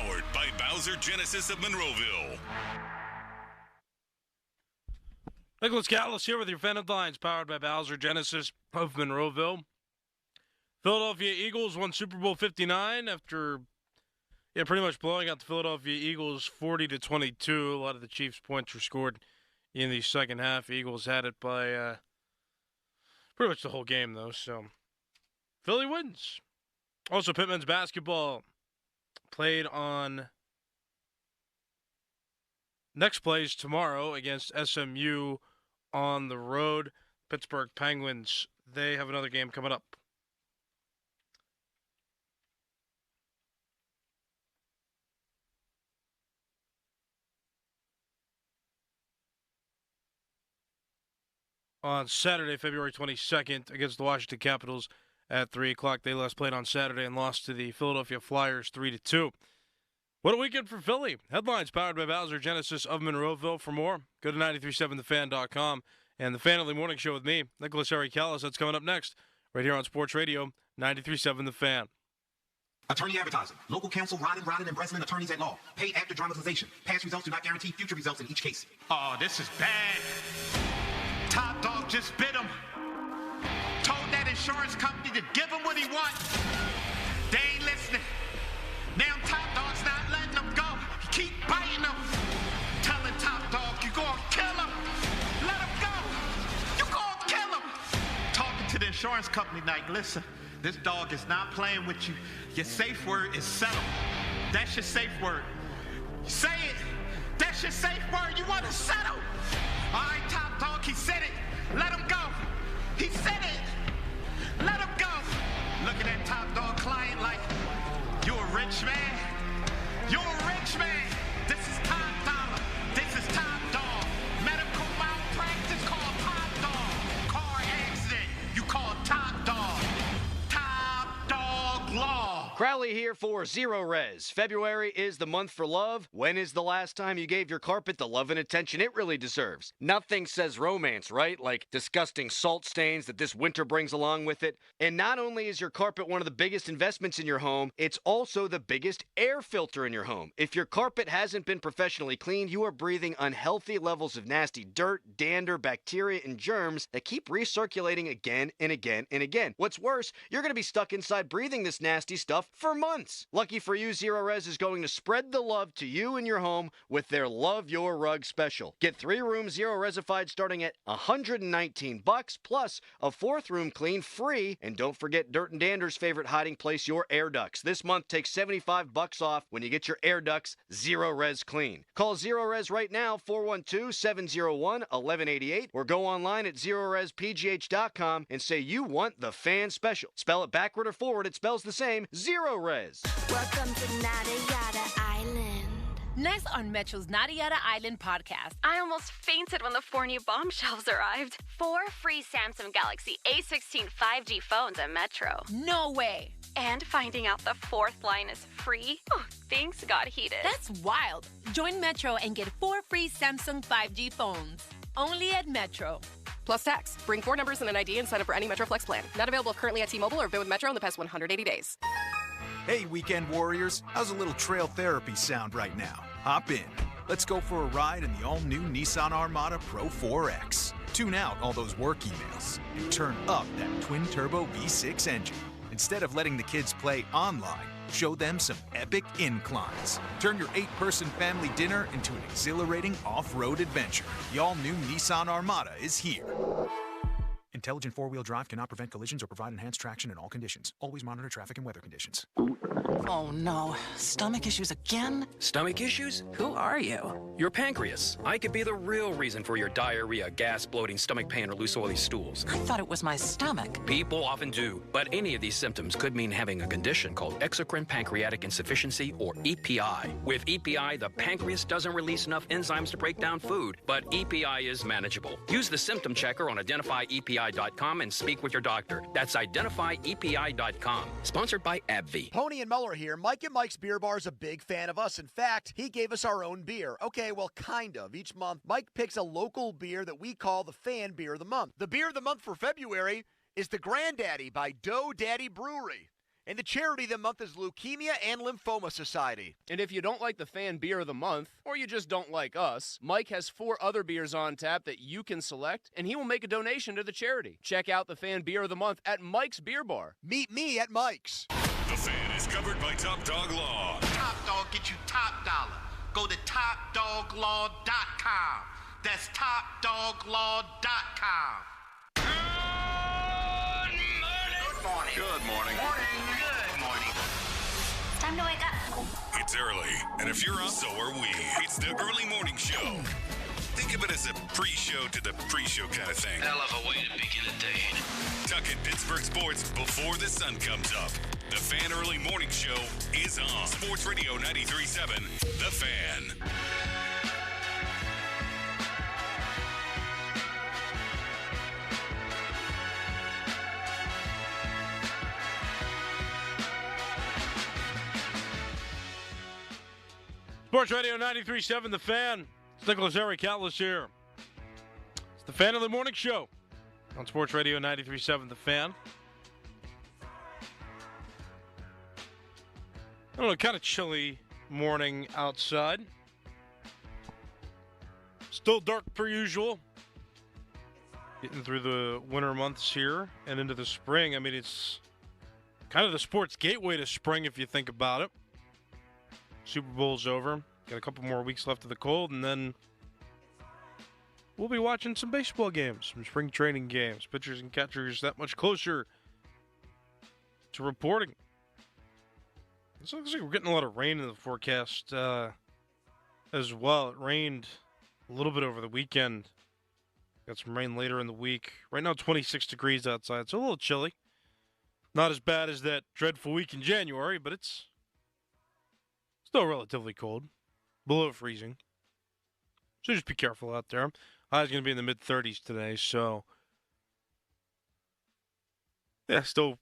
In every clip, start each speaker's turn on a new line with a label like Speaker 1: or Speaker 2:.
Speaker 1: Powered by Bowser Genesis of Monroeville.
Speaker 2: Nicholas Callis here with your fan headlines, powered by Bowser Genesis of Monroeville. Philadelphia Eagles won Super Bowl 59 after, pretty much blowing out the Philadelphia Eagles 40-22. A lot of the Chiefs' points were scored in the second half. Eagles had it by pretty much the whole game, though. So Philly wins. Also, Pitt men's basketball played on next plays tomorrow against SMU on the road. Pittsburgh Penguins, they have another game coming up. On Saturday, February 22nd, against the Washington Capitals at 3 o'clock. They last played on Saturday and lost to the Philadelphia Flyers 3-2. What a weekend for Philly. Headlines powered by Bowser Genesis of Monroeville. For more, go to 937thefan.com. And the Fan of the Morning Show with me, Nicholas Callis. That's coming up next, right here on Sports Radio 93.7 The Fan.
Speaker 3: Attorney advertising. Local counsel, Rodden, and Breslin attorneys at law. Paid after dramatization. Past results do not guarantee future results in each case.
Speaker 4: Oh, this is bad. Top Dog just bit him. Told that insurance company to give him what he wants. They ain't listening. Now Top Dog's not letting him go. He keep biting him. Telling Top Dog, you gonna kill him. Let him go. You gonna kill him. Talking to the insurance company like, listen, this dog is not playing with you. Your safe word is settled. That's your safe word. Say it. That's your safe word. You want to settle? All right, Top Dog, he said it. Let him go. He said it. Let him go. Looking at Top Dog client like, you a rich man. You a rich man. This is Top Dollar. This is Top Dog. Medical malpractice called Top Dog. Car accident, you call Top Dog. Top Dog Law.
Speaker 5: Crowley here for Zerorez. February is the month for love. When is the last time you gave your carpet the love and attention it really deserves? Nothing says romance, right? Like disgusting salt stains that this winter brings along with it. And not only is your carpet one of the biggest investments in your home, it's also the biggest air filter in your home. If your carpet hasn't been professionally cleaned, you are breathing unhealthy levels of nasty dirt, dander, bacteria, and germs that keep recirculating again and again and again. What's worse, you're going to be stuck inside breathing this nasty stuff for months. Lucky for you, Zerorez is going to spread the love to you and your home with their Love Your Rug special. Get 3 rooms Zerorez-ified starting at $119 plus a 4th room clean free. And don't forget Dirt and Dander's favorite hiding place, your air ducts. This month, take $75 off when you get your air ducts Zerorez clean. Call Zerorez right now, 412-701-1188, or go online at ZerorezPGH.com and say you want the fan special. Spell it backward or forward, it spells the same, Zerorez.
Speaker 6: Welcome to Nada Yada Island.
Speaker 7: Next on Metro's Nada Yada Island podcast.
Speaker 8: I almost fainted when the 4 new bombshells arrived. 4 free Samsung Galaxy A16 5G phones at Metro.
Speaker 7: No way.
Speaker 8: And finding out the 4th line is free? Oh, things got heated.
Speaker 7: That's wild. Join Metro and get 4 free Samsung 5G phones. Only at Metro.
Speaker 9: Plus tax. Bring 4 numbers and an ID and sign up for any Metro Flex plan. Not available currently at T-Mobile or been with Metro in the past 180 days.
Speaker 10: Hey, weekend warriors. How's a little trail therapy sound right now? Hop in. Let's go for a ride in the all-new Nissan Armada Pro 4X. Tune out all those work emails and turn up that twin-turbo V6 engine. Instead of letting the kids play online, show them some epic inclines. Turn your 8-person family dinner into an exhilarating off-road adventure. The all-new Nissan Armada is here. Intelligent 4-wheel drive cannot prevent collisions or provide enhanced traction in all conditions. Always monitor traffic and weather conditions.
Speaker 11: Oh no, stomach issues again?
Speaker 12: Stomach issues?
Speaker 11: Who are you?
Speaker 12: Your pancreas. I could be the real reason for your diarrhea, gas, bloating, stomach pain, or loose oily stools.
Speaker 11: I thought it was my stomach.
Speaker 12: People often do, but any of these symptoms could mean having a condition called exocrine pancreatic insufficiency, or EPI. With EPI, the pancreas doesn't release enough enzymes to break down food, but EPI is manageable. Use the symptom checker on identifyepi.com and speak with your doctor. That's identifyepi.com. Sponsored by AbbVie.
Speaker 13: Pony and Muller here. Mike and Mike's Beer Bar is a big fan of us. In fact, he gave us our own beer. Okay, well, kind of. Each month, Mike picks a local beer that we call the Fan Beer of the Month. The beer of the month for February is the Granddaddy by Dough Daddy Brewery. And the charity of the month is Leukemia and Lymphoma Society.
Speaker 14: And if you don't like the fan beer of the month, or you just don't like us, Mike has 4 other beers on tap that you can select, and he will make a donation to the charity. Check out the fan beer of the month at Mike's Beer Bar.
Speaker 13: Meet me at Mike's.
Speaker 1: The Fan is covered by Top Dog Law.
Speaker 4: Top Dog get you top dollar. Go to topdoglaw.com. That's topdoglaw.com.
Speaker 1: Good morning.
Speaker 4: Good morning.
Speaker 6: It's time to wake up.
Speaker 1: It's early, and if you're up, so are we. It's the early morning show. Think of it as a pre-show to the pre-show kind of thing.
Speaker 15: Hell of a way to begin a day.
Speaker 1: Tuck in Pittsburgh sports before the sun comes up. The Fan Early Morning Show is on Sports Radio 93.7, The Fan.
Speaker 2: Sports Radio 93.7, The Fan. It's Nicholas Eric Atlas here. It's the Fan of the Morning Show on Sports Radio 93.7, The Fan. I don't know, kind of chilly morning outside. Still dark per usual. Getting through the winter months here and into the spring. I mean, it's kind of the sports gateway to spring if you think about it. Super Bowl's over. Got a couple more weeks left of the cold, and then we'll be watching some baseball games, some spring training games. Pitchers and catchers that much closer to reporting. It looks like we're getting a lot of rain in the forecast as well. It rained a little bit over the weekend. Got some rain later in the week. Right now, 26 degrees outside, so a little chilly. Not as bad as that dreadful week in January, but it's still relatively cold, below freezing. So just be careful out there. High's going to be in the mid-30s today, so yeah, still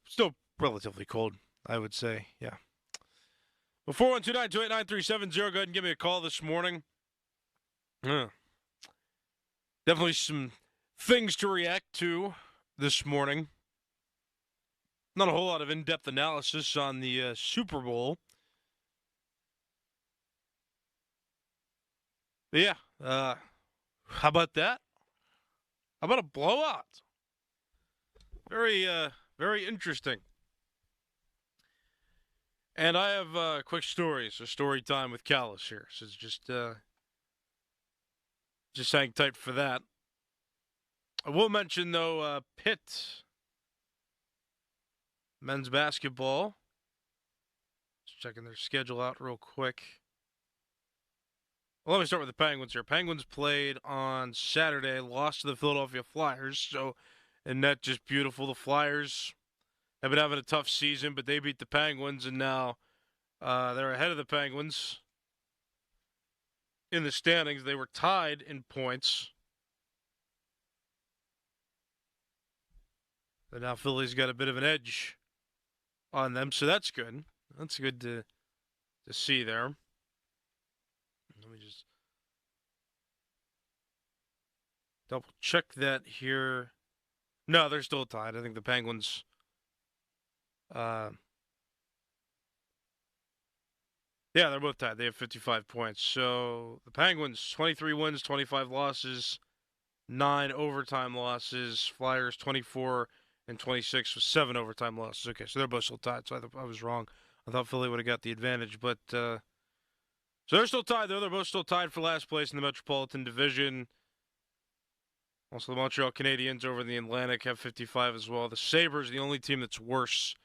Speaker 2: relatively cold, I would say. Yeah. Before 412-928-9370, go ahead and give me a call this morning. Definitely some things to react to this morning. Not a whole lot of in-depth analysis on the Super Bowl. But yeah, how about that? How about a blowout? Very interesting. And I have quick stories, so story time with Callis here. So it's just hang tight for that. I will mention, though, Pitt men's basketball. Just checking their schedule out real quick. Well, let me start with the Penguins here. Penguins played on Saturday, lost to the Philadelphia Flyers. So, and that's just beautiful. The Flyers have been having a tough season, but they beat the Penguins, and now they're ahead of the Penguins in the standings. They were tied in points. And now Philly's got a bit of an edge on them, so that's good. That's good to see there. Let me just double check that here. No, they're still tied. I think the Penguins yeah, they're both tied. They have 55 points. So the Penguins, 23 wins, 25 losses, 9 overtime losses. Flyers, 24 and 26 with 7 overtime losses. Okay, so they're both still tied. So I was wrong. I thought Philly would have got the advantage. But so they're still tied, though. They're both still tied for last place in the Metropolitan Division. Also, the Montreal Canadiens over in the Atlantic have 55 as well. The Sabres, the only team that's worse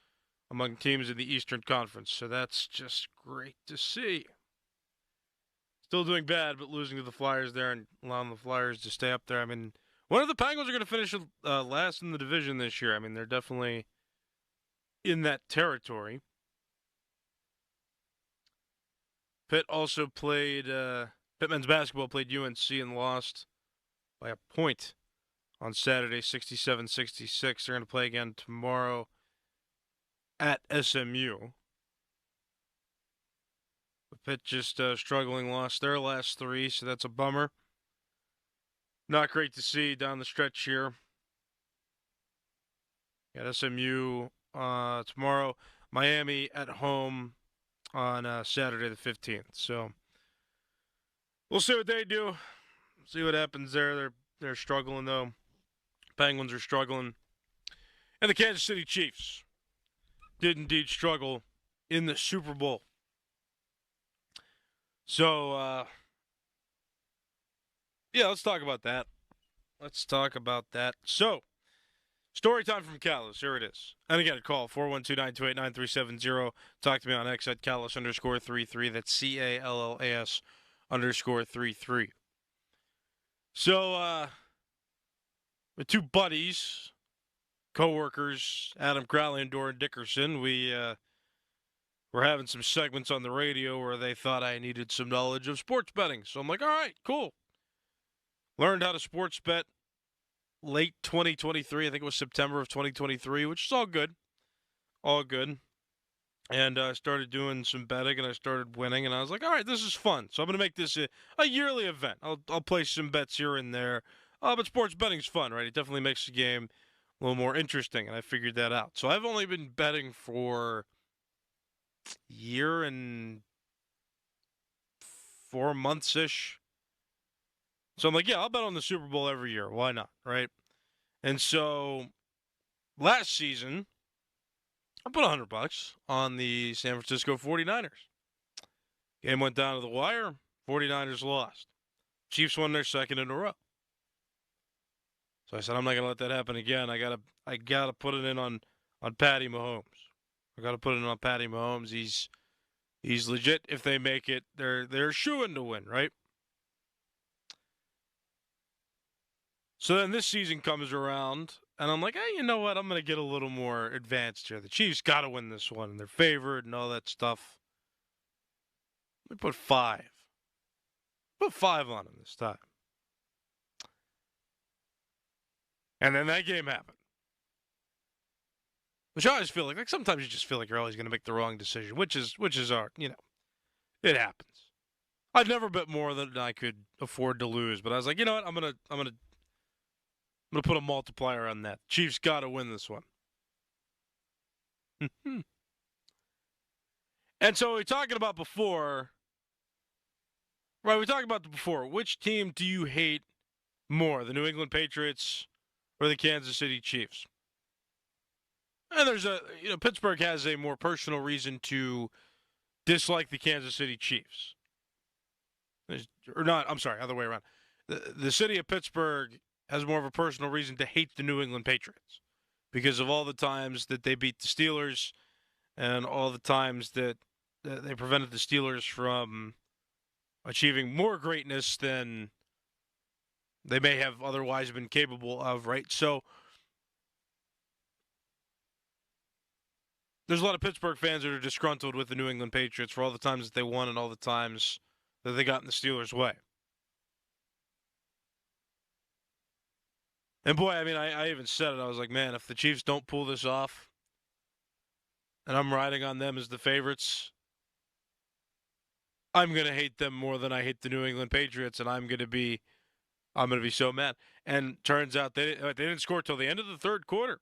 Speaker 2: among teams in the Eastern Conference. So that's just great to see. Still doing bad, but losing to the Flyers there and allowing the Flyers to stay up there. I mean, one of the Penguins are going to finish last in the division this year. I mean, they're definitely in that territory. Pitt also played, Pitt men's basketball played UNC and lost by a point on Saturday, 67-66. They're going to play again tomorrow at SMU. Pitt just struggling, lost their last 3, so that's a bummer. Not great to see down the stretch here. Got SMU tomorrow. Miami at home on Saturday the 15th. So we'll see what they do. See what happens there. They're struggling, though. Penguins are struggling. And the Kansas City Chiefs did indeed struggle in the Super Bowl. So, let's talk about that. So, story time from Callis. Here it is. And again, call 412-928-9370. Talk to me on X at Callis_33. That's CALLAS _33. So, with two buddies, co-workers, Adam Crowley and Doran Dickerson, we were having some segments on the radio where they thought I needed some knowledge of sports betting. So I'm like, all right, cool. Learned how to sports bet late 2023. I think it was September of 2023, which is all good. All good. And I started doing some betting, and I started winning, and I was like, all right, this is fun. So I'm going to make this a yearly event. I'll place some bets here and there. But sports betting's fun, right? It definitely makes the game a little more interesting, and I figured that out. So I've only been betting for a year and 4 months-ish. So I'm like, yeah, I'll bet on the Super Bowl every year. Why not, right? And so last season, I put $100 on the San Francisco 49ers. Game went down to the wire. 49ers lost. Chiefs won their second in a row. So I said, I'm not going to let that happen again. I gotta put it in on Patty Mahomes. I got to put it in on Patty Mahomes. He's legit. If they make it, they're shooing to win, right? So then this season comes around, and I'm like, hey, you know what? I'm going to get a little more advanced here. The Chiefs got to win this one. They're favored and all that stuff. Let me put 5. Put 5 on them this time. And then that game happened. Which I always feel like sometimes you just feel like you're always going to make the wrong decision, which is our, it happens. I've never bet more than I could afford to lose, but I was like, you know what? I'm gonna put a multiplier on that. Chiefs got to win this one. And so we talking about before, right? We talked about before. Which team do you hate more, the New England Patriots or the Kansas City Chiefs? And there's Pittsburgh has a more personal reason to dislike the Kansas City Chiefs. Other way around. The city of Pittsburgh has more of a personal reason to hate the New England Patriots because of all the times that they beat the Steelers and all the times that they prevented the Steelers from achieving more greatness than they may have otherwise been capable of, right? So there's a lot of Pittsburgh fans that are disgruntled with the New England Patriots for all the times that they won and all the times that they got in the Steelers' way. And boy, I mean, I even said it. I was like, man, if the Chiefs don't pull this off, and I'm riding on them as the favorites, I'm going to hate them more than I hate the New England Patriots, and I'm going to be so mad. And turns out they didn't score till the end of the third quarter.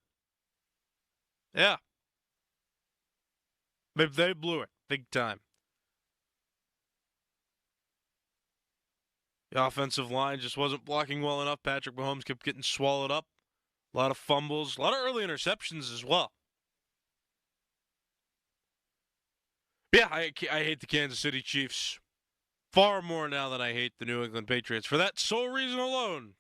Speaker 2: Yeah. They blew it big time. The offensive line just wasn't blocking well enough. Patrick Mahomes kept getting swallowed up. A lot of fumbles, a lot of early interceptions as well. Yeah, I hate the Kansas City Chiefs far more now than I hate the New England Patriots. For that sole reason alone,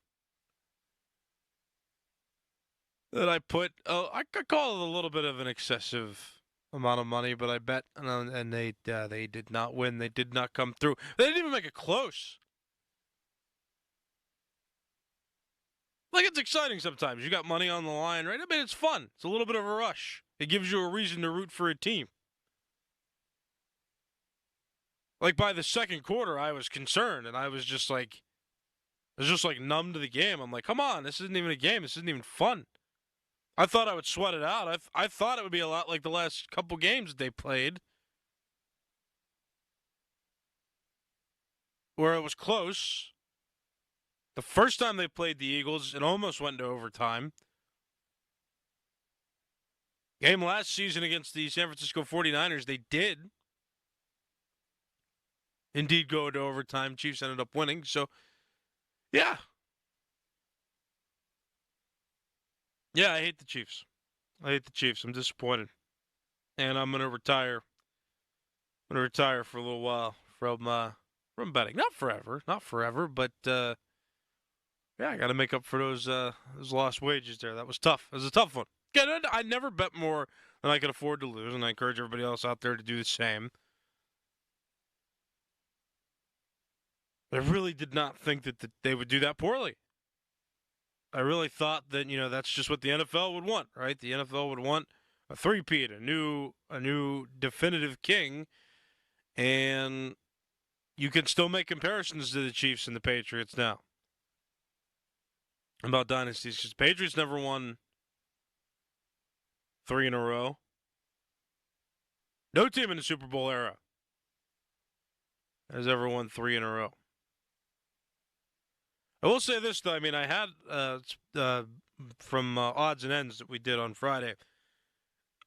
Speaker 2: that I put, I call it a little bit of an excessive amount of money, but I bet, and they did not win. They did not come through. They didn't even make it close. Like, it's exciting sometimes. You got money on the line, right? I mean, it's fun. It's a little bit of a rush. It gives you a reason to root for a team. Like, by the second quarter, I was concerned, and I was just like numb to the game. I'm like, come on, this isn't even a game. This isn't even fun. I thought I would sweat it out. I thought it would be a lot like the last couple games they played, where it was close. The first time they played the Eagles, it almost went into overtime. Game last season against the San Francisco 49ers, they did indeed go into overtime. Chiefs ended up winning. So, yeah. Yeah, I hate the Chiefs. I'm disappointed. And I'm going to retire. I'm going to retire for a little while from betting. Not forever, but yeah, I got to make up for those lost wages there. That was tough. It was a tough one. Again, I never bet more than I could afford to lose, and I encourage everybody else out there to do the same. I really did not think that they would do that poorly. I really thought that, that's just what the NFL would want, right? The NFL would want a three-peat, a new definitive king, and you can still make comparisons to the Chiefs and the Patriots now about dynasties, because the Patriots never won 3 in a row. No team in the Super Bowl era has ever won 3 in a row. I will say this, though. I mean, I had from odds and ends that we did on Friday,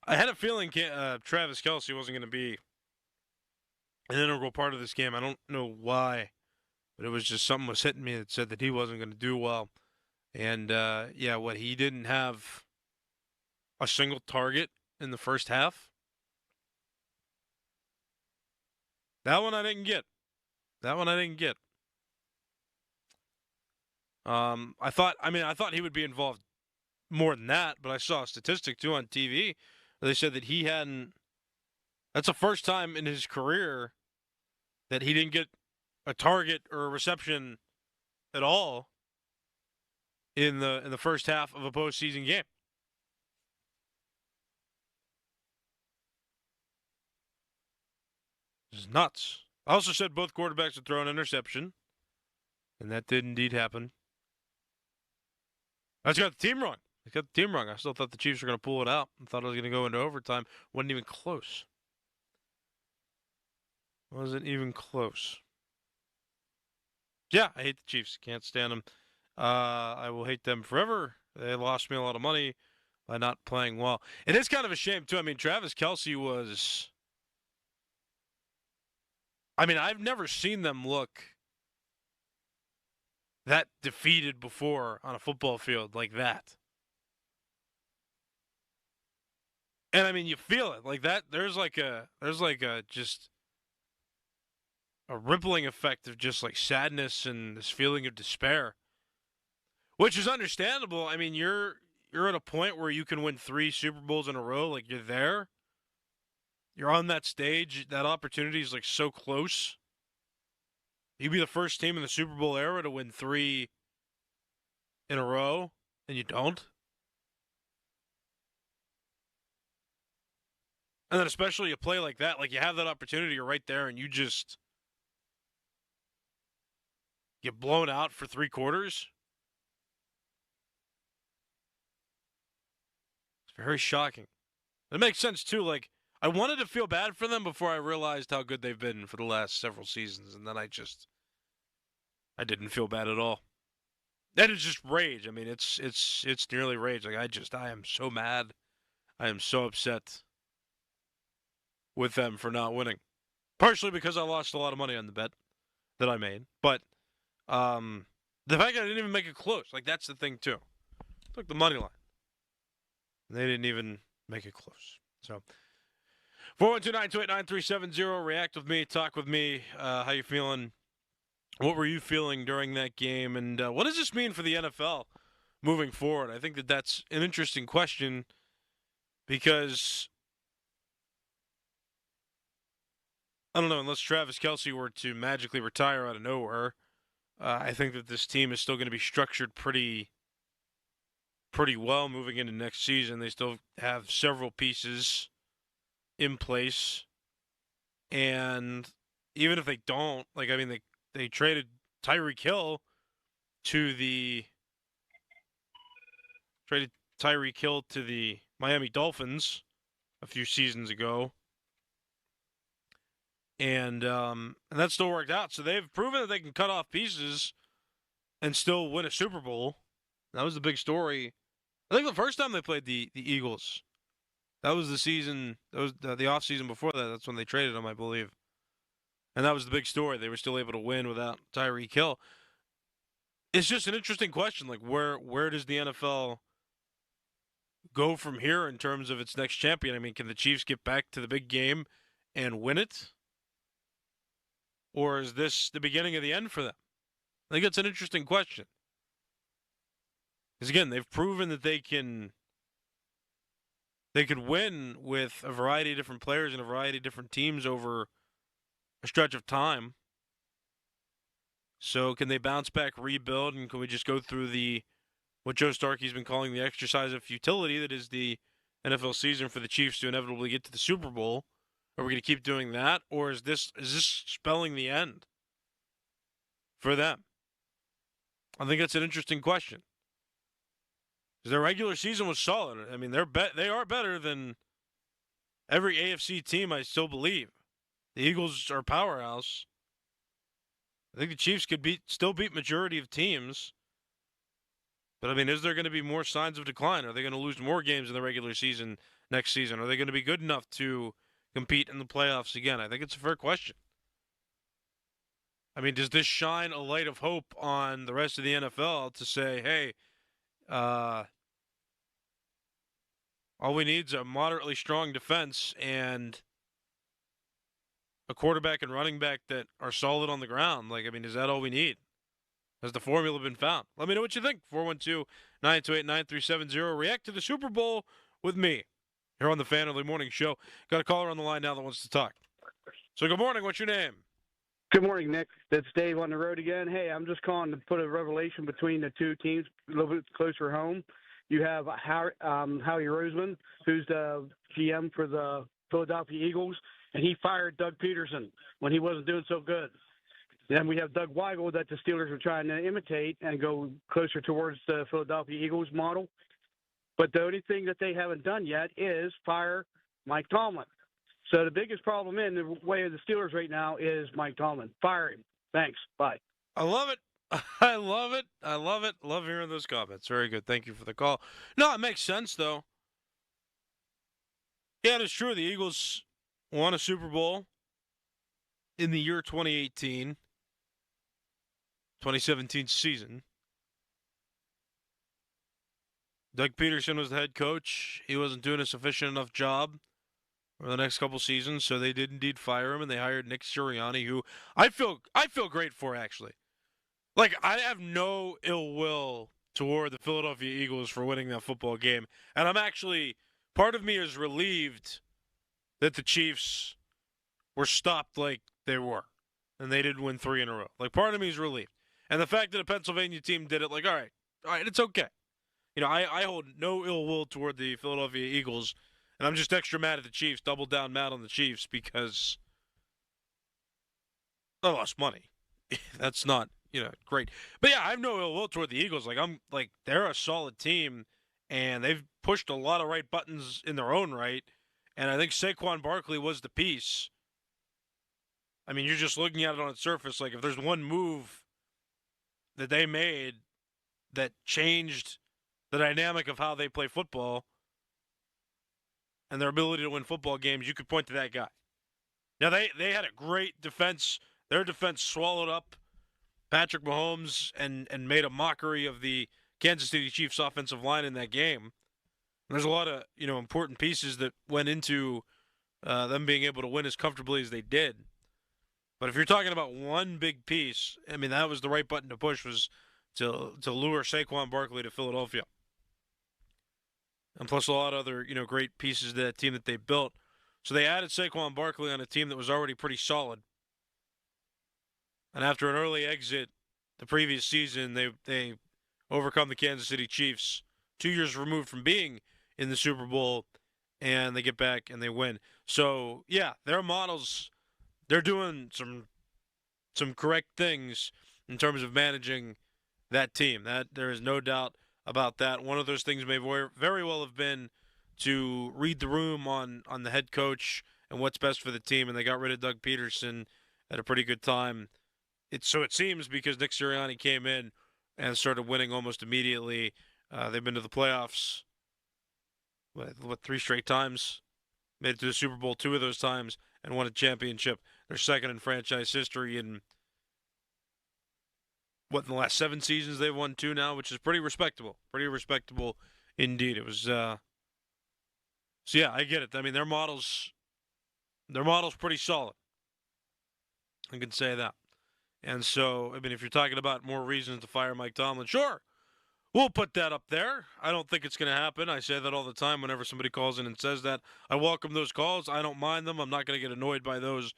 Speaker 2: I had a feeling Travis Kelce wasn't going to be an integral part of this game. I don't know why, but it was just something was hitting me that said that he wasn't going to do well. And, he didn't have a single target in the first half. That one I didn't get. I thought he would be involved more than that, but I saw a statistic too on TV. They said that he hadn't. That's the first time in his career that he didn't get a target or a reception at all in the first half of a postseason game. This is nuts. I also said both quarterbacks would throw an interception, and that did indeed happen. I just got the team wrong. I still thought the Chiefs were going to pull it out. I thought it was going to go into overtime. Wasn't even close. Yeah, I hate the Chiefs. Can't stand them. I will hate them forever. They lost me a lot of money by not playing well. It is kind of a shame, too. I mean, Travis Kelce was... I've never seen them look that defeated before on a football field like that. And you feel it like that. There's just a rippling effect of just like sadness and this feeling of despair, which is understandable. You're at a point where you can win 3 Super Bowls in a row. Like, you're there. You're on that stage. That opportunity is like so close. You'd be the first team in the Super Bowl era to win 3 in a row, and you don't. And then especially you play like that, like you have that opportunity, you're right there, and you just get blown out for 3 quarters. It's very shocking. It makes sense, too. Like, I wanted to feel bad for them before I realized how good they've been for the last several seasons, and then I didn't feel bad at all. That is just rage. It's nearly rage. Like, I am so mad. I am so upset with them for not winning. Partially because I lost a lot of money on the bet that I made, but the fact that I didn't even make it close, like, that's the thing too. Took the money line. They didn't even make it close. So 412-928-9370. React with me. Talk with me. How you feeling? What were you feeling during that game? And what does this mean for the NFL moving forward? I think that's an interesting question because, I don't know, unless Travis Kelce were to magically retire out of nowhere, I think that this team is still going to be structured pretty well moving into next season. They still have several pieces in place, and even if they don't, they traded Tyreek Hill to the Miami Dolphins a few seasons ago, and that still worked out. So they've proven that they can cut off pieces and still win a Super Bowl. That was the big story. I think the first time they played the Eagles That was the season. That was the offseason before that. That's when they traded him, I believe. And that was the big story. They were still able to win without Tyreek Hill. It's just an interesting question. Like, where does the NFL go from here in terms of its next champion? I mean, can the Chiefs get back to the big game and win it? Or is this the beginning of the end for them? I think it's an interesting question. Because, again, they've proven that they can win with a variety of different players and a variety of different teams over a stretch of time. So can they bounce back, rebuild, and can we just go through what Joe Starkey's been calling the exercise of futility that is the NFL season for the Chiefs to inevitably get to the Super Bowl? Are we going to keep doing that, or is this spelling the end for them? I think that's an interesting question. Because their regular season was solid. I mean, they are better than every AFC team, I still believe. The Eagles are a powerhouse. I think the Chiefs could still beat majority of teams. But, I mean, is there going to be more signs of decline? Are they going to lose more games in the regular season next season? Are they going to be good enough to compete in the playoffs again? I think it's a fair question. I mean, does this shine a light of hope on the rest of the NFL to say, hey, all we need is a moderately strong defense and a quarterback and running back that are solid on the ground? Like, I mean, is that all we need? Has the formula been found? Let me know what you think. 412-928-9370. React to the Super Bowl with me here on the Fan Early Morning Show. Got a caller on the line now that wants to talk. So good morning. What's your name?
Speaker 15: Good morning, Nick. It's Dave on the road again. Hey, I'm just calling to put a revelation between the two teams a little bit closer home. You have Howie Roseman, who's the GM for the Philadelphia Eagles, and he fired Doug Peterson when he wasn't doing so good. Then we have Doug Weigel that the Steelers are trying to imitate and go closer towards the Philadelphia Eagles model. But the only thing that they haven't done yet is fire Mike Tomlin. So the biggest problem in the way of the Steelers right now is Mike Tomlin. Fire him. Thanks. Bye.
Speaker 2: I love it. I love it. I love it. Love hearing those comments. Very good. Thank you for the call. No, it makes sense, though. Yeah, it's true. The Eagles won a Super Bowl in the year 2018, 2017 season. Doug Peterson was the head coach. He wasn't doing a sufficient enough job for the next couple seasons, so they did indeed fire him, and they hired Nick Sirianni, who I feel great for, actually. Like, I have no ill will toward the Philadelphia Eagles for winning that football game, and I'm actually, part of me is relieved that the Chiefs were stopped like they were, and they didn't win 3 in a row. Like, part of me is relieved. And the fact that a Pennsylvania team did it, like, all right, it's okay. You know, I hold no ill will toward the Philadelphia Eagles, and I'm just extra mad at the Chiefs, double down mad on the Chiefs because I lost money. That's not, great. But yeah, I have no ill will toward the Eagles. They're a solid team, and they've pushed a lot of right buttons in their own right, and I think Saquon Barkley was the piece. I mean, you're just looking at it on its surface. Like, if there's one move that they made that changed the dynamic of how they play football and their ability to win football games, you could point to that guy. Now, they had a great defense. Their defense swallowed up Patrick Mahomes and made a mockery of the Kansas City Chiefs offensive line in that game. And there's a lot of, important pieces that went into them being able to win as comfortably as they did. But if you're talking about one big piece, I mean, that was the right button to push, was to lure Saquon Barkley to Philadelphia. And plus a lot of other, great pieces of that team that they built. So they added Saquon Barkley on a team that was already pretty solid. And after an early exit the previous season, they overcome the Kansas City Chiefs 2 years removed from being in the Super Bowl, and they get back and they win. So, yeah, their models, they're doing some correct things in terms of managing that team. That there is no doubt about that. One of those things may very well have been to read the room on the head coach and what's best for the team, and they got rid of Doug Peterson at a pretty good time. So it seems, because Nick Sirianni came in and started winning almost immediately. They've been to the playoffs 3 straight times, made it to the Super Bowl 2 of those times, and won a championship. They're second in franchise history in in the last 7 seasons they've won 2 now, which is pretty respectable. Pretty respectable indeed. It was so yeah, I get it. I mean, their model's pretty solid. I can say that. And so, I mean, if you're talking about more reasons to fire Mike Tomlin, sure, we'll put that up there. I don't think it's going to happen. I say that all the time whenever somebody calls in and says that. I welcome those calls. I don't mind them. I'm not going to get annoyed by those.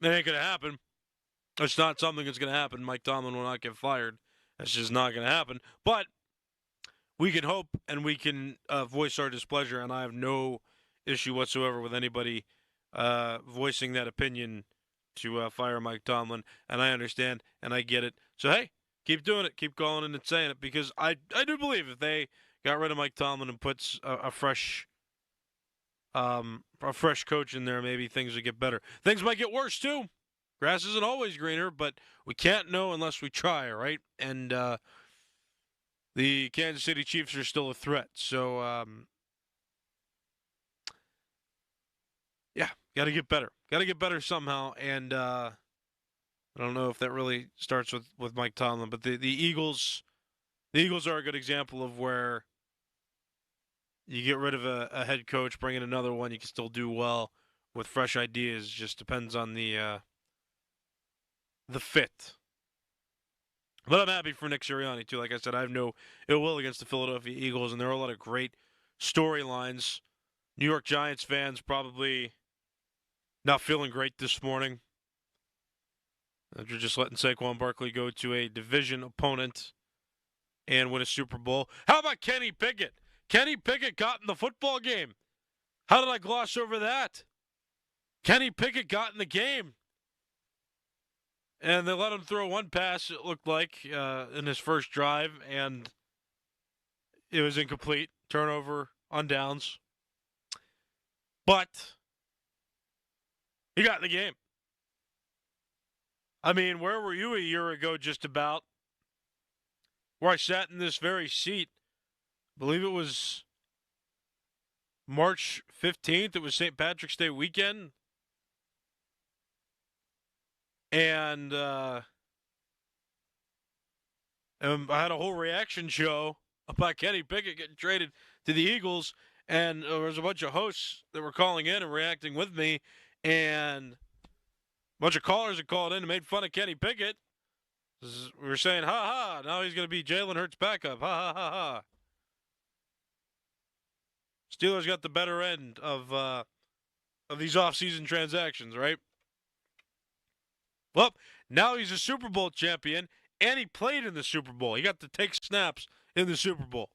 Speaker 2: It ain't going to happen. It's not something that's going to happen. Mike Tomlin will not get fired. That's just not going to happen. But we can hope and we can voice our displeasure, and I have no issue whatsoever with anybody voicing that opinion to fire Mike Tomlin, and I understand and I get it. So hey, keep doing it, keep calling in and saying it, because I do believe if they got rid of Mike Tomlin and puts a fresh coach in there, maybe things would get better. Things might get worse too. Grass isn't always greener, but we can't know unless we try, right? And the Kansas City Chiefs are still a threat, so yeah, got to get better. Got to get better somehow, and I don't know if that really starts with Mike Tomlin, but the Eagles are a good example of where you get rid of a head coach, bring in another one, you can still do well with fresh ideas. Just depends on the fit. But I'm happy for Nick Sirianni, too. Like I said, I have no ill will against the Philadelphia Eagles, and there are a lot of great storylines. New York Giants fans probably not feeling great this morning. After just letting Saquon Barkley go to a division opponent and win a Super Bowl. How about Kenny Pickett? Kenny Pickett got in the football game. How did I gloss over that? Kenny Pickett got in the game. And they let him throw one pass, it looked like, in his first drive, and it was incomplete. Turnover on downs. But he got in the game. I mean, where were you a year ago just about? Where I sat in this very seat. I believe it was March 15th. It was St. Patrick's Day weekend. And I had a whole reaction show about Kenny Pickett getting traded to the Eagles. And there was a bunch of hosts that were calling in and reacting with me. And a bunch of callers that called in and made fun of Kenny Pickett. We were saying, ha ha, now he's going to be Jalen Hurts' backup. Ha ha ha ha. Steelers got the better end of these offseason transactions, right? Well, now he's a Super Bowl champion, and he played in the Super Bowl. He got to take snaps in the Super Bowl.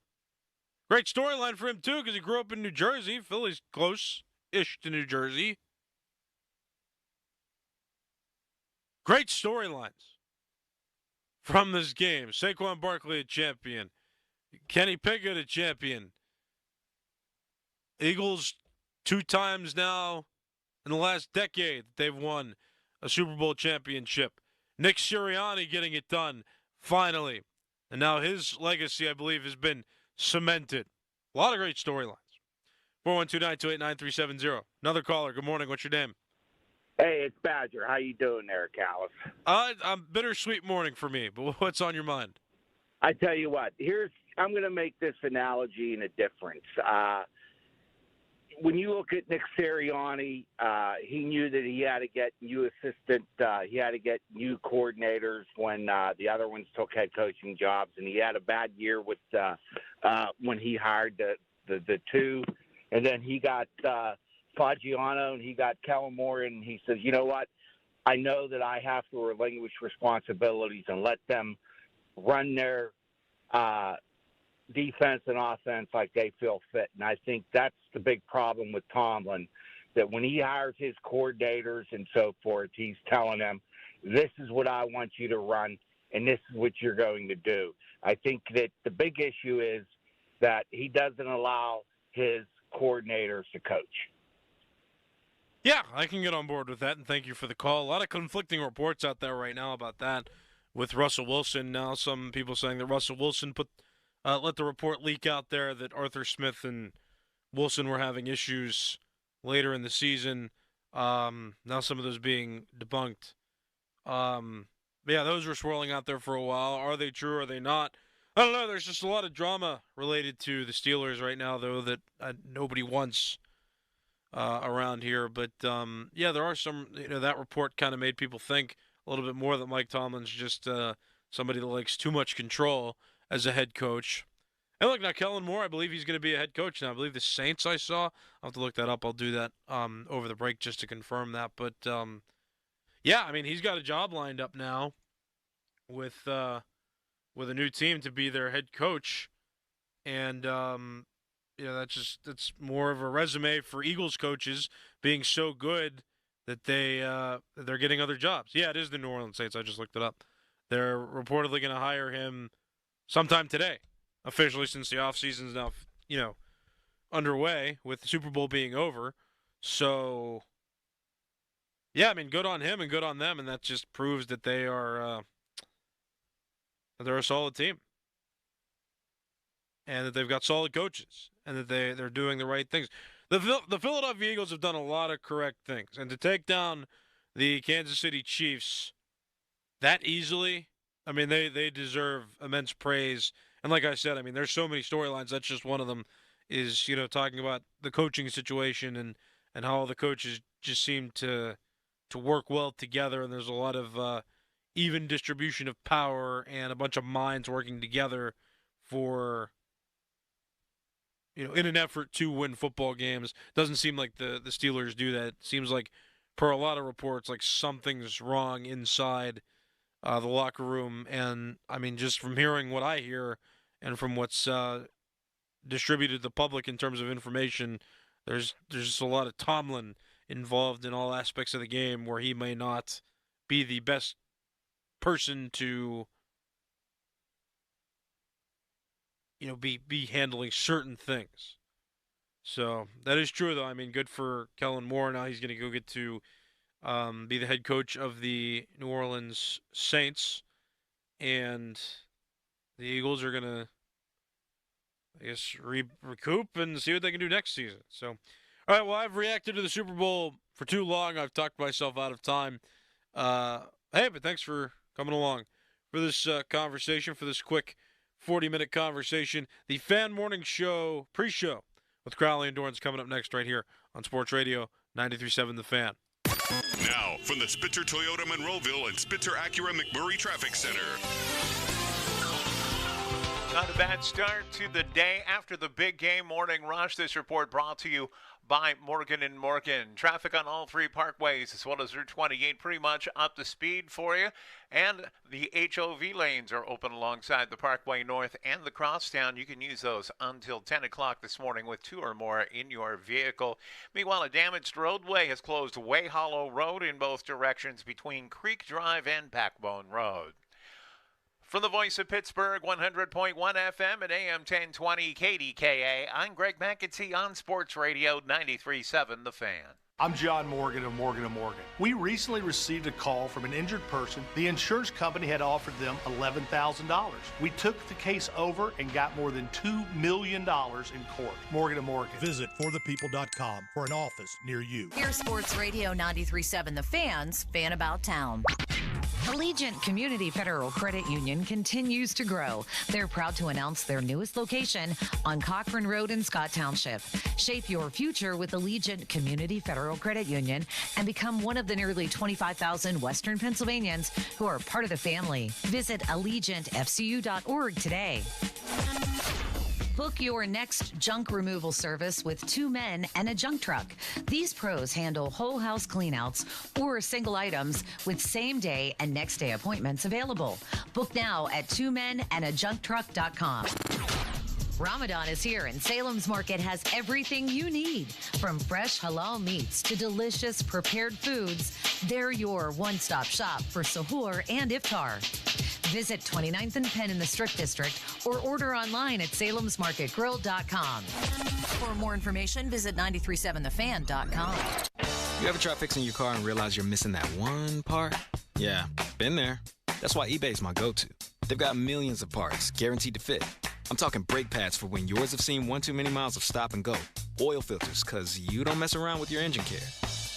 Speaker 2: Great storyline for him, too, because he grew up in New Jersey. Philly's close-ish to New Jersey. Great storylines from this game. Saquon Barkley, a champion. Kenny Pickett, a champion. Eagles 2 times now in the last decade they've won a Super Bowl championship. Nick Sirianni getting it done, finally. And now his legacy, I believe, has been cemented. A lot of great storylines. 412-928-9370. Another caller. Good morning. What's your name?
Speaker 16: Hey, it's Badger. How you doing there, Callis?
Speaker 2: I'm bittersweet morning for me, but what's on your mind?
Speaker 16: I tell you what. I'm going to make this analogy in a difference. When you look at Nick Sirianni, he knew that he had to get new assistant, he had to get new coordinators when the other ones took head coaching jobs, and he had a bad year with when he hired the 2, and then he got Fagiano and he got Kellen Moore, and he says, you know what? I know that I have to relinquish responsibilities and let them run their defense and offense like they feel fit. And I think that's the big problem with Tomlin, that when he hires his coordinators and so forth, he's telling them, this is what I want you to run, and this is what you're going to do. I think that the big issue is that he doesn't allow his coordinators to coach.
Speaker 2: Yeah, I can get on board with that, and thank you for the call. A lot of conflicting reports out there right now about that with Russell Wilson. Now some people saying that Russell Wilson let the report leak out there that Arthur Smith and Wilson were having issues later in the season. Now some of those being debunked. Yeah, those were swirling out there for a while. Are they true? Are they not? I don't know. There's just a lot of drama related to the Steelers right now, though, that nobody wants around here. But, yeah, there are some, that report kind of made people think a little bit more that Mike Tomlin's just somebody that likes too much control as a head coach. And look, now Kellen Moore, I believe he's going to be a head coach now. I believe the Saints I saw. I'll have to look that up. I'll do that over the break just to confirm that. But, yeah, I mean, he's got a job lined up now with a new team to be their head coach. And, that's more of a resume for Eagles coaches being so good that they're getting other jobs. Yeah, it is the New Orleans Saints. I just looked it up. They're reportedly going to hire him sometime today, officially, since the offseason is now, underway with the Super Bowl being over. So, yeah, I mean, good on him and good on them, and that just proves that they're a solid team, and that they've got solid coaches, and that they're doing the right things. The Philadelphia Eagles have done a lot of correct things, and to take down the Kansas City Chiefs that easily, I mean, they deserve immense praise. And like I said, I mean, there's so many storylines. That's just one of them, is, talking about the coaching situation and how all the coaches just seem to work well together, and there's a lot of even distribution of power and a bunch of minds working together for, in an effort to win football games. Doesn't seem like the Steelers do that. It seems like, per a lot of reports, like something's wrong inside the locker room. And, I mean, just from hearing what I hear and from what's distributed to the public in terms of information, there's just a lot of Tomlin involved in all aspects of the game where he may not be the best person to be handling certain things. So that is true, though. I mean, good for Kellen Moore. Now he's going to go get to be the head coach of the New Orleans Saints, and the Eagles are going to, I guess, recoup and see what they can do next season. So, all right, well, I've reacted to the Super Bowl for too long. I've talked myself out of time. Hey, but thanks for coming along for this conversation, for this quick 40-minute conversation. The Fan Morning Show pre-show with Crowley and Dorrance coming up next right here on Sports Radio 93.7 The Fan.
Speaker 1: Now, from the Spitzer Toyota Monroeville and Spitzer Acura McMurray Traffic Center.
Speaker 17: Not a bad start to the day after the big game morning rush. This report brought to you by Morgan & Morgan. Traffic on all three parkways as well as Route 28 pretty much up to speed for you. And the HOV lanes are open alongside the Parkway North and the Crosstown. You can use those until 10 o'clock this morning with two or more in your vehicle. Meanwhile, a damaged roadway has closed Way Hollow Road in both directions between Creek Drive and Backbone Road. From the voice of Pittsburgh, 100.1 FM and AM 1020 KDKA, I'm Greg McEntee on Sports Radio 93.7 The Fan.
Speaker 18: I'm John Morgan of Morgan & Morgan. We recently received a call from an injured person. The insurance company had offered them $11,000. We took the case over and got more than $2 million in court. Morgan & Morgan.
Speaker 19: Visit forthepeople.com for an office near you.
Speaker 20: Here's Sports Radio 93.7 The Fan's Fan About Town. Allegiant Community Federal Credit Union continues to grow. They're proud to announce their newest location on Cochran Road in Scott Township. Shape your future with Allegiant Community Federal Credit Union and become one of the nearly 25,000 Western Pennsylvanians who are part of the family. Visit AllegiantFCU.org today. Book your next junk removal service with 2 men and a junk truck. These pros handle whole house cleanouts or single items with same day and next day appointments available. Book now at 2menandajuncktruck.com. Ramadan is here, and Salem's Market has everything you need. From fresh halal meats to delicious prepared foods, they're your one-stop shop for sahur and iftar. Visit 29th and Penn in the Strip District or order online at salemsmarketgrill.com. For more information, visit 937thefan.com.
Speaker 21: You ever try fixing your car and realize you're missing that one part? Yeah, been there. That's why eBay's my go-to. They've got millions of parts, guaranteed to fit. I'm talking brake pads for when yours have seen one too many miles of stop and go. oil filters, because you don't mess around with your engine care.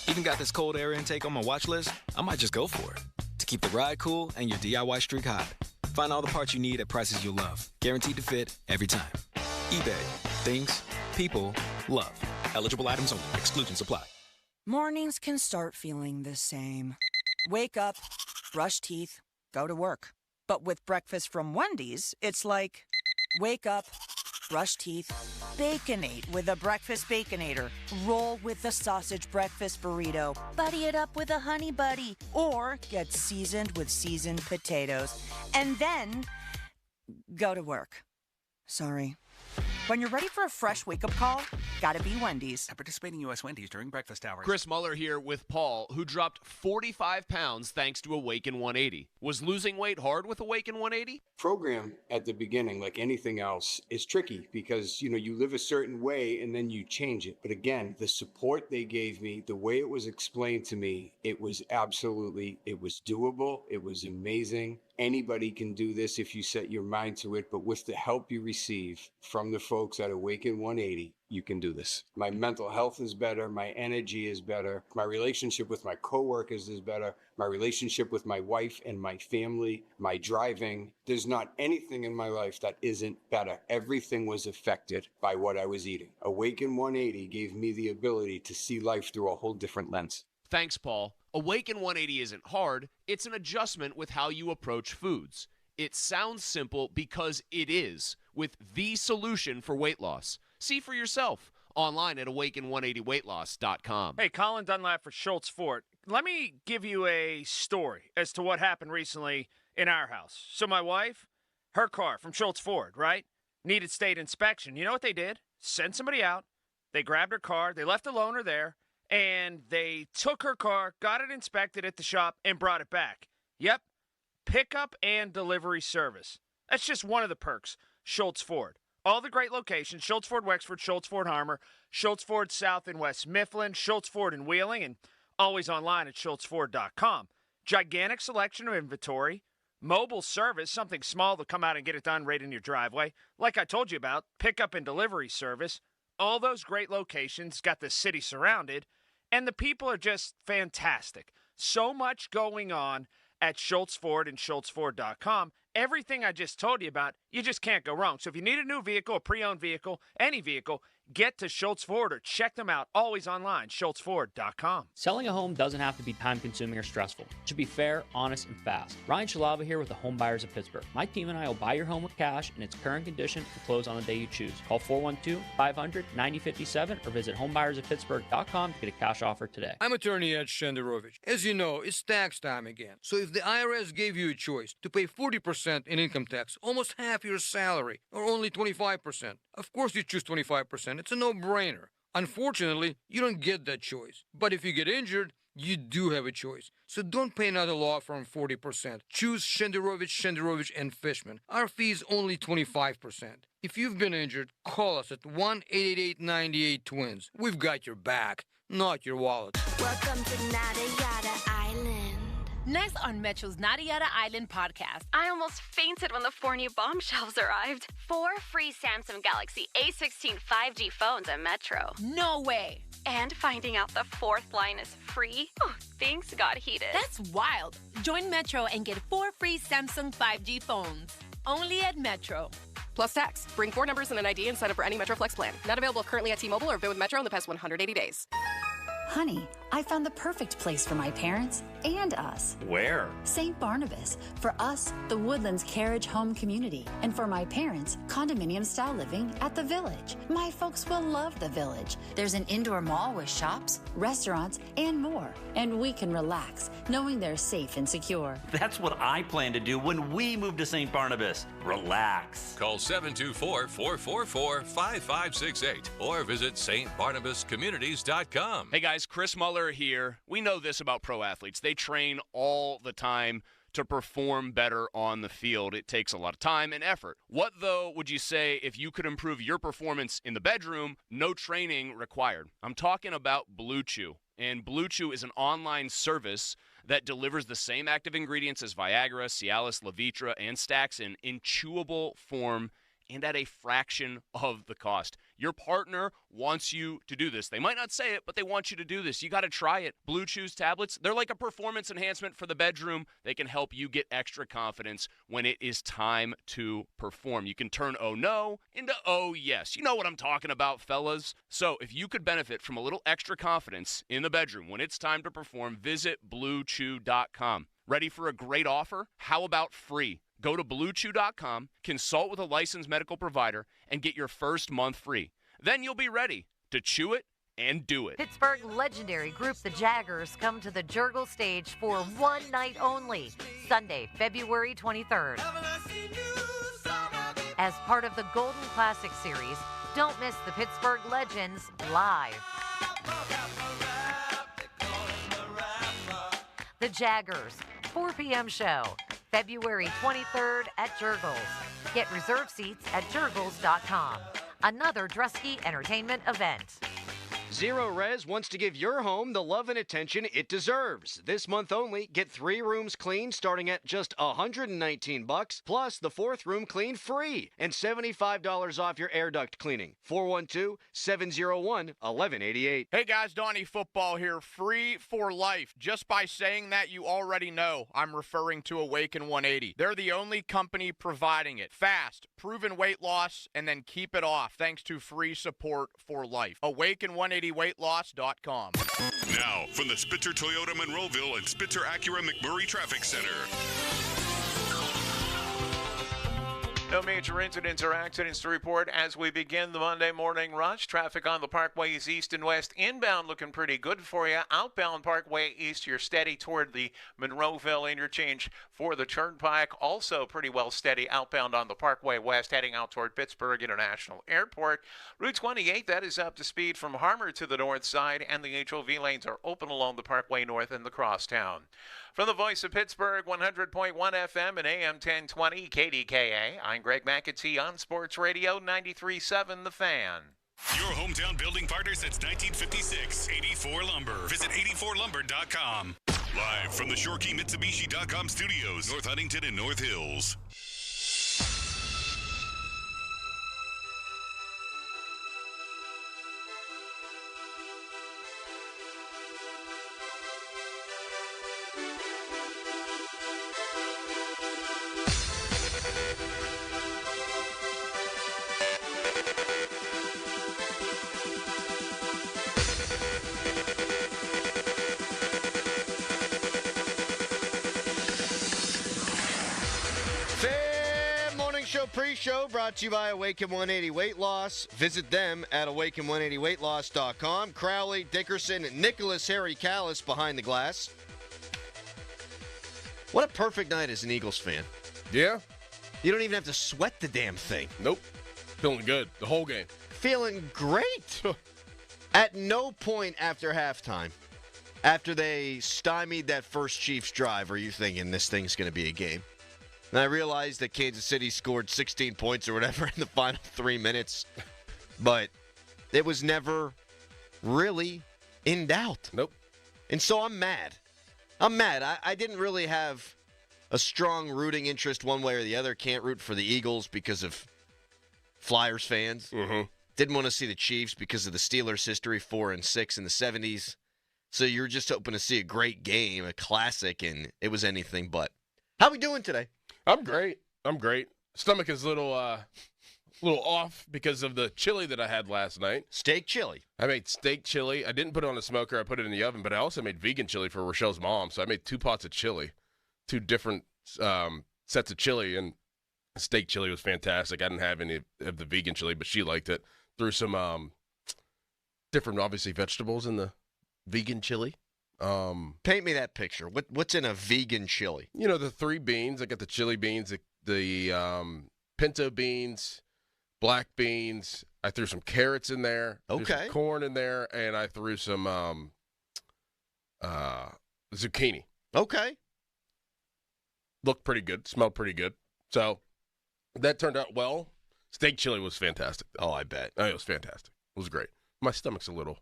Speaker 21: Even got this cold air intake on my watch list. I might just go for it to keep the ride cool and your DIY streak hot. Find all the parts you need at prices you'll love. Guaranteed to fit every time. eBay. Things, people, love. Eligible items only. Exclusions apply.
Speaker 3: Mornings can start feeling the same. Wake up, brush teeth, go to work. But with breakfast from Wendy's, it's like, wake up, brush teeth, Baconate with a breakfast Baconator. Roll with the sausage breakfast burrito. Buddy it up with a honey buddy. Or get seasoned with seasoned potatoes. And then go to work. Sorry. When you're ready for a fresh wake-up call, gotta be Wendy's.
Speaker 22: At participating U.S. Wendy's during breakfast hours.
Speaker 14: Chris Muller here with Paul, who dropped 45 pounds thanks to Awaken 180. Was losing weight hard with Awaken 180?
Speaker 23: Program at the beginning, like anything else, is tricky because, you live a certain way and then you change it. But again, the support they gave me, the way it was explained to me, it was doable. It was amazing. Anybody can do this if you set your mind to it, but with the help you receive from the folks at Awaken 180, you can do this. My mental health is better. My energy is better. My relationship with my coworkers is better. My relationship with my wife and my family, my driving. There's not anything in my life that isn't better. Everything was affected by what I was eating. Awaken 180 gave me the ability to see life through a whole different lens.
Speaker 14: Thanks, Paul. Awaken 180 isn't hard. It's an adjustment with how you approach foods. It sounds simple because it is, with the solution for weight loss. See for yourself online at awaken180weightloss.com.
Speaker 24: Hey, Colin Dunlap for Schultz Ford. Let me give you a story as to what happened recently in our house. So my wife, her car from Schultz Ford, right, needed state inspection. You know what they did? Sent somebody out. They grabbed her car. They left the loaner there. And they took her car, got it inspected at the shop, and brought it back. Yep, pickup and delivery service. That's just one of the perks. Schultz Ford. All the great locations, Schultz Ford Wexford, Schultz Ford Harmer, Schultz Ford South and West Mifflin, Schultz Ford in Wheeling, and always online at schultzford.com. Gigantic selection of inventory, mobile service, something small to come out and get it done right in your driveway. Like I told you about, pickup and delivery service. All those great locations, got the city surrounded, and the people are just fantastic. So much going on at Schultz Ford and schultzford.com. Everything I just told you about, you just can't go wrong. So if you need a new vehicle, a pre-owned vehicle, any vehicle, get to Schultz Ford or check them out, always online, schultzford.com.
Speaker 25: Selling a home doesn't have to be time-consuming or stressful. It should be fair, honest, and fast. Ryan Shalava here with the Home Buyers of Pittsburgh. My team and I will buy your home with cash in its current condition and close on the day you choose. Call 412-500-9057 or visit homebuyersoftpittsburgh.com to get a cash offer today.
Speaker 26: I'm attorney Ed Shenderovich. As you know, it's tax time again. So if the IRS gave you a choice to pay 40% in income tax, almost half your salary, or only 25%, of course you choose 25%. It's a no-brainer. Unfortunately, you don't get that choice. But if you get injured, you do have a choice. So don't pay another law firm 40%. Choose Shenderovich, and Fishman. Our fee is only 25%. If you've been injured, call us at 1-888-98-TWINS. We've got your back, not your wallet.
Speaker 6: Welcome to Nada Yada Island.
Speaker 7: Next on Metro's Nada Yada Island podcast.
Speaker 8: I almost fainted when the 4 new bombshells arrived. 4 free Samsung Galaxy A16 5G phones at Metro.
Speaker 7: No way.
Speaker 8: And finding out the 4th line is free? Oh, things got heated.
Speaker 7: That's wild. Join Metro and get 4 free Samsung 5G phones. Only at Metro.
Speaker 9: Plus tax. Bring 4 numbers and an ID and sign up for any Metro Flex plan. Not available currently at T-Mobile or been with Metro in the past 180 days.
Speaker 27: Honey, I found the perfect place for my parents and us.
Speaker 28: Where?
Speaker 27: St. Barnabas. For us, the Woodlands Carriage Home Community. And for my parents, condominium-style living at the Village. My folks will love the Village. There's an indoor mall with shops, restaurants, and more. And we can relax, knowing they're safe and secure.
Speaker 28: That's what I plan to do when we move to St. Barnabas. Relax.
Speaker 29: Call 724-444-5568 or visit stbarnabascommunities.com.
Speaker 14: Hey guys, Chris Muller here. We know this about pro athletes. They train all the time to perform better on the field. It takes a lot of time and effort. What, though, would you say if you could improve your performance in the bedroom, no training required? I'm talking about Blue Chew. And Blue Chew is an online service that delivers the same active ingredients as Viagra, Cialis, Levitra, and Staxin in chewable form and at a fraction of the cost. Your partner wants you to do this. They might not say it, but they want you to do this. You got to try it. Blue Chews tablets, they're like a performance enhancement for the bedroom. They can help you get extra confidence when it is time to perform. You can turn oh no into oh yes. You know what I'm talking about, fellas. So if you could benefit from a little extra confidence in the bedroom when it's time to perform, visit BlueChew.com. Ready for a great offer? How about free? Go to BlueChew.com, consult with a licensed medical provider, and get your first month free. Then you'll be ready to chew it and do it.
Speaker 2: Pittsburgh legendary group The Jaggers come to the Jurgle stage for one night only, Sunday, February 23rd. As part of the Golden Classic Series, don't miss the Pittsburgh Legends live. The Jaggers, 4 p.m. show, February 23rd at Jurgles. Get reserved seats at jurgles.com. Another Drusky Entertainment event.
Speaker 4: Zerorez wants to give your home the love and attention it deserves. This month only, get 3 rooms cleaned starting at just $119, plus the 4th room cleaned free, and $75 off your air duct cleaning. 412-701-1188.
Speaker 5: Hey guys, Donnie Football here. Free for life. Just by saying that, you already know I'm referring to Awaken 180. They're the only company providing it. Fast, proven weight loss, and then keep it off thanks to free support for life. Awaken180weightloss.com.
Speaker 1: Now, from the Spitzer Toyota Monroeville and Spitzer Acura McMurray Traffic Center.
Speaker 17: No major incidents or accidents to report as we begin the Monday morning rush. Traffic on the parkways east and west. Inbound looking pretty good for you. Outbound Parkway east, you're steady toward the Monroeville interchange for the Turnpike. Also pretty well steady outbound on the Parkway west, heading out toward Pittsburgh International Airport. Route 28, that is up to speed from Harmer to the north side, and the HOV lanes are open along the Parkway north and the crosstown. From the voice of Pittsburgh, 100.1 FM and AM 1020 KDKA, I'm Greg McAtee on Sports Radio 93.7 The Fan.
Speaker 1: Your hometown building partner since 1956, 84 Lumber. Visit 84lumber.com. Live from the ShoreKeyMitsubishi.com studios, North Huntington and North Hills.
Speaker 4: Pre-show brought to you by Awaken 180 Weight Loss. Visit them at awaken180weightloss.com. Crowley, Dickerson, Nicholas Harry Callis behind the glass. What a perfect night as an Eagles fan.
Speaker 10: Yeah.
Speaker 4: You don't even have to sweat the damn thing.
Speaker 10: Nope. Feeling good the whole game.
Speaker 4: Feeling great. At no point after halftime, after they stymied that first Chiefs drive, are you thinking this thing's going to be a game? And I realized that Kansas City scored 16 points or whatever in the final 3 minutes, but it was never really in doubt.
Speaker 10: Nope.
Speaker 4: And so I'm mad. I didn't really have a strong rooting interest one way or the other. Can't root for the Eagles because of Flyers fans.
Speaker 10: Mm-hmm.
Speaker 4: Didn't want to see the Chiefs because of the Steelers' history, 4-6 in the 70s. So you're just hoping to see a great game, a classic, and it was anything but. How we doing today?
Speaker 10: I'm great. Stomach is a little off because of the chili that I had last night.
Speaker 4: Steak chili.
Speaker 10: I made steak chili. I didn't put it on the smoker. I put it in the oven, but I also made vegan chili for Rochelle's mom. So I made 2 pots of chili, 2 different sets of chili, and steak chili was fantastic. I didn't have any of the vegan chili, but she liked it. Threw some different, obviously, vegetables in the vegan chili.
Speaker 4: Paint me that picture. What's in a vegan chili?
Speaker 10: You know, the 3 beans. I got the chili beans, the pinto beans, black beans. I threw some carrots in there.
Speaker 4: Okay.
Speaker 10: Threw some corn in there, and I threw some zucchini.
Speaker 4: Okay.
Speaker 10: Looked pretty good. Smelled pretty good. So that turned out well. Steak chili was fantastic.
Speaker 4: Oh, I bet.
Speaker 10: Oh, it was fantastic. It was great. My stomach's a little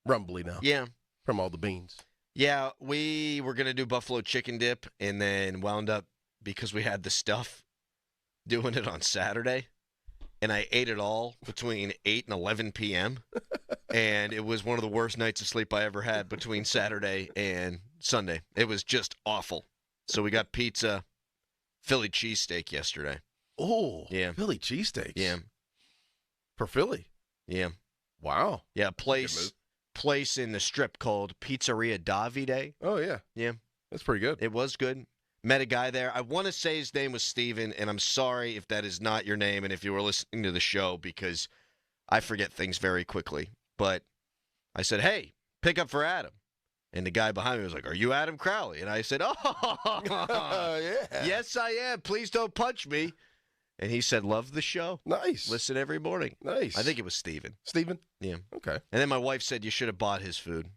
Speaker 10: rumbly now.
Speaker 4: Yeah.
Speaker 10: From all the beans.
Speaker 4: Yeah, we were going to do buffalo chicken dip and then wound up, because we had the stuff, doing it on Saturday. and I ate it all between 8 and 11 p.m., and it was one of the worst nights of sleep I ever had between Saturday and Sunday. It was just awful. So we got pizza, Philly cheesesteak yesterday.
Speaker 10: Oh,
Speaker 4: yeah.
Speaker 10: Philly cheesesteaks.
Speaker 4: Yeah.
Speaker 10: For Philly.
Speaker 4: Yeah.
Speaker 10: Wow.
Speaker 4: Yeah, place in the Strip called Pizzeria Davide.
Speaker 10: Oh, yeah.
Speaker 4: Yeah.
Speaker 10: That's pretty good.
Speaker 4: It was good. Met a guy there. I want to say his name was Steven, and I'm sorry if that is not your name and if you were listening to the show because I forget things very quickly. But I said, hey, pick up for Adam. And the guy behind me was like, are you Adam Crowley? And I said,
Speaker 10: yeah.
Speaker 4: Yes, I am. Please don't punch me. And he said, love the show.
Speaker 10: Nice.
Speaker 4: Listen every morning.
Speaker 10: Nice.
Speaker 4: I think it was Steven.
Speaker 10: Steven?
Speaker 4: Yeah.
Speaker 10: Okay.
Speaker 4: And then my wife said you should have bought his food.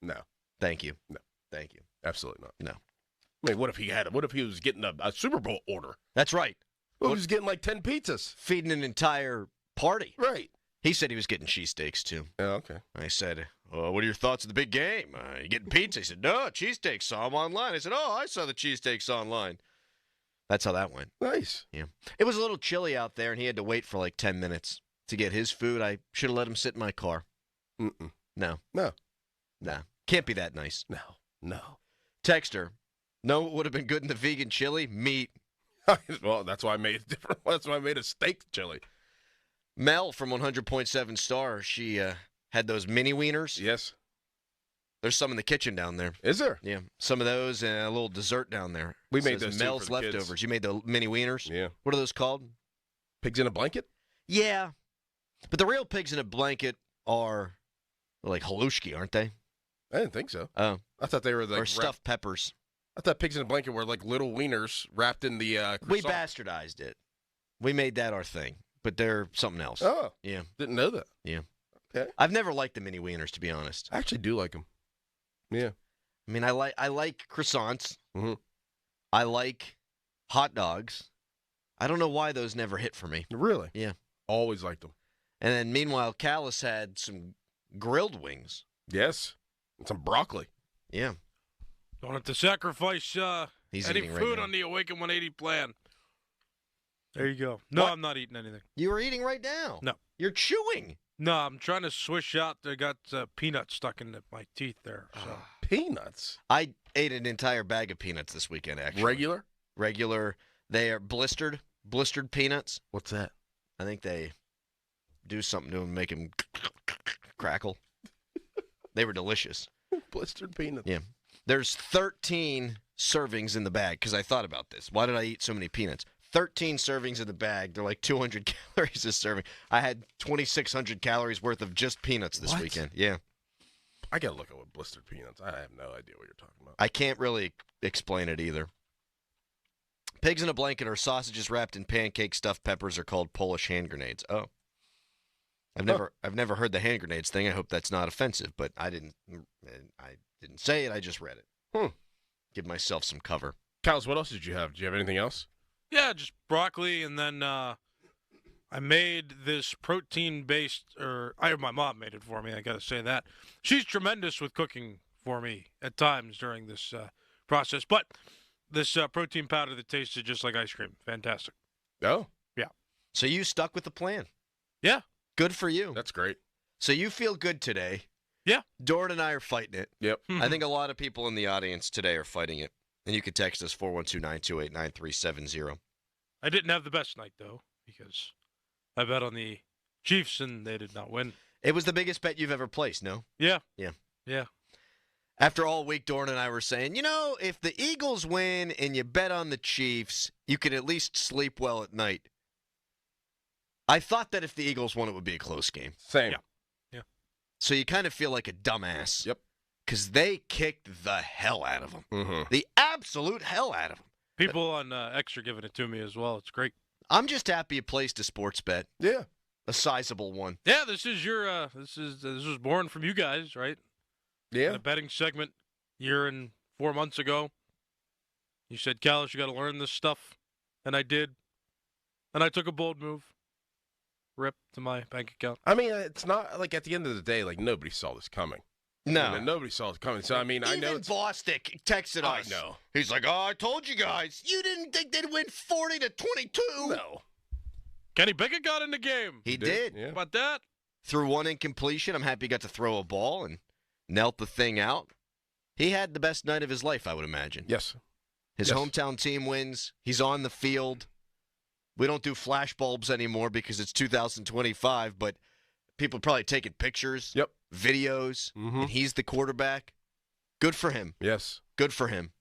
Speaker 10: No.
Speaker 4: Thank you.
Speaker 10: No.
Speaker 4: Thank you.
Speaker 10: Absolutely not.
Speaker 4: No.
Speaker 10: I mean, what if he was getting a Super Bowl order?
Speaker 4: That's right.
Speaker 10: What if he was getting like 10 pizzas?
Speaker 4: Feeding an entire party.
Speaker 10: Right.
Speaker 4: He said he was getting cheesesteaks, too.
Speaker 10: Oh, okay.
Speaker 4: I said, what are your thoughts of the big game? You getting pizza? He said, no, cheesesteaks. Saw them online. I said, I saw the cheesesteaks online. That's how that went.
Speaker 10: Nice.
Speaker 4: Yeah. It was a little chilly out there, and he had to wait for like 10 minutes to get his food. I should have let him sit in my car.
Speaker 10: Mm-mm.
Speaker 4: No.
Speaker 10: No.
Speaker 4: Nah. Can't be that nice.
Speaker 10: No. No.
Speaker 4: Texter. No, it would have been good in the vegan chili? Meat.
Speaker 10: Well, that's why I made it different. That's why I made a steak chili.
Speaker 4: Mel from 100.7 Star, she had those mini wieners.
Speaker 10: Yes.
Speaker 4: There's some in the kitchen down there.
Speaker 10: Is there?
Speaker 4: Yeah. Some of those and a little dessert down there.
Speaker 10: We made those
Speaker 4: Mel's
Speaker 10: for the
Speaker 4: leftovers.
Speaker 10: kids.
Speaker 4: You made the mini wieners?
Speaker 10: Yeah.
Speaker 4: What are those called?
Speaker 10: Pigs in a blanket?
Speaker 4: Yeah. But the real pigs in a blanket are like halushki, aren't they?
Speaker 10: I didn't think so.
Speaker 4: Oh.
Speaker 10: I thought they were like
Speaker 4: or stuffed peppers.
Speaker 10: I thought pigs in a blanket were like little wieners wrapped in the croissant.
Speaker 4: We bastardized it. We made that our thing, but they're something else.
Speaker 10: Oh.
Speaker 4: Yeah.
Speaker 10: Didn't know that.
Speaker 4: Yeah.
Speaker 10: Okay.
Speaker 4: I've never liked the mini wieners, to be honest.
Speaker 10: I actually do like them. Yeah.
Speaker 4: I mean, I like croissants.
Speaker 10: Mm-hmm.
Speaker 4: I like hot dogs. I don't know why those never hit for me.
Speaker 10: Really?
Speaker 4: Yeah.
Speaker 10: Always liked them.
Speaker 4: And then, meanwhile, Callis had some grilled wings.
Speaker 10: Yes. And some broccoli.
Speaker 4: Yeah.
Speaker 11: Don't have to sacrifice
Speaker 4: He's
Speaker 11: any
Speaker 4: eating right
Speaker 11: food
Speaker 4: now.
Speaker 11: on the Awaken 180 plan. There you go. No, I'm not eating anything.
Speaker 4: You were eating right now.
Speaker 11: No.
Speaker 4: You're chewing.
Speaker 11: No, I'm trying to swish out. I got peanuts stuck in my teeth there. So.
Speaker 10: Peanuts?
Speaker 4: I ate an entire bag of peanuts this weekend, actually.
Speaker 10: Regular?
Speaker 4: Regular. They are blistered peanuts.
Speaker 10: What's that?
Speaker 4: I think they do something to them, make them crackle. They were delicious.
Speaker 10: Blistered peanuts.
Speaker 4: Yeah. There's 13 servings in the bag, because I thought about this. Why did I eat so many peanuts? 13 servings in the bag. They're like 200 calories a serving. I had 2,600 calories worth of just peanuts this weekend. Yeah.
Speaker 10: I got to look at what blistered peanuts. I have no idea what you're talking about.
Speaker 4: I can't really explain it either. Pigs in a blanket are sausages wrapped in pancake stuffed peppers are called Polish hand grenades. Oh. I've never heard the hand grenades thing. I hope that's not offensive, but I didn't say it. I just read it. Give myself some cover.
Speaker 10: Kyles, what else did you have? Did you have anything else?
Speaker 11: Yeah, just broccoli, and then I made this protein-based, my mom made it for me, I got to say that. She's tremendous with cooking for me at times during this process, but this protein powder that tasted just like ice cream, fantastic.
Speaker 10: Oh?
Speaker 11: Yeah.
Speaker 4: So you stuck with the plan.
Speaker 11: Yeah.
Speaker 4: Good for you.
Speaker 10: That's great.
Speaker 4: So you feel good today.
Speaker 11: Yeah.
Speaker 4: Doran and I are fighting it.
Speaker 10: Yep.
Speaker 4: I think a lot of people in the audience today are fighting it. And you can text us 412-928-9370.
Speaker 11: I didn't have the best night, though, because I bet on the Chiefs, and they did not win.
Speaker 4: It was the biggest bet you've ever placed, no?
Speaker 11: Yeah.
Speaker 4: Yeah.
Speaker 11: Yeah.
Speaker 4: After all week, Doran and I were saying, if the Eagles win and you bet on the Chiefs, you could at least sleep well at night. I thought that if the Eagles won, it would be a close game.
Speaker 10: Same.
Speaker 11: Yeah.
Speaker 4: So you kind of feel like a dumbass.
Speaker 10: Yep.
Speaker 4: Because they kicked the hell out of them.
Speaker 10: Mm-hmm.
Speaker 4: The absolute hell out of them.
Speaker 11: People on X are giving it to me as well. It's great.
Speaker 4: I'm just happy you placed a sports bet.
Speaker 10: Yeah.
Speaker 4: A sizable one.
Speaker 11: Yeah, this is your this was born from you guys, right?
Speaker 10: Yeah.
Speaker 11: The betting segment year and 4 months ago. You said, Callis, you got to learn this stuff. And I did. And I took a bold move. Rip to my bank account.
Speaker 10: I mean, it's not like at the end of the day, like nobody saw this coming.
Speaker 4: No.
Speaker 10: Nobody saw it coming. So, I mean, I know.
Speaker 4: Even Bostic texted us.
Speaker 10: I know.
Speaker 4: He's like, I told you guys. You didn't think they'd win 40-22.
Speaker 10: No.
Speaker 11: Kenny Pickett got in the game.
Speaker 4: He did.
Speaker 10: Yeah.
Speaker 11: How about that?
Speaker 4: Through one incompletion, I'm happy he got to throw a ball and knelt the thing out. He had the best night of his life, I would imagine.
Speaker 10: Yes.
Speaker 4: His hometown team wins. He's on the field. We don't do flash bulbs anymore because it's 2025, but people probably taking pictures, videos, and he's the quarterback. Good for him.
Speaker 10: Yes.
Speaker 4: Good for him.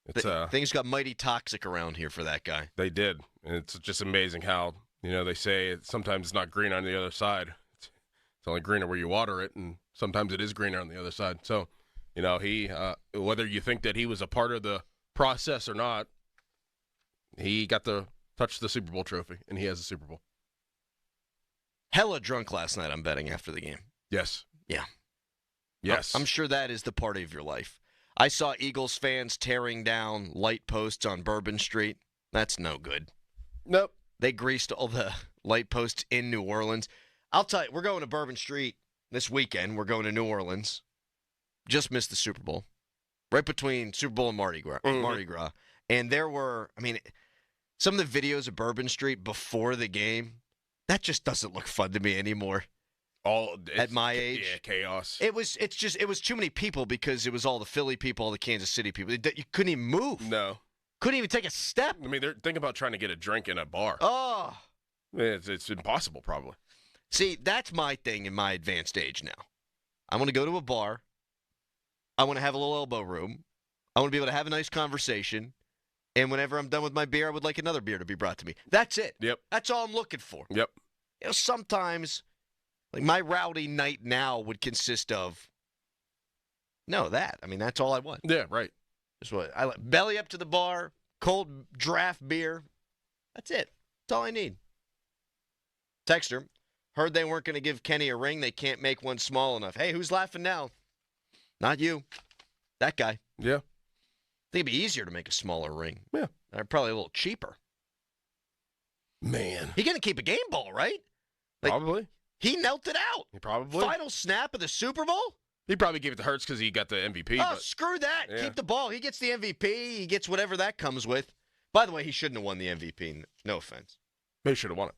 Speaker 10: It's
Speaker 4: Things got mighty toxic around here for that guy.
Speaker 10: They did. And it's just amazing how, they say sometimes it's not green on the other side. It's only greener where you water it, and sometimes it is greener on the other side. So, he, whether you think that he was a part of the process or not, he got to touch the Super Bowl trophy, and he has a Super Bowl.
Speaker 4: Hella drunk last night, I'm betting, after the game.
Speaker 10: Yes.
Speaker 4: Yeah.
Speaker 10: Yes.
Speaker 4: I'm sure that is the party of your life. I saw Eagles fans tearing down light posts on Bourbon Street. That's no good.
Speaker 10: Nope.
Speaker 4: They greased all the light posts in New Orleans. I'll tell you, we're going to Bourbon Street this weekend. We're going to New Orleans. Just missed the Super Bowl. Right between Super Bowl and Mardi Gras. And there were, some of the videos of Bourbon Street before the game, that just doesn't look fun to me anymore. At my age.
Speaker 10: Yeah, chaos.
Speaker 4: It was too many people because it was all the Philly people, all the Kansas City people. You couldn't even move.
Speaker 10: No.
Speaker 4: Couldn't even take a step.
Speaker 10: They're thinking about trying to get a drink in a bar.
Speaker 4: Oh.
Speaker 10: It's impossible, probably.
Speaker 4: See, that's my thing in my advanced age now. I want to go to a bar. I want to have a little elbow room. I want to be able to have a nice conversation. And whenever I'm done with my beer, I would like another beer to be brought to me. That's it.
Speaker 10: Yep.
Speaker 4: That's all I'm looking for.
Speaker 10: Yep.
Speaker 4: Sometimes, my rowdy night now would consist of, that. That's all I want.
Speaker 10: Yeah, right.
Speaker 4: Just what I like. Belly up to the bar, cold draft beer. That's it. That's all I need. Texter, heard they weren't going to give Kenny a ring. They can't make one small enough. Hey, who's laughing now? Not you. That guy.
Speaker 10: Yeah.
Speaker 4: I think it'd be easier to make a smaller ring.
Speaker 10: Yeah.
Speaker 4: Probably a little cheaper.
Speaker 10: Man.
Speaker 4: He going to keep a game ball, right?
Speaker 10: Probably.
Speaker 4: He knelt it out.
Speaker 10: He probably.
Speaker 4: Final snap of the Super Bowl?
Speaker 10: He probably gave it to Hurts because he got the MVP.
Speaker 4: Oh, screw that.
Speaker 10: Yeah.
Speaker 4: Keep the ball. He gets the MVP. He gets whatever that comes with. By the way, he shouldn't have won the MVP. No offense.
Speaker 10: He should have won it.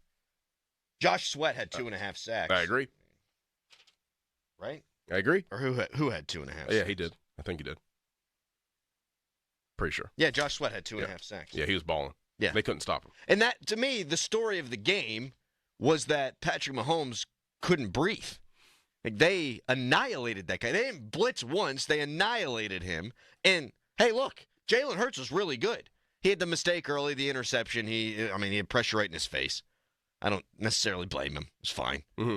Speaker 4: Josh Sweat had 2.5 sacks.
Speaker 10: I agree.
Speaker 4: Right?
Speaker 10: I agree.
Speaker 4: Or who had 2.5 sacks?
Speaker 10: Yeah, he did. I think he did. Pretty sure.
Speaker 4: Yeah, Josh Sweat had 2.5 sacks.
Speaker 10: Yeah, he was balling.
Speaker 4: Yeah.
Speaker 10: They couldn't stop him.
Speaker 4: And that, to me, the story of the game was that Patrick Mahomes couldn't breathe. They annihilated that guy. They didn't blitz once. They annihilated him. And, hey, look, Jalen Hurts was really good. He had the mistake early, the interception. He had pressure right in his face. I don't necessarily blame him. It's fine.
Speaker 10: Mm-hmm.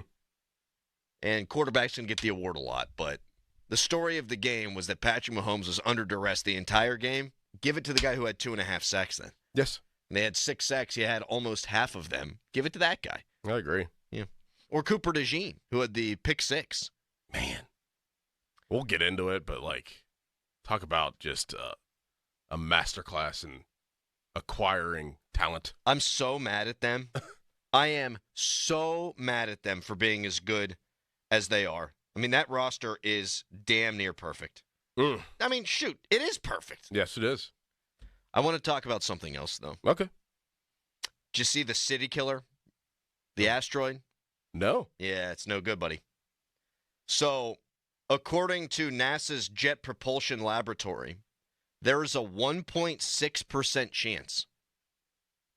Speaker 4: And quarterbacks can get the award a lot. But the story of the game was that Patrick Mahomes was under duress the entire game. Give it to the guy who had 2.5 sacks then.
Speaker 10: Yes.
Speaker 4: And they had 6 sacks. He had almost half of them. Give it to that guy.
Speaker 10: I agree.
Speaker 4: Yeah. Or Cooper DeJean, who had the pick 6.
Speaker 10: Man. We'll get into it, but, talk about just a masterclass in acquiring talent.
Speaker 4: I'm so mad at them. I am so mad at them for being as good as they are. That roster is damn near perfect. Shoot, it is perfect.
Speaker 10: Yes, it is.
Speaker 4: I want to talk about something else, though.
Speaker 10: Okay.
Speaker 4: Did you see the city killer? The asteroid?
Speaker 10: No.
Speaker 4: Yeah, it's no good, buddy. So, according to NASA's Jet Propulsion Laboratory, there is a 1.6% chance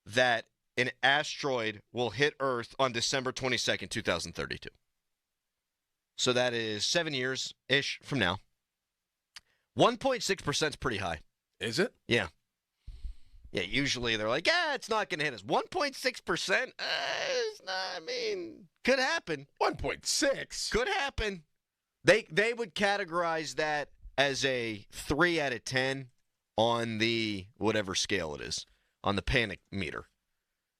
Speaker 4: that an asteroid will hit Earth on December 22nd, 2032. So that is 7 years-ish from now. 1.6% is pretty high.
Speaker 10: Is it?
Speaker 4: Yeah. Yeah, usually they're like, it's not going to hit us. 1.6%? It's not, could happen.
Speaker 10: 1.6?
Speaker 4: Could happen. They would categorize that as a 3 out of 10 on the whatever scale it is, on the panic meter.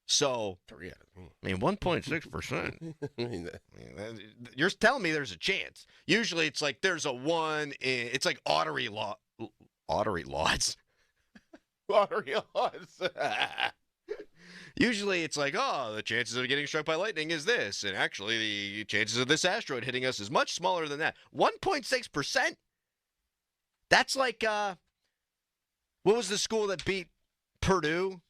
Speaker 4: So,
Speaker 10: 3 out of
Speaker 4: 1.6%. You're telling me there's a chance. Usually it's like there's a 1 in, it's like Audrey laws. Usually it's like, the chances of getting struck by lightning is this. And actually, the chances of this asteroid hitting us is much smaller than that. 1.6%? That's like, what was the school that beat Purdue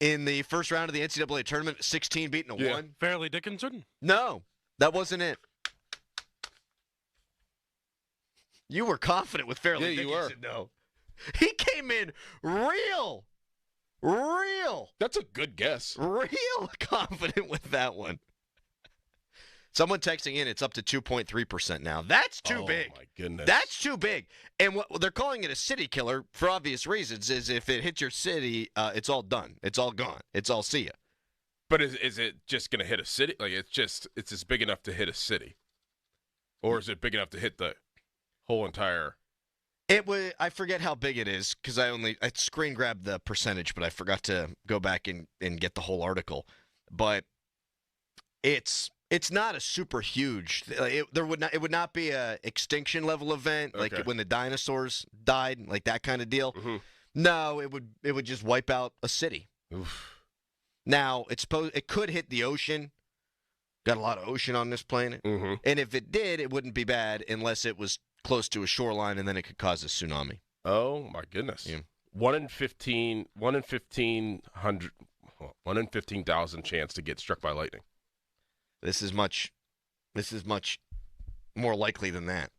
Speaker 4: in the first round of the NCAA tournament, 16 beating a 1?
Speaker 11: Fairleigh Dickinson?
Speaker 4: No, that wasn't it. You were confident with Fairleigh Dickinson, though. He came in real.
Speaker 10: That's a good guess.
Speaker 4: Real confident with that one. Someone texting in, it's up to 2.3% now. That's too big.
Speaker 10: Oh, my goodness.
Speaker 4: That's too big. And what they're calling it a city killer for obvious reasons is if it hits your city, it's all done. It's all gone. It's all see ya.
Speaker 10: But is it just going to hit a city? Like, it's just big enough to hit a city? Or is it big enough to hit the whole entire...
Speaker 4: I forget how big it is because I screen grabbed the percentage, but I forgot to go back and get the whole article. But it's not a super huge. It would not be a extinction level event like when the dinosaurs died, like that kind of deal.
Speaker 10: Mm-hmm.
Speaker 4: No, it would just wipe out a city.
Speaker 10: Oof.
Speaker 4: Now it could hit the ocean. Got a lot of ocean on this planet, and if it did, it wouldn't be bad unless it was close to a shoreline, and then it could cause a tsunami.
Speaker 10: Oh my goodness!
Speaker 4: Yeah.
Speaker 10: 1 in 15,000 chance to get struck by lightning.
Speaker 4: This is much more likely than that.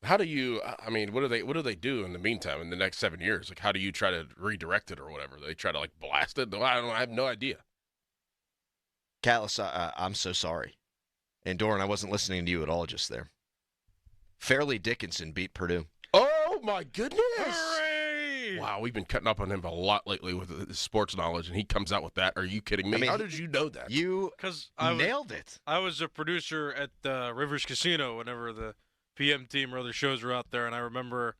Speaker 10: How do you? I mean, what do they do in the meantime in the next 7 years? Like, how do you try to redirect it or whatever? They try to like blast it? I have no idea.
Speaker 4: Callis, I'm so sorry. And Doran, I wasn't listening to you at all just there. Fairleigh Dickinson beat Purdue.
Speaker 10: Oh my goodness!
Speaker 11: Hooray!
Speaker 10: Wow, we've been cutting up on him a lot lately with his sports knowledge, and he comes out with that. Are you kidding me? How did you know that?
Speaker 4: You nailed it.
Speaker 11: I was a producer at Rivers Casino whenever the PM team or other shows were out there, and I remember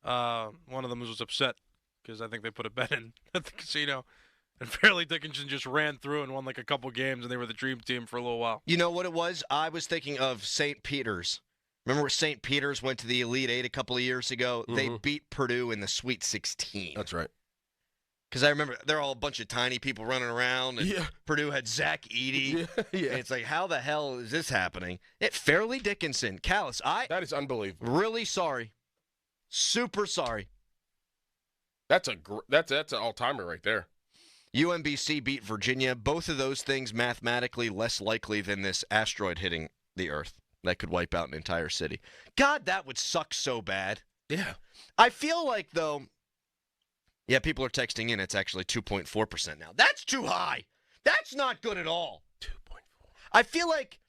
Speaker 11: one of them was upset because I think they put a bet in at the casino, and Fairleigh Dickinson just ran through and won like a couple games, and they were the dream team for a little while.
Speaker 4: You know what it was? I was thinking of St. Peter's. Remember St. Peter's went to the Elite Eight a couple of years ago?
Speaker 10: Mm-hmm.
Speaker 4: They beat Purdue in the Sweet 16.
Speaker 10: That's right.
Speaker 4: Because I remember they're all a bunch of tiny people running around, and Purdue had Zach Edey.
Speaker 10: Yeah.
Speaker 4: And it's like, how the hell is this happening? Fairleigh Dickinson, Callis,
Speaker 10: that is unbelievable.
Speaker 4: Really sorry. Super sorry.
Speaker 10: That's an all-timer right there.
Speaker 4: UMBC beat Virginia. Both of those things mathematically less likely than this asteroid hitting the Earth. That could wipe out an entire city. God, that would suck so bad.
Speaker 10: Yeah.
Speaker 4: I feel like, though, people are texting in. It's actually 2.4% now. That's too high. That's not good at all.
Speaker 10: 2.4.
Speaker 4: I feel like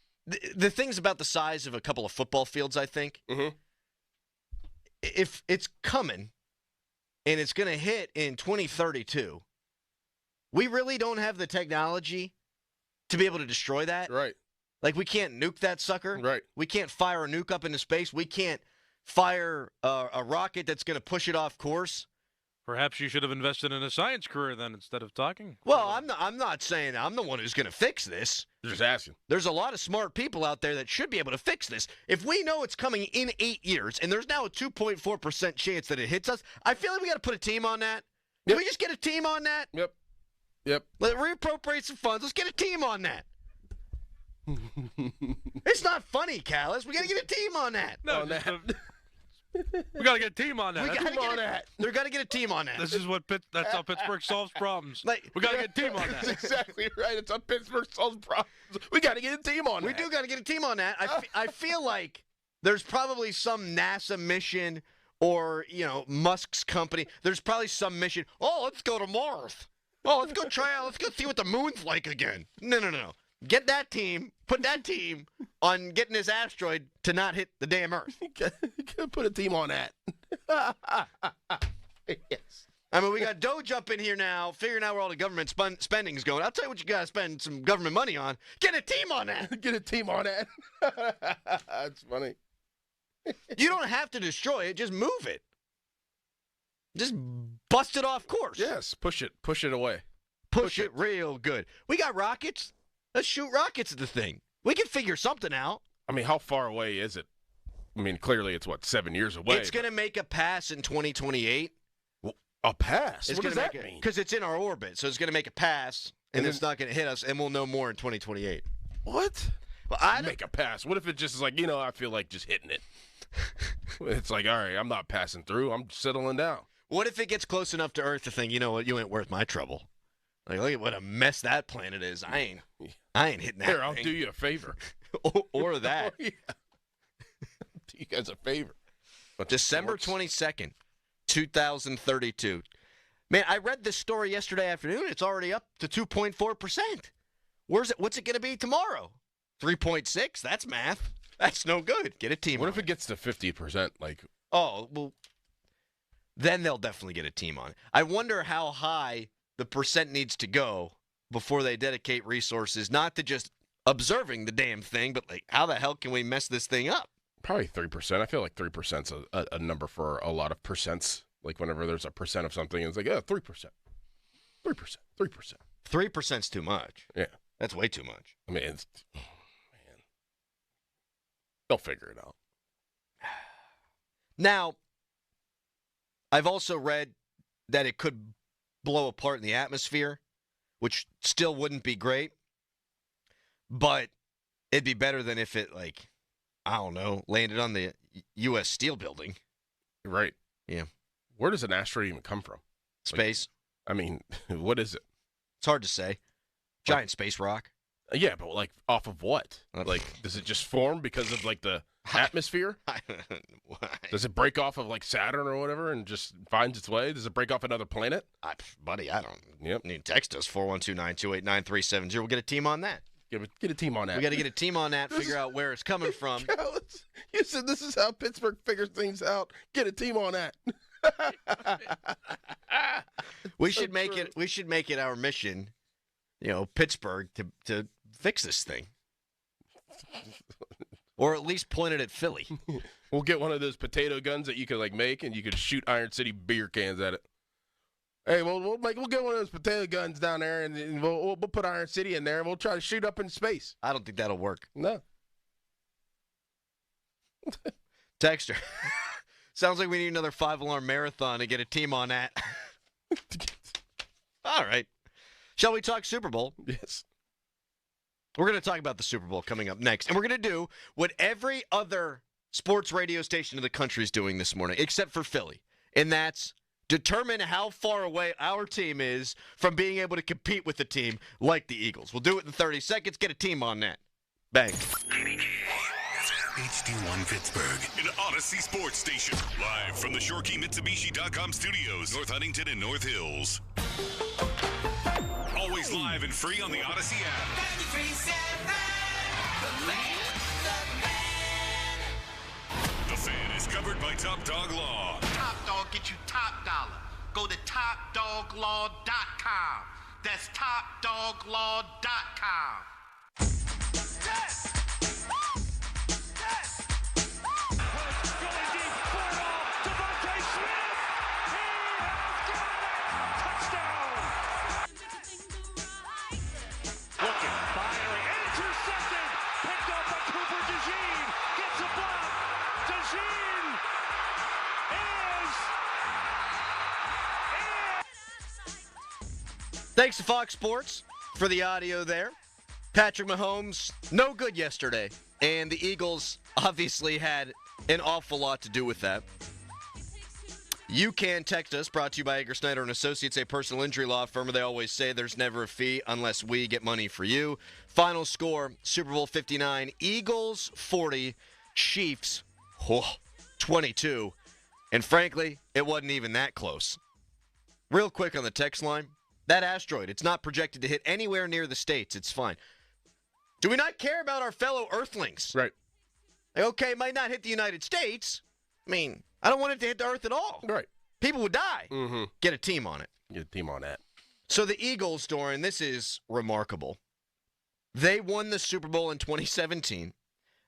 Speaker 4: the things about the size of a couple of football fields, I think, if it's coming and it's going to hit in 2032, we really don't have the technology to be able to destroy that.
Speaker 10: Right.
Speaker 4: Like, we can't nuke that sucker.
Speaker 10: Right.
Speaker 4: We can't fire a nuke up into space. We can't fire a rocket that's going to push it off course.
Speaker 11: Perhaps you should have invested in a science career then instead of talking.
Speaker 4: Well, I'm not saying I'm the one who's going to fix this.
Speaker 10: Just asking.
Speaker 4: There's a lot of smart people out there that should be able to fix this. If we know it's coming in 8 years, and there's now a 2.4% chance that it hits us, I feel like we got to put a team on that. Can we just get a team on that?
Speaker 10: Yep.
Speaker 4: Let reappropriate some funds. Let's get a team on that. It's not funny, Callis. We got to get a team on that.
Speaker 11: No, we got to get a team on that.
Speaker 4: We got to get that. They got to get a team on that.
Speaker 11: This is that's how Pittsburgh solves problems. We got to get a team on that.
Speaker 10: That's exactly right. It's how Pittsburgh solves problems. We got to get a team on that.
Speaker 4: We do got to get a team on that. I feel like there's probably some NASA mission or, Musk's company. There's probably some mission. Oh, let's go to Mars. Oh, let's go try out. Let's go see what the moon's like again. No. Get that team, put that team on getting this asteroid to not hit the damn Earth.
Speaker 10: Put a team on that.
Speaker 4: Yes. I mean, we got Doge up in here now, figuring out where all the government spending's going. I'll tell you what you got to spend some government money on. Get a team on that.
Speaker 10: Get a team on that. That's funny.
Speaker 4: You don't have to destroy it. Just move it. Just bust it off course.
Speaker 10: Yes, push it away.
Speaker 4: Push it real good. We got rockets. Let's shoot rockets at the thing. We can figure something out.
Speaker 10: I mean, how far away is it? I mean, clearly it's, 7 years away?
Speaker 4: It's going to make a pass in 2028.
Speaker 10: A pass?
Speaker 4: What
Speaker 10: does that mean?
Speaker 4: Because it's in our orbit, so it's going to make a pass, and it's not going to hit us, and we'll know more in 2028.
Speaker 10: What?
Speaker 4: Well,
Speaker 10: make a pass. What if it just is like, I feel like just hitting it? It's like, all right, I'm not passing through. I'm settling down.
Speaker 4: What if it gets close enough to Earth to think, you know what, you ain't worth my trouble? Like, look at what a mess that planet is. I ain't hitting that.
Speaker 10: Here, I'll
Speaker 4: thing.
Speaker 10: do you a favor.
Speaker 4: or that.
Speaker 10: Yeah. Do you guys a favor.
Speaker 4: December 22nd, 2032. Man, I read this story yesterday afternoon. It's already up to 2.4%. Where's it? What's it going to be tomorrow? 3.6? That's math. That's no good. Get a team
Speaker 10: What
Speaker 4: on
Speaker 10: if it gets to 50%? Like,
Speaker 4: oh, well, then they'll definitely get a team on it. I wonder how high the percent needs to go before they dedicate resources, not to just observing the damn thing, but like, how the hell can we mess this thing up?
Speaker 10: probably 3%. I feel like 3%'s a number for a lot of percents. Like whenever there's a percent of something, it's like, 3%. 3%. 3%.
Speaker 4: 3%'s too much.
Speaker 10: Yeah.
Speaker 4: That's way too much.
Speaker 10: I mean, man. They'll figure it out.
Speaker 4: Now, I've also read that it could blow apart in the atmosphere, which still wouldn't be great. But it'd be better than if it, like, I don't know, landed on the U.S. Steel building.
Speaker 10: Right.
Speaker 4: Yeah.
Speaker 10: Where does an asteroid even come from?
Speaker 4: Space.
Speaker 10: Like, I mean, what is it?
Speaker 4: It's hard to say. Giant space rock.
Speaker 10: Yeah, but like off of what? Like, does it just form because of like the atmosphere? Does it break off of like Saturn or whatever and just finds its way? Does it break off another planet?
Speaker 4: Buddy, I don't.
Speaker 10: Yep.
Speaker 4: You can text us 412-928-9370. We'll get a team on that.
Speaker 10: Get a team on that.
Speaker 4: We got to get a team on that. Figure out where it's coming from.
Speaker 10: You said this is how Pittsburgh figures things out. Get a team on that.
Speaker 4: We should make it. We should make it our mission. You know, Pittsburgh to fix this thing, or at least point it at Philly.
Speaker 10: We'll get one of those potato guns that you could like make, and you could shoot Iron City beer cans at it. Hey, we'll get one of those potato guns down there, and we'll put Iron City in there, and we'll try to shoot up in space.
Speaker 4: I don't think that'll work.
Speaker 10: No.
Speaker 4: Texter. Sounds like we need another 5-alarm marathon to get a team on that. All right. Shall we talk Super Bowl?
Speaker 10: Yes.
Speaker 4: We're going to talk about the Super Bowl coming up next. And we're going to do what every other sports radio station in the country is doing this morning, except for Philly. And that's determine how far away our team is from being able to compete with a team like the Eagles. We'll do it in 30 seconds. Get a team on that. Bang.
Speaker 1: HD1 Pittsburgh, an Odyssey sports station. Live from the ShoreKeyMitsubishi.com studios, North Huntington and North Hills. Always live and free on the Odyssey app. The Fan is covered by Top Dog Law.
Speaker 3: Top Dog get you top dollar. Go to TopDogLaw.com. That's TopDogLaw.com. Yes!
Speaker 4: Thanks to Fox Sports for the audio there. Patrick Mahomes, no good yesterday. And the Eagles obviously had an awful lot to do with that. You can text us, brought to you by Edgar Snyder and Associates, a personal injury law firm. They always say there's never a fee unless we get money for you. Final score, Super Bowl 59, Eagles 40, Chiefs 22. And frankly, it wasn't even that close. Real quick on the text line. That asteroid, it's not projected to hit anywhere near the States. It's fine. Do we not care about our fellow Earthlings?
Speaker 10: Right.
Speaker 4: Like, okay, it might not hit the United States. I mean, I don't want it to hit the Earth at all.
Speaker 10: Right.
Speaker 4: People would die.
Speaker 10: Mm-hmm.
Speaker 4: Get a team on it.
Speaker 10: Get a team on that.
Speaker 4: So the Eagles, Doran, this is remarkable. They won the Super Bowl in 2017,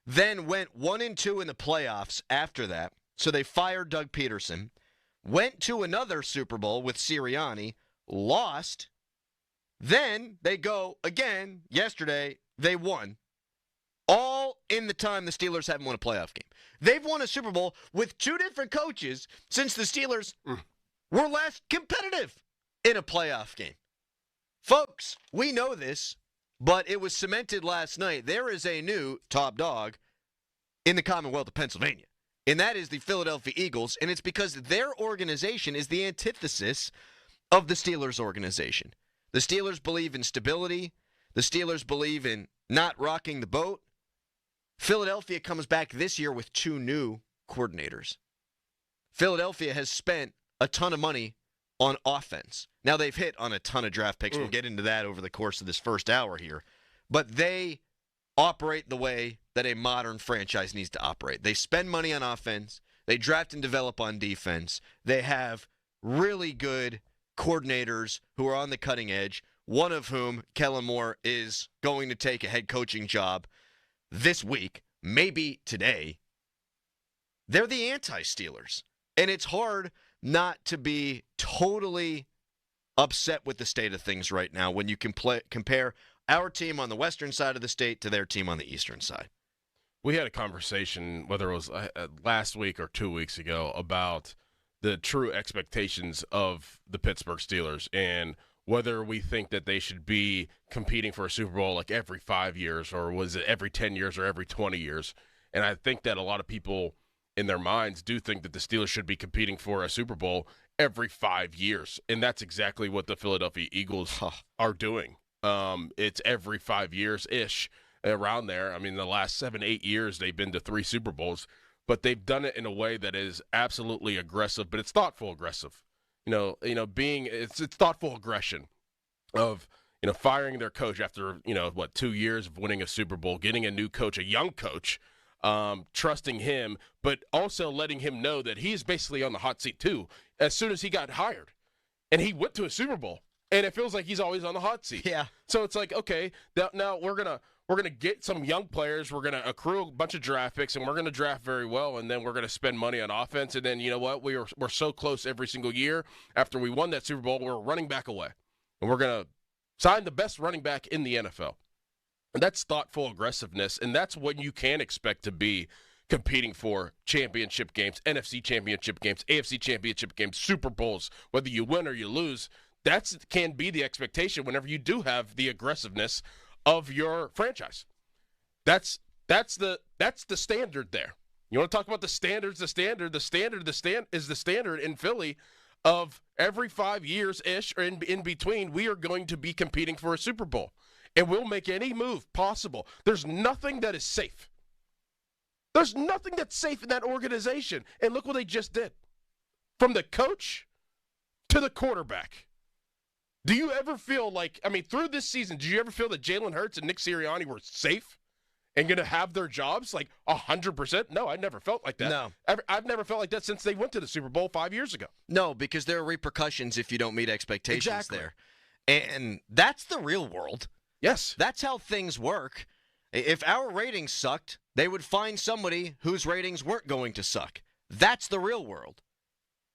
Speaker 4: then went 1-2 in the playoffs after that. So they fired Doug Peterson, went to another Super Bowl with Sirianni, lost, then they go again yesterday, they won. All in the time the Steelers haven't won a playoff game. They've won a Super Bowl with two different coaches since the Steelers were last competitive in a playoff game. Folks, we know this, but it was cemented last night. There is a new top dog in the Commonwealth of Pennsylvania. and that is the Philadelphia Eagles, and it's because their organization is the antithesis of the Steelers organization. The Steelers believe in stability. The Steelers believe in not rocking the boat. Philadelphia comes back this year with 2 new coordinators. Philadelphia has spent a ton of money on offense. Now, they've hit on a ton of draft picks. We'll get into that over the course of this first hour here. But they operate the way that a modern franchise needs to operate. They spend money on offense. They draft and develop on defense. They have really good coordinators who are on the cutting edge, one of whom, Kellen Moore, is going to take a head coaching job this week, maybe today. They're the anti-Steelers. And it's hard not to be totally upset with the state of things right now when you compare our team on the western side of the state to their team on the eastern side.
Speaker 10: We had a conversation, whether it was last week or 2 weeks ago, about the true expectations of the Pittsburgh Steelers and whether we think that they should be competing for a Super Bowl like every 5 years, or was it every 10 years or every 20 years. And I think that a lot of people in their minds do think that the Steelers should be competing for a Super Bowl every 5 years. And that's exactly what the Philadelphia Eagles are doing. It's every 5 years-ish around there. I mean, the last 7-8 years, they've been to 3 Super Bowls, but they've done it in a way that is absolutely aggressive, but it's thoughtful aggressive. It's thoughtful aggression of, firing their coach after, 2 years of winning a Super Bowl, getting a new coach, a young coach, trusting him, but also letting him know that he's basically on the hot seat too as soon as he got hired. And he went to a Super Bowl, and it feels like he's always on the hot seat.
Speaker 4: Yeah.
Speaker 10: So it's like, okay, now we're gonna get some young players, we're gonna accrue a bunch of draft picks, and we're gonna draft very well, and then we're gonna spend money on offense, and then you know what? We're so close every single year. After we won that Super Bowl, we're running back away, and we're gonna sign the best running back in the NFL. And that's thoughtful aggressiveness, and that's what you can expect to be competing for championship games, NFC championship games, AFC championship games, Super Bowls, whether you win or you lose. That can be the expectation whenever you do have the aggressiveness of your franchise. That's the standard there. You want to talk about the standards? The standard is the standard in Philly of every 5 years-ish or in between, we are going to be competing for a Super Bowl. And we'll make any move possible. There's nothing that is safe. There's nothing that's safe in that organization. And look what they just did. From the coach to the quarterback. Do you ever feel like, through this season, did you ever feel that Jalen Hurts and Nick Sirianni were safe and going to have their jobs like 100%? No, I never felt like that.
Speaker 4: No.
Speaker 10: I've never felt like that since they went to the Super Bowl 5 years ago.
Speaker 4: No, because there are repercussions if you don't meet expectations there. And that's the real world.
Speaker 10: Yes.
Speaker 4: That's how things work. If our ratings sucked, they would find somebody whose ratings weren't going to suck. That's the real world.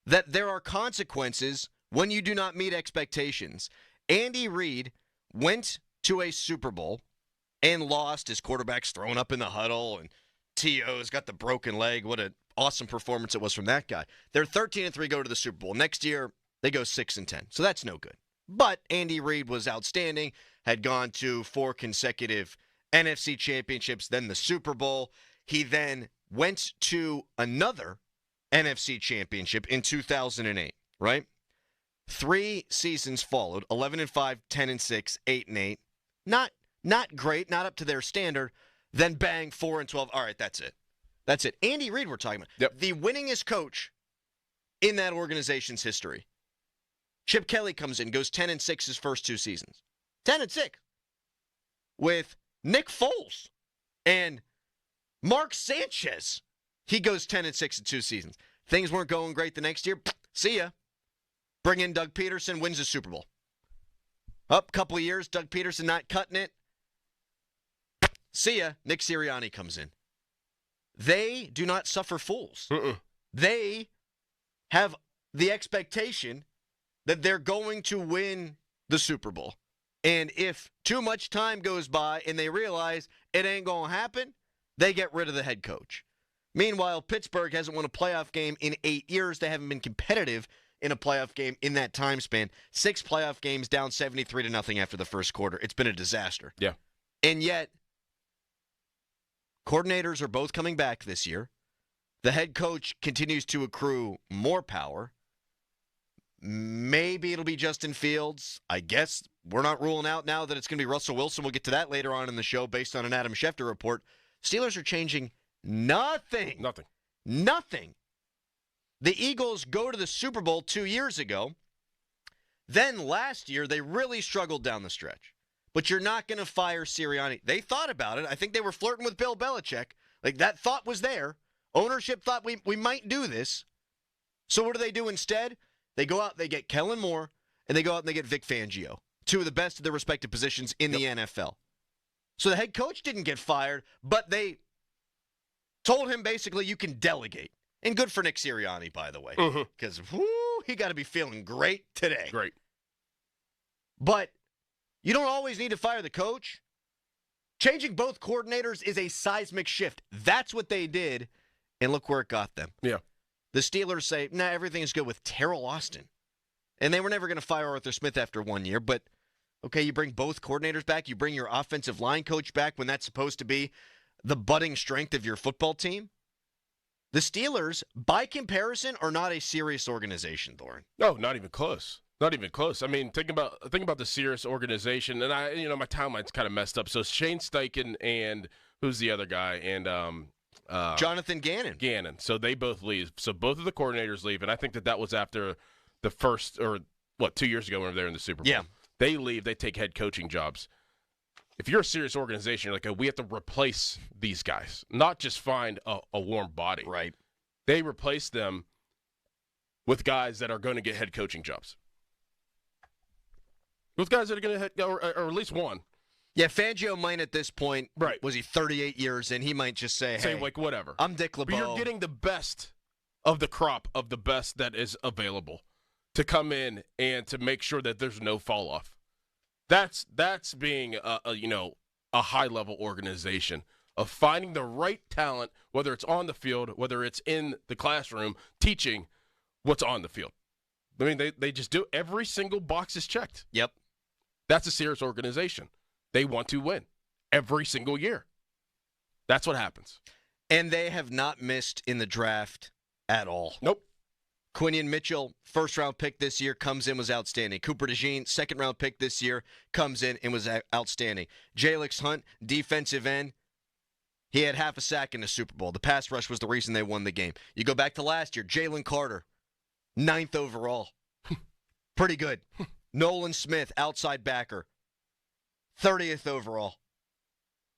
Speaker 4: That there are consequences when you do not meet expectations. Andy Reid went to a Super Bowl and lost. His quarterback's thrown up in the huddle, and T.O.'s got the broken leg. What an awesome performance it was from that guy. They're 13-3, go to the Super Bowl. Next year, they go 6-10. So that's no good. But Andy Reid was outstanding, had gone to 4 consecutive NFC championships, then the Super Bowl. He then went to another NFC championship in 2008, right? 3 seasons followed, 11-5, 10-6, 8-8. Not great, not up to their standard. Then bang, 4-12. All right, that's it. That's it. Andy Reid we're talking about.
Speaker 10: Yep.
Speaker 4: The winningest coach in that organization's history. Chip Kelly comes in, goes 10-6 his first 2 seasons. 10-6. With Nick Foles and Mark Sanchez. He goes 10-6 in 2 seasons. Things weren't going great the next year. See ya. Bring in Doug Peterson, wins the Super Bowl. Up couple of years, Doug Peterson not cutting it. See ya. Nick Sirianni comes in. They do not suffer fools. They have the expectation that they're going to win the Super Bowl. And if too much time goes by and they realize it ain't going to happen, they get rid of the head coach. Meanwhile, Pittsburgh hasn't won a playoff game in 8 years. They haven't been competitive in a playoff game in that time span. 6 playoff games down 73-0 after the first quarter. It's been a disaster.
Speaker 10: Yeah.
Speaker 4: And yet, coordinators are both coming back this year. The head coach continues to accrue more power. Maybe it'll be Justin Fields. I guess we're not ruling out now that it's going to be Russell Wilson. We'll get to that later on in the show based on an Adam Schefter report. Steelers are changing nothing. Nothing. The Eagles go to the Super Bowl 2 years ago. Then last year, they really struggled down the stretch. But you're not going to fire Sirianni. They thought about it. I think they were flirting with Bill Belichick. Like, that thought was there. Ownership thought we might do this. So what do instead? They go out, they get Kellen Moore, and they go out and they get Vic Fangio. Two of the best of their respective positions in the NFL. So the head coach didn't get fired, but they told him basically you can delegate. And good for Nick Sirianni, by the way. Because, he got to be feeling great today.
Speaker 10: Great.
Speaker 4: But you don't always need to fire the coach. Changing both coordinators is a seismic shift. That's what they did, and look where it got them.
Speaker 10: Yeah.
Speaker 4: The Steelers say, nah, everything is good with Terrell Austin. And they were never going to fire Arthur Smith after 1 year, but, okay, you bring both coordinators back. You bring your offensive line coach back when that's supposed to be the budding strength of your football team. The Steelers, by comparison, are not a serious organization, Thorin.
Speaker 10: No, not even close. Not even close. I mean, think about the serious organization, and my timeline's kind of messed up. So Shane Steichen and who's the other guy? And
Speaker 4: Jonathan Gannon.
Speaker 10: Gannon. So they both leave. So both of the coordinators leave, and I think that was after the first, 2 years ago when they were in the Super Bowl.
Speaker 4: Yeah.
Speaker 10: They leave. They take head coaching jobs. If you're a serious organization, you're like, oh, we have to replace these guys, not just find a warm body.
Speaker 4: Right.
Speaker 10: They replace them with guys that are going to get head coaching jobs. With guys that are going to or at least one.
Speaker 4: Yeah, Fangio might at this point,
Speaker 10: right?
Speaker 4: Was he 38 years in? He might just say, hey,
Speaker 10: like, whatever.
Speaker 4: I'm Dick LeBeau.
Speaker 10: But you're getting the best of the crop of the best that is available to come in and to make sure that there's no fall off. That's being a high-level organization of finding the right talent, whether it's on the field, whether it's in the classroom, teaching what's on the field. I mean, they just do every single box is checked.
Speaker 4: Yep.
Speaker 10: That's a serious organization. They want to win every single year. That's what happens.
Speaker 4: And they have not missed in the draft at all.
Speaker 10: Nope.
Speaker 4: Quinion Mitchell, first-round pick this year, comes in, was outstanding. Cooper DeJean, second-round pick this year, comes in and was outstanding. Jalix Hunt, defensive end, he had half a sack in the Super Bowl. The pass rush was the reason they won the game. You go back to last year, Jalen Carter, 9th overall. Pretty good. Nolan Smith, outside backer, 30th overall.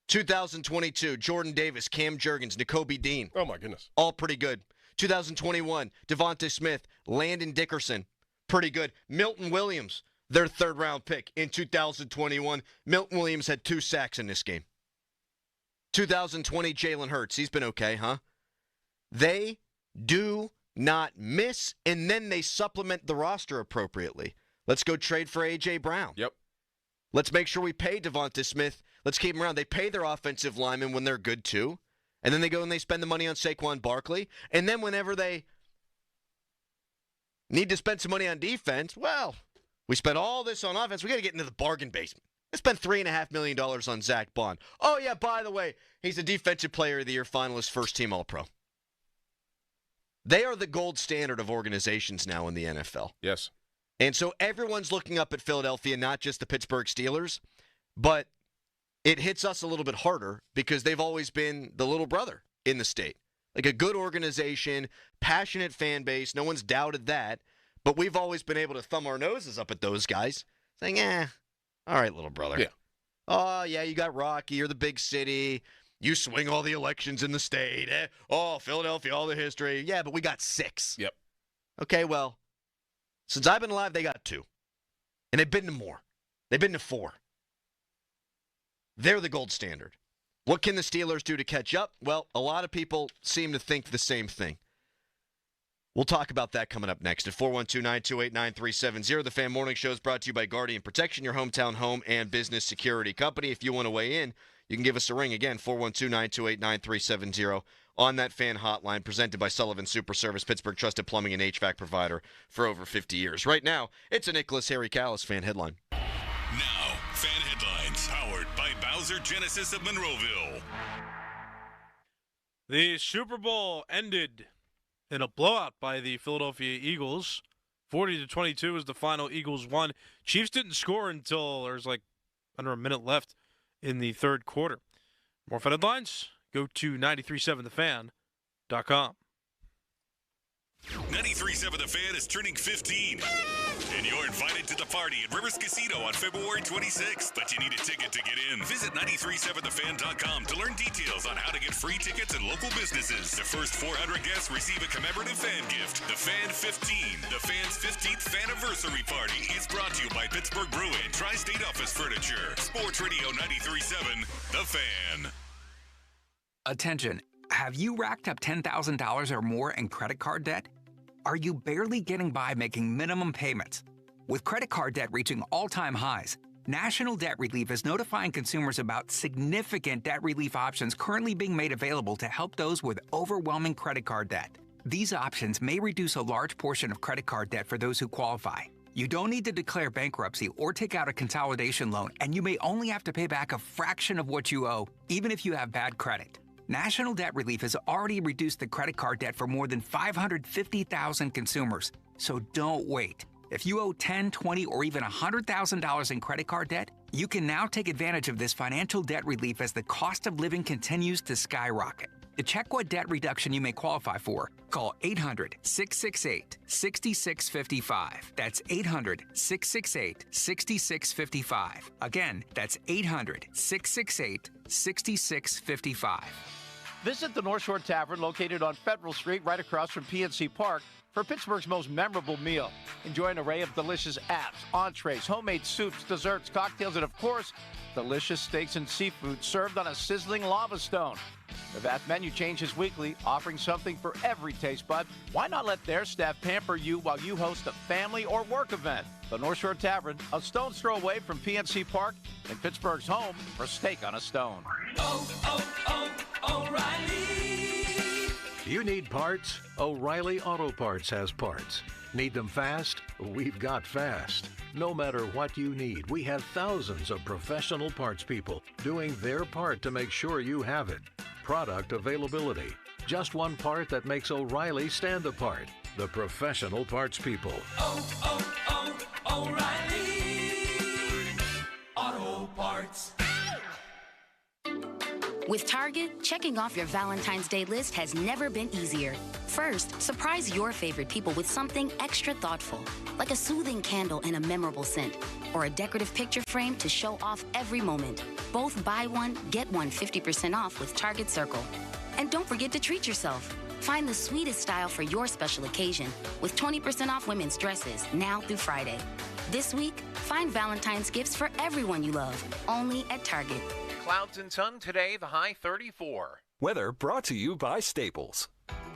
Speaker 4: 2022, Jordan Davis, Cam Jurgens, Nakobe Dean.
Speaker 10: Oh, my goodness.
Speaker 4: All pretty good. 2021, Devonta Smith, Landon Dickerson, pretty good. Milton Williams, their third-round pick in 2021. Milton Williams had 2 sacks in this game. 2020, Jalen Hurts. He's been okay, huh? They do not miss, and then they supplement the roster appropriately. Let's go trade for A.J. Brown.
Speaker 10: Yep.
Speaker 4: Let's make sure we pay Devonta Smith. Let's keep him around. They pay their offensive linemen when they're good, too. And then they go and they spend the money on Saquon Barkley. And then whenever they need to spend some money on defense, well, we spent all this on offense. We got to get into the bargain basement. They spent $3.5 million on Zach Bond. Oh, yeah, by the way, he's a Defensive Player of the Year finalist, first-team All-Pro. They are the gold standard of organizations now in the NFL.
Speaker 10: Yes.
Speaker 4: And so everyone's looking up at Philadelphia, not just the Pittsburgh Steelers, but it hits us a little bit harder because they've always been the little brother in the state. Like a good organization, passionate fan base. No one's doubted that. But we've always been able to thumb our noses up at those guys, saying, all right, little brother.
Speaker 10: Yeah.
Speaker 4: Oh, yeah, you got Rocky. You're the big city. You swing all the elections in the state. Oh, Philadelphia, all the history. Yeah, but we got 6.
Speaker 10: Yep.
Speaker 4: Okay, well, since I've been alive, they got 2. And they've been to more. They've been to 4. They're the gold standard. What can the Steelers do to catch up? Well, a lot of people seem to think the same thing. We'll talk about that coming up next at 412-928-9370. The Fan Morning Show is brought to you by Guardian Protection, your hometown home and business security company. If you want to weigh in, you can give us a ring again, 412-928-9370 on that fan hotline, presented by Sullivan Super Service, Pittsburgh trusted plumbing and HVAC provider for over 50 years. Right now, it's a Nicholas Harry Callis fan headline.
Speaker 1: Now, fan headlines powered by Bowser Genesis of Monroeville.
Speaker 11: The Super Bowl ended in a blowout by the Philadelphia Eagles. 40-22 was the final. Eagles won. Chiefs didn't score until there was under a minute left in the third quarter. More Fed headlines? Go to 937thefan.com.
Speaker 1: 93.7 The Fan is turning 15. And you're invited to the party at Rivers Casino on February 26th. But you need a ticket to get in. Visit 937thefan.com to learn details on how to get free tickets and local businesses. The first 400 guests receive a commemorative fan gift. The Fan 15, the Fan's 15th Faniversary Party, is brought to you by Pittsburgh Brewing, Tri-State Office Furniture, Sports Radio 93.7 The Fan.
Speaker 12: Attention. Have you racked up $10,000 or more in credit card debt? Are you barely getting by making minimum payments? With credit card debt reaching all-time highs, National Debt Relief is notifying consumers about significant debt relief options currently being made available to help those with overwhelming credit card debt. These options may reduce a large portion of credit card debt for those who qualify. You don't need to declare bankruptcy or take out a consolidation loan, and you may only have to pay back a fraction of what you owe, even if you have bad credit. National Debt Relief has already reduced the credit card debt for more than 550,000 consumers. So don't wait. If you owe $10,000, $20,000, or even $100,000 in credit card debt, you can now take advantage of this financial debt relief as the cost of living continues to skyrocket. To check what debt reduction you may qualify for, call 800-668-6655. That's 800-668-6655. Again, that's 800-668-6655.
Speaker 13: Visit the North Shore Tavern located on Federal Street right across from PNC Park for Pittsburgh's most memorable meal. Enjoy an array of delicious apps, entrees, homemade soups, desserts, cocktails, and of course, delicious steaks and seafood served on a sizzling lava stone. The vast menu changes weekly, offering something for every taste bud. Why not let their staff pamper you while you host a family or work event? The North Shore Tavern, a stone's throw away from PNC Park and Pittsburgh's home for steak on a stone.
Speaker 15: O'Reilly. You need parts? O'Reilly Auto Parts has parts. Need them fast? We've got fast. No matter what you need, we have thousands of professional parts people doing their part to make sure you have it. Product availability. Just one part that makes O'Reilly stand apart. The professional parts people.
Speaker 6: O'Reilly Auto Parts.
Speaker 27: With Target, checking off your Valentine's Day list has never been easier. First, surprise your favorite people with something extra thoughtful, like a soothing candle and a memorable scent, or a decorative picture frame to show off every moment. Both buy one, get one 50% off with Target Circle. And don't forget to treat yourself. Find the sweetest style for your special occasion with 20% off women's dresses now through Friday. This week, find Valentine's gifts for everyone you love, only at Target.
Speaker 17: Clouds and sun today, the high 34.
Speaker 16: Weather brought to you by Staples.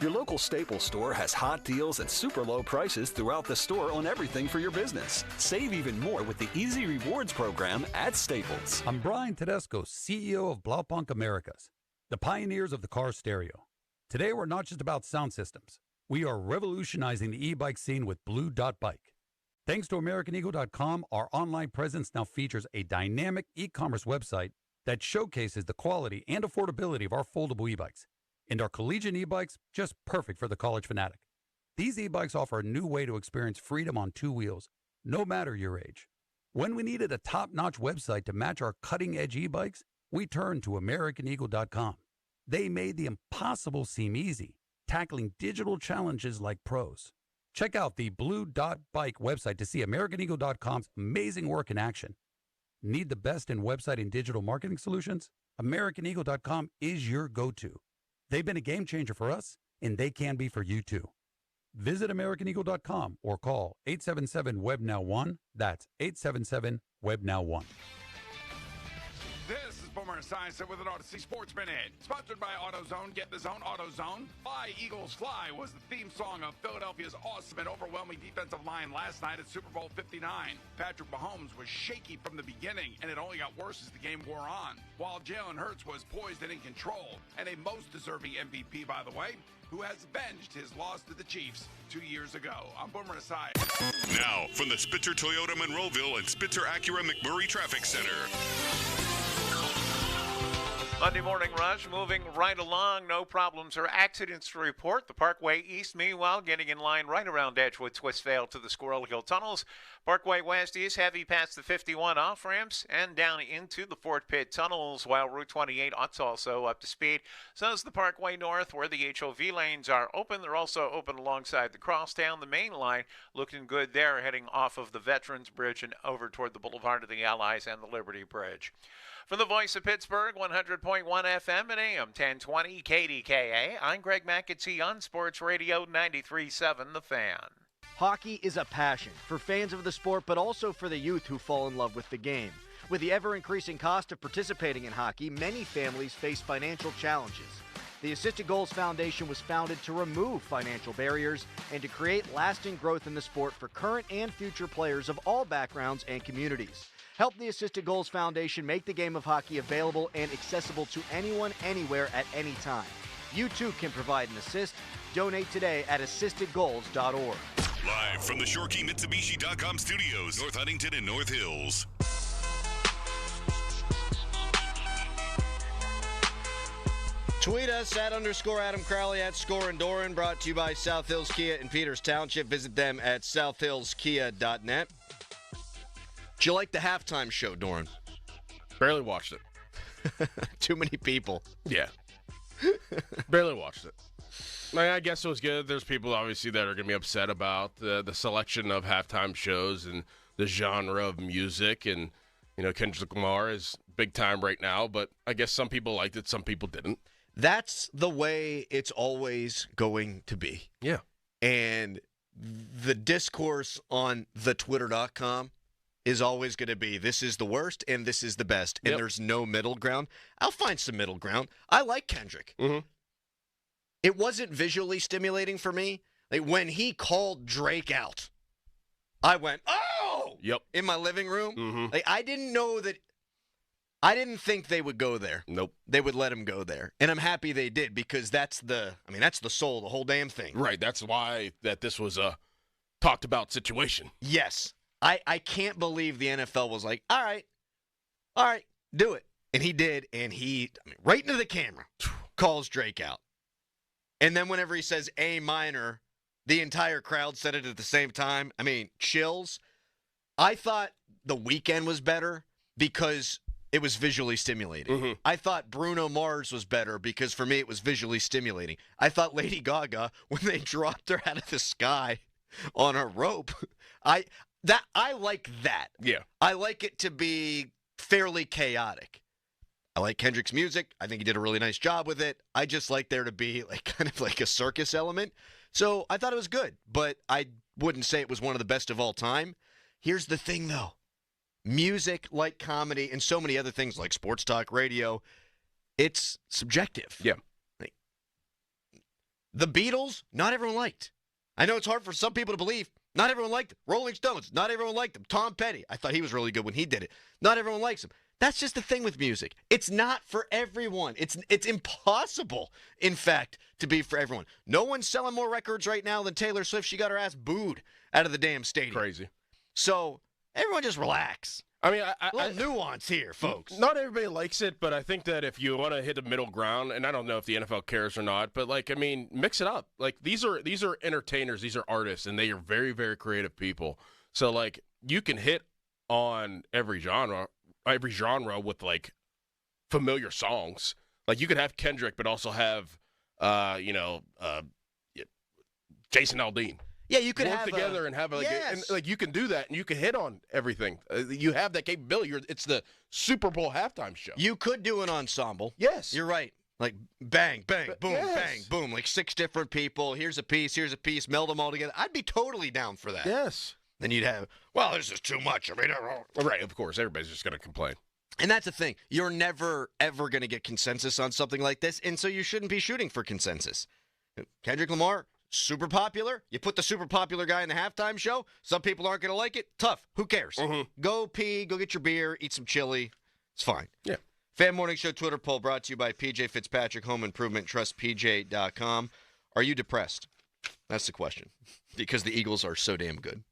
Speaker 16: Your local Staples store has hot deals and super low prices throughout the store on everything for your business. Save even more with the Easy Rewards program at Staples.
Speaker 18: I'm Brian Tedesco, CEO of Blaupunk Americas, the pioneers of the car stereo. Today, we're not just about sound systems. We are revolutionizing the e-bike scene with Blue Dot Bike. Thanks to AmericanEagle.com, our online presence now features a dynamic e-commerce website that showcases the quality and affordability of our foldable e-bikes. And our collegiate e-bikes, just perfect for the college fanatic. These e-bikes offer a new way to experience freedom on two wheels, no matter your age. When we needed a top-notch website to match our cutting-edge e-bikes, we turned to AmericanEagle.com. They made the impossible seem easy, tackling digital challenges like pros. Check out the Blue Dot Bike website to see AmericanEagle.com's amazing work in action. Need the best in website and digital marketing solutions? AmericanEagle.com is your go-to. They've been a game changer for us, and they can be for you too. Visit AmericanEagle.com or call 877-WEB-NOW-1. That's 877-WEB-NOW-1.
Speaker 19: This is Boomer Esiason with an Odyssey Sports Minute. Sponsored by AutoZone. Get the zone, AutoZone. Fly, Eagles, Fly was the theme song of Philadelphia's awesome and overwhelming defensive line last night at Super Bowl 59. Patrick Mahomes was shaky from the beginning, and it only got worse as the game wore on. While Jalen Hurts was poised and in control, and a most deserving MVP, by the way, who has avenged his loss to the Chiefs 2 years ago. I'm Boomer Esiason.
Speaker 1: Now, from the Spitzer Toyota Monroeville and Spitzer Acura McMurray Traffic Center.
Speaker 17: Monday Morning Rush moving right along. No problems or accidents to report. The Parkway East, meanwhile, getting in line right around Edgewood, Twistvale to the Squirrel Hill Tunnels. Parkway West is heavy past the 51 off-ramps and down into the Fort Pitt Tunnels, while Route 28 is also up to speed. So is the Parkway North, where the HOV lanes are open. They're also open alongside the Crosstown. The main line looking good there, heading off of the Veterans Bridge and over toward the Boulevard of the Allies and the Liberty Bridge. For the Voice of Pittsburgh, 100.1 FM and AM 1020 KDKA, I'm Greg McAtee on Sports Radio 93.7 The Fan.
Speaker 7: Hockey is a passion for fans of the sport, but also for the youth who fall in love with the game. With the ever-increasing cost of participating in hockey, many families face financial challenges. The Assisted Goals Foundation was founded to remove financial barriers and to create lasting growth in the sport for current and future players of all backgrounds and communities. Help the Assisted Goals Foundation make the game of hockey available and accessible to anyone, anywhere, at any time. You too can provide an assist. Donate today at assistedgoals.org.
Speaker 1: Live from the ShoreKeyMitsubishi.com studios, North Huntington and North Hills.
Speaker 4: Tweet us at _Adam Crowley at Score and Doran. Brought to you by South Hills Kia in Peters Township. Visit them at southhillskia.net. Did you like the halftime show, Doran?
Speaker 10: Barely watched it.
Speaker 4: Too many people.
Speaker 10: Yeah. Barely watched it. I guess it was good. There's people, obviously, that are going to be upset about the selection of halftime shows and the genre of music. And, you know, Kendrick Lamar is big time right now, but I guess some people liked it, some people didn't.
Speaker 4: That's the way it's always going to be.
Speaker 10: Yeah.
Speaker 4: And the discourse on thetwitter.com is always going to be, this is the worst and this is the best, and there's no middle ground. I'll find some middle ground. I like Kendrick.
Speaker 10: Mm-hmm.
Speaker 4: It wasn't visually stimulating for me. Like, when he called Drake out, I went, oh!
Speaker 10: Yep.
Speaker 4: In my living room.
Speaker 10: Mm-hmm.
Speaker 4: Like, I didn't think they would go there.
Speaker 10: Nope.
Speaker 4: They would let him go there. And I'm happy they did, because that's the soul of the whole damn thing.
Speaker 10: Right. That's why that this was a talked about situation.
Speaker 4: Yes. I can't believe the NFL was like, all right, do it. And he did, and right into the camera, calls Drake out. And then whenever he says A minor, the entire crowd said it at the same time. I mean, chills. I thought The Weeknd was better because it was visually stimulating.
Speaker 10: Mm-hmm.
Speaker 4: I thought Bruno Mars was better because, for me, it was visually stimulating. I thought Lady Gaga, when they dropped her out of the sky on a rope, I like that.
Speaker 10: Yeah.
Speaker 4: I like it to be fairly chaotic. I like Kendrick's music. I think he did a really nice job with it. I just like there to be kind of like a circus element. So I thought it was good, but I wouldn't say it was one of the best of all time. Here's the thing, though. Music, like comedy, and so many other things like sports talk radio, it's subjective.
Speaker 10: Yeah.
Speaker 4: The Beatles, not everyone liked. I know it's hard for some people to believe. Not everyone liked them. Rolling Stones, not everyone liked them. Tom Petty, I thought he was really good when he did it. Not everyone likes him. That's just the thing with music. It's not for everyone. It's impossible, in fact, to be for everyone. No one's selling more records right now than Taylor Swift. She got her ass booed out of the damn stadium.
Speaker 10: Crazy.
Speaker 4: So everyone just relax.
Speaker 10: I mean,
Speaker 4: a little nuance here, folks.
Speaker 10: Not everybody likes it, but I think that if you want to hit a middle ground, and I don't know if the NFL cares or not, but mix it up. These are entertainers, these are artists, and they are very, very creative people. So you can hit on every genre with familiar songs. You could have Kendrick, but also have Jason Aldean.
Speaker 4: Yeah, you could
Speaker 10: work
Speaker 4: have
Speaker 10: together and have
Speaker 4: yes.
Speaker 10: you can do that, and you can hit on everything. You have that capability. It's the Super Bowl halftime show.
Speaker 4: You could do an ensemble.
Speaker 10: Yes,
Speaker 4: you're right. Bang, bang, boom,
Speaker 10: yes.
Speaker 4: Bang, boom. 6 different people. Here's a piece. Meld them all together. I'd be totally down for that.
Speaker 10: Yes.
Speaker 4: Then you'd have, well, this is too much. I mean,
Speaker 10: right, of course. Everybody's just going to complain.
Speaker 4: And that's the thing. You're never, ever going to get consensus on something like this, and so you shouldn't be shooting for consensus. Kendrick Lamar, super popular. You put the super popular guy in the halftime show. Some people aren't going to like it. Tough. Who cares?
Speaker 10: Mm-hmm.
Speaker 4: Go pee. Go get your beer. Eat some chili. It's fine.
Speaker 10: Yeah.
Speaker 4: Fan Morning Show Twitter poll brought to you by PJ Fitzpatrick Home Improvement. TrustPJ.com. Are you depressed? That's the question. Because the Eagles are so damn good.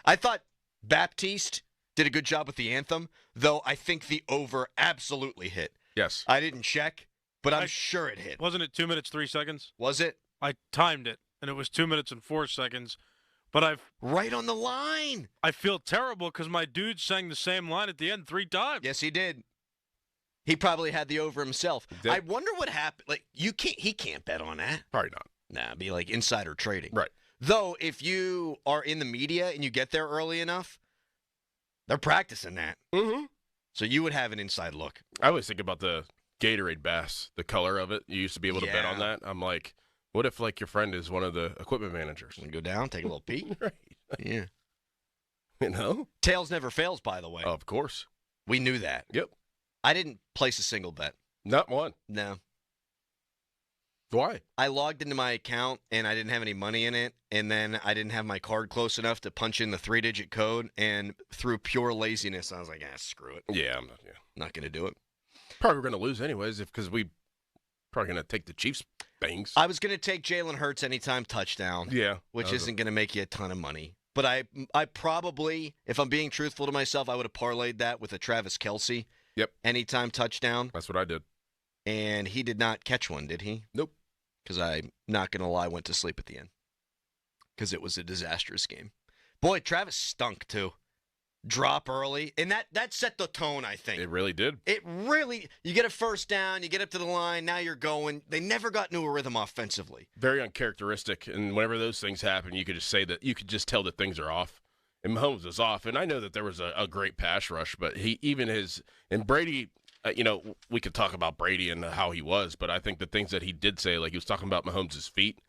Speaker 4: I thought Baptiste did a good job with the anthem, though I think the over absolutely hit.
Speaker 10: Yes.
Speaker 4: I didn't check, but I'm sure it hit.
Speaker 11: Wasn't it 2 minutes, 3 seconds?
Speaker 4: Was it?
Speaker 11: I timed it, and it was 2 minutes and 4 seconds. But
Speaker 4: right on the line.
Speaker 11: I feel terrible because my dude sang the same line at the end 3 times.
Speaker 4: Yes, he did. He probably had the over himself. I wonder what happened. Like, he can't bet on that.
Speaker 10: Probably not.
Speaker 4: Nah, it'd be like insider trading.
Speaker 10: Right.
Speaker 4: Though, if you are in the media and you get there early enough, they're practicing that.
Speaker 10: Mm-hmm.
Speaker 4: So you would have an inside look.
Speaker 10: I always think about the Gatorade Bass, the color of it. You used to be able to bet on that. I'm like, what if, like, your friend is one of the equipment managers?
Speaker 4: And go down, take a little peek.
Speaker 10: Right.
Speaker 4: Yeah.
Speaker 10: You know?
Speaker 4: Tails never fails, by the way.
Speaker 10: Of course.
Speaker 4: We knew that.
Speaker 10: Yep.
Speaker 4: I didn't place a single bet.
Speaker 10: Not one.
Speaker 4: No.
Speaker 10: Why?
Speaker 4: I logged into my account, and I didn't have any money in it, and then I didn't have my card close enough to punch in the 3-digit code, and through pure laziness, I was like, screw it.
Speaker 10: Yeah, I'm
Speaker 4: not going to do it.
Speaker 10: Probably going to lose anyways because we probably going to take the Chiefs things.
Speaker 4: I was going to take Jalen Hurts anytime touchdown.
Speaker 10: Yeah.
Speaker 4: Which isn't going to make you a ton of money. But I probably, if I'm being truthful to myself, I would have parlayed that with a Travis Kelce.
Speaker 10: Yep.
Speaker 4: Anytime touchdown.
Speaker 10: That's what I did.
Speaker 4: And he did not catch one, did he?
Speaker 10: Nope.
Speaker 4: Because I'm not going to lie, went to sleep at the end. Because it was a disastrous game. Boy, Travis stunk, too. Drop early. And that set the tone, I think.
Speaker 10: It really did.
Speaker 4: It really, you get a first down, you get up to the line, now you're going. They never got into a rhythm offensively.
Speaker 10: Very uncharacteristic. And whenever those things happen, you could just say that, you could just tell that things are off. And Mahomes was off. And I know that there was a great pass rush, but and Brady, we could talk about Brady and how he was, but I think the things that he did say, like he was talking about Mahomes' feet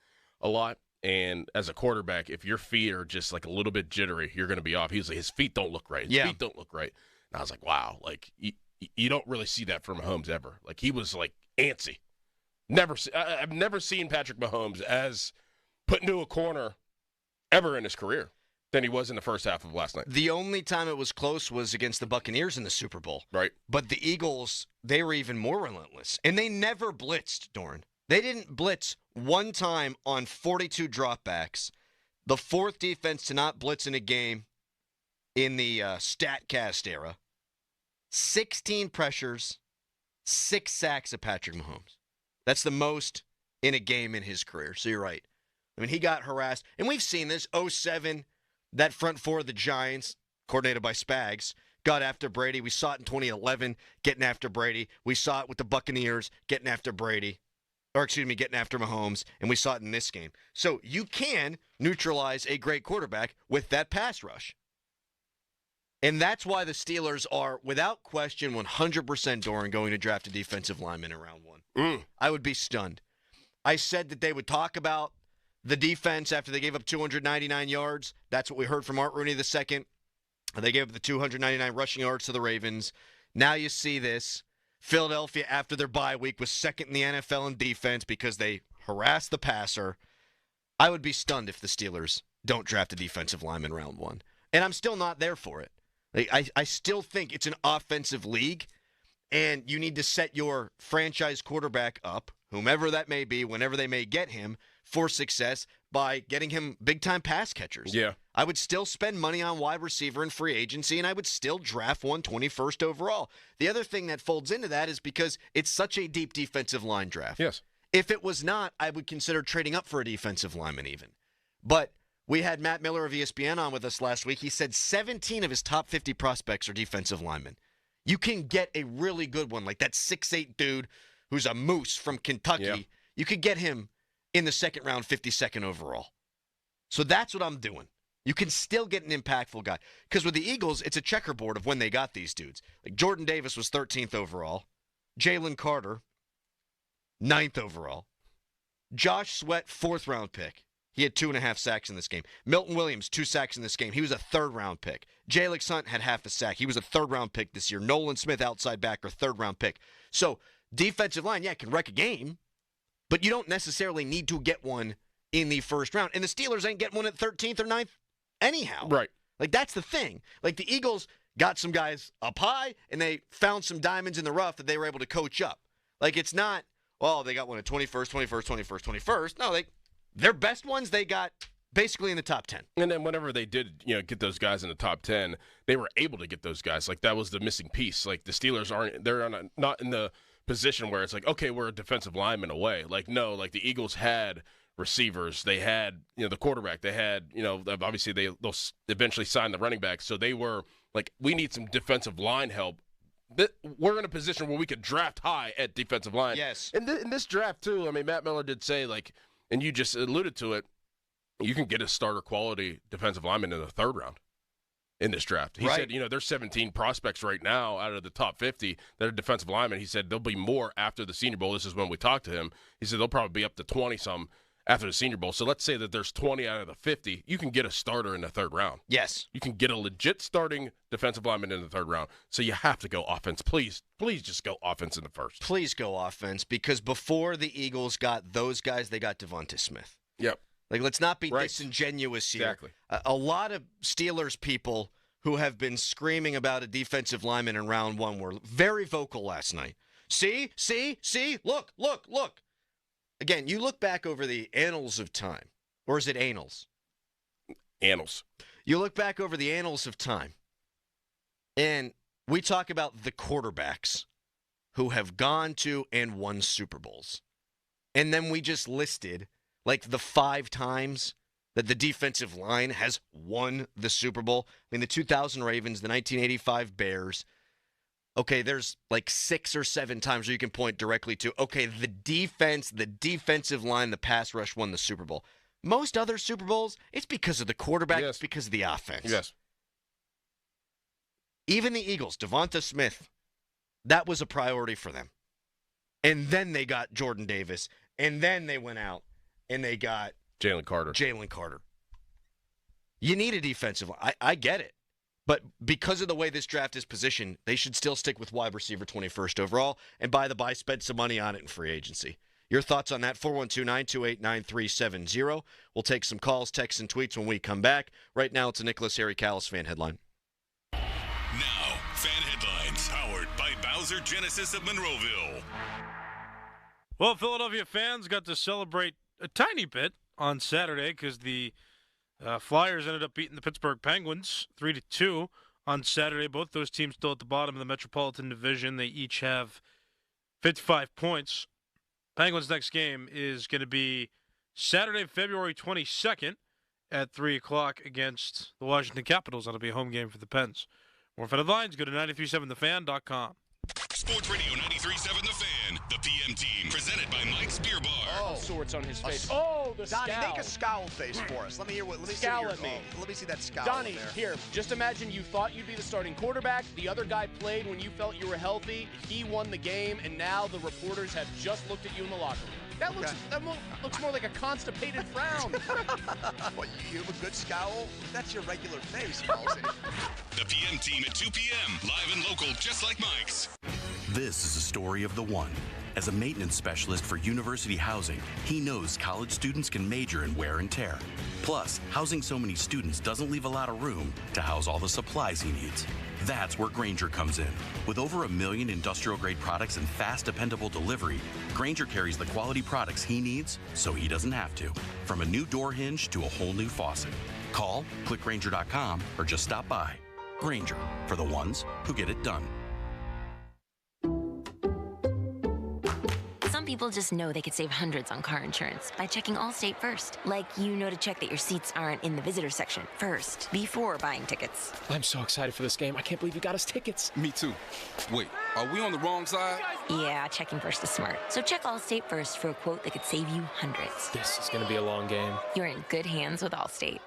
Speaker 10: a lot. And as a quarterback, if your feet are just like a little bit jittery, you're going to be off. He was like, his feet don't look right. His feet don't look right. And I was like, wow, like you don't really see that from Mahomes ever. Like he was like antsy. I've never seen Patrick Mahomes as put into a corner ever in his career than he was in the first half of last night.
Speaker 4: The only time it was close was against the Buccaneers in the Super Bowl.
Speaker 10: Right.
Speaker 4: But the Eagles, they were even more relentless. And they never blitzed, Dorn. They didn't blitz one time on 42 dropbacks. The fourth defense to not blitz in a game in the StatCast era. 16 pressures, 6 sacks of Patrick Mahomes. That's the most in a game in his career. So you're right. I mean, he got harassed. And we've seen this. 2007, that front four of the Giants, coordinated by Spags, got after Brady. We saw it in 2011, getting after Brady. We saw it with the Buccaneers, getting after Brady. Getting after Mahomes, and we saw it in this game. So you can neutralize a great quarterback with that pass rush. And that's why the Steelers are, without question, 100% Doran going to draft a defensive lineman in round 1. I would be stunned. I said that they would talk about the defense after they gave up 299 yards. That's what we heard from Art Rooney II. They gave up the 299 rushing yards to the Ravens. Now you see this. Philadelphia, after their bye week, was second in the NFL in defense because they harassed the passer. I would be stunned if the Steelers don't draft a defensive lineman round 1. And I'm still not there for it. I still think it's an offensive league, and you need to set your franchise quarterback up, whomever that may be, whenever they may get him, for success by getting him big-time pass catchers.
Speaker 10: Yeah.
Speaker 4: I would still spend money on wide receiver and free agency, and I would still draft 121st overall. The other thing that folds into that is because it's such a deep defensive line draft.
Speaker 10: Yes.
Speaker 4: If it was not, I would consider trading up for a defensive lineman even. But we had Matt Miller of ESPN on with us last week. He said 17 of his top 50 prospects are defensive linemen. You can get a really good one, like that 6'8 dude who's a moose from Kentucky.
Speaker 10: Yeah.
Speaker 4: You could get him in the second round, 52nd overall. So that's what I'm doing. You can still get an impactful guy. Because with the Eagles, it's a checkerboard of when they got these dudes. Like Jordan Davis was 13th overall. Jalen Carter, 9th overall. Josh Sweat, 4th round pick. He had 2.5 sacks in this game. Milton Williams, 2 sacks in this game. He was a 3rd round pick. Jalen Hunt had half a sack. He was a 3rd round pick this year. Nolan Smith, outside backer, 3rd round pick. So defensive line, yeah, can wreck a game. But you don't necessarily need to get one in the first round. And the Steelers ain't getting one at 13th or 9th anyhow.
Speaker 10: Right.
Speaker 4: Like, that's the thing. Like, the Eagles got some guys up high, and they found some diamonds in the rough that they were able to coach up. Like, it's not, well, they got one at 21st. No, their best ones they got basically in the top 10.
Speaker 10: And then whenever they did, get those guys in the top 10, they were able to get those guys. Like, that was the missing piece. Like, the Steelers not in the position where it's like, okay, we're a defensive lineman away. Like, no, like the Eagles had receivers. They had, the quarterback. They had, obviously they'll eventually sign the running back. So they were like, we need some defensive line help. We're in a position where we could draft high at defensive line.
Speaker 4: Yes.
Speaker 10: And in this draft, too, I mean, Matt Miller did say, like, and you just alluded to it, you can get a starter quality defensive lineman in the third round in this draft. He said, there's 17 prospects right now out of the top 50 that are defensive linemen. He said there'll be more after the Senior Bowl. This is when we talked to him. He said they'll probably be up to 20-some after the Senior Bowl. So let's say that there's 20 out of the 50. You can get a starter in the third round.
Speaker 4: Yes.
Speaker 10: You can get a legit starting defensive lineman in the third round. So you have to go offense. Please just go offense in the first.
Speaker 4: Please go offense, because before the Eagles got those guys, they got Devonta Smith.
Speaker 10: Yep.
Speaker 4: Like, let's not be disingenuous here.
Speaker 10: Exactly.
Speaker 4: A lot of Steelers people who have been screaming about a defensive lineman in round one were very vocal last night. See, look. Again, you look back over the annals of time. Or is it annals?
Speaker 10: Annals.
Speaker 4: You look back over the annals of time, and we talk about the quarterbacks who have gone to and won Super Bowls. And then we just listed, like, the 5 times that the defensive line has won the Super Bowl. I mean, the 2000 Ravens, the 1985 Bears. Okay, there's like 6 or 7 times where you can point directly to, okay, the defensive line, the pass rush won the Super Bowl. Most other Super Bowls, it's because of the quarterback, it's because of the offense.
Speaker 10: Yes.
Speaker 4: Even the Eagles, Devonta Smith, that was a priority for them. And then they got Jordan Davis, and then they went out and they got
Speaker 10: Jalen
Speaker 4: Carter. You need a defensive line. I get it. But because of the way this draft is positioned, they should still stick with wide receiver 21st overall, and by the by, spend some money on it in free agency. Your thoughts on that? 412-928-9370. We'll take some calls, texts, and tweets when we come back. Right now, it's a Nicholas Harry Callis fan headline.
Speaker 1: Now, fan headlines powered by Bowser Genesis of Monroeville.
Speaker 11: Well, Philadelphia fans got to celebrate a tiny bit on Saturday because the Flyers ended up beating the Pittsburgh Penguins 3-2 on Saturday. Both those teams still at the bottom of the Metropolitan Division. They each have 55 points. Penguins' next game is going to be Saturday, February 22nd at 3 o'clock against the Washington Capitals. That'll be a home game for the Pens. More fan headlines, go to 937thefan.com.
Speaker 1: Sports Radio 93.7 The Fan, the PM team, presented by Mike's Beer Bar.
Speaker 8: Oh, swords on his face.
Speaker 9: The
Speaker 8: Donnie,
Speaker 9: scowl.
Speaker 8: make a scowl face for us. Let me hear what. Let me
Speaker 9: Scowl
Speaker 8: see
Speaker 9: at me.
Speaker 8: Let me see that scowl.
Speaker 9: Donnie,
Speaker 8: there.
Speaker 9: here. Just imagine you thought you'd be the starting quarterback. The other guy played when you felt you were healthy. He won the game, and now the reporters have just looked at you in the locker room. That looks more like a constipated frown.
Speaker 8: What, you have a good scowl? That's your regular face, Halsey.
Speaker 1: The PM team at 2 p.m. Live and local, just like Mike's.
Speaker 20: This is a story of the one. As a maintenance specialist for university housing, he knows college students can major in wear and tear. Plus, housing so many students doesn't leave a lot of room to house all the supplies he needs. That's where Grainger comes in. With over 1 million industrial-grade products and fast, dependable delivery, Grainger carries the quality products he needs so he doesn't have to. From a new door hinge to a whole new faucet. Call, click Grainger.com, or just stop by. Grainger, for the ones who get it done.
Speaker 21: Some people just know they could save hundreds on car insurance by checking Allstate first. Like, to check that your seats aren't in the visitor section first, before buying tickets.
Speaker 8: I'm so excited for this game. I can't believe you got us tickets.
Speaker 22: Me too. Wait, are we on the wrong side?
Speaker 21: Yeah, checking first is smart. So check Allstate first for a quote that could save you hundreds.
Speaker 8: This is going to be a long game.
Speaker 21: You're in good hands with Allstate.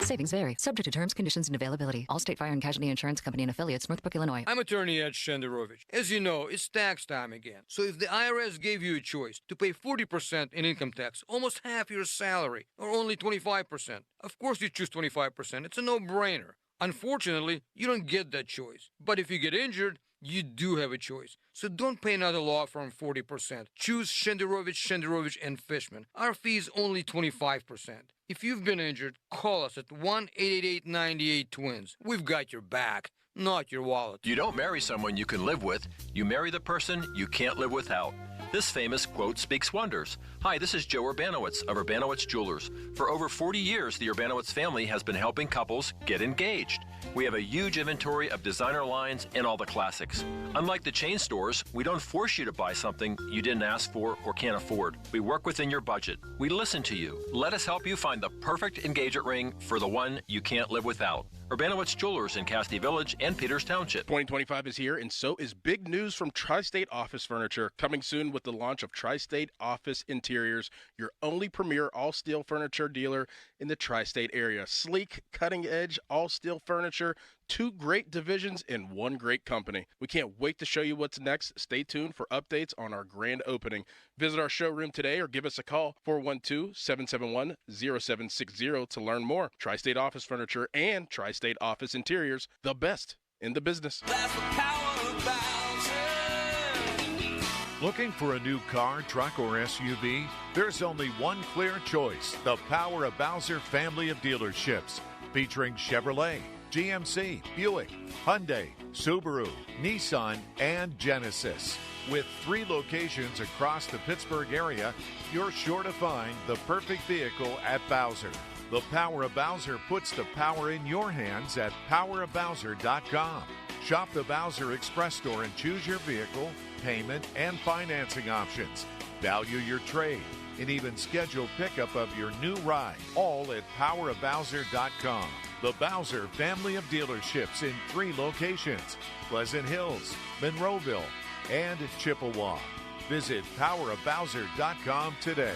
Speaker 23: Savings vary. Subject to terms, conditions, and availability. Allstate Fire and Casualty Insurance Company and Affiliates, Northbrook, Illinois.
Speaker 24: I'm attorney Ed Shenderovich. As you know, it's tax time again. So if the IRS gave you a choice to pay 40% in income tax, almost half your salary, or only 25%, of course you choose 25%. It's a no-brainer. Unfortunately, you don't get that choice. But if you get injured, you do have a choice. So don't pay another law firm 40%. Choose Shenderovich, and Fishman. Our fee is only 25%. If you've been injured, call us at 1-888-98-TWINS. We've got your back, not your wallet.
Speaker 25: You don't marry someone you can live with. You marry the person you can't live without.
Speaker 2: This famous quote speaks wonders. Hi, this is Joe Urbanowitz of Urbanowitz Jewelers. For over 40 years, the Urbanowitz family has been helping couples get engaged. We have a huge inventory of designer lines and all the classics. Unlike the chain stores, we don't force you to buy something you didn't ask for or can't afford. We work within your budget. We listen to you. Let us help you find the perfect engagement ring for the one you can't live without. Urbanowitz Jewelers in Castee Village and Peters Township.
Speaker 10: 2025 is here, and so is big news from Tri-State Office Furniture. Coming soon with the launch of Tri-State Office Interiors, your only premier all-steel furniture dealer in the Tri-State area. Sleek, cutting-edge, all-steel furniture, 2 great divisions and 1 great company. We can't wait to show you what's next. Stay tuned for updates on our grand opening. Visit our showroom today or give us a call, 412-771-0760 to learn more. Tri-State Office Furniture and Tri-State Office Interiors, the best in the business.
Speaker 3: Looking for a new car, truck, or SUV? There's only one clear choice, the Power of Bowser family of dealerships, featuring Chevrolet, GMC, Buick, Hyundai, Subaru, Nissan, and Genesis. With 3 locations across the Pittsburgh area, you're sure to find the perfect vehicle at Bowser. The Power of Bowser puts the power in your hands at powerofbowser.com. Shop the Bowser Express store and choose your vehicle, payment, and financing options. Value your trade and even schedule pickup of your new ride, all at powerofbowser.com. The Bowser family of dealerships in 3 locations: Pleasant Hills, Monroeville, and Chippewa. Visit powerofbowser.com today.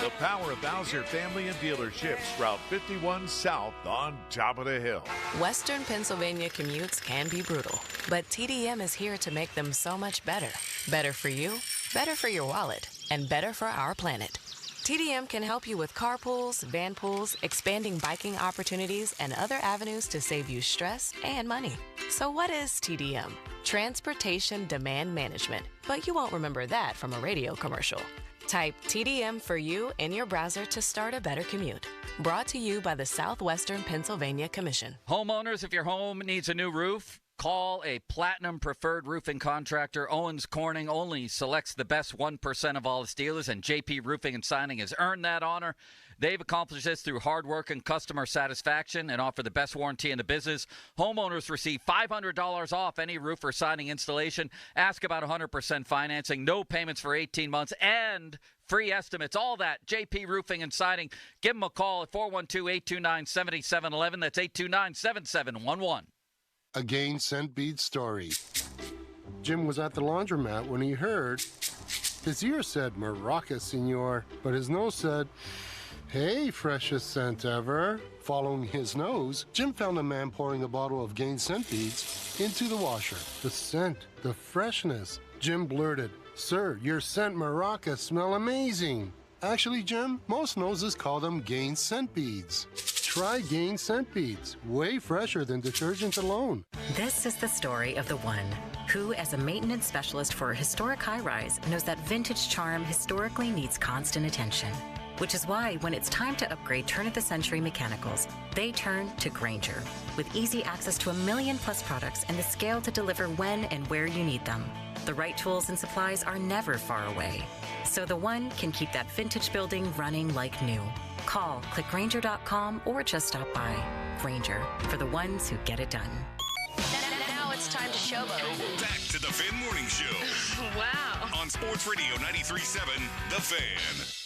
Speaker 3: The Power of Bowser family of dealerships, Route 51 South on top of the hill.
Speaker 5: Western Pennsylvania commutes can be brutal, but TDM is here to make them so much better. Better for you, better for your wallet, and better for our planet. TDM can help you with carpools, van pools, expanding biking opportunities, and other avenues to save you stress and money. So what is TDM? Transportation Demand Management. But you won't remember that from a radio commercial. Type TDM for you in your browser to start a better commute. Brought to you by the Southwestern Pennsylvania Commission.
Speaker 12: Homeowners, if your home needs a new roof, call a Platinum Preferred Roofing Contractor. Owens Corning only selects the best 1% of all its dealers, and JP Roofing and Signing has earned that honor. They've accomplished this through hard work and customer satisfaction and offer the best warranty in the business. Homeowners receive $500 off any roof or siding installation. Ask about 100% financing, no payments for 18 months, and free estimates. All that, JP Roofing and Siding. Give them a call at 412-829-7711. That's 829-7711.
Speaker 14: A Gain Scent Bead story. Jim was at the laundromat when he heard his ear said Maraca, senor, but his nose said, hey, freshest scent ever. Following his nose, Jim found a man pouring a bottle of Gain Scent Beads into the washer. The scent, the freshness. Jim blurted, sir, your scent Maraca smell amazing. Actually, Jim, most noses call them Gain Scent Beads. Try Gain Scent Beads, way fresher than detergent alone.
Speaker 23: This is the story of the one who, as a maintenance specialist for a historic high-rise, knows that vintage charm historically needs constant attention. Which is why when it's time to upgrade turn-of-the-century mechanicals, they turn to Grainger. With easy access to 1 million-plus products and the scale to deliver when and where you need them. The right tools and supplies are never far away. So the one can keep that vintage building running like new. Call, click Grainger.com, or just stop by. Grainger, for the ones who get it done.
Speaker 6: Now it's time to showboat.
Speaker 1: Back to the Fan Morning Show.
Speaker 6: Wow.
Speaker 1: On Sports Radio 93.7, The Fan.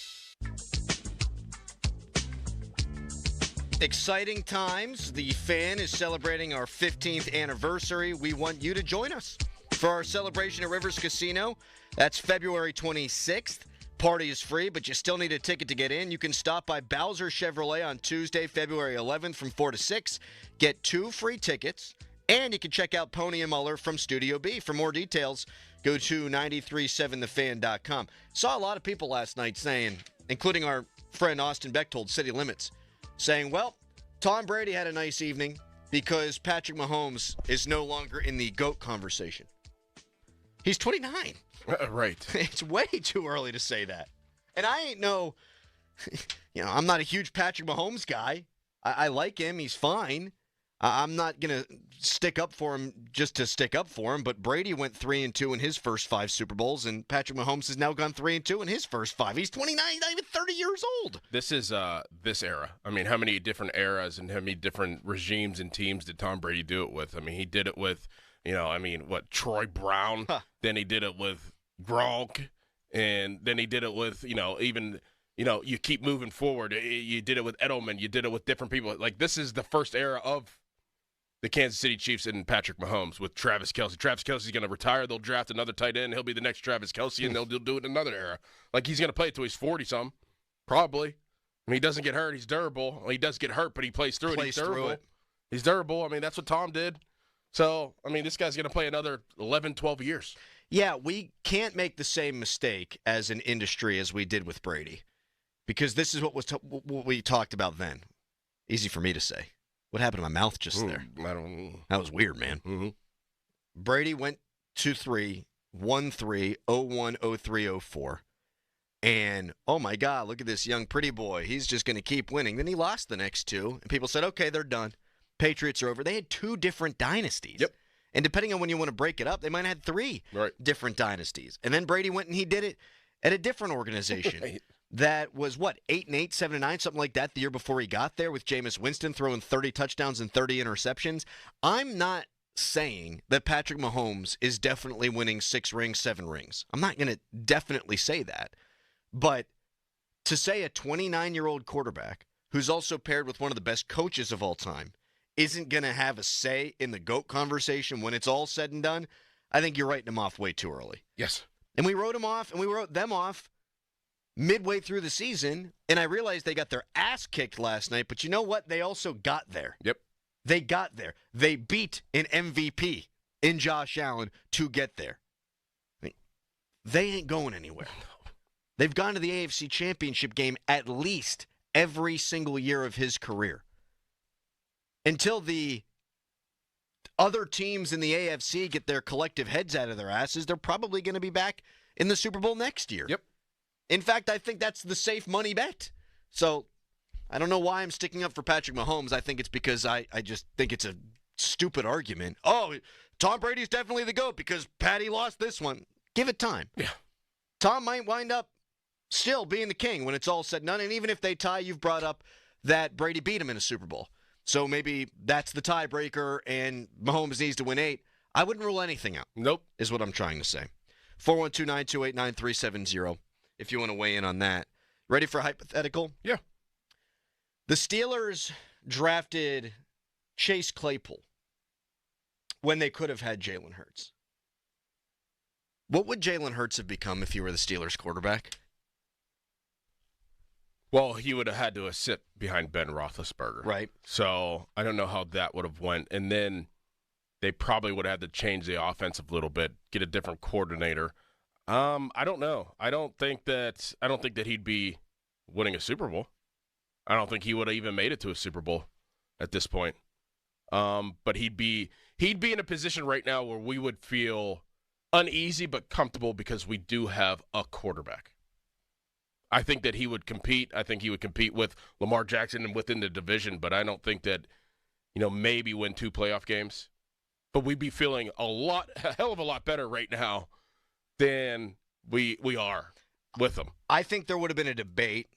Speaker 4: Exciting times. The Fan is celebrating our 15th anniversary. We want you to join us for our celebration at Rivers Casino. That's February 26th. Party is free, but you still need a ticket to get in. You can stop by Bowser Chevrolet on Tuesday, February 11th from 4 to 6. Get 2 free tickets, and you can check out Pony and Muller from Studio B. For more details, go to 937thefan.com. Saw a lot of people last night saying, including our friend Austin Bechtold, City Limits, saying, well, Tom Brady had a nice evening because Patrick Mahomes is no longer in the GOAT conversation. He's 29.
Speaker 10: Right.
Speaker 4: It's way too early to say that. And I ain't I'm not a huge Patrick Mahomes guy. I like him. He's fine. I'm not going to stick up for him just to stick up for him, but Brady went 3-2 in his first 5 Super Bowls, and Patrick Mahomes has now gone 3-2 in his first 5. He's 29, not even 30 years old.
Speaker 10: This is this era. I mean, how many different eras and how many different regimes and teams did Tom Brady do it with? I mean, he did it with, Troy Brown. Huh. Then he did it with Gronk, and then he did it with, you keep moving forward. You did it with Edelman. You did it with different people. Like, this is the first era of the Kansas City Chiefs and Patrick Mahomes with Travis Kelce. Travis Kelce's going to retire. They'll draft another tight end. He'll be the next Travis Kelce, and they'll do it in another era. Like, he's going to play it till he's 40-something, probably. I mean, he doesn't get hurt. He's durable. Well, he does get hurt, but he plays through it. He's durable. He's durable. I mean, that's what Tom did. So, I mean, this guy's going to play another 11, 12 years.
Speaker 4: Yeah, we can't make the same mistake as an industry as we did with Brady, because this is what we talked about then. Easy for me to say. What happened to my mouth just there?
Speaker 10: I don't know.
Speaker 4: That was weird, man.
Speaker 10: Mm-hmm.
Speaker 4: Brady went 2-3, 1-3, 0-1, 0-3, 0-4. And, oh, my God, look at this young pretty boy. He's just going to keep winning. Then he lost the next 2, and people said, okay, they're done. Patriots are over. They had 2 different dynasties.
Speaker 10: Yep.
Speaker 4: And depending on when you want to break it up, they might have had 3 different dynasties. And then Brady went and he did it at a different organization. Right. That was, 8-8, 7-9, something like that the year before he got there, with Jameis Winston throwing 30 touchdowns and 30 interceptions. I'm not saying that Patrick Mahomes is definitely winning 6 rings, 7 rings. I'm not going to definitely say that. But to say a 29-year-old quarterback who's also paired with one of the best coaches of all time isn't going to have a say in the GOAT conversation when it's all said and done, I think you're writing him off way too early.
Speaker 10: Yes.
Speaker 4: And we wrote him off, and we wrote them off midway through the season, and I realized they got their ass kicked last night, but you know what? They also got there.
Speaker 10: Yep.
Speaker 4: They got there. They beat an MVP in Josh Allen to get there. I mean, they ain't going anywhere. They've gone to the AFC Championship game at least every single year of his career. Until the other teams in the AFC get their collective heads out of their asses, they're probably going to be back in the Super Bowl next year.
Speaker 10: Yep.
Speaker 4: In fact, I think that's the safe money bet. So I don't know why I'm sticking up for Patrick Mahomes. I think it's because I just think it's a stupid argument. Oh, Tom Brady's definitely the GOAT because Patty lost this one. Give it time.
Speaker 10: Yeah.
Speaker 4: Tom might wind up still being the king when it's all said and done. And even if they tie, you've brought up that Brady beat him in a Super Bowl. So maybe that's the tiebreaker and Mahomes needs to win 8. I wouldn't rule anything out.
Speaker 10: Nope.
Speaker 4: Is what I'm trying to say. 412-928-9370 if you want to weigh in on that. Ready for a hypothetical?
Speaker 10: Yeah.
Speaker 4: The Steelers drafted Chase Claypool when they could have had Jalen Hurts. What would Jalen Hurts have become if he were the Steelers quarterback?
Speaker 10: Well, he would have had to sit behind Ben Roethlisberger.
Speaker 4: Right.
Speaker 10: So I don't know how that would have went. And then they probably would have had to change the offense a little bit, get a different coordinator. I don't know. I don't think that he'd be winning a Super Bowl. I don't think he would have even made it to a Super Bowl at this point. But he'd be in a position right now where we would feel uneasy but comfortable because we do have a quarterback. I think that he would compete. I think he would compete with Lamar Jackson and within the division, but I don't think that, maybe win 2 playoff games. But we'd be feeling a hell of a lot better right now than we are with him.
Speaker 4: I think there would have been a debate.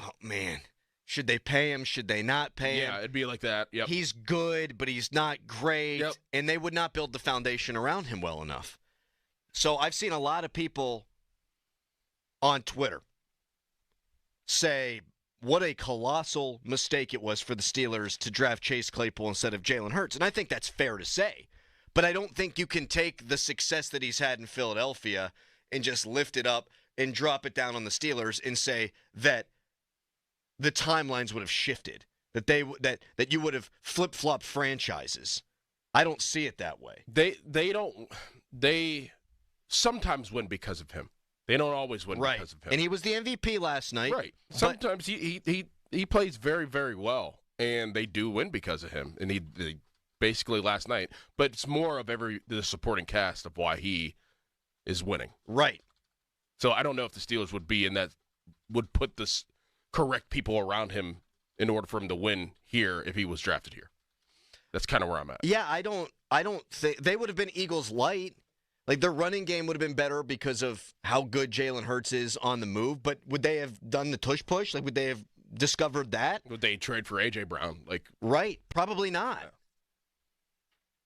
Speaker 4: Oh, man. Should they pay him? Should they not pay him?
Speaker 10: Yeah, it'd be like that. Yep.
Speaker 4: He's good, but he's not great.
Speaker 10: Yep.
Speaker 4: And they would not build the foundation around him well enough. So I've seen a lot of people on Twitter say what a colossal mistake it was for the Steelers to draft Chase Claypool instead of Jalen Hurts. And I think that's fair to say. But I don't think you can take the success that he's had in Philadelphia and just lift it up and drop it down on the Steelers and say that the timelines would have shifted, that you would have flip-flopped franchises. I don't see it that way.
Speaker 10: They sometimes win because of him. They don't always win because of him.
Speaker 4: And he was the MVP last night.
Speaker 10: Right. Sometimes he plays very, very well, and they do win because of him. And he basically last night. But it's more of the supporting cast of why he is winning.
Speaker 4: Right.
Speaker 10: So I don't know if the Steelers would put this correct people around him in order for him to win here if he was drafted here. That's kind of where I'm at.
Speaker 4: Yeah, I don't think they would have been Eagles light. Like, their running game would have been better because of how good Jalen Hurts is on the move. But would they have done the tush push? Like, would they have discovered that?
Speaker 10: Would they trade for A.J. Brown?
Speaker 4: Right. Probably not. Yeah.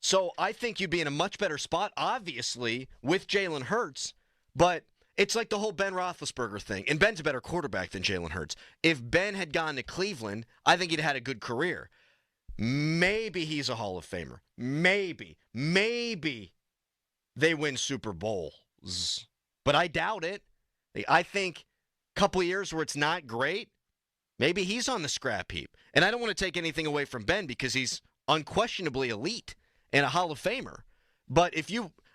Speaker 4: So I think you'd be in a much better spot, obviously, with Jalen Hurts. But it's like the whole Ben Roethlisberger thing. And Ben's a better quarterback than Jalen Hurts. If Ben had gone to Cleveland, I think he'd had a good career. Maybe he's a Hall of Famer. Maybe they win Super Bowls. But I doubt it. I think a couple of years where it's not great, maybe he's on the scrap heap. And I don't want to take anything away from Ben because he's unquestionably elite and a Hall of Famer. But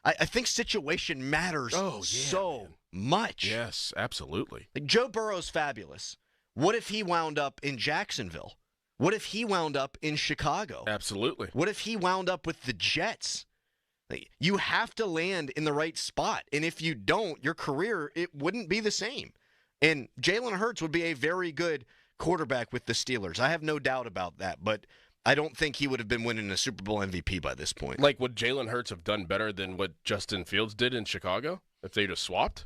Speaker 4: I think situation matters so much.
Speaker 10: Yes, absolutely.
Speaker 4: Like, Joe Burrow's fabulous. What if he wound up in Jacksonville? What if he wound up in Chicago?
Speaker 10: Absolutely.
Speaker 4: What if he wound up with the Jets? Like, you have to land in the right spot. And if you don't, your career, it wouldn't be the same. And Jalen Hurts would be a very good quarterback with the Steelers. I have no doubt about that. But I don't think he would have been winning a Super Bowl MVP by this point.
Speaker 10: Like, would Jalen Hurts have done better than what Justin Fields did in Chicago if they just swapped?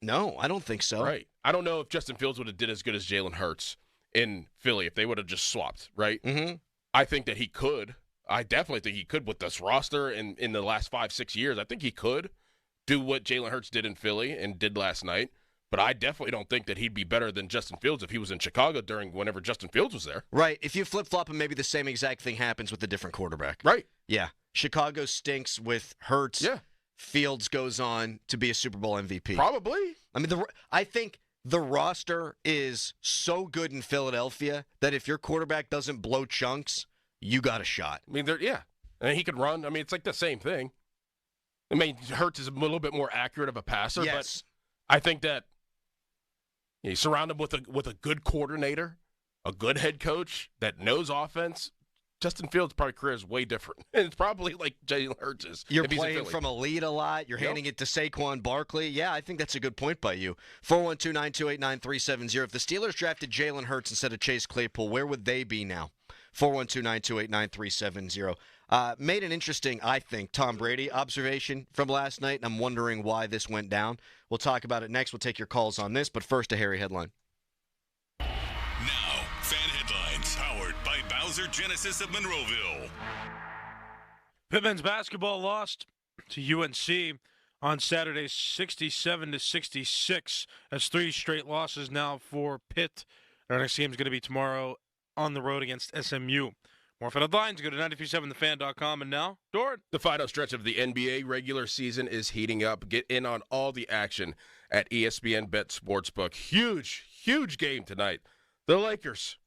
Speaker 4: No, I don't think so.
Speaker 10: Right. I don't know if Justin Fields would have did as good as Jalen Hurts in Philly if they would have just swapped, right?
Speaker 4: Mm-hmm.
Speaker 10: I think that he could. I definitely think he could with this roster in the last 5-6 years. I think he could do what Jalen Hurts did in Philly and did last night. But I definitely don't think that he'd be better than Justin Fields if he was in Chicago during whenever Justin Fields was there.
Speaker 4: Right. If you flip-flop him, maybe the same exact thing happens with a different quarterback.
Speaker 10: Right.
Speaker 4: Yeah. Chicago stinks with Hurts.
Speaker 10: Yeah.
Speaker 4: Fields goes on to be a Super Bowl MVP.
Speaker 10: Probably.
Speaker 4: I mean, I think the roster is so good in Philadelphia that if your quarterback doesn't blow chunks, you got a shot.
Speaker 10: I mean, yeah. And he could run. I mean, it's like the same thing. I mean, Hurts is a little bit more accurate of a passer,
Speaker 4: yes.
Speaker 10: But I think that you surround him with a good coordinator, a good head coach that knows offense. Justin Fields' probably career is way different. And it's probably like Jalen Hurts is.
Speaker 4: You're playing from a lead a lot. You're handing it to Saquon Barkley. Yeah, I think that's a good point by you. 412-928-9370. If the Steelers drafted Jalen Hurts instead of Chase Claypool, where would they be now? 412-928-9370. Made an interesting, I think, Tom Brady observation from last night, and I'm wondering why this went down. We'll talk about it next. We'll take your calls on this, but first a Harry headline.
Speaker 1: Now, fan headlines powered by Bowser Genesis of Monroeville.
Speaker 11: Pitt men's basketball lost to UNC on Saturday, 67-66. That's 3 straight losses now for Pitt. Our next game is going to be tomorrow on the road against SMU. More fan headlines, go to 937thefan.com. And now, Dort.
Speaker 10: The final stretch of the NBA regular season is heating up. Get in on all the action at ESPN Bet Sportsbook. Huge game tonight. The Lakers,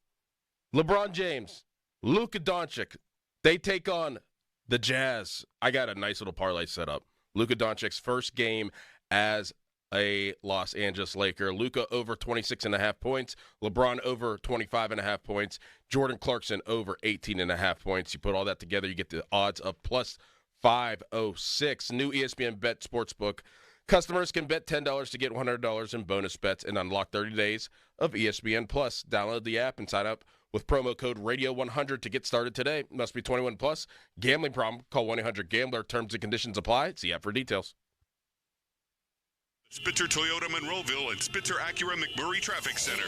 Speaker 10: LeBron James, Luka Doncic, they take on the Jazz. I got a nice little parlay set up. Luka Doncic's first game as a Los Angeles Laker. Luka over 26.5 points. LeBron over 25.5 points. Jordan Clarkson over 18.5 points. You put all that together, you get the odds of plus 506. New ESPN Bet Sportsbook. Customers can bet $10 to get $100 in bonus bets and unlock 30 days of ESPN Plus. Download the app and sign up with promo code Radio100 to get started today. Must be 21 plus. Gambling problem? Call 1-800-GAMBLER. Terms and conditions apply. See app for details.
Speaker 1: Spitzer Toyota Monroeville and Spitzer Acura McMurray Traffic Center.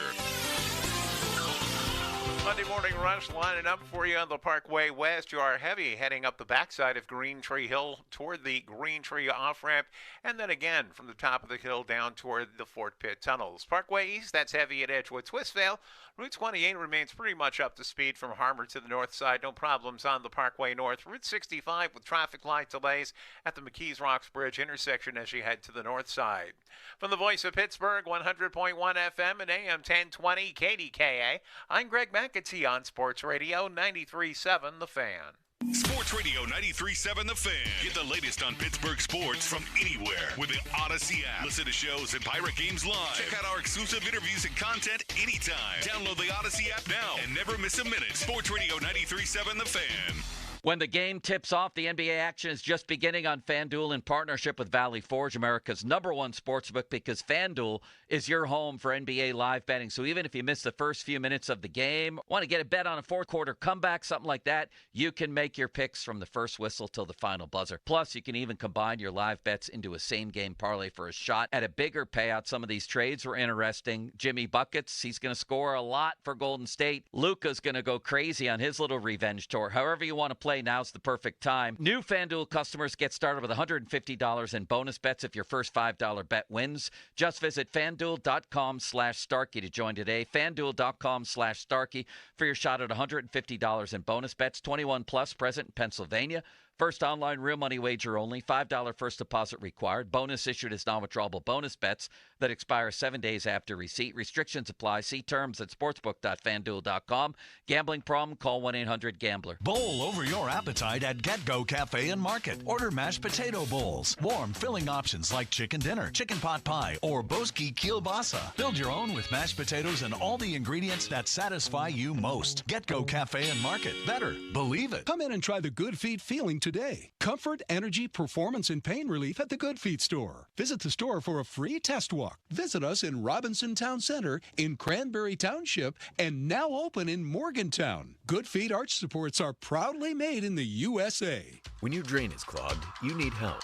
Speaker 17: Monday morning rush lining up for you on the Parkway West. You are heavy heading up the backside of Green Tree Hill toward the Green Tree off-ramp, and then again from the top of the hill down toward the Fort Pitt tunnels. Parkway East, that's heavy at Edgewood Twistvale. Route 28 remains pretty much up to speed from Harmer to the north side. No problems on the Parkway North. Route 65 with traffic light delays at the McKees Rocks Bridge intersection as you head to the north side. From the voice of Pittsburgh, 100.1 FM and AM 1020 KDKA, I'm Greg McAtee on Sports Radio 93.7 The Fan.
Speaker 1: Sports Radio 93.7 The Fan. Get the latest on Pittsburgh sports from anywhere with the Odyssey app. Listen to shows and Pirate Games live. Check out our exclusive interviews and content anytime. Download the Odyssey app now and never miss a minute. Sports Radio 93.7 The Fan.
Speaker 12: When the game tips off, the NBA action is just beginning on FanDuel in partnership with Valley Forge, America's #1 sportsbook, because FanDuel is your home for NBA live betting. So even if you miss the first few minutes of the game, want to get a bet on a fourth-quarter comeback, something like that, you can make your picks from the first whistle till the final buzzer. Plus, you can even combine your live bets into a same-game parlay for a shot at a bigger payout. Some of these trades were interesting. Jimmy Buckets, he's going to score a lot for Golden State. Luka's going to go crazy on his little revenge tour. However you want to play, now's the perfect time. New FanDuel customers get started with $150 in bonus bets if your first $5 bet wins. Just visit FanDuel.com/Starkey to join today. FanDuel.com/Starkey for your shot at $150 in bonus bets. 21 plus, present in Pennsylvania. First online real money wager only. $5 first deposit required. Bonus issued as non-withdrawable bonus bets that expire 7 days after receipt. Restrictions apply. See terms at sportsbook.fanduel.com. Gambling problem? Call 1-800-GAMBLER.
Speaker 13: Bowl over your appetite at Get-Go Cafe and Market. Order mashed potato bowls. Warm, filling options like chicken dinner, chicken pot pie, or boski kielbasa. Build your own with mashed potatoes and all the ingredients that satisfy you most. Get-Go Cafe and Market. Better. Believe it.
Speaker 15: Come in and try the Good Feet feeling today. Comfort, energy, performance, and pain relief at the Good Feet store. Visit the store for a free test walk. Visit us in Robinson Town Center, in Cranberry Township, and now open in Morgantown. Good Feet arch supports are proudly made in the USA.
Speaker 16: When your drain is clogged, you need help.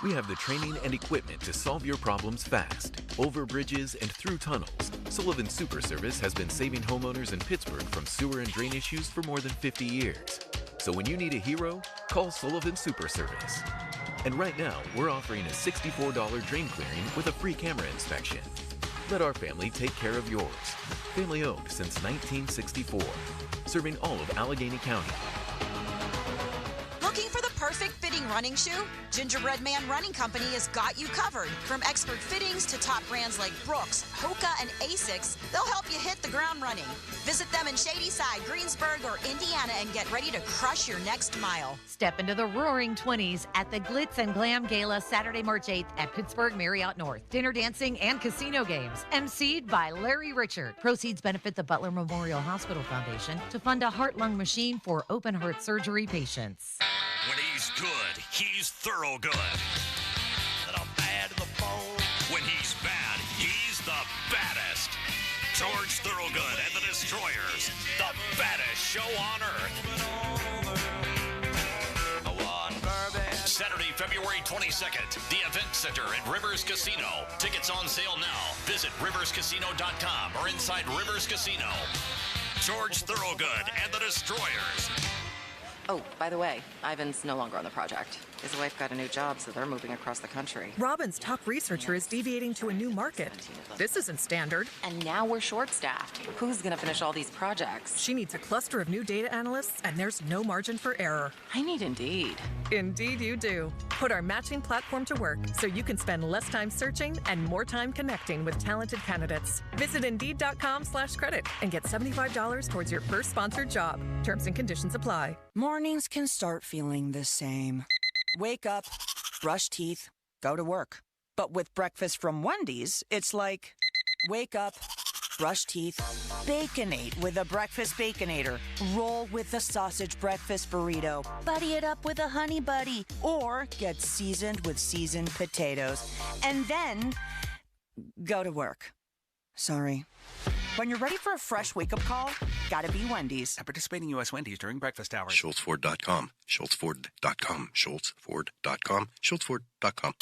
Speaker 16: We have the training and equipment to solve your problems fast, over bridges and through tunnels. Sullivan Super Service has been saving homeowners in Pittsburgh from sewer and drain issues for more than 50 years. So when you need a hero, call Sullivan Super Service. And right now, we're offering a $64 drain clearing with a free camera inspection. Let our family take care of yours. Family owned since 1964, serving all of Allegheny County.
Speaker 18: Looking for the perfect fitting running shoe? Gingerbread Man Running Company has got you covered. From expert fittings to top brands like Brooks, Hoka, and Asics, they'll help you hit the ground running. Visit them in Shadyside, Greensburg, or Indiana and get ready to crush your next mile.
Speaker 25: Step into the roaring 20s at the Glitz and Glam Gala Saturday, March 8th at Pittsburgh Marriott North. Dinner, dancing, and casino games. emceed by Larry Richard. Proceeds benefit the Butler Memorial Hospital Foundation to fund a heart-lung machine for open heart surgery patients.
Speaker 1: When he's good, he's thorough good. Little bad to the bone. When he's bad, he's the baddest. George Thorogood and the Destroyers, the baddest show on earth. Saturday, February 22nd, the Event Center at Rivers Casino. Tickets on sale now. Visit riverscasino.com or inside Rivers Casino. George Thorogood and the Destroyers.
Speaker 26: Oh, by the way, Ivan's no longer on the project. His wife got a new job, so they're moving across the country.
Speaker 27: Robin's top researcher is deviating to a new market. This isn't standard.
Speaker 26: And now we're short-staffed. Who's going to finish all these projects?
Speaker 27: She needs a cluster of new data analysts, and there's no margin for error.
Speaker 26: I need Indeed.
Speaker 27: Indeed you do. Put our matching platform to work so you can spend less time searching and more time connecting with talented candidates. Visit Indeed.com/credit and get $75 towards your first sponsored job. Terms and conditions apply.
Speaker 28: Mornings can start feeling the same. Wake up, brush teeth, go to work. But with breakfast from Wendy's, it's like, wake up, brush teeth, Baconate with a breakfast Baconator. Roll with the sausage breakfast burrito. Buddy it up with a honey buddy. Or get seasoned with seasoned potatoes. And then, go to work. Sorry. When you're ready for a fresh wake-up call, gotta be Wendy's.
Speaker 29: At participating U.S. Wendy's during breakfast hours.
Speaker 30: SchultzFord.com. SchultzFord.com. SchultzFord.com. SchultzFord.com.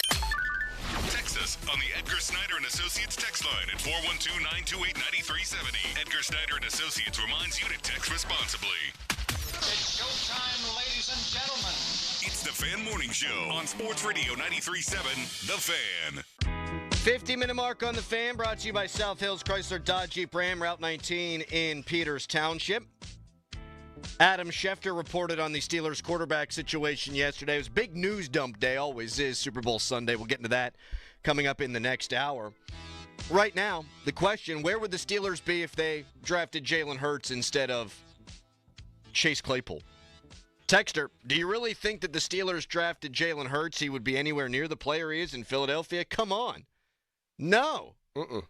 Speaker 1: Text us on the Edgar Snyder & Associates text line at 412-928-9370. Edgar Snyder & Associates reminds you to text responsibly.
Speaker 31: It's showtime, ladies and gentlemen.
Speaker 1: It's the Fan Morning Show on Sports Radio 93.7, The Fan.
Speaker 4: 50-minute mark on The Fan, brought to you by South Hills Chrysler Dodge Jeep Ram, Route 19 in Peters Township. Adam Schefter reported on the Steelers quarterback situation yesterday. It was a big news dump day, always is, Super Bowl Sunday. We'll get into that coming up in the next hour. Right now, the question, where would the Steelers be if they drafted Jalen Hurts instead of Chase Claypool? Texter, do you really think that the Steelers drafted Jalen Hurts, he would be anywhere near the player he is in Philadelphia? Come on. No.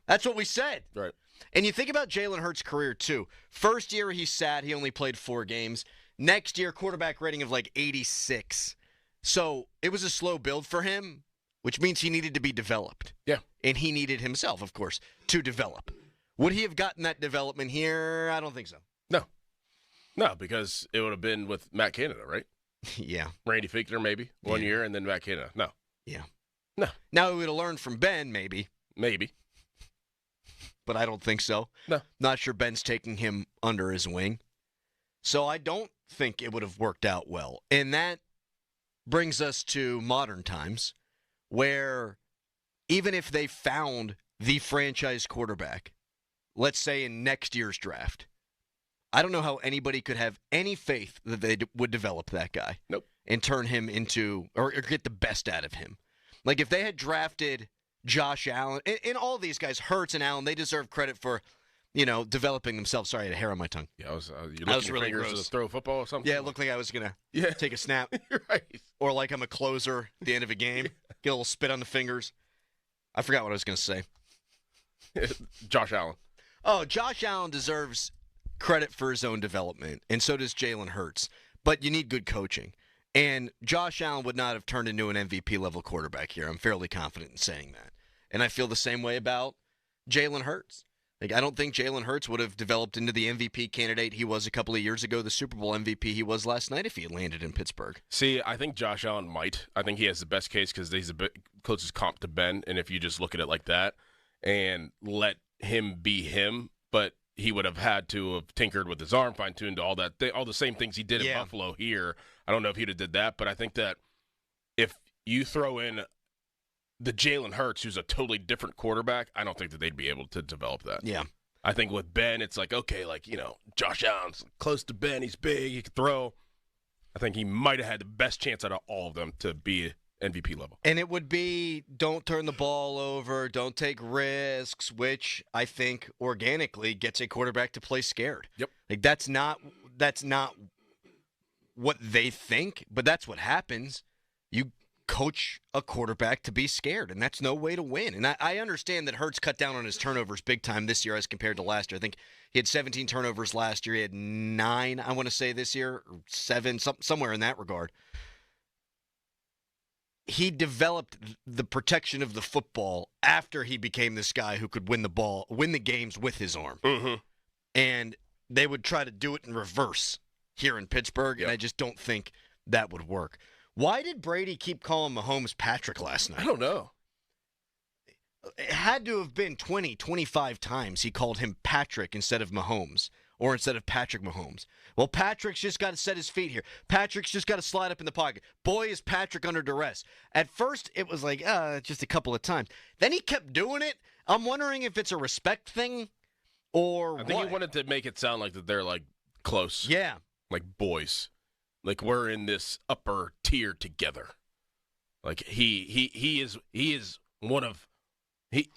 Speaker 4: That's what we said.
Speaker 10: Right.
Speaker 4: And you think about Jalen Hurts' career, too. First year he sat, he only played 4 games. Next year, quarterback rating of like 86. So it was a slow build for him, which means he needed to be developed.
Speaker 10: Yeah.
Speaker 4: And he needed himself, of course, to develop. Would he have gotten that development here? I don't think so.
Speaker 10: No, because it would have been with Matt Canada, right?
Speaker 4: Yeah.
Speaker 10: Randy Fichtner, maybe, 1 year, and then Matt Canada. No.
Speaker 4: Yeah.
Speaker 10: No.
Speaker 4: Now he would have learned from Ben, maybe.
Speaker 10: Maybe.
Speaker 4: But I don't think so.
Speaker 10: No.
Speaker 4: Not sure Ben's taking him under his wing. So I don't think it would have worked out well. And that brings us to modern times, where even if they found the franchise quarterback, let's say in next year's draft, I don't know how anybody could have any faith that they would develop that guy.
Speaker 10: Nope.
Speaker 4: And turn him into, or get the best out of him. Like if they had drafted Josh Allen, and all these guys, Hurts and Allen, they deserve credit for, developing themselves. Sorry, I had hair on my tongue.
Speaker 10: Yeah, I was really gross. To throw a football or something?
Speaker 4: Yeah, it looked like I was going to take a snap.
Speaker 10: Right.
Speaker 4: Or like I'm a closer at the end of a game. Get a little spit on the fingers. I forgot what I was going to say.
Speaker 10: Josh Allen.
Speaker 4: Oh, Josh Allen deserves credit for his own development, and so does Jalen Hurts. But you need good coaching. And Josh Allen would not have turned into an MVP-level quarterback here. I'm fairly confident in saying that. And I feel the same way about Jalen Hurts. Like, I don't think Jalen Hurts would have developed into the MVP candidate he was a couple of years ago, the Super Bowl MVP he was last night if he had landed in Pittsburgh.
Speaker 10: See, I think Josh Allen might. I think he has the best case because he's the closest comp to Ben, and if you just look at it like that and let him be him, but he would have had to have tinkered with his arm, fine-tuned all that, all the same things he did in Buffalo here. I don't know if he'd have did that, but I think that if you throw in the Jalen Hurts, who's a totally different quarterback, I don't think that they'd be able to develop that.
Speaker 4: Yeah.
Speaker 10: I think with Ben, it's like, okay, Josh Allen's close to Ben. He's big. He can throw. I think he might have had the best chance out of all of them to be MVP level.
Speaker 4: And it would be don't turn the ball over, don't take risks, which I think organically gets a quarterback to play scared.
Speaker 10: Yep.
Speaker 4: Like that's not what they think, but that's what happens. You coach a quarterback to be scared, and that's no way to win. And I understand that Hurts cut down on his turnovers big time this year as compared to last year. I think he had 17 turnovers last year. He had 9, I want to say, this year, or 7, somewhere in that regard. He developed the protection of the football after he became this guy who could win the games with his arm.
Speaker 10: Mm-hmm.
Speaker 4: And they would try to do it in reverse here in Pittsburgh, and I just don't think that would work. Why did Brady keep calling Mahomes Patrick last night?
Speaker 10: I don't know.
Speaker 4: It had to have been 20, 25 times he called him Patrick instead of Mahomes, or instead of Patrick Mahomes. Well, Patrick's just got to set his feet here. Patrick's just got to slide up in the pocket. Boy, is Patrick under duress. At first, it was like, just a couple of times. Then he kept doing it. I'm wondering if it's a respect thing or
Speaker 10: I think he wanted to make it sound like that they're, like, close.
Speaker 4: Yeah.
Speaker 10: Like boys. Like we're in this upper tier together. Like he is one of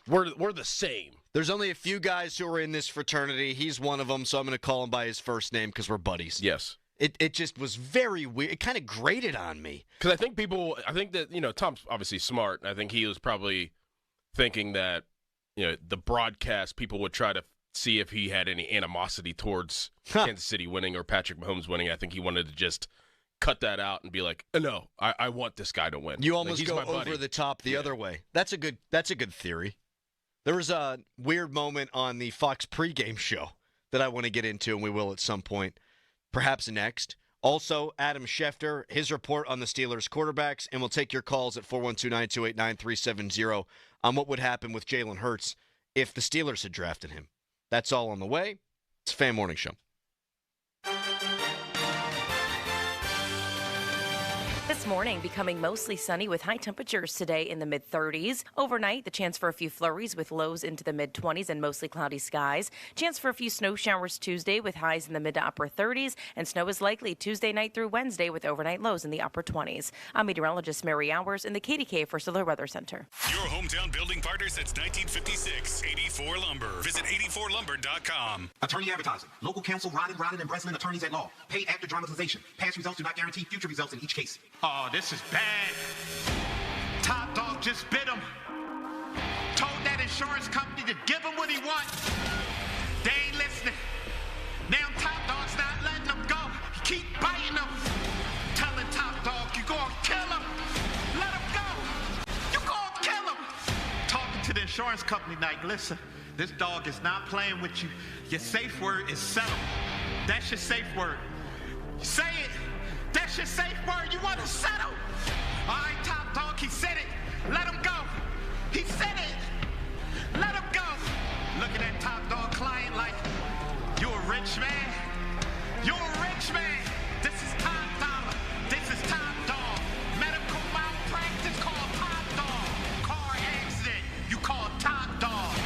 Speaker 10: we're the same.
Speaker 4: There's only a few guys who are in this fraternity. He's one of them, so I'm going to call him by his first name because we're buddies.
Speaker 10: Yes.
Speaker 4: It just was very weird. It kind of grated on me.
Speaker 10: Because I think that, Tom's obviously smart, and I think he was probably thinking that, the broadcast people would try to see if he had any animosity towards Kansas City winning or Patrick Mahomes winning. I think he wanted to just cut that out and be like, no, I want this guy to win.
Speaker 4: You almost
Speaker 10: he's
Speaker 4: go
Speaker 10: my buddy.
Speaker 4: over the top the other way. That's a good theory. There was a weird moment on the Fox pregame show that I want to get into, and we will at some point, perhaps next. Also, Adam Schefter, his report on the Steelers quarterbacks, and we'll take your calls at 412-928-9370 on what would happen with Jalen Hurts if the Steelers had drafted him. That's all on the way. It's a Fan Morning Show.
Speaker 2: This morning, becoming mostly sunny with high temperatures today in the mid-30s. Overnight, the chance for a few flurries with lows into the mid-20s and mostly cloudy skies. Chance for a few snow showers Tuesday with highs in the mid to upper 30s. And snow is likely Tuesday night through Wednesday with overnight lows in the upper 20s. I'm meteorologist Mary Hours in the KDK for Solar Weather Center.
Speaker 1: Your hometown building partner since 1956. 84 Lumber. Visit 84lumber.com.
Speaker 3: Attorney advertising. Local counsel Rodden and Breslin attorneys at law. Paid after dramatization. Past results do not guarantee future results in each case.
Speaker 31: Oh, this is bad. Top Dog just bit him. Told that insurance company to give him what he wants. They ain't listening. Now Top Dog's not letting him go. He keep biting. company night. Listen, this dog is not playing with you. Your safe word is settle. That's your safe word. Say it. That's your safe word. You want to settle? All right, top dog, he said it. Let him go. He said it. Let him go. Look at that top dog client like, you a rich man. You're a rich man. This is top dollar. This is top dog. Medical malpractice called top dog. Car accident, you call top dog.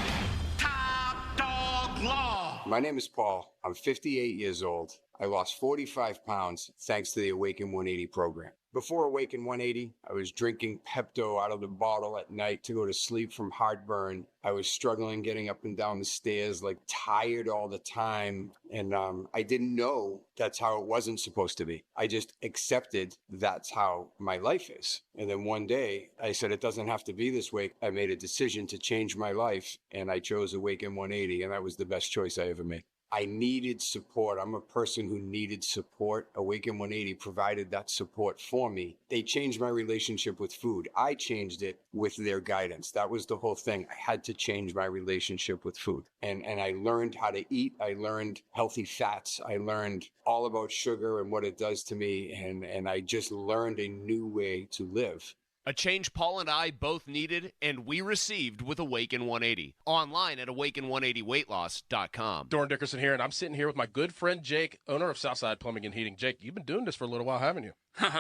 Speaker 31: Top dog law.
Speaker 5: My name is Paul. I'm 58 years old. I lost 45 pounds thanks to the Awaken 180 program. Before Awaken 180, I was drinking Pepto out of the bottle at night to go to sleep from heartburn. I was struggling getting up and down the stairs, like tired all the time. And I didn't know that's how it wasn't supposed to be. I just accepted that's how my life is. And then one day I said, it doesn't have to be this way. I made a decision to change my life and I chose Awaken 180. And that was the best choice I ever made. I needed support. I'm a person who needed support. Awaken 180 provided that support for me. They changed my relationship with food. I changed it with their guidance. That was the whole thing. I had to change my relationship with food. And I learned how to eat. I learned healthy fats. I learned all about sugar and what it does to me. And I just learned a new way to live.
Speaker 7: A change Paul and I both needed and we received with Awaken 180. Online at awaken180weightloss.com.
Speaker 10: Doran Dickerson here, and I'm sitting here with my good friend Jake, owner of Southside Plumbing and Heating. Jake, you've been doing this for a little while, haven't you?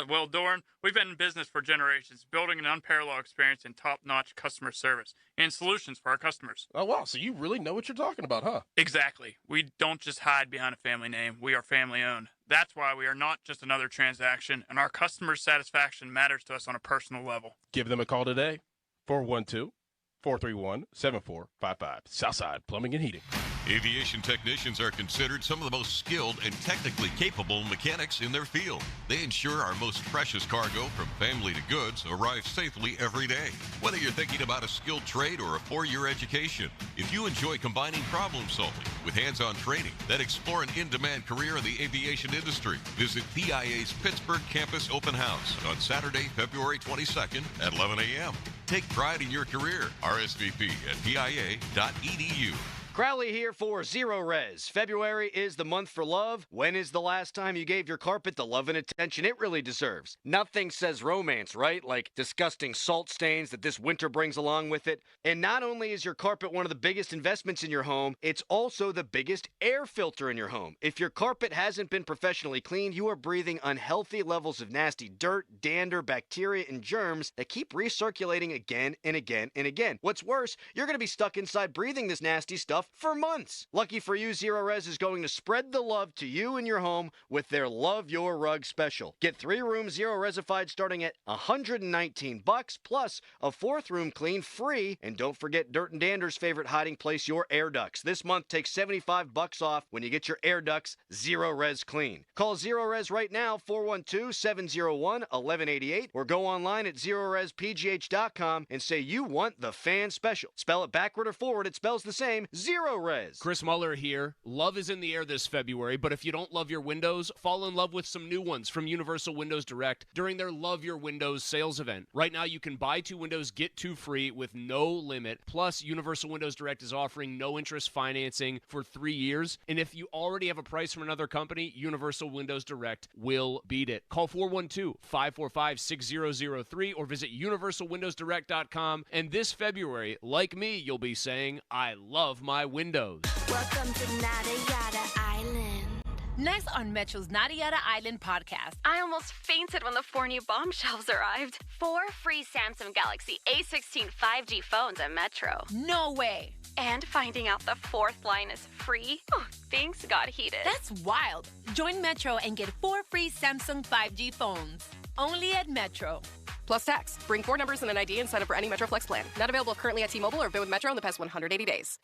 Speaker 8: Well, Doran, we've been in business for generations, building an unparalleled experience in top-notch customer service and solutions for our customers.
Speaker 10: Oh, wow. So you really know what you're talking about, huh?
Speaker 8: Exactly. We don't just hide behind a family name. We are family-owned. That's why we are not just another transaction, and our customer satisfaction matters to us on a personal level.
Speaker 10: Give them a call today, 412-431-7455. Southside Plumbing and Heating.
Speaker 1: Aviation technicians are considered some of the most skilled and technically capable mechanics in their field. They ensure our most precious cargo, from family to goods, arrives safely every day. Whether you're thinking about a skilled trade or a 4-year education, if you enjoy combining problem solving with hands-on training, then explore an in-demand career in the aviation industry. Visit PIA's Pittsburgh Campus Open House on Saturday, February 22nd at 11 a.m. Take pride in your career. RSVP at PIA.edu.
Speaker 4: Crowley here for Zerorez. February is the month for love. When is the last time you gave your carpet the love and attention it really deserves? Nothing says romance, right? Like disgusting salt stains that this winter brings along with it. And not only is your carpet one of the biggest investments in your home, it's also the biggest air filter in your home. If your carpet hasn't been professionally cleaned, you are breathing unhealthy levels of nasty dirt, dander, bacteria, and germs that keep recirculating again and again and again. What's worse, you're going to be stuck inside breathing this nasty stuff for months. Lucky for you, Zerorez is going to spread the love to you and your home with their Love Your Rug special. Get 3 rooms Zerorez-ified starting at $119 plus a 4th room clean free. And don't forget Dirt and Dander's favorite hiding place, your air ducts. This month, take $75 off when you get your air ducts Zerorez clean. Call Zerorez right now, 412-701-1188, or go online at ZerorezPGH.com and say you want the fan special. Spell it backward or forward, it spells the same, Zerorez.
Speaker 7: Chris Muller here. Love is in the air this February, but if you don't love your windows, fall in love with some new ones from Universal Windows Direct during their Love Your Windows sales event. Right now, you can buy 2 windows, get 2 free with no limit. Plus, Universal Windows Direct is offering no interest financing for 3 years. And if you already have a price from another company, Universal Windows Direct will beat it. Call 412-545-6003 or visit universalwindowsdirect.com. And this February, like me, you'll be saying, I love my windows.
Speaker 6: Welcome to Nada Yada Island.
Speaker 9: Next on Metro's Nada Yada Island podcast.
Speaker 14: I almost fainted when the 4 new bombshells arrived. 4 free Samsung Galaxy A16 5G phones at Metro.
Speaker 9: No way.
Speaker 14: And finding out the 4th line is free. Oh, things got heated.
Speaker 9: That's wild. Join Metro and get 4 free Samsung 5G phones. Only at Metro.
Speaker 19: Plus tax. Bring 4 numbers and an ID and sign up for any Metro Flex plan. Not available currently at T-Mobile or been with Metro in the past 180 days.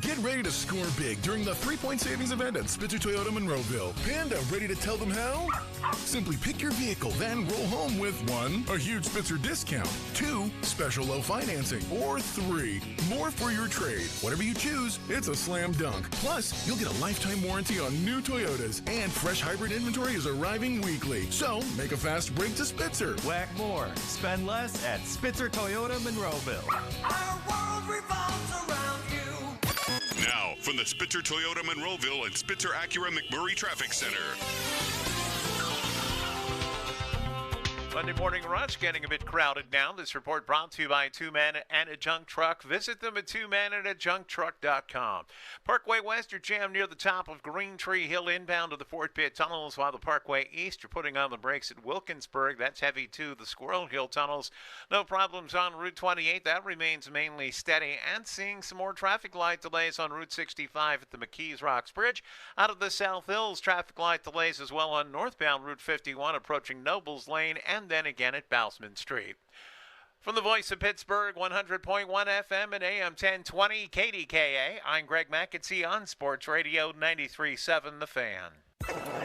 Speaker 20: Get ready to score big during the 3-point savings event at Spitzer Toyota Monroeville. Panda, ready to tell them how? Simply pick your vehicle, then roll home with 1, a huge Spitzer discount, 2, special low financing, or 3, more for your trade. Whatever you choose, it's a slam dunk. Plus, you'll get a lifetime warranty on new Toyotas, and fresh hybrid inventory is arriving weekly. So, make a fast break to Spitzer.
Speaker 21: Whack more. Spend less at Spitzer Toyota Monroeville.
Speaker 31: Our world
Speaker 11: world revolves around you.
Speaker 1: Now, from the Spitzer Toyota Monroeville and Spitzer Acura McMurray Traffic Center.
Speaker 12: Monday Morning Rush getting a bit crowded now. This report brought to you by Two Men and a Junk Truck. Visit them at twomenandajuncktruck.com. Parkway West, you're jammed near the top of Green Tree Hill inbound to the Fort Pitt tunnels, while the Parkway East, you're putting on the brakes at Wilkinsburg. That's heavy too. The Squirrel Hill tunnels, no problems on Route 28. That remains mainly steady. And seeing some more traffic light delays on Route 65 at the McKees Rocks Bridge. Out of the South Hills, traffic light delays as well on northbound Route 51 approaching Nobles Lane and then again at Bousman Street. From the voice of Pittsburgh, 100.1 FM and AM 1020 KDKA, I'm Greg McAtee on Sports Radio 93.7 The Fan.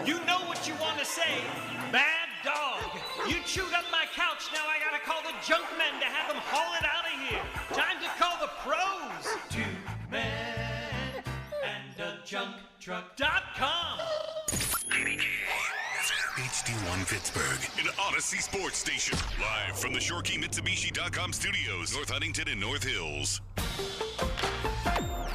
Speaker 13: You know what you want to say, bad dog. You chewed up my couch, now I gotta call the junk men to have them haul it out of here. Time to call the pros. 2 men and a junk truck.com.
Speaker 1: HD1 Pittsburgh, an Odyssey sports station. Live from the ShoreKeyMitsubishi.com studios, North Huntington and North Hills.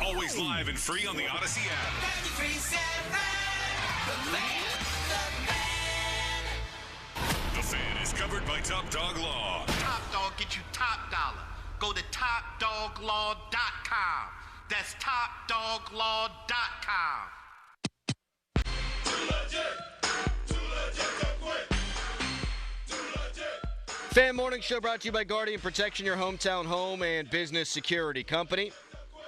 Speaker 1: Always live and free on the Odyssey app.
Speaker 11: 93.7,
Speaker 1: The Fan is covered by Top Dog Law.
Speaker 31: Top Dog get you top dollar. Go to TopDogLaw.com. That's TopDogLaw.com.
Speaker 4: Fan Morning Show brought to you by Guardian Protection, your hometown home and business security company.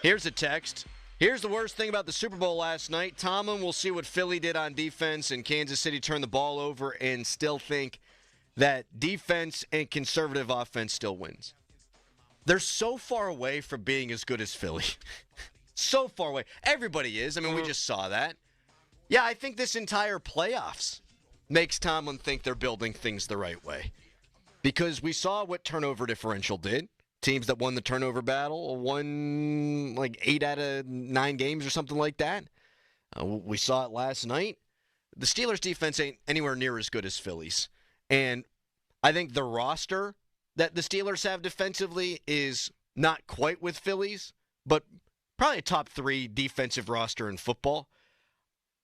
Speaker 4: Here's a text. Here's the worst thing about the Super Bowl last night. Tomlin will see what Philly did on defense, and Kansas City turned the ball over and still think that defense and conservative offense still wins. They're so far away from being as good as Philly. So far away. Everybody is. I mean, we just saw that. Yeah, I think this entire playoffs makes Tomlin think they're building things the right way. Because we saw what turnover differential did. Teams that won the turnover battle won like 8 out of 9 games or something like that. We saw it last night. The Steelers' defense ain't anywhere near as good as Philly's. And I think the roster that the Steelers have defensively is not quite with Philly's, but probably a top 3 defensive roster in football.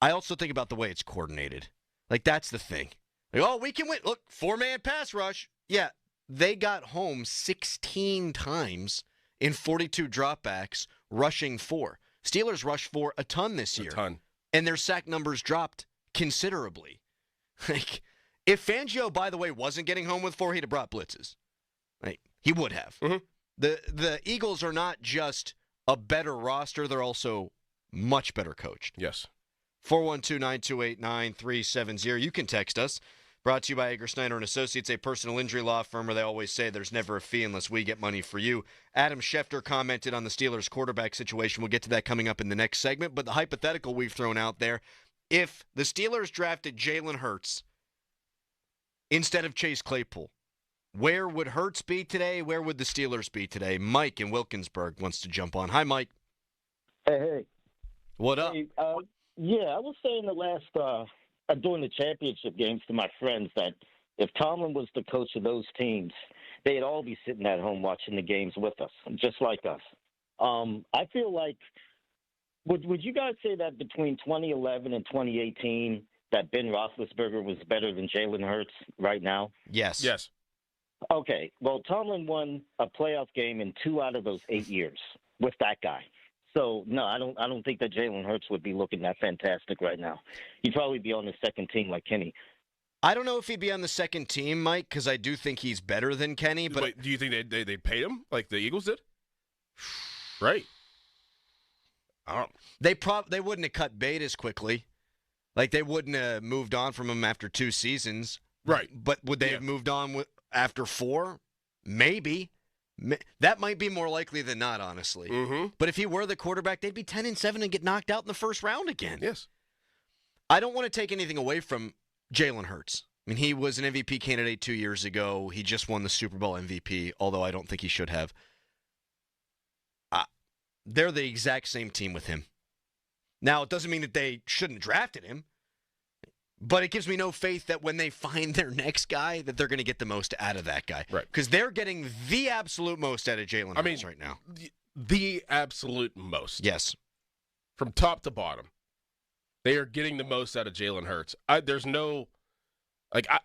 Speaker 4: I also think about the way it's coordinated. Like, that's the thing. Like, oh, we can win. Look, 4-man pass rush. Yeah, they got home 16 times in 42 dropbacks, rushing 4. Steelers rushed 4 a ton this year.
Speaker 10: A ton. And
Speaker 4: their sack numbers dropped considerably. Like, if Fangio, by the way, wasn't getting home with 4, he'd have brought blitzes. Right? He would have.
Speaker 10: Mm-hmm.
Speaker 4: The Eagles are not just a better roster, they're also much better coached.
Speaker 10: Yes.
Speaker 4: 412-928-9370. You can text us. Brought to you by Egger Snyder & Associates, a personal injury law firm where they always say there's never a fee unless we get money for you. Adam Schefter commented on the Steelers' quarterback situation. We'll get to that coming up in the next segment. But the hypothetical we've thrown out there, if the Steelers drafted Jalen Hurts instead of Chase Claypool, where would Hurts be today? Where would the Steelers be today? Mike in Wilkinsburg wants to jump on. Hi, Mike.
Speaker 15: Hey.
Speaker 4: What up?
Speaker 15: Hey, yeah, I was saying the last during the championship games to my friends that if Tomlin was the coach of those teams, they'd all be sitting at home watching the games with us, just like us. I feel like, would you guys say that between 2011 and 2018 that Ben Roethlisberger was better than Jalen Hurts right now?
Speaker 4: Yes.
Speaker 10: Yes.
Speaker 15: Okay. Well, Tomlin won a playoff game in 2 out of those 8 years with that guy. So, no, I don't think that Jalen Hurts would be looking that fantastic right now. He'd probably be on the second team like Kenny.
Speaker 4: I don't know if he'd be on the second team, Mike, because I do think he's better than Kenny. But
Speaker 10: wait, do you think they paid him like the Eagles did? Right. I don't.
Speaker 4: They wouldn't have cut bait as quickly. Like, they wouldn't have moved on from him after 2 seasons.
Speaker 10: Right.
Speaker 4: But would they have moved on after 4? Maybe. That might be more likely than not, honestly.
Speaker 10: Mm-hmm.
Speaker 4: But if he were the quarterback, they'd be 10-7 and get knocked out in the first round again.
Speaker 10: Yes.
Speaker 4: I don't want to take anything away from Jalen Hurts. I mean, he was an MVP candidate 2 years ago. He just won the Super Bowl MVP, although I don't think he should have. They're the exact same team with him. Now, it doesn't mean that they shouldn't have drafted him, but it gives me no faith that when they find their next guy, that they're going to get the most out of that guy.
Speaker 10: Right.
Speaker 4: Because they're getting the absolute most out of Jalen Hurts right now.
Speaker 10: the absolute most.
Speaker 4: Yes.
Speaker 10: From top to bottom. They are getting the most out of Jalen Hurts. There's no,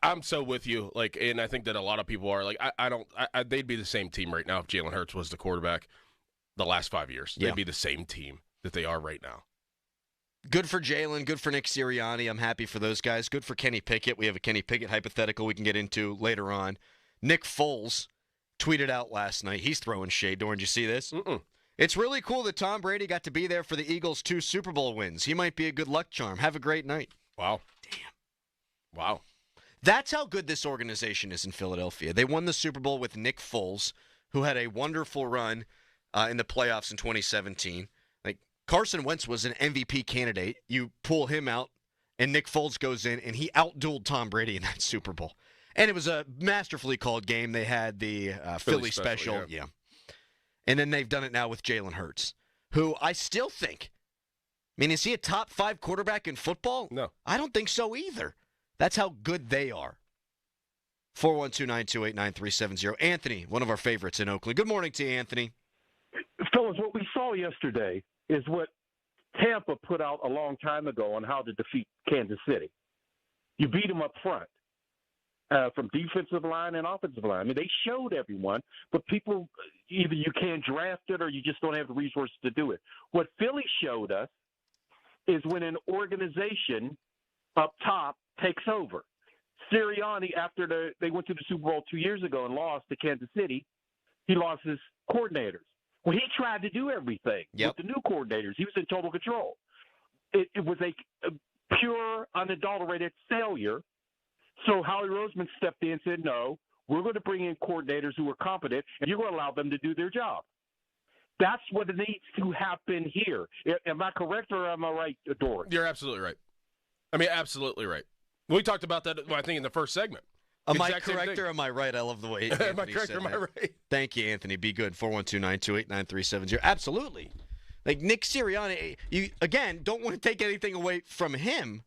Speaker 10: I'm so with you, and I think that a lot of people are, they'd be the same team right now if Jalen Hurts was the quarterback the last 5 years.
Speaker 4: Yeah.
Speaker 10: They'd be the same team that they are right now.
Speaker 4: Good for Jalen. Good for Nick Sirianni. I'm happy for those guys. Good for Kenny Pickett. We have a Kenny Pickett hypothetical we can get into later on. Nick Foles tweeted out last night. He's throwing shade. Did you see this?
Speaker 10: Mm-mm.
Speaker 4: It's really cool that Tom Brady got to be there for the Eagles' 2 Super Bowl wins. He might be a good luck charm. Have a great night.
Speaker 10: Wow. Damn. Wow.
Speaker 4: That's how good this organization is in Philadelphia. They won the Super Bowl with Nick Foles, who had a wonderful run in the playoffs in 2017. Carson Wentz was an MVP candidate. You pull him out, and Nick Foles goes in, and he outdueled Tom Brady in that Super Bowl. And it was a masterfully called game. They had the Philly special. Yeah. And then they've done it now with Jalen Hurts, who I still think, is he a top 5 quarterback in football?
Speaker 10: No.
Speaker 4: I don't think so either. That's how good they are. 412-928-9370. Anthony, one of our favorites in Oakland. Good morning to you, Anthony.
Speaker 16: Fellas, what we saw yesterday is what Tampa put out a long time ago on how to defeat Kansas City. You beat them up front. From defensive line and offensive line. They showed everyone, but people, either you can't draft it or you just don't have the resources to do it. What Philly showed us is when an organization up top takes over. Sirianni, after they went to the Super Bowl 2 years ago and lost to Kansas City, he lost his coordinators. Well, he tried to do everything with the new coordinators. He was in total control. It was a pure, unadulterated failure. So Howie Roseman stepped in and said, no, we're going to bring in coordinators who are competent, and you're going to allow them to do their job. That's what needs to happen here. Am I correct or am I right, Doris?
Speaker 10: You're absolutely right. Absolutely right. We talked about that, I think, in the first segment.
Speaker 4: Am I correct or am I right? I love the way Anthony
Speaker 10: am I correct or am I right?
Speaker 4: Thank you, Anthony. Be good. 412-928-9370. Absolutely. Nick Sirianni, you, again, don't want to take anything away from him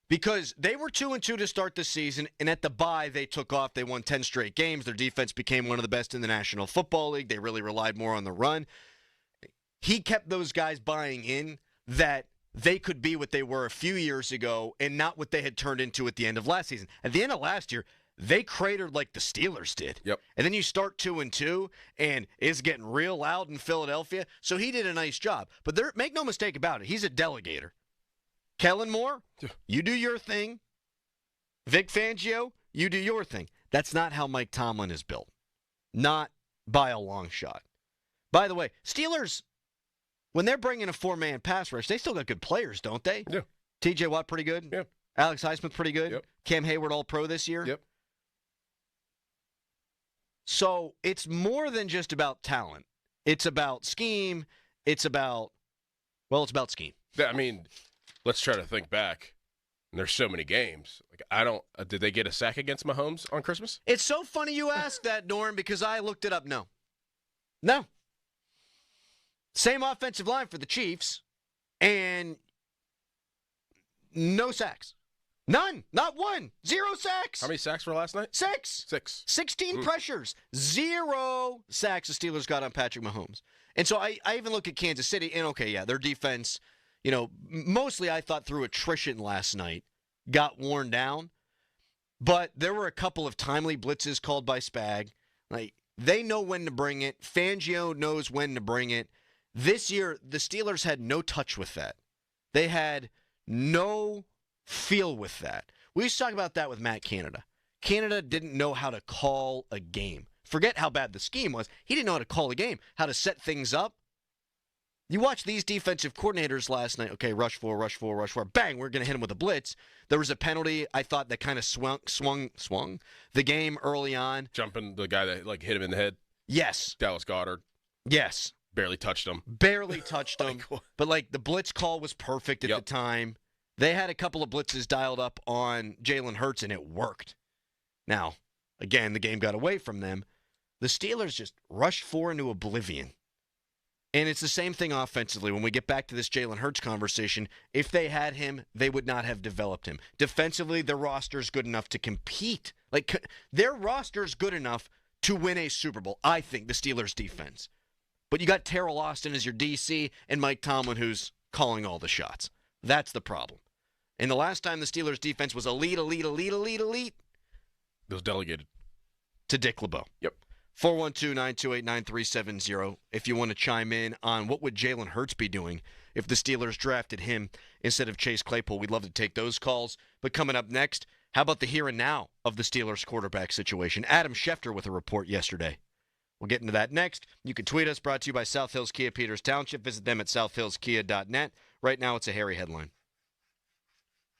Speaker 4: because they were 2-2 to start the season, and at the bye, they took off. They won 10 straight games. Their defense became one of the best in the National Football League. They really relied more on the run. He kept those guys buying in that they could be what they were a few years ago and not what they had turned into at the end of last season. At the end of last year, they cratered like the Steelers did.
Speaker 10: Yep.
Speaker 4: And then you start 2-2, and it's getting real loud in Philadelphia. So he did a nice job. But make no mistake about it, he's a delegator. Kellen Moore, you do your thing. Vic Fangio, you do your thing. That's not how Mike Tomlin is built. Not by a long shot. By the way, Steelers, when they're bringing a 4-man pass rush, they still got good players, don't they?
Speaker 10: Yeah.
Speaker 4: T.J. Watt pretty good?
Speaker 10: Yep.
Speaker 4: Alex Highsmith pretty good?
Speaker 10: Yep.
Speaker 4: Cam Hayward all-pro this year?
Speaker 10: Yep.
Speaker 4: So it's more than just about talent. It's about scheme. It's about scheme.
Speaker 10: Let's try to think back. And there's so many games. Did they get a sack against Mahomes on Christmas?
Speaker 4: It's so funny you ask that, Norm, because I looked it up. No. Same offensive line for the Chiefs, and no sacks. None. Not one. 0 sacks.
Speaker 10: How many sacks were last night?
Speaker 4: 6. 16 pressures. 0 sacks the Steelers got on Patrick Mahomes. And so I even look at Kansas City, and their defense, mostly I thought through attrition last night, got worn down. But there were a couple of timely blitzes called by Spag. They know when to bring it. Fangio knows when to bring it. This year, the Steelers had no touch with that. They had no feel with that. We used to talk about that with Matt Canada. Canada didn't know how to call a game. Forget how bad the scheme was. He didn't know how to call a game, how to set things up. You watch these defensive coordinators last night. Okay, rush four. Bang, we're going to hit him with a blitz. There was a penalty, I thought, that kind of swung the game early on.
Speaker 10: Jumping the guy that hit him in the head?
Speaker 4: Yes.
Speaker 10: Dallas Goedert?
Speaker 4: Yes.
Speaker 10: Barely touched him.
Speaker 4: But the blitz call was perfect at the time. They had a couple of blitzes dialed up on Jalen Hurts, and it worked. Now, again, the game got away from them. The Steelers just rushed 4 into oblivion. And it's the same thing offensively. When we get back to this Jalen Hurts conversation, if they had him, they would not have developed him. Defensively, their roster's good enough to compete. Their roster's good enough to win a Super Bowl, I think, the Steelers' defense. But you got Terrell Austin as your DC and Mike Tomlin who's calling all the shots. That's the problem. And the last time the Steelers' defense was elite, it
Speaker 10: was delegated
Speaker 4: to Dick LeBeau.
Speaker 10: Yep.
Speaker 4: 412-928-9370 if you want to chime in on what would Jalen Hurts be doing if the Steelers drafted him instead of Chase Claypool. We'd love to take those calls. But coming up next, how about the here and now of the Steelers quarterback situation? Adam Schefter with a report yesterday. We'll get into that next. You can tweet us, brought to you by South Hills Kia Peters Township. Visit them at southhillskia.net. Right now, it's a hairy headline.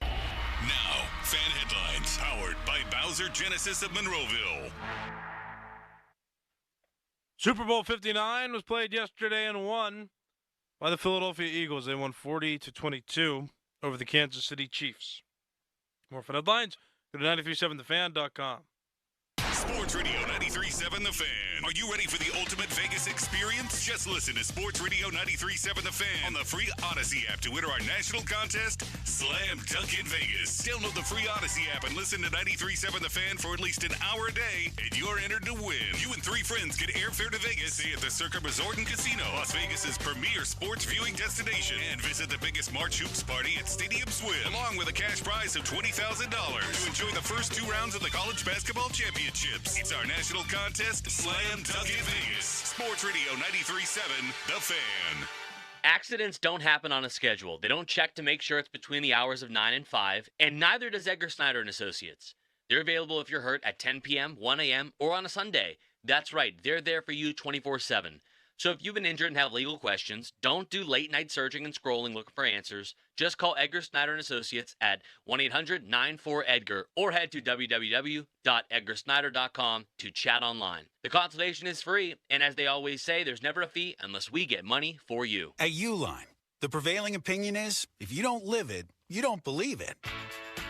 Speaker 1: Now, fan headlines powered by Bowser Genesis of Monroeville.
Speaker 17: Super Bowl 59 was played yesterday and won by the Philadelphia Eagles. They won 40-22 over the Kansas City Chiefs. More fan headlines, go to 937thefan.com.
Speaker 1: Sports Radio 93.7 The Fan. Are you ready for the ultimate Vegas experience? Just listen to Sports Radio 93.7 The Fan on the free Odyssey app to enter our national contest, Slam Dunk in Vegas. Download the free Odyssey app and listen to 93.7 The Fan for at least an hour a day, and you're entered to win. You and 3 friends get airfare to Vegas, stay at the Circa Resort and Casino, Las Vegas's premier sports viewing destination, and visit the biggest March Hoops party at Stadium Swim, along with a cash prize of $20,000 to enjoy the first 2 rounds of the College Basketball Championship. It's our national contest, Slam Dunk in Vegas. Sports Radio 93.7, The Fan.
Speaker 18: Accidents don't happen on a schedule. They don't check to make sure it's between the hours of 9 and 5, and neither does Edgar Snyder and Associates. They're available if you're hurt at 10 p.m., 1 a.m., or on a Sunday. That's right, they're there for you 24/7. So if you've been injured and have legal questions, don't do late-night searching and scrolling looking for answers. Just call Edgar Snyder & Associates at 1-800-94-EDGAR or head to www.edgarsnyder.com to chat online. The consultation is free, and as they always say, there's never a fee unless we get money for you.
Speaker 21: At Uline, the prevailing opinion is, if you don't live it, you don't believe it.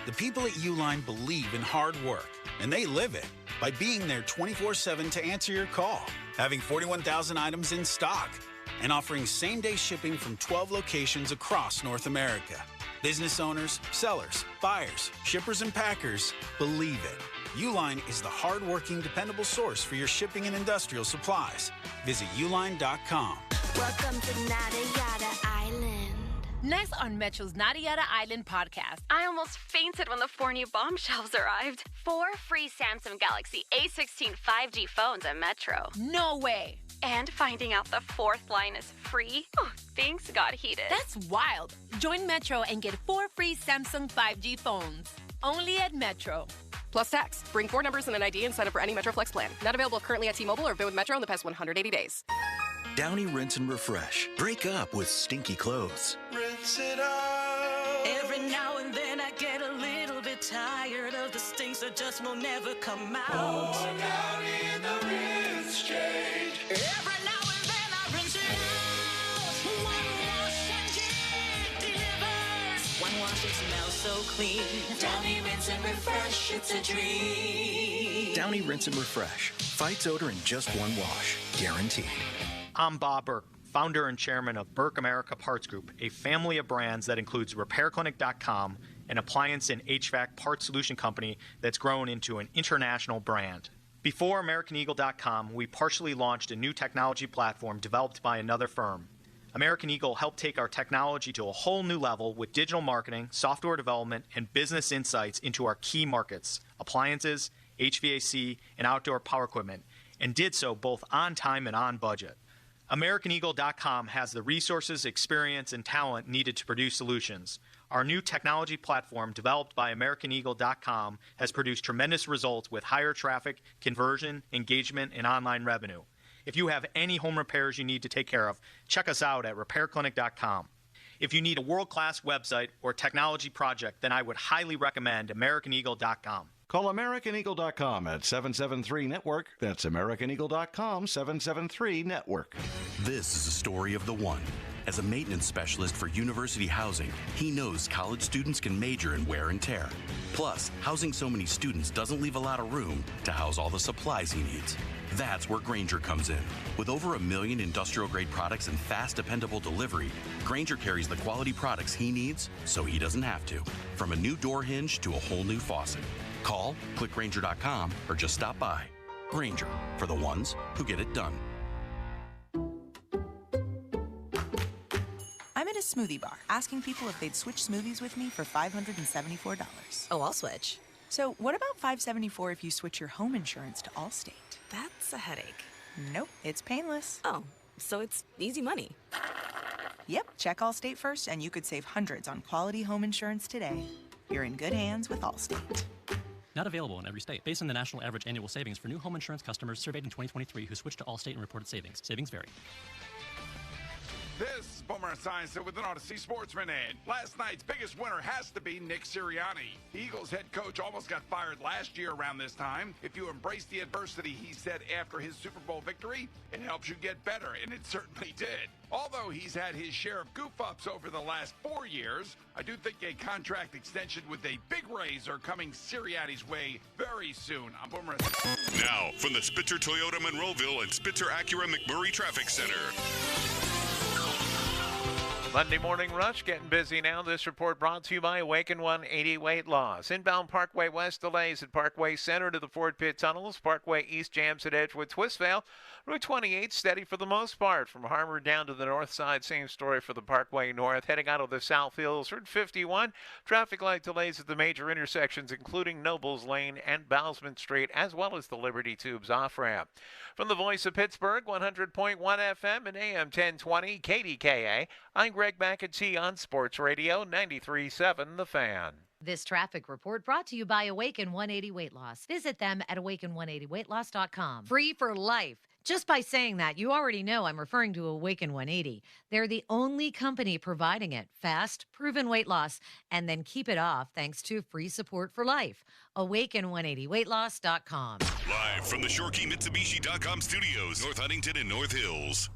Speaker 21: The people at Uline believe in hard work, and they live it by being there 24/7 to answer your call, having 41,000 items in stock, and offering same-day shipping from 12 locations across North America. Business owners, sellers, buyers, shippers, and packers believe it. Uline is the hard-working, dependable source for your shipping and industrial supplies. Visit uline.com.
Speaker 6: Welcome to Nada Yada Island.
Speaker 9: Next on Metro's Nada Yada Island podcast.
Speaker 14: I almost fainted when the 4 new bomb shelves arrived. 4 free Samsung Galaxy A16 5G phones at Metro.
Speaker 9: No way.
Speaker 14: And finding out the 4th line is free? Oh, things got heated.
Speaker 9: That's wild. Join Metro and get 4 free Samsung 5G phones. Only at Metro.
Speaker 19: Plus tax. Bring 4 numbers and an ID and sign up for any Metro Flex plan. Not available currently at T-Mobile or been with Metro in the past 180 days.
Speaker 22: Downy Rinse and Refresh. Break up with stinky clothes.
Speaker 11: Rinse it out. Every now and then I get a little bit tired of the stinks that just will never come out. Pour Downy in the rinse change. Every now and then I rinse it out. One wash and it delivers. One wash, it smells so clean. Downy Rinse and Refresh, it's a dream.
Speaker 22: Downy Rinse and Refresh. Fights odor in just one wash. Guaranteed.
Speaker 18: I'm Bob Burke, founder and chairman of Burke America Parts Group, a family of brands that includes RepairClinic.com, an appliance and HVAC parts solution company that's grown into an international brand. Before AmericanEagle.com, we partially launched a new technology platform developed by another firm. American Eagle helped take our technology to a whole new level with digital marketing, software development, and business insights into our key markets, appliances, HVAC, and outdoor power equipment, and did so both on time and on budget. AmericanEagle.com has the resources, experience, and talent needed to produce solutions. Our new technology platform, developed by AmericanEagle.com, has produced tremendous results with higher traffic, conversion, engagement, and online revenue. If you have any home repairs you need to take care of, check us out at RepairClinic.com. If you need a world-class website or technology project, then I would highly recommend AmericanEagle.com.
Speaker 23: Call AmericanEagle.com at 773-NETWORK. That's AmericanEagle.com, 773-NETWORK.
Speaker 30: This is a story of the one. As a maintenance specialist for university housing, he knows college students can major in wear and tear. Plus, housing so many students doesn't leave a lot of room to house all the supplies he needs. That's where Grainger comes in. With over 1 million industrial-grade products and fast, dependable delivery, Grainger carries the quality products he needs so he doesn't have to. From a new door hinge to a whole new faucet. Call, click Grainger.com, or just stop by. Grainger, for the ones who get it done.
Speaker 2: smoothie bar, asking people if they'd switch smoothies with me for $574.
Speaker 3: Oh, I'll switch.
Speaker 2: So what about $574 if you switch your home insurance to Allstate?
Speaker 3: That's a headache.
Speaker 2: Nope, it's painless.
Speaker 3: Oh, so it's easy money.
Speaker 2: Yep, check Allstate first and you could save hundreds on quality home insurance today. You're in good hands with Allstate.
Speaker 5: Not available in every state. Based on the national average annual savings for new home insurance customers surveyed in 2023 who switched to Allstate and reported savings. Savings vary.
Speaker 7: This is Boomer Esiason with an Odyssey Sportsman Ed. Last night's biggest winner has to be Nick Sirianni. The Eagles head coach almost got fired last year around this time. If you embrace the adversity, he said after his Super Bowl victory, it helps you get better, and it certainly did. Although he's had his share of goof-ups over the last 4 years, I do think a contract extension with a big raise are coming Sirianni's way very soon. I'm Boomer.
Speaker 1: Now, from the Spitzer Toyota Monroeville and Spitzer Acura McMurray Traffic Center.
Speaker 12: Monday Morning Rush getting busy now. This report brought to you by Awaken 180 Weight Loss. Inbound Parkway West delays at Parkway Center to the Ford Pit Tunnels. Parkway East jams at Edgewood Twistvale. Route 28 steady for the most part. From Harvard down to the north side, same story for the Parkway North. Heading out of the South Hills, Route 51. Traffic light delays at the major intersections, including Nobles Lane and Bousman Street, as well as the Liberty Tubes off-ramp. From the voice of Pittsburgh, 100.1 FM and AM 1020 KDKA, I'm Greg McEntee on Sports Radio 93.7 The Fan.
Speaker 8: This traffic report brought to you by Awaken 180 Weight Loss. Visit them at awaken180weightloss.com. Free for life. Just by saying that, you already know I'm referring to Awaken 180. They're the only company providing it. Fast, proven weight loss, and then keep it off thanks to free support for life. Awaken180weightloss.com.
Speaker 1: Live from the ShoreKeyMitsubishi.com studios, North Huntington and North Hills.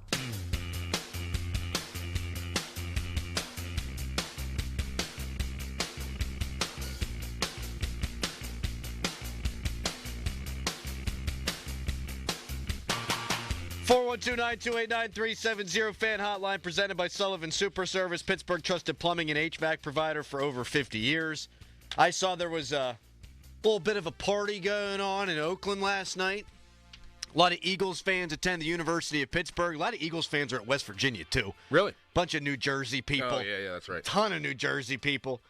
Speaker 4: Four 412-928-9370 fan hotline presented by Sullivan Super Service, Pittsburgh trusted plumbing and HVAC provider for over 50 years. I saw there was a little bit of a party going on in Oakland last night. A lot of Eagles fans attend the University of Pittsburgh. A lot of Eagles fans are at West Virginia, too.
Speaker 10: Really?
Speaker 4: Bunch of New Jersey people.
Speaker 10: Oh, yeah, that's right.
Speaker 4: Ton of New Jersey people.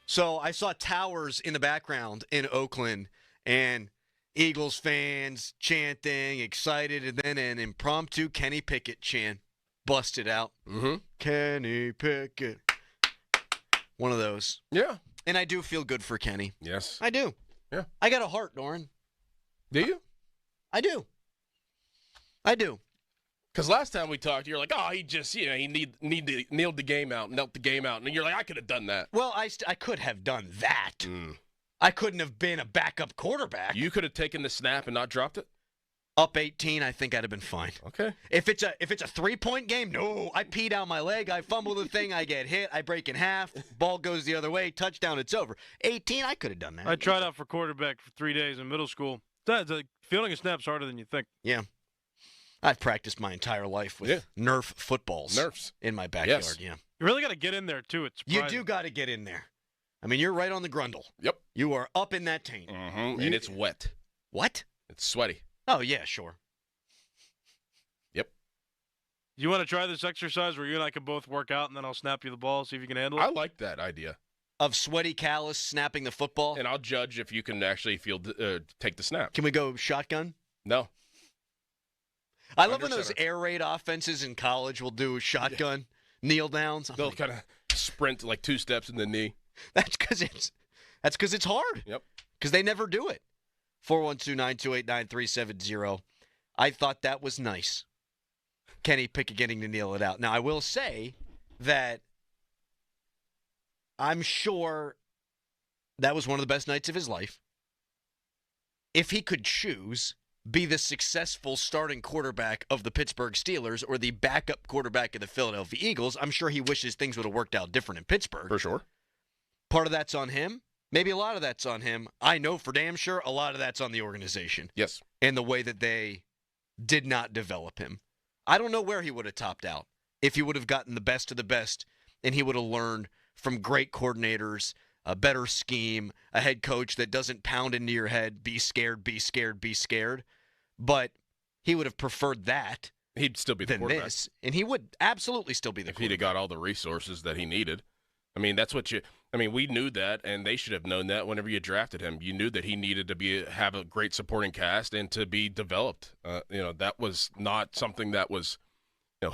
Speaker 4: So I saw towers in the background in Oakland, and Eagles fans chanting, excited, and then an impromptu Kenny Pickett chant busted out.
Speaker 10: Mm-hmm.
Speaker 4: Kenny Pickett. One of those.
Speaker 10: Yeah.
Speaker 4: And I do feel good for Kenny.
Speaker 10: Yes.
Speaker 4: I do.
Speaker 10: Yeah.
Speaker 4: I got a heart, Doran.
Speaker 10: Do you?
Speaker 4: I do. I do.
Speaker 10: Because last time we talked, you're like, oh, he just, he knelt the game out. And you're like, I could have done that.
Speaker 4: Well, I could have done that.
Speaker 10: Mm.
Speaker 4: I couldn't have been a backup quarterback.
Speaker 10: You could have taken the snap and not dropped it?
Speaker 4: Up 18, I think I'd have been fine.
Speaker 10: Okay.
Speaker 4: If it's a 3-point game, no. I pee down my leg, I fumble the thing, I get hit, I break in half, ball goes the other way, touchdown, it's over. 18, I could have done that.
Speaker 17: I tried out for quarterback for 3 days in middle school. Fielding a snap's harder than you think.
Speaker 4: Yeah. I've practiced my entire life with Nerf footballs.
Speaker 10: Nerfs.
Speaker 4: In my backyard,
Speaker 10: Yes.
Speaker 4: yeah.
Speaker 17: You really got to get in there, too. It's
Speaker 4: You do got to get in there. I mean, you're right on the grundle.
Speaker 10: Yep.
Speaker 4: You are up in that taint.
Speaker 10: Mm-hmm. And it's wet.
Speaker 4: What?
Speaker 10: It's sweaty.
Speaker 4: Oh, yeah, sure.
Speaker 10: Yep.
Speaker 17: You want to try this exercise where you and I can both work out, and then I'll snap you the ball, see if you can handle it?
Speaker 10: I like that idea.
Speaker 4: Of sweaty callus snapping the football?
Speaker 10: And I'll judge if you can actually take the snap.
Speaker 4: Can we go shotgun?
Speaker 10: No.
Speaker 4: I love when those air raid offenses in college will do shotgun kneel downs.
Speaker 10: They'll kind of sprint like 2 steps in the knee.
Speaker 4: That's because it's hard.
Speaker 10: Yep.
Speaker 4: Because they never do it. 412-928-9370. I thought that was nice. Kenny Pickett getting to kneel it out. Now, I will say that I'm sure that was one of the best nights of his life. If he could choose, be the successful starting quarterback of the Pittsburgh Steelers or the backup quarterback of the Philadelphia Eagles, I'm sure he wishes things would have worked out different in Pittsburgh.
Speaker 10: For sure.
Speaker 4: Part of that's on him. Maybe a lot of that's on him. I know for damn sure a lot of that's on the organization.
Speaker 10: Yes.
Speaker 4: And the way that they did not develop him. I don't know where he would have topped out if he would have gotten the best of the best and he would have learned from great coordinators, a better scheme, a head coach that doesn't pound into your head, be scared, be scared, be scared. But he would have preferred that
Speaker 10: he'd still be the
Speaker 4: than
Speaker 10: quarterback.
Speaker 4: this, and he would absolutely still be the
Speaker 10: If he'd have got all the resources that he needed. I mean, we knew that, and they should have known that whenever you drafted him. You knew that he needed to have a great supporting cast and to be developed. That was not something that was,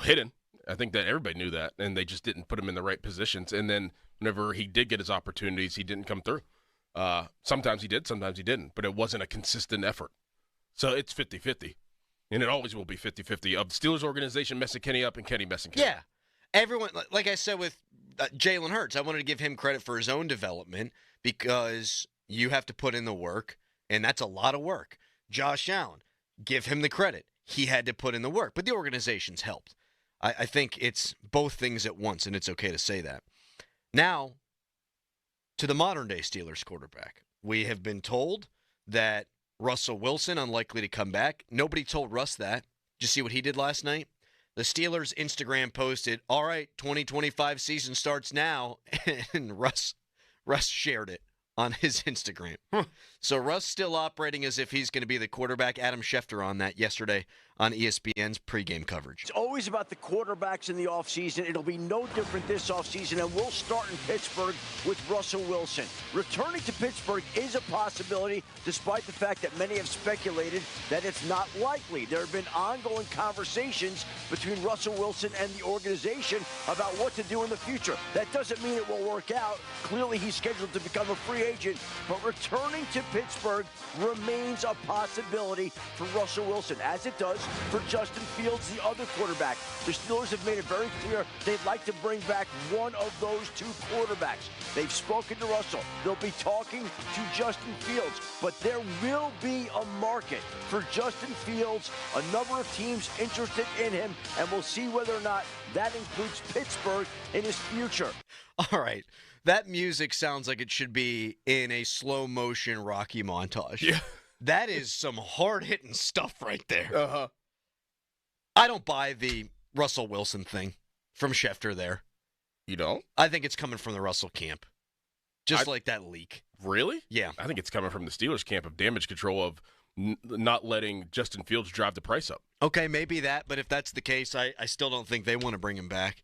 Speaker 10: hidden. I think that everybody knew that, and they just didn't put him in the right positions. And then whenever he did get his opportunities, he didn't come through. Sometimes he did, sometimes he didn't, but it wasn't a consistent effort. So it's 50-50, and it always will be 50-50 of the Steelers organization messing Kenny up and Kenny messing Kenny up.
Speaker 4: Yeah. Everyone, like I said with Jalen Hurts, I wanted to give him credit for his own development because you have to put in the work, and that's a lot of work. Josh Allen, give him the credit. He had to put in the work, but the organization's helped. I think it's both things at once, and it's okay to say that. Now, to the modern-day Steelers quarterback. We have been told that Russell Wilson, unlikely to come back. Nobody told Russ that. Did you see what he did last night? The Steelers' Instagram posted, all right, 2025 season starts now, and Russ shared it on his Instagram. So Russ still operating as if he's going to be the quarterback. Adam Schefter on that yesterday on ESPN's pregame coverage.
Speaker 13: It's always about the quarterbacks in the offseason. It'll be no different this offseason, and we'll start in Pittsburgh with Russell Wilson. Returning to Pittsburgh is a possibility, despite the fact that many have speculated that it's not likely. There have been ongoing conversations between Russell Wilson and the organization about what to do in the future. That doesn't mean it will work out. Clearly, he's scheduled to become a free agent, but returning to Pittsburgh remains a possibility for Russell Wilson, as it does for Justin Fields, the other quarterback. The Steelers have made it very clear they'd like to bring back one of those two quarterbacks. They've spoken to Russell. They'll be talking to Justin Fields, but there will be a market for Justin Fields, a number of teams interested in him, and we'll see whether or not that includes Pittsburgh in his future.
Speaker 4: All right. That music sounds like it should be in a slow-motion Rocky montage.
Speaker 10: Yeah.
Speaker 4: That is some hard-hitting stuff right there.
Speaker 10: Uh-huh.
Speaker 4: I don't buy the Russell Wilson thing from Schefter there.
Speaker 10: You don't?
Speaker 4: I think it's coming from the Russell camp. Just like that leak.
Speaker 10: Really?
Speaker 4: Yeah.
Speaker 10: I think it's coming from the Steelers camp of damage control of not letting Justin Fields drive the price up.
Speaker 4: Okay, maybe that, but if that's the case, I still don't think they want to bring him back.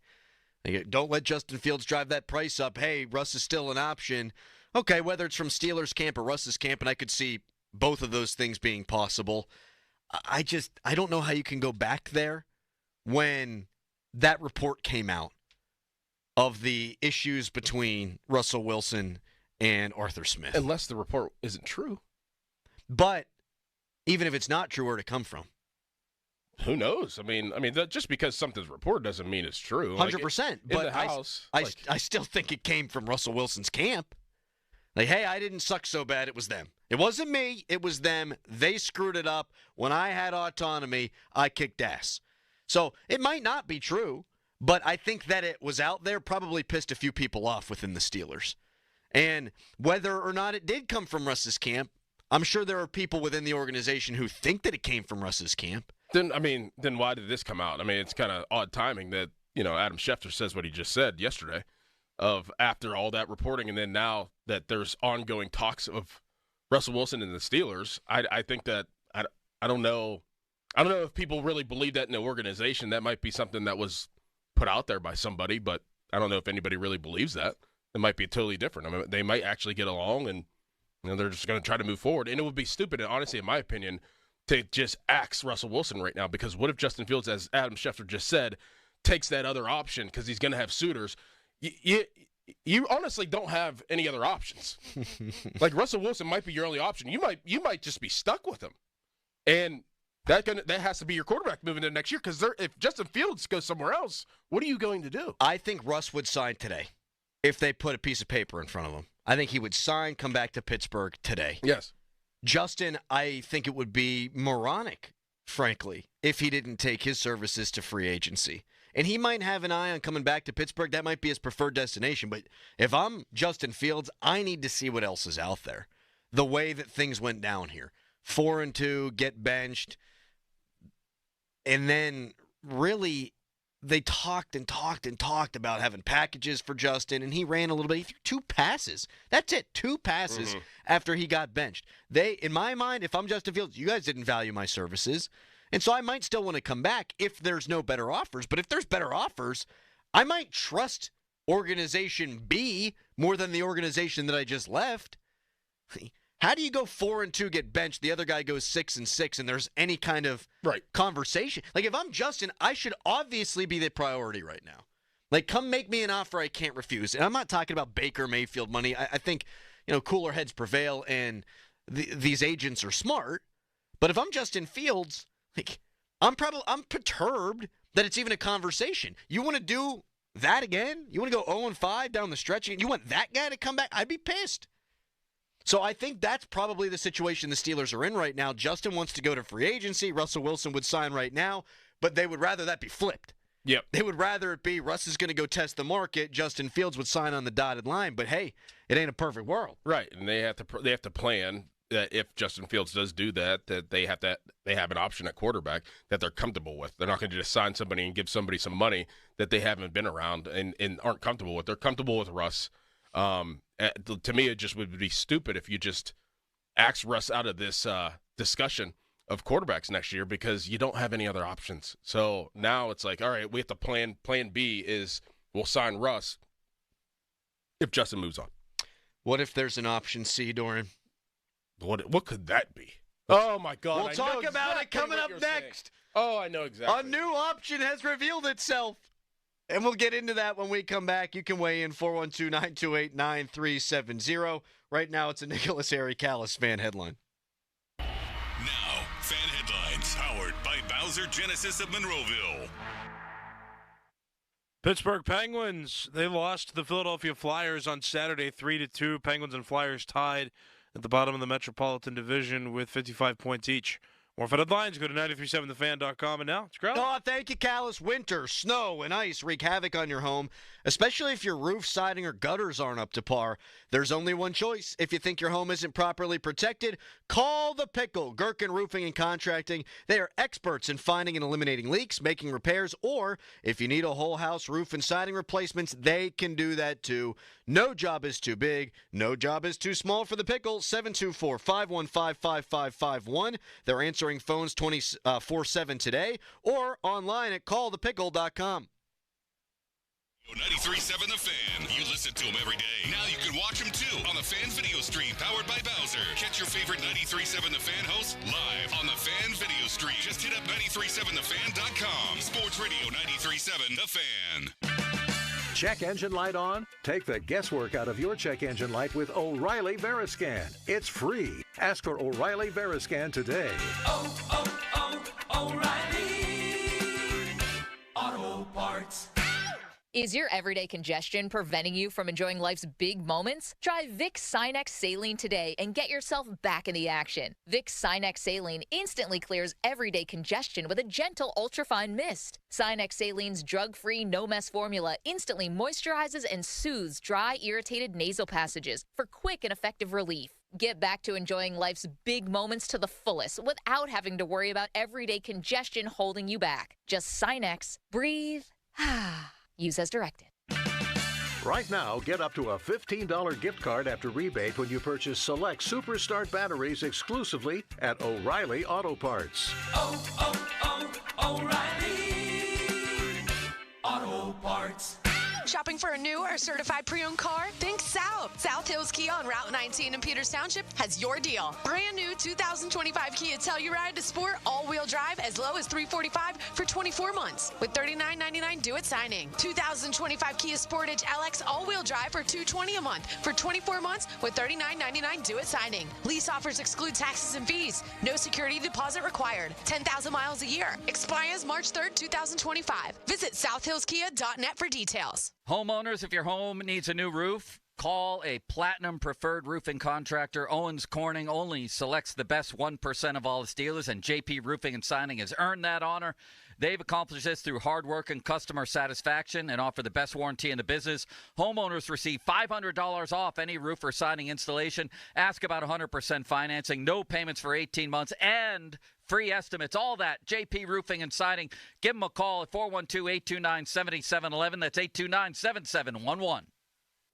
Speaker 4: Don't let Justin Fields drive that price up. Hey, Russ is still an option. Okay, whether it's from Steelers camp or Russ's camp, and I could see both of those things being possible. I don't know how you can go back there when that report came out of the issues between Russell Wilson and Arthur Smith.
Speaker 10: Unless the report isn't true.
Speaker 4: But even if it's not true, where'd it come from?
Speaker 10: Who knows? I mean, just because something's reported doesn't mean it's true.
Speaker 4: 100%. But
Speaker 10: the house,
Speaker 4: I still think it came from Russell Wilson's camp. Like, hey, I didn't suck so bad. It was them. It wasn't me. It was them. They screwed it up. When I had autonomy, I kicked ass. So it might not be true, but I think that it was out there probably pissed a few people off within the Steelers. And whether or not it did come from Russ's camp, I'm sure there are people within the organization who think that it came from Russ's camp.
Speaker 10: Then why did this come out? I mean, it's kind of odd timing that, Adam Schefter says what he just said yesterday of after all that reporting, and then now that there's ongoing talks of Russell Wilson and the Steelers. I think that I don't know if people really believe that in the organization. That might be something that was put out there by somebody, but I don't know if anybody really believes that. It might be totally different. I mean, they might actually get along, and they're just going to try to move forward. And it would be stupid, honestly, in my opinion, to just axe Russell Wilson right now, because what if Justin Fields, as Adam Schefter just said, takes that other option because he's going to have suitors? You honestly don't have any other options. Like, Russell Wilson might be your only option. You might just be stuck with him, and that has to be your quarterback moving into next year. Because if Justin Fields goes somewhere else, what are you going to do?
Speaker 4: I think Russ would sign today if they put a piece of paper in front of him. I think he would sign, come back to Pittsburgh today.
Speaker 10: Yes.
Speaker 4: Justin, I think it would be moronic, frankly, if he didn't take his services to free agency. And he might have an eye on coming back to Pittsburgh. That might be his preferred destination. But if I'm Justin Fields, I need to see what else is out there. The way that things went down here. 4-2, get benched. And then really they talked about having packages for Justin, and he ran a little bit. He threw 2 passes. That's it, 2 passes after he got benched. In my mind, if I'm Justin Fields, you guys didn't value my services. And so I might still want to come back if there's no better offers. But if there's better offers, I might trust organization B more than the organization that I just left. How do you go 4-2, get benched, the other guy goes 6-6, and there's any kind of conversation? Like, if I'm Justin, I should obviously be the priority right now. Like, come make me an offer I can't refuse. And I'm not talking about Baker Mayfield money. I think, cooler heads prevail, and these agents are smart. But if I'm Justin Fields, like, I'm perturbed that it's even a conversation. You want to do that again? You want to go 0-5 down the stretch? You want that guy to come back? I'd be pissed. So I think that's probably the situation the Steelers are in right now. Justin wants to go to free agency. Russell Wilson would sign right now, but they would rather that be flipped.
Speaker 10: Yep.
Speaker 4: They would rather it be Russ is going to go test the market. Justin Fields would sign on the dotted line. But, hey, it ain't a perfect world.
Speaker 10: Right, and they have to plan that if Justin Fields does do that they have an option at quarterback that they're comfortable with. They're not going to just sign somebody and give somebody some money that they haven't been around and aren't comfortable with. They're comfortable with Russ. To me, it just would be stupid if you just axe Russ out of this discussion of quarterbacks next year because you don't have any other options. So now it's like, all right, we have to plan B is we'll sign Russ if Justin moves on.
Speaker 4: What if there's an option C, Doran?
Speaker 10: What could that be? Oh, my God.
Speaker 4: We'll talk about it coming up next.
Speaker 10: Oh, I know exactly.
Speaker 4: A new option has revealed itself. And we'll get into that when we come back. You can weigh in 412-928-9370. Right now, it's a Nicholas Harry Callis fan headline.
Speaker 1: Now, fan headlines powered by Bowser Genesis of Monroeville.
Speaker 17: Pittsburgh Penguins, they lost to the Philadelphia Flyers on Saturday 3-2. Penguins and Flyers tied at the bottom of the Metropolitan Division with 55 points each. More fan headlines, go to 937thefan.com, and now it's Crowley.
Speaker 4: Oh, thank you, Callis. Winter, snow, and ice wreak havoc on your home, especially if your roof, siding, or gutters aren't up to par. There's only one choice. If you think your home isn't properly protected, call the Pickle, Gherkin Roofing and Contracting. They are experts in finding and eliminating leaks, making repairs, or if you need a whole house roof and siding replacements, they can do that too. No job is too big. No job is too small for the Pickle. 724-515-5551. They're answering phones 24/7 today or online at callthepickle.com.
Speaker 1: 93.7 The Fan. You listen to them every day. Now you can watch them too on the Fan Video Stream powered by Bowser. Catch your favorite 93.7 The Fan hosts live on the Fan Video Stream. Just hit up 937thefan.com. Sports Radio 93.7 The Fan.
Speaker 15: Check engine light on? Take the guesswork out of your check engine light with O'Reilly Veriscan. It's free. Ask for O'Reilly Veriscan today.
Speaker 11: O'Reilly Auto Parts.
Speaker 16: Is your everyday congestion preventing you from enjoying life's big moments? Try Vicks Sinex Saline today and get yourself back in the action. Vicks Sinex Saline instantly clears everyday congestion with a gentle ultrafine mist. Sinex Saline's drug-free, no-mess formula instantly moisturizes and soothes dry, irritated nasal passages for quick and effective relief. Get back to enjoying life's big moments to the fullest without having to worry about everyday congestion holding you back. Just Sinex, breathe, use as directed.
Speaker 15: Right now, get up to a $15 gift card after rebate when you purchase select Superstart batteries exclusively at O'Reilly Auto Parts.
Speaker 11: O'Reilly Auto Parts.
Speaker 20: Shopping for a new or certified pre-owned car? Think South. South Hills Kia on Route 19 in Peters Township has your deal. Brand new 2025 Kia Telluride to sport all-wheel drive as low as $345 for 24 months with $39.99 due at signing. 2025 Kia Sportage LX all-wheel drive for $220 a month for 24 months with $39.99 due at signing. Lease offers exclude taxes and fees. No security deposit required. 10,000 miles a year. Expires March 3rd, 2025. Visit southhillskia.net for details.
Speaker 21: Homeowners, if your home needs a new roof, call a Platinum Preferred Roofing Contractor. Owens Corning only selects the best 1% of all its dealers, and JP Roofing and Signing has earned that honor. They've accomplished this through hard work and customer satisfaction and offer the best warranty in the business. Homeowners receive $500 off any roof or siding installation. Ask about 100% financing, no payments for 18 months, and free estimates. All that, JP Roofing and Siding. Give them a call at 412-829-7711. That's 829-7711.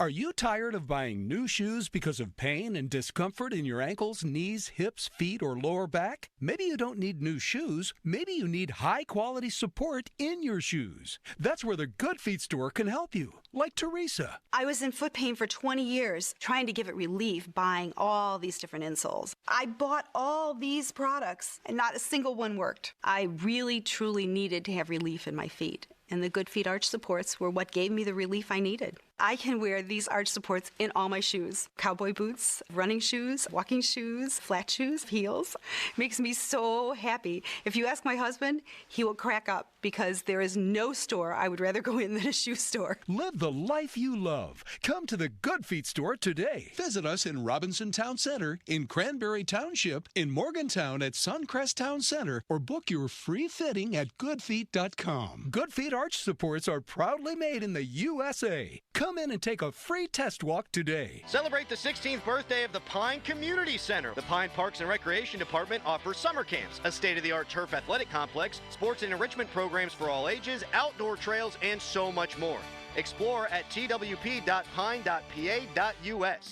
Speaker 6: Are you tired of buying new shoes because of pain and discomfort in your ankles, knees, hips, feet, or lower back? Maybe you don't need new shoes. Maybe you need high-quality support in your shoes. That's where the Good Feet store can help you, like Teresa.
Speaker 9: I was in foot pain for 20 years, trying to give it relief, buying all these different insoles. I bought all these products, and not a single one worked. I really, truly needed to have relief in my feet. And the Good Feet arch supports were what gave me the relief I needed. I can wear these arch supports in all my shoes. Cowboy boots, running shoes, walking shoes, flat shoes, heels. Makes me so happy. If you ask my husband, he will crack up because there is no store I would rather go in than a shoe store.
Speaker 6: Live the life you love. Come to the Good Feet store today. Visit us in Robinson Town Center, in Cranberry Township, in Morgantown at Suncrest Town Center, or book your free fitting at goodfeet.com. Good Feet arch supports are proudly made in the USA. Come in and take a free test walk today.
Speaker 4: Celebrate the 16th birthday of the Pine Community Center. The Pine Parks and Recreation Department offers summer camps, a state-of-the-art turf athletic complex, sports and enrichment programs for all ages, outdoor trails, and so much more. Explore at twp.pine.pa.us.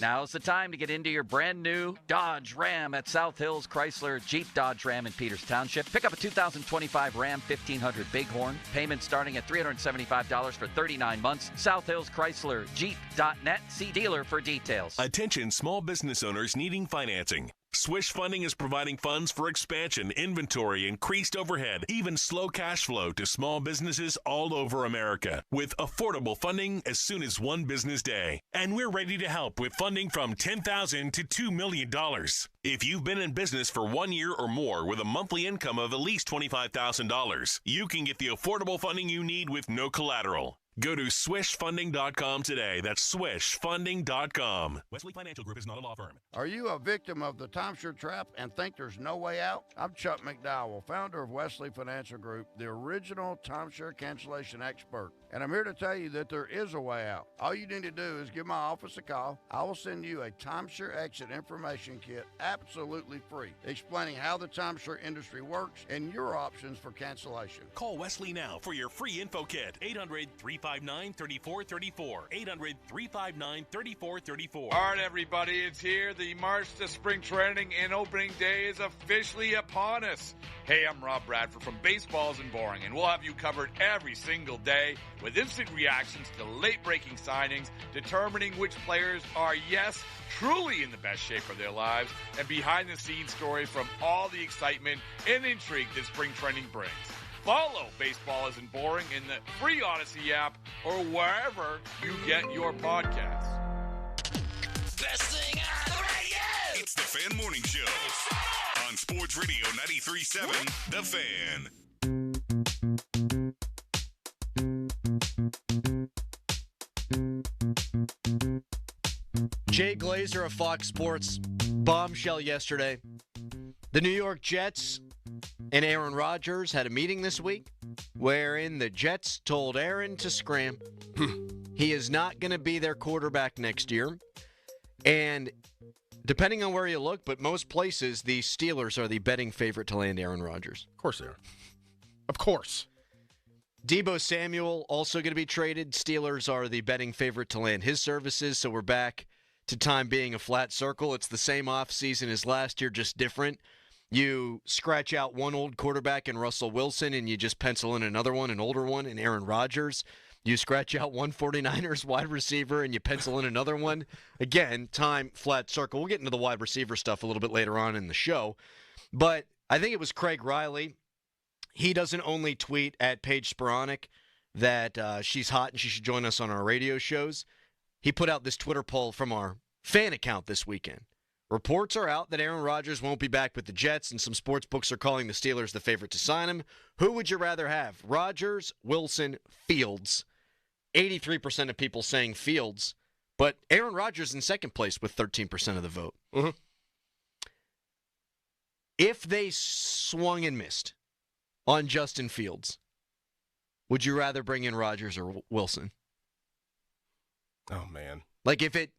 Speaker 21: Now's the time to get into your brand new Dodge Ram at South Hills Chrysler Jeep Dodge Ram in Peters Township. Pick up a 2025 Ram 1500 Bighorn. Payment starting at $375 for 39 months. South Hills Chrysler Jeep.net. See dealer for details.
Speaker 14: Attention small business owners needing financing. Swish Funding is providing funds for expansion, inventory, increased overhead, even slow cash flow to small businesses all over America with affordable funding as soon as one business day. And we're ready to help with funding from $10,000 to $2 million. If you've been in business for 1 year or more with a monthly income of at least $25,000, you can get the affordable funding you need with no collateral. Go to swishfunding.com today. That's swishfunding.com.
Speaker 19: Wesley Financial Group is not a law firm.
Speaker 24: Are you a victim of the timeshare trap and think there's no way out? I'm Chuck McDowell, founder of Wesley Financial Group, the original timeshare cancellation expert. And I'm here to tell you that there is a way out. All you need to do is give my office a call. I will send you a timeshare exit information kit absolutely free, explaining how the timeshare industry works and your options for cancellation.
Speaker 14: Call Wesley now for your free info kit. 800-359-3434. 800-359-3434.
Speaker 7: All right, everybody, it's here. The March to Spring Training and Opening Day is officially upon us. Hey, I'm Rob Bradford from Baseballs and Boring, and we'll have you covered every single day with instant reactions to late-breaking signings, determining which players are, yes, truly in the best shape of their lives, and behind-the-scenes stories from all the excitement and intrigue that spring training brings. Follow Baseball Isn't Boring in the free Odyssey app or wherever you get your podcasts.
Speaker 1: Best thing on the radio! It's the Fan Morning Show on Sports Radio 93.7 The Fan.
Speaker 4: Jay Glazer of Fox Sports, bombshell yesterday. The New York Jets and Aaron Rodgers had a meeting this week wherein the Jets told Aaron to scram. He is not going to be their quarterback next year. And depending on where you look, but most places, the Steelers are the betting favorite to land Aaron Rodgers.
Speaker 10: Of course they are. Of course.
Speaker 4: Deebo Samuel also going to be traded. Steelers are the betting favorite to land his services, so we're back to time being a flat circle. It's the same offseason as last year, just different. You scratch out one old quarterback in Russell Wilson, and you just pencil in another one, an older one, in Aaron Rodgers. You scratch out one 49ers wide receiver, and you pencil in another one. Again, time, flat circle. We'll get into the wide receiver stuff a little bit later on in the show. But I think it was Craig Riley. He doesn't only tweet at Paige Sporonic that she's hot and she should join us on our radio shows. He put out this Twitter poll from our fan account this weekend. Reports are out that Aaron Rodgers won't be back with the Jets, and some sports books are calling the Steelers the favorite to sign him. Who would you rather have, Rodgers, Wilson, Fields? 83% of people saying Fields, but Aaron Rodgers in second place with 13% of the vote.
Speaker 10: Mm-hmm.
Speaker 4: If they swung and missed on Justin Fields, would you rather bring in Rodgers or Wilson?
Speaker 10: Oh, man.
Speaker 4: Like if it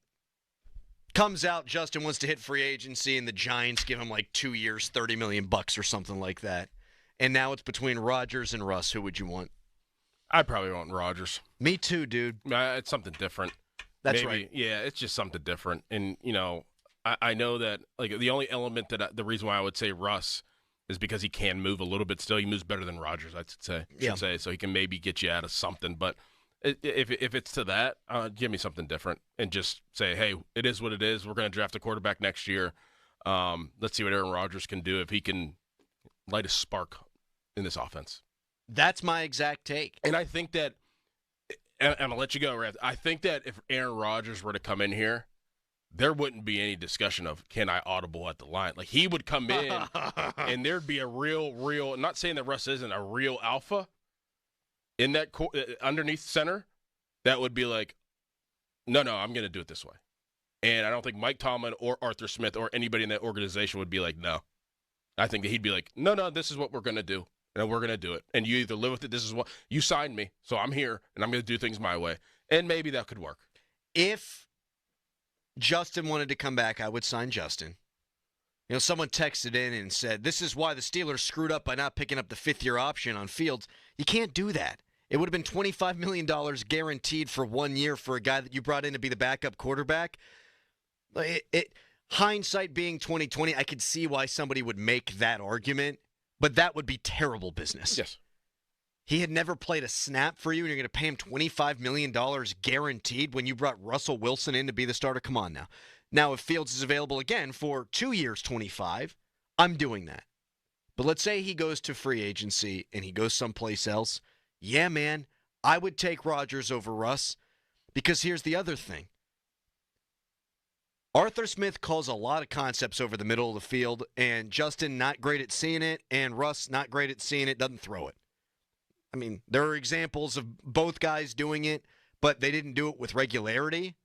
Speaker 4: comes out Justin wants to hit free agency and the Giants give him like 2 years, $30 million or something like that, and now it's between Rodgers and Russ, who would you want?
Speaker 10: I'd probably want Rodgers.
Speaker 4: Me too, dude.
Speaker 10: It's something different.
Speaker 4: That's
Speaker 10: maybe,
Speaker 4: right.
Speaker 10: Yeah, it's just something different. And, I know that, like, the only element the reason why I would say Russ is because he can move a little bit still. He moves better than Rodgers, I should say. So he can maybe get you out of something. But if it's to that, give me something different and just say, hey, it is what it is. We're going to draft a quarterback next year. Let's see what Aaron Rodgers can do if he can light a spark in this offense.
Speaker 4: That's my exact take.
Speaker 10: And I think that, and I'll let you go, Rav. I think that if Aaron Rodgers were to come in here, there wouldn't be any discussion of, can I audible at the line? Like, he would come in, and there'd be a real, not saying that Russ isn't a real alpha in that underneath center, that would be like, no, I'm going to do it this way. And I don't think Mike Tomlin or Arthur Smith or anybody in that organization would be like, no. I think that he'd be like, no, this is what we're going to do, and we're going to do it. And you either live with it, this is what, you signed me, so I'm here, and I'm going to do things my way. And maybe that could work.
Speaker 4: If Justin wanted to come back, I would sign Justin. Someone texted in and said, this is why the Steelers screwed up by not picking up the fifth-year option on Fields. You can't do that. It would have been $25 million guaranteed for 1 year for a guy that you brought in to be the backup quarterback. Hindsight being 2020, I could see why somebody would make that argument, but that would be terrible business.
Speaker 10: Yes.
Speaker 4: He had never played a snap for you, and you're going to pay him $25 million guaranteed when you brought Russell Wilson in to be the starter? Come on now. Now, if Fields is available again for 2 years, 25, I'm doing that. But let's say he goes to free agency and he goes someplace else. Yeah, man, I would take Rodgers over Russ, because here's the other thing. Arthur Smith calls a lot of concepts over the middle of the field, and Justin not great at seeing it, and Russ not great at seeing it, doesn't throw it. I mean, there are examples of both guys doing it, but they didn't do it with regularity.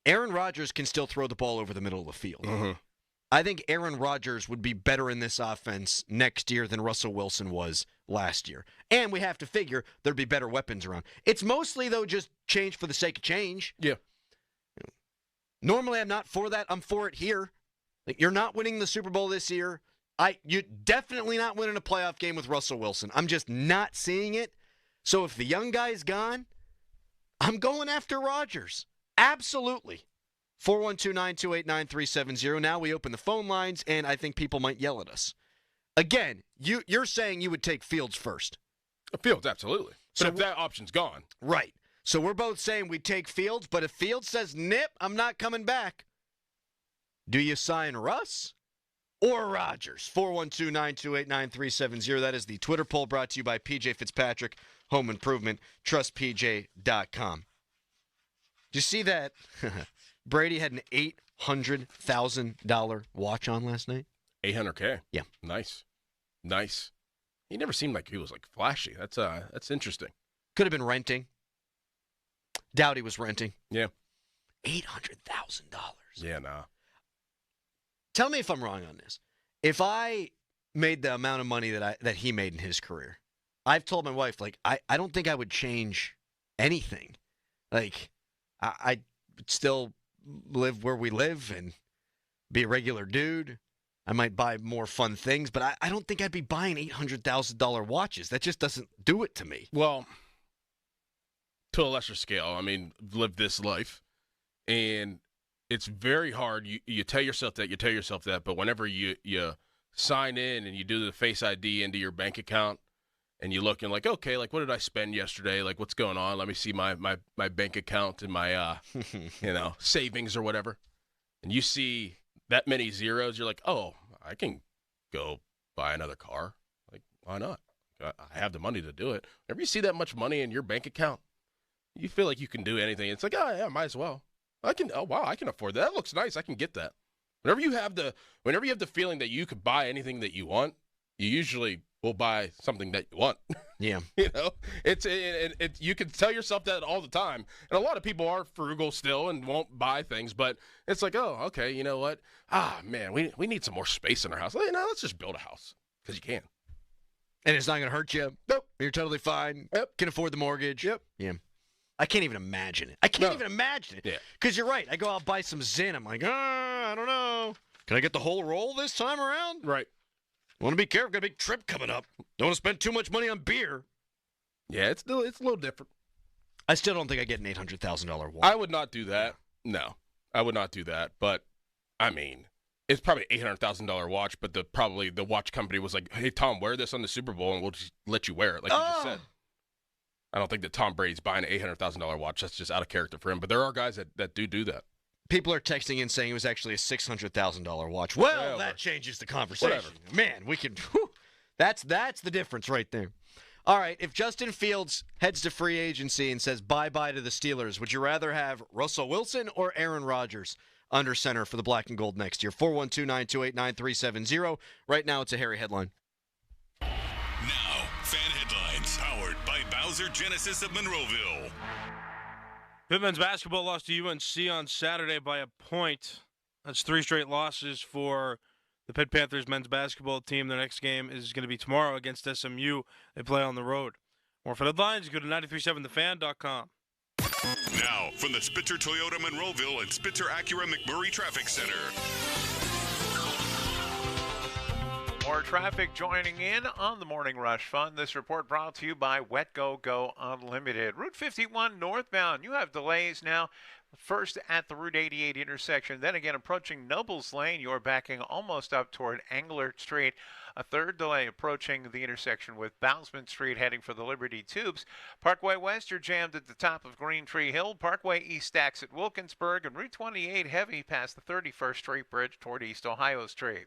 Speaker 4: Aaron Rodgers can still throw the ball over the middle of the field.
Speaker 10: Mm-hmm.
Speaker 4: I think Aaron Rodgers would be better in this offense next year than Russell Wilson was last year. And we have to figure there'd be better weapons around. It's mostly, though, just change for the sake of change.
Speaker 10: Yeah.
Speaker 4: Normally, I'm not for that. I'm for it here. Like, you're not winning the Super Bowl this year. You're definitely not winning a playoff game with Russell Wilson. I'm just not seeing it. So if the young guy's gone, I'm going after Rodgers. Absolutely. 412-928-9370. Now we open the phone lines, and I think people might yell at us. Again, you're saying you would take Fields first.
Speaker 10: Fields, absolutely. But
Speaker 4: So
Speaker 10: if that option's gone.
Speaker 4: Right. So we're both saying we'd take Fields, but if Fields says, nip, I'm not coming back, do you sign Russ or Rodgers? 412-928-9370. That is the Twitter poll brought to you by PJ Fitzpatrick, Home Improvement, trustpj.com. Did you see that Brady had an $800,000 watch on last night?
Speaker 10: $800K.
Speaker 4: Yeah.
Speaker 10: Nice. He never seemed like he was, like, flashy. That's interesting.
Speaker 4: Could have been renting. Doubt he was renting.
Speaker 10: Yeah.
Speaker 4: $800,000.
Speaker 10: Yeah, nah.
Speaker 4: Tell me if I'm wrong on this. If I made the amount of money that he made in his career, I've told my wife, like, I don't think I would change anything. Like, I'd still live where we live and be a regular dude. I might buy more fun things, but I don't think I'd be buying $800,000 watches. That just doesn't do it to me.
Speaker 10: Well, to a lesser scale, I mean, live this life, and it's very hard. You tell yourself that, but whenever you sign in and you do the Face ID into your bank account, and you look and like, okay, like, what did I spend yesterday? Like, what's going on? Let me see my bank account and my savings or whatever. And you see that many zeros, you're like, oh, I can go buy another car. Like, why not? I have the money to do it. Whenever you see that much money in your bank account, you feel like you can do anything. It's like, oh yeah, might as well. I can afford that. That looks nice. I can get that. Whenever you have the feeling that you could buy anything that you want, you usually will buy something that you want.
Speaker 4: Yeah.
Speaker 10: It's you can tell yourself that all the time. And a lot of people are frugal still and won't buy things, but it's like, oh, okay, you know what? Ah, man, we need some more space in our house. Let's just build a house because you can.
Speaker 4: And it's not going to hurt you.
Speaker 10: Nope.
Speaker 4: You're totally fine.
Speaker 10: Yep.
Speaker 4: Can afford the mortgage.
Speaker 10: Yep.
Speaker 4: Yeah. I can't even imagine it. I can't even imagine it.
Speaker 10: Yeah.
Speaker 4: Because you're right. I go out and buy some Zyn. I'm like, I don't know. Can I get the whole roll this time around?
Speaker 10: Right.
Speaker 4: Want to be careful. Got a big trip coming up. Don't want to spend too much money on beer.
Speaker 10: Yeah, it's a little different.
Speaker 4: I still don't think I get an $800,000 watch.
Speaker 10: I would not do that. No, I would not do that. But, I mean, it's probably an $800,000 watch, but probably the watch company was like, hey, Tom, wear this on the Super Bowl, and we'll just let you wear it, like you just said. I don't think that Tom Brady's buying an $800,000 watch. That's just out of character for him. But there are guys that do that.
Speaker 4: People are texting in saying it was actually a $600,000 watch. Well, that changes the conversation.
Speaker 10: Whatever.
Speaker 4: Man, we can. That's the difference right there. All right, if Justin Fields heads to free agency and says bye-bye to the Steelers, would you rather have Russell Wilson or Aaron Rodgers under center for the black and gold next year? 412-928-9370. Right now, it's a hairy headline.
Speaker 1: Now, fan headlines powered by Bowser Genesis of Monroeville.
Speaker 17: Pitt men's basketball lost to UNC on Saturday by a point. That's 3 straight losses for the Pitt Panthers men's basketball team. Their next game is going to be tomorrow against SMU. They play on the road. More for headlines, go to 937thefan.com.
Speaker 1: Now, from the Spitzer Toyota Monroeville and Spitzer Acura McMurray Traffic Center.
Speaker 12: More traffic joining in on the Morning Rush Fun. This report brought to you by Wet Go Go Unlimited. Route 51 northbound. You have delays now. First at the Route 88 intersection. Then again approaching Nobles Lane. You're backing almost up toward Engler Street. A third delay approaching the intersection with Bousman Street heading for the Liberty Tubes. Parkway West, you're jammed at the top of Green Tree Hill. Parkway East stacks at Wilkinsburg. And Route 28 heavy past the 31st Street Bridge toward East Ohio Street.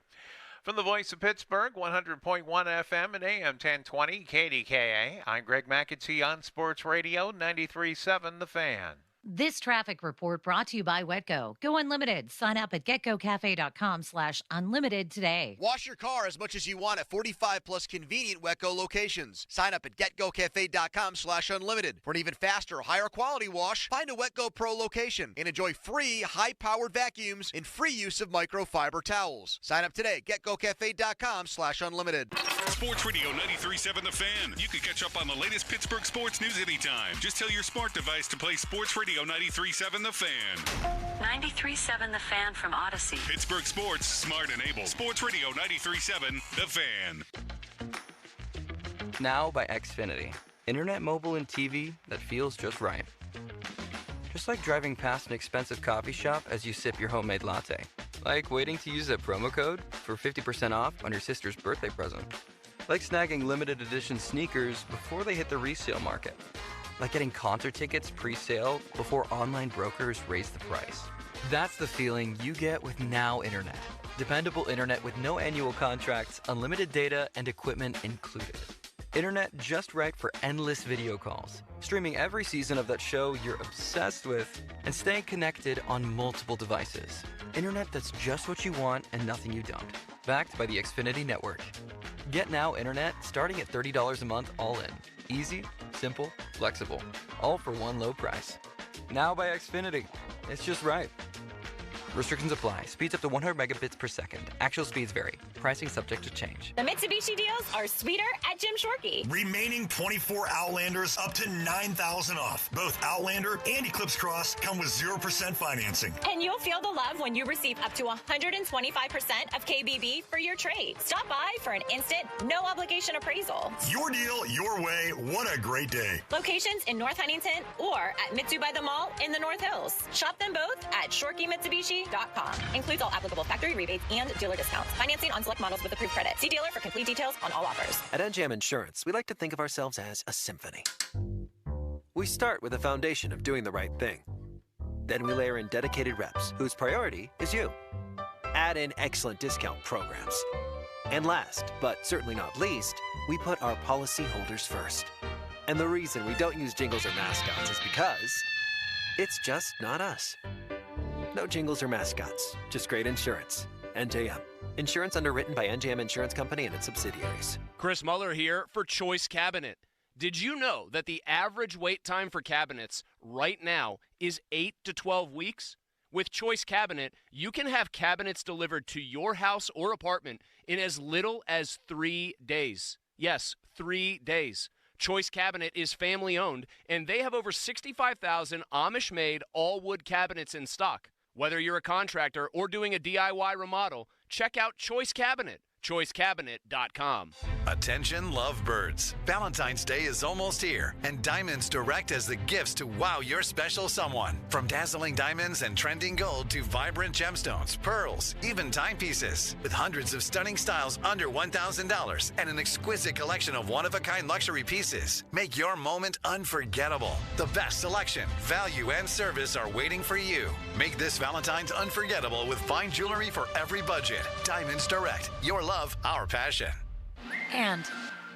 Speaker 12: From the voice of Pittsburgh, 100.1 FM and AM 1020 KDKA, I'm Greg McAtee on Sports Radio 93.7 The Fan.
Speaker 8: This traffic report brought to you by Wetco. Go unlimited. Sign up at getgocafe.com/unlimited today.
Speaker 3: Wash your car as much as you want at 45 plus convenient Wetco locations. Sign up at getgocafe.com/unlimited. For an even faster, higher quality wash, find a Wetco Pro location and enjoy free high-powered vacuums and free use of microfiber towels. Sign up today at getgocafe.com/unlimited.
Speaker 1: Sports Radio 93.7 The Fan. You can catch up on the latest Pittsburgh sports news anytime. Just tell your smart device to play Sports Radio 93.7 The Fan.
Speaker 18: 93.7 The Fan from Odyssey.
Speaker 1: Pittsburgh sports, smart and able. Sports Radio 93.7 The Fan.
Speaker 22: Now by Xfinity. Internet, mobile, and TV that feels just right. Just like driving past an expensive coffee shop as you sip your homemade latte. Like waiting to use a promo code for 50% off on your sister's birthday present. Like snagging limited edition sneakers before they hit the resale market. Like getting concert tickets pre-sale before online brokers raise the price. That's the feeling you get with Now Internet. Dependable internet with no annual contracts, unlimited data, and equipment included. Internet just right for endless video calls, streaming every season of that show you're obsessed with, and staying connected on multiple devices. Internet that's just what you want and nothing you don't. Backed by the Xfinity Network. Get Now Internet starting at $30 a month all in. Easy, simple, flexible. All for one low price. Now by Xfinity. It's just right. Restrictions apply. Speeds up to 100 megabits per second. Actual speeds vary. Pricing subject to change.
Speaker 23: The Mitsubishi deals are sweeter at Jim Shorkey.
Speaker 25: Remaining 24 Outlanders up to $9,000 off. Both Outlander and Eclipse Cross come with 0% financing.
Speaker 23: And you'll feel the love when you receive up to 125% of KBB for your trade. Stop by for an instant, no obligation appraisal.
Speaker 25: Your deal, your way. What a great day.
Speaker 23: Locations in North Huntington or at Mitsu by the Mall in the North Hills. Shop them both at ShorkeyMitsubishi.com. Includes all applicable factory rebates and dealer discounts. Financing on select models with approved credit. See dealer for complete details on all offers.
Speaker 26: At NJM Insurance, we like to think of ourselves as a symphony. We start with the foundation of doing the right thing. Then we layer in dedicated reps, whose priority is you. Add in excellent discount programs. And last, but certainly not least, we put our policyholders first. And the reason we don't use jingles or mascots is because it's just not us. No jingles or mascots, just great insurance. NJM. Insurance underwritten by NJM Insurance Company and its subsidiaries.
Speaker 27: Chris Muller here for Choice Cabinet. Did you know that the average wait time for cabinets right now is 8 to 12 weeks? With Choice Cabinet, you can have cabinets delivered to your house or apartment in as little as 3 days. Yes, 3 days. Choice Cabinet is family-owned, and they have over 65,000 Amish-made all-wood cabinets in stock. Whether you're a contractor or doing a DIY remodel, check out Choice Cabinet. choicecabinet.com.
Speaker 2: Attention lovebirds. Valentine's Day is almost here, and Diamonds Direct has the gifts to wow your special someone. From dazzling diamonds and trending gold to vibrant gemstones, pearls, even timepieces. With hundreds of stunning styles under $1,000 and an exquisite collection of one-of-a-kind luxury pieces. Make your moment unforgettable. The best selection, value, and service are waiting for you. Make this Valentine's unforgettable with fine jewelry for every budget. Diamonds Direct. Your love, our passion.
Speaker 18: And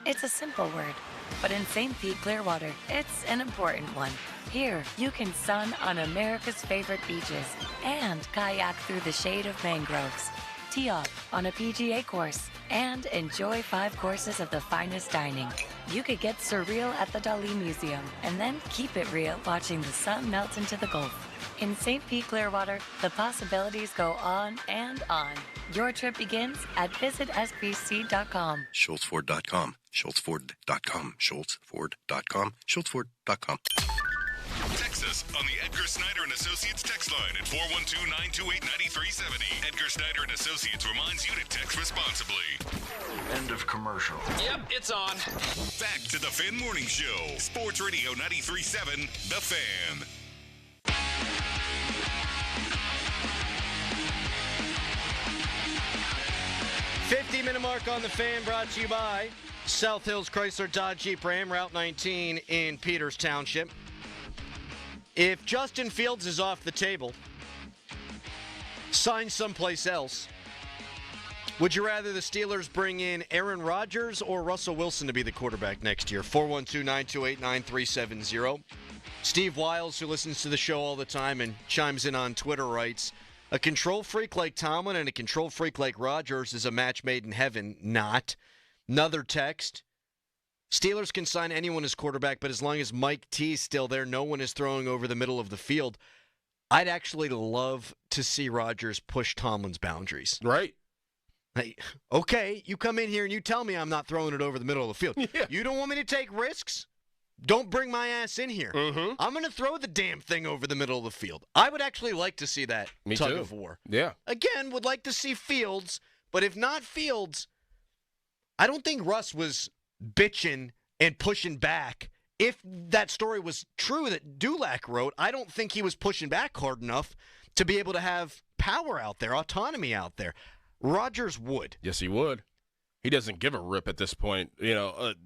Speaker 18: it's a simple word, but in St. Pete, Clearwater, it's an important one. Here, you can sun on America's favorite beaches and kayak through the shade of mangroves, tee off on a PGA course, and enjoy 5 courses of the finest dining. You could get surreal at the Dali Museum and then keep it real watching the sun melt into the Gulf. In St. Pete, Clearwater, the possibilities go on and on. Your trip begins at visitsbc.com.
Speaker 5: SchultzFord.com. SchultzFord.com. SchultzFord.com. SchultzFord.com.
Speaker 1: Text us on the Edgar Snyder and Associates text line at 412-928-9370. Edgar Snyder and Associates reminds you to text responsibly.
Speaker 24: End of commercial.
Speaker 27: Yep, it's on.
Speaker 1: Back to the Fan Morning Show. Sports Radio 93.7, The Fan.
Speaker 4: $50-minute mark on the Fan, brought to you by South Hills Chrysler Dodge Jeep Ram, Route 19 in Peters Township. If Justin Fields is off the table, sign someplace else. Would you rather the Steelers bring in Aaron Rodgers or Russell Wilson to be the quarterback next year? 412-928-9370. Steve Wiles, who listens to the show all the time and chimes in on Twitter, writes, a control freak like Tomlin and a control freak like Rodgers is a match made in heaven. Not. Another text. Steelers can sign anyone as quarterback, but as long as Mike T is still there, no one is throwing over the middle of the field. I'd actually love to see Rodgers push Tomlin's boundaries.
Speaker 10: Right.
Speaker 4: Hey, okay, you come in here and you tell me I'm not throwing it over the middle of the field.
Speaker 10: Yeah.
Speaker 4: You don't want me to take risks? Don't bring my ass in here.
Speaker 10: Mm-hmm.
Speaker 4: I'm going to throw the damn thing over the middle of the field. I would actually like to see that tug of war.
Speaker 10: Yeah.
Speaker 4: Again, would like to see Fields, but if not Fields, I don't think Russ was bitching and pushing back. If that story was true that Dulac wrote, I don't think he was pushing back hard enough to be able to have power out there, autonomy out there. Rodgers would.
Speaker 10: Yes, he would. He doesn't give a rip at this point.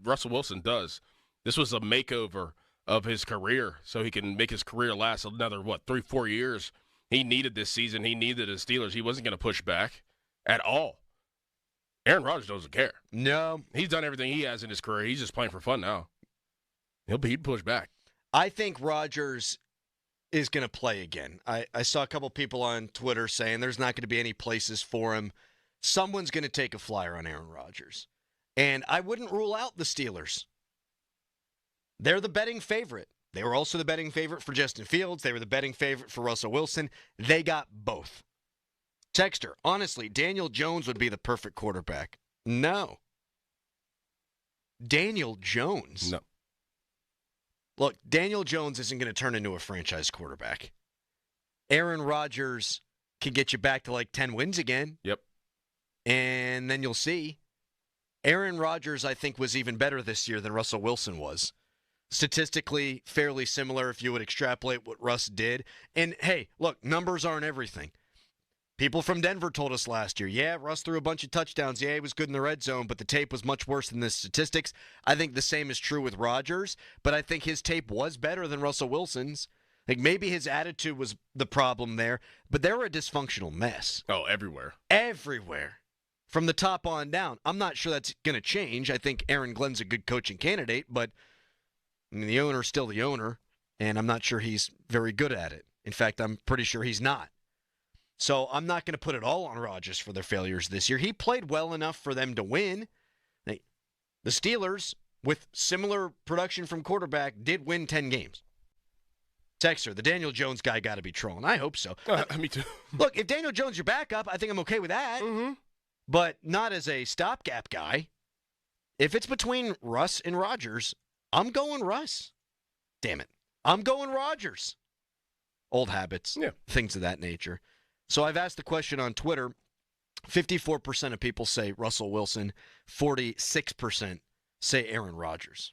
Speaker 10: Russell Wilson does. This was a makeover of his career so he can make his career last another, 3-4 years. He needed this season. He needed his Steelers. He wasn't going to push back at all. Aaron Rodgers doesn't care.
Speaker 4: No.
Speaker 10: He's done everything he has in his career. He's just playing for fun now. He'd push back.
Speaker 4: I think Rodgers is going to play again. I saw a couple people on Twitter saying there's not going to be any places for him. Someone's going to take a flyer on Aaron Rodgers. And I wouldn't rule out the Steelers. They're the betting favorite. They were also the betting favorite for Justin Fields. They were the betting favorite for Russell Wilson. They got both. Texter, honestly, Daniel Jones would be the perfect quarterback. No. Daniel Jones?
Speaker 10: No.
Speaker 4: Look, Daniel Jones isn't going to turn into a franchise quarterback. Aaron Rodgers can get you back to like 10 wins again.
Speaker 10: Yep.
Speaker 4: And then you'll see. Aaron Rodgers, I think, was even better this year than Russell Wilson was. Statistically, fairly similar if you would extrapolate what Russ did. And, hey, look, numbers aren't everything. People from Denver told us last year, yeah, Russ threw a bunch of touchdowns. Yeah, he was good in the red zone, but the tape was much worse than the statistics. I think the same is true with Rodgers, but I think his tape was better than Russell Wilson's. Like, maybe his attitude was the problem there, but they were a dysfunctional mess.
Speaker 10: Oh, everywhere.
Speaker 4: Everywhere. From the top on down. I'm not sure that's going to change. I think Aaron Glenn's a good coaching candidate, but I mean, the owner's still the owner, and I'm not sure he's very good at it. In fact, I'm pretty sure he's not. So I'm not going to put it all on Rodgers for their failures this year. He played well enough for them to win. The Steelers, with similar production from quarterback, did win 10 games. Texter, the Daniel Jones guy got to be trolling. I hope so.
Speaker 10: Me too.
Speaker 4: Look, if Daniel Jones your backup, I think I'm okay with that.
Speaker 10: Mm-hmm.
Speaker 4: But not as a stopgap guy. If it's between Russ and Rodgers, I'm going Russ. Damn it. I'm going Rodgers. Old habits.
Speaker 10: Yeah.
Speaker 4: Things of that nature. So I've asked the question on Twitter, 54% of people say Russell Wilson. 46% say Aaron Rodgers.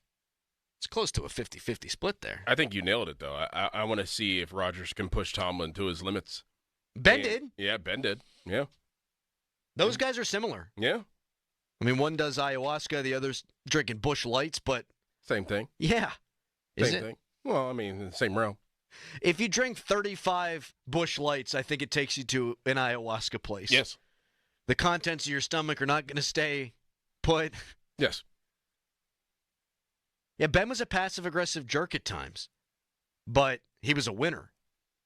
Speaker 4: It's close to a 50-50 split there.
Speaker 10: I think you nailed it, though. I want to see if Rodgers can push Tomlin to his limits.
Speaker 4: Ben did.
Speaker 10: Yeah, Ben did. Yeah.
Speaker 4: Those guys are similar.
Speaker 10: Yeah.
Speaker 4: I mean, one does ayahuasca, the other's drinking Busch Lights, but...
Speaker 10: Same thing.
Speaker 4: Yeah.
Speaker 10: Same thing. Well, I mean, in the same realm.
Speaker 4: If you drink 35 Busch Lights, I think it takes you to an ayahuasca place.
Speaker 10: Yes.
Speaker 4: The contents of your stomach are not going to stay put.
Speaker 10: Yes.
Speaker 4: Yeah, Ben was a passive-aggressive jerk at times, but he was a winner.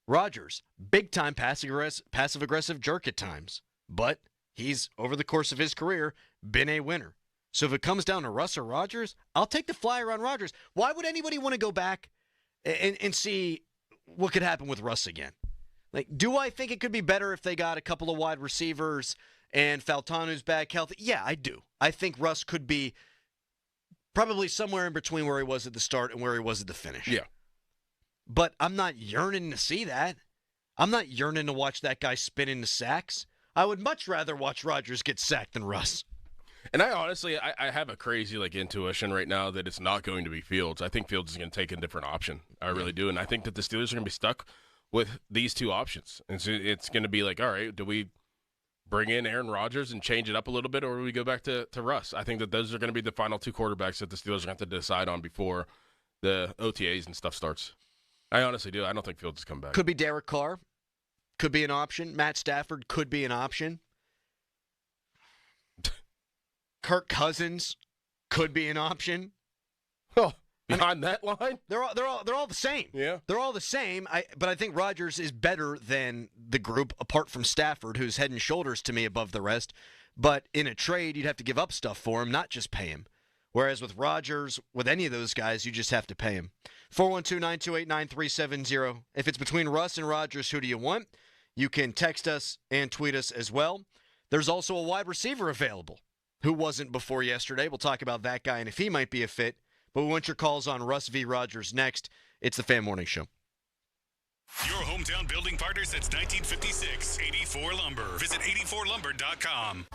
Speaker 4: Rodgers, big-time passive-aggressive jerk at times, but he's, over the course of his career, been a winner. So if it comes down to Russ or Rodgers, I'll take the flyer on Rodgers. Why would anybody want to go back and see what could happen with Russ again? Like, do I think it could be better if they got a couple of wide receivers and Faltanu's back healthy? Yeah, I do. I think Russ could be probably somewhere in between where he was at the start and where he was at the finish.
Speaker 10: Yeah.
Speaker 4: But I'm not yearning to see that. I'm not yearning to watch that guy spin into sacks. I would much rather watch Rodgers get sacked than Russ.
Speaker 10: And I honestly, I have a crazy intuition right now that it's not going to be Fields. I think Fields is going to take a different option. I really do. And I think that the Steelers are going to be stuck with these two options. And so it's going to be like, all right, do we bring in Aaron Rodgers and change it up a little bit, or do we go back to Russ? I think that those are going to be the final two quarterbacks that the Steelers are going to have to decide on before the OTAs and stuff starts. I honestly do. I don't think Fields is coming back.
Speaker 4: Could be Derek Carr. Could be an option. Matt Stafford could be an option. Kirk Cousins could be an option.
Speaker 10: Oh, behind that line?
Speaker 4: They're all the same.
Speaker 10: Yeah.
Speaker 4: They're all the same. But I think Rodgers is better than the group, apart from Stafford, who's head and shoulders to me above the rest. But in a trade, you'd have to give up stuff for him, not just pay him. Whereas with Rodgers, with any of those guys, you just have to pay him. 412-928-9370. If it's between Russ and Rodgers, who do you want? You can text us and tweet us as well. There's also a wide receiver available who wasn't before yesterday. We'll talk about that guy and if he might be a fit. But we want your calls on Russ v. Rodgers next. It's the Fan Morning Show.
Speaker 1: Your hometown building partner since 1956, 84 Lumber. Visit 84lumber.com.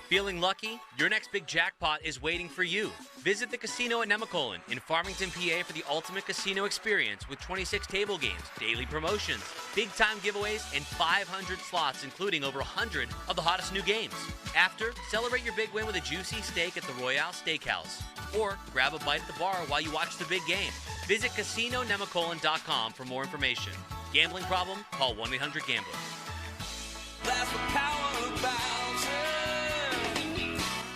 Speaker 6: Feeling lucky? Your next big jackpot is waiting for you. Visit the casino at Nemacolin in Farmington, PA for the ultimate casino experience with 26 table games, daily promotions, big-time giveaways, and 500 slots, including over 100 of the hottest new games. After, celebrate your big win with a juicy steak at the Royale Steakhouse. Or grab a bite at the bar while you watch the big game. Visit CasinoNemacolin.com for more information. Gambling problem? Call 1-800-GAMBLER.
Speaker 9: That's the power of Bowser.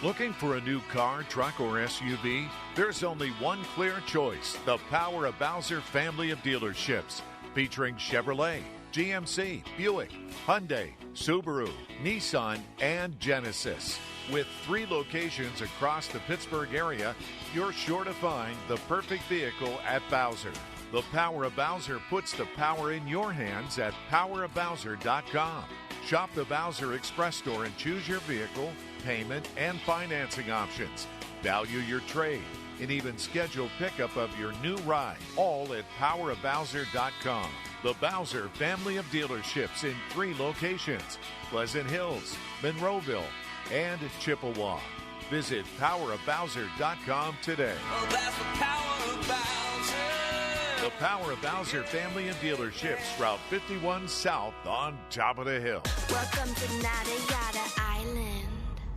Speaker 11: Looking for a new car, truck, or SUV? There's only one clear choice. The Power of Bowser family of dealerships. Featuring Chevrolet, GMC, Buick, Hyundai, Subaru, Nissan, and Genesis. With 3 locations across the Pittsburgh area, you're sure to find the perfect vehicle at Bowser. The Power of Bowser puts the power in your hands at powerofbowser.com. Shop the Bowser Express Store and choose your vehicle, payment, and financing options. Value your trade and even schedule pickup of your new ride, all at powerofbowser.com. The Bowser family of dealerships in 3 locations: Pleasant Hills, Monroeville, and Chippewa. Visit powerofbowser.com today.
Speaker 9: Oh, that's the power of Bowser.
Speaker 11: The Power of Bowser family of dealerships, Route 51 South on top of the hill.
Speaker 13: Welcome to Nada Yada Island.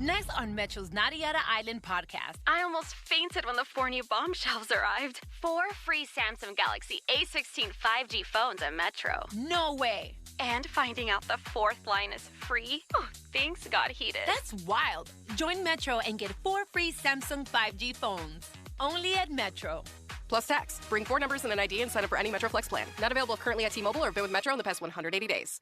Speaker 15: Next on Metro's Nada Yada Island podcast.
Speaker 16: I almost fainted when the 4 new bombshells arrived. 4 free Samsung Galaxy A16 5G phones at Metro.
Speaker 15: No way.
Speaker 16: And finding out the 4th line is free. Oh, things got heated.
Speaker 15: That's wild. Join Metro and get 4 free Samsung 5G phones. Only at Metro.
Speaker 20: Plus tax. Bring 4 numbers and an ID and sign up for any Metro Flex plan. Not available currently at T-Mobile or have been with Metro in the past 180 days.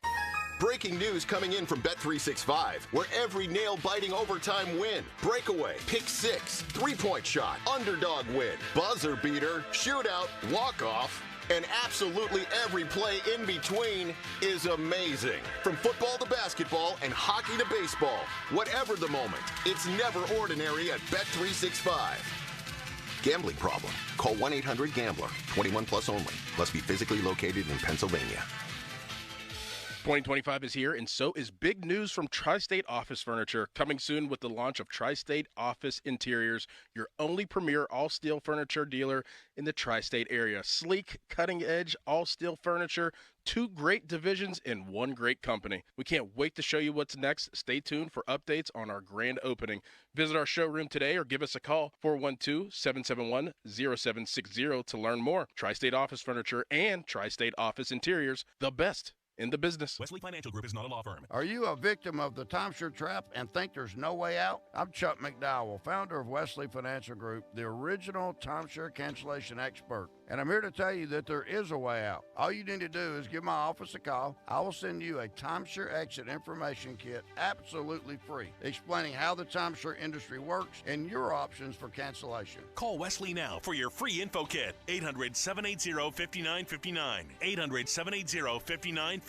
Speaker 28: Breaking news coming in from Bet365, where every nail-biting overtime win, breakaway, pick 6, 3-point shot, underdog win, buzzer beater, shootout, walk-off, and absolutely every play in between is amazing. From football to basketball and hockey to baseball, whatever the moment, it's never ordinary at Bet365. Gambling problem? Call 1-800-GAMBLER. 21 plus only. Must be physically located in Pennsylvania.
Speaker 10: 2025 is here, and so is big news from Tri-State Office Furniture, coming soon with the launch of Tri-State Office Interiors, your only premier all-steel furniture dealer in the Tri-State area. Sleek, cutting-edge, all-steel furniture, 2 great divisions in 1 great company. We can't wait to show you what's next. Stay tuned for updates on our grand opening. Visit our showroom today or give us a call, 412-771-0760 to learn more. Tri-State Office Furniture and Tri-State Office Interiors, the best in the business.
Speaker 1: Wesley Financial Group is not a law firm.
Speaker 24: Are you a victim of the timeshare trap and think there's no way out? I'm Chuck McDowell, founder of Wesley Financial Group, the original timeshare cancellation expert. And I'm here to tell you that there is a way out. All you need to do is give my office a call. I will send you a timeshare exit information kit absolutely free, explaining how the timeshare industry works and your options for cancellation.
Speaker 1: Call Wesley now for your free info kit. 800-780-5959. 800-780-5959.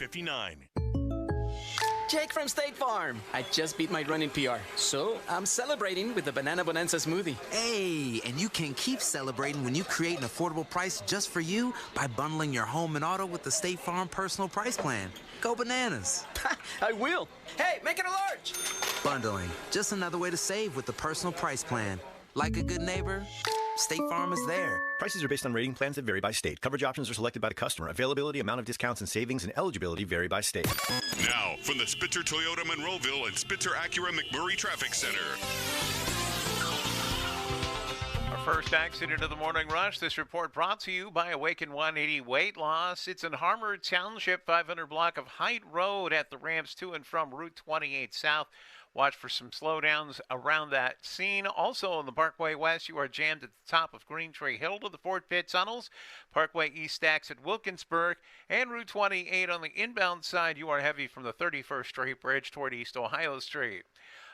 Speaker 3: Jake from State Farm. I just beat my running PR, so I'm celebrating with the Banana Bonanza smoothie.
Speaker 7: Hey, and you can keep celebrating when you create an affordable price just for you by bundling your home and auto with the State Farm Personal Price Plan. Go bananas.
Speaker 3: I will. Hey, make it a large.
Speaker 7: Bundling, just another way to save with the Personal Price Plan. Like a good neighbor, State Farm is there.
Speaker 8: Prices are based on rating plans that vary by state. Coverage options are selected by the customer. Availability, amount of discounts and savings, and eligibility vary by state.
Speaker 1: Now, from the Spitzer Toyota Monroeville and Spitzer Acura McMurray Traffic Center.
Speaker 12: Our first accident of the morning rush. This report brought to you by Awaken 180 Weight Loss. It's in Harmer Township, 500 block of Height Road at the ramps to and from Route 28 South. Watch for some slowdowns around that scene. Also on the Parkway West, you are jammed at the top of Green Tree Hill to the Fort Pitt tunnels. Parkway East stacks at Wilkinsburg. And Route 28 on the inbound side, you are heavy from the 31st Street Bridge toward East Ohio Street.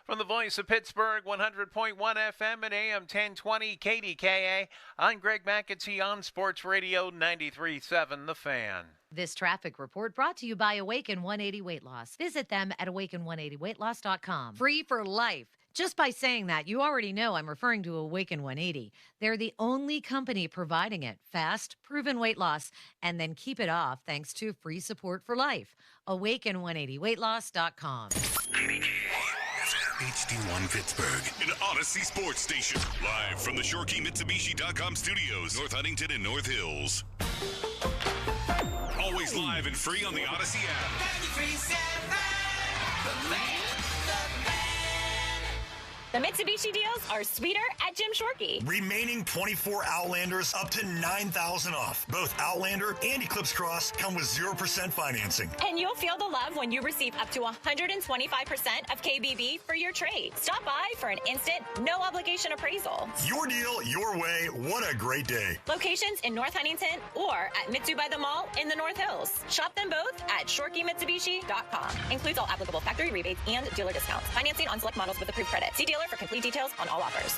Speaker 12: From the voice of Pittsburgh, 100.1 FM and AM 1020 KDKA, I'm Greg McAtee on Sports Radio 93.7 The Fan.
Speaker 8: This traffic report brought to you by Awaken 180 Weight Loss. Visit them at awaken180weightloss.com. Free for life. Just by saying that, you already know I'm referring to Awaken 180. They're the only company providing it. Fast, proven weight loss, and then keep it off thanks to free support for life. Awaken180weightloss.com.
Speaker 1: HD1 Pittsburgh, an Odyssey sports station. Live from the ShoreKeyMitsubishi.com studios, North Huntington and North Hills. Always live and free on the Odyssey app.
Speaker 23: The Mitsubishi deals are sweeter at Jim Shorkey.
Speaker 25: Remaining 24 Outlanders up to 9,000 off. Both Outlander and Eclipse Cross come with 0% financing.
Speaker 23: And you'll feel the love when you receive up to 125% of KBB for your trade. Stop by for an instant, no-obligation appraisal.
Speaker 25: Your deal, your way. What a great day.
Speaker 23: Locations in North Huntington or at Mitsu by the Mall in the North Hills. Shop them both at ShoreKeyMitsubishi.com. Includes all applicable factory rebates and dealer discounts. Financing on select models with approved credit. See dealer for complete details on all offers.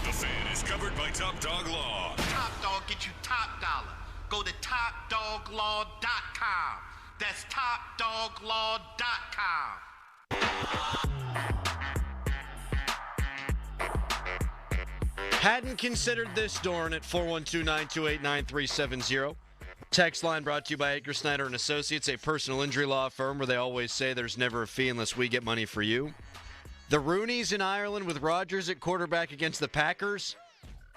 Speaker 1: The Fan is covered by Top Dog Law.
Speaker 14: Top Dog get you top dollar. Go to TopDogLaw.com. That's TopDogLaw.com.
Speaker 4: Hadn't considered this, Dorn, at 412-928-9370. Text line brought to you by Edgar Snyder & Associates, a personal injury law firm where they always say there's never a fee unless we get money for you. The Rooneys in Ireland with Rodgers at quarterback against the Packers.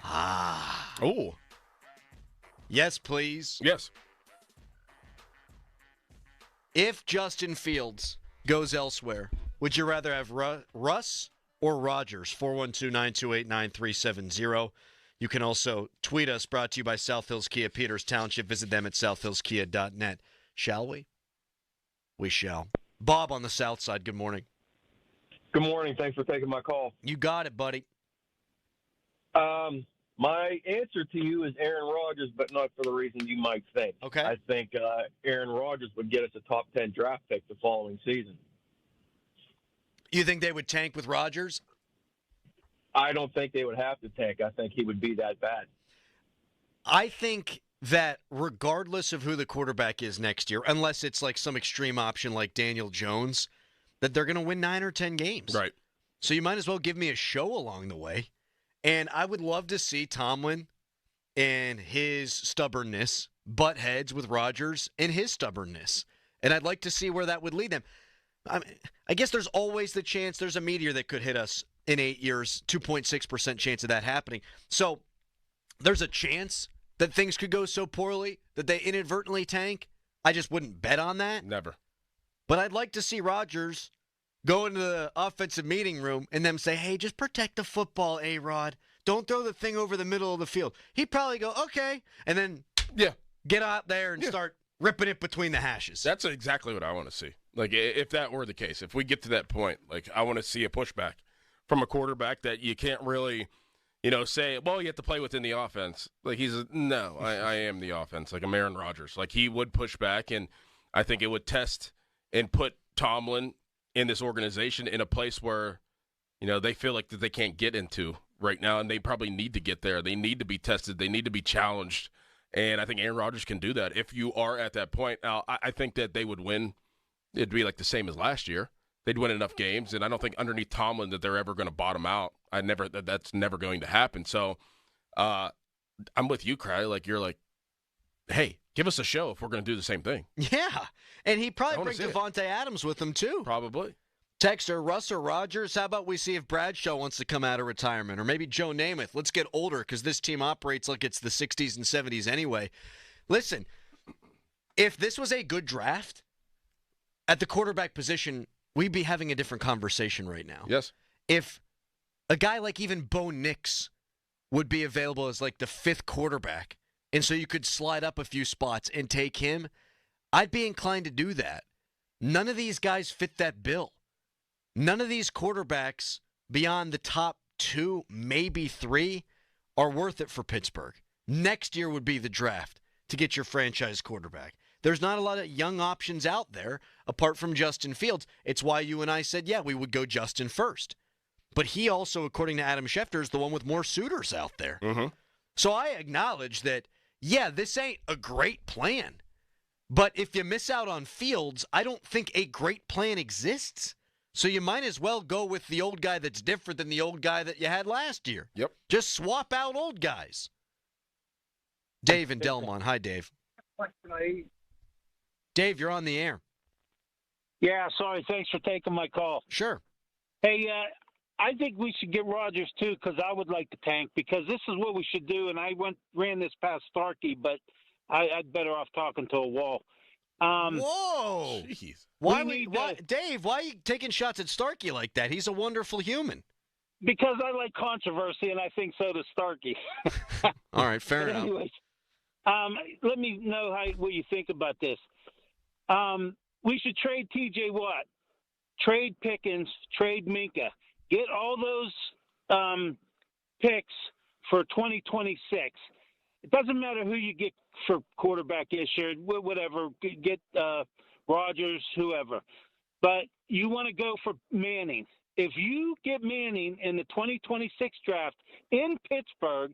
Speaker 10: Oh.
Speaker 4: Yes, please.
Speaker 10: Yes.
Speaker 4: If Justin Fields goes elsewhere, would you rather have Russ or Rodgers? 412-928-9370. You can also tweet us, brought to you by South Hills Kia Peters Township. Visit them at southhillskia.net. Shall we? We shall. Bob on the south side, good morning.
Speaker 17: Good morning. Thanks for taking my call.
Speaker 4: You got it, buddy.
Speaker 17: My answer to you is Aaron Rodgers, but not for the reason you might think.
Speaker 4: Okay.
Speaker 17: I think Aaron Rodgers would get us a top 10 draft pick the following season.
Speaker 4: You think they would tank with Rodgers?
Speaker 17: I don't think they would have to tank. I think he would be that bad.
Speaker 4: I think that regardless of who the quarterback is next year, unless it's like some extreme option like Daniel Jones, that they're going to win 9 or 10 games.
Speaker 10: Right.
Speaker 4: So you might as well give me a show along the way. And I would love to see Tomlin and his stubbornness butt heads with Rodgers and his stubbornness And I'd like to see where that would lead them. I guess there's always the chance there's a meteor that could hit us in 8 years, 2.6% chance of that happening. So there's a chance that things could go so poorly that they inadvertently tank. I just wouldn't bet on that.
Speaker 10: Never.
Speaker 4: But I'd like to see Rodgers go into the offensive meeting room and them say, hey, just protect the football, A-Rod. Don't throw the thing over the middle of the field. He'd probably go, okay, and then get out there and start ripping it between the hashes.
Speaker 10: That's exactly what I want to see. Like, if that were the case, if we get to that point, like, I want to see a pushback from a quarterback that you can't really, say, well, you have to play within the offense. Like, I am the offense, like I'm Aaron Rodgers. Like, he would push back, and I think it would test and put Tomlin in this organization in a place where, they feel like that they can't get into right now, and they probably need to get there. They need to be tested. They need to be challenged, and I think Aaron Rodgers can do that if you are at that point. Now, I think that they would win. It'd be like the same as last year. They'd win enough games, and I don't think underneath Tomlin that they're ever going to bottom out. That's never going to happen. So I'm with you, Cry. Like, you're like, hey, give us a show if we're going to do the same thing.
Speaker 4: Yeah, and he probably brings Devontae Adams with him too.
Speaker 10: Probably.
Speaker 4: Texter, Russ or Rodgers, how about we see if Bradshaw wants to come out of retirement, or maybe Joe Namath. Let's get older because this team operates like it's the 60s and 70s anyway. Listen, if this was a good draft at the quarterback position, we'd be having a different conversation right now.
Speaker 10: Yes.
Speaker 4: If a guy like even Bo Nix would be available as like the 5th quarterback, and so you could slide up a few spots and take him, I'd be inclined to do that. None of these guys fit that bill. None of these quarterbacks beyond the top 2, maybe 3, are worth it for Pittsburgh. Next year would be the draft to get your franchise quarterback. There's not a lot of young options out there apart from Justin Fields. It's why you and I said, yeah, we would go Justin first. But he also, according to Adam Schefter, is the one with more suitors out there.
Speaker 10: Mm-hmm.
Speaker 4: So I acknowledge that, yeah, this ain't a great plan. But if you miss out on Fields, I don't think a great plan exists. So you might as well go with the old guy that's different than the old guy that you had last year.
Speaker 10: Yep.
Speaker 4: Just swap out old guys. Dave in Delmont. Hi, Dave. Dave, you're on the air.
Speaker 2: Yeah, sorry. Thanks for taking my call.
Speaker 4: Sure.
Speaker 2: Hey, I think we should get Rodgers, too, because I would like to tank, because this is what we should do, and I ran this past Starkey, but I'd better off talking to a wall.
Speaker 4: Whoa!
Speaker 10: Jeez.
Speaker 4: Dave, why are you taking shots at Starkey like that? He's a wonderful human.
Speaker 2: Because I like controversy, and I think so does Starkey.
Speaker 4: All right, fair enough.
Speaker 2: Anyways, let me know what you think about this. We should trade T.J. Watt, trade Pickens, trade Minka. Get all those picks for 2026. It doesn't matter who you get for quarterback this year, whatever. Get Rodgers, whoever. But you want to go for Manning. If you get Manning in the 2026 draft in Pittsburgh,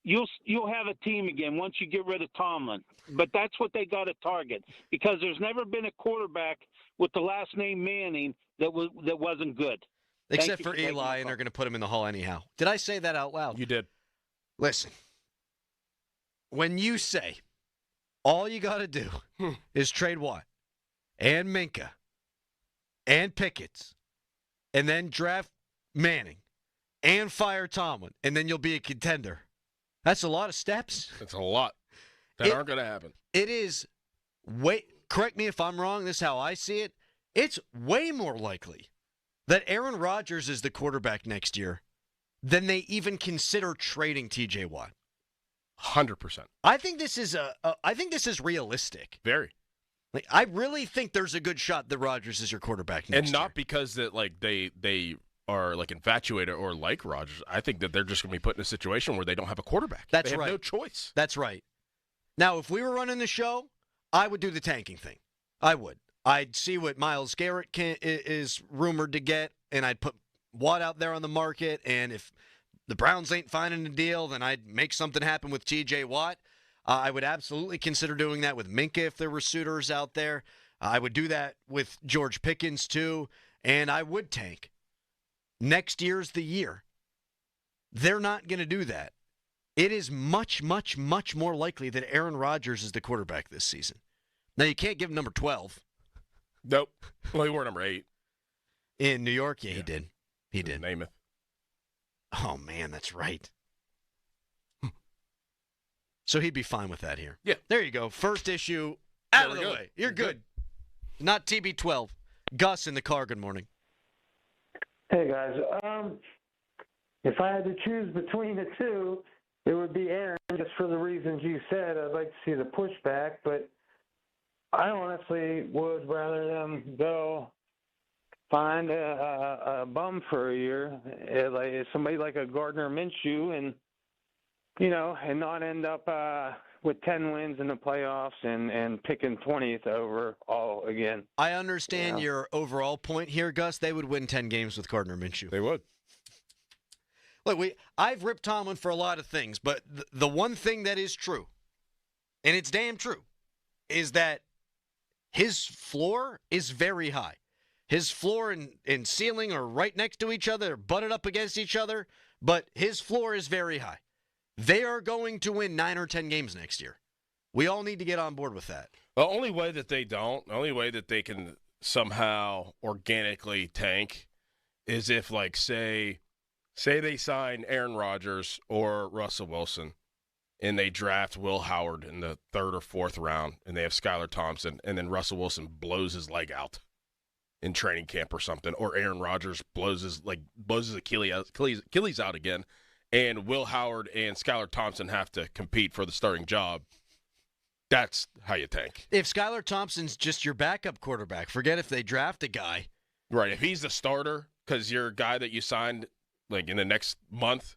Speaker 2: you'll have a team again once you get rid of Tomlin. But that's what they got to target, because there's never been a quarterback with the last name Manning that wasn't good.
Speaker 4: Except for Eli, and they're going to put him in the Hall anyhow. Did I say that out loud?
Speaker 10: You did.
Speaker 4: Listen, when you say all you got to do is trade Watt and Minka and Pickett and then draft Manning and fire Tomlin, and then you'll be a contender. That's a lot of steps.
Speaker 10: That's a lot that aren't going to happen.
Speaker 4: It is correct me if I'm wrong, this is how I see it. It's way more likely that Aaron Rodgers is the quarterback next year than they even consider trading T.J. Watt.
Speaker 10: 100%.
Speaker 4: I think this is realistic.
Speaker 10: Very.
Speaker 4: Like, I really think there's a good shot that Rodgers is your quarterback next year.
Speaker 10: And not because that they are like infatuated or like Rodgers. I think that they're just going to be put in a situation where they don't have a quarterback.
Speaker 4: That's
Speaker 10: they have
Speaker 4: right.
Speaker 10: no choice.
Speaker 4: That's right. Now, if we were running the show, I would do the tanking thing. I would. I'd see what Myles Garrett is rumored to get, and I'd put Watt out there on the market. And if the Browns ain't finding a deal, then I'd make something happen with T.J. Watt. I would absolutely consider doing that with Minka if there were suitors out there. I would do that with George Pickens, too, and I would tank. Next year's the year. They're not going to do that. It is much, much, much more likely that Aaron Rodgers is the quarterback this season. Now, you can't give him number 12.
Speaker 10: Nope. Well, he wore number 8.
Speaker 4: In New York, yeah. He did. He did.
Speaker 10: Namath.
Speaker 4: Oh, man, that's right. So he'd be fine with that here.
Speaker 10: Yeah.
Speaker 4: There you go. First issue out of the way. You're good. Not TB12. Gus in the car, good morning.
Speaker 5: Hey, guys. If I had to choose between the two, it would be Aaron, just for the reasons you said. I'd like to see the pushback, but I honestly would rather them go find a bum for a year, like somebody like a Gardner Minshew, and and not end up with 10 wins in the playoffs and picking 20th overall again.
Speaker 4: I understand your overall point here, Gus. They would win 10 games with Gardner Minshew.
Speaker 10: They would.
Speaker 4: Look, I've ripped Tomlin for a lot of things, but the one thing that is true, and it's damn true, is that his floor is very high. His floor and ceiling are right next to each other, butted up against each other, but his floor is very high. They are going to win 9 or 10 games next year. We all need to get on board with that.
Speaker 10: The only way that they don't, the only way that they can somehow organically tank is if, like, say they sign Aaron Rodgers or Russell Wilson and they draft Will Howard in the 3rd or 4th round and they have Skylar Thompson and then Russell Wilson blows his leg out in training camp or something, or Aaron Rodgers blows his Achilles out again, and Will Howard and Skylar Thompson have to compete for the starting job. That's how you tank.
Speaker 4: If Skylar Thompson's just your backup quarterback, forget if they draft a guy.
Speaker 10: Right. If he's the starter because your guy that you signed like in the next month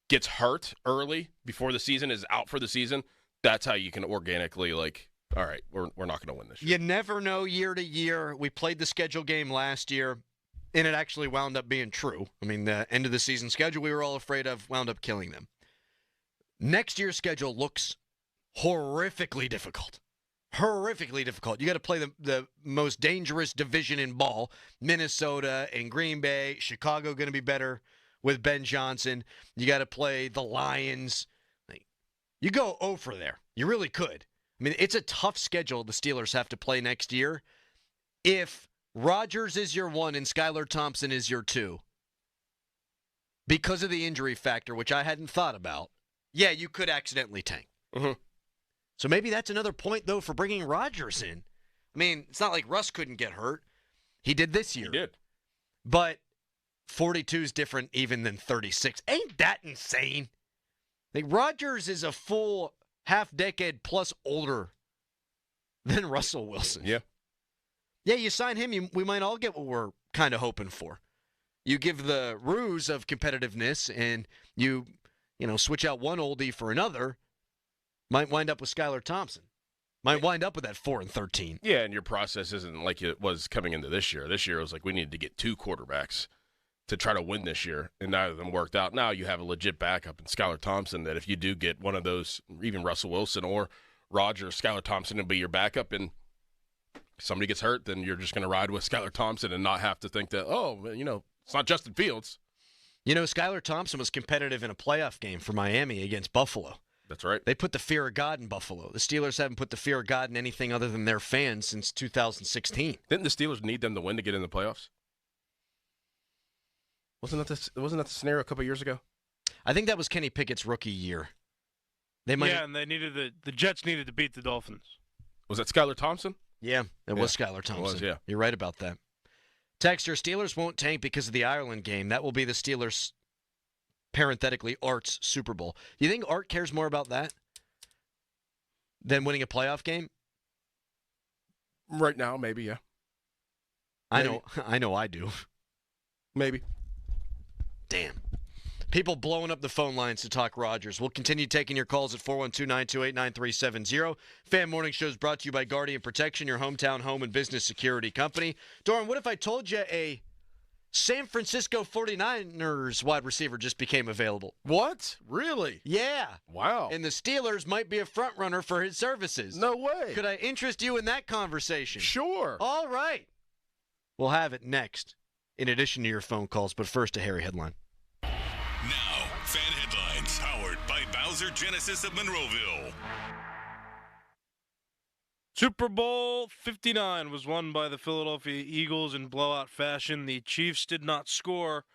Speaker 10: gets hurt early before the season is out for the season, that's how you can organically, like, all right, we're not going to win this year.
Speaker 4: You never know year to year. We played the schedule game last year, and it actually wound up being true. I mean, the end of the season schedule we were all afraid of wound up killing them. Next year's schedule looks horrifically difficult. Horrifically difficult. You got to play the most dangerous division in ball. Minnesota and Green Bay. Chicago going to be better with Ben Johnson. You got to play the Lions. You go over there. You really could. I mean, it's a tough schedule the Steelers have to play next year. If Rodgers is your 1 and Skylar Thompson is your 2, because of the injury factor, which I hadn't thought about, yeah, you could accidentally tank.
Speaker 10: Mm-hmm.
Speaker 4: So maybe that's another point, though, for bringing Rodgers in. I mean, it's not like Russ couldn't get hurt. He did this year.
Speaker 10: He did.
Speaker 4: But 42 is different even than 36. Ain't that insane? Like, Rodgers is a full half-decade plus older than Russell Wilson.
Speaker 10: Yeah.
Speaker 4: Yeah, you sign him, we might all get what we're kind of hoping for. You give the ruse of competitiveness and you switch out one oldie for another, might wind up with Skylar Thompson. Might wind up with that 4-13.
Speaker 10: Yeah, and your process isn't like it was coming into this year. This year it was like we needed to get 2 quarterbacks to try to win this year, and neither of them worked out. Now you have a legit backup in Skylar Thompson that if you do get one of those, even Russell Wilson or Rodgers, Skylar Thompson will be your backup, and if somebody gets hurt, then you're just going to ride with Skylar Thompson and not have to think that, it's not Justin Fields.
Speaker 4: Skylar Thompson was competitive in a playoff game for Miami against Buffalo.
Speaker 10: That's right.
Speaker 4: They put the fear of God in Buffalo. The Steelers haven't put the fear of God in anything other than their fans since 2016.
Speaker 10: Didn't the Steelers need them to win to get in the playoffs? Wasn't that the scenario a couple years ago?
Speaker 4: I think that was Kenny Pickett's rookie year.
Speaker 6: And they needed the Jets needed to beat the Dolphins.
Speaker 10: Was that Skylar Thompson?
Speaker 4: Yeah, it was Skylar Thompson.
Speaker 10: It was, yeah.
Speaker 4: You're right about that. Texter, Steelers won't tank because of the Ireland game. That will be the Steelers, parenthetically, Art's Super Bowl. Do you think Art cares more about that than winning a playoff game?
Speaker 10: Right now, maybe, yeah.
Speaker 4: Maybe. I know I do.
Speaker 10: Maybe.
Speaker 4: Damn. People blowing up the phone lines to talk Rodgers. We'll continue taking your calls at 412-928-9370. Fan Morning Show is brought to you by Guardian Protection, your hometown home and business security company. Doran, what if I told you a San Francisco 49ers wide receiver just became available?
Speaker 10: What? Really?
Speaker 4: Yeah.
Speaker 10: Wow.
Speaker 4: And the Steelers might be a front runner for his services.
Speaker 10: No way.
Speaker 4: Could I interest you in that conversation?
Speaker 10: Sure.
Speaker 4: All right. We'll have it next, in addition to your phone calls, but first a Harry headline.
Speaker 1: Now, fan headlines powered by Bowser Genesis of Monroeville.
Speaker 6: Super Bowl 59 was won by the Philadelphia Eagles in blowout fashion. The Chiefs did not score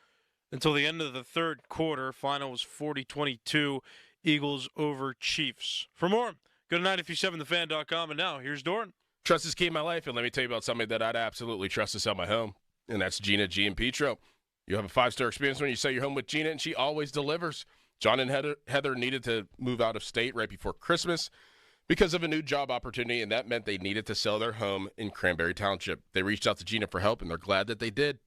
Speaker 6: until the end of the third quarter. Final was 40-22, Eagles over Chiefs. For more, go to 937thefan.com. And now, here's Doran.
Speaker 10: Trust is key in my life, and let me tell you about somebody that I'd absolutely trust to sell my home, and that's Gina G. and Petro. You have a 5-star experience when you sell your home with Gina, and she always delivers. John and Heather needed to move out of state right before Christmas because of a new job opportunity, and that meant they needed to sell their home in Cranberry Township. They reached out to Gina for help, and they're glad that they did.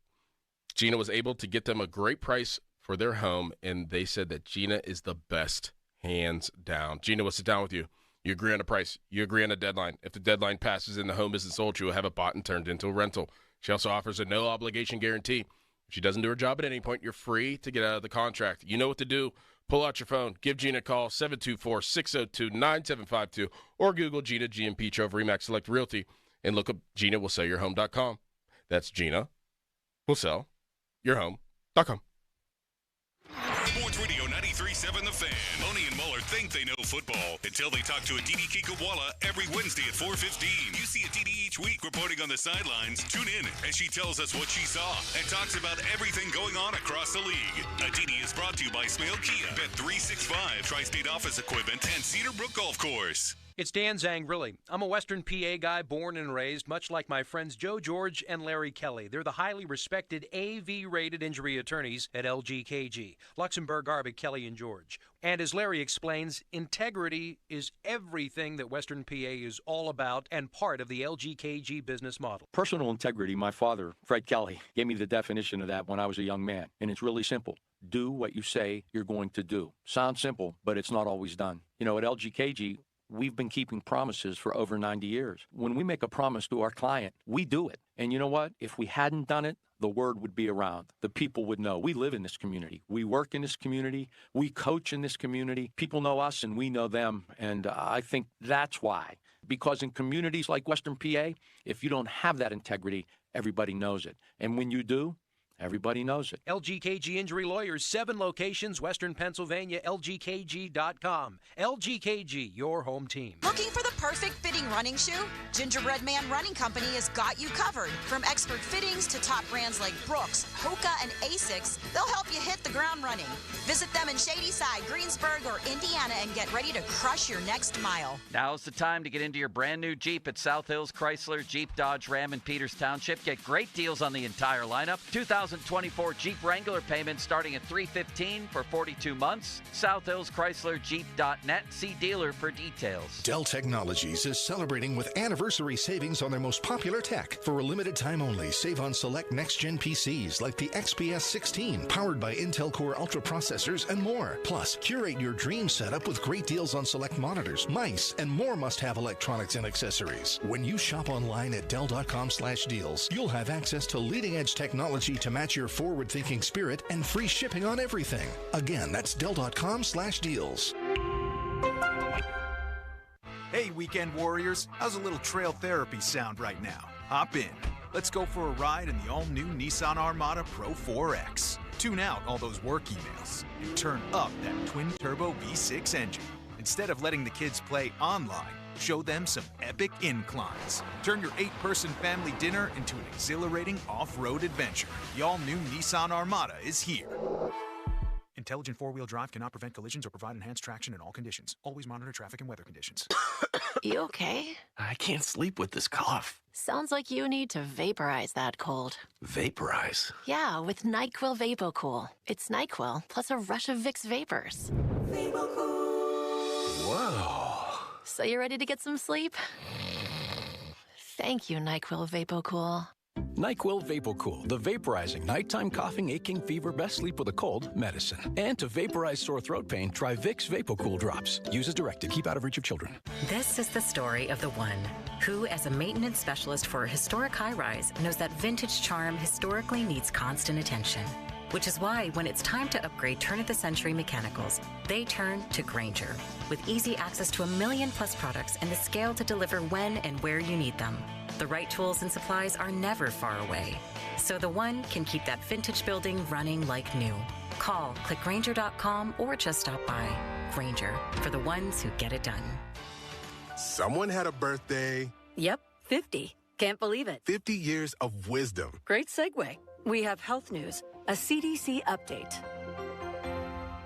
Speaker 10: Gina was able to get them a great price for their home, and they said that Gina is the best, hands down. Gina will sit down with you. You agree on a price. You agree on a deadline. If the deadline passes and the home isn't sold, she will have it bought and turned into a rental. She also offers a no-obligation guarantee. If she doesn't do her job at any point, you're free to get out of the contract. You know what to do. Pull out your phone. Give Gina a call, 724-602-9752, or Google Gina G and Petro of RE/MAX Select Realty, and look up GinaWillSellYourHome.com. That's GinaWillSellYourHome.com.
Speaker 1: Sports Radio 93.7 The Fan. Loney and Muller think they know football until they talk to Aditi Kikawala every Wednesday at 4:15. You see Aditi each week reporting on the sidelines. Tune in as she tells us what she saw and talks about everything going on across the league. Aditi is brought to you by Smale Kia, Bet365, Tri-State Office Equipment, and Cedar Brook Golf Course.
Speaker 9: It's Dan Zangrilli. I'm a Western PA guy born and raised, much like my friends Joe George and Larry Kelly. They're the highly respected AV-rated injury attorneys at LGKG, Luxembourg, Arbig, Kelly, and George. And as Larry explains, integrity is everything that Western PA is all about and part of the LGKG business model.
Speaker 11: Personal integrity, my father, Fred Kelly, gave me the definition of that when I was a young man. And it's really simple. Do what you say you're going to do. Sounds simple, but it's not always done. You know, at LGKG, we've been keeping promises for over 90 years. When we make a promise to our client, we do it. And you know what? If we hadn't done it, the word would be around. The people would know. We live in this community. We work in this community. We coach in this community. People know us and we know them. And I think that's why. Because in communities like Western PA, if you don't have that integrity, everybody knows it. And when you do, everybody knows it.
Speaker 9: LGKG Injury Lawyers, 7 locations, Western Pennsylvania, LGKG.com. LGKG, your home team.
Speaker 18: Looking for the perfect fitting running shoe? Gingerbread Man Running Company has got you covered. From expert fittings to top brands like Brooks, Hoka, and Asics, they'll help you hit the ground running. Visit them in Shadyside, Greensburg, or Indiana and get ready to crush your next mile.
Speaker 19: Now's the time to get into your brand new Jeep at South Hills Chrysler, Jeep, Dodge, Ram, and Peters Township. Get great deals on the entire lineup. 2024 Jeep Wrangler payments starting at $315 for 42 months. South Hills Chrysler, Jeep.net. See dealer for details.
Speaker 21: Dell Technologies is celebrating with anniversary savings on their most popular tech. For a limited time only, save on select next-gen PCs like the XPS 16, powered by Intel Core Ultra processors and more. Plus, curate your dream setup with great deals on select monitors, mice, and more must-have electronics and accessories. When you shop online at Dell.com/deals, you'll have access to leading-edge technology to match your forward-thinking spirit and free shipping on everything. Again, that's Dell.com/deals.
Speaker 22: Hey, weekend warriors, how's a little trail therapy sound right now? Hop in. Let's go for a ride in the all-new Nissan Armada Pro 4X. Tune out all those work emails and turn up that twin-turbo V6 engine. Instead of letting the kids play online, show them some epic inclines. Turn your 8-person family dinner into an exhilarating off-road adventure. The all-new Nissan Armada is here. Intelligent four-wheel drive cannot prevent collisions or provide enhanced traction in all conditions. Always monitor traffic and weather conditions.
Speaker 26: You okay?
Speaker 27: I can't sleep with this cough.
Speaker 26: Sounds like you need to vaporize that cold.
Speaker 27: Vaporize?
Speaker 26: Yeah, with NyQuil VapoCool. It's NyQuil plus a rush of Vicks vapors.
Speaker 27: Whoa.
Speaker 26: So you ready to get some sleep? Thank you, NyQuil VapoCool.
Speaker 29: NyQuil VapoCool, the vaporizing nighttime coughing, aching, fever, best sleep with a cold medicine. And to vaporize sore throat pain, try Vicks VapoCool drops. Use as directed. Keep out of reach of children.
Speaker 30: This is the story of the one who, as a maintenance specialist for a historic high-rise, knows that vintage charm historically needs constant attention. Which is why when it's time to upgrade turn-of-the-century mechanicals, they turn to Grainger. With easy access to 1 million-plus products and the scale to deliver when and where you need them. The right tools and supplies are never far away. So the one can keep that vintage building running like new. Call, click Grainger.com, or just stop by. Grainger, for the ones who get it done.
Speaker 31: Someone had a birthday.
Speaker 3: Yep, 50. Can't believe it.
Speaker 7: 50 years of wisdom.
Speaker 3: Great segue. We have health news, a CDC update.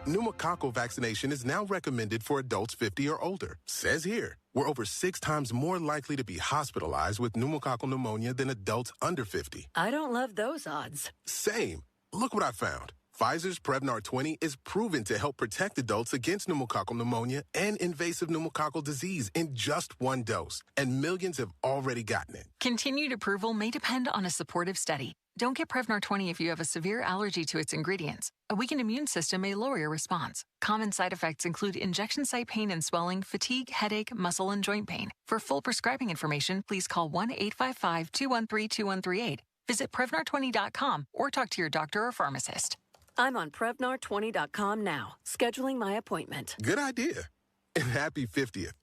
Speaker 7: Pneumococcal vaccination is now recommended for adults 50 or older. Says here, we're over 6 times more likely to be hospitalized with pneumococcal pneumonia than adults under 50.
Speaker 3: I don't love those odds.
Speaker 7: Same. Look what I found. Pfizer's Prevnar 20 is proven to help protect adults against pneumococcal pneumonia and invasive pneumococcal disease in just 1 dose. And millions have already gotten it.
Speaker 8: Continued approval may depend on a supportive study. Don't get Prevnar 20 if you have a severe allergy to its ingredients. A weakened immune system may lower your response. Common side effects include injection site pain and swelling, fatigue, headache, muscle, and joint pain. For full prescribing information, please call 1-855-213-2138. Visit Prevnar20.com or talk to your doctor or pharmacist.
Speaker 3: I'm on Prevnar20.com now, scheduling my appointment.
Speaker 7: Good idea. And happy 50th.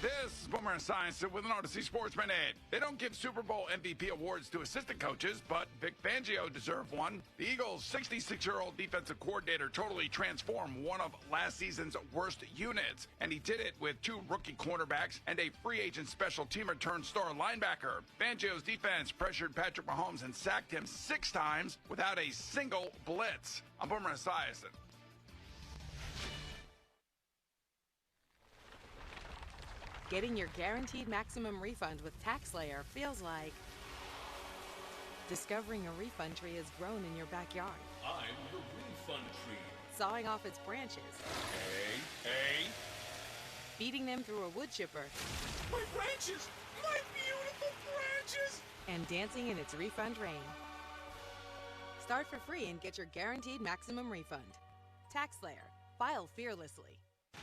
Speaker 12: This is Boomer Science with an Odyssey Sports Minute. They don't give Super Bowl MVP awards to assistant coaches, but Vic Fangio deserved one. The Eagles' 66-year-old defensive coordinator totally transformed one of last season's worst units, and he did it with 2 rookie cornerbacks and a free agent special teamer turned star linebacker. Fangio's defense pressured Patrick Mahomes and sacked him 6 times without a single blitz. I'm Boomer Esiason.
Speaker 13: Getting your guaranteed maximum refund with TaxSlayer feels like discovering a refund tree has grown in your backyard.
Speaker 15: I'm the refund tree.
Speaker 13: Sawing off its branches.
Speaker 15: Hey.
Speaker 13: Feeding them through a wood chipper.
Speaker 15: My branches! My beautiful branches!
Speaker 13: And dancing in its refund rain. Start for free and get your guaranteed maximum refund. TaxSlayer. File fearlessly.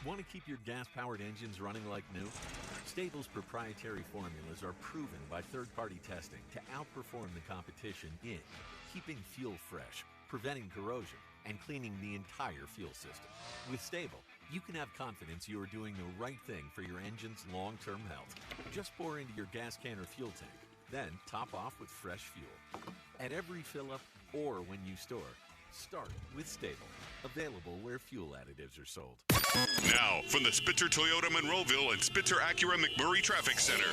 Speaker 16: Want to keep your gas-powered engines running like new? Stable's proprietary formulas are proven by third-party testing to outperform the competition in keeping fuel fresh, preventing corrosion, and cleaning the entire fuel system. With Stable, you can have confidence you are doing the right thing for your engine's long-term health. Just pour into your gas can or fuel tank, then top off with fresh fuel. At every fill-up or when you store, start with Stable. Available where fuel additives are sold.
Speaker 1: Now, from the Spitzer Toyota Monroeville and Spitzer Acura McMurray Traffic Center.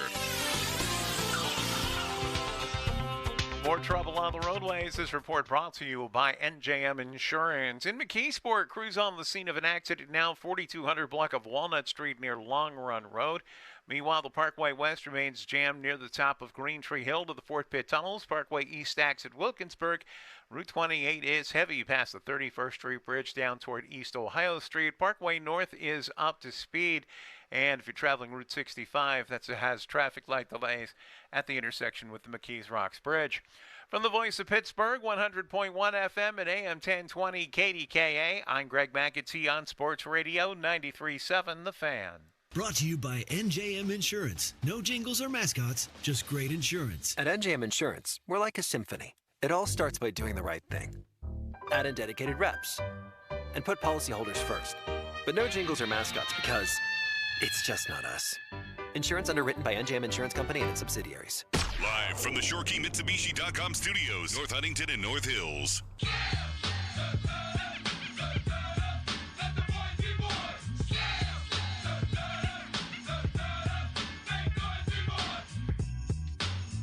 Speaker 20: More trouble on the roadways. This report brought to you by NJM Insurance. In McKeesport, crews on the scene of an accident now, 4200 block of Walnut Street near Long Run Road. Meanwhile, the Parkway West remains jammed near the top of Green Tree Hill to the Fort Pitt Tunnels. Parkway East exit Wilkinsburg. Route 28 is heavy past the 31st Street Bridge down toward East Ohio Street. Parkway North is up to speed. And if you're traveling Route 65, that has traffic light delays at the intersection with the McKees Rocks Bridge. From the voice of Pittsburgh, 100.1 FM and AM 1020 KDKA, I'm Greg McAtee on Sports Radio 93.7 The Fan.
Speaker 24: Brought to you by NJM Insurance. No jingles or mascots, just great insurance.
Speaker 28: At NJM Insurance, we're like a symphony. It all starts by doing the right thing. Add in dedicated reps. And put policyholders first. But no jingles or mascots because it's just not us. Insurance underwritten by NJM Insurance Company and its subsidiaries.
Speaker 1: Live from the ShoreKeyMitsubishi.com studios, North Huntington and North Hills.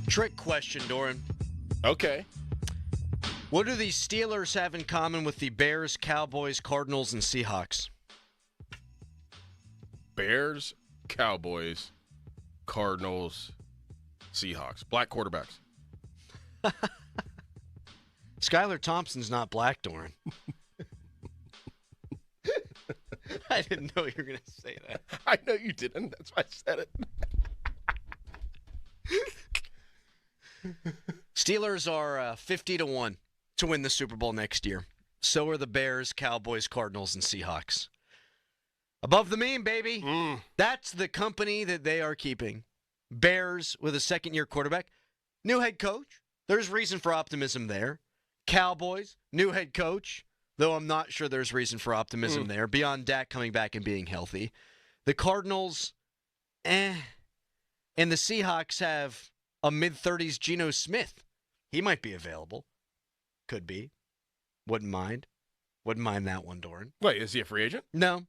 Speaker 4: Trick question, Doran.
Speaker 10: Okay.
Speaker 4: What do the Steelers have in common with the Bears, Cowboys, Cardinals, and Seahawks?
Speaker 10: Bears, Cowboys, Cardinals, Seahawks. Black quarterbacks.
Speaker 4: Skylar Thompson's not black, Doran. I didn't know you were going to say that.
Speaker 10: I know you didn't. That's why I said it.
Speaker 4: Steelers are 50-1 to win the Super Bowl next year. So are the Bears, Cowboys, Cardinals, and Seahawks. Above the mean, baby. That's the company that they are keeping. Bears with a second-year quarterback. New head coach. There's reason for optimism there. Cowboys, new head coach. Though I'm not sure there's reason for optimism there, beyond Dak coming back and being healthy. The Cardinals, And the Seahawks have a mid-30s Geno Smith. He might be available. Could be. Wouldn't mind. Wouldn't mind that one, Doran.
Speaker 10: Wait, is he a free agent?
Speaker 4: No.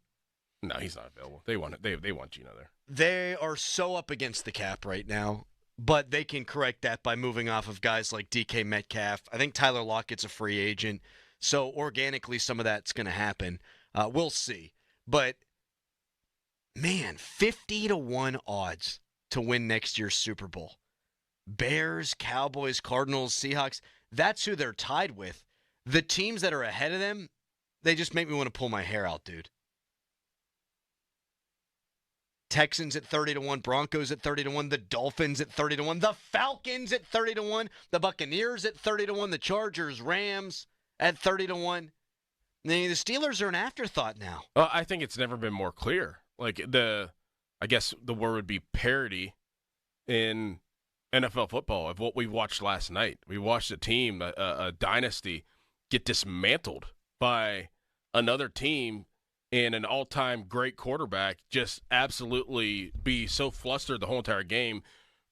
Speaker 10: No, he's not available. They want it. They want Geno there.
Speaker 4: They are so up against the cap right now, but they can correct that by moving off of guys like DK Metcalf. I think Tyler Lockett's a free agent, so organically some of that's going to happen. We'll see. But, man, 50-1 odds to win next year's Super Bowl. Bears, Cowboys, Cardinals, Seahawks, that's who they're tied with. The teams that are ahead of them, they just make me want to pull my hair out, dude. Texans at 30-1, Broncos at 30-1, the Dolphins at 30-1, the Falcons at 30-1, the Buccaneers at 30-1, the Chargers, Rams at 30-1. The Steelers are an afterthought now.
Speaker 10: I think it's never been more clear. Like I guess the word would be parity in NFL football of what we watched last night. We watched a team, a dynasty, get dismantled by another team and an all-time great quarterback just absolutely be so flustered the whole entire game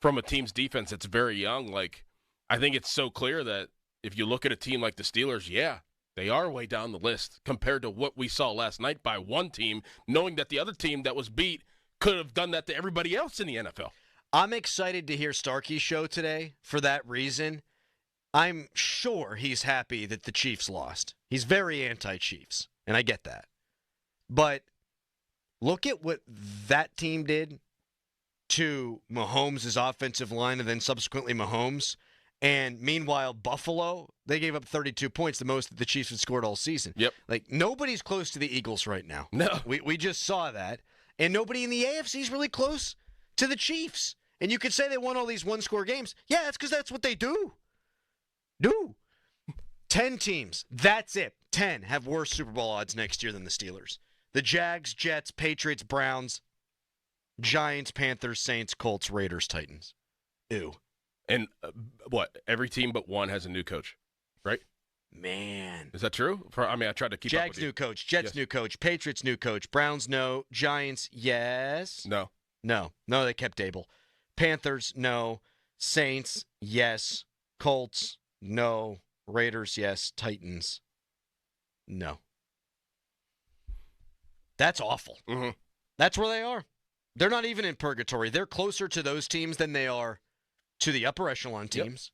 Speaker 10: from a team's defense that's very young. Like, I think it's so clear that if you look at a team like the Steelers, yeah, they are way down the list compared to what we saw last night by one team, knowing that the other team that was beat could have done that to everybody else in the NFL.
Speaker 4: I'm excited to hear Starkey's show today for that reason. I'm sure he's happy that the Chiefs lost. He's very anti-Chiefs, and I get that. But look at what that team did to Mahomes' offensive line and then subsequently Mahomes. And meanwhile, Buffalo, they gave up 32 points, the most that the Chiefs had scored all season.
Speaker 10: Yep.
Speaker 4: Like, nobody's close to the Eagles right now.
Speaker 10: No.
Speaker 4: We just saw that. And nobody in the AFC is really close to the Chiefs. And you could say they won all these one-score games. Yeah, that's because that's what they do. 10 teams. That's it. 10 have worse Super Bowl odds next year than the Steelers. The Jags, Jets, Patriots, Browns, Giants, Panthers, Saints, Colts, Raiders, Titans. Ew.
Speaker 10: And what? Every team but one has a new coach, right?
Speaker 4: Man.
Speaker 10: Is that true? I tried to keep up
Speaker 4: Jags
Speaker 10: with you.
Speaker 4: new coach, Jets new coach, Patriots new coach, Browns no, Giants yes.
Speaker 10: No,
Speaker 4: they kept Dable. Panthers no, Saints yes, Colts no, Raiders yes, Titans no. That's awful.
Speaker 10: Mm-hmm.
Speaker 4: That's where they are. They're not even in purgatory. They're closer to those teams than they are to the upper echelon teams.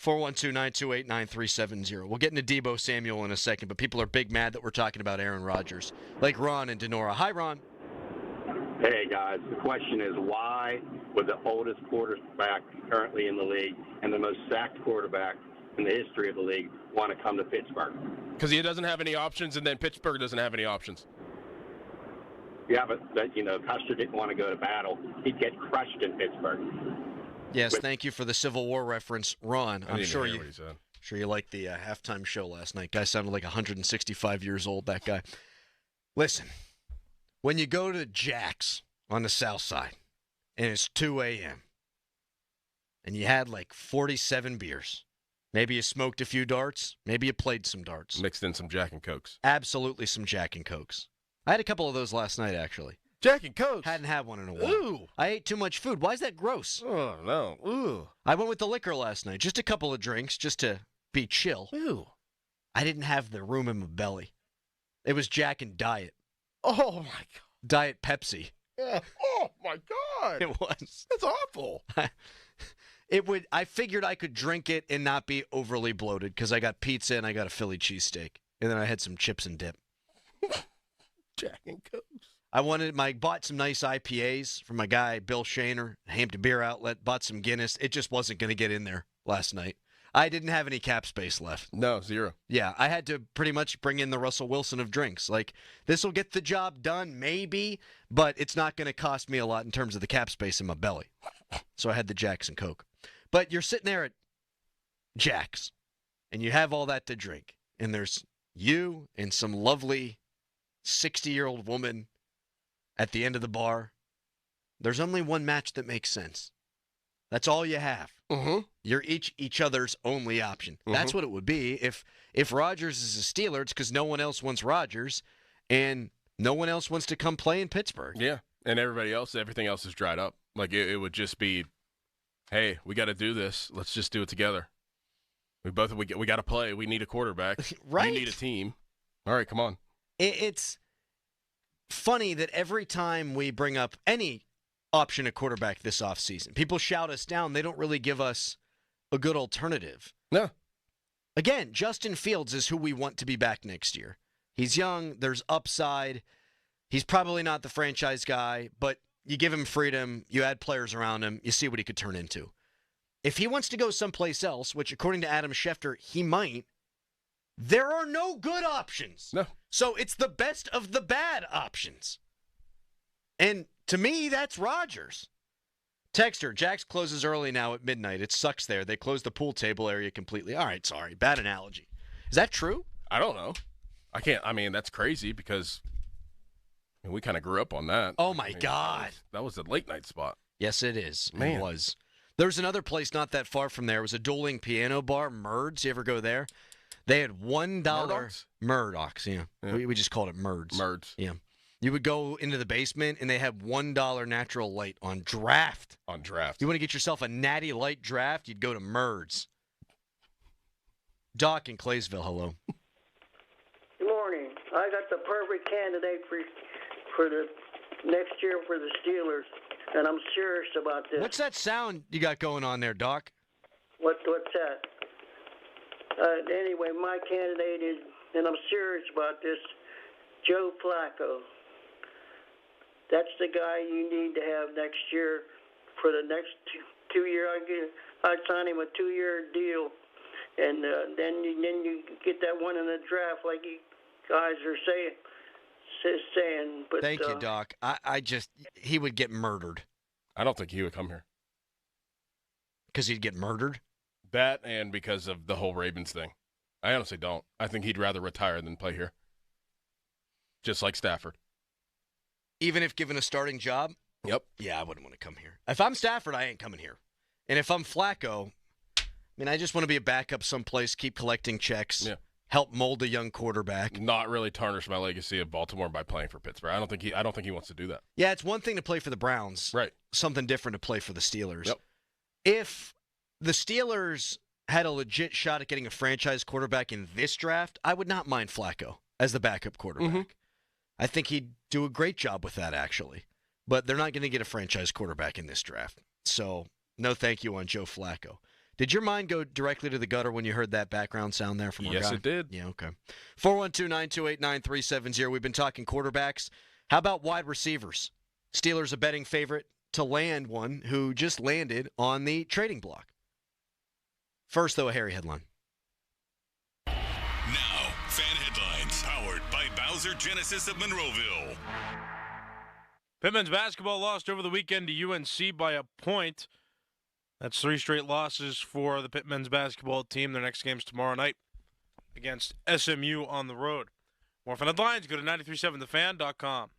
Speaker 4: Yep. 412-928-9370. We'll get into Deebo Samuel in a second, but people are big mad that we're talking about Aaron Rodgers. Like Ron and Denora. Hi, Ron.
Speaker 2: Hey, guys. The question is, why would the oldest quarterback currently in the league and the most sacked quarterback in the history of the league want to come to Pittsburgh?
Speaker 10: Because he doesn't have any options, and then Pittsburgh doesn't have any options.
Speaker 2: Yeah, but Custer didn't want to go to battle. He'd get crushed in Pittsburgh.
Speaker 4: Yes, thank you for the Civil War reference, Ron. I'm sure you liked the halftime show last night. Guy sounded like 165 years old, that guy. Listen, when you go to Jack's on the south side and it's 2 a.m. and you had like 47 beers, maybe you smoked a few darts, maybe you played some darts.
Speaker 10: Mixed in some Jack and Cokes.
Speaker 4: Absolutely some Jack and Cokes. I had a couple of those last night, actually.
Speaker 10: Jack and Cokes?
Speaker 4: Hadn't had one in a while.
Speaker 10: Ooh.
Speaker 4: I ate too much food. Why is that gross?
Speaker 10: Oh, no. Ooh.
Speaker 4: I went with the liquor last night. Just a couple of drinks, just to be chill.
Speaker 10: Ooh.
Speaker 4: I didn't have the room in my belly. It was Jack and Diet.
Speaker 10: Oh, my God.
Speaker 4: Diet Pepsi.
Speaker 10: Yeah. Oh, my God.
Speaker 4: It was.
Speaker 10: That's awful.
Speaker 4: I figured I could drink it and not be overly bloated because I got pizza and I got a Philly cheesesteak. And then I had some chips and dip.
Speaker 10: Jack and Cokes.
Speaker 4: I bought some nice IPAs from my guy, Bill Shaner, Hampton Beer Outlet, bought some Guinness. It just wasn't going to get in there last night. I didn't have any cap space left.
Speaker 10: No, zero.
Speaker 4: Yeah, I had to pretty much bring in the Russell Wilson of drinks. Like, this will get the job done, maybe, but it's not going to cost me a lot in terms of the cap space in my belly. So I had the Jacks and Coke. But you're sitting there at Jack's, and you have all that to drink, and there's you and some lovely 60-year-old woman at the end of the bar. There's only one match that makes sense. That's all you have.
Speaker 10: Mm-hmm.
Speaker 4: You're each other's only option. Mm-hmm. That's what it would be if Rodgers is a Steeler. It's because no one else wants Rodgers, and no one else wants to come play in Pittsburgh.
Speaker 10: Yeah, and everything else is dried up. Like it would just be, hey, we got to do this. Let's just do it together. We got to play. We need a quarterback.
Speaker 4: Right.
Speaker 10: We need a team. All right, come on.
Speaker 4: It's funny that every time we bring up any option at quarterback this offseason, people shout us down. They don't really give us a good alternative.
Speaker 10: No.
Speaker 4: Again, Justin Fields is who we want to be back next year. He's young. There's upside. He's probably not the franchise guy, but you give him freedom. You add players around him. You see what he could turn into. If he wants to go someplace else, which according to Adam Schefter, he might, there are no good options.
Speaker 10: No.
Speaker 4: So it's the best of the bad options. And to me, that's Rodgers. Texter, Jack's closes early now at midnight. It sucks there. They closed the pool table area completely. All right, sorry. Bad analogy. Is that true?
Speaker 10: I don't know. That's crazy because we kind of grew up on that.
Speaker 4: Oh, my God.
Speaker 10: That was a late night spot.
Speaker 4: Yes, it is.
Speaker 10: Man.
Speaker 4: It was. There's another place not that far from there. It was a dueling piano bar, Murds. You ever go there? They had $1. Murdoch's, yeah. We just called it Murds.
Speaker 10: Murds.
Speaker 4: Yeah. You would go into the basement, and they have $1 natural light on draft.
Speaker 10: On draft.
Speaker 4: You want to get yourself a natty light draft, you'd go to Murds. Doc in Claysville, hello.
Speaker 5: Good morning. I got the perfect candidate for the next year for the Steelers, and I'm serious about this.
Speaker 4: What's that sound you got going on there, Doc?
Speaker 5: What's that? Anyway, my candidate is, and I'm serious about this, Joe Flacco. That's the guy you need to have next year for the next 2 year. I'd sign him a 2-year deal, and then you get that one in the draft, like you guys are saying. But
Speaker 4: thank you, Doc. He would get murdered.
Speaker 10: I don't think he would come here.
Speaker 4: Because he'd get murdered?
Speaker 10: That and because of the whole Ravens thing. I honestly don't. I think he'd rather retire than play here. Just like Stafford.
Speaker 4: Even if given a starting job?
Speaker 10: Yep.
Speaker 4: Yeah, I wouldn't want to come here. If I'm Stafford, I ain't coming here. And if I'm Flacco, I just want to be a backup someplace, keep collecting checks, help mold a young quarterback.
Speaker 10: Not really tarnish my legacy of Baltimore by playing for Pittsburgh. I don't think he wants to do that.
Speaker 4: Yeah, it's one thing to play for the Browns.
Speaker 10: Right.
Speaker 4: Something different to play for the Steelers.
Speaker 10: Yep.
Speaker 4: If the Steelers had a legit shot at getting a franchise quarterback in this draft, I would not mind Flacco as the backup quarterback. Mm-hmm. I think he'd do a great job with that, actually. But they're not going to get a franchise quarterback in this draft. So, no thank you on Joe Flacco. Did your mind go directly to the gutter when you heard that background sound there from our guy?
Speaker 10: Yes, it did.
Speaker 4: Yeah, okay. 412-928-9370. We've been talking quarterbacks. How about wide receivers? Steelers a betting favorite to land one who just landed on the trading block. First, though, a hairy headline.
Speaker 1: Now, fan headlines powered by Bowser Genesis of Monroeville.
Speaker 6: Pittman's basketball lost over the weekend to UNC by a point. That's 3 straight losses for the Pittman's basketball team. Their next game's tomorrow night against SMU on the road. More fan headlines, go to 937thefan.com.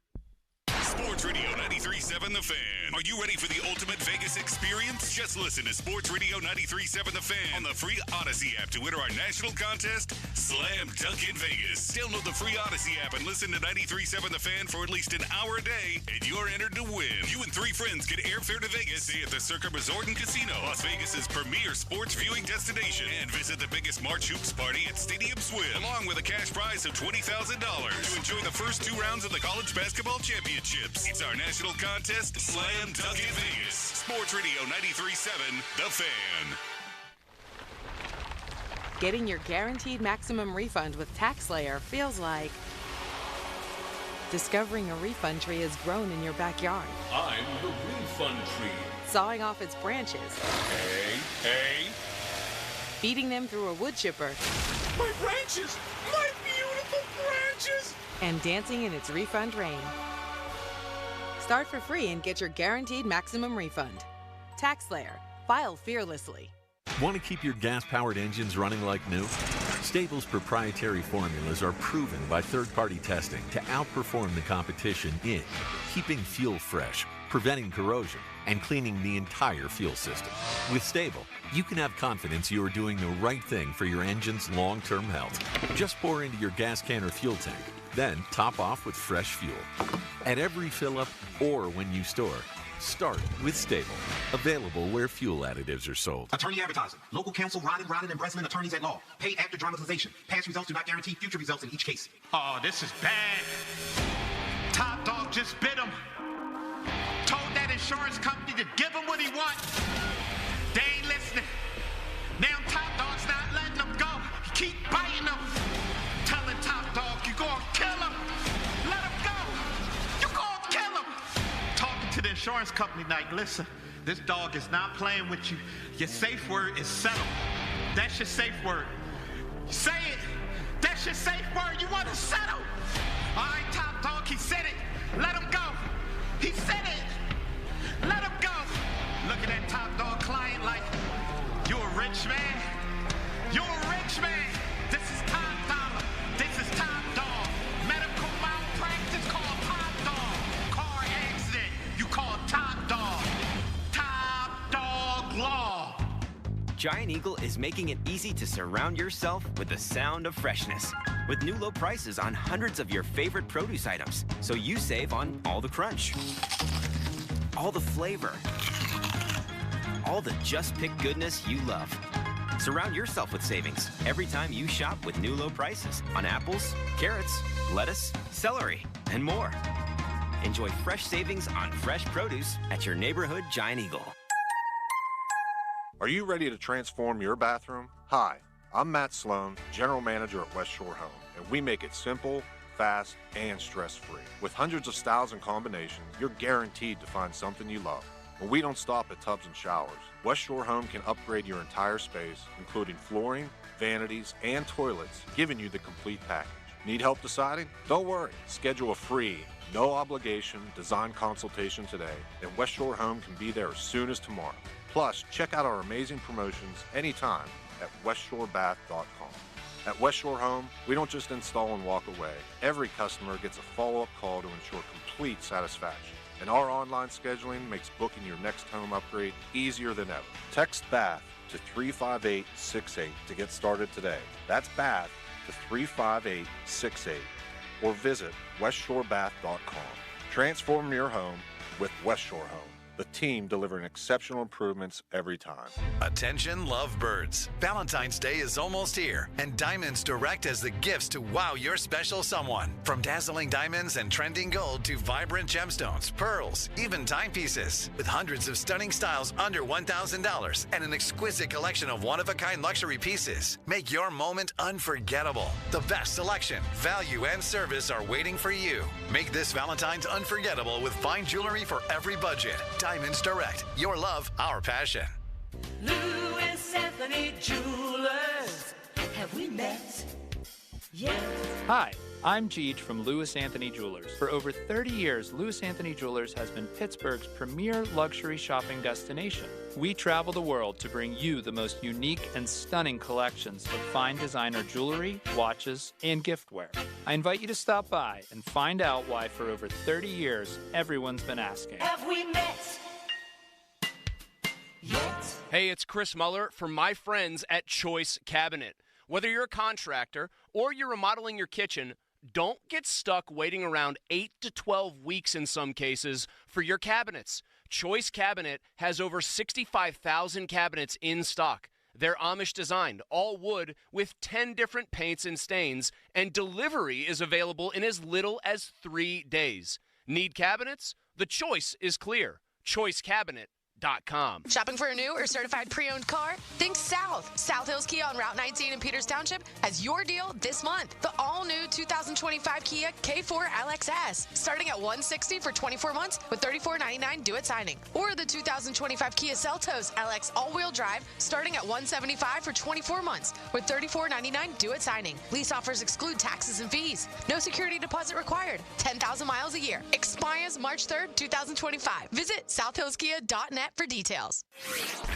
Speaker 1: Sports Radio 93.7 The Fan. Are you ready for the ultimate Vegas experience? Just listen to Sports Radio 93.7 The Fan on the free Odyssey app to enter our national contest, Slam Dunk in Vegas. Download the free Odyssey app and listen to 93.7 The Fan for at least an hour a day, and you're entered to win. You and 3 friends get airfare to Vegas, stay at the Circa Resort and Casino, Las Vegas's premier sports viewing destination, and visit the biggest March Hoops party at Stadium Swim, along with a cash prize of $20,000 to enjoy the first 2 rounds of the College Basketball Championship. It's our national contest, Slam Dunk in Vegas. Sports Radio 93.7, The Fan.
Speaker 13: Getting your guaranteed maximum refund with TaxSlayer feels like discovering a refund tree has grown in your backyard.
Speaker 15: I'm the refund tree.
Speaker 13: Sawing off its branches.
Speaker 15: Hey.
Speaker 13: Feeding them through a wood chipper.
Speaker 15: My branches! My beautiful branches!
Speaker 13: And dancing in its refund rain. Start for free and get your guaranteed maximum refund. TaxSlayer. File fearlessly.
Speaker 16: Want to keep your gas-powered engines running like new? Stable's proprietary formulas are proven by third-party testing to outperform the competition in keeping fuel fresh, preventing corrosion, and cleaning the entire fuel system. With Stable, you can have confidence you are doing the right thing for your engine's long-term health. Just pour into your gas can or fuel tank, then top off with fresh fuel. At every fill-up or when you store, start with Stable. Available where fuel additives are sold.
Speaker 9: Attorney advertising. Local counsel Rodden and Breslin, attorneys at law. Pay after dramatization. Past results do not guarantee future results in each case.
Speaker 15: Oh, this is bad.
Speaker 9: Top Dog just bit him. Told that insurance company to give him what he wants. They ain't listening. Now Top Dog's not letting him go. Keep biting him. Telling Top Dog, you gonna kill him. Let him go. You gonna kill him. Talking to the insurance company like, listen, this dog is not playing with you. Your safe word is settle. That's your safe word. Say it. That's your safe word. You want to settle? All right, Top Dog, he said it. Let him go. He said it. Let him go. Look at that Top Dog client like, you a rich man. You a rich man. This is Top Dollar. This is Top Dog. Medical malpractice called Top Dog. Car accident, you call Top Dog. Top Dog Law.
Speaker 11: Giant Eagle is making it easy to surround yourself with the sound of freshness. With new low prices on hundreds of your favorite produce items. So you save on all the crunch, all the flavor, all the just pick goodness you love. Surround yourself with savings every time you shop with new low prices on apples, carrots, lettuce, celery, and more. Enjoy fresh savings on fresh produce at your neighborhood Giant Eagle.
Speaker 14: Are you ready to transform your bathroom? Hi, I'm Matt Sloan, General Manager at West Shore Home, and we make it simple, fast, and stress-free. With hundreds of styles and combinations, you're guaranteed to find something you love. But we don't stop at tubs and showers. West Shore Home can upgrade your entire space, including flooring, vanities, and toilets, giving you the complete package. Need help deciding? Don't worry. Schedule a free, no-obligation design consultation today, and West Shore Home can be there as soon as tomorrow. Plus, check out our amazing promotions anytime at westshorebath.com. At West Shore Home, we don't just install and walk away. Every customer gets a follow-up call to ensure complete satisfaction. And our online scheduling makes booking your next home upgrade easier than ever. Text BATH to 35868 to get started today. That's BATH to 35868. Or visit westshorebath.com. Transform your home with West Shore Home. The team delivering exceptional improvements every time.
Speaker 17: Attention lovebirds. Valentine's Day is almost here, and Diamonds Direct has the gifts to wow your special someone. From dazzling diamonds and trending gold to vibrant gemstones, pearls, even timepieces. With hundreds of stunning styles under $1,000 and an exquisite collection of one-of-a-kind luxury pieces. Make your moment unforgettable. The best selection, value, and service are waiting for you. Make this Valentine's unforgettable with fine jewelry for every budget. Diamonds Direct. Your love, our passion.
Speaker 15: Louis Anthony Jewelers. Have we met? Yes.
Speaker 18: Hi, I'm Jeej from Louis Anthony Jewelers. For over 30 years, Louis Anthony Jewelers has been Pittsburgh's premier luxury shopping destination. We travel the world to bring you the most unique and stunning collections of fine designer jewelry, watches, and giftware. I invite you to stop by and find out why for over 30 years, everyone's been asking.
Speaker 15: Have we met? Yet?
Speaker 19: Hey, it's Chris Muller from my friends at Choice Cabinet. Whether you're a contractor or you're remodeling your kitchen, don't get stuck waiting around 8 to 12 weeks in some cases for your cabinets. Choice Cabinet has over 65,000 cabinets in stock. They're Amish designed, all wood with 10 different paints and stains, and delivery is available in as little as 3 days. Need cabinets? The choice is clear. ChoiceCabinet.com.
Speaker 21: Shopping for a new or certified pre-owned car? Think South. South Hills Kia on Route 19 in Peters Township has your deal this month. The all-new 2025 Kia K4 LXS, starting at $160 for 24 months with $34.99 due at signing. Or the 2025 Kia Seltos LX all-wheel drive, starting at $175 for 24 months with $34.99 due at signing. Lease offers exclude taxes and fees. No security deposit required. 10,000 miles a year. Expires March 3rd, 2025. Visit southhillskia.net for details.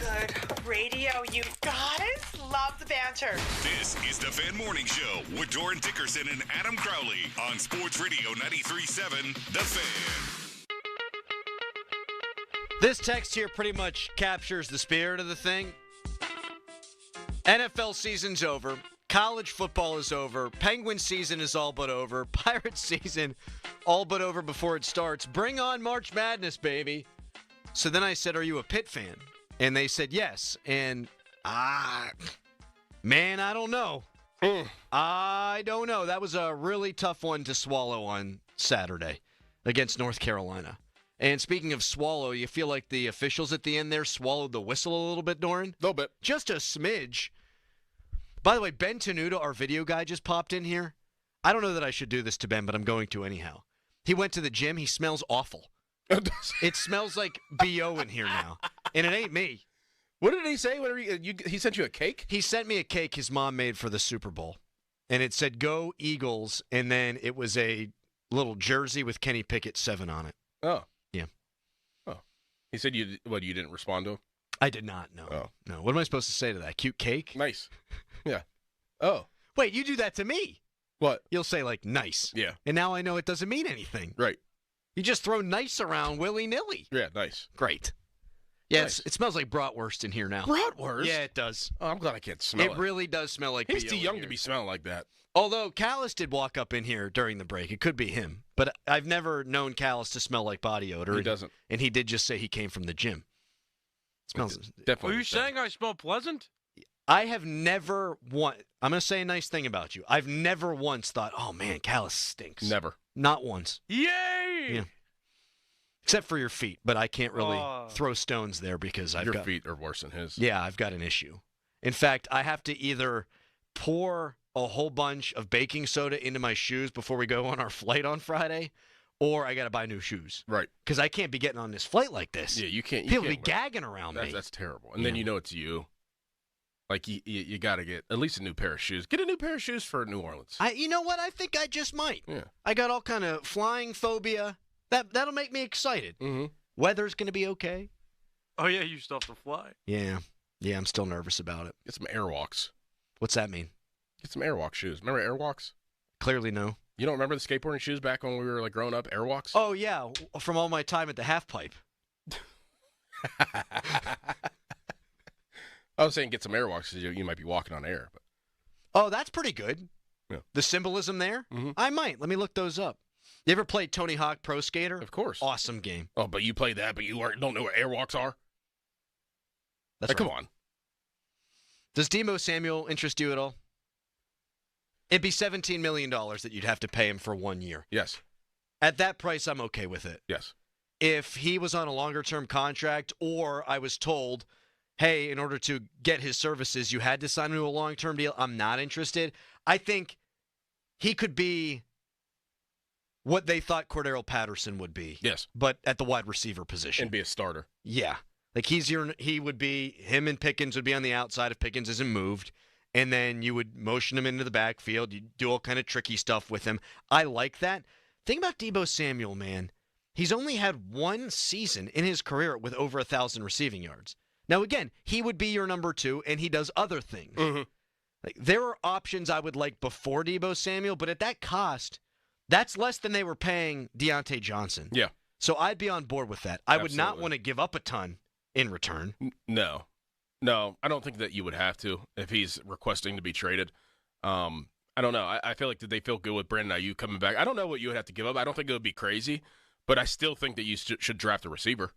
Speaker 22: Good radio, you guys. Love the banter.
Speaker 1: This is the Fan Morning Show with Doran Dickerson and Adam Crowley on Sports Radio 93.7 The Fan.
Speaker 4: This text here pretty much captures the spirit of the thing. NFL season's over. College football is over. Penguin season is all but over. Pirates season all but over before it starts. Bring on March Madness, baby. So then I said, are you a Pitt fan? And they said yes. And, man, I don't know. I don't know. That was a really tough one to swallow on Saturday. against North Carolina. And speaking of swallow, you feel like the officials at the end there swallowed the whistle a little bit, Doran?
Speaker 10: A little bit.
Speaker 4: Just a smidge. By the way, Ben Tenuta, our video guy, just popped in here. I don't know that I should do this to Ben, but I'm going to anyhow. He went to the gym. He smells awful. It smells like B.O. in here now. And it ain't me.
Speaker 10: What did he say? He sent you a cake?
Speaker 4: He sent me a cake his mom made for the Super Bowl. And it said, "Go Eagles," and then it was a little jersey with Kenny Pickett 7 on it.
Speaker 10: Oh.
Speaker 4: Yeah.
Speaker 10: Oh. He said you didn't respond to him?
Speaker 4: I did not, no.
Speaker 10: Oh.
Speaker 4: No. What am I supposed to say to that? Cute cake?
Speaker 10: Nice. Yeah. Oh.
Speaker 4: Wait, you do that to me.
Speaker 10: What?
Speaker 4: You'll say, like, nice.
Speaker 10: Yeah.
Speaker 4: And now I know it doesn't mean anything.
Speaker 10: Right.
Speaker 4: You just throw nice around willy-nilly.
Speaker 10: Yeah, nice.
Speaker 4: Great. Yeah,
Speaker 10: Nice.
Speaker 4: it smells like bratwurst in here now.
Speaker 10: Bratwurst?
Speaker 4: Yeah, it does.
Speaker 10: Oh, I'm glad I can't smell it.
Speaker 4: It really does smell like
Speaker 10: He's
Speaker 4: B.O.
Speaker 10: too
Speaker 4: in
Speaker 10: young
Speaker 4: here.
Speaker 10: to be smelling like that.
Speaker 4: Although Callis did walk up in here during the break. It could be him. But I've never known Callis to smell like body odor.
Speaker 10: He doesn't.
Speaker 4: And he did just say he came from the gym. Smells
Speaker 10: definitely.
Speaker 6: Are you saying I smell pleasant?
Speaker 4: I have never I'm going to say a nice thing about you. I've never once thought, "Oh man, Callis stinks."
Speaker 10: Never.
Speaker 4: Not once.
Speaker 6: Yay!
Speaker 4: Yeah. Except for your feet, but I can't really throw stones there because
Speaker 10: Your feet are worse than his.
Speaker 4: Yeah, I've got an issue. In fact, I have to either pour a whole bunch of baking soda into my shoes before we go on our flight on Friday, or I got to buy new shoes.
Speaker 10: Right.
Speaker 4: Because I can't be getting on this flight like this.
Speaker 10: Yeah, you can't.
Speaker 4: People
Speaker 10: can't
Speaker 4: be gagging around me.
Speaker 10: That's terrible. And then you know it's you. Like, you got to get at least a new pair of shoes. Get a new pair of shoes for New Orleans.
Speaker 4: You know what? I think I just might.
Speaker 10: Yeah.
Speaker 4: I got all kind of flying phobia. That'll make me excited.
Speaker 10: Mm-hmm.
Speaker 4: Weather's going to be okay.
Speaker 6: Oh, yeah, you still have to fly.
Speaker 4: Yeah. Yeah, I'm still nervous about it.
Speaker 10: Get some Airwalks.
Speaker 4: What's that mean?
Speaker 10: Get some Airwalk shoes. Remember Airwalks?
Speaker 4: Clearly no.
Speaker 10: You don't remember the skateboarding shoes back when we were like growing up? Airwalks?
Speaker 4: Oh, yeah, from all my time at the half pipe.
Speaker 10: I was saying get some Airwalks because you might be walking on air. But.
Speaker 4: Oh, that's pretty good.
Speaker 10: Yeah.
Speaker 4: The symbolism there?
Speaker 10: Mm-hmm.
Speaker 4: I might. Let me look those up. You ever played Tony Hawk Pro Skater?
Speaker 10: Of course.
Speaker 4: Awesome game.
Speaker 10: Oh, but you play that, but you don't know what Airwalks are?
Speaker 4: That's
Speaker 10: Come on.
Speaker 4: Does Deebo Samuel interest you at all? It'd be $17 million that you'd have to pay him for 1 year.
Speaker 10: Yes.
Speaker 4: At that price, I'm okay with it.
Speaker 10: Yes.
Speaker 4: If he was on a longer-term contract or I was told, hey, in order to get his services, you had to sign him to a long-term deal, I'm not interested. I think he could be what they thought Cordero Patterson would be.
Speaker 10: Yes.
Speaker 4: But at the wide receiver position.
Speaker 10: And be a starter.
Speaker 4: Yeah. Like him and Pickens would be on the outside if Pickens isn't moved. And then you would motion him into the backfield. You do all kind of tricky stuff with him. I like that. Thing about Deebo Samuel, man, he's only had one season in his career with over 1,000 receiving yards. Now, again, he would be your number 2, and he does other things.
Speaker 10: Mm-hmm.
Speaker 4: Like, there are options I would like before Deebo Samuel, but at that cost, that's less than they were paying Deontay Johnson.
Speaker 10: Yeah.
Speaker 4: So I'd be on board with that. I would not
Speaker 10: Absolutely.
Speaker 4: want to give up a ton in return.
Speaker 10: No, I don't think that you would have to if he's requesting to be traded. I don't know. I feel like did they feel good with Brandon Ayuk coming back? I don't know what you would have to give up. I don't think it would be crazy, but I still think that you should draft a receiver,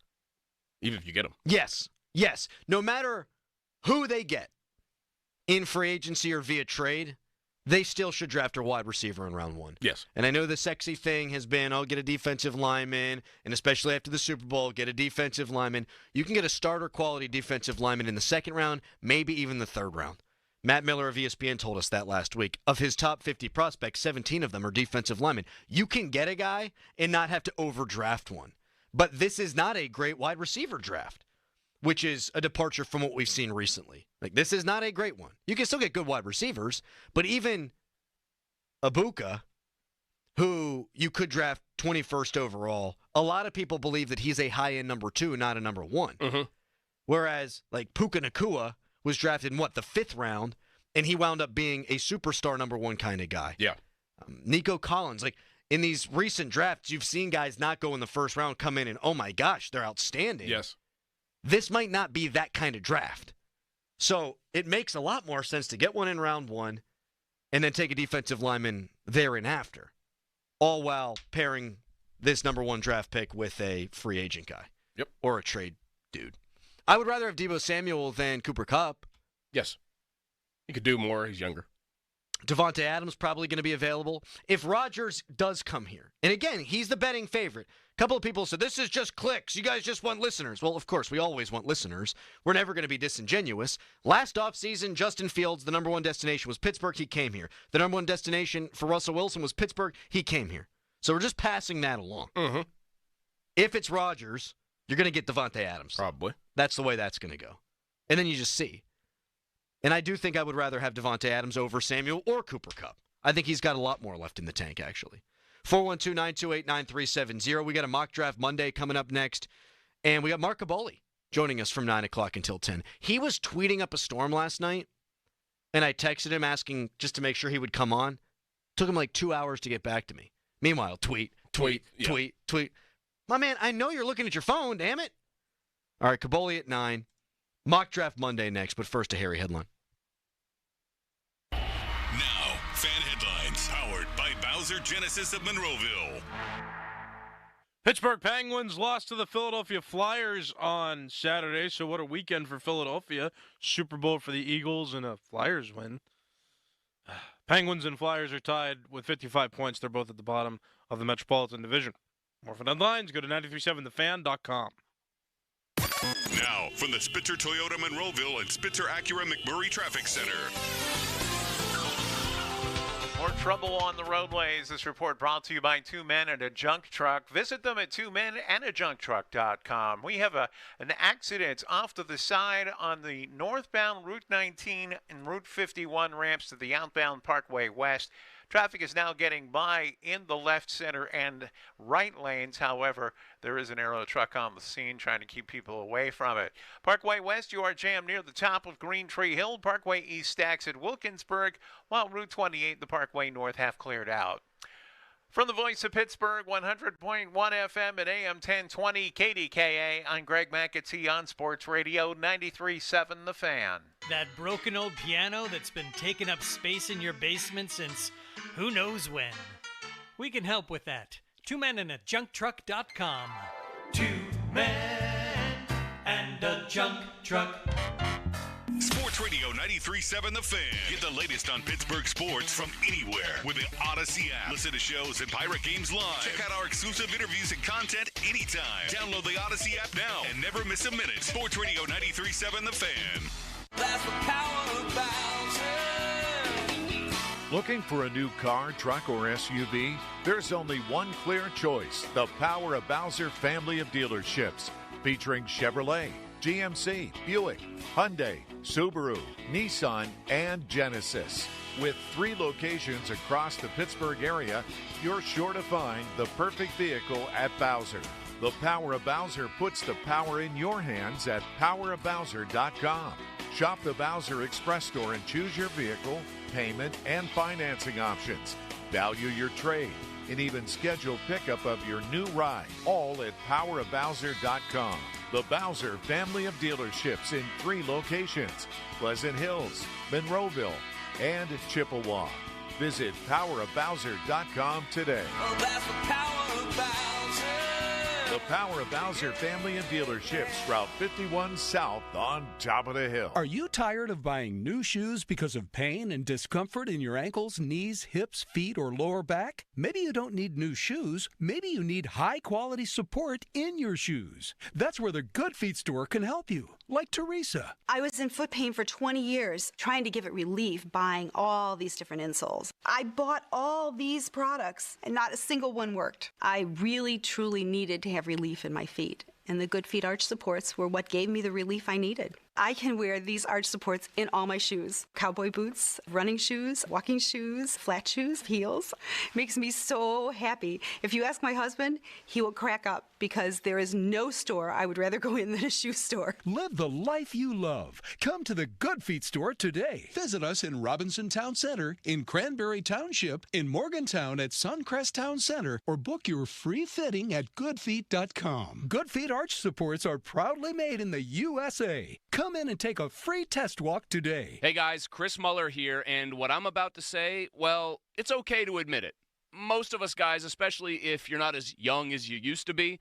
Speaker 10: even if you get him.
Speaker 4: Yes. No matter who they get in free agency or via trade, they still should draft a wide receiver in round 1.
Speaker 10: Yes.
Speaker 4: And I know the sexy thing has been, get a defensive lineman, and especially after the Super Bowl, get a defensive lineman. You can get a starter quality defensive lineman in the second round, maybe even the third round. Matt Miller of ESPN told us that last week. Of his top 50 prospects, 17 of them are defensive linemen. You can get a guy and not have to overdraft one. But this is not a great wide receiver draft, which is a departure from what we've seen recently. Like, this is not a great one. You can still get good wide receivers, but even Ibuka, who you could draft 21st overall, a lot of people believe that he's a high-end number 2, not a number 1.
Speaker 10: Mm-hmm.
Speaker 4: Whereas, like, Puka Nacua was drafted in, the 5th round, and he wound up being a superstar number 1 kind of guy.
Speaker 10: Yeah.
Speaker 4: Nico Collins, like, in these recent drafts, you've seen guys not go in the first round come in and, oh my gosh, they're outstanding.
Speaker 10: Yes.
Speaker 4: This might not be that kind of draft. So it makes a lot more sense to get one in round 1 and then take a defensive lineman there and after, all while pairing this number 1 draft pick with a free agent guy.
Speaker 10: Yep.
Speaker 4: Or a trade dude. I would rather have Deebo Samuel than Cooper Kupp.
Speaker 10: Yes. He could do more. He's younger.
Speaker 4: Devontae Adams probably going to be available. If Rodgers does come here, and again, he's the betting favorite. A couple of people said, this is just clicks. You guys just want listeners. Well, of course, we always want listeners. We're never going to be disingenuous. Last offseason, Justin Fields, the number one destination was Pittsburgh. He came here. The number one destination for Russell Wilson was Pittsburgh. He came here. So we're just passing that along.
Speaker 10: Mm-hmm.
Speaker 4: If it's Rodgers, you're going to get Devontae Adams.
Speaker 10: Probably.
Speaker 4: That's the way that's going to go. And then you just see. And I do think I would rather have Devontae Adams over Samuel or Cooper Kupp. I think he's got a lot more left in the tank, actually. 412-928-9370. We got a mock draft Monday coming up next. And we got Mark Caboli joining us from 9 o'clock until 10. He was tweeting up a storm last night, and I texted him asking just to make sure he would come on. Took him like 2 hours to get back to me. Meanwhile, tweet. My man, I know you're looking at your phone, damn it. All right, Caboli at 9. Mock draft Monday next, but first a hairy headline.
Speaker 1: Now, fan headlines powered by Bowser Genesis of Monroeville.
Speaker 6: Pittsburgh Penguins lost to the Philadelphia Flyers on Saturday, so what a weekend for Philadelphia. Super Bowl for the Eagles and a Flyers win. Penguins and Flyers are tied with 55 points. They're both at the bottom of the Metropolitan Division. More fan headlines, go to 937thefan.com.
Speaker 1: Now, from the Spitzer Toyota Monroeville and Spitzer Acura McMurray Traffic Center.
Speaker 20: More trouble on the roadways. This report brought to you by Two Men and a Junk Truck. Visit them at twomenandajuncktruck.com. We have an accident off to the side on the northbound Route 19 and Route 51 ramps to the outbound Parkway West. Traffic is now getting by in the left, center, and right lanes. However, there is an arrow truck on the scene trying to keep people away from it. Parkway West, you are jammed near the top of Green Tree Hill. Parkway East stacks at Wilkinsburg, while Route 28, the Parkway North, half cleared out. From the voice of Pittsburgh, 100.1 FM at AM 1020 KDKA, I'm Greg McAtee on Sports Radio 93.7 The Fan.
Speaker 3: That broken old piano that's been taking up space in your basement since who knows when. We can help with that. twomenandajuncktruck.com.
Speaker 15: 2 men and a junk truck.
Speaker 1: Sports Radio 93.7 The Fan. Get the latest on Pittsburgh sports from anywhere with the Odyssey app. Listen to shows and Pirate Games live. Check out our exclusive interviews and content anytime. Download the Odyssey app now and never miss a minute. Sports Radio 93.7 The Fan.
Speaker 15: That's the power of Bowser.
Speaker 7: Looking for a new car, truck, or SUV? There's only one clear choice. The Power of Bowser family of dealerships. Featuring Chevrolet, GMC, Buick, Hyundai, Subaru, Nissan, and Genesis. With 3 locations across the Pittsburgh area, you're sure to find the perfect vehicle at Bowser. The Power of Bowser puts the power in your hands at powerofbowser.com. Shop the Bowser Express store and choose your vehicle, payment, and financing options. Value your trade and even schedule pickup of your new ride, all at powerofbowser.com. The Bowser family of dealerships in 3 locations: Pleasant Hills, Monroeville, and Chippewa. Visit powerofbowser.com today.
Speaker 15: Oh, that's the power of Bowser.
Speaker 7: The Power of Bowser family of dealerships, Route 51 South on top of the hill.
Speaker 8: Are you tired of buying new shoes because of pain and discomfort in your ankles, knees, hips, feet, or lower back? Maybe you don't need new shoes. Maybe you need high-quality support in your shoes. That's where the Good Feet store can help you, like Teresa.
Speaker 12: I was in foot pain for 20 years, trying to give it relief, buying all these different insoles. I bought all these products, and not a single one worked. I really, truly needed to have relief in my feet, and the Good Feet arch supports were what gave me the relief I needed. I can wear these arch supports in all my shoes. Cowboy boots, running shoes, walking shoes, flat shoes, heels. It makes me so happy. If you ask my husband, he will crack up because there is no store I would rather go in than a shoe store.
Speaker 8: Live the life you love. Come to the Good Feet store today. Visit us in Robinson Town Center, in Cranberry Township, in Morgantown at Suncrest Town Center, or book your free fitting at goodfeet.com. Good Feet arch supports are proudly made in the USA. Come in and take a free test walk today.
Speaker 19: Hey guys, Chris Muller here, and what I'm about to say, well, it's okay to admit it. Most of us guys, especially if you're not as young as you used to be,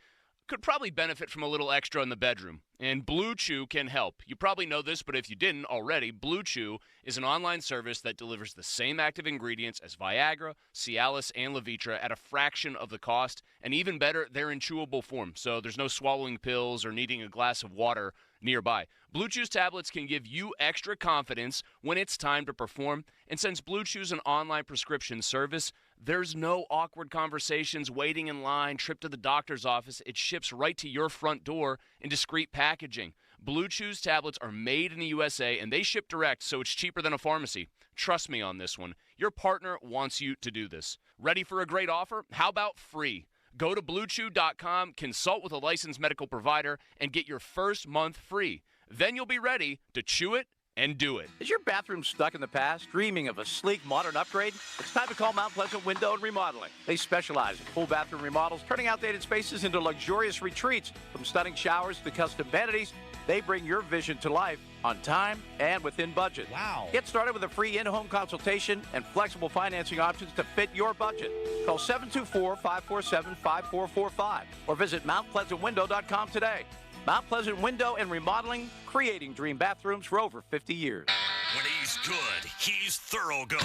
Speaker 19: could probably benefit from a little extra in the bedroom, and Blue Chew can help. You probably know this, but if you didn't already, Blue Chew is an online service that delivers the same active ingredients as Viagra, Cialis, and Levitra at a fraction of the cost, and even better, they're in chewable form, so there's no swallowing pills or needing a glass of water nearby. Blue Chew's tablets can give you extra confidence when it's time to perform, and since Blue Chew's an online prescription service, there's no awkward conversations, waiting in line, trip to the doctor's office. It ships right to your front door in discreet packaging. Blue Chew's tablets are made in the USA, and they ship direct, so it's cheaper than a pharmacy. Trust me on this one. Your partner wants you to do this. Ready for a great offer? How about free? Go to BlueChew.com, consult with a licensed medical provider, and get your first month free. Then you'll be ready to chew it and do it.
Speaker 2: Is your bathroom stuck in the past, dreaming of a sleek, modern upgrade? It's time to call Mount Pleasant Window and Remodeling. They specialize in full bathroom remodels, turning outdated spaces into luxurious retreats. From stunning showers to custom vanities, they bring your vision to life on time and within budget. Wow. Get started with a free in-home consultation and flexible financing options to fit your budget. Call 724-547-5445 or visit MountPleasantWindow.com today. Mount Pleasant Window and Remodeling, creating dream bathrooms for over 50 years.
Speaker 1: When he's good, he's thorough good.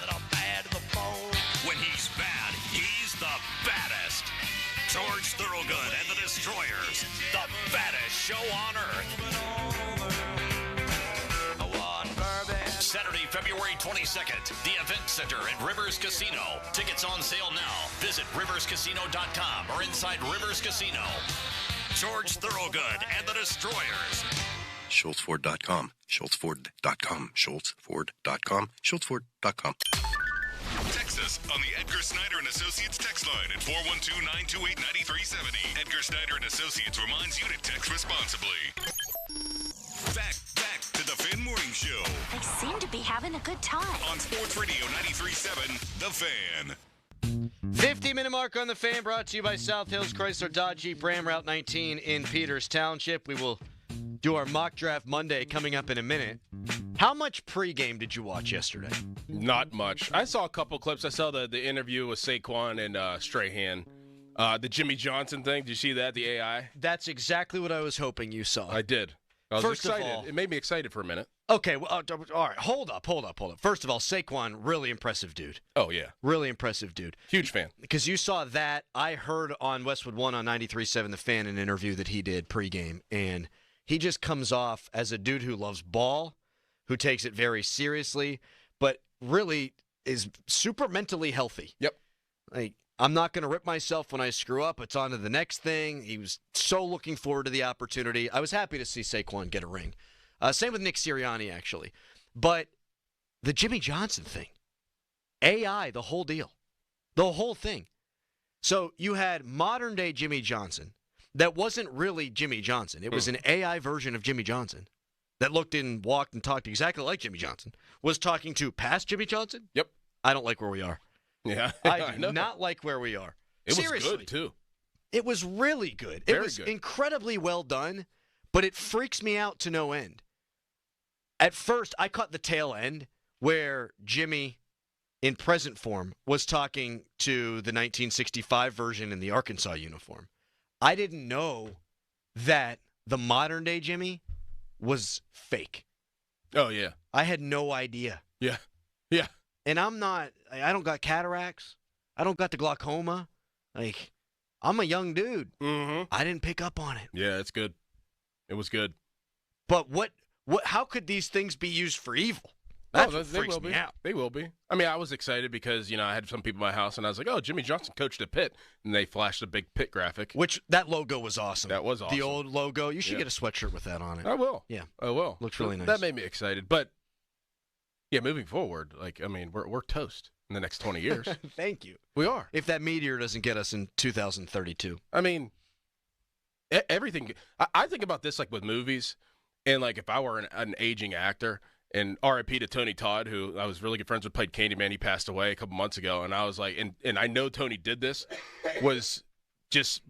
Speaker 1: The bad to the bone. When he's bad, he's the baddest. George Thorogood and the Destroyers, the baddest show on earth. Saturday, February 22nd, the Event Center at Rivers Casino. Tickets on sale now. Visit riverscasino.com or inside Rivers Casino. George Thorogood and the Destroyers.
Speaker 5: SchultzFord.com. SchultzFord.com. SchultzFord.com. SchultzFord.com.
Speaker 1: Text us on the Edgar Snyder and Associates text line at 412-928-9370. Edgar Snyder and Associates reminds you to text responsibly. Back to the Fan Morning Show.
Speaker 23: They seem to be having a good time.
Speaker 1: On Sports Radio 93.7, The Fan.
Speaker 4: 50-minute mark on The Fan, brought to you by South Hills Chrysler Dodge Jeep Ram Route 19 in Peters Township. We will do our mock draft Monday coming up in a minute. How much pregame did you watch yesterday?
Speaker 10: Not much. I saw a couple clips. I saw the interview with Saquon and Strahan. The Jimmy Johnson thing. Did you see that, the AI?
Speaker 4: That's exactly what I was hoping you saw.
Speaker 10: I did. I was
Speaker 4: First
Speaker 10: excited.
Speaker 4: of all,
Speaker 10: it made me excited for a minute.
Speaker 4: Okay, well, all right, hold up. First of all, Saquon, really impressive dude.
Speaker 10: Oh, yeah.
Speaker 4: Really impressive dude.
Speaker 10: Huge fan.
Speaker 4: Because you saw that. I heard on Westwood 1 on 93.7 The Fan an interview that he did pregame, and he just comes off as a dude who loves ball, who takes it very seriously, but really is super mentally healthy.
Speaker 10: Yep.
Speaker 4: Like, I'm not going to rip myself when I screw up. It's on to the next thing. He was so looking forward to the opportunity. I was happy to see Saquon get a ring. Same with Nick Sirianni, actually. But the Jimmy Johnson thing, AI, the whole deal, the whole thing. So you had modern-day Jimmy Johnson that wasn't really Jimmy Johnson. It was an AI version of Jimmy Johnson that looked and walked and talked exactly like Jimmy Johnson, was talking to past Jimmy Johnson.
Speaker 10: Yep.
Speaker 4: I don't like where we are.
Speaker 10: Yeah.
Speaker 4: I do not like where we are.
Speaker 10: It
Speaker 4: Seriously.
Speaker 10: was good, too.
Speaker 4: It was really good.
Speaker 10: Very
Speaker 4: it was
Speaker 10: good.
Speaker 4: incredibly well done, but it freaks me out to no end. At first, I caught the tail end where Jimmy, in present form, was talking to the 1965 version in the Arkansas uniform. I didn't know that the modern-day Jimmy was fake.
Speaker 10: Oh, yeah.
Speaker 4: I had no idea.
Speaker 10: Yeah. Yeah.
Speaker 4: And I don't got cataracts. I don't got the glaucoma. Like, I'm a young dude.
Speaker 10: Mm-hmm.
Speaker 4: I didn't pick up on it.
Speaker 10: Yeah, it's good. It was good.
Speaker 4: But how could these things be used for evil? That's what
Speaker 10: they
Speaker 4: freaks
Speaker 10: will be.
Speaker 4: me out.
Speaker 10: They will be. I mean, I was excited because, I had some people in my house, and I was like, oh, Jimmy Johnson coached at Pitt. And they flashed a big Pitt graphic.
Speaker 4: Which, that logo was awesome.
Speaker 10: That was awesome.
Speaker 4: The old logo. You should get a sweatshirt with that on it.
Speaker 10: I will.
Speaker 4: Yeah.
Speaker 10: I will.
Speaker 4: Looks really nice.
Speaker 10: That made me excited. But, yeah, moving forward, we're toast in the next 20 years.
Speaker 4: Thank you.
Speaker 10: We are.
Speaker 4: If that meteor doesn't get us in 2032.
Speaker 10: I mean, everything. I think about this like with movies, and like if I were an aging actor, and R.I.P. to Tony Todd, who I was really good friends with, played Candyman. He passed away a couple months ago, and I was like, and I know Tony did this, was just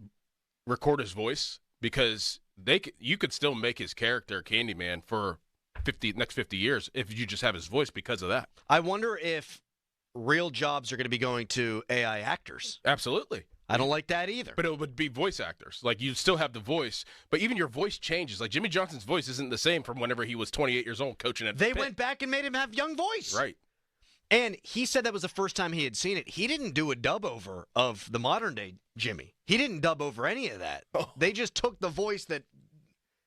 Speaker 10: record his voice, because you could still make his character Candyman for next 50 years if you just have his voice because of that.
Speaker 4: I wonder if real jobs are going to be going to AI actors.
Speaker 10: Absolutely.
Speaker 4: I don't like that either.
Speaker 10: But it would be voice actors. Like, you'd still have the voice, but even your voice changes. Like, Jimmy Johnson's voice isn't the same from whenever he was 28 years old coaching at
Speaker 4: They
Speaker 10: Pitt.
Speaker 4: went back and made him have young voice.
Speaker 10: Right.
Speaker 4: And he said that was the first time he had seen it. He didn't do a dub over of the modern-day Jimmy. He didn't dub over any of that.
Speaker 10: Oh.
Speaker 4: They just took the voice that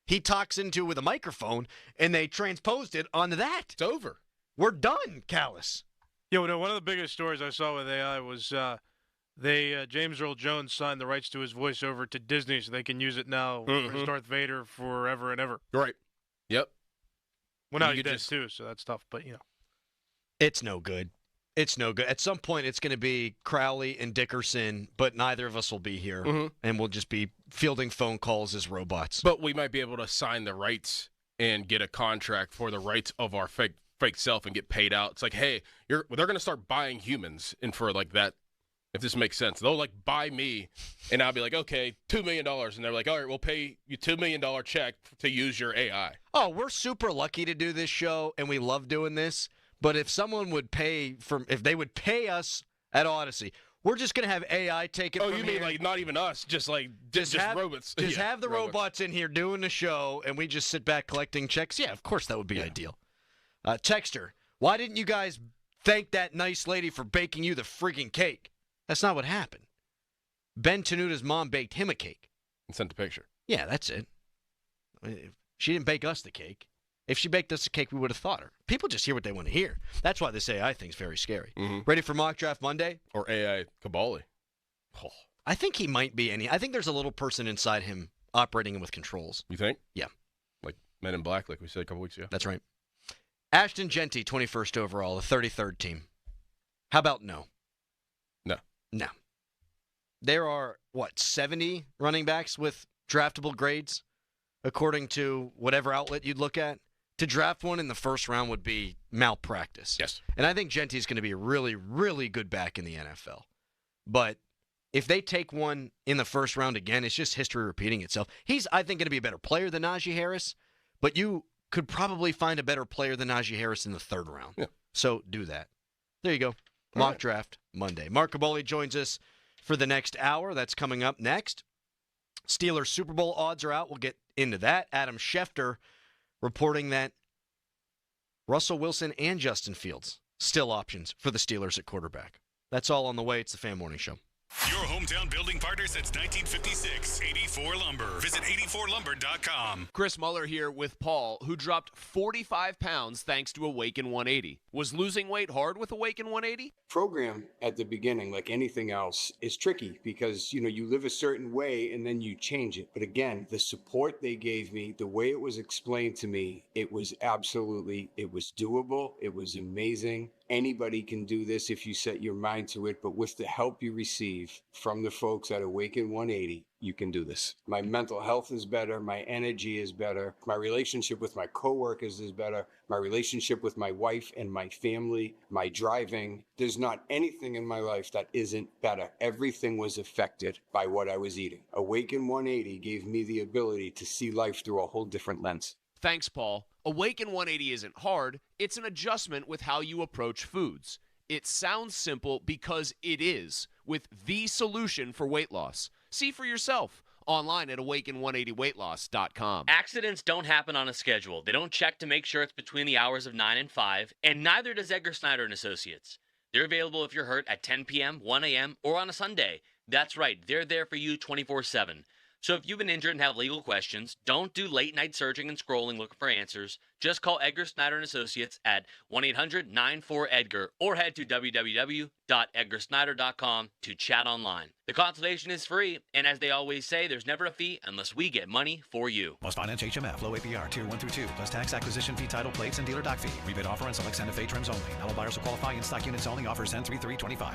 Speaker 4: he talks into with a microphone, and they transposed it onto that.
Speaker 10: It's over.
Speaker 4: We're done, Callis.
Speaker 6: Yeah, well, no, one of the biggest stories I saw with AI was James Earl Jones signed the rights to his voice over to Disney so they can use it now for Darth Vader forever and ever.
Speaker 10: Right. Yep.
Speaker 6: Well, now he does too, so that's tough, but,
Speaker 4: It's no good. It's no good. At some point, it's going to be Crowley and Dickerson, but neither of us will be here, and we'll just be fielding phone calls as robots.
Speaker 10: But we might be able to sign the rights and get a contract for the rights of our fake self and get paid out. It's like, hey, they're going to start buying humans, and for like that, if this makes sense, they'll like buy me, and I'll be like, okay, $2 million, and they're like, all right, we'll pay you $2 million check to use your AI.
Speaker 4: Oh, we're super lucky to do this show, and we love doing this. But if someone would if they would pay us at Odyssey, we're just going to have AI take it from here.
Speaker 10: Oh, you mean like not even us, just robots.
Speaker 4: Just have the robots in here doing the show, and we just sit back collecting checks? Yeah, of course that would be ideal. Texter, why didn't you guys thank that nice lady for baking you the freaking cake? That's not what happened. Ben Tenuta's mom baked him a cake.
Speaker 10: And sent the picture.
Speaker 4: Yeah, that's it. She didn't bake us the cake. If she baked us a cake, we would have thought her. People just hear what they want to hear. That's why this AI thing's very scary. Ready for Mock Draft Monday?
Speaker 10: Or AI Kabali.
Speaker 4: Oh, I think he might be I think there's a little person inside him operating him with controls.
Speaker 10: You think?
Speaker 4: Yeah.
Speaker 10: Like Men in Black, like we said a couple weeks ago?
Speaker 4: That's right. Ashton Genty, 21st overall, the 33rd team. How about no?
Speaker 10: No.
Speaker 4: No. There are, 70 running backs with draftable grades, according to whatever outlet you'd look at? To draft one in the first round would be malpractice.
Speaker 10: Yes.
Speaker 4: And I think Genty's going to be a really, really good back in the NFL. But if they take one in the first round again, it's just history repeating itself. He's, I think, going to be a better player than Najee Harris, but you could probably find a better player than Najee Harris in the third round.
Speaker 10: Yeah.
Speaker 4: So do that. There you go. Mock Draft Monday. Mark Caboli joins us for the next hour. That's coming up next. Steelers Super Bowl odds are out. We'll get into that. Adam Schefter reporting that Russell Wilson and Justin Fields still options for the Steelers at quarterback. That's all on the way. It's the Fan Morning Show.
Speaker 1: Your hometown building partner since 1956, 84 Lumber. Visit 84lumber.com.
Speaker 19: Chris Muller here with Paul, who dropped 45 pounds thanks to Awaken 180. Was losing weight hard with Awaken 180?
Speaker 9: Program at the beginning, like anything else, is tricky because, you live a certain way and then you change it. But again, the support they gave me, the way it was explained to me, it was doable. It was amazing. Anybody can do this if you set your mind to it, but with the help you receive from the folks at Awaken 180, you can do this. My mental health is better. My energy is better. My relationship with my coworkers is better. My relationship with my wife and my family, my driving. There's not anything in my life that isn't better. Everything was affected by what I was eating. Awaken 180 gave me the ability to see life through a whole different lens.
Speaker 19: Thanks, Paul. Awaken 180 isn't hard. It's an adjustment with how you approach foods. It sounds simple because it is, with the solution for weight loss. See for yourself online at awaken180weightloss.com.
Speaker 13: Accidents don't happen on a schedule. They don't check to make sure it's between the hours of 9 and 5, and neither does Edgar Snyder & Associates. They're available if you're hurt at 10 p.m., 1 a.m., or on a Sunday. That's right, they're there for you 24/7. So if you've been injured and have legal questions, don't do late-night searching and scrolling looking for answers. Just call Edgar Snyder & Associates at 1-800-94-EDGAR or head to www.edgarsnyder.com to chat online. The consultation is free, and as they always say, there's never a fee unless we get money for you.
Speaker 16: Must finance HMF, low APR, tier 1 through 2, plus tax, acquisition fee, title, plates, and dealer dock fee. Rebate offer on select Santa Fe trims only. All buyers will qualify. In stock units only. Offers end 3/3/25.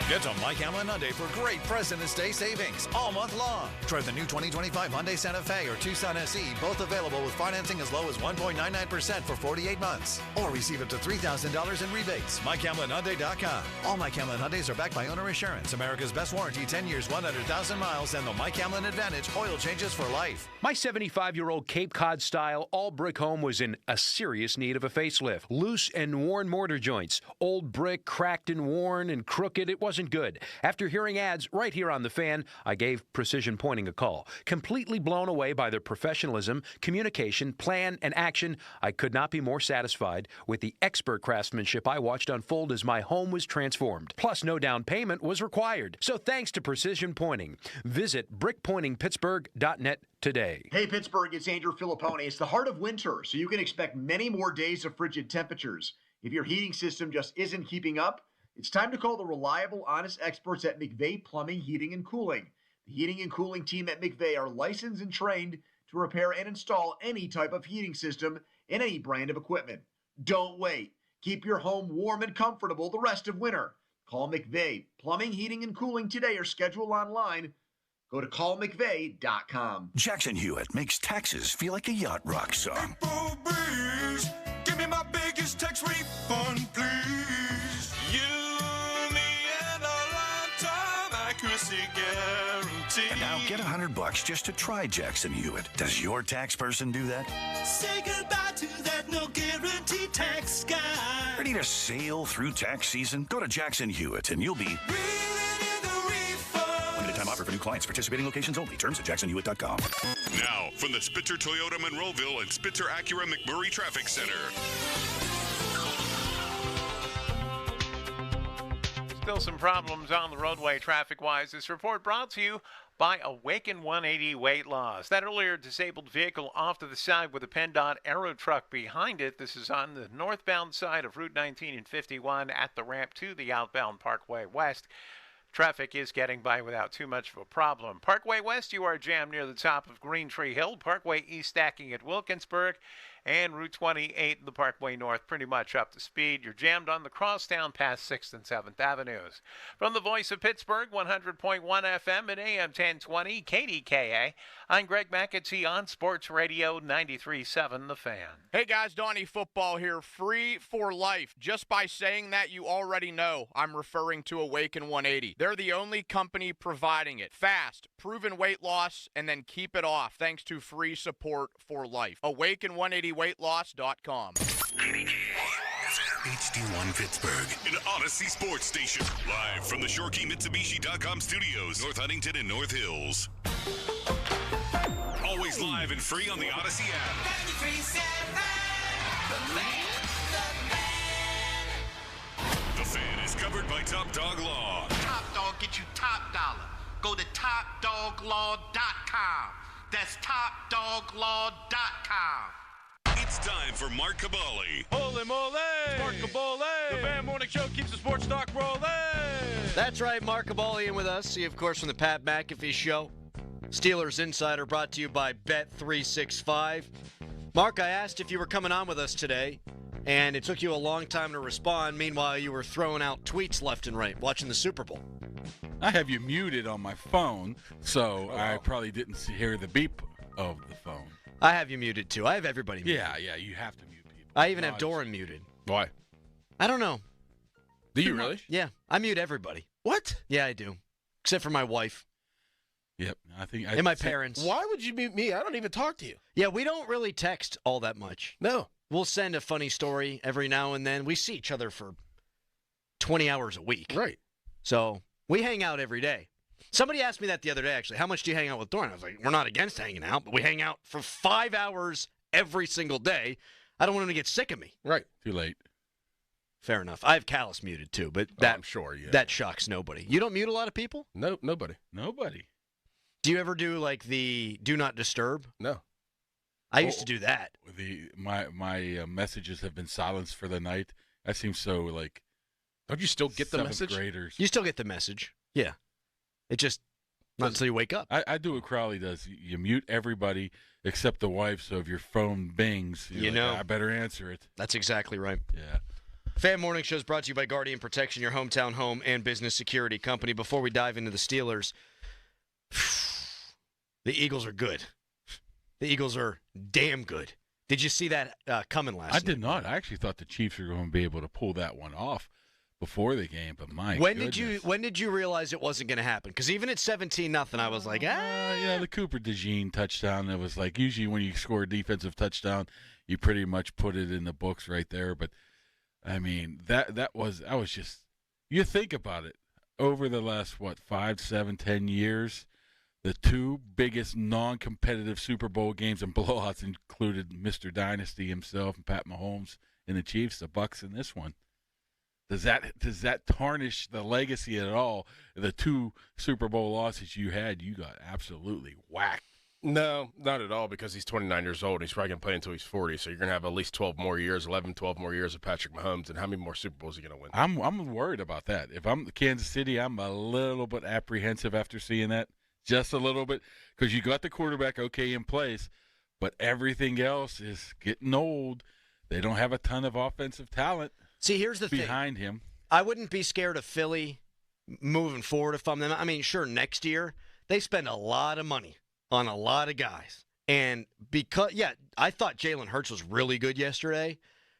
Speaker 17: Get to Mike Hamlin Hyundai for great President's Day savings all month long. Try the new 2025 Hyundai Santa Fe or Tucson SE, both available with financing as low as 1.99% 0% for 48 months. Or receive up to $3,000 in rebates. MyCamlinHyundai.com. All Mike Hamlin Hyundais are backed by owner assurance. America's best warranty, 10 years, 100,000 miles, and the Mike Hamlin Advantage oil changes for life.
Speaker 11: My 75-year-old Cape Cod-style all-brick home was in a serious need of a facelift. Loose and worn mortar joints. Old brick, cracked and worn and crooked. It wasn't good. After hearing ads right here on The Fan, I gave Precision Pointing a call. Completely blown away by their professionalism, communication, plan, and action, I could not be more satisfied with the expert craftsmanship I watched unfold as my home was transformed. Plus, no down payment was required. So thanks to Precision Pointing. Visit brickpointingpittsburgh.net today.
Speaker 14: Hey Pittsburgh, it's Andrew Filippone. It's the heart of winter, so you can expect many more days of frigid temperatures. If your heating system just isn't keeping up, it's time to call the reliable, honest experts at McVeigh Plumbing, Heating, and Cooling. The heating and cooling team at McVeigh are licensed and trained to repair and install any type of heating system and any brand of equipment. Don't wait. Keep your home warm and comfortable the rest of winter. Call McVeigh Plumbing, Heating, and Cooling today or schedule online. Go to callmcveigh.com.
Speaker 18: Jackson Hewitt makes taxes feel like a yacht rock song.
Speaker 15: Please, give me my biggest tax refund, please. You, me, and a lifetime accuracy guarantee.
Speaker 18: And now get $100 just to try Jackson Hewitt. Does your tax person do that?
Speaker 15: Say goodbye to that no guarantee tax guy.
Speaker 18: Ready to sail through tax season? Go to Jackson Hewitt and you'll be... Limited time offer for new clients. Participating locations only. Terms at jacksonhewitt.com.
Speaker 1: Now, from the Spitzer Toyota Monroeville and Spitzer Acura McMurray Traffic Center.
Speaker 20: Still some problems on the roadway traffic-wise. This report brought to you by Awaken 180 Weight Loss. That earlier disabled vehicle off to the side with a PennDOT Aero truck behind it. This is on the northbound side of Route 19 and 51 at the ramp to the outbound Parkway West. Traffic is getting by without too much of a problem. Parkway West, you are jammed near the top of Green Tree Hill. Parkway East stacking at Wilkinsburg. And Route 28 and the Parkway North pretty much up to speed. You're jammed on the crosstown past 6th and 7th Avenues. From the voice of Pittsburgh, 100.1 FM and AM 1020, KDKA, I'm Greg McAtee on Sports Radio 93.7 The Fan.
Speaker 19: Hey guys, Donnie Football here. Free for life. Just by saying that, you already know I'm referring to Awaken 180. They're the only company providing it. Fast, proven weight loss, and then keep it off thanks to free support for life. Awaken180weightloss.com.
Speaker 1: HD1 Pittsburgh, an Odyssey sports station. Live from the ShoreKeyMitsubishi.com studios, North Huntington and North Hills. Always live and free on the Odyssey app. The Fan is covered by Top Dog Law.
Speaker 24: Top Dog get you top dollar. Go to TopDogLaw.com. That's TopDogLaw.com.
Speaker 1: It's time for Mark Cabali.
Speaker 6: Holy moly! Mark Cabali! The Fan Morning Show keeps the sports talk rolling!
Speaker 4: That's right, Mark Cabali in with us. He, of course, from the Pat McAfee Show. Steelers Insider brought to you by Bet365. Mark, I asked if you were coming on with us today, and it took you a long time to respond. Meanwhile, you were throwing out tweets left and right, watching the Super Bowl.
Speaker 25: I have you muted on my phone, so I probably didn't hear the beep of the phone.
Speaker 4: I have you muted, too. I have everybody muted.
Speaker 25: Yeah, you have to mute people.
Speaker 4: I even have Doran muted.
Speaker 10: Why?
Speaker 4: I don't know.
Speaker 10: Do you really?
Speaker 4: Yeah, I mute everybody.
Speaker 10: What?
Speaker 4: Yeah, I do. Except for my wife.
Speaker 25: Yep, I think.
Speaker 4: And my parents.
Speaker 10: Why would you mute me? I don't even talk to you.
Speaker 4: Yeah, we don't really text all that much.
Speaker 10: No.
Speaker 4: We'll send a funny story every now and then. We see each other for 20 hours a week.
Speaker 10: Right.
Speaker 4: So we hang out every day. Somebody asked me that the other day, actually. How much do you hang out with Doran? I was like, we're not against hanging out, but we hang out for 5 hours every single day. I don't want him to get sick of me.
Speaker 10: Right.
Speaker 25: Too late.
Speaker 4: Fair enough. I have Callus muted, too, but that,
Speaker 10: I'm sure, yeah.
Speaker 4: That shocks nobody. You don't mute a lot of people?
Speaker 10: No, nobody.
Speaker 25: Nobody.
Speaker 4: Do you ever do, like, the do not disturb?
Speaker 10: No.
Speaker 4: I used to do that.
Speaker 25: My messages have been silenced for the night. That seems so, like,
Speaker 10: don't you still get the message?
Speaker 25: Graders.
Speaker 4: You still get the message. Yeah. It just, not until you wake up.
Speaker 25: I do what Crowley does. You mute everybody except the wife, so if your phone bings, you're like, I better answer it.
Speaker 4: That's exactly right.
Speaker 25: Yeah.
Speaker 4: Fan Morning Show is brought to you by Guardian Protection, your hometown home and business security company. Before we dive into the Steelers, the Eagles are good. The Eagles are damn good. Did you see that coming last night?
Speaker 25: I did not. I actually thought the Chiefs were going to be able to pull that one off before the game, but
Speaker 4: when did you realize it wasn't going to happen? Because even at 17-0, I was like,
Speaker 25: yeah, the Cooper DeJean touchdown. It was like usually when you score a defensive touchdown, you pretty much put it in the books right there. But I mean, I was just, you think about it, over the last 5, 7, 10 years, the two biggest non-competitive Super Bowl games and blowouts included Mr. Dynasty himself and Pat Mahomes and the Chiefs, the Bucs, in this one. Does that tarnish the legacy at all? The two Super Bowl losses you had, you got absolutely whacked.
Speaker 10: No, not at all, because he's 29 years old and he's probably going to play until he's 40. So you're going to have at least 12 more years of Patrick Mahomes. And how many more Super Bowls are you going to win?
Speaker 25: I'm worried about that. If I'm Kansas City, I'm a little bit apprehensive after seeing that. Just a little bit, because you got the quarterback in place, but everything else is getting old. They don't have a ton of offensive talent.
Speaker 4: See, here's the thing.
Speaker 25: Behind him.
Speaker 4: I wouldn't be scared of Philly moving forward if I'm them. I mean, sure, next year, they spend a lot of money on a lot of guys. And I thought Jalen Hurts was really good yesterday,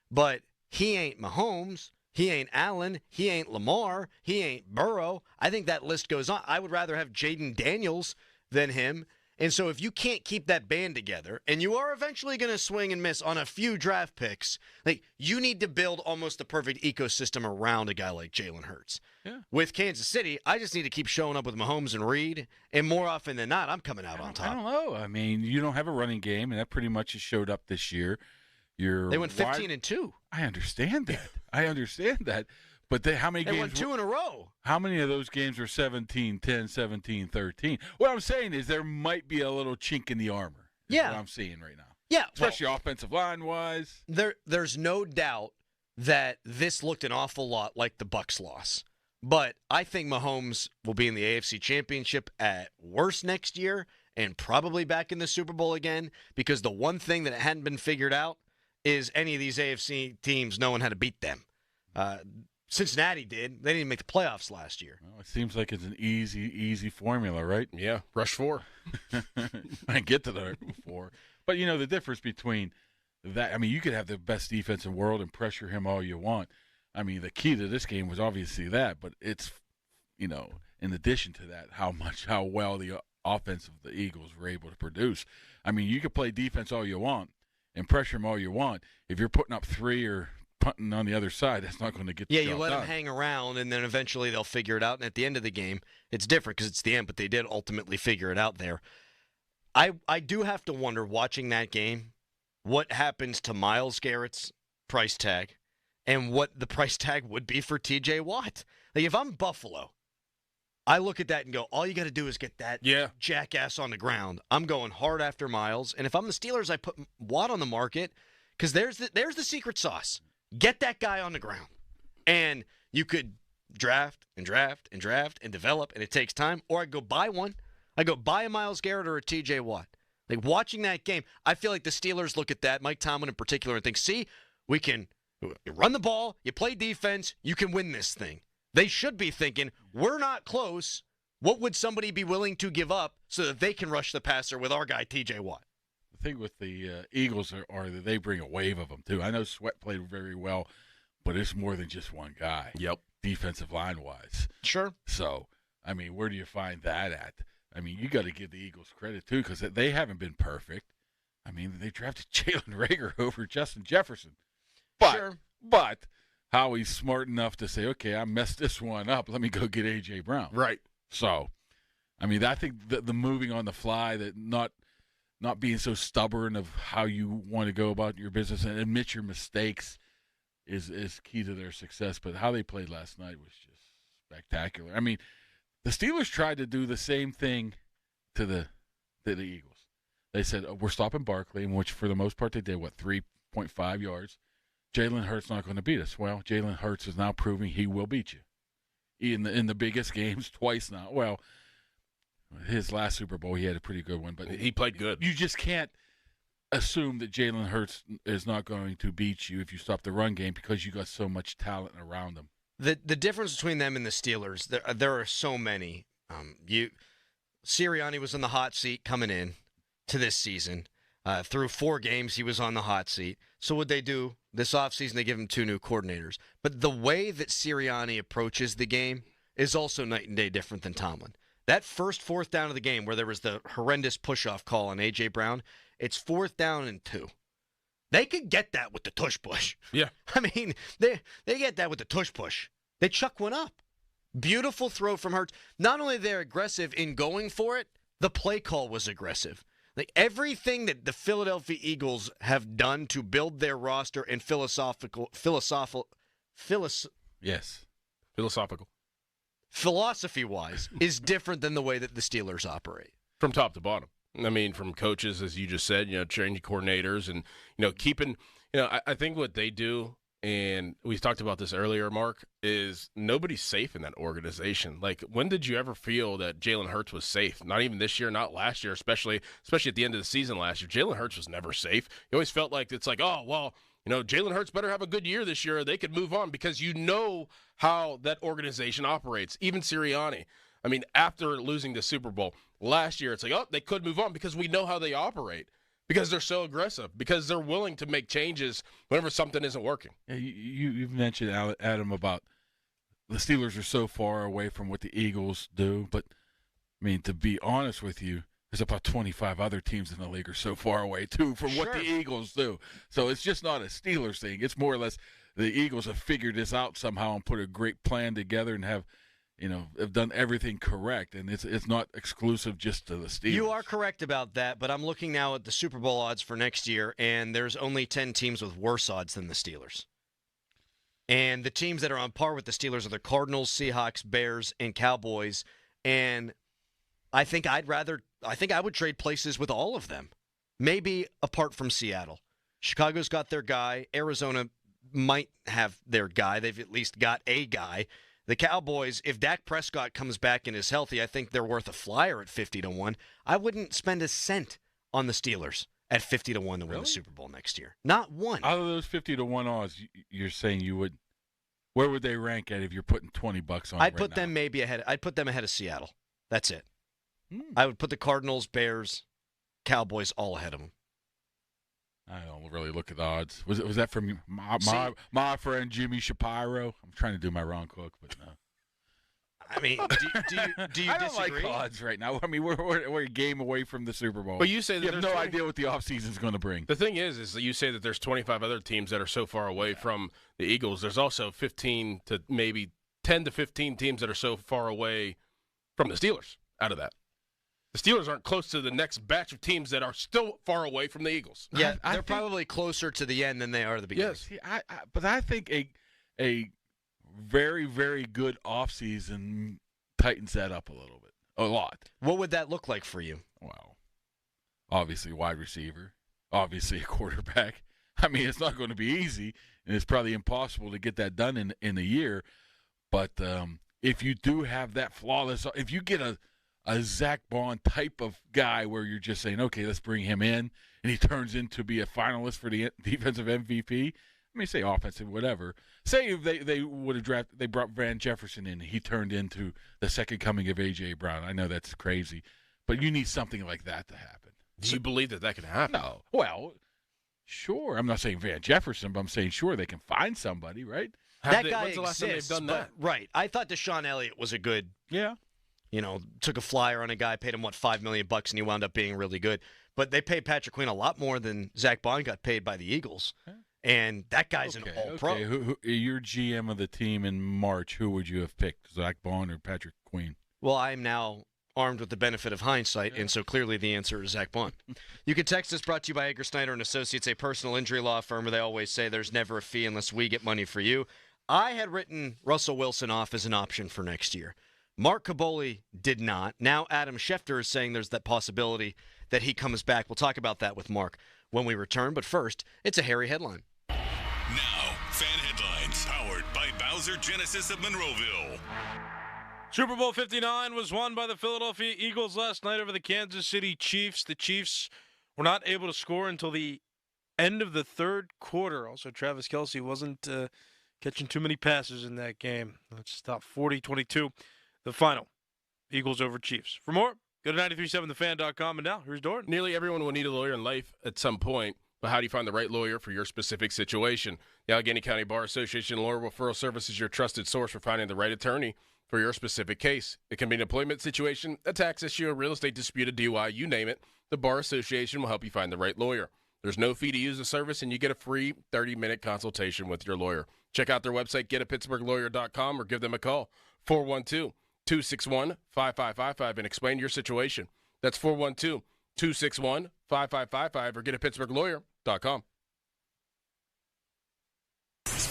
Speaker 4: but he ain't Mahomes. He ain't Allen. He ain't Lamar. He ain't Burrow. I think that list goes on. I would rather have Jaden Daniels than him. And so if you can't keep that band together, and you are eventually going to swing and miss on a few draft picks, like, you need to build almost the perfect ecosystem around a guy like Jalen Hurts.
Speaker 25: Yeah.
Speaker 4: With Kansas City, I just need to keep showing up with Mahomes and Reed, and more often than not, I'm coming out on top.
Speaker 25: I don't know. I mean, you don't have a running game, and that pretty much has showed up this year.
Speaker 4: They went 15-2.
Speaker 25: I understand that. But how many games?
Speaker 4: They won 2 in a row.
Speaker 25: How many of those games were 17-10, 17-13? What I'm saying is there might be a little chink in the armor.
Speaker 4: Yeah.
Speaker 25: What I'm seeing right now.
Speaker 4: Yeah.
Speaker 25: Especially offensive line-wise.
Speaker 4: There's no doubt that this looked an awful lot like the Bucs loss. But I think Mahomes will be in the AFC Championship at worst next year and probably back in the Super Bowl again, because the one thing that hadn't been figured out is any of these AFC teams knowing how to beat them. Cincinnati did. They didn't make the playoffs last year.
Speaker 25: Well, it seems like it's an easy formula, right?
Speaker 10: Yeah, rush 4.
Speaker 25: I get to the 4. But, the difference between that, I mean, you could have the best defense in the world and pressure him all you want. I mean, the key to this game was obviously that, but it's, in addition to that, how well the offense of the Eagles were able to produce. I mean, you could play defense all you want and pressure him all you want. If you're putting up 3 or punting on the other side, that's not going to get the job
Speaker 4: you let
Speaker 25: done.
Speaker 4: them hang around, and then eventually they'll figure it out. And at the end of the game, it's different because it's the end, but they did ultimately figure it out there. I do have to wonder, watching that game, what happens to Myles Garrett's price tag and what the price tag would be for T.J. Watt. Like, if I'm Buffalo, I look at that and go, all you got to do is get that jackass on the ground. I'm going hard after Myles. And if I'm the Steelers, I put Watt on the market, because there's the secret sauce. Get that guy on the ground. And you could draft and draft and draft and develop, and it takes time. Or I go buy one. I go buy a Myles Garrett or a T.J. Watt. Like, watching that game, I feel like the Steelers look at that, Mike Tomlin in particular, and think, see, we can run the ball, you play defense, you can win this thing. They should be thinking, we're not close. What would somebody be willing to give up so that they can rush the passer with our guy, T.J. Watt?
Speaker 25: The thing with the Eagles are that they bring a wave of them, too. I know Sweat played very well, but it's more than just one guy.
Speaker 10: Yep.
Speaker 25: Defensive line-wise.
Speaker 4: Sure.
Speaker 25: So, I mean, where do you find that at? I mean, you got to give the Eagles credit, too, because they haven't been perfect. I mean, they drafted Jalen Reagor over Justin Jefferson. But Howie's smart enough to say, okay, I messed this one up. Let me go get A.J. Brown.
Speaker 10: Right.
Speaker 25: So, I mean, I think the moving on the fly, that not being so stubborn of how you want to go about your business and admit your mistakes is key to their success. But how they played last night was just spectacular. I mean, the Steelers tried to do the same thing to the Eagles. They said, we're stopping Barkley, in which for the most part they did, 3.5 yards. Jalen Hurts not going to beat us. Well, Jalen Hurts is now proving he will beat you in the biggest games twice now. Well, his last Super Bowl, he had a pretty good one, but
Speaker 10: he played good.
Speaker 25: You just can't assume that Jalen Hurts is not going to beat you if you stop the run game, because you got so much talent around him.
Speaker 4: The difference between them and the Steelers, there are so many. Sirianni was in the hot seat coming in to this season. Through 4 games, he was on the hot seat. So what they do this offseason, they give him 2 new coordinators. But the way that Sirianni approaches the game is also night and day different than Tomlin. That first 4th down of the game where there was the horrendous push-off call on A.J. Brown, it's 4th down and 2. They could get that with the tush push.
Speaker 10: Yeah.
Speaker 4: I mean, they get that with the tush push. They chuck one up. Beautiful throw from Hurts. Not only they're aggressive in going for it, the play call was aggressive. Like everything that the Philadelphia Eagles have done to build their roster and philosophy-wise is different than the way that the Steelers operate.
Speaker 10: From top to bottom. I mean, from coaches, as you just said, changing coordinators and, keeping, I think what they do, and we talked about this earlier, Mark, is nobody's safe in that organization. Like, when did you ever feel that Jalen Hurts was safe? Not even this year, not last year, especially at the end of the season last year. Jalen Hurts was never safe. You always felt like it's like, oh, well, Jalen Hurts better have a good year this year or they could move on because you know how that organization operates. Even Sirianni. I mean, after losing the Super Bowl last year, it's like, oh, they could move on because we know how they operate. Because they're so aggressive, because they're willing to make changes whenever something isn't working.
Speaker 25: Yeah, you've mentioned, Adam, about the Steelers are so far away from what the Eagles do. But, I mean, to be honest with you, there's about 25 other teams in the league are so far away, too, from what the Eagles do. So it's just not a Steelers thing. It's more or less the Eagles have figured this out somehow and put a great plan together and have done everything correct, and it's not exclusive just to the Steelers.
Speaker 4: You are correct about that, but I'm looking now at the Super Bowl odds for next year, and there's only 10 teams with worse odds than the Steelers. And the teams that are on par with the Steelers are the Cardinals, Seahawks, Bears, and Cowboys. And I think I would trade places with all of them, maybe apart from Seattle. Chicago's got their guy. Arizona might have their guy. They've at least got a guy. The Cowboys, if Dak Prescott comes back and is healthy, I think they're worth a flyer at 50-1. I wouldn't spend a cent on the Steelers at 50-1 to win the Super Bowl next year. Not one.
Speaker 25: Out of those 50-1 odds, you're saying you would. Where would they rank at if you're putting $20 on?
Speaker 4: I'd put them maybe ahead. I'd put them ahead of Seattle. That's it. I would put the Cardinals, Bears, Cowboys all ahead of them.
Speaker 25: I don't really look at the odds. Was that from my friend Jimmy Shapiro? I'm trying to do my Ron Cook, but no.
Speaker 4: I mean, do you
Speaker 25: I don't
Speaker 4: disagree?
Speaker 25: like odds right now. I mean, we're a game away from the Super Bowl.
Speaker 10: But you say that
Speaker 25: you have no idea what the offseason is going to bring.
Speaker 10: The thing is that you say that there's 25 other teams that are so far away from the Eagles. There's also 15 to maybe 10 to 15 teams that are so far away from the Steelers out of that. The Steelers aren't close to the next batch of teams that are still far away from the Eagles.
Speaker 4: Yeah, they're probably closer to the end than they are the beginning.
Speaker 25: Yes, but I think a very, very good offseason tightens that up a lot.
Speaker 4: What would that look like for you?
Speaker 25: Well, obviously wide receiver, obviously a quarterback. I mean, it's not going to be easy, and it's probably impossible to get that done in a year. But if you do have that flawless, if you get a Zach Bond type of guy where you're just saying, okay, let's bring him in, and he turns into be a finalist for the defensive MVP. I mean, say offensive, whatever. Say if they would have they brought Van Jefferson in, and he turned into the second coming of A.J. Brown. I know that's crazy, but you need something like that to happen.
Speaker 10: Do you believe that can happen?
Speaker 25: No. Well, sure. I'm not saying Van Jefferson, but I'm saying sure they can find somebody, right?
Speaker 4: That guy
Speaker 10: when's the last time they've done that?
Speaker 4: Right. I thought Deshaun Elliott was a good.
Speaker 25: Yeah.
Speaker 4: Took a flyer on a guy, paid him, $5 million, and he wound up being really good. But they paid Patrick Queen a lot more than Zach Bond got paid by the Eagles. And that guy's an all-pro.
Speaker 25: Okay, who your GM of the team in March, who would you have picked, Zach Bond or Patrick Queen?
Speaker 4: Well, I'm now armed with the benefit of hindsight, and so clearly the answer is Zach Bond. You can text us, brought to you by Edgar Snyder & Associates, a personal injury law firm where they always say there's never a fee unless we get money for you. I had written Russell Wilson off as an option for next year. Mark Caboli did not. Now Adam Schefter is saying there's that possibility that he comes back. We'll talk about that with Mark when we return. But first, it's a hairy headline.
Speaker 1: Now, fan headlines powered by Bowser Genesis of Monroeville.
Speaker 6: Super Bowl 59 was won by the Philadelphia Eagles last night over the Kansas City Chiefs. The Chiefs were not able to score until the end of the third quarter. Also, Travis Kelce wasn't catching too many passes in that game. Let's stop 40-22. The final, Eagles over Chiefs. For more, Go to 937thefan.com, and now here's Dorn.
Speaker 10: Nearly everyone will need a lawyer in life at some point, but how do you find the right lawyer for your specific situation? The Allegheny County Bar Association Lawyer Referral Service is your trusted source for finding the right attorney for your specific case. It can be an employment situation, a tax issue, a real estate dispute, a DUI, you name it. The Bar Association will help you find the right lawyer. There's no fee to use the service, and you get a free 30-minute consultation with your lawyer. Check out their website, getapittsburghlawyer.com, or give them a call, 412-261-5555, and explain your situation. That's 412-261-5555, or getapittsburghlawyer.com.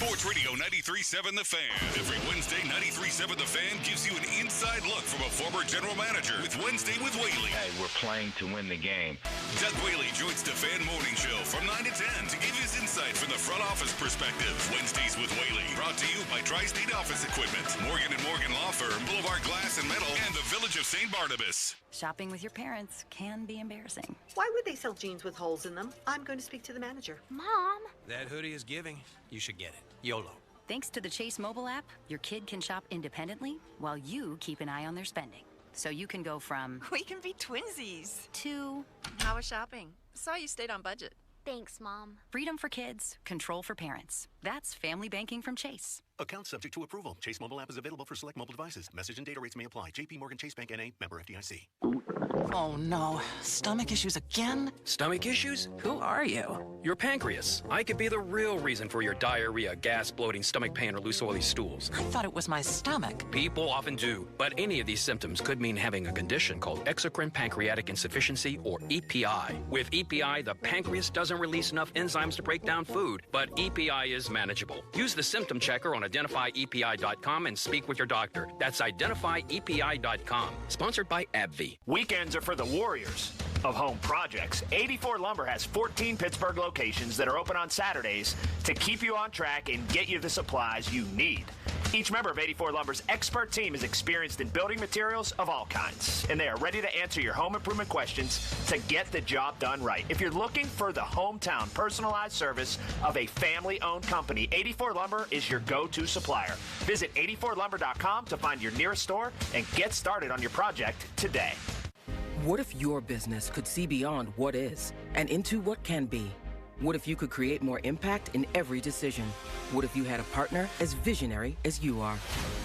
Speaker 1: Sports Radio 93.7 The Fan. Every Wednesday, 93.7 The Fan gives you an inside look from a former general manager with Wednesday with Whaley.
Speaker 3: Hey, we're playing to win the game.
Speaker 1: Doug Whaley joins the Fan Morning Show from 9 to 10 to give his insight from the front office perspective. Wednesdays with Whaley, brought to you by Tri-State Office Equipment, Morgan & Morgan Law Firm, Boulevard Glass and Metal, and the Village of St. Barnabas.
Speaker 7: Shopping with your parents can be embarrassing.
Speaker 12: Why would they sell jeans with holes in them? I'm going to speak to the manager.
Speaker 23: Mom!
Speaker 16: That hoodie is giving. You should get it. YOLO.
Speaker 23: Thanks to the Chase mobile app, your kid can shop independently while you keep an eye on their spending. So you can go from...
Speaker 21: We can be twinsies.
Speaker 23: ...to...
Speaker 21: How was shopping? Saw you stayed on budget.
Speaker 23: Thanks, Mom. Freedom for kids, control for parents. That's family banking from Chase.
Speaker 22: Account subject to approval. Chase mobile app is available for select mobile devices. Message and data rates may apply. JP Morgan Chase Bank N.A. member FDIC.
Speaker 26: Oh no, stomach issues again?
Speaker 27: Stomach issues? Who are you? Your pancreas. I could be the real reason for your diarrhea, gas, bloating, stomach pain, or loose oily stools.
Speaker 26: I thought it was my stomach.
Speaker 27: People often do, but any of these symptoms could mean having a condition called exocrine pancreatic insufficiency, or EPI. With EPI, the pancreas doesn't release enough enzymes to break down food, but EPI is manageable. Use the symptom checker on identifyepi.com and speak with your doctor. That's identifyepi.com. Sponsored by AbbVie.
Speaker 28: Weekends are for the warriors of home projects. 84 Lumber has 14 Pittsburgh locations that are open on Saturdays to keep you on track and get you the supplies you need. Each member of 84 Lumber's expert team is experienced in building materials of all kinds, and they are ready to answer your home improvement questions to get the job done right. If you're looking for the hometown personalized service of a family-owned company, 84 Lumber is your go-to supplier. Visit 84lumber.com to find your nearest store and get started on your project today.
Speaker 29: What if your business could see beyond what is and into what can be? What if you could create more impact in every decision? What if you had a partner as visionary as you are?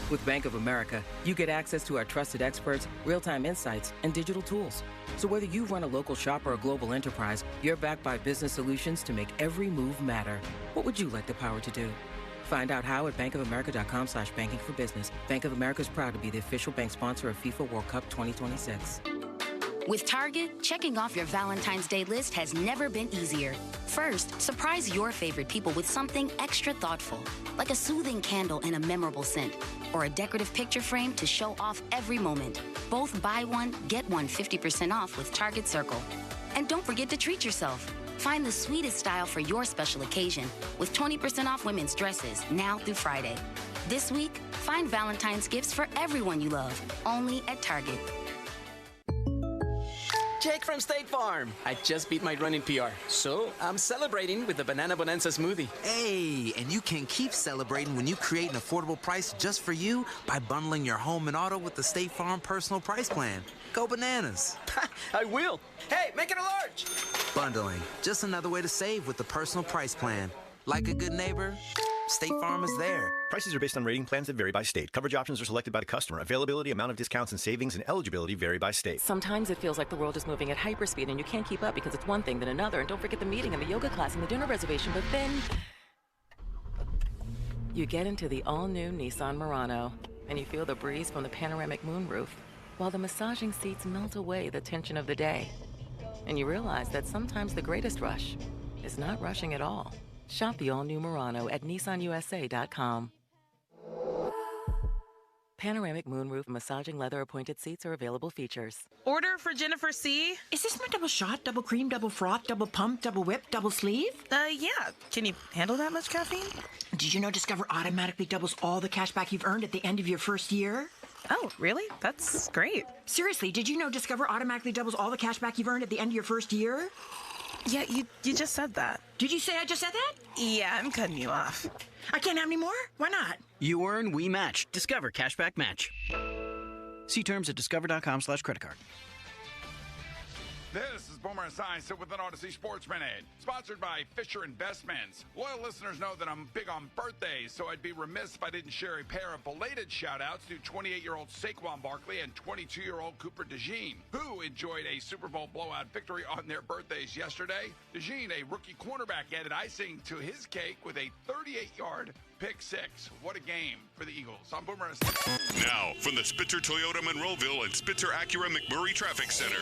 Speaker 29: With Bank of America, you get access to our trusted experts, real-time insights, and digital tools. So whether you run a local shop or a global enterprise, you're backed by business solutions to make every move matter. What would you like the power to do? Find out how at bankofamerica.com/banking for business. Bank of America is proud to be the official bank sponsor of FIFA World Cup 2026.
Speaker 23: With Target, checking off your Valentine's Day list has never been easier. First, surprise your favorite people with something extra thoughtful, like a soothing candle and a memorable scent, or a decorative picture frame to show off every moment. Both buy one, get one 50% off with Target Circle. And don't forget to treat yourself. Find the sweetest style for your special occasion with 20% off women's dresses now through Friday. This week, find Valentine's gifts for everyone you love, only at Target.
Speaker 30: Jake from State Farm. I just beat my running PR, so I'm celebrating with the Banana Bonanza smoothie.
Speaker 31: Hey, and you can keep celebrating when you create an affordable price just for you by bundling your home and auto with the State Farm Personal Price Plan. Go bananas.
Speaker 30: I will. Hey, make it a large.
Speaker 31: Bundling, just another way to save with the Personal Price Plan. Like a good neighbor, State Farm is there.
Speaker 32: Prices are based on rating plans that vary by state. Coverage options are selected by the customer. Availability, amount of discounts and savings, and eligibility vary by state.
Speaker 33: Sometimes it feels like the world is moving at hyperspeed and you can't keep up because it's one thing then another. And don't forget the meeting and the yoga class and the dinner reservation. But then you get into the all-new Nissan Murano and you feel the breeze from the panoramic moonroof while the massaging seats melt away the tension of the day. And you realize that sometimes the greatest rush is not rushing at all. Shop the all-new Murano at nissanusa.com. Panoramic moonroof massaging leather appointed seats are available features.
Speaker 34: Order for Jennifer C.
Speaker 35: Is this my double shot, double cream, double froth, double pump, double whip, double sleeve?
Speaker 34: Yeah. Can you handle that much caffeine?
Speaker 35: Did you know Discover automatically doubles all the cash back you've earned at the end of your first year?
Speaker 34: Oh, really? That's great.
Speaker 35: Seriously, did you know Discover automatically doubles all the cash back you've earned at the end of your first year?
Speaker 34: Yeah, you just said that.
Speaker 35: Did you say I just said that?
Speaker 34: Yeah, I'm cutting you off.
Speaker 35: I can't have any more? Why not?
Speaker 36: You earn, we match. Discover Cashback Match. See terms at discover.com/creditcard.
Speaker 2: This is Boomer Esiason with an Odyssey Sports Minute, sponsored by Fisher Investments. Loyal listeners know that I'm big on birthdays, so I'd be remiss if I didn't share a pair of belated shout-outs to 28-year-old Saquon Barkley and 22-year-old Cooper DeJean, who enjoyed a Super Bowl blowout victory on their birthdays yesterday. DeJean, a rookie cornerback, added icing to his cake with a 38-yard pick six. What a game for the Eagles. I'm Boomer Esiason.
Speaker 1: Now, from the Spitzer Toyota Monroeville and Spitzer Acura McMurray Traffic Center.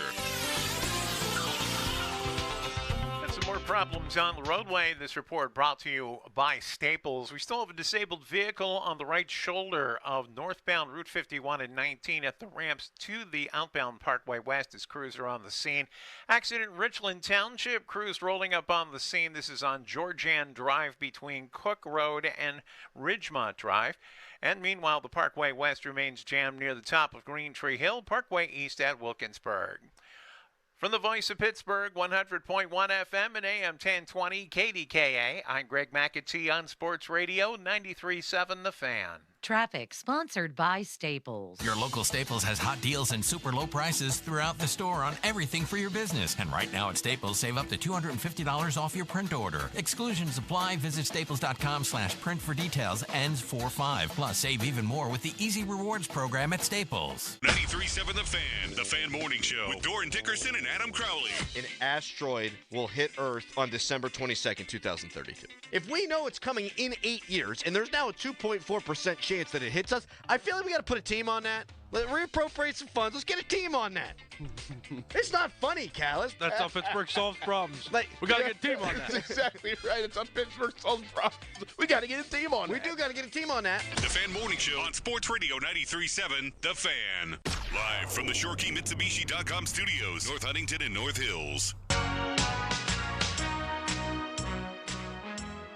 Speaker 4: Some more problems on the roadway. This report brought to you by Staples. We still have a disabled vehicle on the right shoulder of northbound Route 51 and 19 at the ramps to the outbound Parkway West as crews are on the scene. Accident in Richland Township. Crews rolling up on the scene. This is on Georgian Drive between Cook Road and Ridgemont Drive. And meanwhile, the Parkway West remains jammed near the top of Green Tree Hill, Parkway East at Wilkinsburg. From the Voice of Pittsburgh, 100.1 FM and AM 1020 KDKA, I'm Greg McAtee on Sports Radio 93.7 The Fan.
Speaker 5: Traffic sponsored by Staples.
Speaker 8: Your local Staples has hot deals and super low prices throughout the store on everything for your business. And right now at Staples, save up to $250 off your print order. Exclusions apply. Visit staples.com/print for details. Ends 4/5. Plus, save even more with the Easy Rewards program at Staples.
Speaker 1: 93.7 The Fan Morning Show with Doran Dickerson and Adam Crowley.
Speaker 9: An asteroid will hit Earth on December 22nd, 2032. If we know it's coming in 8 years, and there's now a 2.4% chance that it hits us, I feel like we got to put a team on that. Let's reappropriate some funds. Let's get a team on that. It's not funny, Callis.
Speaker 6: That's how Pittsburgh solves problems. We got to get a team on that.
Speaker 10: That's exactly right. It's how Pittsburgh solves problems. We got to get a team on that.
Speaker 9: We do got to get a team on that.
Speaker 1: The Fan Morning Show on Sports Radio 93.7 The Fan. Live from the ShoreKeyMitsubishi.com studios, North Huntington and North Hills.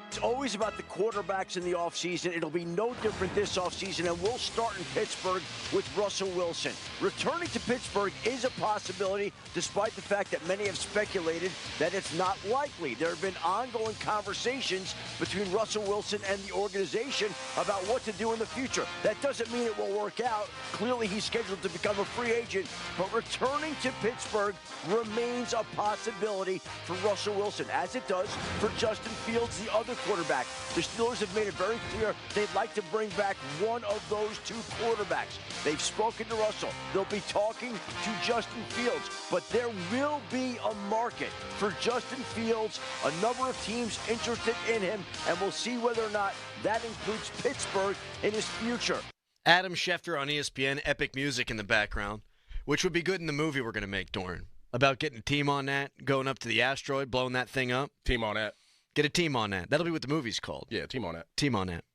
Speaker 11: It's always about the quarterbacks in the offseason. It'll be no different this offseason, and we'll start in Pittsburgh with Russell Wilson. Returning to Pittsburgh is a possibility, despite the fact that many have speculated that it's not likely. There have been ongoing conversations between Russell Wilson and the organization about what to do in the future. That doesn't mean it will work out. Clearly, he's scheduled to become a free agent, but returning to Pittsburgh remains a possibility for Russell Wilson, as it does for Justin Fields, the other quarterback. The Steelers have made it very clear they'd like to bring back one of those two quarterbacks. They've spoken to Russell. They'll be talking to Justin Fields, but there will be a market for Justin Fields, a number of teams interested in him, and we'll see whether or not that includes Pittsburgh in his future.
Speaker 9: Adam Schefter on ESPN, epic music in the background, which would be good in the movie we're going to make, Doran. About getting a team on that, going up to the asteroid, blowing that thing up.
Speaker 10: Team on that.
Speaker 9: Get a team on that. That'll be what the movie's called.
Speaker 10: Yeah, team on that.
Speaker 9: Team on that.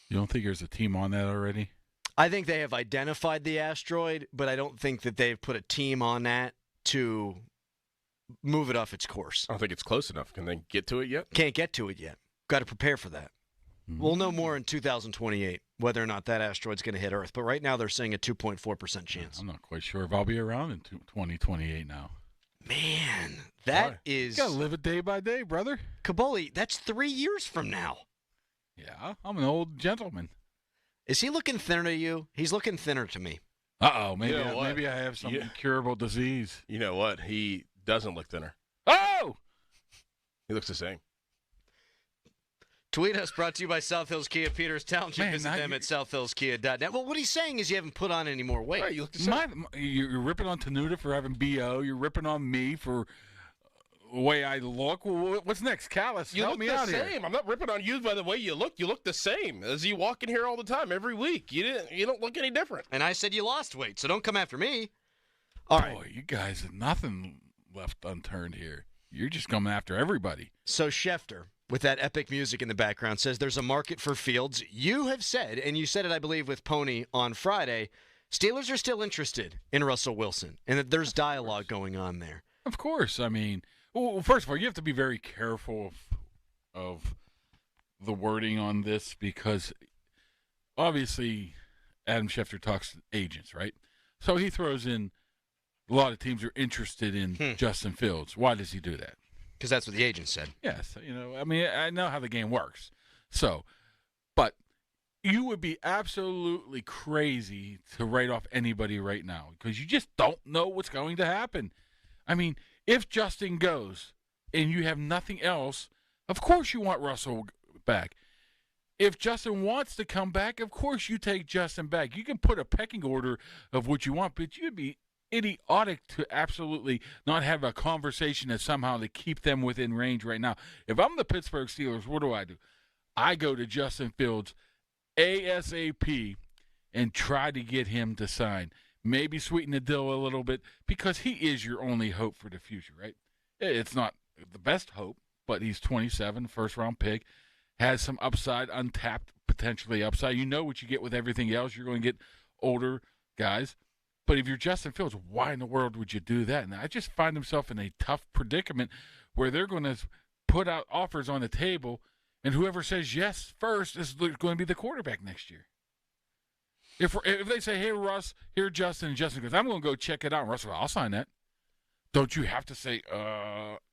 Speaker 9: You don't think there's a team on that already? I think they have identified the asteroid, but I don't think that they've put a team on that to move it off its course.
Speaker 10: I don't think it's close enough. Can they get to it yet?
Speaker 9: Can't get to it yet. Got to prepare for that. Mm-hmm. We'll know more in 2028 whether or not that asteroid's going to hit Earth. But right now they're saying a 2.4% chance. I'm not quite sure if I'll be around in 2028 now. Man, that is... You got to live it day by day, brother. Kaboli, that's 3 years from now. Yeah, I'm an old gentleman. Is he looking thinner to you? He's looking thinner to me. Uh-oh, maybe I have some incurable disease.
Speaker 10: You know what? He doesn't look thinner.
Speaker 9: Oh!
Speaker 10: He looks the same.
Speaker 9: Tweet us, brought to you by South Hills Kia Peters Township. Visit them at southhillskia.net. Well, what he's saying is you haven't put on any more weight.
Speaker 10: Right, you look the same.
Speaker 9: You're ripping on Tenuta for having BO. You're ripping on me for the way I look. Well, what's next? Callus, help me out here.
Speaker 10: You look the same. I'm not ripping on you by the way you look. You look the same. As you walk in here all the time, every week. You don't look any different.
Speaker 9: And I said you lost weight, so don't come after me. All right. Boy, you guys have nothing left unturned here. You're just coming after everybody. So Schefter, with that epic music in the background, says there's a market for Fields. You have said, and you said it, I believe, with Pony on Friday, Steelers are still interested in Russell Wilson, and that there's dialogue going on there. Of course. I mean, well, first of all, you have to be very careful of the wording on this because obviously Adam Schefter talks to agents, right? So he throws in a lot of teams are interested in Justin Fields. Why does he do that? Because that's what the agent said. Yes. I mean, I know how the game works. So, but you would be absolutely crazy to write off anybody right now because you just don't know what's going to happen.
Speaker 3: I mean, if Justin goes and you have nothing else, of course you want Russell back. If Justin wants to come back, of course you take Justin back. You can put a pecking order of what you want, but you'd be idiotic to absolutely not have a conversation that somehow to keep them within range right now. If I'm the Pittsburgh Steelers, what do? I go to Justin Fields ASAP and try to get him to sign. Maybe sweeten the deal a little bit because he is your only hope for the future, right? It's not the best hope, but he's 27, first-round pick, has some upside, untapped, potentially upside. You know what you get with everything else. You're going to get older guys. But if you're Justin Fields, why in the world would you do that? And I just find himself in a tough predicament where they're going to put out offers on the table, and whoever says yes first is going to be the quarterback next year. If they say, hey, Russ, here, Justin, and Justin goes, I'm going to go check it out. And Russ goes, I'll sign that. Don't you have to say,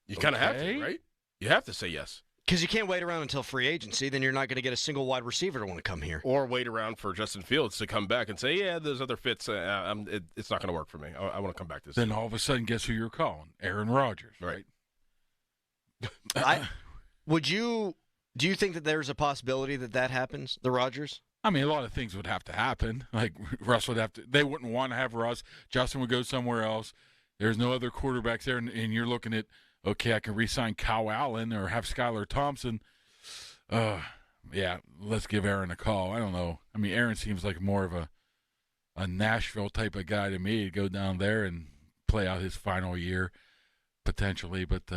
Speaker 10: You kind of have to, right? You have to say yes.
Speaker 9: Because you can't wait around until free agency. Then you're not going to get a single wide receiver to want to come here.
Speaker 10: Or wait around for Justin Fields to come back and say, yeah, there's other fits. It's not going to work for me. I want to come back this
Speaker 3: Then
Speaker 10: season.
Speaker 3: all of a sudden, guess who you're calling? Aaron Rodgers, right?
Speaker 9: Do you think that there's a possibility that happens, the Rodgers?
Speaker 3: I mean, a lot of things would have to happen. Like Russ would have to. They wouldn't want to have Russ. Justin would go somewhere else. There's no other quarterbacks there, and you're looking at, okay, I can re-sign Kyle Allen or have Skylar Thompson. Yeah, let's give Aaron a call. I don't know. I mean, Aaron seems like more of a Nashville type of guy to me to go down there and play out his final year potentially. But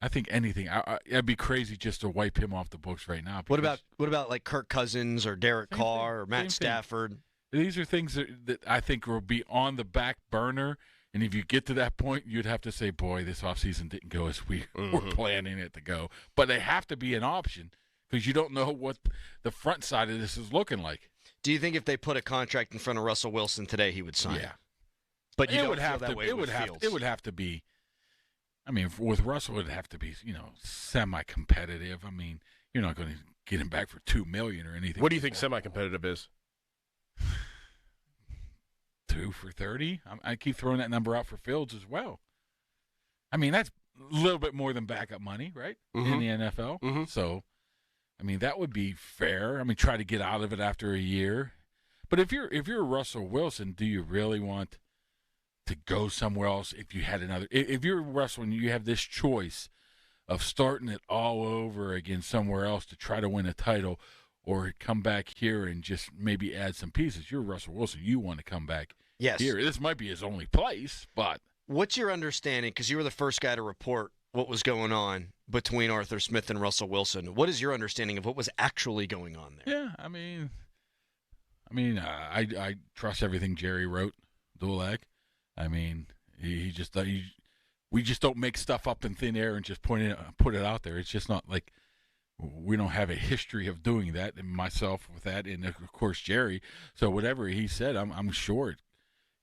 Speaker 3: I think anything. I'd be crazy just to wipe him off the books right now.
Speaker 9: What about like Kirk Cousins or Derek Carr or Matt Stafford?
Speaker 3: These are things that I think will be on the back burner. And if you get to that point, you'd have to say, boy, this offseason didn't go as we were planning it to go. But they have to be an option because you don't know what the front side of this is looking like.
Speaker 9: Do you think if they put a contract in front of Russell Wilson today, he would sign?
Speaker 3: Yeah.
Speaker 9: But you
Speaker 3: it
Speaker 9: don't
Speaker 3: would
Speaker 9: feel
Speaker 3: have
Speaker 9: that
Speaker 3: to,
Speaker 9: way
Speaker 3: it
Speaker 9: with
Speaker 3: would have
Speaker 9: Fields.
Speaker 3: It would have to be. I mean, with Russell, it would have to be, semi-competitive. I mean, you're not going to get him back for $2 million or anything.
Speaker 10: What do you think semi-competitive is?
Speaker 3: 2 for 30. I keep throwing that number out for Fields as well. I mean, that's a little bit more than backup money, right? In the NFL. So, I mean, that would be fair. I mean, try to get out of it after a year. But if you're Russell Wilson, do you really want to go somewhere else if you had another? If you're Russell and you have this choice of starting it all over again somewhere else to try to win a title, or come back here and just maybe add some pieces. You're Russell Wilson. You want to come back here. This might be his only place, but.
Speaker 9: What's your understanding, because you were the first guy to report what was going on between Arthur Smith and Russell Wilson. What is your understanding of what was actually going on there?
Speaker 3: Yeah, I mean, I trust everything Jerry wrote, Dulac. I mean, we just don't make stuff up in thin air and just put it out there. It's just not like we don't have a history of doing that, and myself with that, and of course Jerry. So whatever he said, I'm sure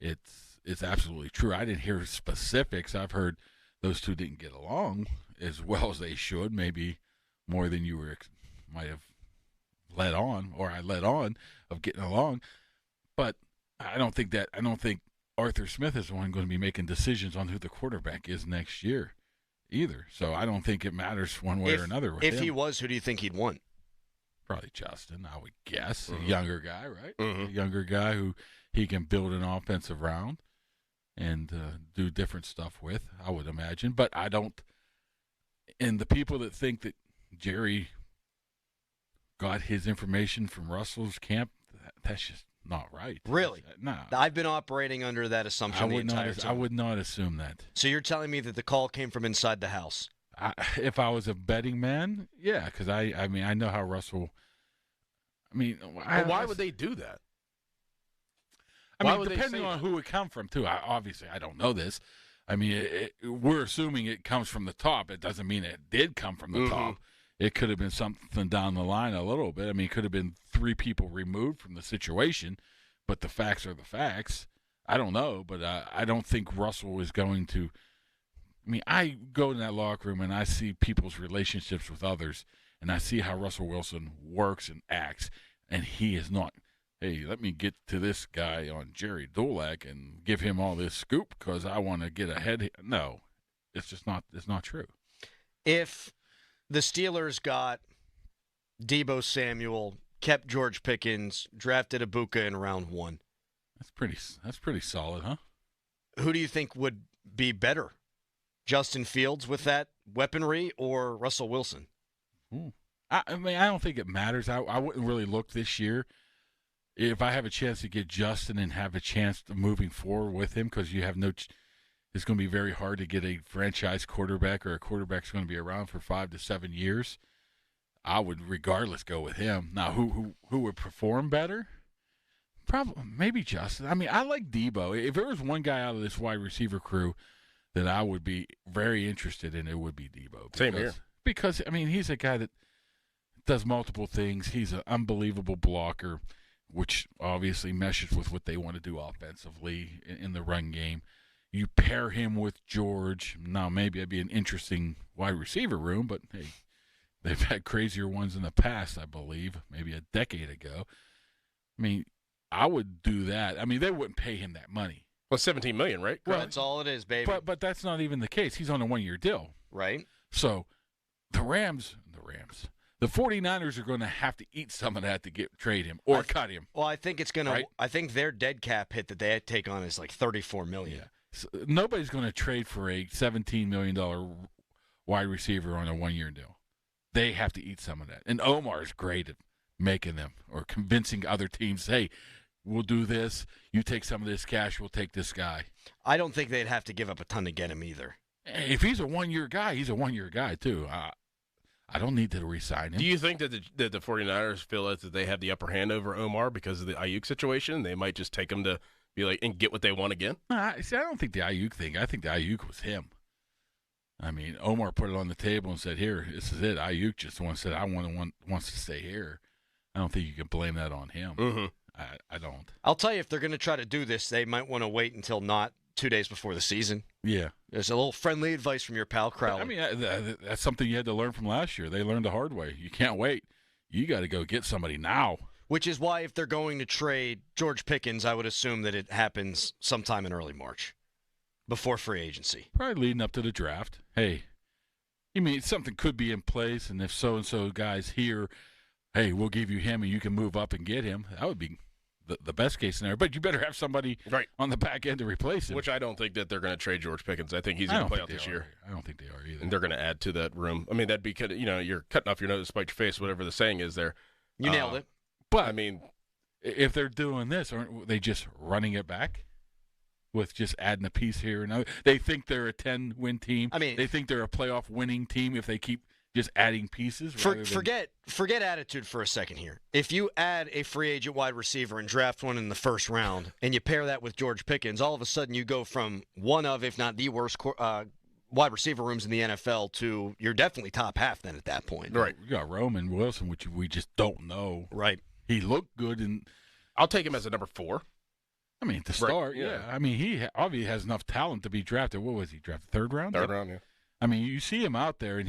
Speaker 3: it's absolutely true. I didn't hear specifics. I've heard those two didn't get along as well as they should, maybe more than you might have let on, or I let on, of getting along. But I don't think Arthur Smith is the one going to be making decisions on who the quarterback is next year either. So I don't think it matters one way or another with him.
Speaker 9: If he was, who do you think he'd want?
Speaker 3: Probably Justin, I would guess. A younger guy, right? A younger guy who he can build an offense around and do different stuff with, I would imagine. But I don't – and the people that think that Jerry got his information from Russell's camp, that's just not right.
Speaker 9: Really?
Speaker 3: No.
Speaker 9: I've been operating under that assumption the entire time.
Speaker 3: I would not assume that.
Speaker 9: So you're telling me that the call came from inside the house?
Speaker 3: If I was a betting man, yeah, because I mean, I know how Russell. I mean,
Speaker 10: why would they do that?
Speaker 3: I mean, depending on who it come from, too. Obviously, I don't know this. I mean, we're assuming it comes from the top. It doesn't mean it did come from the top. It could have been something down the line a little bit. I mean, it could have been 3 people removed from the situation, but the facts are the facts. I don't know, but I don't think Russell is going to. I mean, I go in that locker room and I see people's relationships with others, and I see how Russell Wilson works and acts, and he is not hey, let me get to this guy on Jerry Dulac and give him all this scoop because I want to get ahead. No, it's just not. It's not true.
Speaker 9: If the Steelers got Deebo Samuel, kept George Pickens, drafted Ibuka in round 1,
Speaker 3: that's pretty solid, huh?
Speaker 9: Who do you think would be better, Justin Fields with that weaponry or Russell Wilson?
Speaker 3: I mean, I don't think it matters. I wouldn't really look this year. If I have a chance to get Justin and have a chance of moving forward with him, because you have it's going to be very hard to get a franchise quarterback or a quarterback that's going to be around for 5 to 7 years. I would regardless go with him. Now, who would perform better? Probably maybe Justin. I mean, I like Deebo. If there was one guy out of this wide receiver crew that I would be very interested in, it would be Deebo.
Speaker 10: Same here.
Speaker 3: Because, I mean, he's a guy that does multiple things. He's an unbelievable blocker, which obviously meshes with what they want to do offensively in the run game. You pair him with George. Now, maybe it'd be an interesting wide receiver room, but, hey, they've had crazier ones in the past, I believe, maybe a decade ago. I mean, I would do that. I mean, they wouldn't pay him that money.
Speaker 10: Well, $17 million, right?
Speaker 9: Well, that's all it is, baby.
Speaker 3: But that's not even the case. He's on a 1-year deal.
Speaker 9: Right.
Speaker 3: So the 49ers are going to have to eat some of that to trade him or cut him.
Speaker 9: Well, I think it's going
Speaker 3: right?
Speaker 9: to. I think their dead cap hit that they take on is like $34 million.
Speaker 3: Yeah. So nobody's going to trade for a $17 million wide receiver on a 1-year deal. They have to eat some of that. And Omar's great at making them or convincing other teams, hey, we'll do this. You take some of this cash, we'll take this guy.
Speaker 9: I don't think they'd have to give up a ton to get him either.
Speaker 3: If he's a 1-year guy, he's a 1-year guy too. I don't need to re-sign him.
Speaker 10: Do you think that the 49ers feel that they have the upper hand over Omar because of the Ayuk situation? They might just take him to be like and get what they want again?
Speaker 3: See, I don't think the Ayuk thing. I think the Ayuk was him. I mean, Omar put it on the table and said, here, this is it. Ayuk just wants to stay here. I don't think you can blame that on him.
Speaker 10: Mm-hmm.
Speaker 3: I don't.
Speaker 9: I'll tell you, if they're going to try to do this, they might want to wait until not 2 days before the season.
Speaker 3: Yeah.
Speaker 9: There's a little friendly advice from your pal Crowley.
Speaker 3: I mean, that's something you had to learn from last year. They learned the hard way. You can't wait. You got to go get somebody now.
Speaker 9: Which is why if they're going to trade George Pickens, I would assume that it happens sometime in early March, before free agency.
Speaker 3: Probably leading up to the draft. Hey, you mean something could be in place, and if so-and-so guy's here, hey, we'll give you him, and you can move up and get him. That would be the best case scenario. But you better have somebody on the back end to replace him.
Speaker 10: Which I don't think that they're going to trade George Pickens. I think he's going to play out this year.
Speaker 3: I don't think they are either.
Speaker 10: And they're going to add to that room. I mean, that'd be you're cutting off your nose to spite your face, whatever the saying is there.
Speaker 9: You nailed it.
Speaker 3: But
Speaker 10: I mean,
Speaker 3: if they're doing this, aren't they just running it back with just adding a piece here and there? They think they're a 10-win team.
Speaker 9: I mean,
Speaker 3: they think they're a playoff winning team if they keep just adding pieces.
Speaker 9: Forget attitude for a second here. If you add a free agent wide receiver and draft one in the first round, and you pair that with George Pickens, all of a sudden you go from one of, if not the worst, wide receiver rooms in the NFL to you're definitely top half then at that point.
Speaker 3: Right. You got Roman Wilson, which we just don't know.
Speaker 9: Right.
Speaker 3: He looked good, and
Speaker 10: I'll take him as a number 4.
Speaker 3: I mean, to start, yeah. I mean, he obviously has enough talent to be drafted. What was he drafted? Third round,
Speaker 10: yeah.
Speaker 3: I mean, you see him out there, and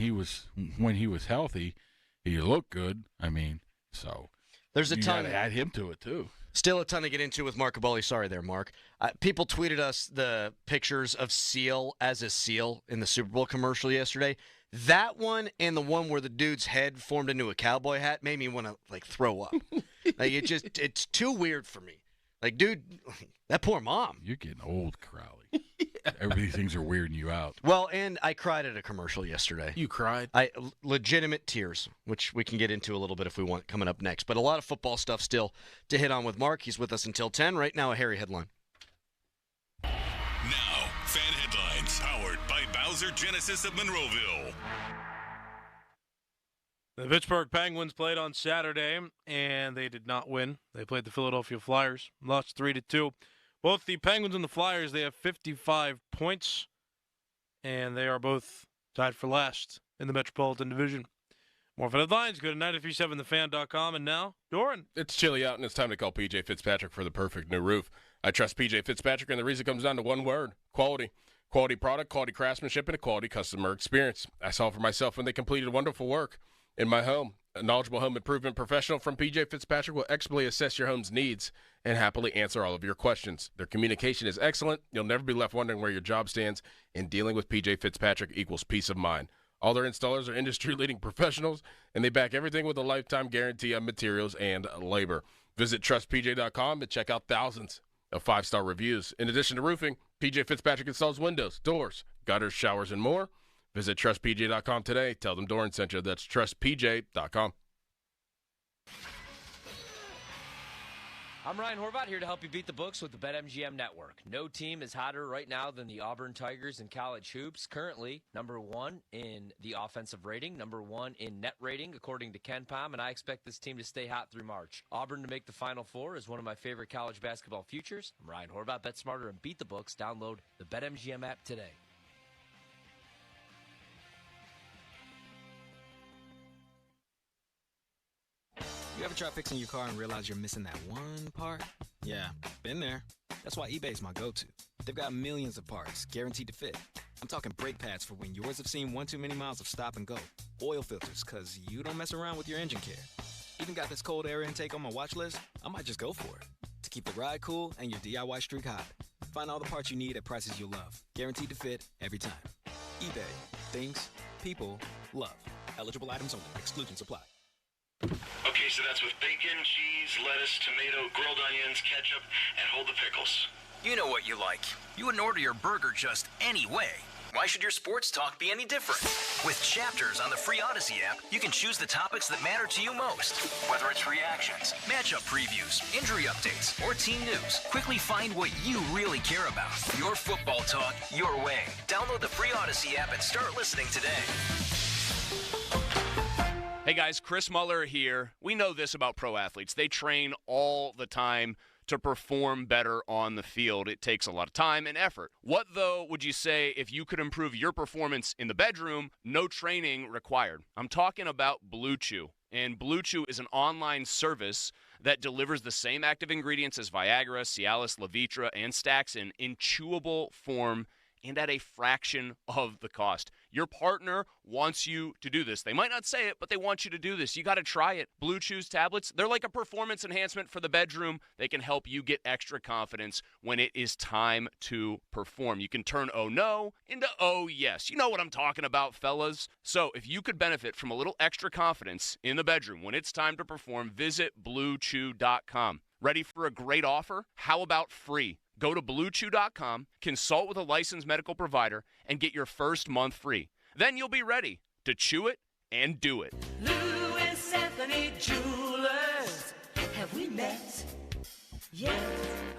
Speaker 3: when he was healthy, he looked good. I mean, so
Speaker 9: there's a ton.
Speaker 3: You got to add him to it too.
Speaker 9: Still a ton to get into with Mark Caboli. Sorry there, Mark. People tweeted us the pictures of Seal as a seal in the Super Bowl commercial yesterday. That one and the one where the dude's head formed into a cowboy hat made me want to throw up. It's too weird for me. Dude, that poor mom.
Speaker 3: You're getting old, Crowley. These things are weirding you out.
Speaker 9: Well, and I cried at a commercial yesterday.
Speaker 10: You cried?
Speaker 9: Legitimate tears, which we can get into a little bit if we want coming up next. But a lot of football stuff still to hit on with Mark. He's with us until 10. Right now, a Harry headline.
Speaker 1: Now, fan headlines powered by Bowser Genesis of Monroeville.
Speaker 6: The Pittsburgh Penguins played on Saturday, and they did not win. They played the Philadelphia Flyers, lost 3-2. Both the Penguins and the Flyers, they have 55 points, and they are both tied for last in the Metropolitan Division. More for headlines, go to 937thefan.com, and now, Doran.
Speaker 10: It's chilly out, and it's time to call P.J. Fitzpatrick for the perfect new roof. I trust P.J. Fitzpatrick, and the reason comes down to one word: quality. Quality product, quality craftsmanship, and a quality customer experience. I saw it for myself when they completed wonderful work in my home. A knowledgeable home improvement professional from PJ Fitzpatrick will expertly assess your home's needs and happily answer all of your questions. Their communication is excellent. You'll never be left wondering where your job stands, and dealing with PJ Fitzpatrick equals peace of mind. All their installers are industry-leading professionals, and they back everything with a lifetime guarantee on materials and labor. Visit trustpj.com and check out thousands of 5-star reviews. In addition to roofing, PJ Fitzpatrick installs windows, doors, gutters, showers, and more. Visit trustpj.com today. Tell them Doran sent you. That's trustpj.com.
Speaker 7: I'm Ryan Horvath, here to help you beat the books with the BetMGM Network. No team is hotter right now than the Auburn Tigers in college hoops. Currently, #1 in the offensive rating, #1 in net rating, according to KenPom, and I expect this team to stay hot through March. Auburn to make the Final Four is one of my favorite college basketball futures. I'm Ryan Horvath. Bet smarter and beat the books. Download the BetMGM app today.
Speaker 12: You ever try fixing your car and realize you're missing that one part? Yeah, been there. That's why eBay's my go-to. They've got millions of parts, guaranteed to fit. I'm talking brake pads for when yours have seen one too many miles of stop and go. Oil filters, because you don't mess around with your engine care. Even got this cold air intake on my watch list. I might just go for it. To keep the ride cool and your DIY streak hot. Find all the parts you need at prices you'll love. Guaranteed to fit every time. eBay. Things people love. Eligible items only. Exclusions apply.
Speaker 13: Okay, so that's with bacon, cheese, lettuce, tomato, grilled onions, ketchup, and hold the pickles.
Speaker 27: You know what you like. You wouldn't order your burger just any way. Why should your sports talk be any different? With Chapters on the free Odyssey app, you can choose the topics that matter to you most. Whether it's reactions, matchup previews, injury updates, or team news, quickly find what you really care about. Your football talk, your way. Download the free Odyssey app and start listening today.
Speaker 14: Hey guys, Chris Muller here. We know this about pro athletes. They train all the time to perform better on the field. It takes a lot of time and effort. What, though, would you say if you could improve your performance in the bedroom, no training required? I'm talking about Blue Chew. And Blue Chew is an online service that delivers the same active ingredients as Viagra, Cialis, Levitra, and Staxin in chewable form and at a fraction of the cost. Your partner wants you to do this. They might not say it, but they want you to do this. You got to try it. Blue Chew's tablets, they're like a performance enhancement for the bedroom. They can help you get extra confidence when it is time to perform. You can turn oh no into oh yes. You know what I'm talking about, fellas. So if you could benefit from a little extra confidence in the bedroom when it's time to perform, visit BlueChew.com. Ready for a great offer? How about free? Go to BlueChew.com, consult with a licensed medical provider, and get your first month free. Then you'll be ready to chew it and do it.
Speaker 15: Louis Anthony Jewelers, have we met yet?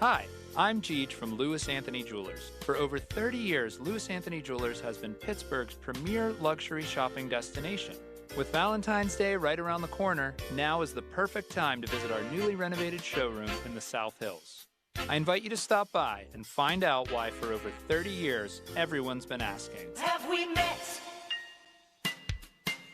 Speaker 16: Hi, I'm Cheech from Louis Anthony Jewelers. For over 30 years, Louis Anthony Jewelers has been Pittsburgh's premier luxury shopping destination. With Valentine's Day right around the corner, now is the perfect time to visit our newly renovated showroom in the South Hills. I invite you to stop by and find out why for over 30 years, everyone's been asking.
Speaker 15: Have we met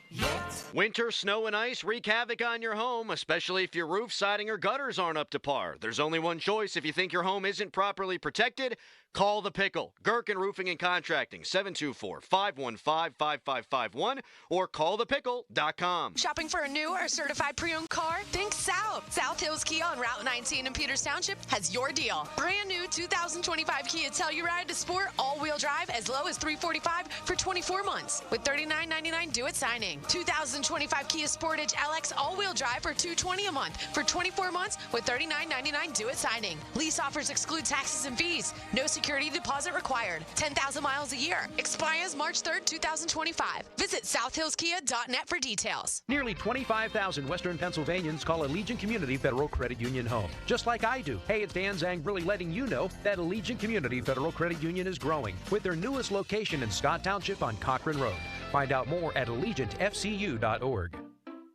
Speaker 15: yet?
Speaker 9: Winter, snow, and ice wreak havoc on your home, especially if your roof, siding, or gutters aren't up to par. There's only one choice. If you think your home isn't properly protected, call The Pickle. Gherkin Roofing and Contracting, 724-515-5551, or callthepickle.com.
Speaker 17: Shopping for a new or certified pre-owned car? Think South. South Hills Kia on Route 19 in Peters Township has your deal. Brand new 2025 Kia Telluride to sport all-wheel drive as low as $345 for 24 months with $39.99 due at signing. 2025 Kia Sportage LX all-wheel drive for $220 a month for 24 months with $39.99 due at signing. Lease offers exclude taxes and fees. No security deposit required. 10,000 miles a year. Expires March 3rd, 2025. Visit southhillskia.net for details.
Speaker 18: Nearly 25,000 Western Pennsylvanians call Allegiant Community Federal Credit Union home, just like I do. Hey, it's Dan Zang really letting you know that Allegiant Community Federal Credit Union is growing with their newest location in Scott Township on Cochrane Road. Find out more at AllegiantFCU.org.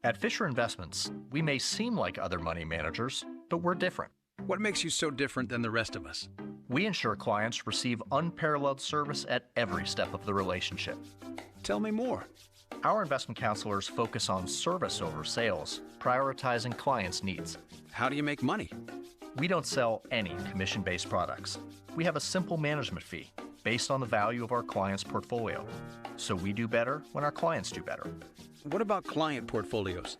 Speaker 19: At Fisher Investments, we may seem like other money managers, but we're different.
Speaker 20: What makes you so different than the rest of us?
Speaker 19: We ensure clients receive unparalleled service at every step of the relationship.
Speaker 20: Tell me more.
Speaker 19: Our investment counselors focus on service over sales, prioritizing clients' needs.
Speaker 20: How do you make money?
Speaker 19: We don't sell any commission-based products. We have a simple management fee based on the value of our client's portfolio. So we do better when our clients do better.
Speaker 20: What about client portfolios?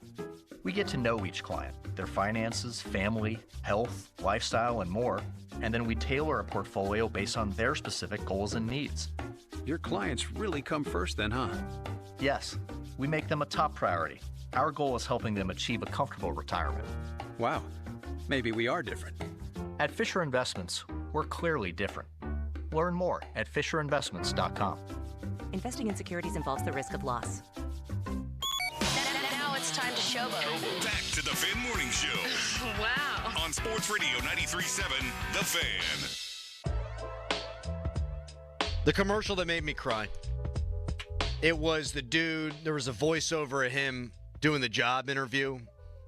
Speaker 19: We get to know each client, their finances, family, health, lifestyle, and more, and then we tailor a portfolio based on their specific goals and needs.
Speaker 20: Your clients really come first then, huh?
Speaker 19: Yes, we make them a top priority. Our goal is helping them achieve a comfortable retirement.
Speaker 20: Wow, maybe we are different.
Speaker 19: At Fisher Investments, we're clearly different. Learn more at FisherInvestments.com.
Speaker 2: Investing in securities involves the risk of loss.
Speaker 17: Now it's time to showboat.
Speaker 1: Back to the Fan Morning Show.
Speaker 17: Wow.
Speaker 1: On Sports Radio 93.7, The Fan.
Speaker 9: The commercial that made me cry. It was the dude, there was a voiceover of him doing the job interview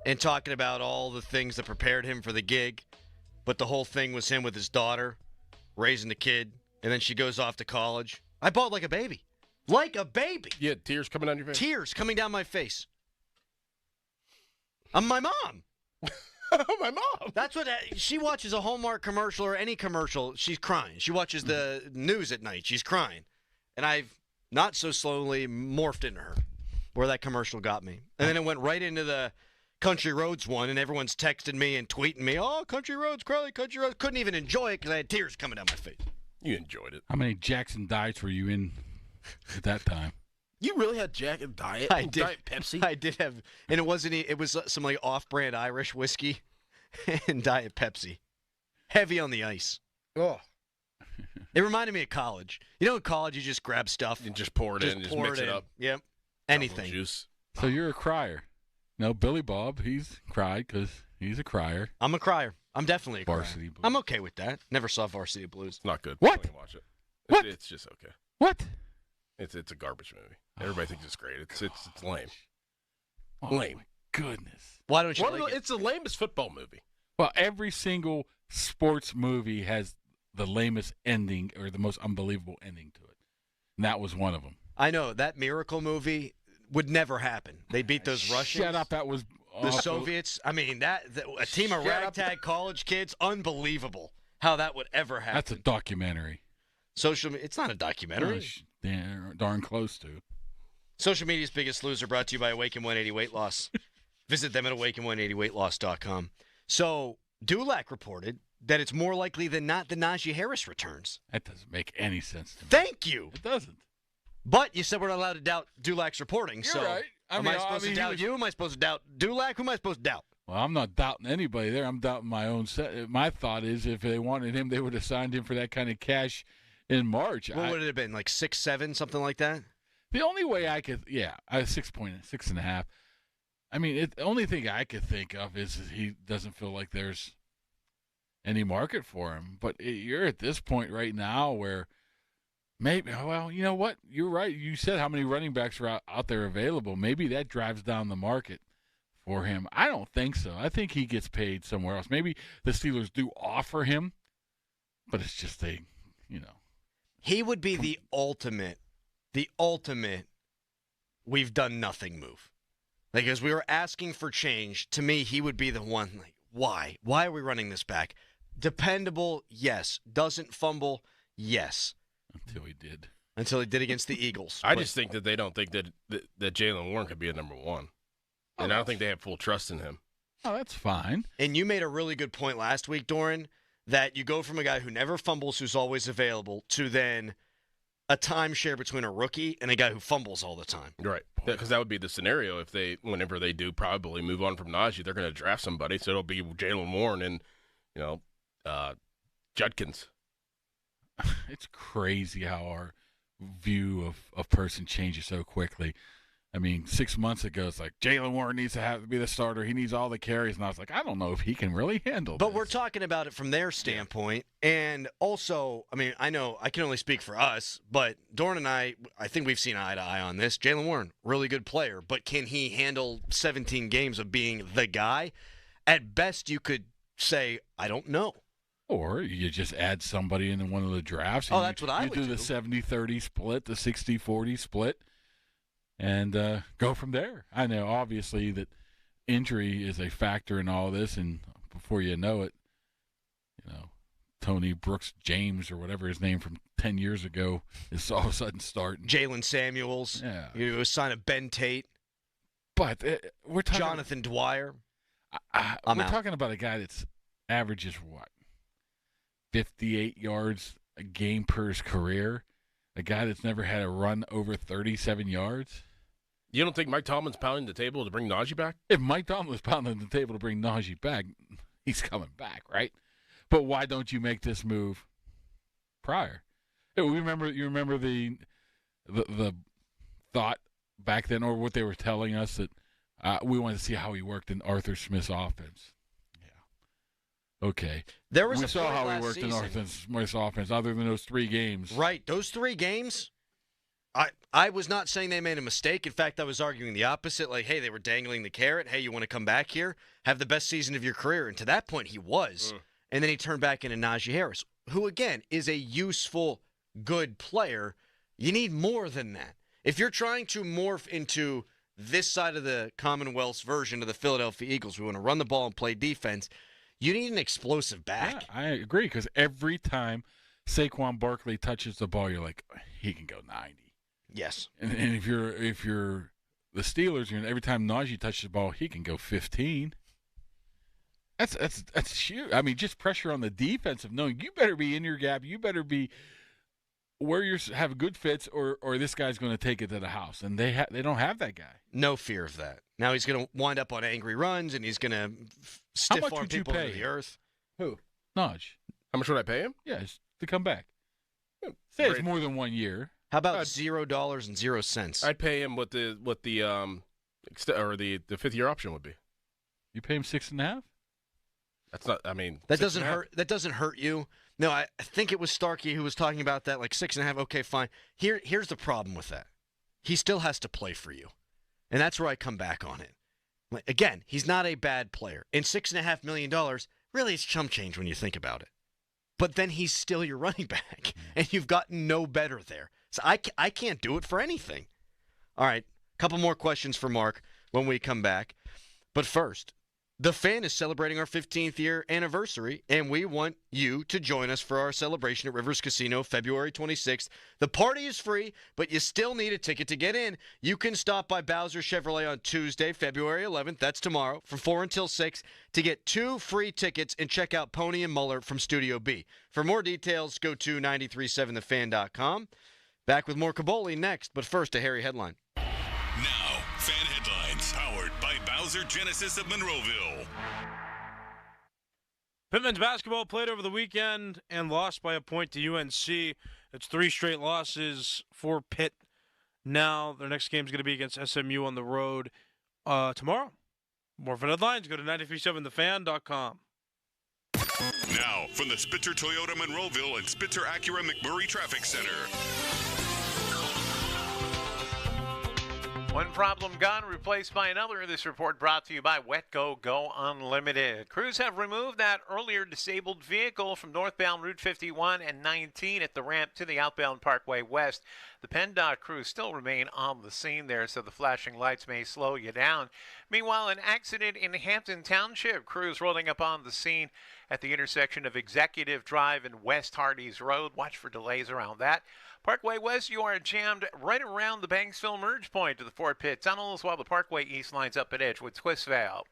Speaker 9: and talking about all the things that prepared him for the gig. But the whole thing was him with his daughter, raising the kid, and then she goes off to college. I bawled like a baby. Like a baby.
Speaker 10: You had tears coming down your face?
Speaker 9: Tears coming down my face. I'm my mom.
Speaker 10: My mom.
Speaker 9: That's what she watches a Hallmark commercial or any commercial, she's crying. She watches the news at night, she's crying. And I've not so slowly morphed into her, where that commercial got me. And then it went right into the Country Roads one, and everyone's texting me and tweeting me, oh, Country Roads, Crowley, Country Roads. Couldn't even enjoy it because I had tears coming down my face.
Speaker 10: You enjoyed it.
Speaker 3: How many Jackson Diets were you in at that time?
Speaker 10: You really had Jack and Diet?
Speaker 9: I did.
Speaker 10: Diet Pepsi?
Speaker 9: I did have, and it was some like off-brand Irish whiskey and Diet Pepsi. Heavy on the ice.
Speaker 10: Oh.
Speaker 9: It reminded me of college. You know, in college, you just grab stuff.
Speaker 10: And just pour it in, just mix it up.
Speaker 9: Yep. Anything.
Speaker 10: Juice.
Speaker 3: So you're a crier. No, Billy Bob, he's cried because he's a crier.
Speaker 9: I'm a crier. I'm definitely a crier.
Speaker 3: Varsity Blues.
Speaker 9: I'm okay with that. Never saw Varsity Blues.
Speaker 10: It's not good.
Speaker 3: What?
Speaker 10: Don't watch it.
Speaker 3: What?
Speaker 10: It's just okay.
Speaker 3: What?
Speaker 10: It's a garbage movie. Everybody thinks it's great. It's lame.
Speaker 3: Oh,
Speaker 10: lame.
Speaker 3: My goodness.
Speaker 9: Why don't you like it?
Speaker 10: It's the lamest football movie.
Speaker 3: Well, every single sports movie has the lamest ending or the most unbelievable ending to it. And that was one of them.
Speaker 9: I know. That Miracle movie would never happen. They beat those Russians.
Speaker 3: Shut up. That was
Speaker 9: the Soviets. I mean, a team of ragtag college kids, unbelievable how that would ever happen.
Speaker 3: That's a documentary.
Speaker 9: It's not a documentary.
Speaker 3: Darn close to.
Speaker 9: Social media's biggest loser brought to you by Awaken 180 Weight Loss. Visit them at awaken180weightloss.com. So, Dulac reported that it's more likely than not that Najee Harris returns.
Speaker 3: That doesn't make any sense to me.
Speaker 9: Thank you.
Speaker 3: It doesn't.
Speaker 9: But you said we're not allowed to doubt Dulac's reporting.
Speaker 3: You're
Speaker 9: so
Speaker 3: right.
Speaker 9: Am I supposed to doubt you? Am I supposed to doubt Dulac? Who am I supposed to doubt?
Speaker 3: Well, I'm not doubting anybody there. I'm doubting my own set. My thought is if they wanted him, they would have signed him for that kind of cash in March.
Speaker 9: What would it have been, like 6'7", something like that?
Speaker 3: The only way I could, I was 6.5. I mean, the only thing I could think of is he doesn't feel like there's any market for him. But you're at this point right now where maybe, well, you know what? You're right. You said how many running backs are out there available. Maybe that drives down the market for him. I don't think so. I think he gets paid somewhere else. Maybe the Steelers do offer him, but it's just
Speaker 9: He would be the ultimate we've done nothing move. Like, as we were asking for change, to me, he would be the one, like, why? Why are we running this back? Dependable, yes. Doesn't fumble, yes.
Speaker 3: Until he did.
Speaker 9: Until he did against the Eagles.
Speaker 10: I just think that they don't think that Jalen Warren could be a number one. And I don't think they have full trust in him.
Speaker 3: Oh, that's fine.
Speaker 9: And you made a really good point last week, Doran, that you go from a guy who never fumbles, who's always available, to then a timeshare between a rookie and a guy who fumbles all the time.
Speaker 10: Right. Because that would be the scenario if whenever they do probably move on from Najee, they're going to draft somebody. So it'll be Jalen Warren and, Judkins.
Speaker 3: It's crazy how our view of a person changes so quickly. I mean, 6 months ago, it's like Jalen Warren needs to be the starter. He needs all the carries. And I was like, I don't know if he can really handle
Speaker 9: But
Speaker 3: this.
Speaker 9: we're talking about it from their standpoint. And also, I mean, I know I can only speak for us, but Dorn and I think we've seen eye to eye on this. Jalen Warren, really good player. But can he handle 17 games of being the guy? At best, you could say, I don't know.
Speaker 3: Or you just add somebody in one of the drafts.
Speaker 9: Oh, that's what I would do.
Speaker 3: You do the 70-30 split, the 60-40 split. And go from there. I know, obviously, that injury is a factor in all this, and before you know it, Tony Brooks James or whatever his name from 10 years ago is all of a sudden starting.
Speaker 9: Jalen Samuels.
Speaker 3: Yeah.
Speaker 9: You sign a Ben Tate.
Speaker 3: But we're talking
Speaker 9: Jonathan Dwyer.
Speaker 3: we're talking about a guy that's averages what, 58 yards a game per his career. A guy that's never had a run over 37 yards.
Speaker 10: You don't think Mike Tomlin's pounding the table to bring Najee back?
Speaker 3: If Mike Tomlin was pounding the table to bring Najee back, he's coming back, right? But why don't you make this move prior? You remember the thought back then, or what they were telling us, that we wanted to see how he worked in Arthur Smith's offense. Yeah. Okay.
Speaker 9: We
Speaker 3: saw how he worked in Arthur Smith's offense, other than those 3 games.
Speaker 9: Right. Those 3 games, I was not saying they made a mistake. In fact, I was arguing the opposite. Like, hey, they were dangling the carrot. Hey, you want to come back here? Have the best season of your career. And to that point, he was. And then he turned back into Najee Harris, who, again, is a useful, good player. You need more than that. If you're trying to morph into this side of the Commonwealth's version of the Philadelphia Eagles, we want to run the ball and play defense, you need an explosive back.
Speaker 3: Yeah, I agree, because every time Saquon Barkley touches the ball, you're like, he can go 90.
Speaker 9: Yes.
Speaker 3: And if you're the Steelers, every time Najee touches the ball, he can go 15. That's huge. I mean, just pressure on the defensive, knowing you better be in your gap, you better be where you have good fits, or this guy's going to take it to the house, and they don't have that guy.
Speaker 9: No fear of that. Now he's going to wind up on angry runs, and he's going to stiff arm people into the earth.
Speaker 10: Who?
Speaker 3: Naj.
Speaker 10: How much would I pay him?
Speaker 3: Yes, to come back. Say it's more than 1 year.
Speaker 9: How about $0.00?
Speaker 10: I'd pay him what the 5th-year option would be.
Speaker 3: You pay him 6.5?
Speaker 10: That's not. I mean,
Speaker 9: that doesn't hurt. That doesn't hurt you. No, I think it was Starkey who was talking about that, like 6.5. Okay, fine. Here's the problem with that. He still has to play for you, and that's where I come back on it. Like, again, he's not a bad player, and $6.5 million really is chump change when you think about it. But then he's still your running back, and you've gotten no better there. So I can't do it for anything. All right, a couple more questions for Mark when we come back. But first, The Fan is celebrating our 15th year anniversary, and we want you to join us for our celebration at Rivers Casino February 26th. The party is free, but you still need a ticket to get in. You can stop by Bowser Chevrolet on Tuesday, February 11th, that's tomorrow, from 4 until 6, to get 2 free tickets and check out Pony and Muller from Studio B. For more details, go to 937thefan.com. Back with more Caboli next, but first a Harry headline.
Speaker 1: Now, Fan Headlines, powered by Bowser Genesis of Monroeville.
Speaker 6: Pittman's basketball played over the weekend and lost by a point to UNC. It's 3 straight losses for Pitt. Now their next game is going to be against SMU on the road tomorrow. More Fan Headlines, go to 937thefan.com.
Speaker 1: Now, from the Spitzer Toyota Monroeville and Spitzer Acura McMurray Traffic Center.
Speaker 4: One problem gone, replaced by another. This report brought to you by Wetco Go Unlimited. Crews have removed that earlier disabled vehicle from northbound Route 51 and 19 at the ramp to the outbound Parkway West. The PennDOT crews still remain on the scene there, so the flashing lights may slow you down. Meanwhile, an accident in Hampton Township. Crews rolling up on the scene at the intersection of Executive Drive and West Hardee's Road. Watch for delays around that. Parkway West, you are jammed right around the Banksville merge point to the Fort Pitt tunnels, while the Parkway East lines up at Edgewood Twistvalle.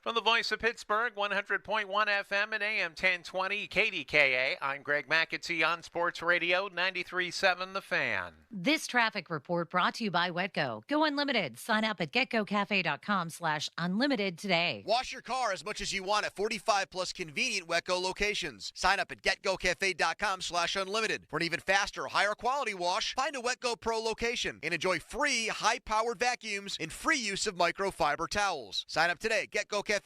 Speaker 4: From the voice of Pittsburgh, 100.1 FM and AM 1020 KDKA, I'm Greg McAtee on Sports Radio 93.7 The Fan.
Speaker 5: This traffic report brought to you by Wetco. Go Unlimited. Sign up at getgocafe.com/unlimited today.
Speaker 21: Wash your car as much as you want at 45 plus convenient Wetco locations. Sign up at getgocafe.com/unlimited. For an even faster, higher quality wash, find a Wetco Pro location and enjoy free high-powered vacuums and free use of microfiber towels. Sign up today at getgocafe.com/unlimited.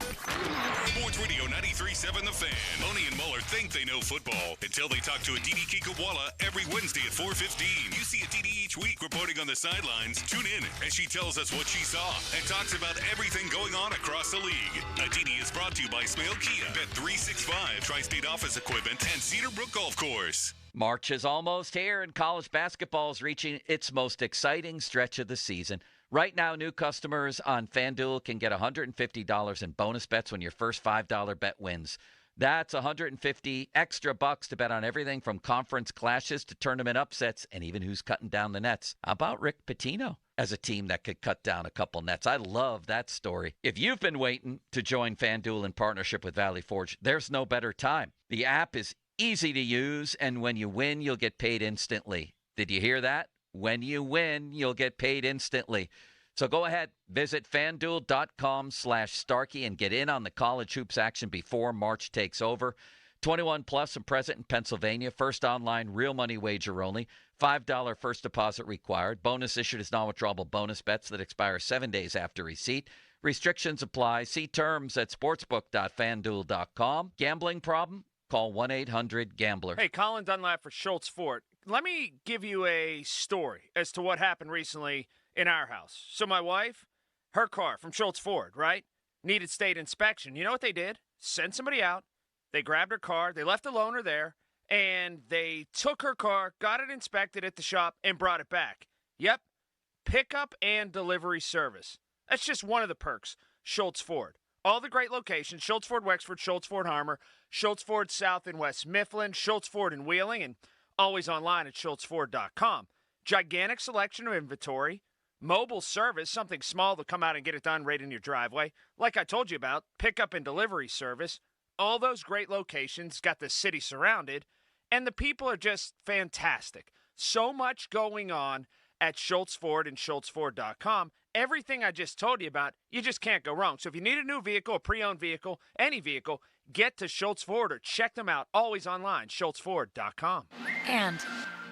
Speaker 1: Sports Radio 93.7 The Fan. Loney and Muller think they know football until they talk to Aditi Kikawala every Wednesday at 4:15. You see Aditi each week reporting on the sidelines. Tune in as she tells us what she saw and talks about everything going on across the league. Aditi is brought to you by Smale Kia, Bet365, Tri-State Office Equipment, and Cedar Brook Golf Course.
Speaker 22: March is almost here, and college basketball is reaching its most exciting stretch of the season. Right now, new customers on FanDuel can get $150 in bonus bets when your first $5 bet wins. That's $150 extra bucks to bet on everything from conference clashes to tournament upsets and even who's cutting down the nets. How about Rick Pitino as a team that could cut down a couple nets? I love that story. If you've been waiting to join FanDuel in partnership with Valley Forge, there's no better time. The app is easy to use, and when you win, you'll get paid instantly. Did you hear that? When you win, you'll get paid instantly. So go ahead, visit FanDuel.com/Starkey and get in on the college hoops action before March takes over. 21 plus and present in Pennsylvania. First online real money wager only. $5 first deposit required. Bonus issued as non-withdrawable bonus bets that expire 7 days after receipt. Restrictions apply. See terms at sportsbook.fanduel.com. Gambling problem? Call 1-800-GAMBLER.
Speaker 7: Hey, Colin Dunlap for Schultz Ford. Let me give you a story as to what happened recently in our house. So my wife, her car from Schultz Ford, right, needed state inspection. You know what they did? Sent somebody out. They grabbed her car. They left the loaner there, and they took her car, got it inspected at the shop, and brought it back. Yep, pickup and delivery service. That's just one of the perks. Schultz Ford. All the great locations, Schultz Ford Wexford, Schultz Ford Harmer, Schultz Ford South and West Mifflin, Schultz Ford in Wheeling, and always online at schultzford.com. Gigantic selection of inventory, mobile service, something small to come out and get it done right in your driveway. Like I told you about, pickup and delivery service. All those great locations, got the city surrounded, and the people are just fantastic. So much going on at Schultz Ford and schultzford.com. Everything I just told you about, you just can't go wrong. So if you need a new vehicle, a pre-owned vehicle, any vehicle, get to Schultz Ford or check them out. Always online, schultzford.com.
Speaker 8: And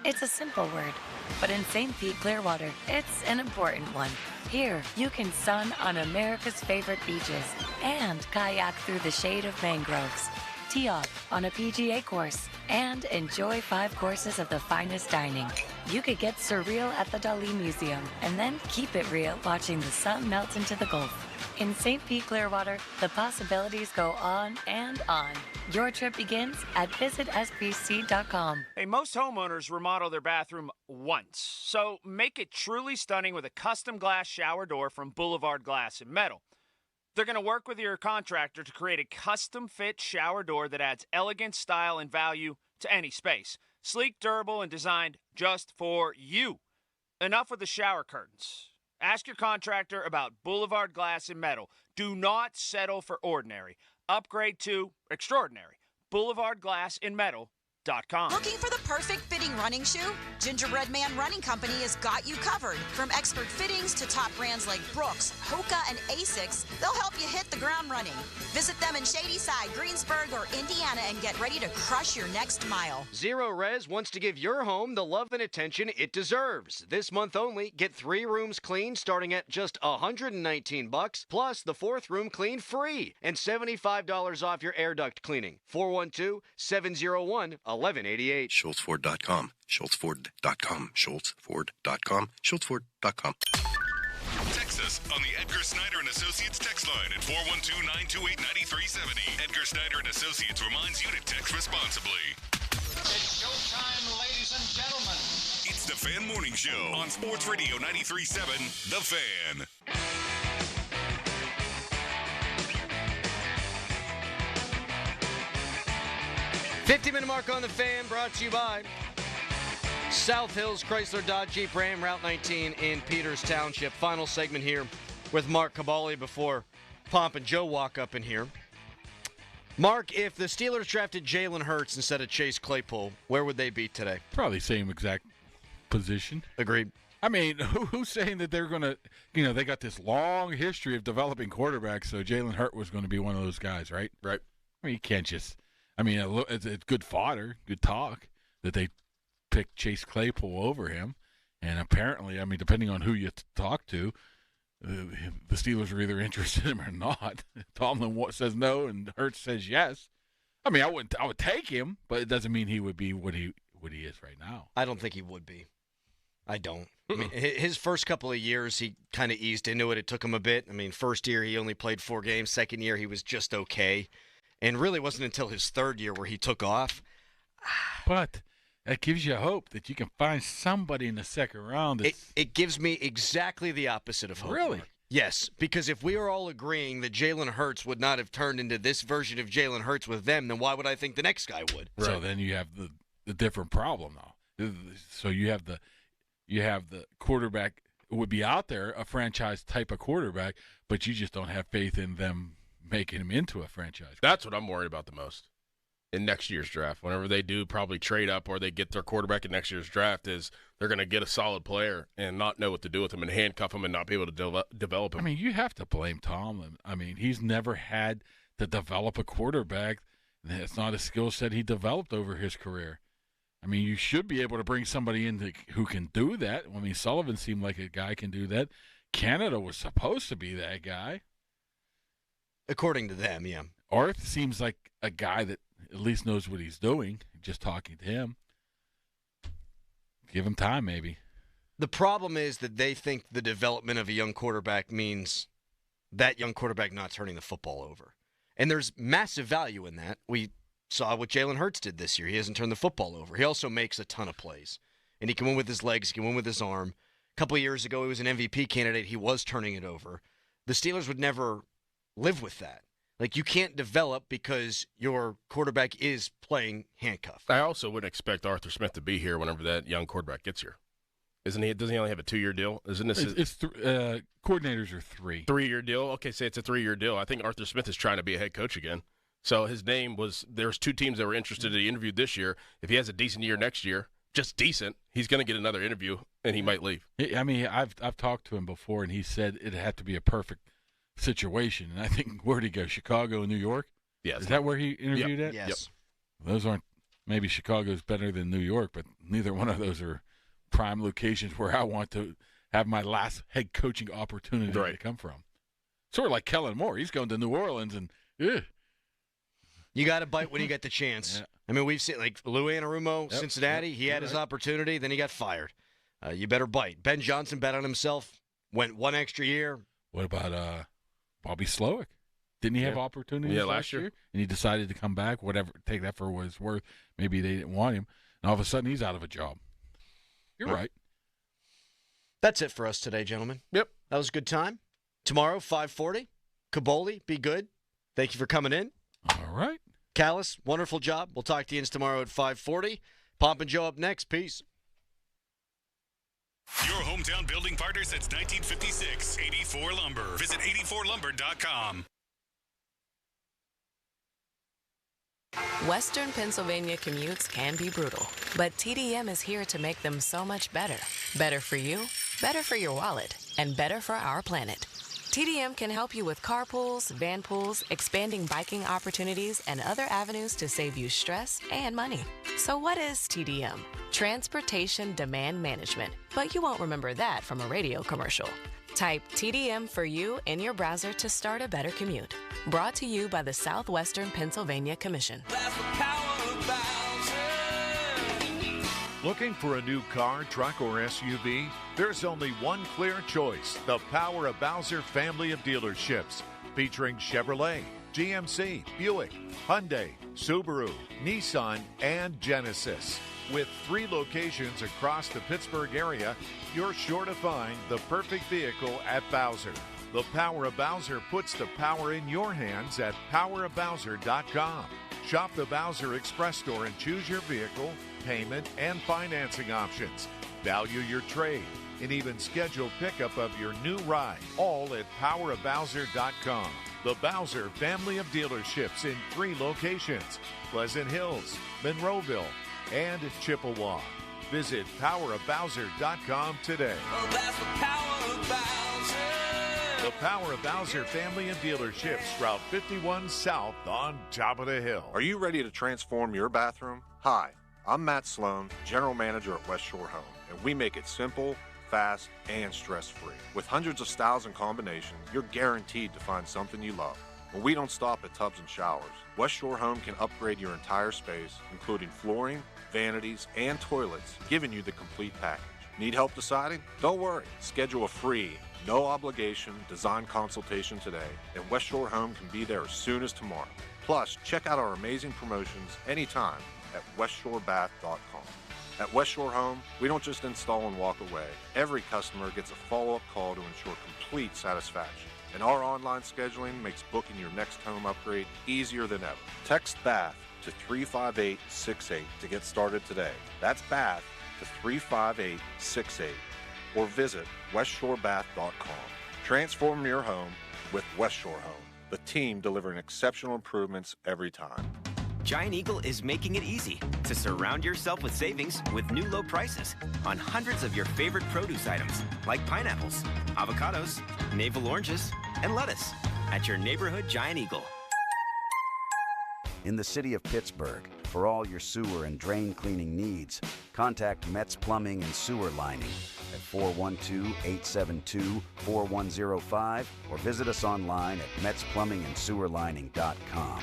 Speaker 8: it's a simple word, but in St. Pete, Clearwater, it's an important one. Here, you can sun on America's favorite beaches and kayak through the shade of mangroves, tee off on a PGA course, and enjoy 5 courses of the finest dining. You could get surreal at the Dali Museum and then keep it real watching the sun melt into the Gulf. In St. Pete, Clearwater, the possibilities go on and on. Your trip begins at visitsbc.com.
Speaker 7: Hey, most homeowners remodel their bathroom once, so make it truly stunning with a custom glass shower door from Boulevard Glass and Metal. They're going to work with your contractor to create a custom-fit shower door that adds elegance, style, and value to any space. Sleek, durable, and designed just for you. Enough with the shower curtains. Ask your contractor about Boulevard Glass and Metal. Do not settle for ordinary. Upgrade to extraordinary. BoulevardGlassandMetal.com.
Speaker 11: Looking for the perfect fitting running shoe? Gingerbread Man Running Company has got you covered. From expert fittings to top brands like Brooks, Hoka, and Asics, they'll help you hit the ground running. Visit them in Shadyside, Greensburg, or Indiana and get ready to crush your next mile.
Speaker 9: Zerorez wants to give your home the love and attention it deserves. This month only, get 3 rooms cleaned starting at just $119, plus the 4th room cleaned free, and $75 off your air duct cleaning. 412-701-1188.
Speaker 23: SchultzFord.com. SchultzFord.com. SchultzFord.com. SchultzFord.com.
Speaker 1: Text us on the Edgar Snyder and Associates text line at 412-928-9370. Edgar Snyder and Associates reminds you to text responsibly.
Speaker 15: It's showtime, ladies and gentlemen.
Speaker 1: It's the Fan Morning Show on Sports Radio 93.7, The Fan.
Speaker 9: 50-minute mark on the Fan, brought to you by South Hills Chrysler Dodge Jeep Ram, Route 19 in Peters Township. Final segment here with Mark Cabali before Pomp and Joe walk up in here. Mark, if the Steelers drafted Jalen Hurts instead of Chase Claypool, where would they be today?
Speaker 3: Probably same exact position.
Speaker 9: Agreed.
Speaker 3: I mean, who's saying that they're going to, they got this long history of developing quarterbacks, so Jalen Hurts was going to be one of those guys, right?
Speaker 9: Right.
Speaker 3: I mean, you can't just, it's good fodder, good talk that they picked Chase Claypool over him. And apparently, depending on who you talk to, the Steelers are either interested in him or not. Tomlin says no, and Hurts says yes. I would take him, but it doesn't mean he would be what he is right now.
Speaker 9: I don't think he would be. I don't. His first couple of years, he kind of eased into it. It took him a bit. First year, he only played 4 games. Second year, he was just okay. And really wasn't until his 3rd year where he took off.
Speaker 3: But that gives you hope that you can find somebody in the second round.
Speaker 9: It gives me exactly the opposite of hope.
Speaker 3: Really?
Speaker 9: Yes, because if we are all agreeing that Jalen Hurts would not have turned into this version of Jalen Hurts with them, then why would I think the next guy would?
Speaker 3: Right. So then you have the different problem now. So you have the quarterback who would be out there, a franchise type of quarterback, but you just don't have faith in them making him into a franchise.
Speaker 10: That's what I'm worried about the most in next year's draft. Whenever they do probably trade up or they get their quarterback in next year's draft, is they're going to get a solid player and not know what to do with him and handcuff him and not be able to develop him.
Speaker 3: I mean, you have to blame Tomlin. I mean, he's never had to develop a quarterback. It's not a skill set he developed over his career. I mean, you should be able to bring somebody in who can do that. I mean, Sullivan seemed like a guy can do that. Canada was supposed to be that guy.
Speaker 9: According to them, yeah.
Speaker 3: Arth seems like a guy that at least knows what he's doing, just talking to him. Give him time, maybe.
Speaker 9: The problem is that they think the development of a young quarterback means that young quarterback not turning the football over. And there's massive value in that. We saw what Jalen Hurts did this year. He hasn't turned the football over. He also makes a ton of plays. And he can win with his legs. He can win with his arm. A couple of years ago, he was an MVP candidate. He was turning it over. The Steelers would never live with that. Like, you can't develop because your quarterback is playing handcuffed.
Speaker 10: I also wouldn't expect Arthur Smith to be here whenever that young quarterback gets here. Isn't he? Doesn't he only have a 2-year deal? Isn't this?
Speaker 3: Coordinators are 3.
Speaker 10: 3-year deal? Okay, say it's a 3-year deal. I think Arthur Smith is trying to be a head coach again. So his name was, there's 2 teams that were interested that he interviewed this year. If he has a decent year next year, just decent, he's going to get another interview, and he might leave.
Speaker 3: I mean, I've talked to him before, and he said it had to be a perfect situation. And I think, where'd he go, Chicago and New York?
Speaker 10: Yes.
Speaker 3: Is that where he interviewed at?
Speaker 9: Yes.
Speaker 10: Yep.
Speaker 3: Those aren't, maybe Chicago's better than New York, but neither one of those are prime locations where I want to have my last head coaching opportunity to come from. Sort of like Kellen Moore. He's going to New Orleans, and
Speaker 9: you got to bite when you get the chance.
Speaker 3: Yeah.
Speaker 9: I mean, we've seen, like, Lou Anarumo, Cincinnati. He had his opportunity, then he got fired. You better bite. Ben Johnson bet on himself, went 1 extra year.
Speaker 3: What about Bobby Slowick? Didn't he have opportunities last year? And he decided to come back, whatever, take that for what it's worth. Maybe they didn't want him. And all of a sudden, he's out of a job. You're right.
Speaker 9: That's it for us today, gentlemen.
Speaker 10: Yep.
Speaker 9: That was a good time. Tomorrow, 5:40. Caboli, be good. Thank you for coming in.
Speaker 3: All right.
Speaker 9: Callis, wonderful job. We'll talk to you tomorrow at 5:40. Pomp and Joe up next. Peace.
Speaker 1: Your hometown building partner since 1956. 84 Lumber. Visit 84lumber.com.
Speaker 17: Western Pennsylvania commutes can be brutal, but TDM is here to make them so much better. Better for you, better for your wallet, and better for our planet. TDM can help you with carpools, van pools, expanding biking opportunities, and other avenues to save you stress and money. So what is TDM? Transportation Demand Management, but you won't remember that from a radio commercial. Type TDM for you in your browser to start a better commute. Brought to you by the Southwestern Pennsylvania Commission.
Speaker 12: Looking for a new car, truck, or SUV? There's only one clear choice, the Power of Bowser family of dealerships, featuring Chevrolet, GMC, Buick, Hyundai, Subaru, Nissan, and Genesis. With 3 locations across the Pittsburgh area, you're sure to find the perfect vehicle at Bowser. The Power of Bowser puts the power in your hands at powerofbowser.com. Shop the Bowser Express store and choose your vehicle, payment, and financing options. Value your trade and even schedule pickup of your new ride, all at powerofbowser.com. The Bowser family of dealerships in 3 locations: Pleasant Hills, Monroeville, and Chippewa. Visit powerofbowser.com today. The Power of Bowser family of dealerships, Route 51 South on top of the hill.
Speaker 13: Are you ready to transform your bathroom? Hi, I'm Matt Sloan, General Manager at West Shore Home, and we make it simple, fast, and stress-free. With hundreds of styles and combinations, you're guaranteed to find something you love. But we don't stop at tubs and showers. West Shore Home can upgrade your entire space, including flooring, vanities, and toilets, giving you the complete package. Need help deciding? Don't worry. Schedule a free, no-obligation design consultation today, and West Shore Home can be there as soon as tomorrow. Plus, check out our amazing promotions anytime at westshorebath.com. At West Shore Home, we don't just install and walk away. Every customer gets a follow-up call to ensure complete satisfaction. And our online scheduling makes booking your next home upgrade easier than ever. Text BATH to 35868 to get started today. That's BATH to 35868. Or visit westshorebath.com. Transform your home with West Shore Home, the team delivering exceptional improvements every time.
Speaker 14: Giant Eagle is making it easy to surround yourself with savings with new low prices on hundreds of your favorite produce items like pineapples, avocados, navel oranges, and lettuce at your neighborhood Giant Eagle.
Speaker 16: In the city of Pittsburgh, for all your sewer and drain cleaning needs, contact Metz Plumbing and Sewer Lining at 412-872-4105 or visit us online at metzplumbingandsewerlining.com.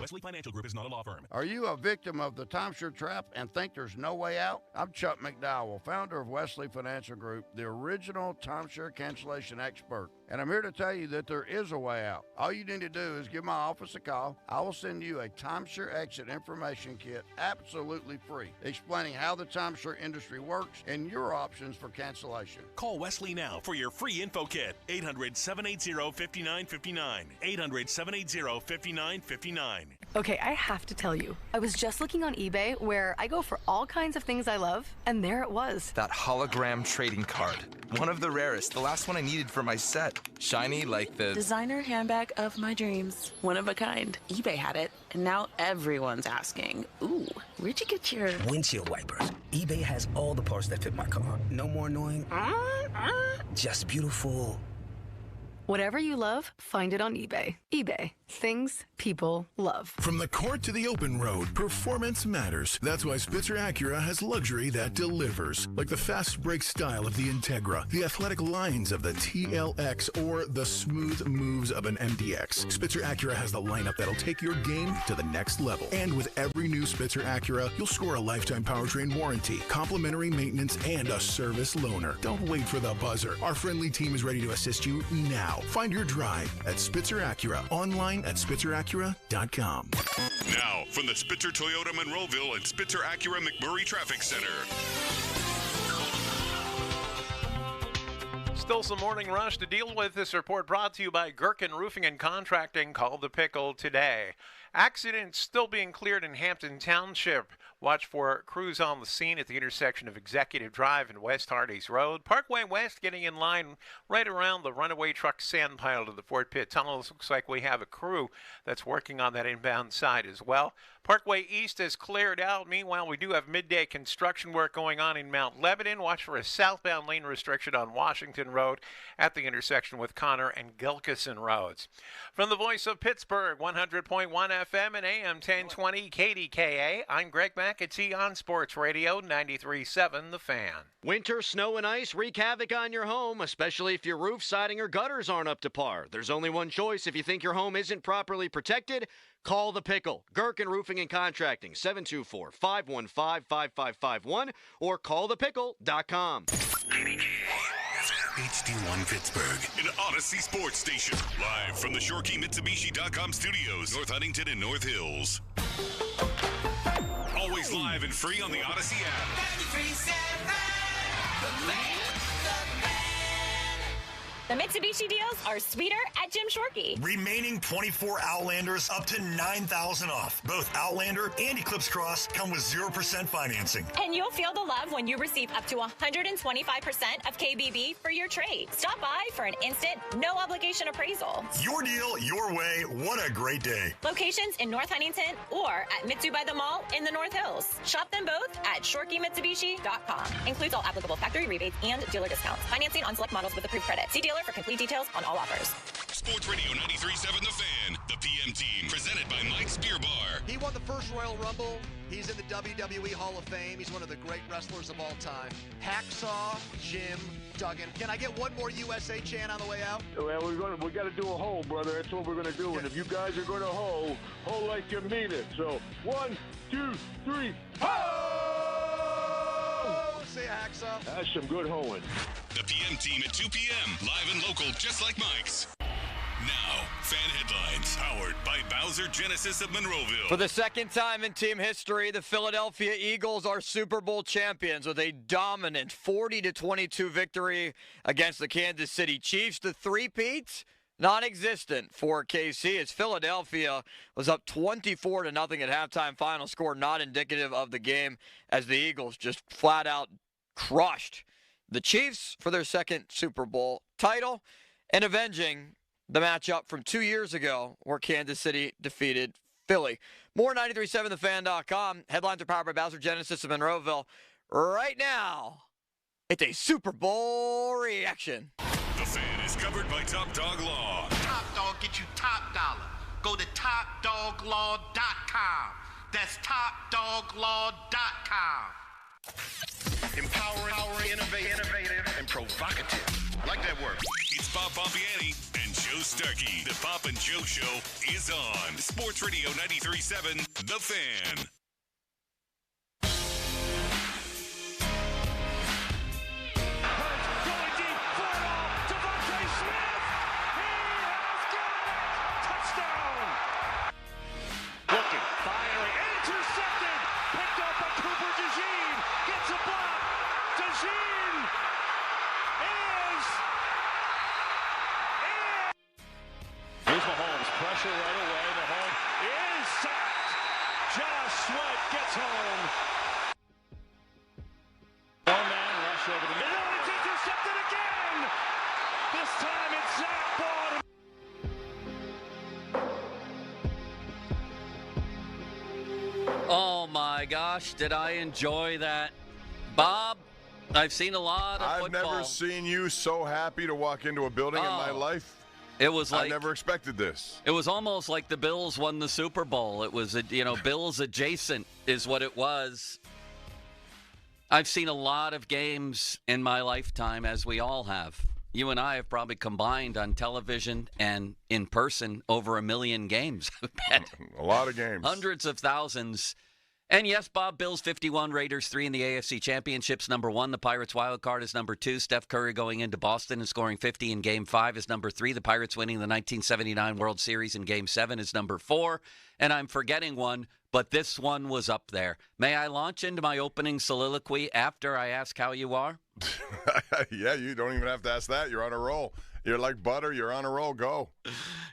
Speaker 18: Wesley Financial Group is not a law firm.
Speaker 24: Are you a victim of the timeshare trap and think there's no way out? I'm Chuck McDowell, founder of Wesley Financial Group, the original timeshare cancellation expert. And I'm here to tell you that there is a way out. All you need to do is give my office a call. I will send you a timeshare exit information kit absolutely free, explaining how the timeshare industry works and your options for cancellation.
Speaker 18: Call Wesley now for your free info kit. 800-780-5959. 800-780-5959.
Speaker 25: Okay, I have to tell you, I was just looking on eBay where I go for all kinds of things I love, and there it was.
Speaker 26: That hologram trading card. One of the rarest, the last one I needed for my set. Shiny like the
Speaker 27: designer handbag of my dreams. One of a kind. eBay had it, and now everyone's asking, ooh, where'd you get your
Speaker 28: windshield wipers? eBay has all the parts that fit my car. No more annoying, just beautiful.
Speaker 25: Whatever you love, find it on eBay. eBay. Things people love.
Speaker 29: From the court to the open road, performance matters. That's why Spitzer Acura has luxury that delivers. Like the fast brake style of the Integra, the athletic lines of the TLX, or the smooth moves of an MDX. Spitzer Acura has the lineup that'll take your game to the next level. And with every new Spitzer Acura, you'll score a lifetime powertrain warranty, complimentary maintenance, and a service loaner. Don't wait for the buzzer. Our friendly team is ready to assist you now. Find your drive at Spitzer Acura, online at SpitzerAcura.com.
Speaker 1: Now, from the Spitzer Toyota Monroeville and Spitzer Acura McMurray Traffic Center.
Speaker 4: Still some morning rush to deal with. This report brought to you by Gherkin Roofing and Contracting. Call the Pickle today. Accidents still being cleared in Hampton Township. Watch for crews on the scene at the intersection of Executive Drive and West Hardee's Road. Parkway West getting in line right around the runaway truck sand pile to the Fort Pitt tunnels. Looks like we have a crew that's working on that inbound side as well. Parkway East has cleared out. Meanwhile, we do have midday construction work going on in Mount Lebanon. Watch for a southbound lane restriction on Washington Road at the intersection with Connor and Gilkison Roads. From the voice of Pittsburgh, 100.1 FM and AM 1020 KDKA, I'm Greg McAtee on Sports Radio 93.7 The Fan.
Speaker 21: Winter, snow, and ice wreak havoc on your home, especially if your roof, siding, or gutters aren't up to par. There's only one choice. If you think your home isn't properly protected, call the Pickle. Gherkin Roofing and Contracting, 724-515-5551, or callthepickle.com.
Speaker 1: HD1 Pittsburgh, an Odyssey sports station. Live from the ShoreKeyMitsubishi.com studios, North Huntington and North Hills. Always live and free on the Odyssey app.
Speaker 30: The Mitsubishi deals are sweeter at Jim Shorkey.
Speaker 31: Remaining 24 Outlanders up to $9,000 off. Both Outlander and Eclipse Cross come with 0% financing.
Speaker 30: And you'll feel the love when you receive up to 125% of KBB for your trade. Stop by for an instant, no obligation appraisal.
Speaker 31: Your deal, your way. What a great day.
Speaker 30: Locations in North Huntington or at Mitsu by the Mall in the North Hills. Shop them both at ShoreKeyMitsubishi.com. Includes all applicable factory rebates and dealer discounts. Financing on select models with approved credit. See dealer for complete details on all offers.
Speaker 1: Sports Radio 93.7 The Fan, the PM team, presented by Mike's Beer Bar.
Speaker 21: He won the first Royal Rumble. He's in the WWE Hall of Fame. He's one of the great wrestlers of all time. Hacksaw Jim Duggan. Can I get one more USA chant on the way out?
Speaker 32: Well, we got to do a hoe, brother. That's what we're going to do. Yeah. And if you guys are going to hoe like you mean it. So 1, 2, 3, ho!
Speaker 21: Say hacksaw.
Speaker 32: That's some good hoeing.
Speaker 1: The PM team at 2 p.m. Live and local, just like Mike's. Now, fan headlines. Sports, powered by Bowser Genesis of Monroeville.
Speaker 2: For the second time in team history, the Philadelphia Eagles are Super Bowl champions with a dominant 40-22 victory against the Kansas City Chiefs. The three-peat, non-existent for KC as Philadelphia was up 24-0 at halftime. Final score not indicative of the game as the Eagles just flat out crushed the Chiefs for their second Super Bowl title and avenging the matchup from 2 years ago where Kansas City defeated Philly. More 937thefan.com. Headlines are powered by Bowser Genesis of Monroeville. Right now, it's a Super Bowl reaction.
Speaker 1: The Fan is covered by Top Dog Law.
Speaker 5: Top Dog get you top dollar. Go to topdoglaw.com. That's topdoglaw.com. Empowering, innovative, and provocative. Like that word.
Speaker 1: It's Bob Pompiani and Joe Starkey. The Pop and Joe Show is on Sports Radio 93.7, The Fan.
Speaker 6: Right away, Mahomes is sacked. Josh Sweat gets home. One man rush over the middle. It's intercepted again. This time it's Zach Bond.
Speaker 7: Oh my gosh, did I enjoy that, Bob? I've seen a lot of football.
Speaker 8: I've never seen you so happy to walk into a building in my life.
Speaker 7: It was like
Speaker 8: I never expected this.
Speaker 7: It was almost like the Bills won the Super Bowl. It was, Bills adjacent is what it was. I've seen a lot of games in my lifetime, as we all have. You and I have probably combined on television and in person over 1 million games.
Speaker 8: A lot of games.
Speaker 7: Hundreds of thousands. And yes, Bob, Bills 51, Raiders 3 in the AFC Championships, number 1. The Pirates wild card is number 2. Steph Curry going into Boston and scoring 50 in Game 5 is number 3. The Pirates winning the 1979 World Series in Game 7 is number 4. And I'm forgetting one, but this one was up there. May I launch into my opening soliloquy after I ask how you are?
Speaker 8: Yeah, you don't even have to ask that. You're on a roll. You're like butter. You're on a roll. Go.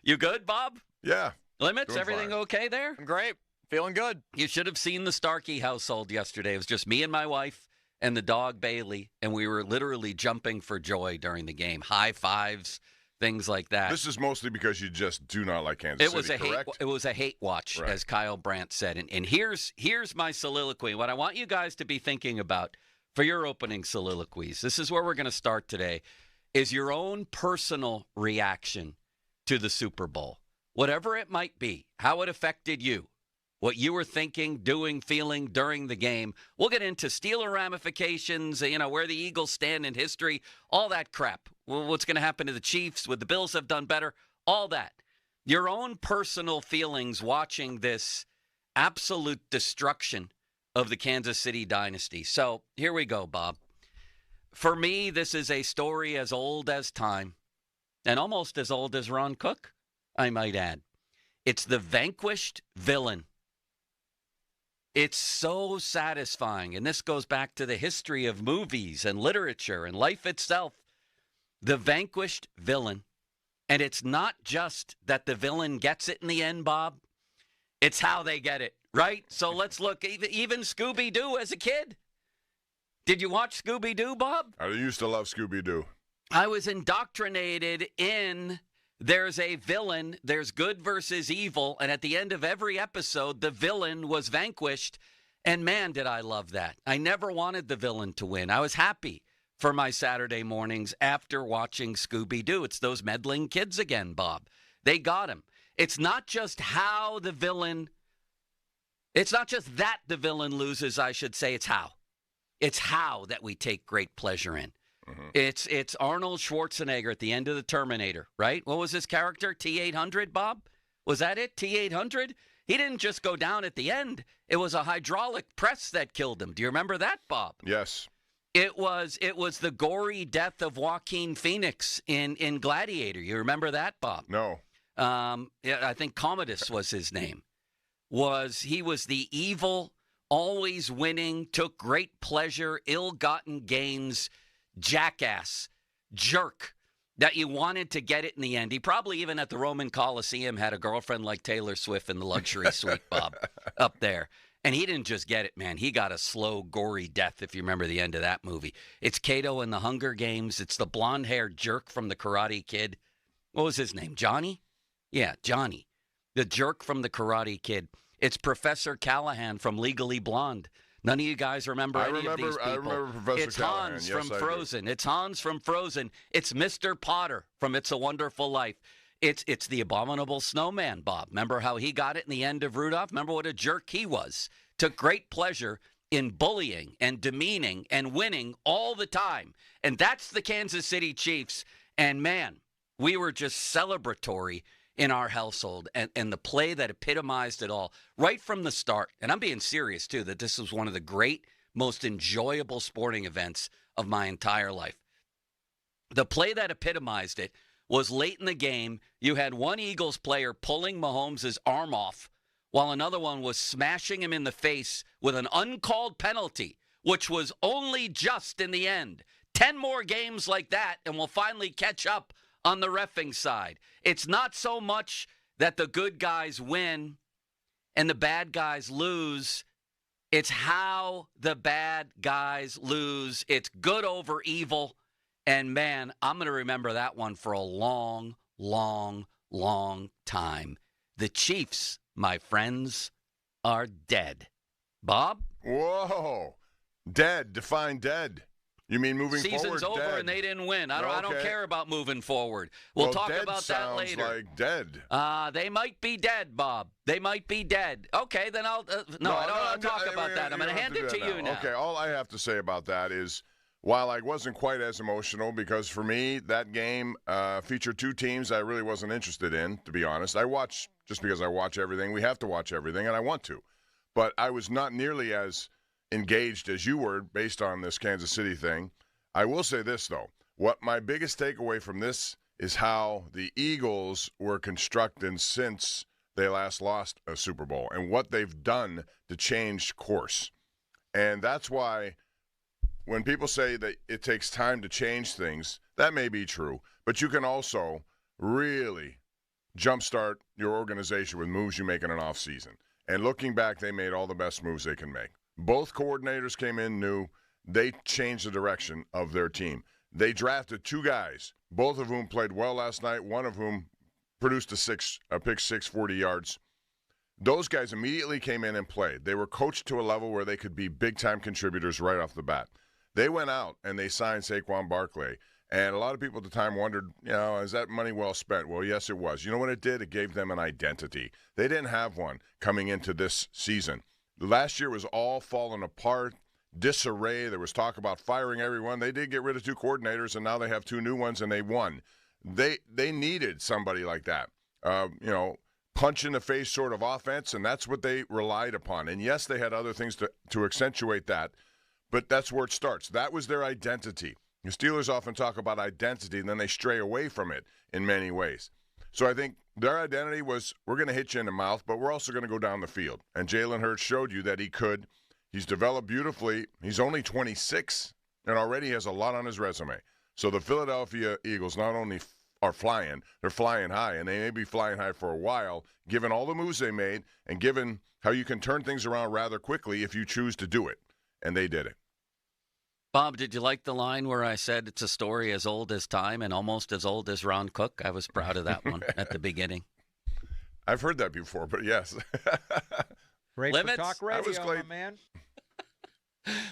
Speaker 7: You good, Bob?
Speaker 8: Yeah.
Speaker 7: Limits, everything fine. Okay there?
Speaker 2: I'm great. Feeling good.
Speaker 7: You should have seen the Starkey household yesterday. It was just me and my wife and the dog Bailey, and we were literally jumping for joy during the game. High fives, things like that.
Speaker 8: This is mostly because you just do not like Kansas City, correct?
Speaker 7: It was a hate watch, right, as Kyle Brandt said. And here's my soliloquy. What I want you guys to be thinking about for your opening soliloquies, this is where we're going to start today, is your own personal reaction to the Super Bowl. Whatever it might be, how it affected you. What you were thinking, doing, feeling during the game. We'll get into Steeler ramifications, where the Eagles stand in history, all that crap. What's going to happen to the Chiefs? Would the Bills have done better? All that. Your own personal feelings watching this absolute destruction of the Kansas City dynasty. So here we go, Bob. For me, this is a story as old as time and almost as old as Ron Cook, I might add. It's the vanquished villain. It's so satisfying, and this goes back to the history of movies and literature and life itself. The vanquished villain. And it's not just that the villain gets it in the end, Bob. It's how they get it, right? So let's look. Even Scooby-Doo as a kid. Did you watch Scooby-Doo, Bob?
Speaker 8: I used to love Scooby-Doo.
Speaker 7: I was indoctrinated in... There's a villain, there's good versus evil, and at the end of every episode, the villain was vanquished, and man, did I love that. I never wanted the villain to win. I was happy for my Saturday mornings after watching Scooby-Doo. It's those meddling kids again, Bob. They got him. It's not just that the villain loses, I should say, it's how. It's how that we take great pleasure in. Mm-hmm. It's Arnold Schwarzenegger at the end of the Terminator, right? What was his character? T-800, Bob? Was that it? T-800? He didn't just go down at the end. It was a hydraulic press that killed him. Do you remember that, Bob?
Speaker 8: Yes.
Speaker 7: It was the gory death of Joaquin Phoenix in Gladiator. You remember that, Bob?
Speaker 8: No.
Speaker 7: I think Commodus was his name. He was the evil, always winning, took great pleasure, ill-gotten gains, jackass, jerk, that you wanted to get it in the end. He probably even at the Roman Coliseum had a girlfriend like Taylor Swift in the luxury suite, Bob, up there. And he didn't just get it, man. He got a slow, gory death, if you remember the end of that movie. It's Kato in the Hunger Games. It's the blonde-haired jerk from the Karate Kid. What was his name, Johnny? Yeah, Johnny, the jerk from the Karate Kid. It's Professor Callahan from Legally Blonde. None of you guys remember any of these people.
Speaker 8: I remember Professor
Speaker 7: it's
Speaker 8: Callahan.
Speaker 7: Hans
Speaker 8: Yes,
Speaker 7: from Frozen. It's Hans from Frozen. It's Mr. Potter from It's a Wonderful Life. It's the Abominable Snowman, Bob. Remember how he got it in the end of Rudolph? Remember what a jerk he was? Took great pleasure in bullying and demeaning and winning all the time. And that's the Kansas City Chiefs. And, man, we were just celebratory in our household, and the play that epitomized it all right from the start. And I'm being serious, too, that this was one of the great, most enjoyable sporting events of my entire life. The play that epitomized it was late in the game. You had one Eagles player pulling Mahomes' arm off while another one was smashing him in the face with an uncalled penalty, which was only just in the end. 10 more games like that, and we'll finally catch up on the reffing side. It's not so much that the good guys win and the bad guys lose. It's how the bad guys lose. It's good over evil. And, man, I'm going to remember that one for a long, long, long time. The Chiefs, my friends, are dead. Bob?
Speaker 8: Whoa. Dead. Define dead. You mean moving forward?
Speaker 7: Season's over
Speaker 8: dead.
Speaker 7: And they didn't win. I don't care about moving forward.
Speaker 8: Well,
Speaker 7: We'll talk
Speaker 8: dead
Speaker 7: about that later.
Speaker 8: Sounds like dead.
Speaker 7: They might be dead, Bob. They might be dead. Okay, then I'll. I don't want to talk about that. I'm going to hand it to you now.
Speaker 8: Okay, all I have to say about that is, while I wasn't quite as emotional, because for me, that game featured two teams I really wasn't interested in, to be honest. I watch, just because I watch everything, we have to watch everything, and I want to. But I was not nearly as engaged as you were based on this Kansas City thing. I will say this, though. What my biggest takeaway from this is how the Eagles were constructed since they last lost a Super Bowl and what they've done to change course. And that's why when people say that it takes time to change things, that may be true. But you can also really jumpstart your organization with moves you make in an offseason. And looking back, they made all the best moves they can make. Both coordinators came in new. They changed the direction of their team. They drafted two guys, both of whom played well last night, one of whom produced a pick six, 40 yards. Those guys immediately came in and played. They were coached to a level where they could be big-time contributors right off the bat. They went out and they signed Saquon Barkley. And a lot of people at the time wondered, is that money well spent? Well, yes, it was. You know what it did? It gave them an identity. They didn't have one coming into this season. Last year was all falling apart. Disarray. There was talk about firing everyone. They did get rid of two coordinators, and now they have two new ones, and they won. They needed somebody like that, punch in the face sort of offense, and that's what they relied upon. And yes, they had other things to accentuate that, but that's where it starts. That was their identity. The Steelers often talk about identity, and then they stray away from it in many ways. So I think their identity was, we're going to hit you in the mouth, but we're also going to go down the field. And Jalen Hurts showed you that he could. He's developed beautifully. He's only 26 and already has a lot on his resume. So the Philadelphia Eagles not only are flying, they're flying high, and they may be flying high for a while, given all the moves they made and given how you can turn things around rather quickly if you choose to do it. And they did it.
Speaker 7: Bob, did you like the line where I said it's a story as old as time and almost as old as Ron Cook? I was proud of that one at the beginning.
Speaker 8: I've heard that before, but yes.
Speaker 3: Great
Speaker 7: Limits?
Speaker 3: for talk radio, my man.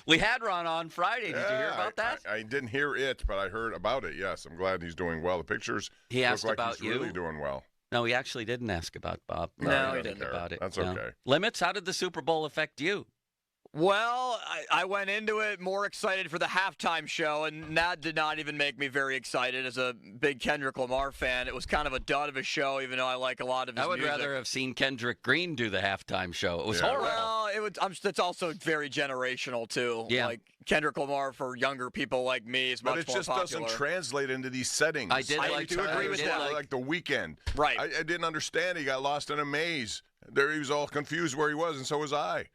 Speaker 7: We had Ron on Friday. Did you hear about that?
Speaker 8: I didn't hear it, but I heard about it, yes. I'm glad he's doing well. The pictures
Speaker 7: he asked
Speaker 8: look like
Speaker 7: about
Speaker 8: he's really doing well.
Speaker 7: No, he actually didn't ask about Bob.
Speaker 8: No,
Speaker 7: he didn't about it.
Speaker 8: That's
Speaker 7: no.
Speaker 8: okay.
Speaker 7: Limits, how did the Super Bowl affect you?
Speaker 2: Well, I went into it more excited for the halftime show, and that did not even make me very excited. As a big Kendrick Lamar fan, it was kind of a dud of a show, even though I like a lot of his music.
Speaker 7: I would rather have seen Kendrick Green do the halftime show. It was horrible.
Speaker 2: Well, it's also very generational too.
Speaker 7: Yeah.
Speaker 2: Like Kendrick Lamar for younger people like me is much more popular.
Speaker 8: But it just doesn't translate into these settings.
Speaker 2: I do agree with that.
Speaker 8: Like the weekend.
Speaker 2: Right.
Speaker 8: I didn't understand. He got lost in a maze. There, he was all confused where he was, and so was I.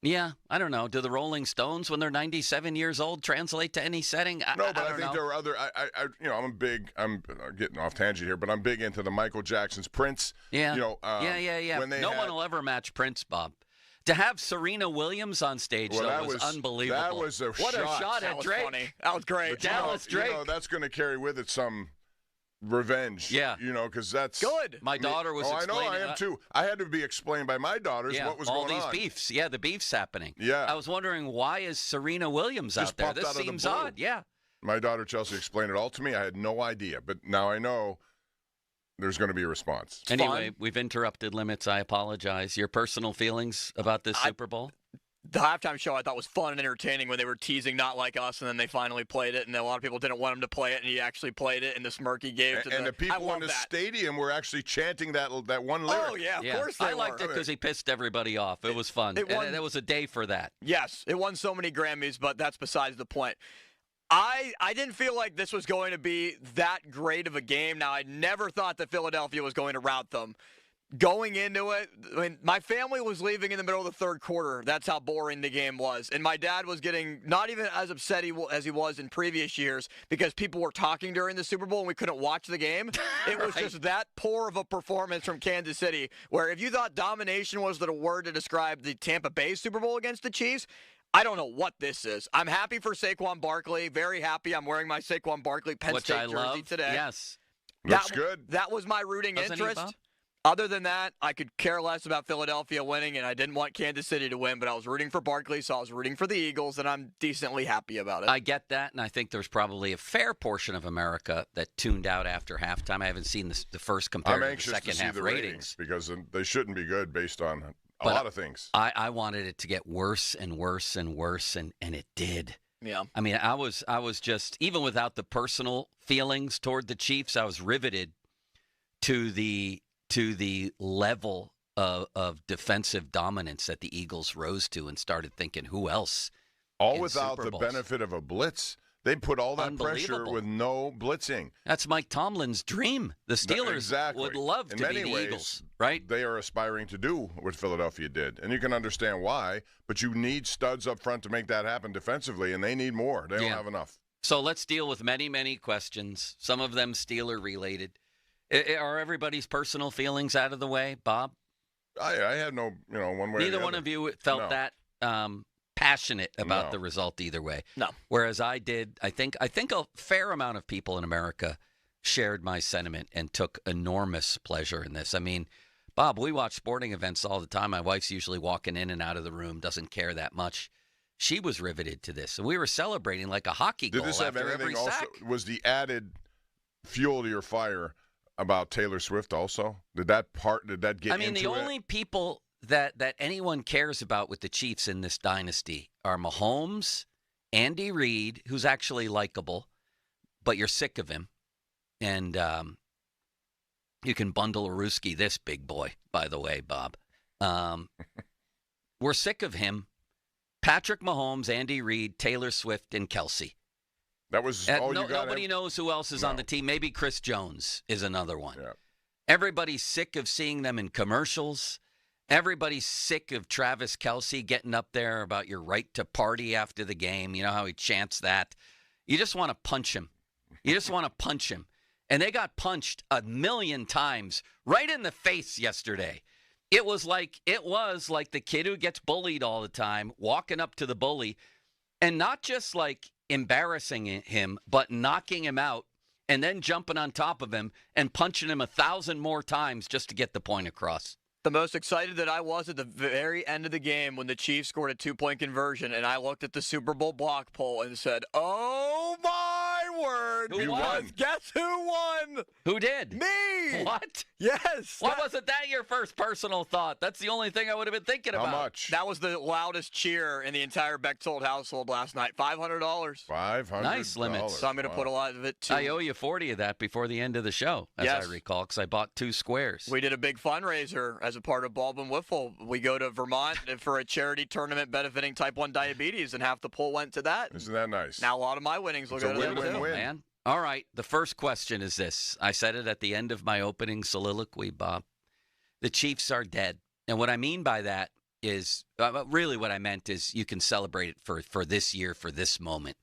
Speaker 7: Yeah, I don't know. Do the Rolling Stones, when they're 97 years old, translate to any setting?
Speaker 8: No, but I think there are other. I'm getting off tangent here, but I'm big into the Michael Jackson's, Prince.
Speaker 7: Yeah.
Speaker 8: Yeah. When
Speaker 7: no one will ever match Prince, Bob. To have Serena Williams on stage, that was unbelievable.
Speaker 8: That was a
Speaker 7: what
Speaker 8: shot.
Speaker 7: a shot at Drake.
Speaker 2: Funny. That was great.
Speaker 7: Dallas Drake.
Speaker 8: That's going to carry with it some revenge.
Speaker 7: Yeah.
Speaker 8: Because that's
Speaker 2: good.
Speaker 7: My daughter was explaining.
Speaker 8: I know, I am too. I had to be explained by my daughters what was going on.
Speaker 7: All these beefs. Yeah, the beef's happening.
Speaker 8: Yeah.
Speaker 7: I was wondering, why is Serena Williams out there? This seems odd. Yeah.
Speaker 8: My daughter Chelsea explained it all to me. I had no idea, but now I know there's going to be a response.
Speaker 7: Anyway, we've interrupted limits. I apologize. Your personal feelings about this Super Bowl?
Speaker 2: The halftime show I thought was fun and entertaining when they were teasing Not Like Us, and then they finally played it, and a lot of people didn't want him to play it, and he actually played it, and the smirk he gave to
Speaker 8: and the people in the stadium were actually chanting that one lyric.
Speaker 2: Oh, yeah, of course they
Speaker 7: I liked it because he pissed everybody off. It was fun. It was a day for that.
Speaker 2: Yes, it won so many Grammys, but that's besides the point. I didn't feel like this was going to be that great of a game. Now, I never thought that Philadelphia was going to rout them. Going into it, I mean, my family was leaving in the middle of the third quarter. That's how boring the game was. And my dad was getting not even as upset as he was in previous years because people were talking during the Super Bowl and we couldn't watch the game. It was just that poor of a performance from Kansas City, where if you thought domination was the word to describe the Tampa Bay Super Bowl against the Chiefs, I don't know what this is. I'm happy for Saquon Barkley. Very happy. I'm wearing my Saquon Barkley Penn State jersey today.
Speaker 7: Yes.
Speaker 8: Looks good.
Speaker 2: That was my rooting interest. Other than that, I could care less about Philadelphia winning, and I didn't want Kansas City to win, but I was rooting for Barkley, so I was rooting for the Eagles, and I'm decently happy about it.
Speaker 7: I get that, and I think there's probably a fair portion of America that tuned out after halftime. I haven't seen the first compared to the second half ratings
Speaker 8: because they shouldn't be good based on a lot of things.
Speaker 7: I wanted it to get worse and worse and worse, and it did.
Speaker 2: Yeah.
Speaker 7: I mean, I was just, even without the personal feelings toward the Chiefs, I was riveted to the level of defensive dominance that the Eagles rose to, and started thinking, who else?
Speaker 8: All without the benefit of a blitz. They put all that pressure with no blitzing.
Speaker 7: That's Mike Tomlin's dream. The Steelers would love to be the Eagles, right?
Speaker 8: They are aspiring to do what Philadelphia did, and you can understand why, but you need studs up front to make that happen defensively, and they need more. They don't have enough.
Speaker 7: So let's deal with many, many questions, some of them Steeler-related. Are everybody's personal feelings out of the way, Bob?
Speaker 8: I have no, one way.
Speaker 7: Neither one of you felt that passionate about the result either way.
Speaker 2: No.
Speaker 7: Whereas I did. I think a fair amount of people in America shared my sentiment and took enormous pleasure in this. I mean, Bob, we watch sporting events all the time. My wife's usually walking in and out of the room, doesn't care that much. She was riveted to this, and we were celebrating like a hockey goal after every sack.
Speaker 8: Did this have anything also? Was the added fuel to your fire about Taylor Swift also? Did that get into
Speaker 7: the only people that anyone cares about with the Chiefs in this dynasty are Mahomes, Andy Reid, who's actually likable, but you're sick of him. And you can bundle a Ruski this big boy, by the way, Bob. We're sick of him. Patrick Mahomes, Andy Reid, Taylor Swift, and Kelsey.
Speaker 8: That was all you got.
Speaker 7: Nobody knows who else is on the team. Maybe Chris Jones is another one.
Speaker 8: Yeah.
Speaker 7: Everybody's sick of seeing them in commercials. Everybody's sick of Travis Kelsey getting up there about your right to party after the game. You know how he chants that? You just want to punch him. You just want to punch him. And they got punched 1,000,000 times right in the face yesterday. It was like the kid who gets bullied all the time, walking up to the bully, and not just like embarrassing him, but knocking him out and then jumping on top of him and punching him 1,000 more times just to get the point across.
Speaker 2: The most excited that I was at the very end of the game when the Chiefs scored a 2-point conversion, and I looked at the Super Bowl block poll and said, oh, my word.
Speaker 7: Who won?
Speaker 2: Guess who won?
Speaker 7: Who did?
Speaker 2: Me.
Speaker 7: What?
Speaker 2: Yes.
Speaker 7: Why wasn't that your first personal thought? That's the only thing I would have been thinking about.
Speaker 8: How much?
Speaker 2: That was the loudest cheer in the entire Bechtold household last night. $500.
Speaker 8: $500.
Speaker 7: Nice limits.
Speaker 2: So I'm going to put a lot of it, too.
Speaker 7: I owe you 40 of that before the end of the show, as I recall, because I bought 2 squares.
Speaker 2: We did a big fundraiser as a part of Baldwin Wiffle. We go to Vermont for a charity tournament benefiting type 1 diabetes, and half the poll went to that.
Speaker 8: Isn't that nice?
Speaker 2: Now a lot of my winnings will
Speaker 8: It's
Speaker 2: go
Speaker 8: a
Speaker 2: to them, too.
Speaker 8: win-win-win.
Speaker 7: Man. All right, the first question is this. I said it at the end of my opening soliloquy, Bob. The Chiefs are dead. And what I mean by that is, really what I meant is you can celebrate it for this year, for this moment.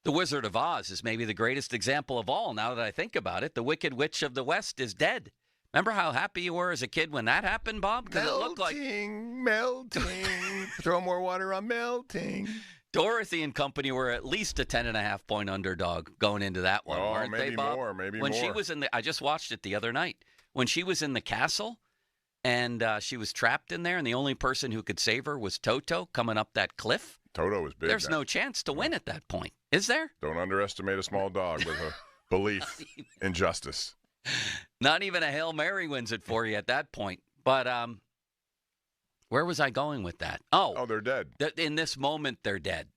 Speaker 7: The Wizard of Oz is maybe the greatest example of all, now that I think about it. The Wicked Witch of the West is dead. Remember how happy you were as a kid when that happened, Bob? Because it looked like...
Speaker 8: Melting. Throw more water on melting.
Speaker 7: Dorothy and company were at least a 10.5-point underdog going into that one, weren't
Speaker 8: maybe
Speaker 7: they, Bob?
Speaker 8: Maybe
Speaker 7: when
Speaker 8: more.
Speaker 7: She was I just watched it the other night. When she was in the castle and she was trapped in there and the only person who could save her was Toto coming up that cliff.
Speaker 8: Toto was big.
Speaker 7: There's no chance to win at that point, is there?
Speaker 8: Don't underestimate a small dog with a belief in justice.
Speaker 7: Not even a Hail Mary wins it for you at that point. But where was I going with that? Oh,
Speaker 8: they're dead.
Speaker 7: In this moment, they're dead.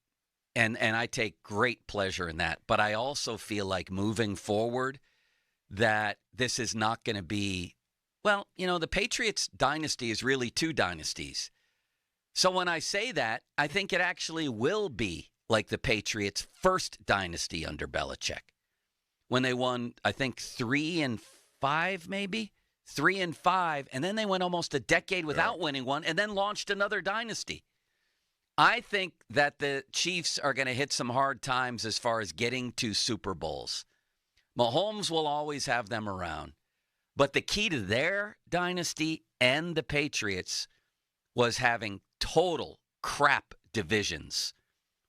Speaker 7: And I take great pleasure in that. But I also feel like moving forward that this is not going to be, well, the Patriots dynasty is really 2 dynasties. So when I say that, I think it actually will be like the Patriots' first dynasty under Belichick. When they won, I think, 3 and 5, maybe? 3 and 5, and then they went almost a decade without winning one, and then launched another dynasty. I think that the Chiefs are going to hit some hard times as far as getting to Super Bowls. Mahomes will always have them around. But the key to their dynasty and the Patriots was having total crap divisions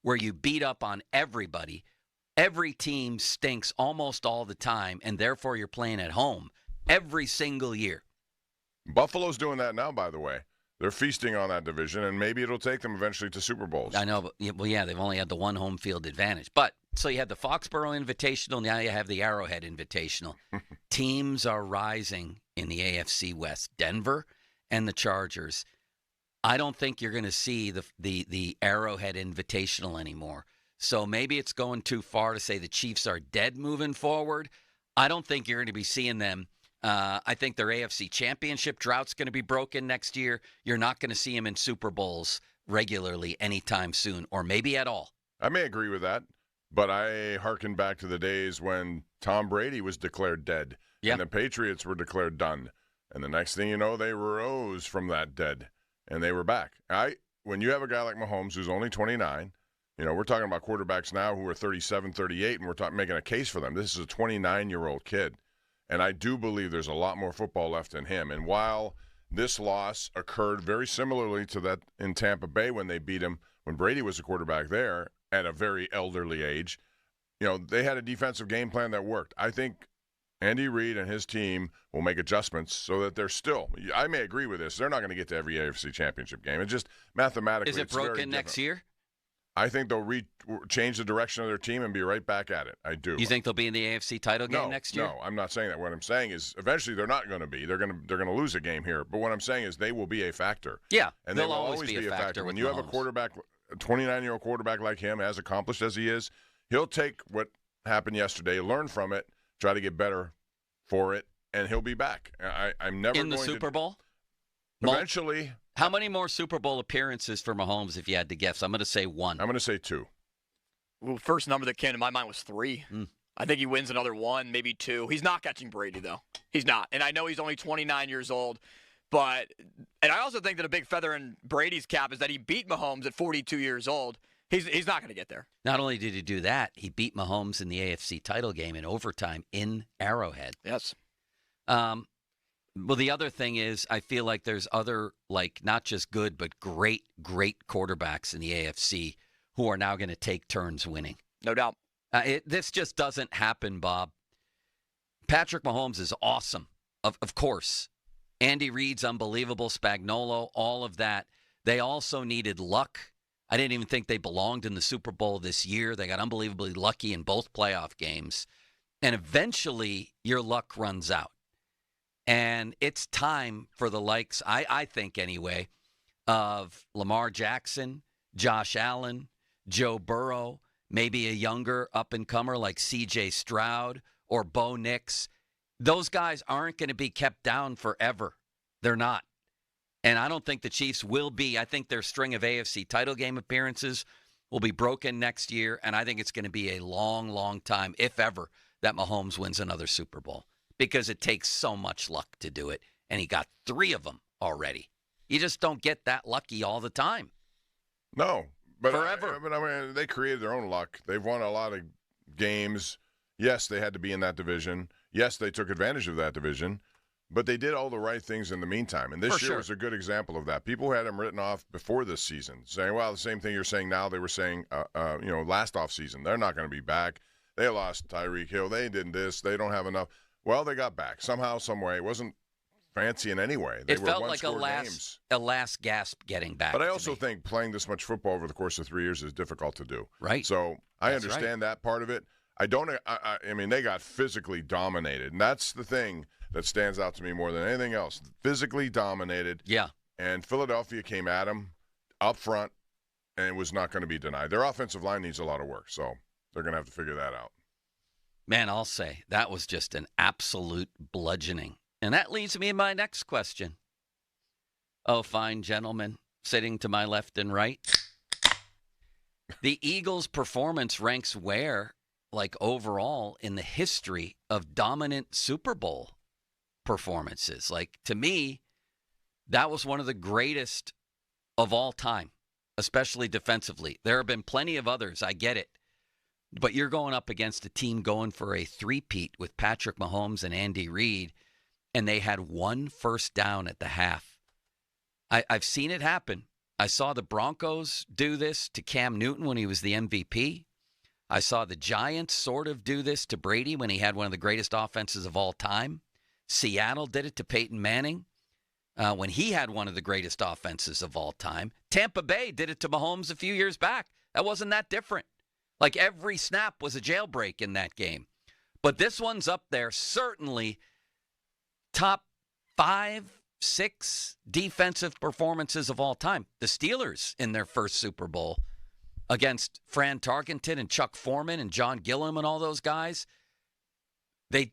Speaker 7: where you beat up on everybody. Every team stinks almost all the time, and therefore you're playing at home every single year.
Speaker 8: Buffalo's doing that now, by the way. They're feasting on that division, and maybe it'll take them eventually to Super Bowls.
Speaker 7: I know, but they've only had the one home field advantage. But so you had the Foxborough Invitational, now you have the Arrowhead Invitational. Teams are rising in the AFC West. Denver and the Chargers. I don't think you're going to see the Arrowhead Invitational anymore. So maybe it's going too far to say the Chiefs are dead moving forward. I don't think you're going to be seeing them. I think their AFC Championship drought's going to be broken next year. You're not going to see them in Super Bowls regularly anytime soon, or maybe at all.
Speaker 8: I may agree with that, but I hearken back to the days when Tom Brady was declared dead, and the Patriots were declared done. And the next thing you know, they rose from that dead, and they were back. When you have a guy like Mahomes who's only 29, we're talking about quarterbacks now who are 37, 38, and we're making a case for them. This is a 29-year-old kid. And I do believe there's a lot more football left in him. And while this loss occurred very similarly to that in Tampa Bay when they beat him, when Brady was a quarterback there at a very elderly age, they had a defensive game plan that worked. I think Andy Reid and his team will make adjustments so that they're still, I may agree with this, they're not going to get to every AFC Championship game. It's just mathematically.
Speaker 7: Is it broken next year?
Speaker 8: I think they'll change the direction of their team and be right back at it. I do.
Speaker 7: You think they'll be in the AFC title game next year?
Speaker 8: No, I'm not saying that. What I'm saying is eventually they're not going to be. They're going to lose a game here. But what I'm saying is they will be a factor.
Speaker 7: Yeah,
Speaker 8: and they'll always be a factor. When you have a quarterback, a 29-year-old quarterback like him, as accomplished as he is, he'll take what happened yesterday, learn from it, try to get better for it, and he'll be back. I'm never
Speaker 7: in the Super Bowl.
Speaker 8: Eventually.
Speaker 7: How many more Super Bowl appearances for Mahomes if you had to guess? I'm going to say 1.
Speaker 8: I'm going to say 2.
Speaker 2: Well, first number that came to my mind was 3. I think he wins another 1, maybe 2. He's not catching Brady, though. He's not. And I know he's only 29 years old. And I also think that a big feather in Brady's cap is that he beat Mahomes at 42 years old. He's not going to get there.
Speaker 7: Not only did he do that, he beat Mahomes in the AFC title game in overtime in Arrowhead.
Speaker 2: Yes.
Speaker 7: Well, the other thing is I feel like there's other, not just good, but great, great quarterbacks in the AFC who are now going to take turns winning.
Speaker 2: No doubt.
Speaker 7: This just doesn't happen, Bob. Patrick Mahomes is awesome, of course. Andy Reid's unbelievable, Spagnuolo, all of that. They also needed luck. I didn't even think they belonged in the Super Bowl this year. They got unbelievably lucky in both playoff games. And eventually, your luck runs out. And it's time for the likes, I think anyway, of Lamar Jackson, Josh Allen, Joe Burrow, maybe a younger up-and-comer like C.J. Stroud or Bo Nix. Those guys aren't going to be kept down forever. They're not. And I don't think the Chiefs will be. I think their string of AFC title game appearances will be broken next year, and I think it's going to be a long, long time, if ever, that Mahomes wins another Super Bowl because it takes so much luck to do it, and he got 3 of them already. You just don't get that lucky all the time.
Speaker 8: No. But
Speaker 7: forever.
Speaker 8: I mean, they created their own luck. They've won a lot of games. Yes, they had to be in that division. Yes, they took advantage of that division. But they did all the right things in the meantime. And this year was a good example of that. People had them written off before this season, saying, well, the same thing you're saying now they were saying, last offseason. They're not going to be back. They lost Tyreek Hill. They did this. They don't have enough. Well, they got back somehow, some way. It wasn't fancy in any way.
Speaker 7: It felt like a last gasp getting back.
Speaker 8: But I also think playing this much football over the course of 3 years is difficult to do.
Speaker 7: Right.
Speaker 8: So I understand that part of it. I mean, they got physically dominated, and that's the thing that stands out to me more than anything else. Physically dominated.
Speaker 7: Yeah.
Speaker 8: And Philadelphia came at them up front, and it was not going to be denied. Their offensive line needs a lot of work, so they're going to have to figure that out.
Speaker 7: Man, I'll say that was just an absolute bludgeoning. And that leads me to my next question. Oh, fine gentlemen sitting to my left and right. The Eagles' performance ranks where, like overall, in the history of dominant Super Bowl performances? Like, to me, that was one of the greatest of all time, especially defensively. There have been plenty of others, I get it. But you're going up against a team going for a three-peat with Patrick Mahomes and Andy Reid, and they had 1 first down at the half. I've seen it happen. I saw the Broncos do this to Cam Newton when he was the MVP. I saw the Giants sort of do this to Brady when he had one of the greatest offenses of all time. Seattle did it to Peyton Manning when he had one of the greatest offenses of all time. Tampa Bay did it to Mahomes a few years back. That wasn't that different. Like, every snap was a jailbreak in that game. But this one's up there, certainly top 5, 6 defensive performances of all time. The Steelers in their first Super Bowl against Fran Tarkenton and Chuck Foreman and John Gillum and all those guys, they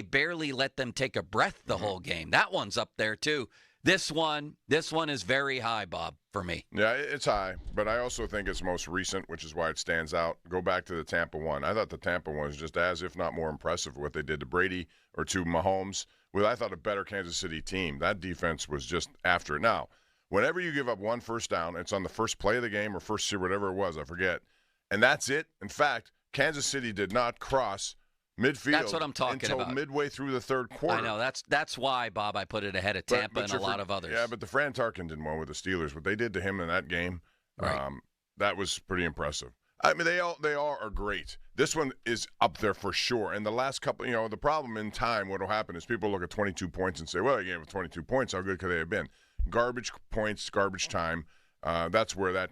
Speaker 7: barely let them take a breath the whole game. That one's up there too. This one is very high, Bob, for me.
Speaker 8: Yeah, it's high, but I also think it's most recent, which is why it stands out. Go back to the Tampa one. I thought the Tampa one was just as, if not more impressive, what they did to Brady or to Mahomes with, I thought, a better Kansas City team. That defense was just after it. Now, whenever you give up 1 first down, it's on the first play of the game or first, whatever it was, I forget, and that's it. In fact, Kansas City did not cross midfield.
Speaker 7: That's what I'm talking
Speaker 8: until
Speaker 7: about.
Speaker 8: Midway through the third quarter.
Speaker 7: I know. That's why, Bob, I put it ahead of Tampa and a lot of others.
Speaker 8: Yeah, but the Fran Tarkenton one with the Steelers, what they did to him in that game,
Speaker 7: right.
Speaker 8: That was pretty impressive. I mean, they all are great. This one is up there for sure. And the last couple, the problem in time, what will happen is people look at 22 points and say, well, you gave 22 points. How good could they have been? Garbage points, garbage time. That's where that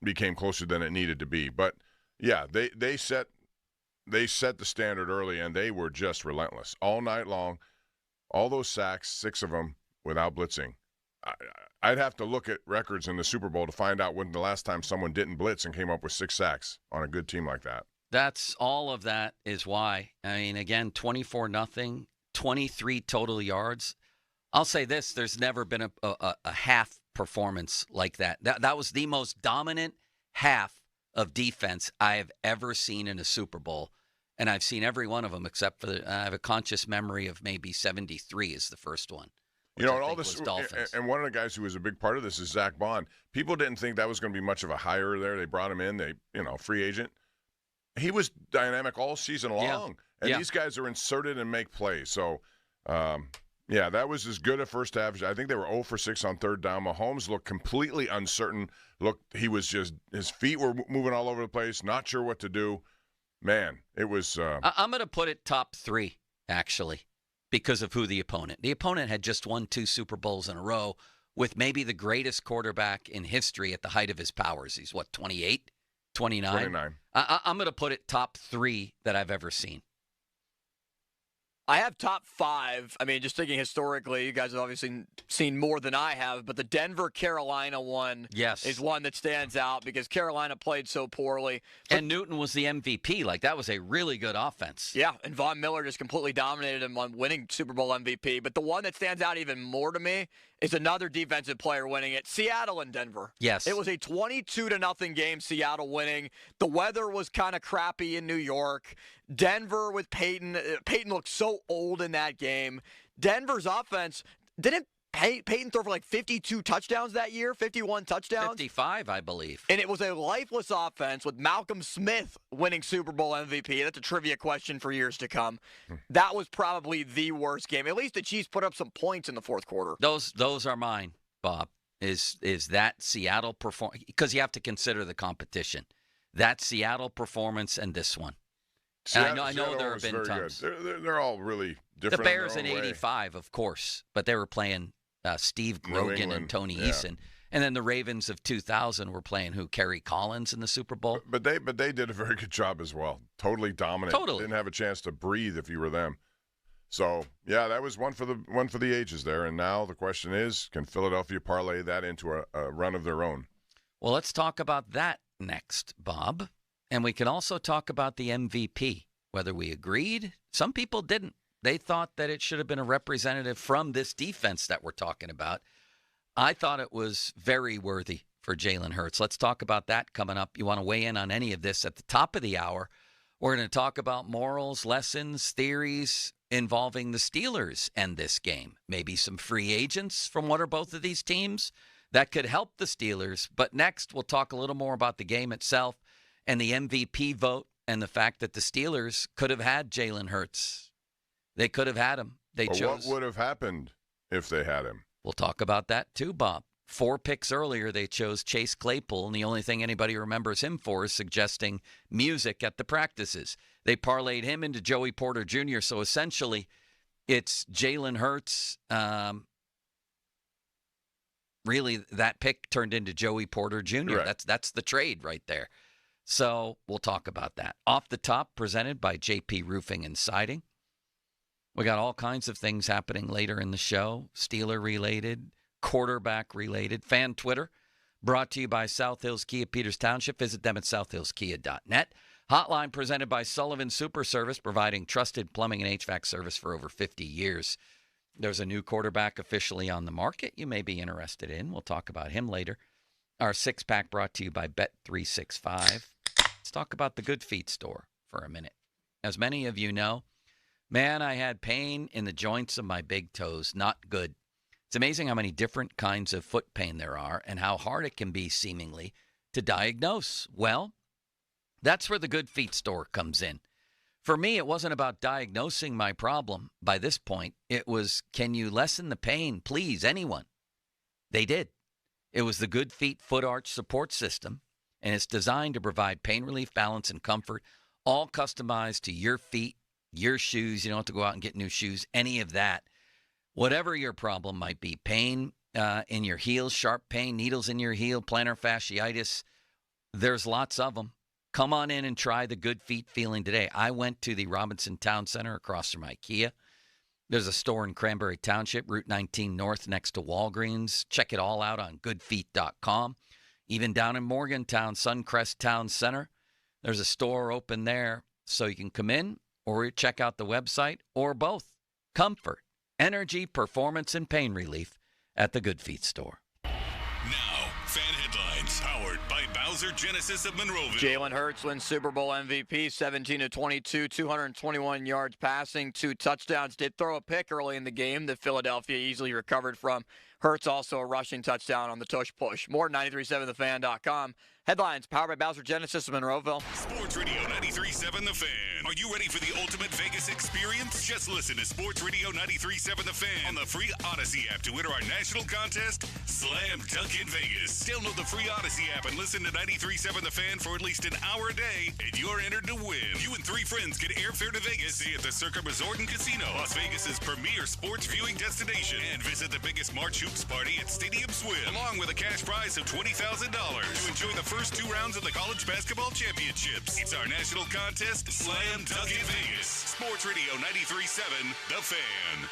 Speaker 8: became closer than it needed to be. But, yeah, they set the standard early, and they were just relentless all night long. All those sacks, 6 of them, without blitzing. I'd have to look at records in the Super Bowl to find out when the last time someone didn't blitz and came up with 6 sacks on a good team like that.
Speaker 7: That's all of that is why. I mean, again, 24-0, 23 total yards. I'll say this, there's never been a half performance like that. That was the most dominant half of defense I have ever seen in a Super Bowl. And I've seen every one of them except for I have a conscious memory of maybe 73 is the first one.
Speaker 8: And all this, and one of the guys who was a big part of this is Zach Bond. People didn't think that was going to be much of a hire there. They brought him in, free agent. He was dynamic all season long. And these guys are inserted and make plays. So, that was as good a first half. I think they were 0 for 6 on third down. Mahomes looked completely uncertain. He was just, his feet were moving all over the place, not sure what to do. Man, it was.
Speaker 7: I'm going to put it top 3, actually, because of who the opponent. The opponent had just won 2 Super Bowls in a row with maybe the greatest quarterback in history at the height of his powers. He's, 28, 29?
Speaker 8: 29.
Speaker 7: I'm going to put it top 3 that I've ever seen.
Speaker 2: I have top 5. I mean, just thinking historically, you guys have obviously seen more than I have, but the Denver-Carolina one is one that stands out because Carolina played so poorly.
Speaker 7: And Newton was the MVP. Like, that was a really good offense.
Speaker 2: Yeah, and Von Miller just completely dominated him on winning Super Bowl MVP. But the one that stands out even more to me is another defensive player winning it, Seattle and Denver.
Speaker 7: Yes.
Speaker 2: It was a 22-0 game, Seattle winning. The weather was kind of crappy in New York. Denver with Peyton. Peyton looked so old in that game. Denver's offense, didn't Peyton throw for like 52 touchdowns that year? 51 touchdowns?
Speaker 7: 55, I believe.
Speaker 2: And it was a lifeless offense with Malcolm Smith winning Super Bowl MVP. That's a trivia question for years to come. That was probably the worst game. At least the Chiefs put up some points in the fourth quarter.
Speaker 7: Those are mine, Bob. Is that Seattle performance? Because you have to consider the competition. That Seattle performance and this one. And I know there have been times.
Speaker 8: They're all really different.
Speaker 7: The Bears in
Speaker 8: in
Speaker 7: '85, of course, but they were playing Steve Grogan and Tony Eason. And then the Ravens of 2000 were playing Kerry Collins in the Super Bowl.
Speaker 8: But they did a very good job as well. Totally dominant.
Speaker 7: Totally.
Speaker 8: Didn't have a chance to breathe if you were them. So, yeah, that was one for the ages there. And now the question is, can Philadelphia parlay that into a run of their own?
Speaker 7: Well, let's talk about that next, Bob. And we can also talk about the MVP, whether we agreed. Some people didn't. They thought that it should have been a representative from this defense that we're talking about. I thought it was very worthy for Jalen Hurts. Let's talk about that coming up. You want to weigh in on any of this at the top of the hour. We're going to talk about morals, lessons, theories involving the Steelers and this game. Maybe some free agents from one or both of these teams that could help the Steelers. But next, we'll talk a little more about the game itself and the MVP vote and the fact that the Steelers could have had Jalen Hurts. They could have had him. They chose.
Speaker 8: What would have happened if they had him?
Speaker 7: We'll talk about that too, Bob. 4 picks earlier, they chose Chase Claypool, and the only thing anybody remembers him for is suggesting music at the practices. They parlayed him into Joey Porter Jr., so essentially it's Jalen Hurts. Really, that pick turned into Joey Porter Jr.
Speaker 8: Right.
Speaker 7: That's the trade right there. So we'll talk about that. Off the Top, presented by JP Roofing and Siding. We got all kinds of things happening later in the show, Steeler-related, quarterback-related. Fan Twitter, brought to you by South Hills Kia Peters Township. Visit them at southhillskia.net. Hotline presented by Sullivan Super Service, providing trusted plumbing and HVAC service for over 50 years. There's a new quarterback officially on the market you may be interested in. We'll talk about him later. Our 6-pack brought to you by Bet365. Let's talk about the Good Feet store for a minute. As many of you know, man, I had pain in the joints of my big toes. Not good. It's amazing how many different kinds of foot pain there are and how hard it can be, seemingly, to diagnose. Well, that's where the Good Feet store comes in. For me, it wasn't about diagnosing my problem by this point. It was, can you lessen the pain, please, anyone? They did. It was the Good Feet Foot Arch Support System, and it's designed to provide pain relief, balance, and comfort, all customized to your feet, your shoes. You don't have to go out and get new shoes, any of that. Whatever your problem might be, pain in your heels, sharp pain, needles in your heel, plantar fasciitis, there's lots of them. Come on in and try the Good Feet feeling today. I went to the Robinson Town Center across from IKEA. There's a store in Cranberry Township, Route 19 North, next to Walgreens. Check it all out on goodfeet.com. Even down in Morgantown, Suncrest Town Center, there's a store open there, so you can come in or check out the website, or both. Comfort, energy, performance, and pain relief at the Good Feet store.
Speaker 1: Now, fan headlines powered by Bowser Genesis of Monroeville.
Speaker 2: Jalen Hurts wins Super Bowl MVP, 17-22, 221 yards passing, 2 touchdowns. Did throw a pick early in the game that Philadelphia easily recovered from. Hurts also a rushing touchdown on the tush push. More at 937thefan.com. Headlines powered by Bowser Genesis of Monroeville.
Speaker 1: Sports Radio 93.7 The Fan. Are you ready for the ultimate Vegas experience? Just listen to Sports Radio 93.7 The Fan on the free Odyssey app to enter our national contest, Slam Dunk in Vegas. Download the free Odyssey app and listen to 93.7 The Fan for at least an hour a day, and you're entered to win. You and 3 friends get airfare to Vegas, stay at the Circa Resort and Casino, Las Vegas's premier sports viewing destination, and visit the biggest March Hoops party at Stadium Swim, along with a cash prize of $20,000 to enjoy the first 2 rounds of the college basketball championships. It's our national contest, Slam Dunk in Vegas. Sports Radio 93.7, The Fan.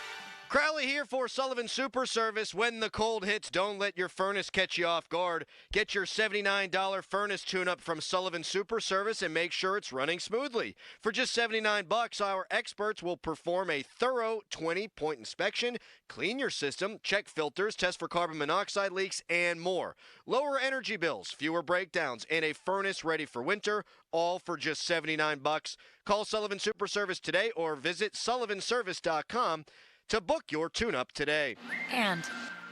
Speaker 21: Crowley here for Sullivan Super Service. When the cold hits, don't let your furnace catch you off guard. Get your $79 furnace tune-up from Sullivan Super Service and make sure it's running smoothly. For just $79, our experts will perform a thorough 20-point inspection, clean your system, check filters, test for carbon monoxide leaks, and more. Lower energy bills, fewer breakdowns, and a furnace ready for winter, all for just $79. Call Sullivan Super Service today or visit sullivanservice.com to book your tune-up today.
Speaker 9: And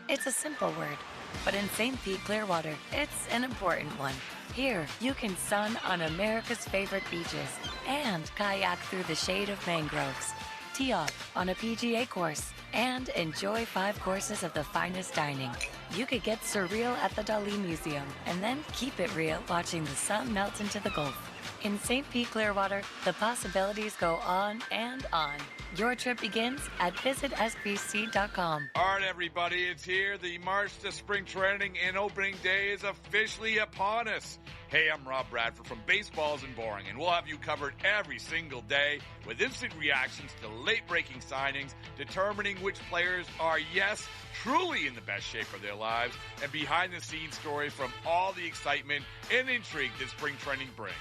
Speaker 9: it's a simple word, but in St. Pete, Clearwater, it's an important one. Here, you can sun on America's favorite beaches and kayak through the shade of mangroves, tee off on a PGA course, and enjoy 5 courses of the finest dining. You could get surreal at the Dali Museum and then keep it real watching the sun melt into the Gulf. In St. Pete, Clearwater, the possibilities go on and on. Your trip begins at visitsbc.com.
Speaker 10: All right, everybody, it's here. The March to Spring Training and Opening Day is officially upon us. Hey, I'm Rob Bradford from Baseball Isn't Boring, and we'll have you covered every single day with instant reactions to late-breaking signings, determining which players are, yes, truly in the best shape of their lives, and behind-the-scenes stories from all the excitement and intrigue that spring training brings.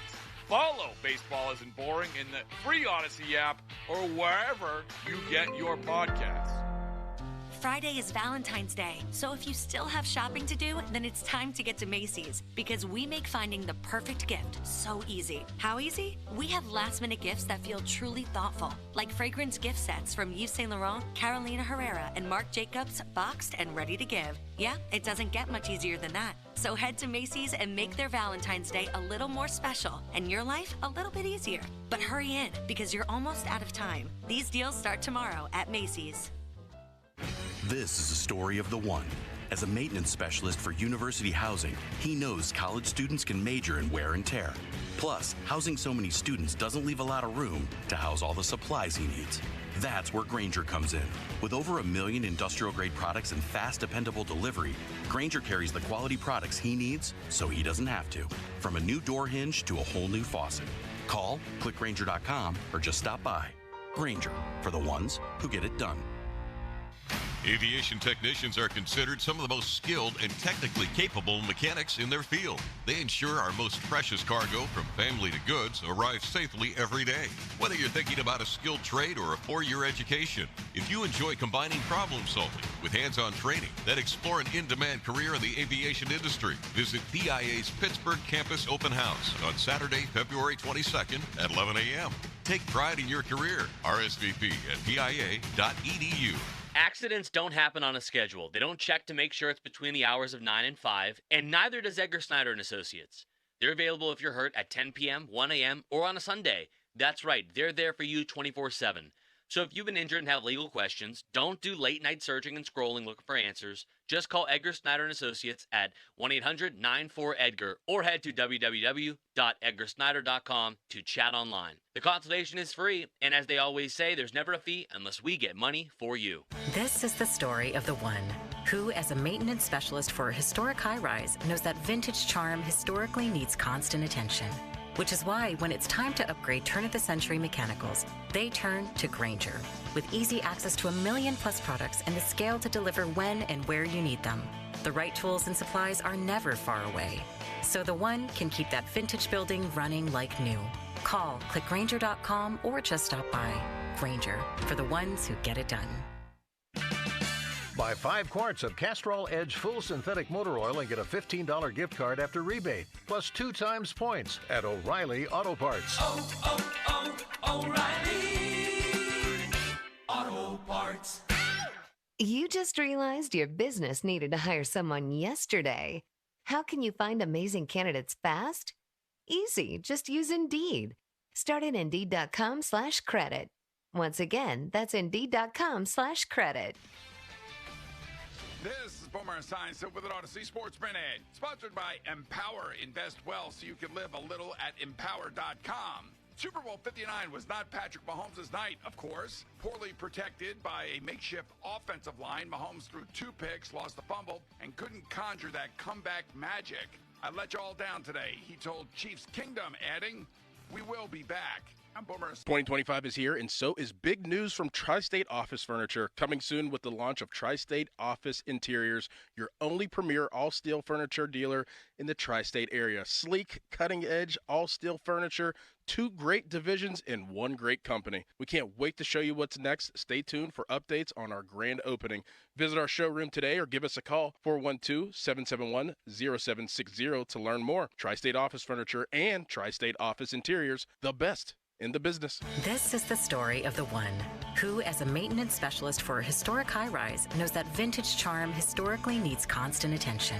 Speaker 10: Follow Baseball Isn't Boring in the free Odyssey app or wherever you get your podcasts.
Speaker 11: Friday is Valentine's Day, so if you still have shopping to do, then it's time to get to Macy's, because we make finding the perfect gift so easy. How easy? We have last-minute gifts that feel truly thoughtful, like fragrance gift sets from Yves Saint Laurent, Carolina Herrera, and Marc Jacobs, boxed and ready to give. Yeah, it doesn't get much easier than that. So head to Macy's and make their Valentine's Day a little more special and your life a little bit easier. But hurry in, because you're almost out of time. These deals start tomorrow at Macy's.
Speaker 12: This is a story of the one. As a maintenance specialist for university housing, he knows college students can major in wear and tear. Plus, housing so many students doesn't leave a lot of room to house all the supplies he needs. That's where Grainger comes in. With over 1 million industrial-grade products and fast, dependable delivery, Grainger carries the quality products he needs so he doesn't have to. From a new door hinge to a whole new faucet. Call, click Grainger.com, or just stop by. Grainger, for the ones who get it done.
Speaker 1: Aviation technicians are considered some of the most skilled and technically capable mechanics in their field. They ensure our most precious cargo, from family to goods, arrives safely every day. Whether you're thinking about a skilled trade or a 4-year education, if you enjoy combining problem solving with hands-on training, then explore an in-demand career in the aviation industry. Visit PIA's Pittsburgh Campus Open House on Saturday, February 22nd at 11 a.m. Take pride in your career. RSVP at PIA.edu.
Speaker 13: Accidents don't happen on a schedule. They don't check to make sure it's between the hours of 9 and 5, and neither does Edgar Snyder & Associates. They're available if you're hurt at 10 p.m., 1 a.m., or on a Sunday. That's right, they're there for you 24/7. So if you've been injured and have legal questions, don't do late-night searching and scrolling looking for answers. Just call Edgar Snyder & Associates at 1-800-94-EDGAR or head to www.edgarsnyder.com to chat online. The consultation is free, and as they always say, there's never a fee unless we get money for you.
Speaker 14: This is the story of the one who, as a maintenance specialist for a historic high-rise, knows that vintage charm historically needs constant attention. Which is why, when it's time to upgrade turn-of-the-century mechanicals, they turn to Grainger. With easy access to 1 million-plus products and the scale to deliver when and where you need them. The right tools and supplies are never far away. So the one can keep that vintage building running like new. Call, click Grainger.com, or just stop by. Grainger, for the ones who get it done.
Speaker 15: Buy 5 quarts of Castrol Edge Full Synthetic Motor Oil and get a $15 gift card after rebate, plus 2 times points at O'Reilly Auto Parts.
Speaker 17: O'Reilly Auto Parts.
Speaker 19: You just realized your business needed to hire someone yesterday. How can you find amazing candidates fast? Easy, just use Indeed. Start at Indeed.com/credit. Once again, that's Indeed.com/credit.
Speaker 24: This is Boomer Esiason with an Odyssey Sports Minute, sponsored by Empower. Invest well so you can live a little at Empower.com. Super Bowl 59 was not Patrick Mahomes' night, of course. Poorly protected by a makeshift offensive line, Mahomes threw 2 picks, lost the fumble, and couldn't conjure that comeback magic. I let you all down today, he told Chiefs Kingdom, adding, "We will be back."
Speaker 8: Boomers.
Speaker 4: 2025 is here, and so is big news from Tri-State Office Furniture, coming soon with the launch of Tri-State Office Interiors, your only premier all-steel furniture dealer in the Tri-State area. Sleek, cutting-edge, all-steel furniture, 2 great divisions in 1 great company. We can't wait to show you what's next. Stay tuned for updates on our grand opening. Visit our showroom today or give us a call, 412-771-0760 to learn more. Tri-State Office Furniture and Tri-State Office Interiors, the best in the business.
Speaker 14: This is the story of the one who, as a maintenance specialist for a historic high-rise, knows that vintage charm historically needs constant attention.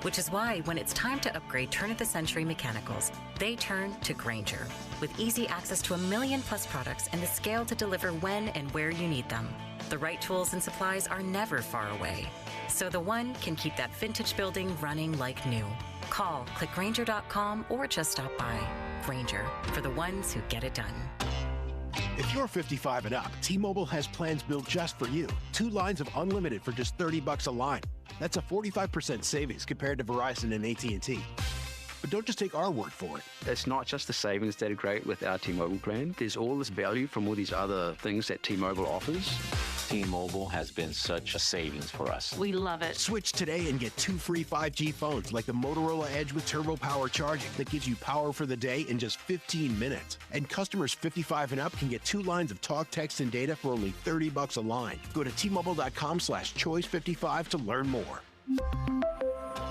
Speaker 14: Which is why when it's time to upgrade turn-of-the-century mechanicals, they turn to Grainger. With easy access to 1 million-plus products and the scale to deliver when and where you need them. The right tools and supplies are never far away. So the one can keep that vintage building running like new. Call, click Grainger.com, or just stop by. Grainger, for the ones who get it done.
Speaker 16: If you're 55 and up, T-Mobile has plans built just for you. 2 lines of unlimited for just $30 a line. That's a 45% savings compared to Verizon and AT&T. But don't just take our word for it.
Speaker 18: It's not just the savings that are great with our T-Mobile plan. There's all this value from all these other things that T-Mobile offers.
Speaker 20: T-Mobile has been such a savings for us.
Speaker 22: We love it.
Speaker 16: Switch today and get 2 free 5G phones like the Motorola Edge with Turbo Power charging that gives you power for the day in just 15 minutes. And customers 55 and up can get 2 lines of talk, text, and data for only $30 a line. Go to T-Mobile.com/choice55 to learn more.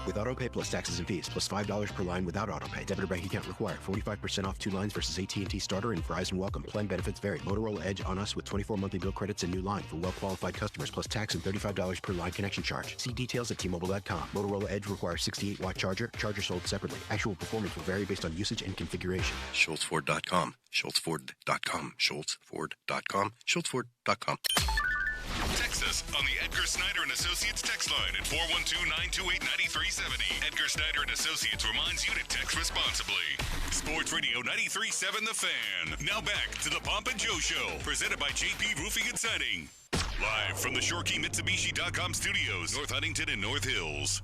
Speaker 16: With AutoPay plus taxes and fees, plus $5 per line without AutoPay. Debit or bank account required. 45% off 2 lines versus AT&T Starter and Verizon Welcome. Plan benefits vary. Motorola Edge on us with 24 monthly bill credits and new line for well-qualified customers, plus tax and $35 per line connection charge. See details at T-Mobile.com. Motorola Edge requires 68-watt charger. Charger sold separately. Actual performance will vary based on usage and configuration.
Speaker 23: SchultzFord.com. SchultzFord.com. SchultzFord.com. SchultzFord.com.
Speaker 1: Text us on the Edgar Snyder and Associates text line at 412-928-9370. Edgar Snyder and Associates reminds you to text responsibly. Sports Radio 93.7 The Fan. Now back to the Pomp and Joe Show, presented by JP Roofing and Siding. Live from the ShoreKeyMitsubishi.com studios, North Huntington and North Hills.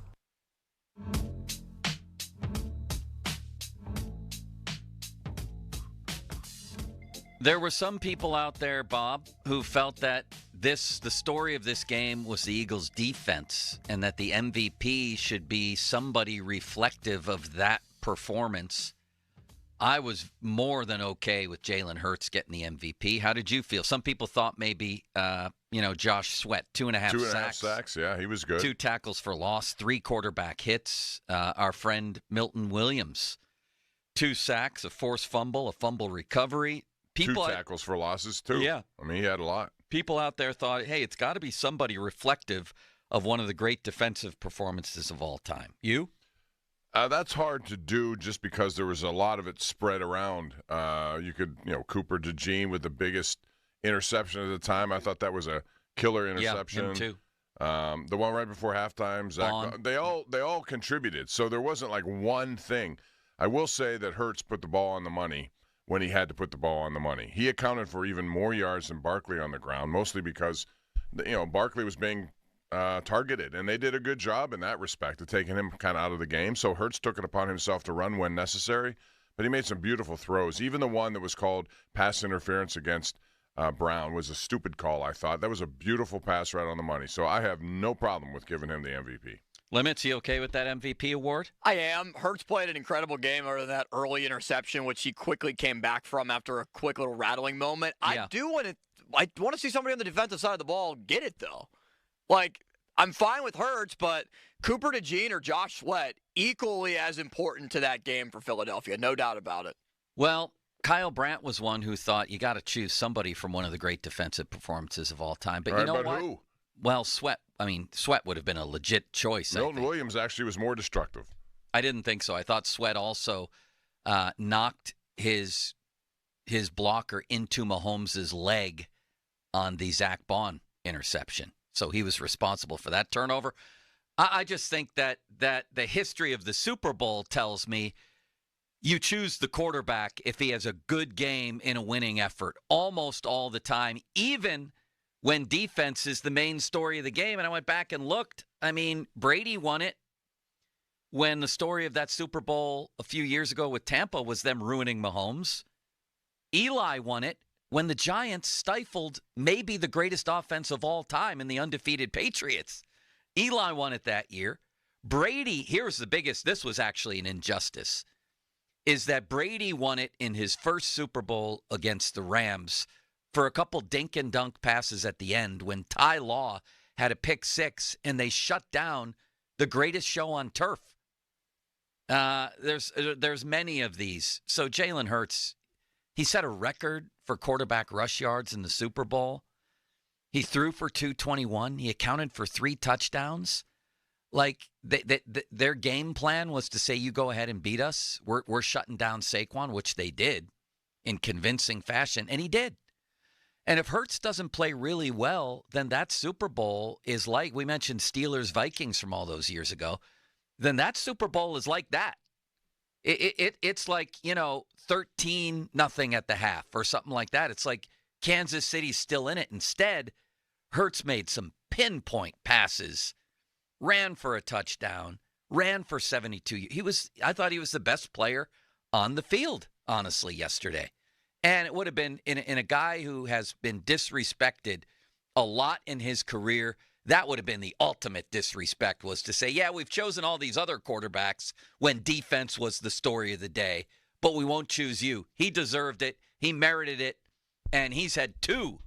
Speaker 7: There were some people out there, Bob, who felt that the story of this game was the Eagles' defense and that the MVP should be somebody reflective of that performance. I was more than okay with Jalen Hurts getting the MVP. How did you feel? Some people thought maybe, Josh Sweat, 2.5 sacks.
Speaker 8: 2.5 sacks, yeah, he was good. 2
Speaker 7: tackles for loss, 3 quarterback hits. Our friend Milton Williams, 2 sacks, a forced fumble, a fumble recovery.
Speaker 8: 2 tackles for losses, too.
Speaker 7: Yeah.
Speaker 8: I mean, he had a lot.
Speaker 7: People out there thought, hey, it's got to be somebody reflective of one of the great defensive performances of all time. You?
Speaker 8: That's hard to do just because there was a lot of it spread around. You could, Cooper DeJean with the biggest interception at the time. I thought that was a killer interception.
Speaker 7: Yeah, him too.
Speaker 8: The one right before halftime, Zach, they all contributed. So there wasn't like one thing. I will say that Hurts put the ball on the money when he had to put the ball on the money. He accounted for even more yards than Barkley on the ground, mostly because, Barkley was being targeted, and they did a good job in that respect of taking him kind of out of the game. So Hurts took it upon himself to run when necessary, but he made some beautiful throws. Even the one that was called pass interference against Brown was a stupid call, I thought. That was a beautiful pass right on the money. So I have no problem with giving him the MVP.
Speaker 7: Limits, you okay with that MVP award?
Speaker 2: I am. Hurts played an incredible game other than that early interception, which he quickly came back from after a quick little rattling moment. Yeah. I want to see somebody on the defensive side of the ball get it, though. Like, I'm fine with Hurts, but Cooper DeJean or Josh Sweat equally as important to that game for Philadelphia, no doubt about it.
Speaker 7: Well, Kyle Brandt was one who thought you got to choose somebody from one of the great defensive performances of all time. But you know what?
Speaker 8: Who?
Speaker 7: Well, Sweat would have been a legit choice.
Speaker 8: Milton Williams actually was more destructive.
Speaker 7: I didn't think so. I thought Sweat also knocked his blocker into Mahomes' leg on the Zach Bond interception. So he was responsible for that turnover. I just think that the history of the Super Bowl tells me you choose the quarterback if he has a good game in a winning effort almost all the time, even when defense is the main story of the game. And I went back and looked. I mean, Brady won it when the story of that Super Bowl a few years ago with Tampa was them ruining Mahomes. Eli won it when the Giants stifled maybe the greatest offense of all time in the undefeated Patriots. Eli won it that year. Brady, here's the biggest, this was actually an injustice, is that Brady won it in his first Super Bowl against the Rams for a couple dink and dunk passes at the end when Ty Law had a pick six and they shut down the greatest show on turf. There's many of these. So Jalen Hurts, he set a record for quarterback rush yards in the Super Bowl. He threw for 221. He accounted for 3 touchdowns. Like, their game plan was to say, you go ahead and beat us. We're shutting down Saquon, which they did in convincing fashion, and he did. And if Hurts doesn't play really well, then that Super Bowl is like, we mentioned Steelers-Vikings from all those years ago, then that Super Bowl is like that. It's like, 13-0 at the half or something like that. It's like Kansas City's still in it. Instead, Hurts made some pinpoint passes, ran for a touchdown, ran for 72. I thought he was the best player on the field, honestly, yesterday. And it would have been, in a guy who has been disrespected a lot in his career, that would have been the ultimate disrespect, was to say, yeah, we've chosen all these other quarterbacks when defense was the story of the day, but we won't choose you. He deserved it. He merited it. And he's had 2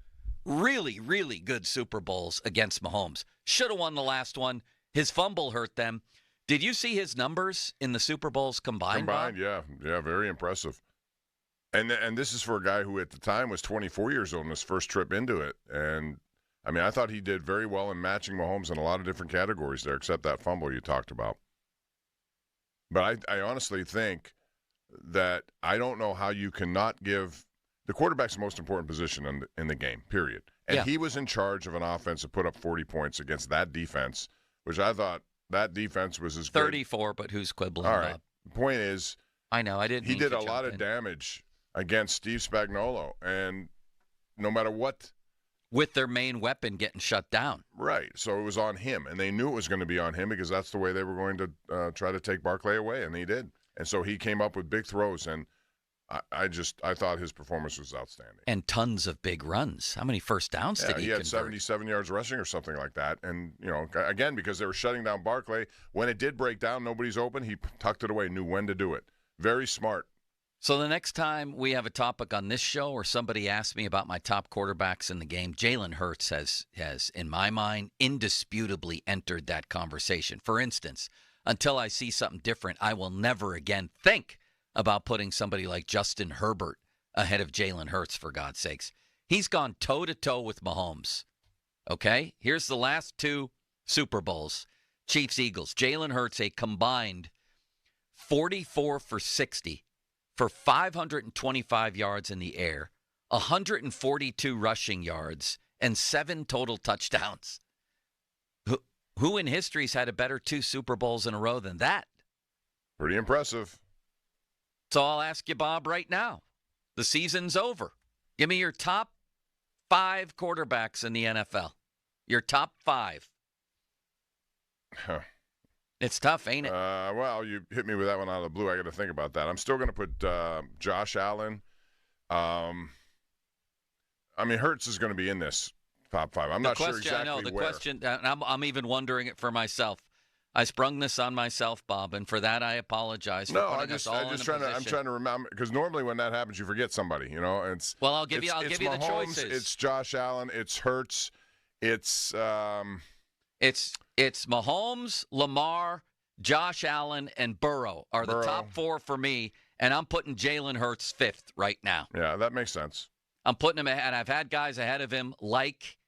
Speaker 7: really, really good Super Bowls against Mahomes. Should have won the last one. His fumble hurt them. Did you see his numbers in the Super Bowls combined?
Speaker 8: Combined, yeah. Yeah, very impressive. And this is for a guy who at the time was 24 years old in his first trip into it. And, I mean, I thought he did very well in matching Mahomes in a lot of different categories there, except that fumble you talked about. But I honestly think that I don't know how you cannot give – the quarterback's the most important position in the game, period. And he was in charge of an offense that put up 40 points against that defense, which I thought that defense was as good.
Speaker 7: 34, but who's quibbling?
Speaker 8: All right.
Speaker 7: Bob?
Speaker 8: The point is –
Speaker 7: I know, I didn't.
Speaker 8: He did a lot of damage against Steve Spagnuolo, and no matter what.
Speaker 7: With their main weapon getting shut down.
Speaker 8: Right. So it was on him, and they knew it was going to be on him because that's the way they were going to try to take Barkley away, and he did. And so he came up with big throws, and I thought his performance was outstanding.
Speaker 7: And tons of big runs. How many first downs did he
Speaker 8: had
Speaker 7: convert?
Speaker 8: 77 yards rushing or something like that. And, again, because they were shutting down Barkley, when it did break down, nobody's open, he tucked it away, knew when to do it. Very smart.
Speaker 7: So the next time we have a topic on this show or somebody asks me about my top quarterbacks in the game, Jalen Hurts has, in my mind, indisputably entered that conversation. For instance, until I see something different, I will never again think about putting somebody like Justin Herbert ahead of Jalen Hurts, for God's sakes. He's gone toe-to-toe with Mahomes. Okay? Here's the last 2 Super Bowls. Chiefs-Eagles. Jalen Hurts, a combined 44 for 60. For 525 yards in the air, 142 rushing yards, and 7 total touchdowns. Who in history's had a better 2 Super Bowls in a row than that?
Speaker 8: Pretty impressive.
Speaker 7: So I'll ask you, Bob, right now. The season's over. Give me your top 5 quarterbacks in the NFL. Your top 5.
Speaker 8: Huh.
Speaker 7: It's tough, ain't it?
Speaker 8: Well, you hit me with that one out of the blue. I got to think about that. I'm still going to put Josh Allen. I mean, Hurts is going to be in this top 5. I'm not sure exactly
Speaker 7: I know, the
Speaker 8: where.
Speaker 7: question, I'm even wondering it for myself. I sprung this on myself, Bob, and for that I apologize. For
Speaker 8: I'm trying to remember, because normally when that happens, you forget somebody. It's
Speaker 7: well, I'll give you
Speaker 8: Mahomes,
Speaker 7: the choices.
Speaker 8: It's Josh Allen. It's Hurts. It's
Speaker 7: Mahomes, Lamar, Josh Allen, and Burrow are the top 4 for me, and I'm putting Jalen Hurts 5th right now.
Speaker 8: Yeah, that makes sense.
Speaker 7: I'm putting him ahead. I've had guys ahead of him like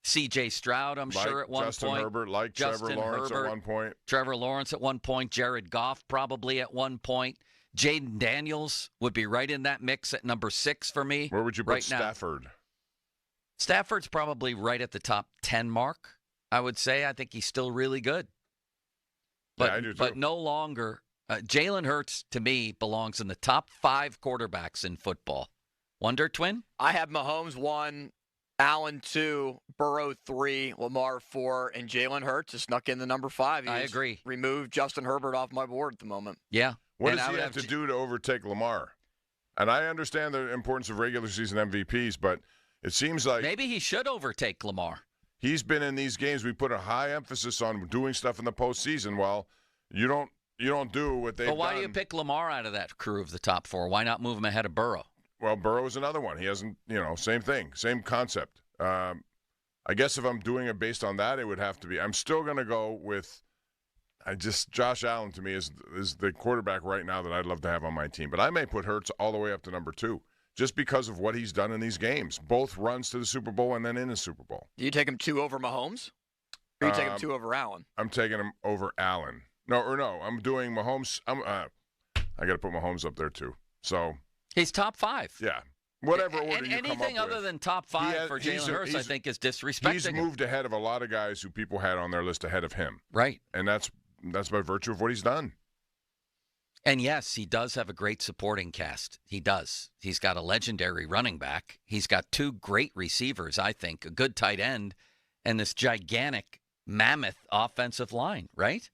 Speaker 7: C.J. Stroud, I'm sure, at one
Speaker 8: Justin
Speaker 7: point.
Speaker 8: Herbert, like Trevor Lawrence at one point.
Speaker 7: Trevor Lawrence at one point. Jared Goff probably at one point. Jaden Daniels would be right in that mix at number 6 for me.
Speaker 8: Where would you put Stafford?
Speaker 7: Stafford's probably right at the top 10 mark, I would say. I think he's still really good. But,
Speaker 8: yeah, I do too.
Speaker 7: But no longer. Jalen Hurts, to me, belongs in the top 5 quarterbacks in football. Wonder Twin?
Speaker 2: I have Mahomes 1, Allen 2, Burrow 3, Lamar 4, and Jalen Hurts is snuck in the number 5.
Speaker 7: I agree.
Speaker 2: Removed Justin Herbert off my board at the moment.
Speaker 7: Yeah.
Speaker 8: What does he have to do to overtake Lamar? And I understand the importance of regular season MVPs, but it seems like
Speaker 7: maybe he should overtake Lamar.
Speaker 8: He's been in these games. We put a high emphasis on doing stuff in the postseason. Well, you don't do what they've done.
Speaker 7: But why do you pick Lamar out of that crew of the top 4? Why not move him ahead of Burrow?
Speaker 8: Well, Burrow is another one. He hasn't, same thing, same concept. I guess if I'm doing it based on that, it would have to be. I'm still going to go with. Josh Allen to me is the quarterback right now that I'd love to have on my team. But I may put Hurts all the way up to number 2. Just because of what he's done in these games. Both runs to the Super Bowl and then in the Super Bowl.
Speaker 2: Do you take him 2 over Mahomes? Or you take him 2 over Allen?
Speaker 8: I'm taking him over Allen. No. I'm doing Mahomes. I got to put Mahomes up there too. So
Speaker 7: he's top 5.
Speaker 8: Yeah. Whatever order you come up with.
Speaker 7: Anything other than top 5 for Jalen Hurts, I think, is disrespecting.
Speaker 8: He's moved ahead of a lot of guys who people had on their list ahead of him.
Speaker 7: Right.
Speaker 8: And that's by virtue of what he's done.
Speaker 7: And yes, he does have a great supporting cast. He does. He's got a legendary running back. He's got 2 great receivers, I think, a good tight end, and this gigantic mammoth offensive line, right?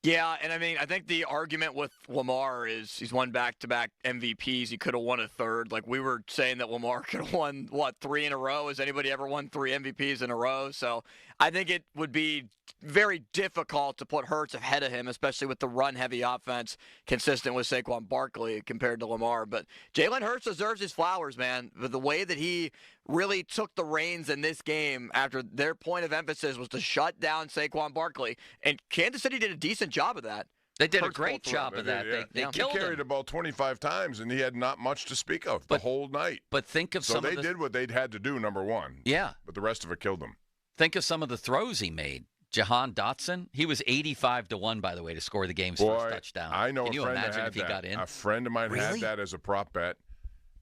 Speaker 2: Yeah, and I think the argument with Lamar is he's won back-to-back MVPs. He could have won a third. Like we were saying that Lamar could have won, 3 in a row? Has anybody ever won 3 MVPs in a row? So I think it would be very difficult to put Hurts ahead of him, especially with the run-heavy offense consistent with Saquon Barkley compared to Lamar. But Jalen Hurts deserves his flowers, man. But the way that he really took the reins in this game after their point of emphasis was to shut down Saquon Barkley, and Kansas City did a decent job of that.
Speaker 7: They did a great job of that. They killed him.
Speaker 8: He carried the ball 25 times, and he had not much to speak of the whole night.
Speaker 7: But think of
Speaker 8: so they did what they'd had to do, number 1.
Speaker 7: Yeah.
Speaker 8: But the rest of it killed them.
Speaker 7: Think of some of the throws he made. Jahan Dotson, he was 85-1, by the way, to score the game's first touchdown.
Speaker 8: I know.
Speaker 7: Can you
Speaker 8: friend
Speaker 7: imagine
Speaker 8: that
Speaker 7: if he got in?
Speaker 8: A friend of mine had that as a prop bet,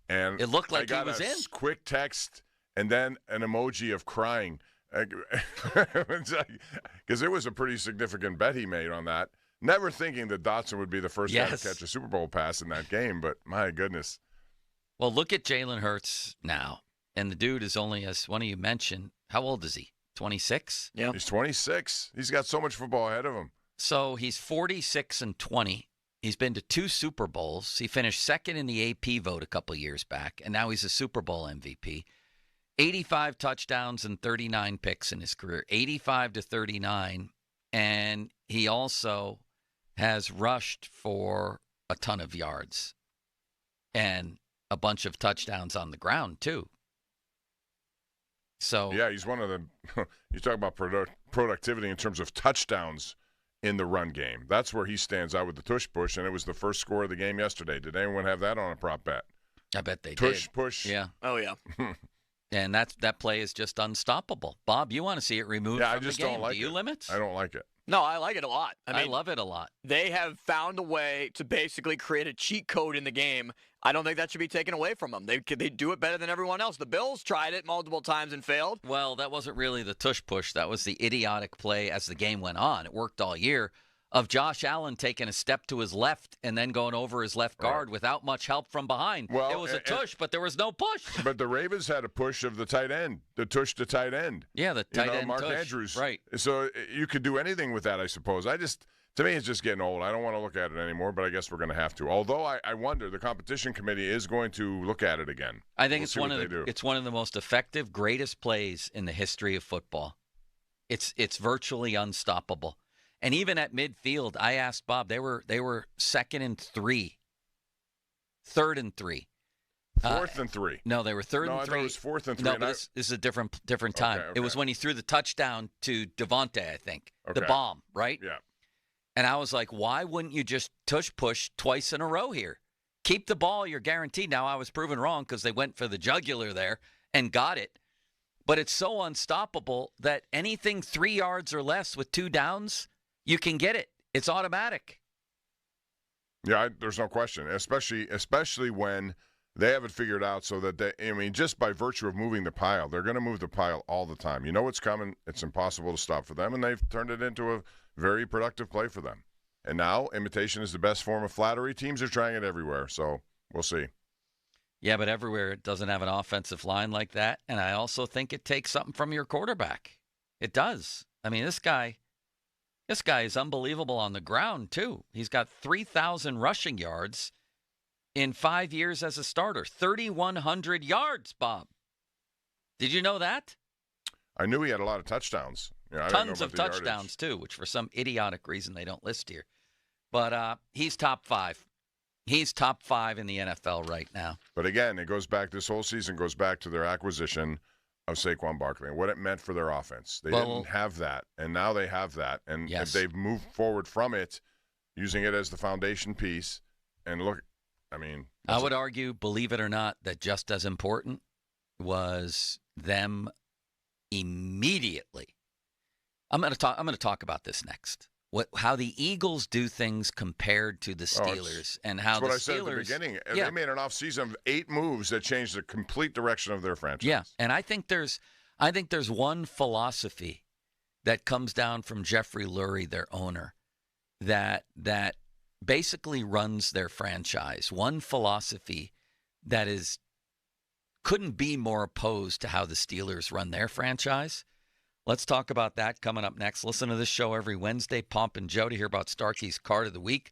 Speaker 8: and
Speaker 7: it looked like
Speaker 8: I got
Speaker 7: he was
Speaker 8: a
Speaker 7: in.
Speaker 8: Quick text and then an emoji of crying, because it was a pretty significant bet he made on that. Never thinking that Dotson would be the first guy to catch a Super Bowl pass in that game, but my goodness.
Speaker 7: Well, look at Jalen Hurts now, and the dude is only, as one of you mentioned, how old is he? 26?
Speaker 2: Yeah.
Speaker 8: He's 26. He's got so much football ahead of him.
Speaker 7: So he's 46-20. He's been to 2 Super Bowls. He finished second in the AP vote a couple years back, and now he's a Super Bowl MVP. 85 touchdowns and 39 picks in his career, 85-39. And he also has rushed for a ton of yards and a bunch of touchdowns on the ground, too. So
Speaker 8: yeah, he's one of the – you talk about productivity in terms of touchdowns in the run game. That's where he stands out with the tush push, and it was the first score of the game yesterday. Did anyone have that on a prop bet?
Speaker 7: I bet they did.
Speaker 8: Tush push.
Speaker 7: Yeah.
Speaker 2: Oh, yeah.
Speaker 7: And that play is just unstoppable. Bob, you want to see it removed from
Speaker 8: I just
Speaker 7: the game.
Speaker 8: don't like
Speaker 7: Do you
Speaker 8: it.
Speaker 7: limit?
Speaker 8: I don't like it.
Speaker 2: No, I like it a lot.
Speaker 7: I love it a lot.
Speaker 2: They have found a way to basically create a cheat code in the game. I don't think that should be taken away from them. They do it better than everyone else. The Bills tried it multiple times and failed.
Speaker 7: Well, that wasn't really the tush push. That was the idiotic play as the game went on. It worked all year. Of Josh Allen taking a step to his left and then going over his left guard without much help from behind.
Speaker 8: Well,
Speaker 7: it was a tush, but there was no push.
Speaker 8: But the Ravens had a push of the tight end, the tush to tight end.
Speaker 7: Yeah, the tight end
Speaker 8: Mark
Speaker 7: tush.
Speaker 8: Andrews.
Speaker 7: Right.
Speaker 8: So you could do anything with that, I suppose. To me, it's just getting old. I don't want to look at it anymore, but I guess we're going to have to. Although I wonder, the competition committee is going to look at it again.
Speaker 7: I think it's one of the most effective, greatest plays in the history of football. It's virtually unstoppable. And even at midfield, I asked Bob, they were 2nd and 3. 3rd and 3.
Speaker 8: 4th and 3.
Speaker 7: No, they were 3rd and 3.
Speaker 8: No, I thought it was 4th and 3.
Speaker 7: No, but this is a different time.
Speaker 8: Okay.
Speaker 7: It was when he threw the touchdown to Devontae, I think.
Speaker 8: Okay.
Speaker 7: The bomb, right?
Speaker 8: Yeah.
Speaker 7: And I was like, why wouldn't you just tush push twice in a row here? Keep the ball, you're guaranteed. Now, I was proven wrong because they went for the jugular there and got it. But it's so unstoppable that anything 3 yards or less with 2 downs, you can get it. It's automatic.
Speaker 8: Yeah, there's no question, especially when they have it figured out so that just by virtue of moving the pile, they're going to move the pile all the time. You know what's coming. It's impossible to stop for them, and they've turned it into a very productive play for them. And now imitation is the best form of flattery. Teams are trying it everywhere, so we'll see.
Speaker 7: Yeah, but everywhere it doesn't have an offensive line like that, and I also think it takes something from your quarterback. It does. I mean, this guy is unbelievable on the ground, too. He's got 3,000 rushing yards in 5 years as a starter. 3,100 yards, Bob. Did you know that?
Speaker 8: I knew he had a lot of touchdowns. I
Speaker 7: Tons of touchdowns, too, which for some idiotic reason they don't list here. But he's top 5. He's top 5 in the NFL right now.
Speaker 8: But again, it goes back, this whole season goes back to their acquisition of Saquon Barkley and what it meant for their offense. They didn't have that, and now they have that. And if they've moved forward from it, using it as the foundation piece, and look, I mean.
Speaker 7: I would argue, believe it or not, that just as important was them immediately. I'm going to talk about this next. How the Eagles do things compared to the Steelers, and how the Steelers.
Speaker 8: That's what I said at the beginning. They made an offseason of 8 moves that changed the complete direction of their franchise.
Speaker 7: Yeah, and I think there's one philosophy that comes down from Jeffrey Lurie, their owner, that basically runs their franchise. One philosophy that couldn't be more opposed to how the Steelers run their franchise. Let's talk about that coming up next. Listen to this show every Wednesday, Pomp and Joe, to hear about Starkey's Card of the Week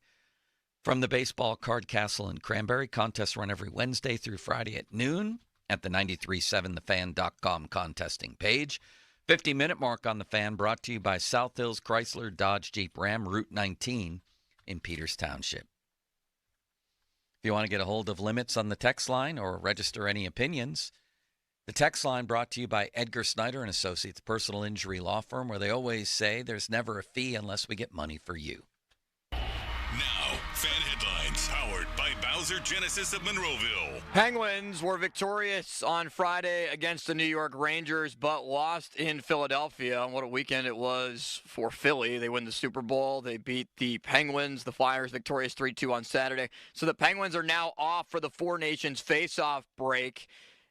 Speaker 7: from the Baseball Card Castle in Cranberry. Contests run every Wednesday through Friday at noon at the 937thefan.com contesting page. 50-minute mark on the Fan, brought to you by South Hills Chrysler Dodge Jeep Ram, Route 19 in Peters Township. If you want to get a hold of limits on the text line or register any opinions, the text line brought to you by Edgar Snyder and Associates, personal injury law firm, where they always say there's never a fee unless we get money for you.
Speaker 1: Now, Fan Headlines, powered by Bowser Genesis of Monroeville.
Speaker 2: Penguins were victorious on Friday against the New York Rangers, but lost in Philadelphia. And what a weekend it was for Philly. They win the Super Bowl. They beat the Penguins. The Flyers victorious 3-2 on Saturday. So the Penguins are now off for the Four Nations face-off break,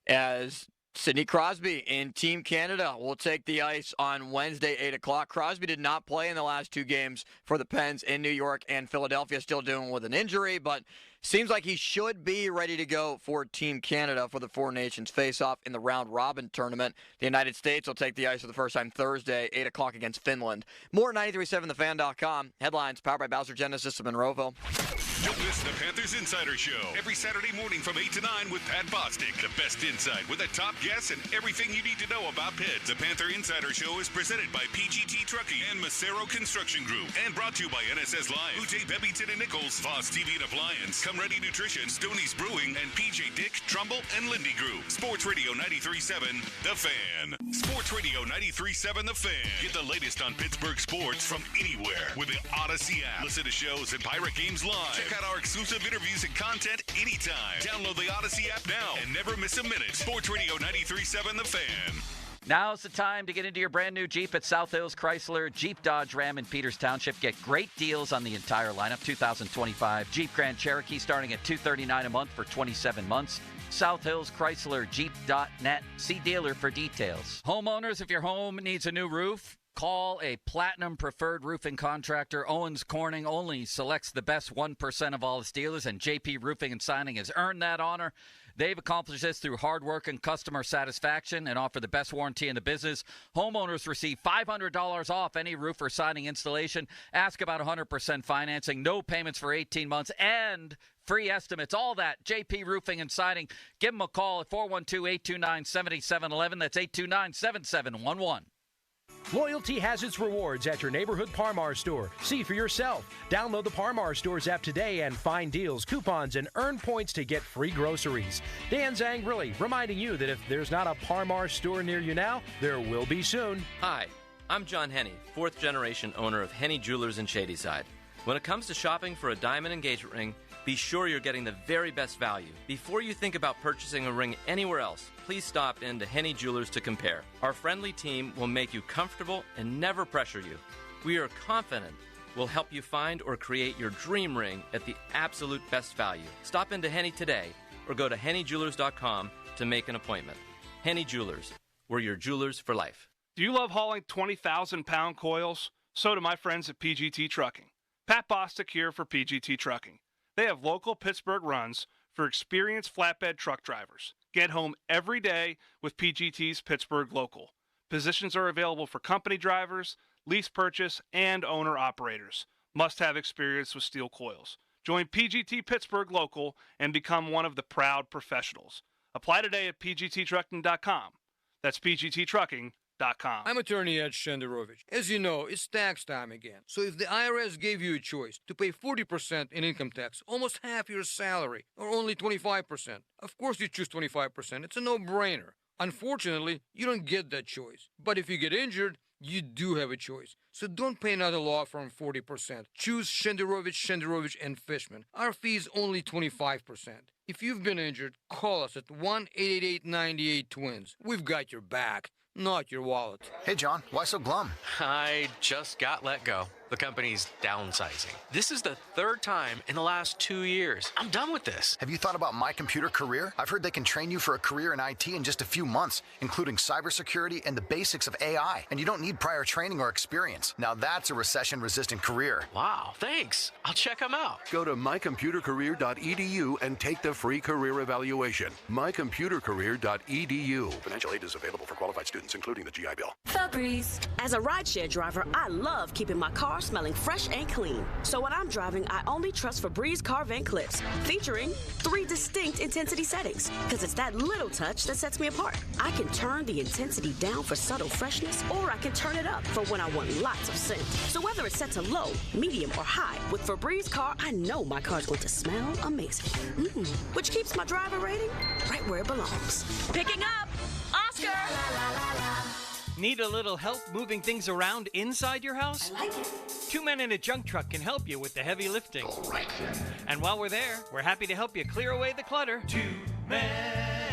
Speaker 2: as Sidney Crosby in Team Canada will take the ice on Wednesday, 8 o'clock. Crosby did not play in the last 2 games for the Pens in New York and Philadelphia, still dealing with an injury, but seems like he should be ready to go for Team Canada for the Four Nations face-off in the round-robin tournament. The United States will take the ice for the first time Thursday, 8 o'clock against Finland. More 937thefan.com. Headlines powered by Bowser Genesis of Monroeville.
Speaker 1: Don't miss the Panthers Insider Show every Saturday morning from 8 to 9 with Pat Bostic. The best insight with the top guests and everything you need to know about Pitt. The Panther Insider Show is presented by PGT Trucking and Macero Construction Group, and brought to you by NSS Live, Ute Bebington and Nichols, Voss TV and Appliance, Come Ready Nutrition, Stoney's Brewing, and PJ Dick, Trumbull, and Lindy Group. Sports Radio 93.7 The Fan. Sports Radio 93.7 The Fan. Get the latest on Pittsburgh sports from anywhere with the Odyssey app. Listen to shows and Pirate Games live. Check out our exclusive interviews and content anytime. Download the Odyssey app now and never miss a minute. Sports Radio 93.7 The Fan.
Speaker 7: Now's the time to get into your brand new Jeep at South Hills Chrysler Jeep Dodge Ram in Peters Township. Get great deals on the entire lineup. 2025 Jeep Grand Cherokee starting at $239 a month for 27 months. South Hills Chrysler Jeep.net. See dealer for details. Homeowners, if your home needs a new roof, call a Platinum Preferred Roofing Contractor. Owens Corning only selects the best 1% of all the dealers, and JP Roofing and Signing has earned that honor. They've accomplished this through hard work and customer satisfaction and offer the best warranty in the business. Homeowners receive $500 off any roof or siding installation. Ask about 100% financing, no payments for 18 months, and free estimates. All that, JP Roofing and Siding. Give them a call at 412-829-7711. That's 829-7711.
Speaker 3: Loyalty has its rewards at your neighborhood Parmar store. See for yourself. Download the Parmar Stores app today and find deals, coupons, and earn points to get free groceries. Dan Zangrili reminding you that if there's not a Parmar store near you now, there will be soon.
Speaker 5: Hi, I'm John Henney, 4th generation owner of Henney Jewelers in Shadyside. When it comes to shopping for a diamond engagement ring, be sure you're getting the very best value. Before you think about purchasing a ring anywhere else, please stop into Henney Jewelers to compare. Our friendly team will make you comfortable and never pressure you. We are confident we'll help you find or create your dream ring at the absolute best value. Stop into Henney today or go to HenneyJewelers.com to make an appointment. Henney Jewelers, we're your jewelers for life.
Speaker 6: Do you love hauling 20,000-pound coils? So do my friends at PGT Trucking. Pat Bostic here for PGT Trucking. They have local Pittsburgh runs for experienced flatbed truck drivers. Get home every day with PGT's Pittsburgh Local. Positions are available for company drivers, lease purchase, and owner-operators. Must have experience with steel coils. Join PGT Pittsburgh Local and become one of the proud professionals. Apply today at pgttrucking.com. That's pgttrucking.com.
Speaker 9: I'm attorney Ed Shenderovich. As you know, it's tax time again. So if the IRS gave you a choice to pay 40% in income tax, almost half your salary, or only 25%, of course you choose 25%. It's a no-brainer. Unfortunately, you don't get that choice. But if you get injured, you do have a choice. So don't pay another law firm 40%. Choose Shenderovich, and Fishman. Our fee is only 25%. If you've been injured, call us at 1-888-98-TWINS. We've got your back, not your wallet.
Speaker 10: Hey, John, why so glum?
Speaker 21: I just got let go. The company's downsizing. This is the third time in the last 2 years. I'm done with this.
Speaker 10: Have you thought about My Computer Career? I've heard they can train you for a career in IT in just a few months, including cybersecurity and the basics of AI. And you don't need prior training or experience. Now that's a recession-resistant career.
Speaker 21: Wow, thanks. I'll check them out.
Speaker 22: Go to mycomputercareer.edu and take the free career evaluation. mycomputercareer.edu. Financial aid is available for qualified students, including the GI Bill.
Speaker 25: Febreze. As a rideshare driver, I love keeping my car smelling fresh and clean. So when I'm driving, I only trust Febreze car vent clips, featuring 3 distinct intensity settings, because it's that little touch that sets me apart. I can turn the intensity down for subtle freshness, or I can turn it up for when I want lots of scent. So whether it's set to low, medium, or high, with Febreze car, I know my car's going to smell amazing. Which keeps my driver rating right where it belongs. Picking up, Oscar!
Speaker 26: Need a little help moving things around inside your house?
Speaker 25: I like it.
Speaker 26: 2 men in a junk truck can help you with the heavy lifting.
Speaker 25: All right.
Speaker 26: And while we're there, we're happy to help you clear away the clutter. 2 men.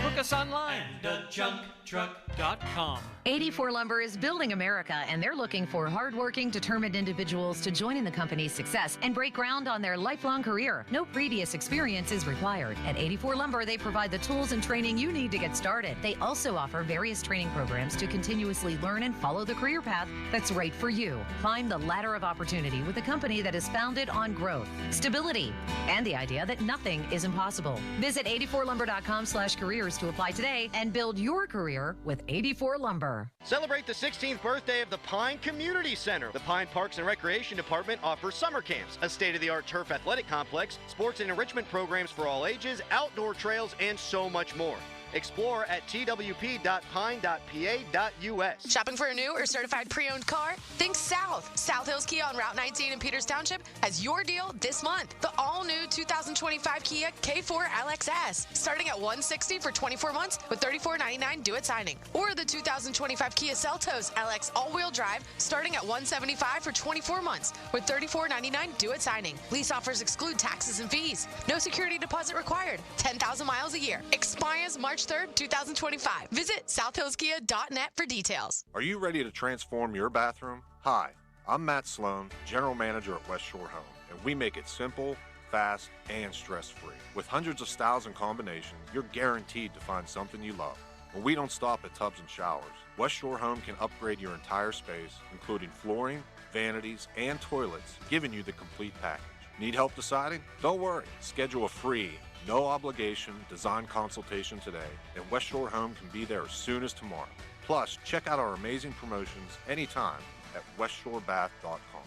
Speaker 26: Book us online. And a junktruck.com.
Speaker 27: 84 Lumber is building America, and they're looking for hardworking, determined individuals to join in the company's success and break ground on their lifelong career. No previous experience is required. At 84 Lumber, they provide the tools and training you need to get started. They also offer various training programs to continuously learn and follow the career path that's right for you. Climb the ladder of opportunity with a company that is founded on growth, stability, and the idea that nothing is impossible. Visit 84lumber.com/careers to apply today and build your career with 84 Lumber.
Speaker 28: Celebrate the 16th birthday of the Pine Community Center. The Pine Parks and Recreation Department offers summer camps, a state-of-the-art turf athletic complex, sports and enrichment programs for all ages, outdoor trails, and so much more. Explore at twp.pine.pa.us.
Speaker 29: Shopping for a new or certified pre-owned car? Think South. South Hills Kia on Route 19 in Peters Township has your deal this month. The all-new 2025 Kia K4 LXS, starting at $160 for 24 months with $34.99 due at signing. Or the 2025 Kia Seltos LX all-wheel drive, starting at $175 for 24 months with $34.99 due at signing. Lease offers exclude taxes and fees. No security deposit required. 10,000 miles a year. Expires March 3rd, 2025. Visit southhillskia.net for details.
Speaker 30: Are you ready to transform your bathroom? Hi, I'm Matt Sloan, General Manager at West Shore Home, and we make it simple, fast, and stress-free. With hundreds of styles and combinations, you're guaranteed to find something you love. But we don't stop at tubs and showers. West Shore Home can upgrade your entire space, including flooring, vanities, and toilets, giving you the complete package. Need help deciding? Don't worry. Schedule a free, no obligation design consultation today, and West Shore Home can be there as soon as tomorrow. Plus, check out our amazing promotions anytime at westshorebath.com.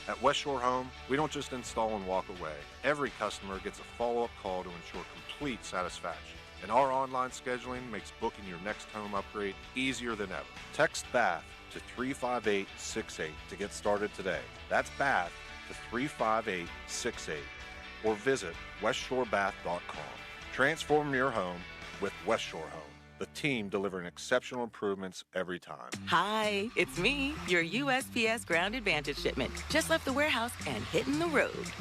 Speaker 30: At West Shore Home, we don't just install and walk away. Every customer gets a follow-up call to ensure complete satisfaction. And our online scheduling makes booking your next home upgrade easier than ever. Text BATH to 35868 to get started today. That's BATH to 35868. Or visit westshorebath.com. Transform your home with West Shore Home, the team delivering exceptional improvements every time.
Speaker 31: Hi, it's me, your USPS Ground Advantage shipment. Just left the warehouse and hitting the road.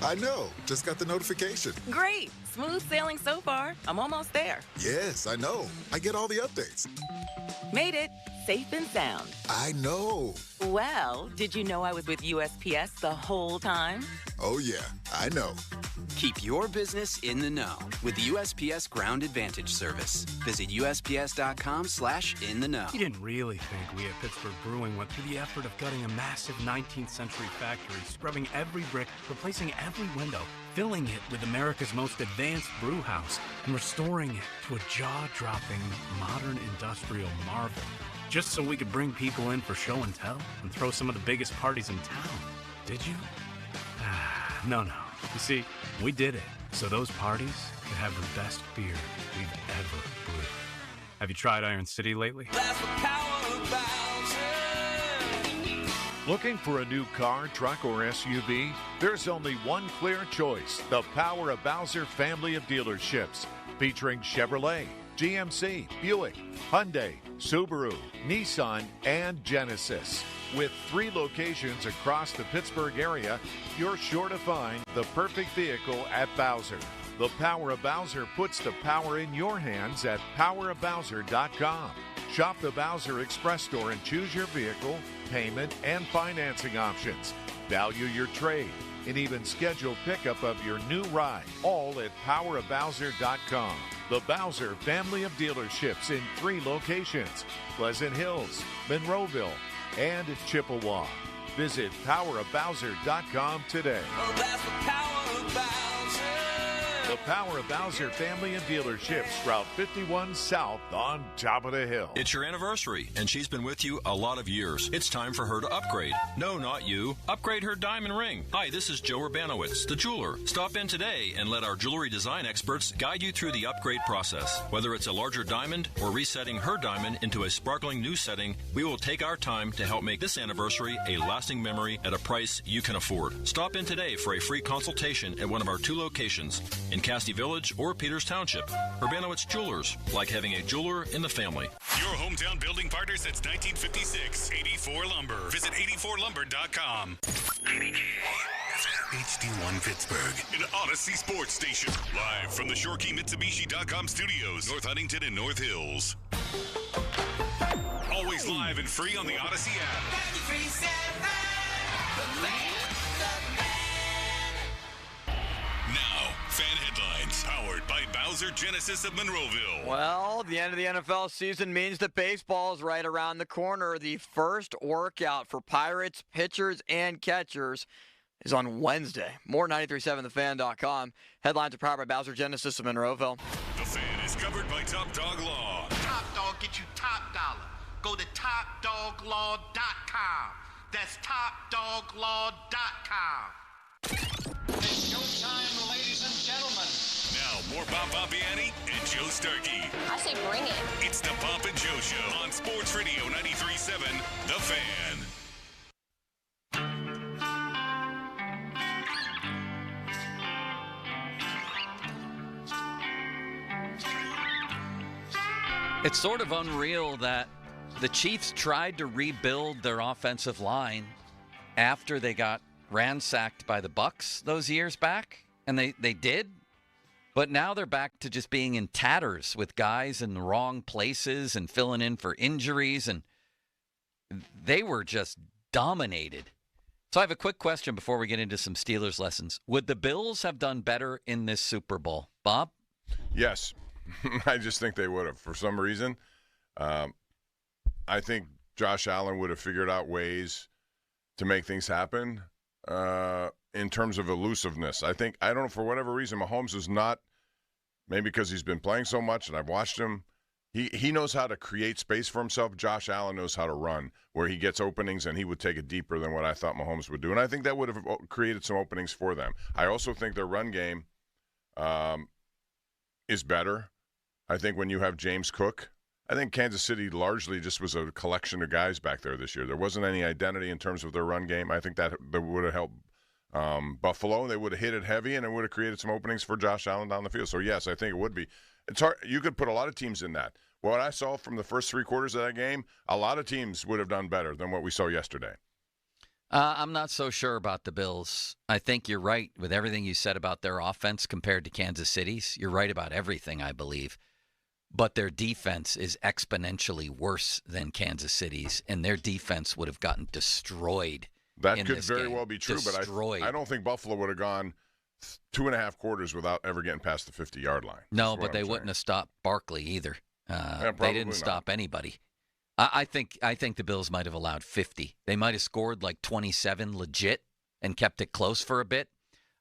Speaker 32: I know. Just got the notification.
Speaker 31: Great. Smooth sailing so far. I'm almost there.
Speaker 32: Yes, I know. I get all the updates.
Speaker 31: Made it. Safe and sound.
Speaker 32: I know.
Speaker 31: Well, did you know I was with USPS the whole time?
Speaker 32: Oh, yeah. I know.
Speaker 33: Keep your business in the know with the USPS Ground Advantage service. Visit USPS.com/in-the-know.
Speaker 34: You didn't really think we at Pittsburgh Brewing went through the effort of gutting a massive 19th century factory, scrubbing every brick, replacing every window, filling it with America's most advanced brew house, and restoring it to a jaw-dropping modern industrial marvel. Just so we could bring people in for show and tell and throw some of the biggest parties in town. Did you? No. You see, we did it so those parties could have the best beer we've ever brewed. Have you tried Iron City lately?
Speaker 4: Looking for a new car, truck, or SUV? There's only one clear choice. The Power of Bowser family of dealerships. Featuring Chevrolet, GMC, Buick, Hyundai, Subaru, Nissan, and Genesis. With 3 locations across the Pittsburgh area, you're sure to find the perfect vehicle at Bowser. The Power of Bowser puts the power in your hands at powerofbowser.com. Shop the Bowser Express store and choose your vehicle, payment, and financing options. Value your trade and even schedule pickup of your new ride, all at powerofbowser.com. The Bowser family of dealerships in 3 locations: Pleasant Hills, Monroeville, and Chippewa. Visit powerofbowser.com today. The Power of Bowser family of dealerships, Route 51 South on top of the hill.
Speaker 8: It's your anniversary, and she's been with you a lot of years. It's time for her to upgrade. No, not you. Upgrade her diamond ring. Hi, this is Joe Urbanowitz, the jeweler. Stop in today and let our jewelry design experts guide you through the upgrade process. Whether it's a larger diamond or resetting her diamond into a sparkling new setting, we will take our time to help make this anniversary a lasting memory at a price you can afford. Stop in today for a free consultation at one of our 2 locations in Castee Village or Peters Township. Urbanowitz Jewelers, like having a jeweler in the family.
Speaker 1: Your hometown building partner since 1956. 84 Lumber. Visit 84lumber.com. HD1 Pittsburgh, an Odyssey Sports Station. Live from the ShoreKeyMitsubishi.com studios, North Huntington and North Hills. Always live and free on the Odyssey app. Now, fan headlines powered by Bowser Genesis of Monroeville.
Speaker 2: Well, the end of the NFL season means that baseball is right around the corner. The first workout for Pirates pitchers and catchers is on Wednesday. More 937thefan.com. Headlines are powered by Bowser Genesis of Monroeville.
Speaker 1: The Fan is covered by Top Dog Law.
Speaker 11: Top Dog get you top dollar. Go to topdoglaw.com. That's topdoglaw.com.
Speaker 12: It's showtime, ladies and gentlemen.
Speaker 1: Now, more Bob Bobbiani and Joe Starkey.
Speaker 13: I say bring it.
Speaker 1: It's the Bob and Joe Show on Sports Radio 93.7, The Fan.
Speaker 7: It's sort of unreal that the Chiefs tried to rebuild their offensive line after they got ransacked by the Bucs those years back, and they did, but now they're back to just being in tatters with guys in the wrong places and filling in for injuries, and they were just dominated. So I have a quick question before we get into some Steelers lessons. Would the Bills have done better in this Super Bowl? Bob?
Speaker 12: Yes. I just think they would have. For some reason, I think Josh Allen would have figured out ways to make things happen. In terms of elusiveness, I don't know, for whatever reason, Mahomes is not, maybe because he's been playing so much and I've watched him, he knows how to create space for himself. Josh Allen knows how to run, where he gets openings, and he would take it deeper than what I thought Mahomes would do. And I think that would have created some openings for them. I also think their run game is better. I think when you have James Cook, I think Kansas City largely just was a collection of guys back there this year. There wasn't any identity in terms of their run game. I think that would have helped Buffalo. They would have hit it heavy, and it would have created some openings for Josh Allen down the field. So, yes, I think it would be. It's hard. You could put a lot of teams in that. What I saw from the first 3 quarters of that game, a lot of teams would have done better than what we saw yesterday.
Speaker 7: I'm not so sure about the Bills. I think you're right with everything you said about their offense compared to Kansas City's. You're right about everything, I believe. But their defense is exponentially worse than Kansas City's, and their defense would have gotten destroyed.
Speaker 12: That could very well be true,
Speaker 7: destroyed.
Speaker 12: But I don't think Buffalo would have gone 2.5 quarters without ever getting past the 50-yard line.
Speaker 7: No, but they wouldn't have stopped Barkley either. They didn't stop anybody. I think the Bills might have allowed 50. They might have scored like 27 legit and kept it close for a bit.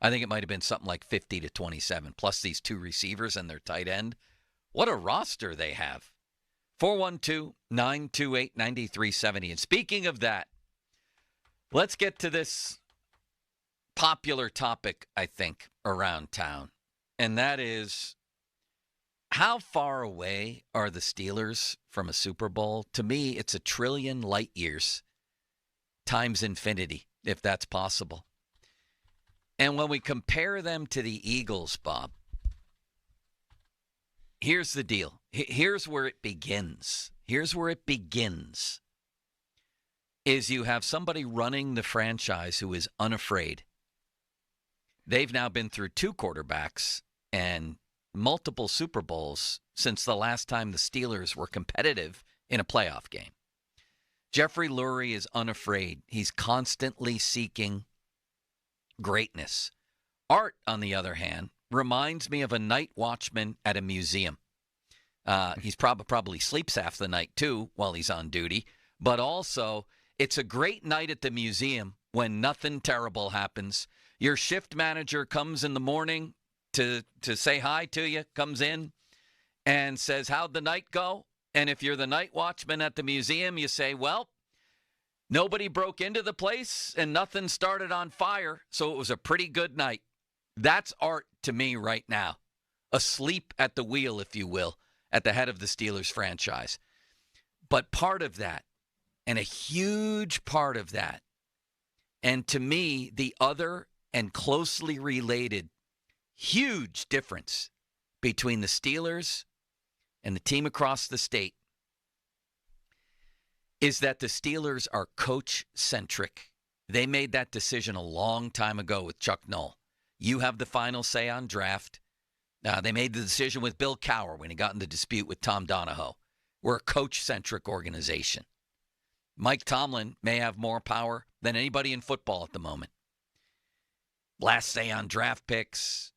Speaker 7: I think it might have been something like 50-27, plus these 2 receivers and their tight end. What a roster they have. 412-928-9370. And speaking of that, let's get to this popular topic, I think, around town, and that is, how far away are the Steelers from a Super Bowl? To me, it's 1 trillion light years times infinity, if that's possible. And when we compare them to the Eagles, Bob, here's the deal. Here's where it begins. Is you have somebody running the franchise who is unafraid. They've now been through 2 quarterbacks and multiple Super Bowls since the last time the Steelers were competitive in a playoff game. Jeffrey Lurie is unafraid. He's constantly seeking greatness. Art, on the other hand, reminds me of a night watchman at a museum. He's probably sleeps half the night, too, while he's on duty. But also, it's a great night at the museum when nothing terrible happens. Your shift manager comes in the morning to say hi to you, comes in and says, how'd the night go? And if you're the night watchman at the museum, you say, well, nobody broke into the place and nothing started on fire, so it was a pretty good night. That's Art to me right now. Asleep at the wheel, if you will, at the head of the Steelers franchise. But part of that, and a huge part of that, and to me, the other and closely related huge difference between the Steelers and the team across the state is that the Steelers are coach-centric. They made that decision a long time ago with Chuck Noll. You have the final say on draft. They made the decision with Bill Cowher when he got in the dispute with Tom Donahoe. We're a coach-centric organization. Mike Tomlin may have more power than anybody in football at the moment. Last say on draft picks,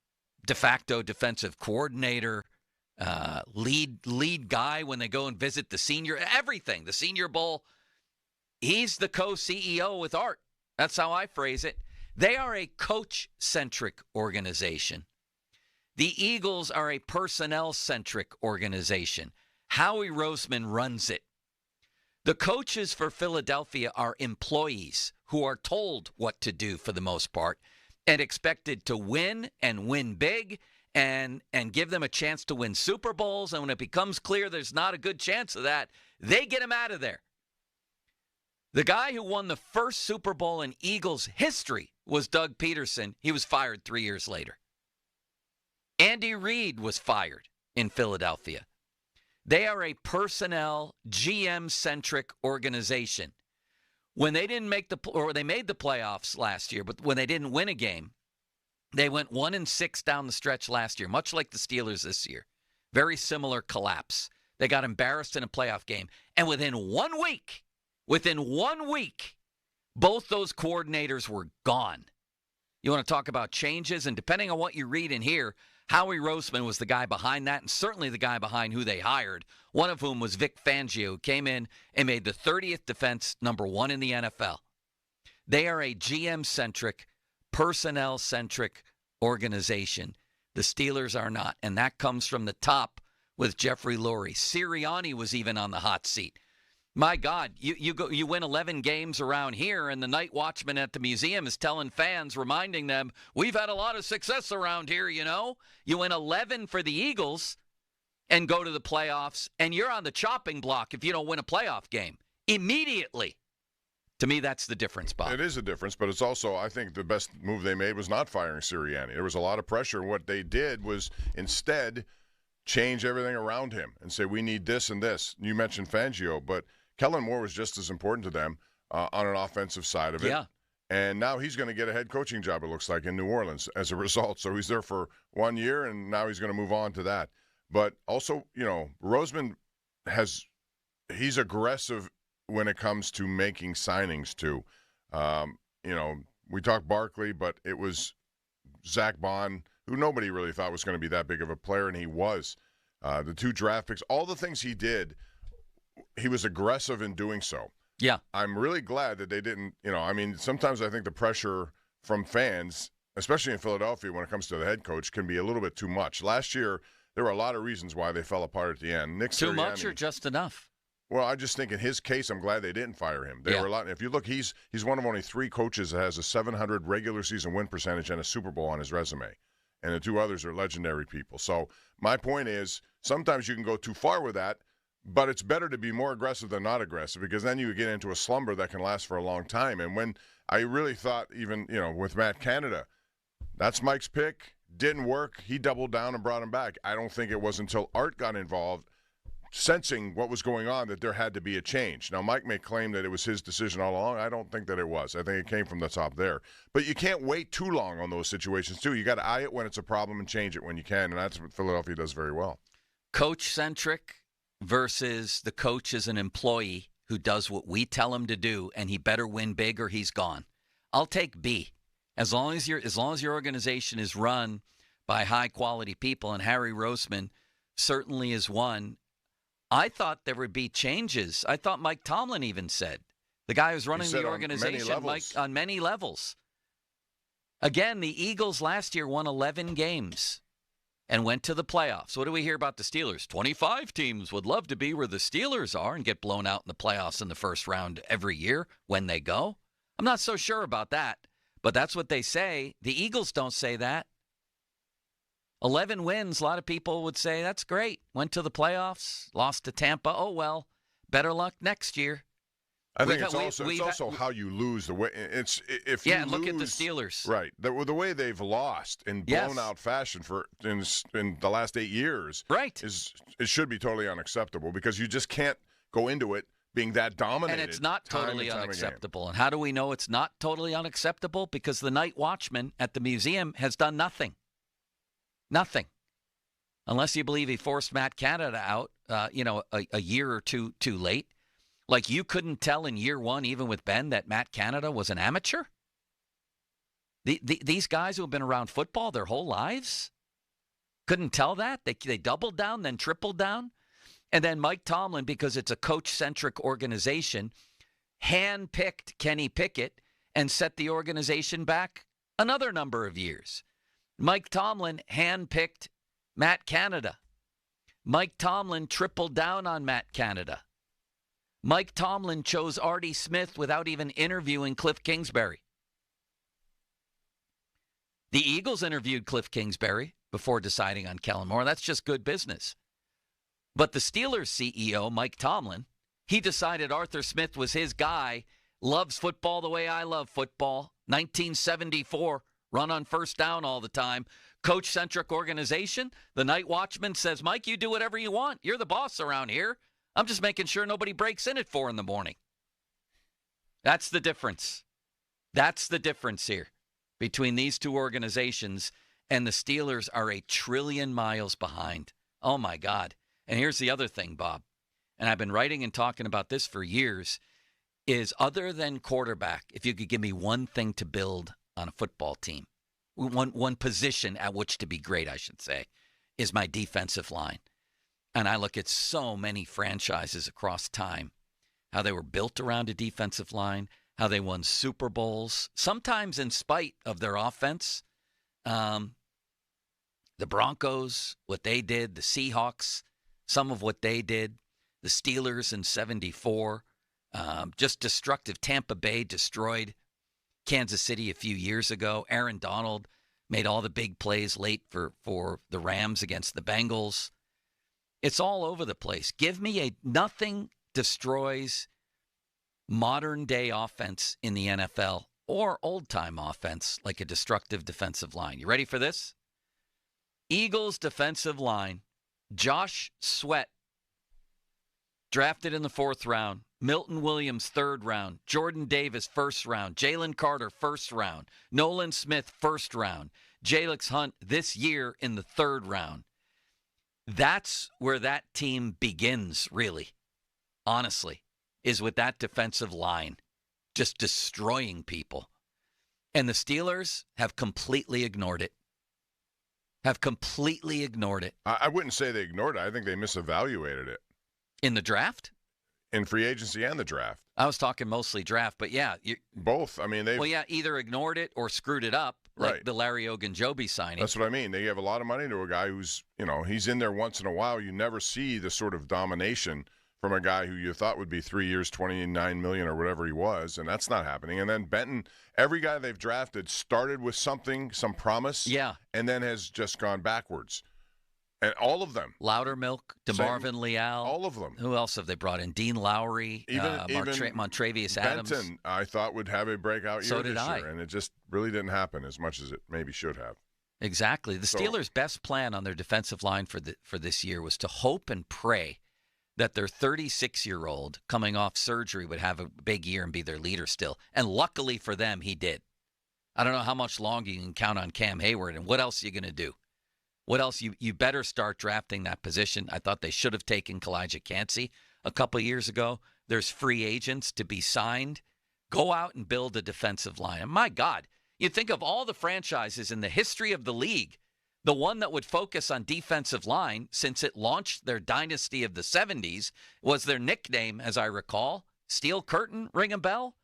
Speaker 7: de facto defensive coordinator, lead guy when they go and visit the senior, everything, the Senior Bowl. He's the co-CEO with Art. That's how I phrase it. They are a coach-centric organization. The Eagles are a personnel-centric organization. Howie Roseman runs it. The coaches for Philadelphia are employees who are told what to do for the most part and expected to win and win big and give them a chance to win Super Bowls. And when it becomes clear there's not a good chance of that, they get them out of there. The guy who won the first Super Bowl in Eagles history was Doug Peterson. He was fired 3 years later. Andy Reid was fired in Philadelphia. They are a personnel, GM-centric organization. When they didn't make they made the playoffs last year, but when they didn't win a game, they went 1-6 down the stretch last year, much like the Steelers this year. Very similar collapse. They got embarrassed in a playoff game. And within 1 week, both those coordinators were gone. You want to talk about changes? And depending on what you read and hear, Howie Roseman was the guy behind that, and certainly the guy behind who they hired, one of whom was Vic Fangio, who came in and made the 30th defense #1 in the NFL. They are a GM-centric, personnel-centric organization. The Steelers are not, and that comes from the top with Jeffrey Lurie. Sirianni was even on the hot seat. My God, you win 11 games around here, and the night watchman at the museum is telling fans, reminding them, we've had a lot of success around here, you know. You win 11 for the Eagles and go to the playoffs, and you're on the chopping block if you don't win a playoff game immediately. To me, that's the difference, Bob.
Speaker 12: It is a difference, but it's also, I think, the best move they made was not firing Sirianni. There was a lot of pressure, and what they did was instead change everything around him and say, we need this and this. You mentioned Fangio, but Kellen Moore was just as important to them on an offensive side of it.
Speaker 7: Yeah.
Speaker 12: And now he's going to get a head coaching job, it looks like, in New Orleans as a result. So he's there for 1 year, and now he's going to move on to that. But also, you know, Roseman he's aggressive when it comes to making signings, too. You know, we talked Barkley, but it was Zach Bond, who nobody really thought was going to be that big of a player, and he was. The 2 draft picks, all the things he did, he was aggressive in doing so.
Speaker 7: Yeah.
Speaker 12: I'm really glad that they didn't, you know, I mean, sometimes I think the pressure from fans, especially in Philadelphia when it comes to the head coach, can be a little bit too much. Last year, there were a lot of reasons why they fell apart at the end.
Speaker 7: Too much or just enough?
Speaker 12: Well, I just think in his case, I'm glad they didn't fire him. They were a lot. If you look, he's one of only 3 coaches that has a 700 regular season win percentage and a Super Bowl on his resume, and the 2 others are legendary people. So my point is, sometimes you can go too far with that, but it's better to be more aggressive than not aggressive, because then you get into a slumber that can last for a long time. And when I really thought, even with Matt Canada, that's Mike's pick, didn't work. He doubled down and brought him back. I don't think it was until Art got involved, sensing what was going on, that there had to be a change. Now, Mike may claim that it was his decision all along. I don't think that it was. I think it came from the top there. But you can't wait too long on those situations, too. You got to eye it when it's a problem and change it when you can, and that's what Philadelphia does very well.
Speaker 7: Coach-centric versus the coach is an employee who does what we tell him to do, and he better win big or he's gone. I'll take B. As long as your organization is run by high-quality people, and Harry Roseman certainly is one. I thought there would be changes. I thought Mike Tomlin even said, the guy who's running the organization, on many levels. Again, the Eagles last year won 11 games and went to the playoffs. What do we hear about the Steelers? 25 teams would love to be where the Steelers are and get blown out in the playoffs in the first round every year when they go. I'm not so sure about that, but that's what they say. The Eagles don't say that. 11 wins, a lot of people would say, that's great. Went to the playoffs, lost to Tampa. Oh, well, better luck next year.
Speaker 12: I think it's also how you lose. The way look
Speaker 7: at the Steelers.
Speaker 12: Right. The way they've lost in blown-out fashion in the last 8 years it should be totally unacceptable, because you just can't go into it being that dominated.
Speaker 7: And it's not totally unacceptable. And how do we know it's not totally unacceptable? Because the night watchman at the museum has done nothing. Nothing. Unless you believe he forced Matt Canada out, a year or two too late. Like, you couldn't tell in year 1, even with Ben, that Matt Canada was an amateur? These guys who have been around football their whole lives couldn't tell that? They doubled down, then tripled down? And then Mike Tomlin, because it's a coach-centric organization, hand-picked Kenny Pickett and set the organization back another number of years. Mike Tomlin hand-picked Matt Canada. Mike Tomlin tripled down on Matt Canada. Mike Tomlin chose Artie Smith without even interviewing Cliff Kingsbury. The Eagles interviewed Cliff Kingsbury before deciding on Kellen Moore. That's just good business. But the Steelers CEO, Mike Tomlin, he decided Arthur Smith was his guy, loves football the way I love football. 1974. Run on first down all the time. Coach-centric organization. The night watchman says, Mike, you do whatever you want. You're the boss around here. I'm just making sure nobody breaks in at 4 a.m. That's the difference. That's the difference here between these two organizations, and the Steelers are 1 trillion miles behind. Oh, my God. And here's the other thing, Bob, and I've been writing and talking about this for years, is other than quarterback, if you could give me one thing to build on a football team, one position at which to be great, I should say, is my defensive line. And I look at so many franchises across time, how they were built around a defensive line, how they won Super Bowls, sometimes in spite of their offense. The Broncos, what they did, the Seahawks, some of what they did, the Steelers in 74, just destructive. Tampa Bay destroyed Kansas City a few years ago. Aaron Donald made all the big plays late for the Rams against the Bengals. It's all over the place. Give me nothing destroys modern-day offense in the NFL or old-time offense like a destructive defensive line. You ready for this? Eagles defensive line, Josh Sweat, drafted in the 4th round. Milton Williams, 3rd round. Jordan Davis, 1st round. Jalen Carter, 1st round. Nolan Smith, 1st round. Jalix Hunt this year in the 3rd round. That's where that team begins, really, honestly, is with that defensive line just destroying people. And the Steelers have completely ignored it.
Speaker 12: I wouldn't say they ignored it. I think they misevaluated it.
Speaker 7: In the draft?
Speaker 12: In free agency and the draft.
Speaker 7: I was talking mostly draft, but yeah.
Speaker 12: Both. I mean,
Speaker 7: either ignored it or screwed it up, like the Larry Ogunjobi signing.
Speaker 12: That's what I mean. They give a lot of money to a guy who's, he's in there once in a while. You never see the sort of domination from a guy who you thought would be 3 years, $29 million or whatever he was, and that's not happening. And then Benton, every guy they've drafted started with something, some promise, and then has just gone backwards. And all of them.
Speaker 7: Loudermilk, DeMarvin Leal.
Speaker 12: All of them.
Speaker 7: Who else have they brought in? Dean Lowry, Montravius Adams.
Speaker 12: Benton, I thought, would have a breakout year
Speaker 7: this
Speaker 12: year, and it just really didn't happen as much as it maybe should have.
Speaker 7: Exactly. The Steelers' best plan on their defensive line for this year was to hope and pray that their 36-year-old coming off surgery would have a big year and be their leader still. And luckily for them, he did. I don't know how much longer you can count on Cam Hayward, and what else are you going to do? What else? You better start drafting that position. I thought they should have taken Kalijah Cansey a couple of years ago. There's free agents to be signed. Go out and build a defensive line. And my God, you think of all the franchises in the history of the league, the one that would focus on defensive line since it launched their dynasty of the 70s was their nickname, as I recall, Steel Curtain, ring a bell?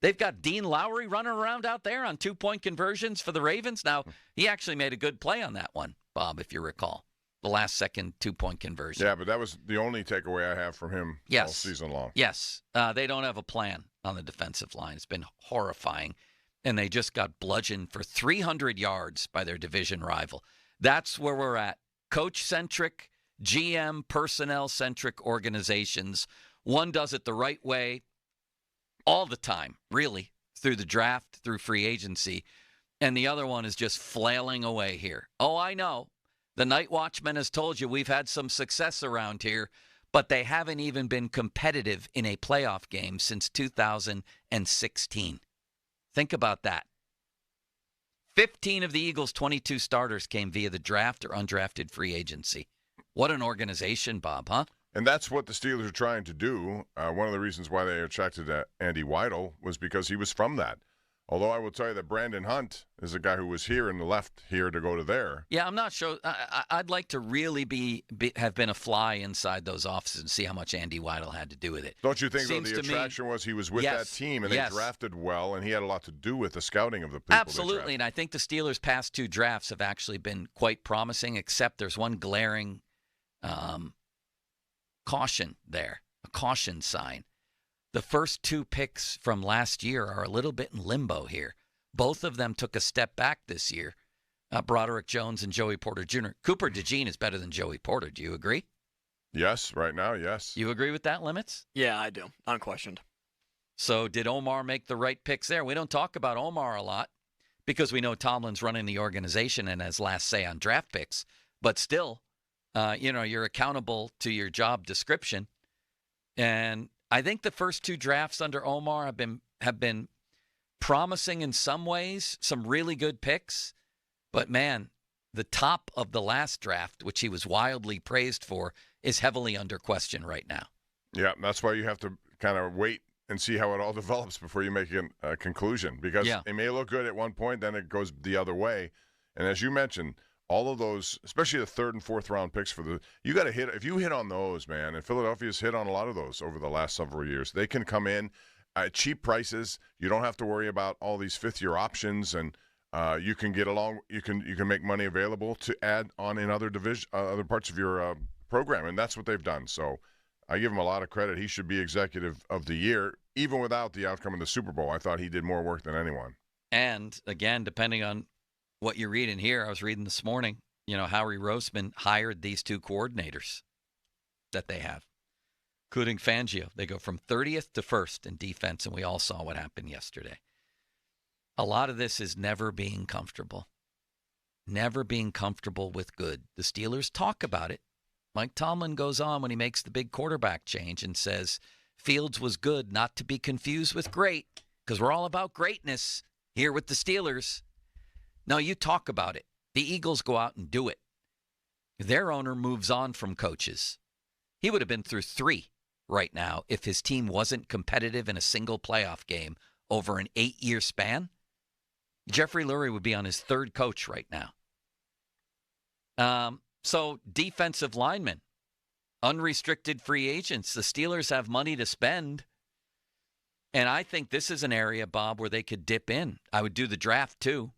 Speaker 7: They've got Dean Lowry running around out there on 2-point conversions for the Ravens. Now, he actually made a good play on that one, Bob, if you recall. The last second 2-point conversion.
Speaker 12: Yeah, but that was the only takeaway I have from him all season long.
Speaker 7: Yes. They don't have a plan on the defensive line. It's been horrifying. And they just got bludgeoned for 300 yards by their division rival. That's where we're at. Coach-centric, GM, personnel-centric organizations. One does it the right way all the time, really, through the draft, through free agency. And the other one is just flailing away here. Oh, I know. The Night Watchman has told you we've had some success around here, but they haven't even been competitive in a playoff game since 2016. Think about that. 15 of the Eagles' 22 starters came via the draft or undrafted free agency. What an organization, Bob, huh?
Speaker 12: And that's what the Steelers are trying to do. One of the reasons why they attracted Andy Weidel was because he was from that. Although I will tell you that Brandon Hunt is a guy who was here and left here to go to there.
Speaker 7: Yeah, I'm not sure. I'd like to really have been a fly inside those offices and see how much Andy Weidel had to do with it.
Speaker 12: Don't you think, though, the attraction was he was with that team and they drafted well, and he had a lot to do with the scouting of the people?
Speaker 7: Absolutely, and I think the Steelers' past 2 drafts have actually been quite promising, except there's one glaring caution there, a caution sign. The first 2 picks from last year are a little bit in limbo here. Both of them took a step back this year, Broderick Jones and Joey Porter Jr. Cooper DeJean is better than Joey Porter. Do you agree?
Speaker 12: Yes, right now, yes.
Speaker 7: You agree with that, Limits?
Speaker 2: Yeah, I do. Unquestioned.
Speaker 7: So did Omar make the right picks there? We don't talk about Omar a lot because we know Tomlin's running the organization and has last say on draft picks. But still, you're accountable to your job description. And I think the first 2 drafts under Omar have been promising in some ways, some really good picks. But, man, the top of the last draft, which he was wildly praised for, is heavily under question right now.
Speaker 12: Yeah, that's why you have to kind of wait and see how it all develops before you make a conclusion. Because it may look good at one point, then it goes the other way. And as you mentioned, all of those, especially the 3rd and 4th round picks you got to hit. If you hit on those, man, and Philadelphia's hit on a lot of those over the last several years, they can come in at cheap prices. You don't have to worry about all these 5th-year options, and you can get along. You can make money available to add on in other other parts of your program, and that's what they've done. So I give him a lot of credit. He should be executive of the year, even without the outcome of the Super Bowl. I thought he did more work than anyone.
Speaker 7: And again, depending on what you're reading here, I was reading this morning, Howie Roseman hired these 2 coordinators that they have, including Fangio. They go from 30th to 1st in defense, and we all saw what happened yesterday. A lot of this is never being comfortable. Never being comfortable with good. The Steelers talk about it. Mike Tomlin goes on when he makes the big quarterback change and says, Fields was good, not to be confused with great, because we're all about greatness here with the Steelers. No, you talk about it. The Eagles go out and do it. Their owner moves on from coaches. He would have been through 3 right now if his team wasn't competitive in a single playoff game over an 8-year span. Jeffrey Lurie would be on his 3rd coach right now. So defensive linemen, unrestricted free agents. The Steelers have money to spend. And I think this is an area, Bob, where they could dip in. I would do the draft too.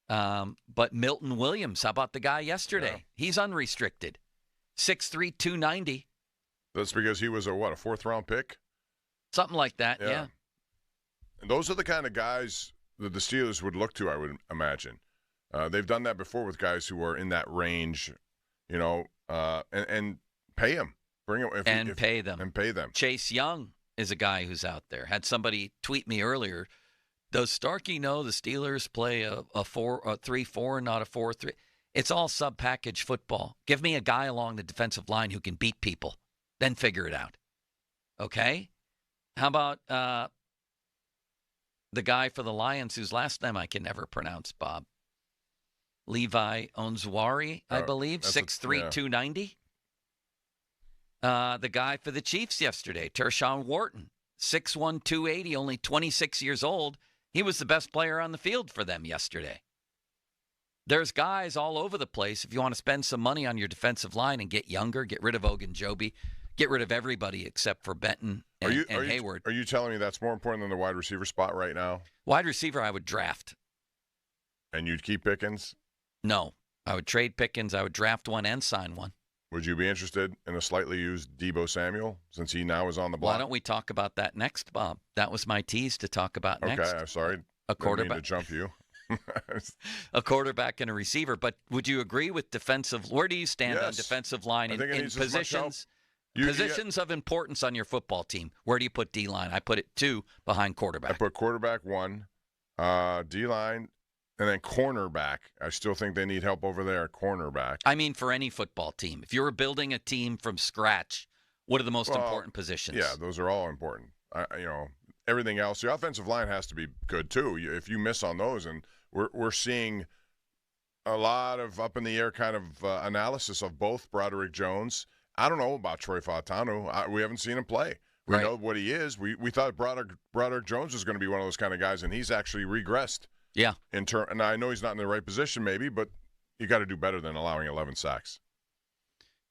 Speaker 7: But Milton Williams, how about the guy yesterday? Yeah. He's unrestricted. 6'3", 290.
Speaker 12: That's because he was a 4th-round pick?
Speaker 7: Something like that, yeah.
Speaker 12: And those are the kind of guys that the Steelers would look to, I would imagine. They've done that before with guys who are in that range, and pay them.
Speaker 7: Pay them.
Speaker 12: And pay them.
Speaker 7: Chase Young is a guy who's out there. Had somebody tweet me earlier, does Starkey know the Steelers play a 3-4, not a 4-3? It's all sub-package football. Give me a guy along the defensive line who can beat people. Then figure it out. Okay? How about the guy for the Lions whose last name I can never pronounce, Bob? Levi Onwuzurike, I believe, 6'3", 290. The guy for the Chiefs yesterday, Tershawn Wharton, 6'1", 280, only 26 years old. He was the best player on the field for them yesterday. There's guys all over the place. If you want to spend some money on your defensive line and get younger, get rid of Ogunjobi, get rid of everybody except for Benton and Hayward.
Speaker 12: Are you telling me that's more important than the wide receiver spot right now?
Speaker 7: Wide receiver, I would draft.
Speaker 12: And you'd keep Pickens?
Speaker 7: No. I would trade Pickens. I would draft one and sign one.
Speaker 12: Would you be interested in a slightly used Deebo Samuel since he now is on the block?
Speaker 7: Why don't we talk about that next, Bob? That was my tease to talk about next.
Speaker 12: Okay, I'm sorry.
Speaker 7: A quarterback.
Speaker 12: Didn't mean to jump you.
Speaker 7: A quarterback and a receiver. But would you agree with defensive? Where do you stand on defensive line in positions? Positions of importance on your football team. Where do you put D-line? I put it 2 behind quarterback.
Speaker 12: I put quarterback 1, D-line, and then cornerback. I still think they need help over there at cornerback.
Speaker 7: I mean, for any football team. If you were building a team from scratch, what are the most important positions?
Speaker 12: Yeah, those are all important. Everything else, the offensive line has to be good too. If you miss on those, and we're seeing a lot of up-in-the-air kind of analysis of both Broderick Jones. I don't know about Troy Fautanu. We haven't seen him play. We know what he is. We thought Broderick Jones was going to be one of those kind of guys, and he's actually regressed.
Speaker 7: Yeah.
Speaker 12: And I know he's not in the right position maybe, but you got to do better than allowing 11 sacks.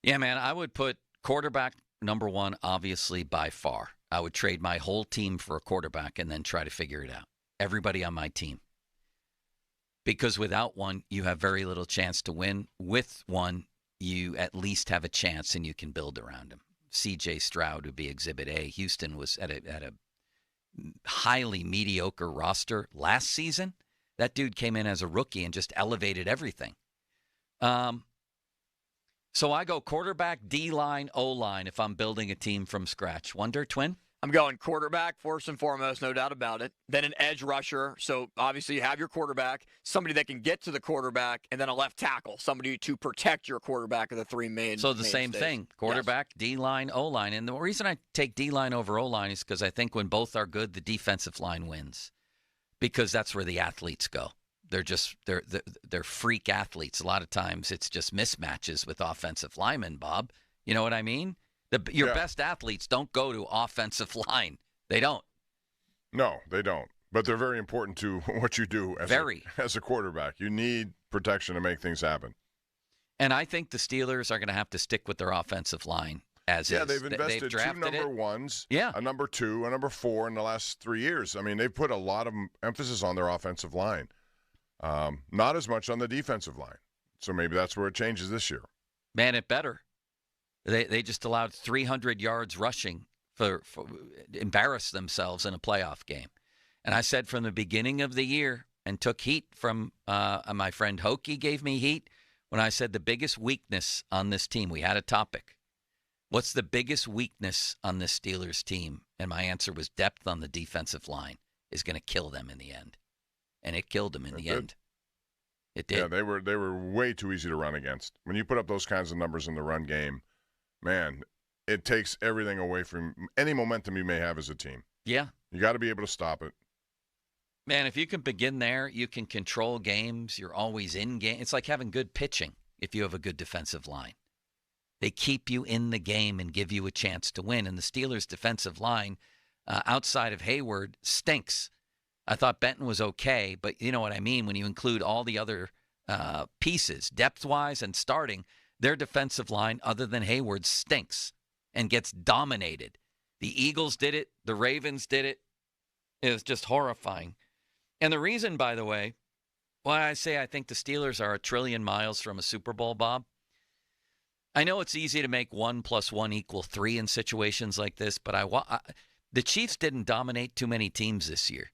Speaker 7: Yeah, man, I would put quarterback number 1, obviously, by far. I would trade my whole team for a quarterback and then try to figure it out. Everybody on my team. Because without one, you have very little chance to win. With one, you at least have a chance and you can build around him. C.J. Stroud would be Exhibit A. Houston was at a highly mediocre roster last season. That dude came in as a rookie and just elevated everything. So I go quarterback, D-line, O-line if I'm building a team from scratch. Wonder, Twin?
Speaker 2: I'm going quarterback first and foremost, no doubt about it. Then an edge rusher. So obviously you have your quarterback, somebody that can get to the quarterback, and then a left tackle, somebody to protect your quarterback are the 3 main.
Speaker 7: So the same thing, quarterback, yes. D-line, O-line. And the reason I take D-line over O-line is because I think when both are good, the defensive line wins. Because that's where the athletes go. They're freak athletes. A lot of times it's just mismatches with offensive linemen, Bob. You know what I mean? Your best athletes don't go to offensive line. They don't.
Speaker 12: No, they don't. But they're very important to what you do as a quarterback. You need protection to make things happen.
Speaker 7: And I think the Steelers are going to have to stick with their offensive line as is.
Speaker 12: Yeah, they've invested 2 number ones, a number 2, a number 4 in the last 3 years. I mean, they've put a lot of emphasis on their offensive line. Not as much on the defensive line. So maybe that's where it changes this year.
Speaker 7: Man, it better. They just allowed 300 yards rushing for embarrass themselves in a playoff game. And I said from the beginning of the year and took heat from my friend Hokie gave me heat when I said the biggest weakness on this team. We had a topic. What's the biggest weakness on this Steelers team? And my answer was depth on the defensive line is going to kill them in the end. And it killed them in the end. It did.
Speaker 12: Yeah, they were way too easy to run against. When you put up those kinds of numbers in the run game, man, it takes everything away from any momentum you may have as a team.
Speaker 7: Yeah.
Speaker 12: You got to be able to stop it.
Speaker 7: Man, if you can begin there, you can control games. You're always in game. It's like having good pitching if you have a good defensive line. They keep you in the game and give you a chance to win. And the Steelers' defensive line, outside of Hayward, stinks. I thought Benton was okay, but you know what I mean when you include all the other pieces, depth-wise and starting, their defensive line, other than Hayward, stinks and gets dominated. The Eagles did it. The Ravens did it. It was just horrifying. And the reason, by the way, why I say I think the Steelers are 1 trillion miles from a Super Bowl, Bob, I know it's easy to make 1 + 1 = 3 in situations like this, but the Chiefs didn't dominate too many teams this year,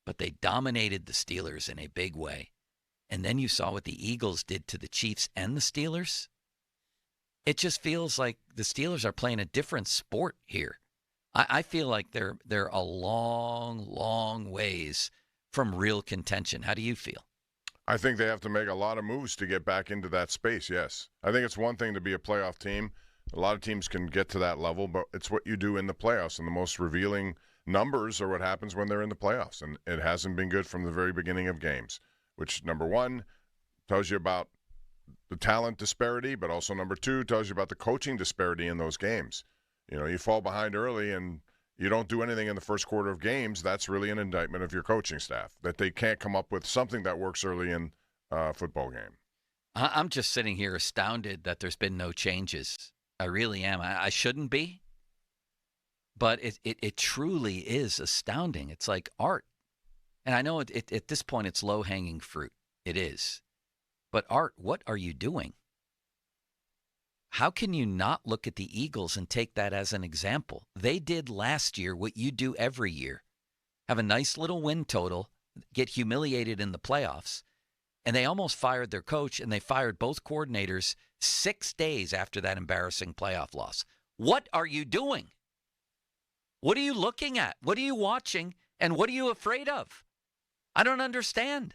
Speaker 7: but they dominated the Steelers in a big way. And then you saw what the Eagles did to the Chiefs and the Steelers. It just feels like the Steelers are playing a different sport here. I feel like they're a long, long ways from real contention. How do you feel?
Speaker 12: I think they have to make a lot of moves to get back into that space, yes. I think it's one thing to be a playoff team. A lot of teams can get to that level, but it's what you do in the playoffs. And the most revealing numbers are what happens when they're in the playoffs. And it hasn't been good from the very beginning of games, which, number one, tells you about the talent disparity, but also, number two, tells you about the coaching disparity in those games. You know, you fall behind early and you don't do anything in the first quarter of games. That's really an indictment of your coaching staff, that they can't come up with something that works early in a football game.
Speaker 7: I'm just sitting here astounded that there's been no changes. I really am. I shouldn't be, but it truly is astounding. It's like art. And I know at this point it's low-hanging fruit. It is. But Art, what are you doing? How can you not look at the Eagles and take that as an example? They did last year what you do every year. Have a nice little win total, get humiliated in the playoffs, and they almost fired their coach, and they fired both coordinators 6 days after that embarrassing playoff loss. What are you doing? What are you looking at? What are you watching? And what are you afraid of? I don't understand.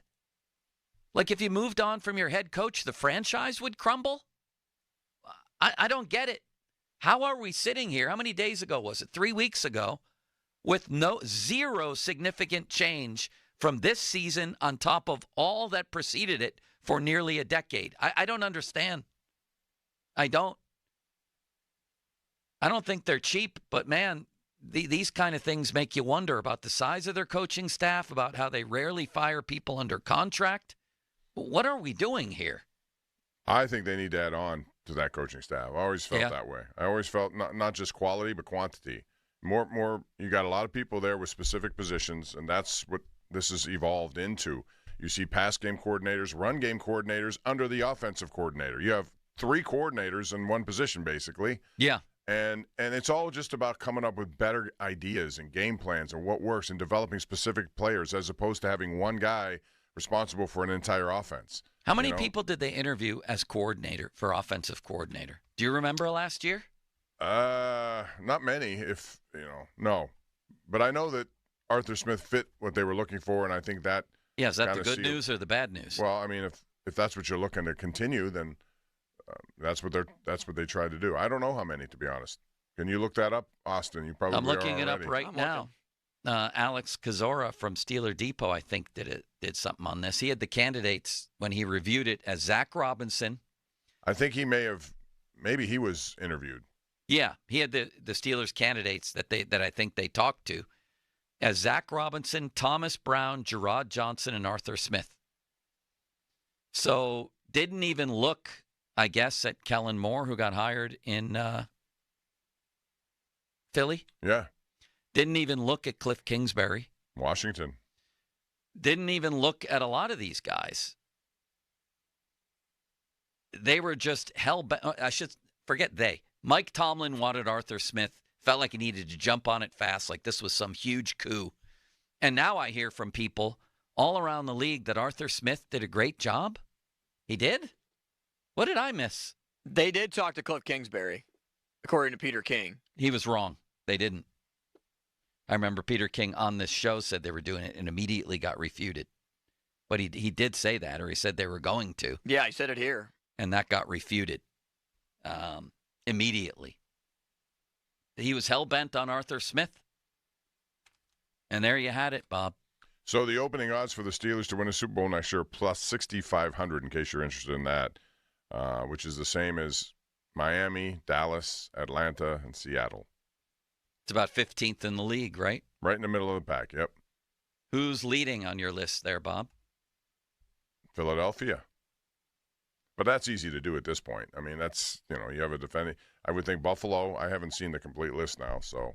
Speaker 7: Like if you moved on from your head coach, the franchise would crumble? I don't get it. How are we sitting here? How many days ago was it? 3 weeks ago, with zero significant change from this season on top of all that preceded it for nearly a decade. I don't understand. I don't think they're cheap, but man, these kind of things make you wonder about the size of their coaching staff, about how they rarely fire people under contract. What are we doing here?
Speaker 12: I think they need to add on to that coaching staff. I always felt that way. I always felt not just quality, but quantity. More. You got a lot of people there with specific positions, and that's what this has evolved into. You see pass game coordinators, run game coordinators under the offensive coordinator. You have 3 coordinators in one position, basically.
Speaker 7: Yeah.
Speaker 12: And it's all just about coming up with better ideas and game plans and what works and developing specific players, as opposed to having one guy responsible for an entire offense.
Speaker 7: How many people did they interview as coordinator for offensive coordinator? Do you remember last year?
Speaker 12: Not many, no. But I know that Arthur Smith fit what they were looking for, and I think that.
Speaker 7: Yeah, is that the good news or the bad news?
Speaker 12: Well, I mean, if that's what you're looking to continue, then that's what they tried to do. I don't know how many, to be honest. Can you look that up, Austin? You probably.
Speaker 7: I'm looking it
Speaker 12: already.
Speaker 7: up right now. Alex Kozora from Steeler Depot, I think, did something on this. He had the candidates when he reviewed it as Zach Robinson.
Speaker 12: I think maybe he was interviewed.
Speaker 7: Yeah, he had the Steelers candidates that I think they talked to as Zach Robinson, Thomas Brown, Gerard Johnson, and Arthur Smith. So didn't even look, I guess, at Kellen Moore, who got hired in Philly.
Speaker 12: Yeah.
Speaker 7: Didn't even look at Cliff Kingsbury.
Speaker 12: Washington.
Speaker 7: Didn't even look at a lot of these guys. They were just hell-bent. I should forget they. Mike Tomlin wanted Arthur Smith. Felt like he needed to jump on it fast, like this was some huge coup. And now I hear from people all around the league that Arthur Smith did a great job. He did? What did I miss?
Speaker 2: They did talk to Cliff Kingsbury, according to Peter King.
Speaker 7: He was wrong. They didn't. I remember Peter King on this show said they were doing it and immediately got refuted. But he did say that, or he said they were going to.
Speaker 2: Yeah, he said it here.
Speaker 7: And that got refuted immediately. He was hell-bent on Arthur Smith. And there you had it, Bob.
Speaker 12: So the opening odds for the Steelers to win a Super Bowl next year, plus 6,500, in case you're interested in that, which is the same as Miami, Dallas, Atlanta, and Seattle.
Speaker 7: It's about 15th in the league, right?
Speaker 12: Right in the middle of the pack, yep.
Speaker 7: Who's leading on your list there, Bob?
Speaker 12: Philadelphia. But that's easy to do at this point. I mean, that's, you have a defending. I would think Buffalo. I haven't seen the complete list now, so.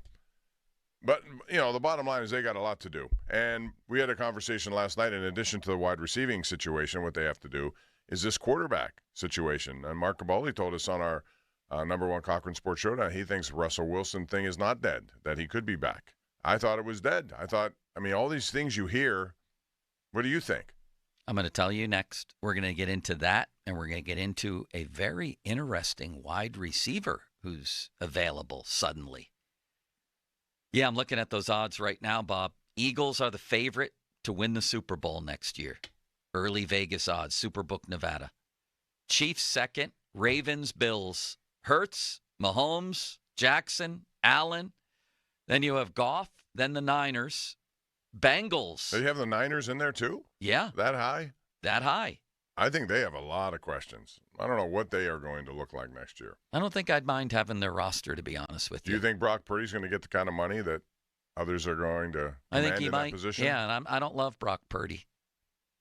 Speaker 12: But, the bottom line is they got a lot to do. And we had a conversation last night, in addition to the wide receiving situation, what they have to do is this quarterback situation. And Mark Caboli told us on our number one Cochran Sports Showdown, he thinks Russell Wilson thing is not dead, that he could be back. I thought it was dead. All these things you hear, what do you think?
Speaker 7: I'm going to tell you next. We're going to get into that, and we're going to get into a very interesting wide receiver who's available suddenly. Yeah, I'm looking at those odds right now, Bob. Eagles are the favorite to win the Super Bowl next year. Early Vegas odds, Superbook Nevada. Chiefs second, Ravens, Bills. Hurts, Mahomes, Jackson, Allen. Then you have Goff, then the Niners. Bengals.
Speaker 12: They have the Niners in there too?
Speaker 7: Yeah.
Speaker 12: That high?
Speaker 7: That high.
Speaker 12: I think they have a lot of questions. I don't know what they are going to look like next year.
Speaker 7: I don't think I'd mind having their roster, to be honest with you.
Speaker 12: Do you think Brock Purdy's going to get the kind of money that others are going to command in that position?
Speaker 7: Yeah, and I don't love Brock Purdy.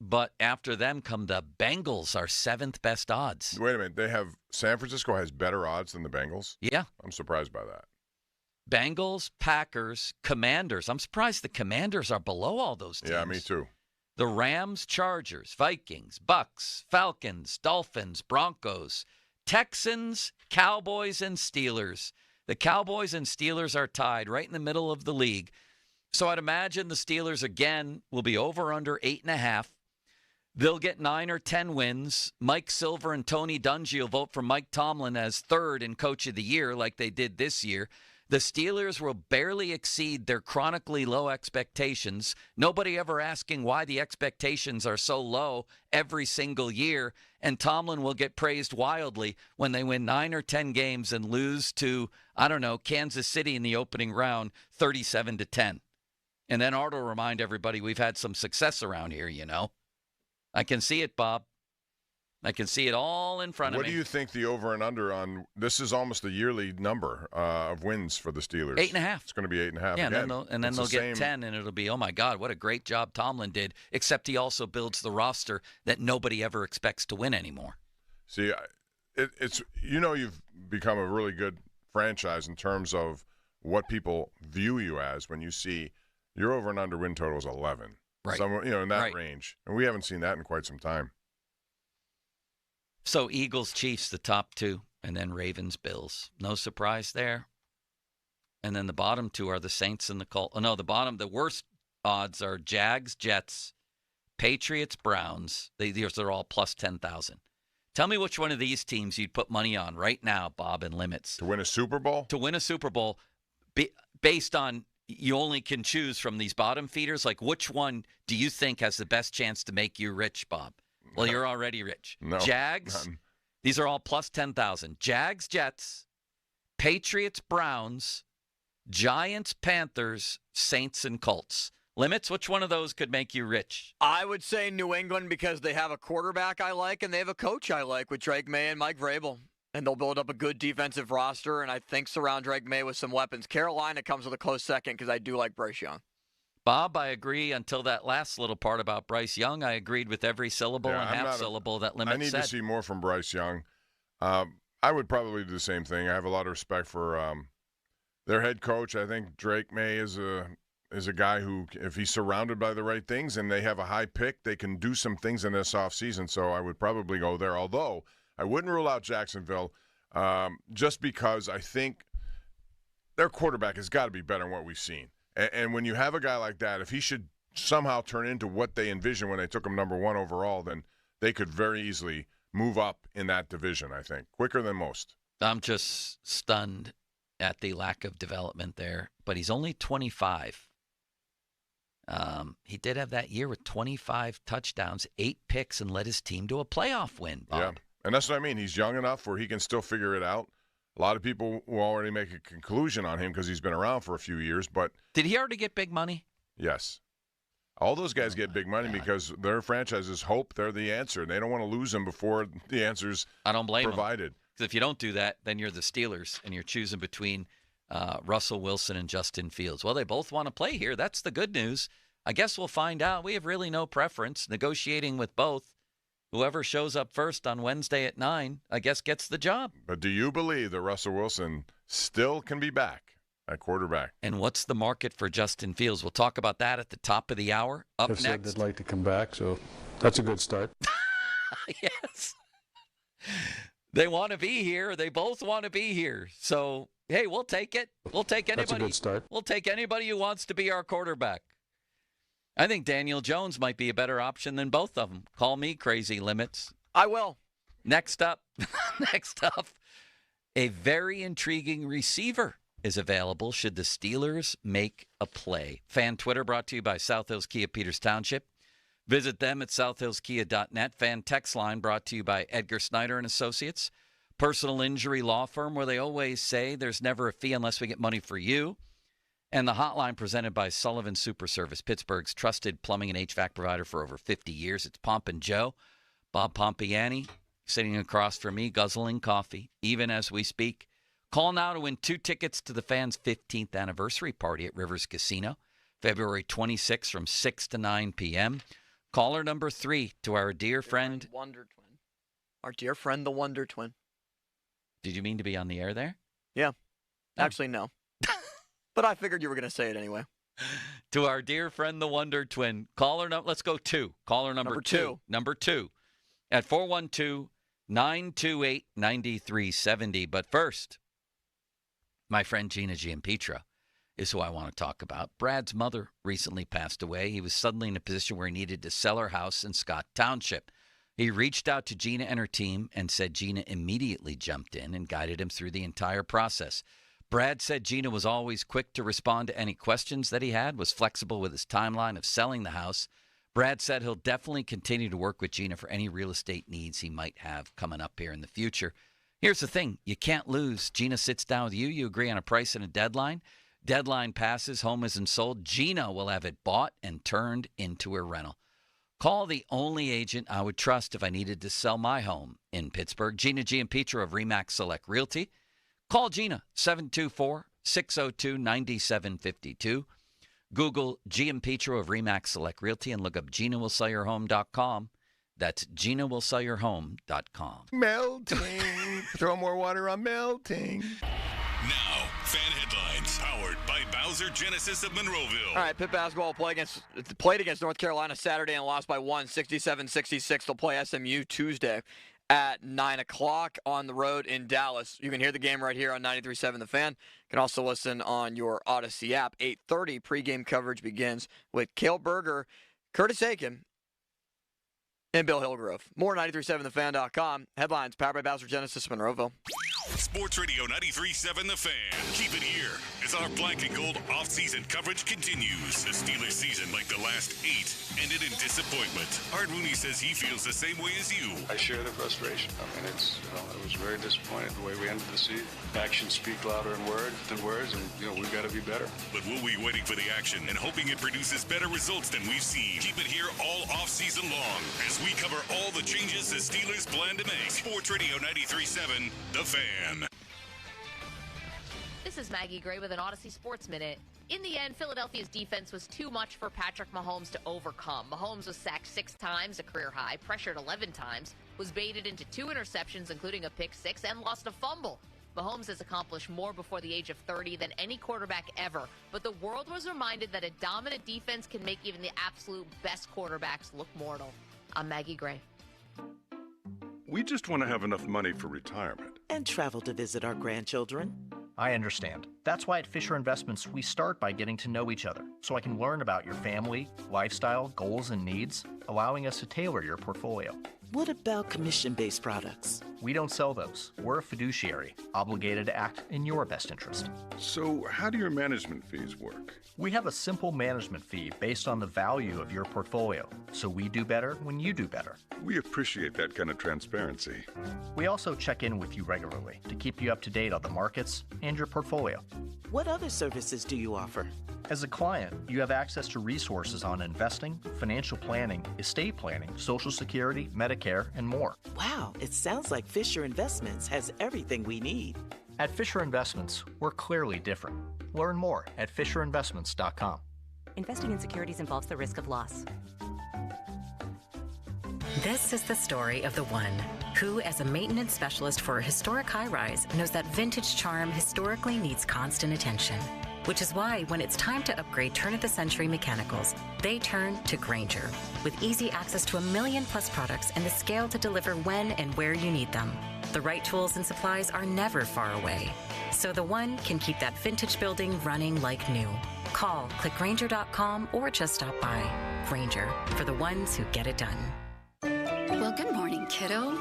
Speaker 7: But after them come the Bengals, our seventh best odds.
Speaker 12: Wait a minute. San Francisco has better odds than the Bengals?
Speaker 7: Yeah.
Speaker 12: I'm surprised by that.
Speaker 7: Bengals, Packers, Commanders. I'm surprised the Commanders are below all those teams.
Speaker 12: Yeah, me too.
Speaker 7: The Rams, Chargers, Vikings, Bucks, Falcons, Dolphins, Broncos, Texans, Cowboys, and Steelers. The Cowboys and Steelers are tied right in the middle of the league. So I'd imagine the Steelers, again, will be over under 8.5. They'll get 9 or 10 wins. Mike Silver and Tony Dungy will vote for Mike Tomlin as third in Coach of the Year like they did this year. The Steelers will barely exceed their chronically low expectations. Nobody ever asking why the expectations are so low every single year. And Tomlin will get praised wildly when they win 9 or 10 games and lose to, Kansas City in the opening round, 37-10. And then Art will remind everybody we've had some success around here, I can see it, Bob. I can see it all in front of me.
Speaker 12: What do you think the over and under on – this is almost a yearly number of wins for the Steelers.
Speaker 7: 8.5.
Speaker 12: It's going to be 8.5
Speaker 7: Yeah,
Speaker 12: again.
Speaker 7: and then they'll get 10, and it'll be, oh, my God, what a great job Tomlin did, except he also builds the roster that nobody ever expects to win anymore.
Speaker 12: See, it's you've become a really good franchise in terms of what people view you as when you see your over and under win total is 11.
Speaker 7: Right.
Speaker 12: Somewhere, in that range. And we haven't seen that in quite some time.
Speaker 7: So Eagles, Chiefs, the top two, and then Ravens, Bills. No surprise there. And then the bottom two are the Saints and the Colts. Oh, no, the worst odds are Jags, Jets, Patriots, Browns. These are all plus 10,000. Tell me which one of these teams you'd put money on right now, Bob, in limits.
Speaker 12: To win a Super Bowl?
Speaker 7: To win a Super Bowl based on you only can choose from these bottom feeders. Like, which one do you think has the best chance to make you rich, Bob? Well, you're already rich.
Speaker 12: No,
Speaker 7: Jags,
Speaker 12: none.
Speaker 7: These are all plus 10,000. Jags, Jets, Patriots, Browns, Giants, Panthers, Saints, and Colts. Limits, which one of those could make you rich?
Speaker 2: I would say New England because they have a quarterback I like and they have a coach I like with Drake May and Mike Vrabel. And they'll build up a good defensive roster and I think surround Drake May with some weapons. Carolina comes with a close second because I do like Bryce Young.
Speaker 7: Bob, I agree until that last little part about Bryce Young. I agreed with every syllable and half syllable that Limit said.
Speaker 12: I need to see more from Bryce Young. I would probably do the same thing. I have a lot of respect for their head coach. I think Drake May is a guy who, if he's surrounded by the right things and they have a high pick, they can do some things in this offseason. So I would probably go there, although I wouldn't rule out Jacksonville just because I think their quarterback has got to be better than what we've seen. And when you have a guy like that, if he should somehow turn into what they envisioned when they took him number one overall, then they could very easily move up in that division, I think, quicker than most.
Speaker 7: I'm just stunned at the lack of development there. But he's only 25. He did have that year with 25 touchdowns, 8 picks, and led his team to a playoff win, Bob.
Speaker 12: Yeah, and that's what I mean. He's young enough where he can still figure it out. A lot of people will already make a conclusion on him because he's been around for a few years. But
Speaker 7: did he already get big money?
Speaker 12: Yes. All those guys get big money because their franchises hope they're the answer. They don't want to lose them before the answer's
Speaker 7: I don't blame
Speaker 12: provided.
Speaker 7: Because if you don't do that, then you're the Steelers, and you're choosing between Russell Wilson and Justin Fields. Well, they both want to play here. That's the good news. I guess we'll find out. We have really no preference. Negotiating with both. Whoever shows up first on Wednesday at 9, I guess, gets the job.
Speaker 12: But do you believe that Russell Wilson still can be back at quarterback?
Speaker 7: And what's the market for Justin Fields? We'll talk about that at the top of the hour. Up
Speaker 3: I've
Speaker 7: next.
Speaker 3: said they'd like to come back, so that's a good start.
Speaker 7: Yes. They want to be here. They both want to be here. So, hey, we'll take it. We'll take anybody.
Speaker 3: That's a good start.
Speaker 7: We'll take anybody who wants to be our quarterback. I think Daniel Jones might be a better option than both of them. Call me crazy limits.
Speaker 2: I will.
Speaker 7: Next up, a very intriguing receiver is available should the Steelers make a play. Fan Twitter brought to you by South Hills Kia Peters Township. Visit them at southhillskia.net. Fan text line brought to you by Edgar Snyder and Associates, personal injury law firm where they always say there's never a fee unless we get money for you. And the hotline presented by Sullivan Super Service, Pittsburgh's trusted plumbing and HVAC provider for over 50 years. It's Pomp and Joe, Bob Pompiani, sitting across from me, guzzling coffee, even as we speak. Call now to win 2 tickets to the Fans' 15th anniversary party at Rivers Casino, February 26th from 6 to 9 p.m. Caller number 3 to our dear friend.
Speaker 2: Wonder Twin. Our dear friend, the Wonder Twin.
Speaker 7: Did you mean to be on the air there?
Speaker 2: Yeah. Actually, no. But I figured you were going to say it anyway.
Speaker 7: To our dear friend, the Wonder Twin. Caller number, let's go 2. Caller number 2. Number 2 at 412-928-9370. But first, my friend Gina Giampietro is who I want to talk about. Brad's mother recently passed away. He was suddenly in a position where he needed to sell her house in Scott Township. He reached out to Gina and her team and said Gina immediately jumped in and guided him through the entire process. Brad said Gina was always quick to respond to any questions that he had, was flexible with his timeline of selling the house. Brad said he'll definitely continue to work with Gina for any real estate needs he might have coming up here in the future. Here's the thing. You can't lose. Gina sits down with you. You agree on a price and a deadline. Deadline passes. Home isn't sold. Gina will have it bought and turned into a rental. Call the only agent I would trust if I needed to sell my home in Pittsburgh. Gina Giampietro of RE/MAX Select Realty. Call Gina, 724-602-9752. Google Giampietro of RE/MAX Select Realty and look up GinaWillSellYourHome.com. That's GinaWillSellYourHome.com.
Speaker 12: Melting. Throw more water on melting.
Speaker 1: Now, fan headlines powered by Bowser Genesis of Monroeville.
Speaker 2: All right, Pitt basketball played against North Carolina Saturday and lost by 1, 67-66. They'll play SMU Tuesday at 9 o'clock on the road in Dallas. You can hear the game right here on 93.7 The Fan. You can also listen on your Odyssey app. 8:30 pregame coverage begins with Cale Berger, Curtis Aiken, and Bill Hillgrove. More 93.7thefan.com. Headlines powered by Bowser Genesis Monroeville.
Speaker 1: Sports Radio 93.7 The Fan. Keep it here as our black and gold offseason coverage continues. The Steelers season, like the last 8, ended in disappointment. Art Rooney says he feels the same way as you.
Speaker 5: I share the frustration. I mean, I was very disappointed the way we ended the season. Actions speak louder than words, and, we've got to be better.
Speaker 1: But we'll be waiting for the action and hoping it produces better results than we've seen. Keep it here all offseason long as we cover all the changes the Steelers plan to make. Sports Radio 93.7 The Fan.
Speaker 6: This is Maggie Gray with an Odyssey Sports Minute. In the end, Philadelphia's defense was too much for Patrick Mahomes to overcome. Mahomes was sacked 6 times, a career high, pressured 11 times, was baited into 2 interceptions, including a pick-6, and lost a fumble. Mahomes has accomplished more before the age of 30 than any quarterback ever, but the world was reminded that a dominant defense can make even the absolute best quarterbacks look mortal. I'm Maggie Gray.
Speaker 9: We just want to have enough money for retirement.
Speaker 13: And travel to visit our grandchildren.
Speaker 14: I understand. That's why at Fisher Investments, we start by getting to know each other, so I can learn about your family, lifestyle, goals, and needs, allowing us to tailor your portfolio.
Speaker 13: What about commission-based products?
Speaker 14: We don't sell those. We're a fiduciary, obligated to act in your best interest.
Speaker 9: So how do your management fees work?
Speaker 14: We have a simple management fee based on the value of your portfolio, so we do better when you do better.
Speaker 9: We appreciate that kind of transparency.
Speaker 14: We also check in with you regularly to keep you up to date on the markets and your portfolio.
Speaker 13: What other services do you offer?
Speaker 14: As a client, you have access to resources on investing, financial planning, estate planning, Social Security, Medicare, and more.
Speaker 13: Wow, it sounds like Fisher Investments has everything we need.
Speaker 14: At Fisher Investments, we're clearly different. Learn more at FisherInvestments.com.
Speaker 15: Investing in securities involves the risk of loss.
Speaker 27: This is the story of the one who, as a maintenance specialist for a historic high-rise, knows that vintage charm historically needs constant attention.
Speaker 15: which is why when it's time to upgrade turn-of-the-century mechanicals, they turn to Grainger. With easy access to 1 million-plus products and the scale to deliver when and where you need them. The right tools and supplies are never far away. So the one can keep that vintage building running like new. Call, click Grainger.com, or just stop by. Grainger, for the ones who get it done.
Speaker 3: Well, good morning, kiddo.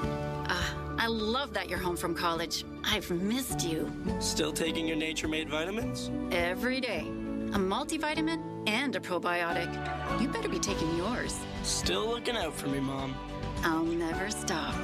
Speaker 3: I love that you're home from college. I've missed you.
Speaker 10: Still taking your Nature-Made vitamins?
Speaker 3: Every day. A multivitamin and a probiotic. You better be taking yours.
Speaker 10: Still looking out for me, Mom.
Speaker 3: I'll never stop.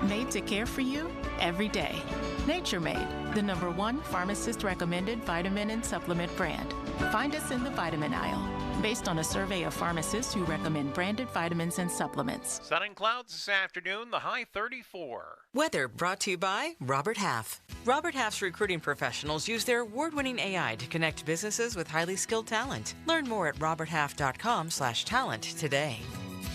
Speaker 16: Made to care for you every day. Nature-Made, the #1 pharmacist-recommended vitamin and supplement brand. Find us in the vitamin aisle. Based on a survey of pharmacists who recommend branded vitamins and supplements.
Speaker 17: Sun and clouds this afternoon, the high 34.
Speaker 18: Weather brought to you by Robert Half. Robert Half's recruiting professionals use their award-winning AI to connect businesses with highly skilled talent. Learn more at roberthalf.com/talent today.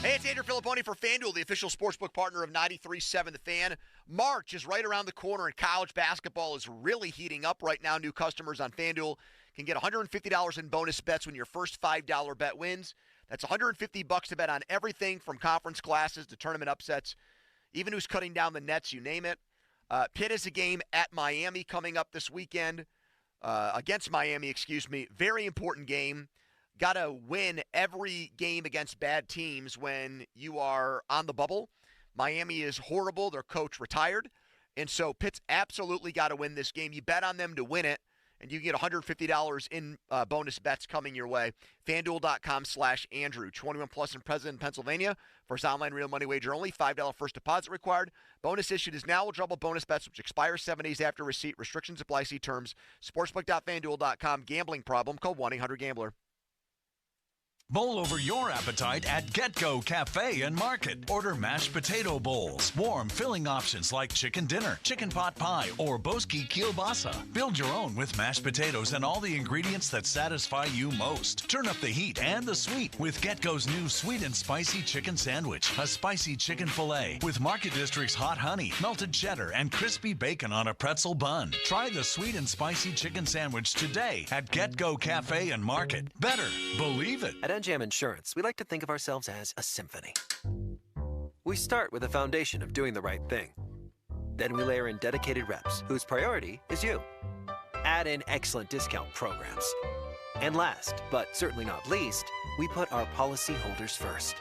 Speaker 19: Hey, it's Andrew Filipponi for FanDuel, the official sportsbook partner of 93.7 The Fan. March is right around the corner, and college basketball is really heating up right now. New customers on FanDuel can get $150 in bonus bets when your first $5 bet wins. That's $150 to bet on everything from conference classes to tournament upsets, even who's cutting down the nets, you name it. Pitt has a game at Miami coming up this weekend, against Miami, Very important game. Got to win every game against bad teams when you are on the bubble. Miami is horrible. Their coach retired. And so Pitt's absolutely got to win this game. You bet on them to win it, and you get $150 in bonus bets coming your way. FanDuel.com/Andrew. 21 plus and present in Pennsylvania. First online real money wager only. $5 first deposit required. Bonus issued is now. Double bonus bets, which expire 7 days after receipt. Restrictions apply. See terms. Sportsbook.FanDuel.com. Gambling problem. Call 1-800-GAMBLER.
Speaker 20: Bowl over your appetite at GetGo Cafe and Market. Order mashed potato bowls, warm filling options like chicken dinner, chicken pot pie, or boski kielbasa. Build your own with mashed potatoes and all the ingredients that satisfy you most. Turn up the heat and the sweet with GetGo's new sweet and spicy chicken sandwich. A spicy chicken filet with Market District's hot honey, melted cheddar, and crispy bacon on a pretzel bun. Try the sweet and spicy chicken sandwich today at GetGo Cafe and Market. Better, believe it.
Speaker 21: At NJM Insurance, we like to think of ourselves as a symphony. We start with a foundation of doing the right thing. Then we layer in dedicated reps, whose priority is you. Add in excellent discount programs. And last, but certainly not least, we put our policyholders first.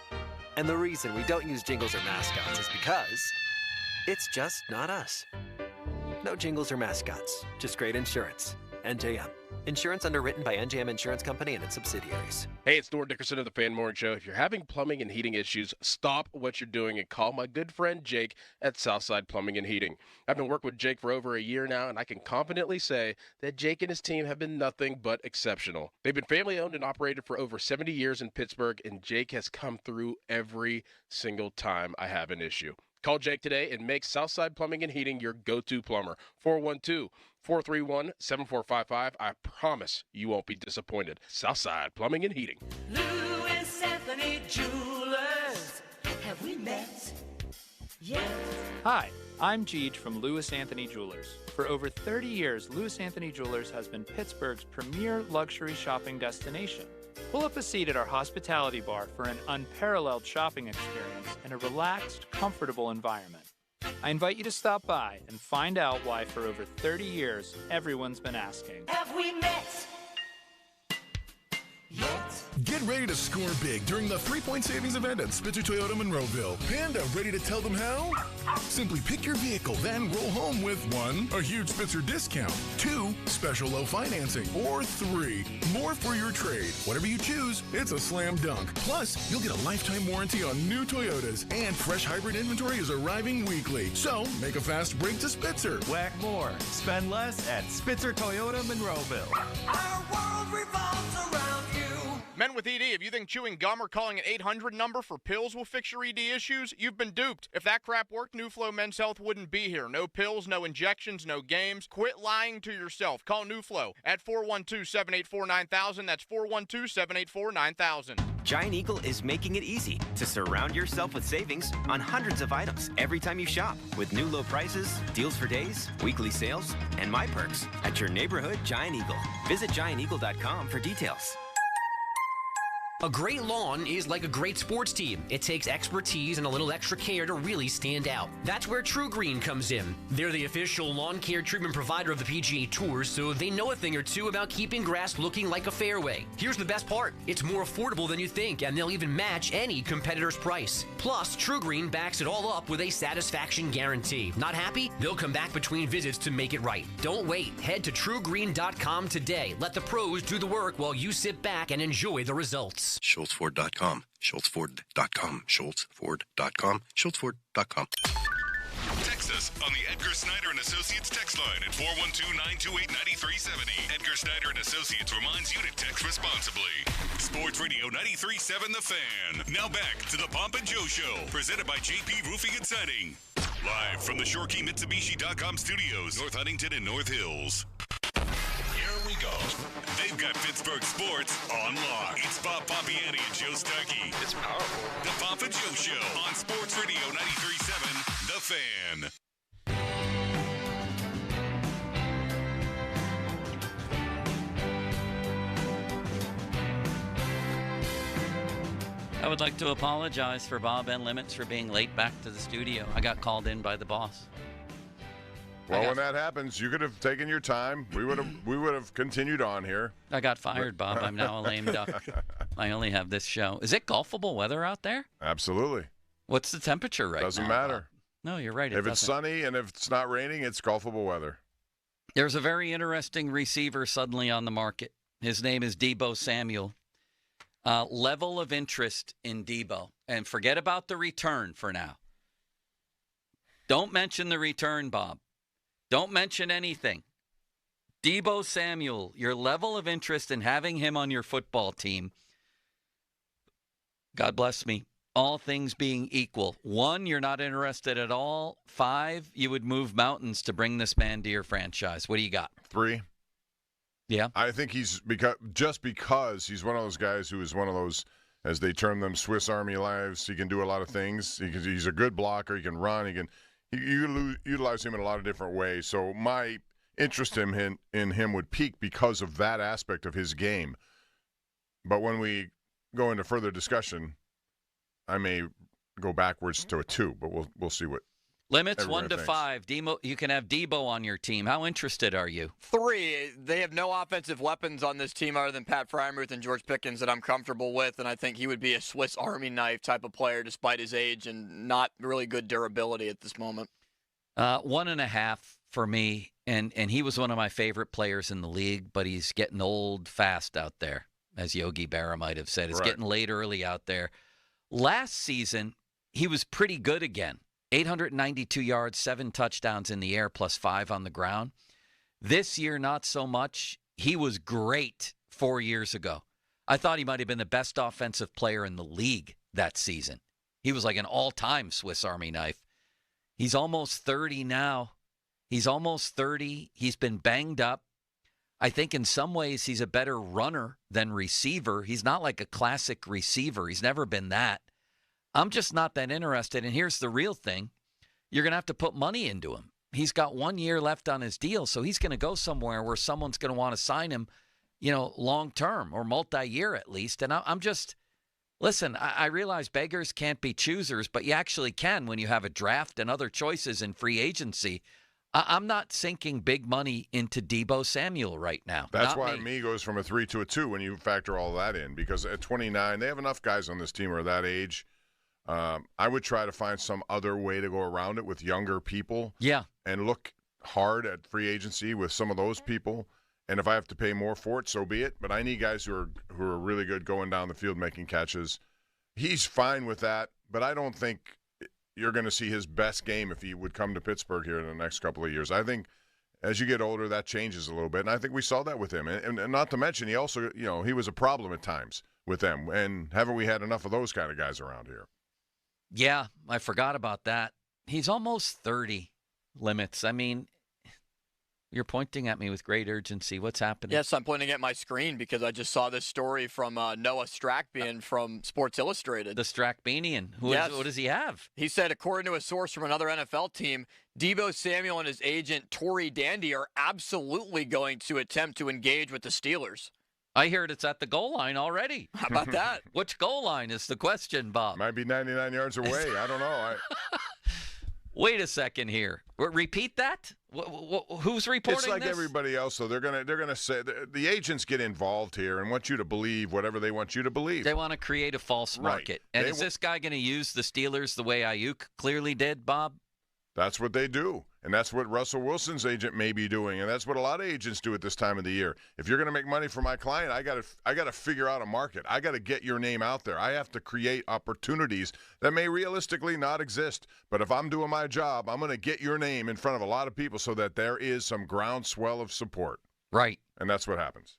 Speaker 21: And the reason we don't use jingles or mascots is because it's just not us. No jingles or mascots, just great insurance. NJM. Insurance underwritten by NJM Insurance Company and its subsidiaries.
Speaker 22: Hey, it's Thor Dickerson of the Fan Morning Show. If you're having plumbing and heating issues, stop what you're doing and call my good friend Jake at Southside Plumbing and Heating. I've been working with Jake for over a year now, and I can confidently say that Jake and his team have been nothing but exceptional. They've been family-owned and operated for over 70 years in Pittsburgh, and Jake has come through every single time I have an issue. Call Jake today and make Southside Plumbing and Heating your go-to plumber. 412-431-7455. I promise you won't be disappointed. Southside Plumbing and Heating.
Speaker 23: Louis Anthony Jewelers. Have we met yet?
Speaker 24: Hi, I'm Jeej from Louis Anthony Jewelers. For over 30 years, Louis Anthony Jewelers has been Pittsburgh's premier luxury shopping destination. Pull up a seat at our hospitality bar for an unparalleled shopping experience in a relaxed, comfortable environment. I invite you to stop by and find out why for over 30 years, everyone's been asking.
Speaker 23: Have we met yet?
Speaker 25: Get ready to score big during the 3-point savings event at Spitzer Toyota Monroeville. Panda, ready to tell them how? Simply pick your vehicle, then roll home with 1, a huge Spitzer discount, 2, special low financing, or 3, more for your trade. Whatever you choose, it's a slam dunk. Plus, you'll get a lifetime warranty on new Toyotas, and fresh hybrid inventory is arriving weekly. So, make a fast break to Spitzer.
Speaker 26: Whack more, spend less at Spitzer Toyota Monroeville.
Speaker 23: Our world revolves around you.
Speaker 2: Men with ED, if you think chewing gum or calling an 800 number for pills will fix your ED issues, you've been duped. If that crap worked, New Flow Men's Health wouldn't be here. No pills, no injections, no games. Quit lying to yourself. Call New Flow at 412-784-9000. That's 412-784-9000.
Speaker 4: Giant Eagle is making it easy to surround yourself with savings on hundreds of items every time you shop. With new low prices, deals for days, weekly sales, and My Perks at your neighborhood Giant Eagle. Visit gianteagle.com for details.
Speaker 7: A great lawn is like a great sports team. It takes expertise and a little extra care to really stand out. That's where True Green comes in. They're the official lawn care treatment provider of the PGA Tour, so they know a thing or two about keeping grass looking like a fairway. Here's the best part. It's more affordable than you think, and they'll even match any competitor's price. Plus, True Green backs it all up with a satisfaction guarantee. Not happy? They'll come back between visits to make it right. Don't wait. Head to truegreen.com today. Let the pros do the work while you sit back and enjoy the results.
Speaker 8: SchultzFord.com, SchultzFord.com, SchultzFord.com, SchultzFord.com.
Speaker 1: Text us on the Edgar Snyder and Associates text line at 412-928-9370. Edgar Snyder and Associates reminds you to text responsibly. Sports Radio 93.7 The Fan. Now back to the Pomp and Joe Show, presented by JP Roofing and Siding. Live from the ShoreKeyMitsubishi.com studios, North Huntington and North Hills. Here we go. They've got Pittsburgh sports on lock. It's Bob Pompiani and Joe Starkey. It's powerful. The Pomp and Joe Show on Sports Radio 93.7 The Fan.
Speaker 11: I would like to apologize for Bob and Limits for being late back to the studio. I got called in by the boss.
Speaker 12: Well, when that happens, you could have taken your time. We would have continued on here.
Speaker 11: I got fired, Bob. I'm now a lame duck. I only have this show. Is it golfable weather out there?
Speaker 12: Absolutely.
Speaker 11: What's the temperature right now?
Speaker 12: Doesn't matter.
Speaker 11: Bob? No, you're right.
Speaker 12: If it's sunny and if it's not raining, it's golfable weather.
Speaker 11: There's a very interesting receiver suddenly on the market. His name is Deebo Samuel. Level of interest in Deebo. And forget about the return for now. Don't mention the return, Bob. Don't mention anything. Deebo Samuel, your level of interest in having him on your football team, God bless me, all things being equal. 1, you're not interested at all. 5, you would move mountains to bring this man to your franchise. What do you got?
Speaker 12: 3.
Speaker 11: Yeah.
Speaker 12: I think he's because he's one of those guys who is one of those, as they term them, Swiss Army knives. He can do a lot of things. He's a good blocker. He can run. You utilize him in a lot of different ways. So my interest in him would peak because of that aspect of his game. But when we go into further discussion, I may go backwards to a 2, but we'll see what.
Speaker 11: Limits 1 to 5. Deebo, you can have Deebo on your team. How interested are you?
Speaker 2: 3. They have no offensive weapons on this team other than Pat Frymuth and George Pickens that I'm comfortable with, and I think he would be a Swiss Army knife type of player despite his age and not really good durability at this moment.
Speaker 11: 1.5 for me, and he was one of my favorite players in the league, but he's getting old fast out there, as Yogi Berra might have said. It's getting late early out there. Last season, he was pretty good again. 892 yards, 7 touchdowns in the air, plus 5 on the ground. This year, not so much. He was great 4 years ago. I thought he might have been the best offensive player in the league that season. He was like an all-time Swiss Army knife. He's almost 30 now. He's almost 30. He's been banged up. I think in some ways he's a better runner than receiver. He's not like a classic receiver. He's never been that. I'm just not that interested. And here's the real thing. You're going to have to put money into him. He's got 1 year left on his deal, so he's going to go somewhere where someone's going to want to sign him, long-term or multi-year at least. And I'm just, listen, I realize beggars can't be choosers, but you actually can when you have a draft and other choices in free agency. I'm not sinking big money into Deebo Samuel right now.
Speaker 12: That's why me goes from a 3 to a 2 when you factor all that in, because at 29, they have enough guys on this team who are that age. I would try to find some other way to go around it with younger people.
Speaker 11: Yeah.
Speaker 12: And look hard at free agency with some of those people. And if I have to pay more for it, so be it. But I need guys who are really good going down the field making catches. He's fine with that, but I don't think you're going to see his best game if he would come to Pittsburgh here in the next couple of years. I think as you get older, that changes a little bit. And I think we saw that with him. And not to mention, he also, he was a problem at times. with them. And haven't we had enough of those kind of guys around here?
Speaker 11: Yeah, I forgot about that. He's almost 30, Limits. I mean, you're pointing at me with great urgency. What's happening?
Speaker 5: Yes, I'm pointing at my screen because I just saw this story from Noah Strackbean from Sports Illustrated.
Speaker 11: The Strackbeanian. What does he have?
Speaker 5: He said, according to a source from another NFL team, Deebo Samuel and his agent, Torrey Dandy, are absolutely going to attempt to engage with the Steelers.
Speaker 11: I heard it's at the goal line already.
Speaker 5: How about that?
Speaker 11: Which goal line is the question, Bob?
Speaker 12: Might be 99 yards away. I don't know.
Speaker 11: Wait a second here. Repeat that? Who's reporting
Speaker 12: It's like
Speaker 11: this?
Speaker 12: everybody else, though. They're gonna say the agents get involved here and want you to believe whatever they want you to believe.
Speaker 11: They want to create a false market.
Speaker 12: Right.
Speaker 11: And is this guy going to use the Steelers the way Ayuk clearly did, Bob?
Speaker 12: That's what they do. And that's what Russell Wilson's agent may be doing. And that's what a lot of agents do at this time of the year. If you're going to make money for my client, I got to figure out a market. I got to get your name out there. I have to create opportunities that may realistically not exist. But if I'm doing my job, I'm going to get your name in front of a lot of people so that there is some groundswell of support.
Speaker 11: Right.
Speaker 12: And that's what happens.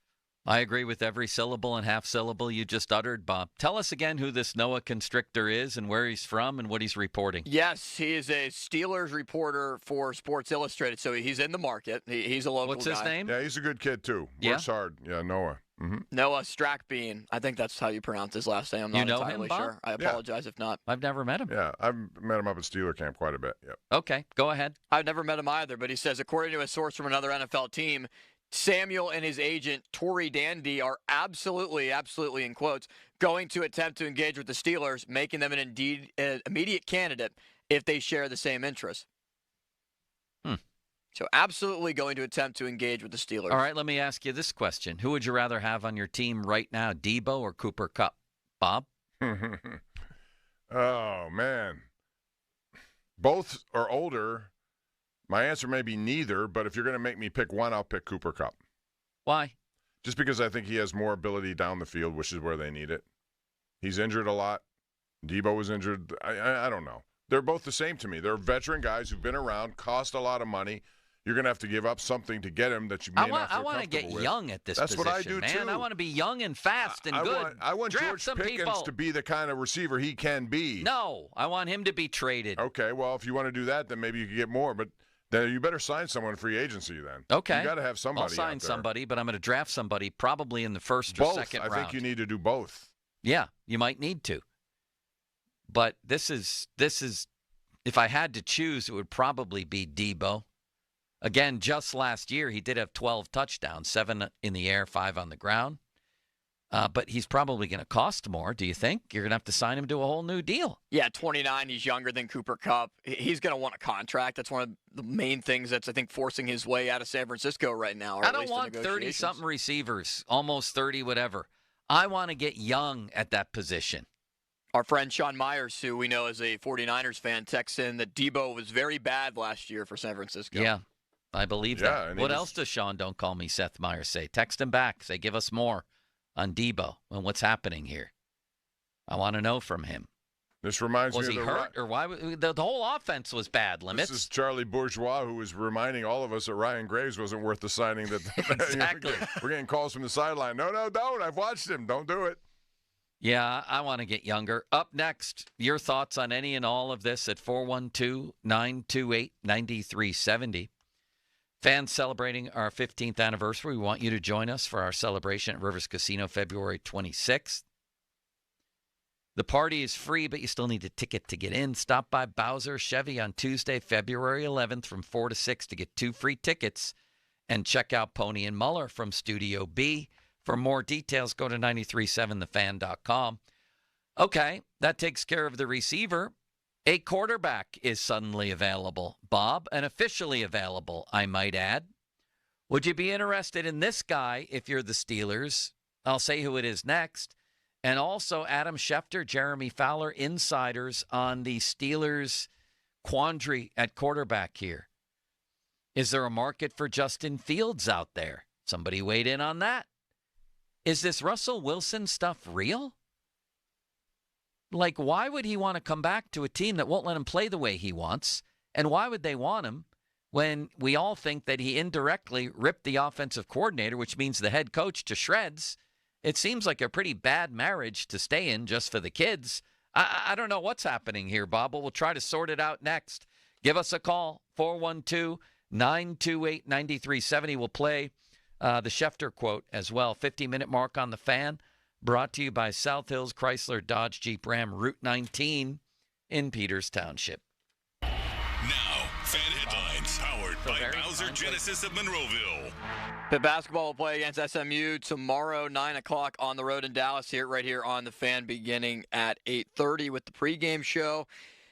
Speaker 11: I agree with every syllable and half syllable you just uttered, Bob. Tell us again who this Noah Constrictor is and where he's from and what he's reporting.
Speaker 5: Yes, he is a Steelers reporter for Sports Illustrated, so he's in the market. He's a local guy.
Speaker 11: What's his name?
Speaker 12: Yeah, he's a good kid, too.
Speaker 11: Yeah?
Speaker 12: Works hard. Yeah, Noah. Mm-hmm.
Speaker 5: Noah Strackbean. I think that's how you pronounce his last name. I'm not entirely sure. I apologize if not.
Speaker 11: I've never met him.
Speaker 12: Yeah, I've met him up at Steeler camp quite a bit. Yep.
Speaker 11: Okay, go ahead.
Speaker 5: I've never met him either, but he says, according to a source from another NFL team, Samuel and his agent, Torrey Dandy, are absolutely, in quotes, going to attempt to engage with the Steelers, making them an immediate candidate if they share the same interests. So absolutely going to attempt to engage with the Steelers.
Speaker 11: All right, let me ask you this question. Who would you rather have on your team right now, Deebo or Cooper Kupp? Bob?
Speaker 12: Oh, man. Both are older. My answer may be neither, but if you're going to make me pick one, I'll pick Cooper Kupp.
Speaker 11: Why?
Speaker 12: Just because I think he has more ability down the field, which is where they need it. He's injured a lot. Deebo was injured. I don't know. They're both the same to me. They're veteran guys who've been around, cost a lot of money. You're going to have to give up something to get him that you may not feel
Speaker 11: I want to get
Speaker 12: with.
Speaker 11: young at this
Speaker 12: That's
Speaker 11: position,
Speaker 12: what I do,
Speaker 11: man.
Speaker 12: too.
Speaker 11: I want to be young and fast and good.
Speaker 12: I want
Speaker 11: Draft
Speaker 12: George
Speaker 11: some
Speaker 12: Pickens
Speaker 11: people.
Speaker 12: to be the kind of receiver he can be.
Speaker 11: No, I want him to be traded.
Speaker 12: Okay, well, if you want to do that, then maybe you can get more. But then you better sign someone in free agency then.
Speaker 11: Okay.
Speaker 12: You got to have somebody
Speaker 11: I'll sign
Speaker 12: out there.
Speaker 11: somebody, but I'm going to draft somebody probably in the first or second round.
Speaker 12: I think you need to do both.
Speaker 11: Yeah, you might need to. But this is if I had to choose, it would probably be Deebo. Again, just last year, he did have 12 touchdowns, 7 in the air, 5 on the ground. But he's probably going to cost more, do you think? You're going to have to sign him to a whole new deal.
Speaker 5: Yeah, 29. He's younger than Cooper Kupp. He's going to want a contract. That's one of the main things that's, I think, forcing his way out of San Francisco right now.
Speaker 11: I don't want 30-something receivers, almost 30, whatever. I want to get young at that position.
Speaker 5: Our friend Sean Myers, who we know is a 49ers fan, texts in that Deebo was very bad last year for San Francisco.
Speaker 11: Yeah, I believe that. What else does Sean, don't call me Seth Myers, say? Text him back. Say, give us more on Deebo and what's happening here. I want to know from him.
Speaker 12: This reminds me
Speaker 11: of
Speaker 12: of
Speaker 11: he hurt or why? The whole offense was bad, Limits.
Speaker 12: This is Charlie Bourgeois, who was reminding all of us that Ryan Graves wasn't worth the signing. That
Speaker 11: Exactly.
Speaker 12: We're getting calls from the sideline. No, don't. I've watched him. Don't do it.
Speaker 11: Yeah, I want to get younger. Up next, your thoughts on any and all of this at 412-928-9370. Fans celebrating our 15th anniversary, we want you to join us for our celebration at Rivers Casino February 26th. The party is free, but you still need a ticket to get in. Stop by Bowser Chevy on Tuesday, February 11th from 4 to 6 to get 2 free tickets. And check out Pony and Muller from Studio B. For more details, go to 937thefan.com. Okay, that takes care of the receiver. A quarterback is suddenly available, Bob, and officially available, I might add. Would you be interested in this guy if you're the Steelers? I'll say who it is next. And also Adam Schefter, Jeremy Fowler, insiders on the Steelers' quandary at quarterback here. Is there a market for Justin Fields out there? Somebody weighed in on that. Is this Russell Wilson stuff real? Like, why would he want to come back to a team that won't let him play the way he wants? And why would they want him when we all think that he indirectly ripped the offensive coordinator, which means the head coach, to shreds, it seems like a pretty bad marriage to stay in just for the kids. I don't know what's happening here, Bob, but we'll try to sort it out next. Give us a call, 412-928-9370. We'll play the Schefter quote as well. 50-minute mark on the Fan, brought to you by South Hills Chrysler Dodge Jeep Ram, Route 19 in Peters Township.
Speaker 1: Now, Fan Headlines, powered by Bowser Genesis of Monroeville.
Speaker 5: Pitt basketball will play against SMU tomorrow, 9 o'clock on the road in Dallas, right here on the Fan, beginning at 8:30 with the pregame show.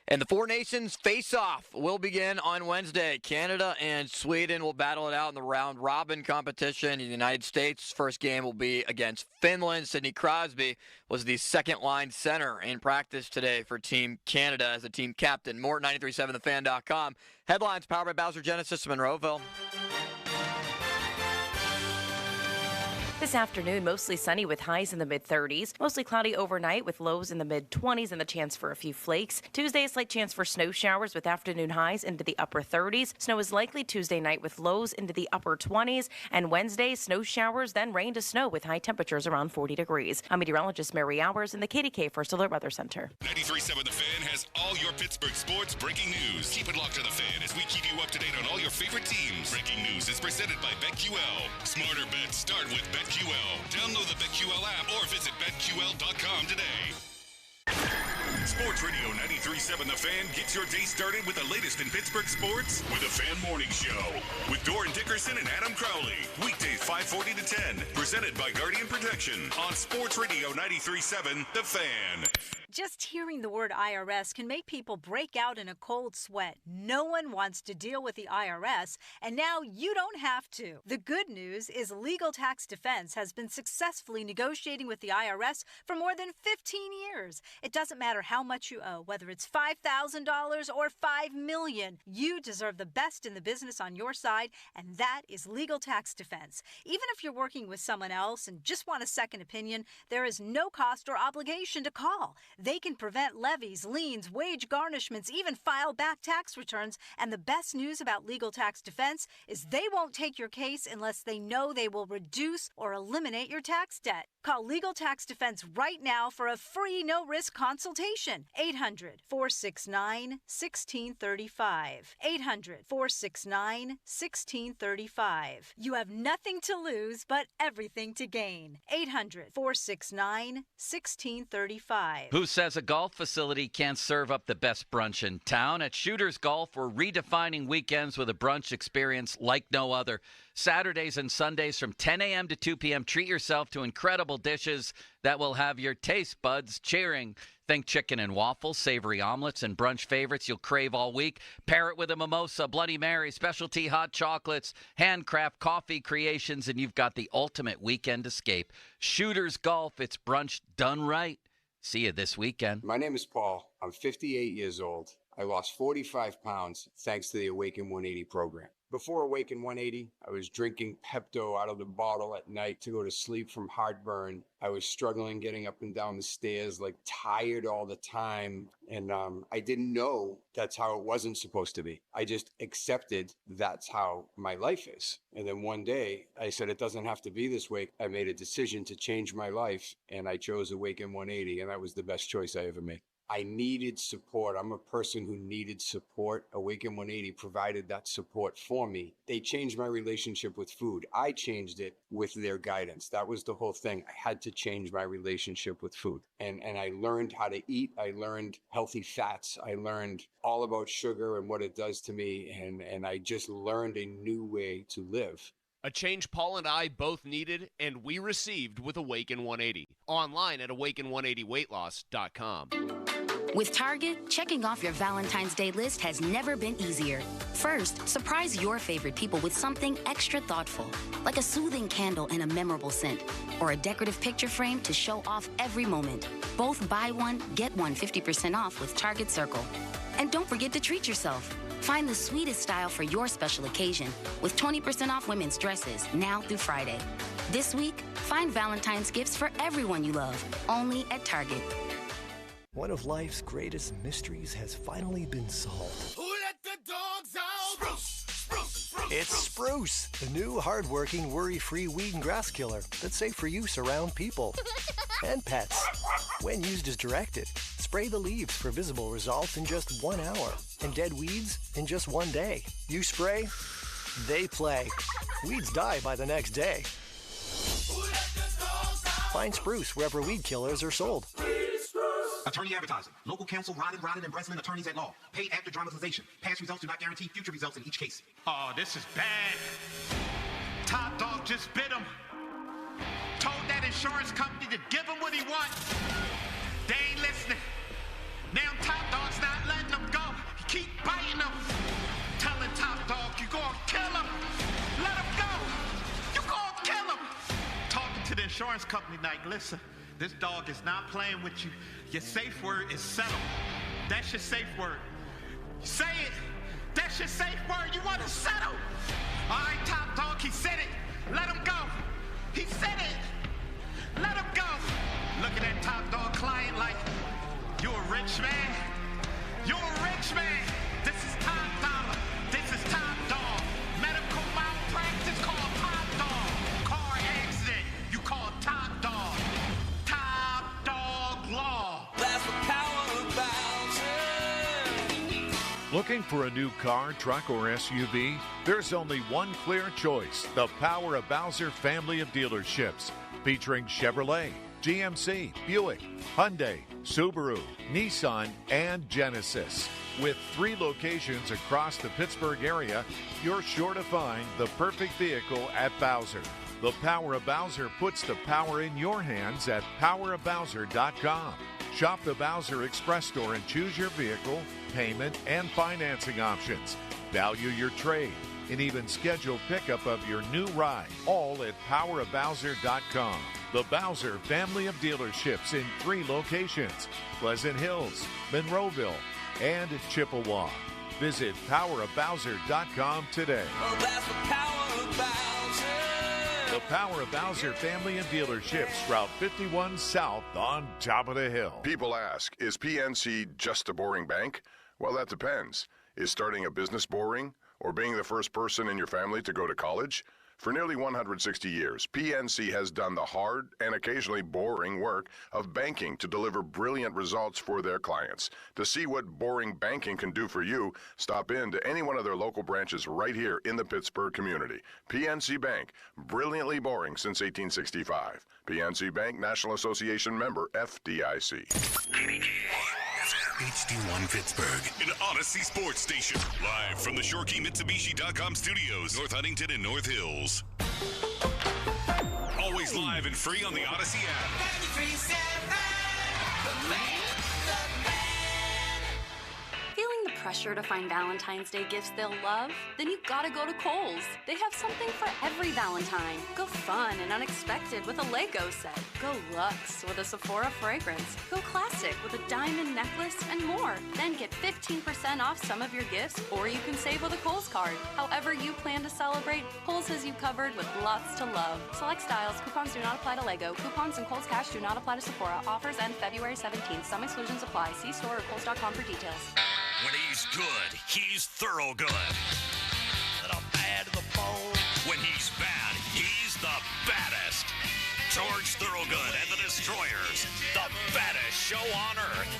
Speaker 5: And the Four Nations face-off will begin on Wednesday. Canada and Sweden will battle it out in the round-robin competition. In the United States' first game will be against Finland. Sidney Crosby was the second-line center in practice today for Team Canada as the team captain. More at 937thefan.com. Headlines powered by Bowser Genesis of Monroeville.
Speaker 6: This afternoon, mostly sunny with highs in the mid-30s. Mostly cloudy overnight with lows in the mid-20s and the chance for a few flakes. Tuesday, a slight chance for snow showers with afternoon highs into the upper 30s. Snow is likely Tuesday night with lows into the upper 20s. And Wednesday, snow showers, then rain to snow with high temperatures around 40 degrees. I'm meteorologist Mary Hours in the KDK First Alert Weather Center.
Speaker 1: 93.7 The Fan has all your Pittsburgh sports breaking news. Keep it locked to The Fan as we keep you up to date on all your favorite teams. Breaking news is presented by BetQL. Smarter bets start with BetQL. Download the BetQL app or visit BetQL.com today. Sports Radio 93.7 The Fan gets your day started with the latest in Pittsburgh sports with the Fan Morning Show with Doran Dickerson and Adam Crowley. Weekdays 5:40 to 10. Presented by Guardian Protection on Sports Radio 93.7 The Fan.
Speaker 9: Just hearing the word IRS can make people break out in a cold sweat. No one wants to deal with the IRS, and now you don't have to. The good news is Legal Tax Defense has been successfully negotiating with the IRS for more than 15 years. It doesn't matter how much you owe, whether it's $5,000 or $5 million. You deserve the best in the business on your side, and that is Legal Tax Defense. Even if you're working with someone else and just want a second opinion, there is no cost or obligation to call. They can prevent levies, liens, wage garnishments, even file back tax returns. And the best news about Legal Tax Defense is they won't take your case unless they know they will reduce or eliminate your tax debt. Call Legal Tax Defense right now for a free no-risk consultation. 800-469-1635. 800-469-1635. You have nothing to lose but everything to gain. 800-469-1635.
Speaker 11: Who says a golf facility can't serve up the best brunch in town? At Shooters Golf, we're redefining weekends with a brunch experience like no other. Saturdays and Sundays from 10 a.m. to 2 p.m. Treat yourself to incredible dishes that will have your taste buds cheering. Think chicken and waffles, savory omelets, and brunch favorites you'll crave all week. Pair it with a mimosa, Bloody Mary, specialty hot chocolates, handcraft coffee creations, and you've got the ultimate weekend escape. Shooters Golf, it's brunch done right. See you this weekend.
Speaker 13: My name is Paul. I'm 58 years old. I lost 45 pounds thanks to the Awaken 180 program. Before Awaken 180, I was drinking Pepto out of the bottle at night to go to sleep from heartburn. I was struggling getting up and down the stairs, like tired all the time. And I didn't know that's how it wasn't supposed to be. I just accepted that's how my life is. And then one day I said, it doesn't have to be this way. I made a decision to change my life and I chose Awaken 180. And that was the best choice I ever made. I needed support. I'm a person who needed support. Awaken 180 provided that support for me. They changed my relationship with food. I changed it with their guidance. That was the whole thing. I had to change my relationship with food. And I learned how to eat. I learned healthy fats. I learned all about sugar and what it does to me. And I just learned a new way to live.
Speaker 14: A change Paul and I both needed and we received with Awaken 180. Online at awaken180weightloss.com.
Speaker 15: With Target, checking off your Valentine's Day list has never been easier. First, surprise your favorite people with something extra thoughtful, like a soothing candle and a memorable scent, or a decorative picture frame to show off every moment. Both buy one, get one 50% off with Target Circle. And don't forget to treat yourself. Find the sweetest style for your special occasion with 20% off women's dresses now through Friday. This week, find Valentine's gifts for everyone you love, only at Target.
Speaker 26: One of life's greatest mysteries has finally been solved.
Speaker 23: Who let the dogs out? Spruce, spruce, spruce.
Speaker 26: It's Spruce, the new hard-working, worry-free weed and grass killer that's safe for use around people and pets. When used as directed, spray the leaves for visible results in just 1 hour and dead weeds in just 1 day. You spray, they play. Weeds die by the next day. Find Spruce wherever weed killers are sold.
Speaker 3: Attorney advertising. Local counsel Rodden and Breslin attorneys at law. Paid after dramatization. Past results do not guarantee future results in each case.
Speaker 10: Oh, this is bad. Top Dog just bit him. Told that insurance company to give him what he wants. They ain't listening. Now Top Dog's not letting him go. He keep biting him. Telling Top Dog, you gonna kill him. Let him go. You gonna kill him. Talking to the insurance company like, listen, this dog is not playing with you. Your safe word is settled. That's your safe word. Say it. That's your safe word. You want to settle? All right, Top Dog, he said it. Let him go. He said it. Let him go. Look at that Top Dog client like, you a rich man? You a rich man. This is Top Dollar. This is Top Dog. Medical malpractice called Top Dog. Car accident, you call Top Dog. Top Dog Law. That's the power of Bowser.
Speaker 16: Looking for a new car, truck, or SUV? There's only one clear choice. The Power of Bowser family of dealerships. Featuring Chevrolet, GMC, Buick, Hyundai, Subaru, Nissan, and Genesis. With 3 locations across the Pittsburgh area, you're sure to find the perfect vehicle at Bowser. The Power of Bowser puts the power in your hands at powerofbowser.com. Shop the Bowser Express Store and choose your vehicle, payment, and financing options. Value your trade and even schedule pickup of your new ride, all at powerofbowser.com. The Bowser family of dealerships in 3 locations: Pleasant Hills, Monroeville, and Chippewa. Visit powerofbowser.com today.
Speaker 23: Oh, that's the power of Bowser.
Speaker 16: The Power of Bowser family of dealerships, Route 51 South on top of the hill.
Speaker 12: People ask, is PNC just a boring bank? Well, that depends. Is starting a business boring? Or being the first person in your family to go to college? For nearly 160 years, PNC has done the hard and occasionally boring work of banking to deliver brilliant results for their clients. To see what boring banking can do for you, stop in to any one of their local branches right here in the Pittsburgh community. PNC Bank, brilliantly boring since 1865. PNC Bank, National Association member, FDIC.
Speaker 1: HD1 Pittsburgh, an Odyssey sports station. Live from the ShoreKeyMitsubishi.com studios, North Huntington and North Hills. Always live and free on the Odyssey app.
Speaker 17: Feeling the pressure to find Valentine's Day gifts they'll love? Then you gotta go to Kohl's. They have something for every Valentine. Go fun and unexpected with a Lego set. Go luxe with a Sephora fragrance. Go classic with a diamond necklace and more. Then get 15% off some of your gifts, or you can save with a Kohl's card. However you plan to celebrate, Kohl's has you covered with lots to love. Select styles. Coupons do not apply to Lego. Coupons and Kohl's Cash do not apply to Sephora. Offers end February 17th. Some exclusions apply. See store or Kohl's.com for details.
Speaker 1: When he's good, he's thorough good. The bad to the bone. When he's bad, he's the baddest. George Thorogood and the Destroyers, the baddest show on earth.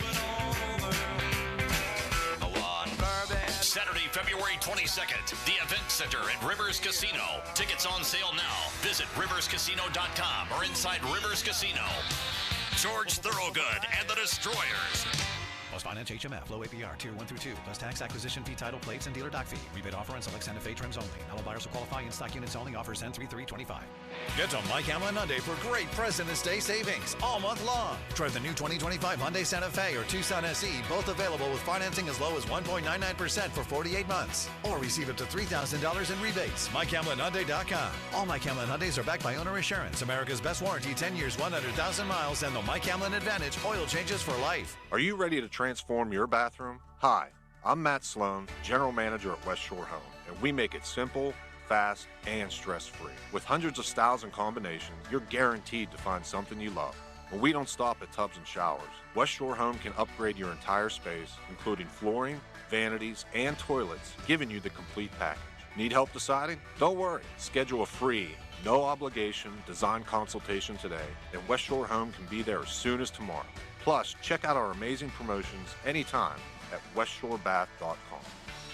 Speaker 1: Saturday, February 22nd, the Event Center at Rivers Casino. Tickets on sale now. Visit riverscasino.com or inside Rivers Casino. George Thorogood and the Destroyers.
Speaker 18: Plus finance HMF, low APR, tier 1 through 2, plus tax, acquisition fee, title, plates, and dealer dock fee. Rebate offer on select Santa Fe trims only. All buyers will qualify. In stock units only. Offers end 3/3/25.
Speaker 19: Get to Mike Hamlin Hyundai for great President's Day savings all month long. Drive the new 2025 Hyundai Santa Fe or Tucson SE, both available with financing as low as 1.99% for 48 months. Or receive up to $3,000 in rebates. MikeHamlinHyundai.com. All Mike Hamlin Hyundais are backed by owner assurance. America's best warranty, 10 years, 100,000 miles, and the Mike Hamlin Advantage oil changes for life.
Speaker 27: Are you ready to transform your bathroom? Hi, I'm Matt Sloan, General Manager at West Shore Home, and we make it simple, fast, and stress-free. With hundreds of styles and combinations, you're guaranteed to find something you love. But we don't stop at tubs and showers. West Shore Home can upgrade your entire space, including flooring, vanities, and toilets, giving you the complete package. Need help deciding? Don't worry. Schedule a free, no obligation design consultation today, and West Shore Home can be there as soon as tomorrow. Plus, check out our amazing promotions anytime at westshorebath.com.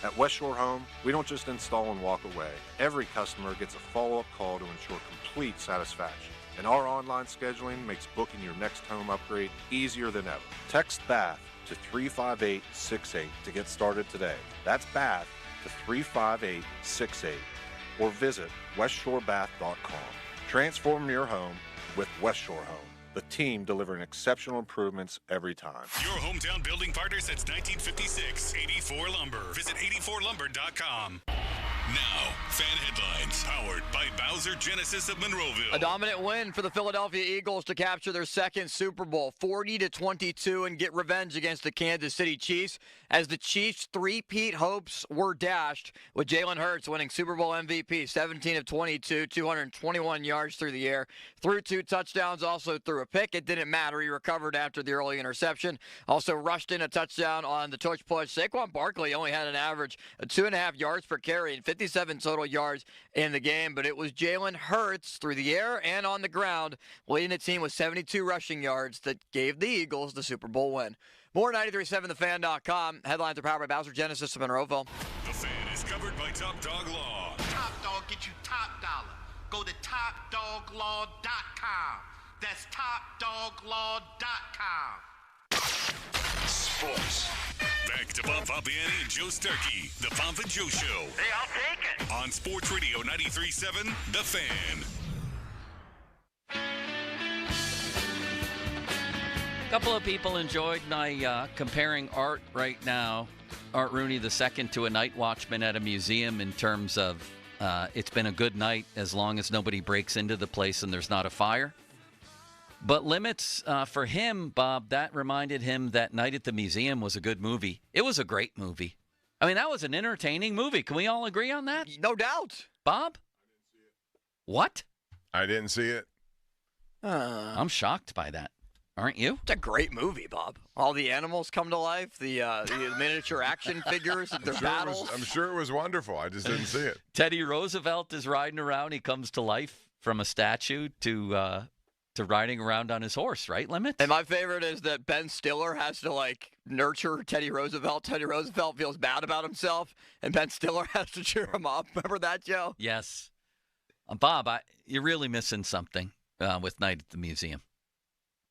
Speaker 27: At West Shore Home, we don't just install and walk away. Every customer gets a follow-up call to ensure complete satisfaction. And our online scheduling makes booking your next home upgrade easier than ever. Text BATH to 35868 to get started today. That's BATH to 35868. Or visit westshorebath.com. Transform your home with West Shore Home. The team delivering exceptional improvements every time.
Speaker 1: Your hometown building partner since 1956, 84 Lumber. Visit 84lumber.com. Now, fan headlines powered by Bowser Genesis of Monroeville.
Speaker 5: A dominant win for the Philadelphia Eagles to capture their second Super Bowl, 40-22, and get revenge against the Kansas City Chiefs, as the Chiefs' three-peat hopes were dashed, with Jalen Hurts winning Super Bowl MVP, 17 of 22, 221 yards through the air, threw 2 touchdowns, also threw a pick. It didn't matter. He recovered after the early interception. Also rushed in a touchdown on the tush push. Saquon Barkley only had an average of 2.5 yards per carry and 57 total yards in the game, but it was Jalen Hurts through the air and on the ground, leading the team with 72 rushing yards, that gave the Eagles the Super Bowl win. More 937thefan.com. Headlines are powered by Bowser Genesis of Monroeville.
Speaker 1: The Fan is covered by Top Dog Law.
Speaker 10: Top Dog get you top dollar. Go to topdoglaw.com. That's topdoglaw.com.
Speaker 1: Sports. Back to Bob Fabiani and Joe Starkey. The Bob and Joe Show.
Speaker 10: Hey, I'll take it.
Speaker 1: On Sports Radio 93.7, The Fan.
Speaker 11: A couple of people enjoyed my comparing Art right now, Art Rooney II, to a night watchman at a museum in terms of it's been a good night as long as nobody breaks into the place and there's not a fire. But Limits, for him, Bob, that reminded him that Night at the Museum was a good movie. It was a great movie. I mean, that was an entertaining movie. Can we all agree on that?
Speaker 5: No doubt.
Speaker 11: Bob? What?
Speaker 12: I didn't see it.
Speaker 11: I'm shocked by that. Aren't you?
Speaker 5: It's a great movie, Bob. All the animals come to life, the miniature action figures, their battles.
Speaker 12: I'm sure it was wonderful. I just didn't see it.
Speaker 11: Teddy Roosevelt is riding around. He comes to life from a statue to riding around on his horse, right, Limits?
Speaker 5: And my favorite is that Ben Stiller has to, nurture Teddy Roosevelt. Teddy Roosevelt feels bad about himself, and Ben Stiller has to cheer him up. Remember that, Joe?
Speaker 11: Yes. Bob, you're really missing something with Night at the Museum.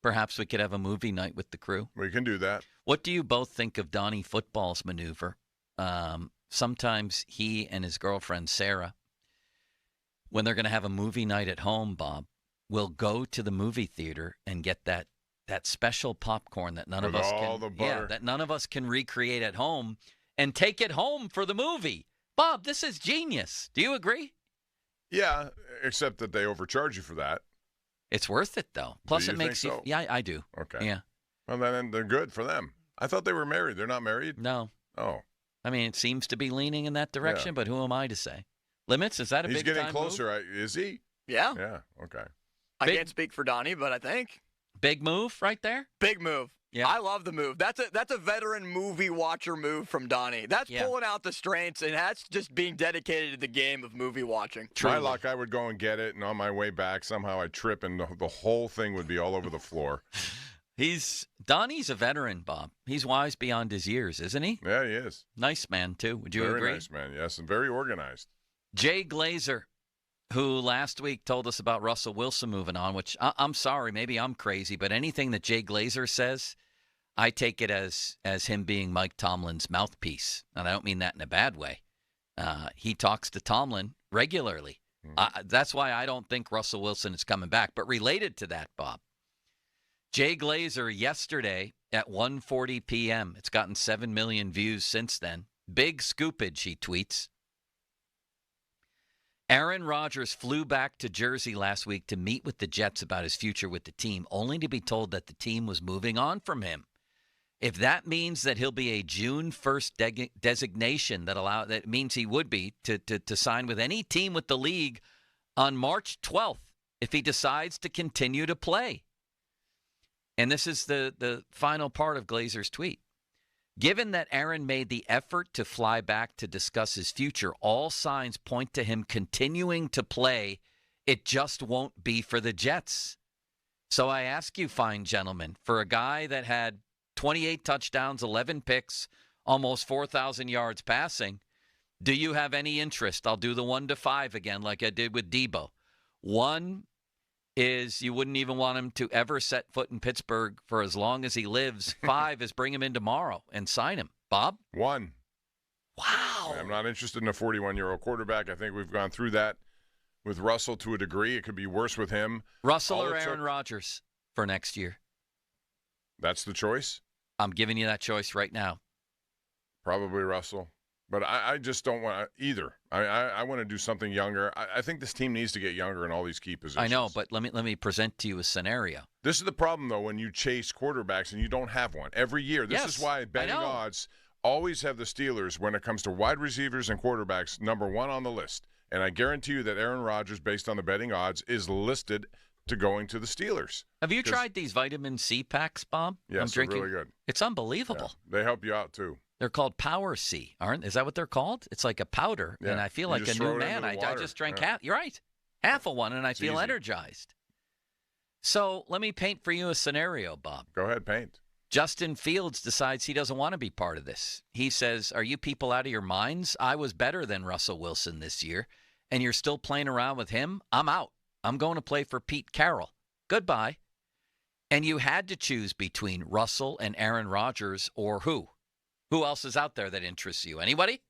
Speaker 11: Perhaps we could have a movie night with the crew.
Speaker 12: We can do that.
Speaker 11: What do you both think of Donnie Football's maneuver? Sometimes he and his girlfriend, Sarah, when they're going to have a movie night at home, Bob, will go to the movie theater and get that special popcorn that none of us that none of us can recreate at home and take it home for the movie. Bob, this is genius. Do you agree?
Speaker 12: Yeah, except that they overcharge you for that.
Speaker 11: It's worth it, though. Plus,
Speaker 12: Do you
Speaker 11: it makes
Speaker 12: think
Speaker 11: you.
Speaker 12: so?
Speaker 11: Yeah, I do.
Speaker 12: Okay.
Speaker 11: Yeah.
Speaker 12: Well, then they're good for them. I thought they were married. They're not married?
Speaker 11: No.
Speaker 12: Oh.
Speaker 11: I mean, it seems to be leaning in that direction, but who am I to say? Limits, is that a big time
Speaker 12: He's getting closer. Is he?
Speaker 5: Yeah.
Speaker 12: Yeah, okay.
Speaker 5: I can't speak for Donnie, but I think.
Speaker 11: Big move right there?
Speaker 5: Big move.
Speaker 11: Yeah.
Speaker 5: I love the move. That's a veteran movie watcher move from Donnie. That's pulling out the strengths, and that's just being dedicated to the game of movie watching.
Speaker 12: My luck, I would go and get it, and on my way back, somehow I'd trip, and the whole thing would be all over the floor.
Speaker 11: Donnie's a veteran, Bob. He's wise beyond his years, isn't he?
Speaker 12: Yeah, he is.
Speaker 11: Nice man, too. Would you agree?
Speaker 12: Very nice man, yes, and very organized.
Speaker 11: Jay Glazer, who last week told us about Russell Wilson moving on, which I'm sorry, maybe I'm crazy, but anything that Jay Glazer says, I take it as him being Mike Tomlin's mouthpiece. And I don't mean that in a bad way. He talks to Tomlin regularly. That's why I don't think Russell Wilson is coming back. But related to that, Bob, Jay Glazer yesterday at 1:40 p.m., it's gotten 7 million views since then. Big scoopage, he tweets. Aaron Rodgers flew back to Jersey last week to meet with the Jets about his future with the team, only to be told that the team was moving on from him. If that means that he'll be a June 1st designation, that means he would be to sign with any team with the league on March 12th if he decides to continue to play. And this is the final part of Glazer's tweet. Given that Aaron made the effort to fly back to discuss his future, all signs point to him continuing to play. It just won't be for the Jets. So I ask you, fine gentlemen, for a guy that had 28 touchdowns, 11 picks, almost 4,000 yards passing, do you have any interest? I'll do the 1 to 5 again like I did with Debo. 1 is you wouldn't even want him to ever set foot in Pittsburgh for as long as he lives. 5 is bring him in tomorrow and sign him. Bob?
Speaker 12: 1.
Speaker 11: Wow.
Speaker 12: I'm not interested in a 41-year-old quarterback. I think we've gone through that with Russell to a degree. It could be worse with him.
Speaker 11: Russell or Aaron Rodgers for next year?
Speaker 12: That's the choice?
Speaker 11: I'm giving you that choice right now.
Speaker 12: Probably Russell. But I just don't want either. I want to do something younger. I think this team needs to get younger in all these key positions.
Speaker 11: I know, but let me present to you a scenario.
Speaker 12: This is the problem, though, when you chase quarterbacks and you don't have one. Every year, this is why betting odds always have the Steelers, when it comes to wide receivers and quarterbacks, number 1 on the list. And I guarantee you that Aaron Rodgers, based on the betting odds, is listed to going to the Steelers.
Speaker 11: Have you tried these vitamin C packs, Bob?
Speaker 12: Yes, they're really good.
Speaker 11: It's unbelievable.
Speaker 12: Yeah, they help you out, too.
Speaker 11: They're called Power C, aren't? Is that what they're called? It's like a powder, and I feel like a new man. I just drank half. You're right, half of one, and I feel energized. So let me paint for you a scenario, Bob.
Speaker 12: Go ahead, paint.
Speaker 11: Justin Fields decides he doesn't want to be part of this. He says, "Are you people out of your minds? I was better than Russell Wilson this year, and you're still playing around with him. I'm out. I'm going to play for Pete Carroll. Goodbye." And you had to choose between Russell and Aaron Rodgers, or who? Who else is out there that interests you? Anybody?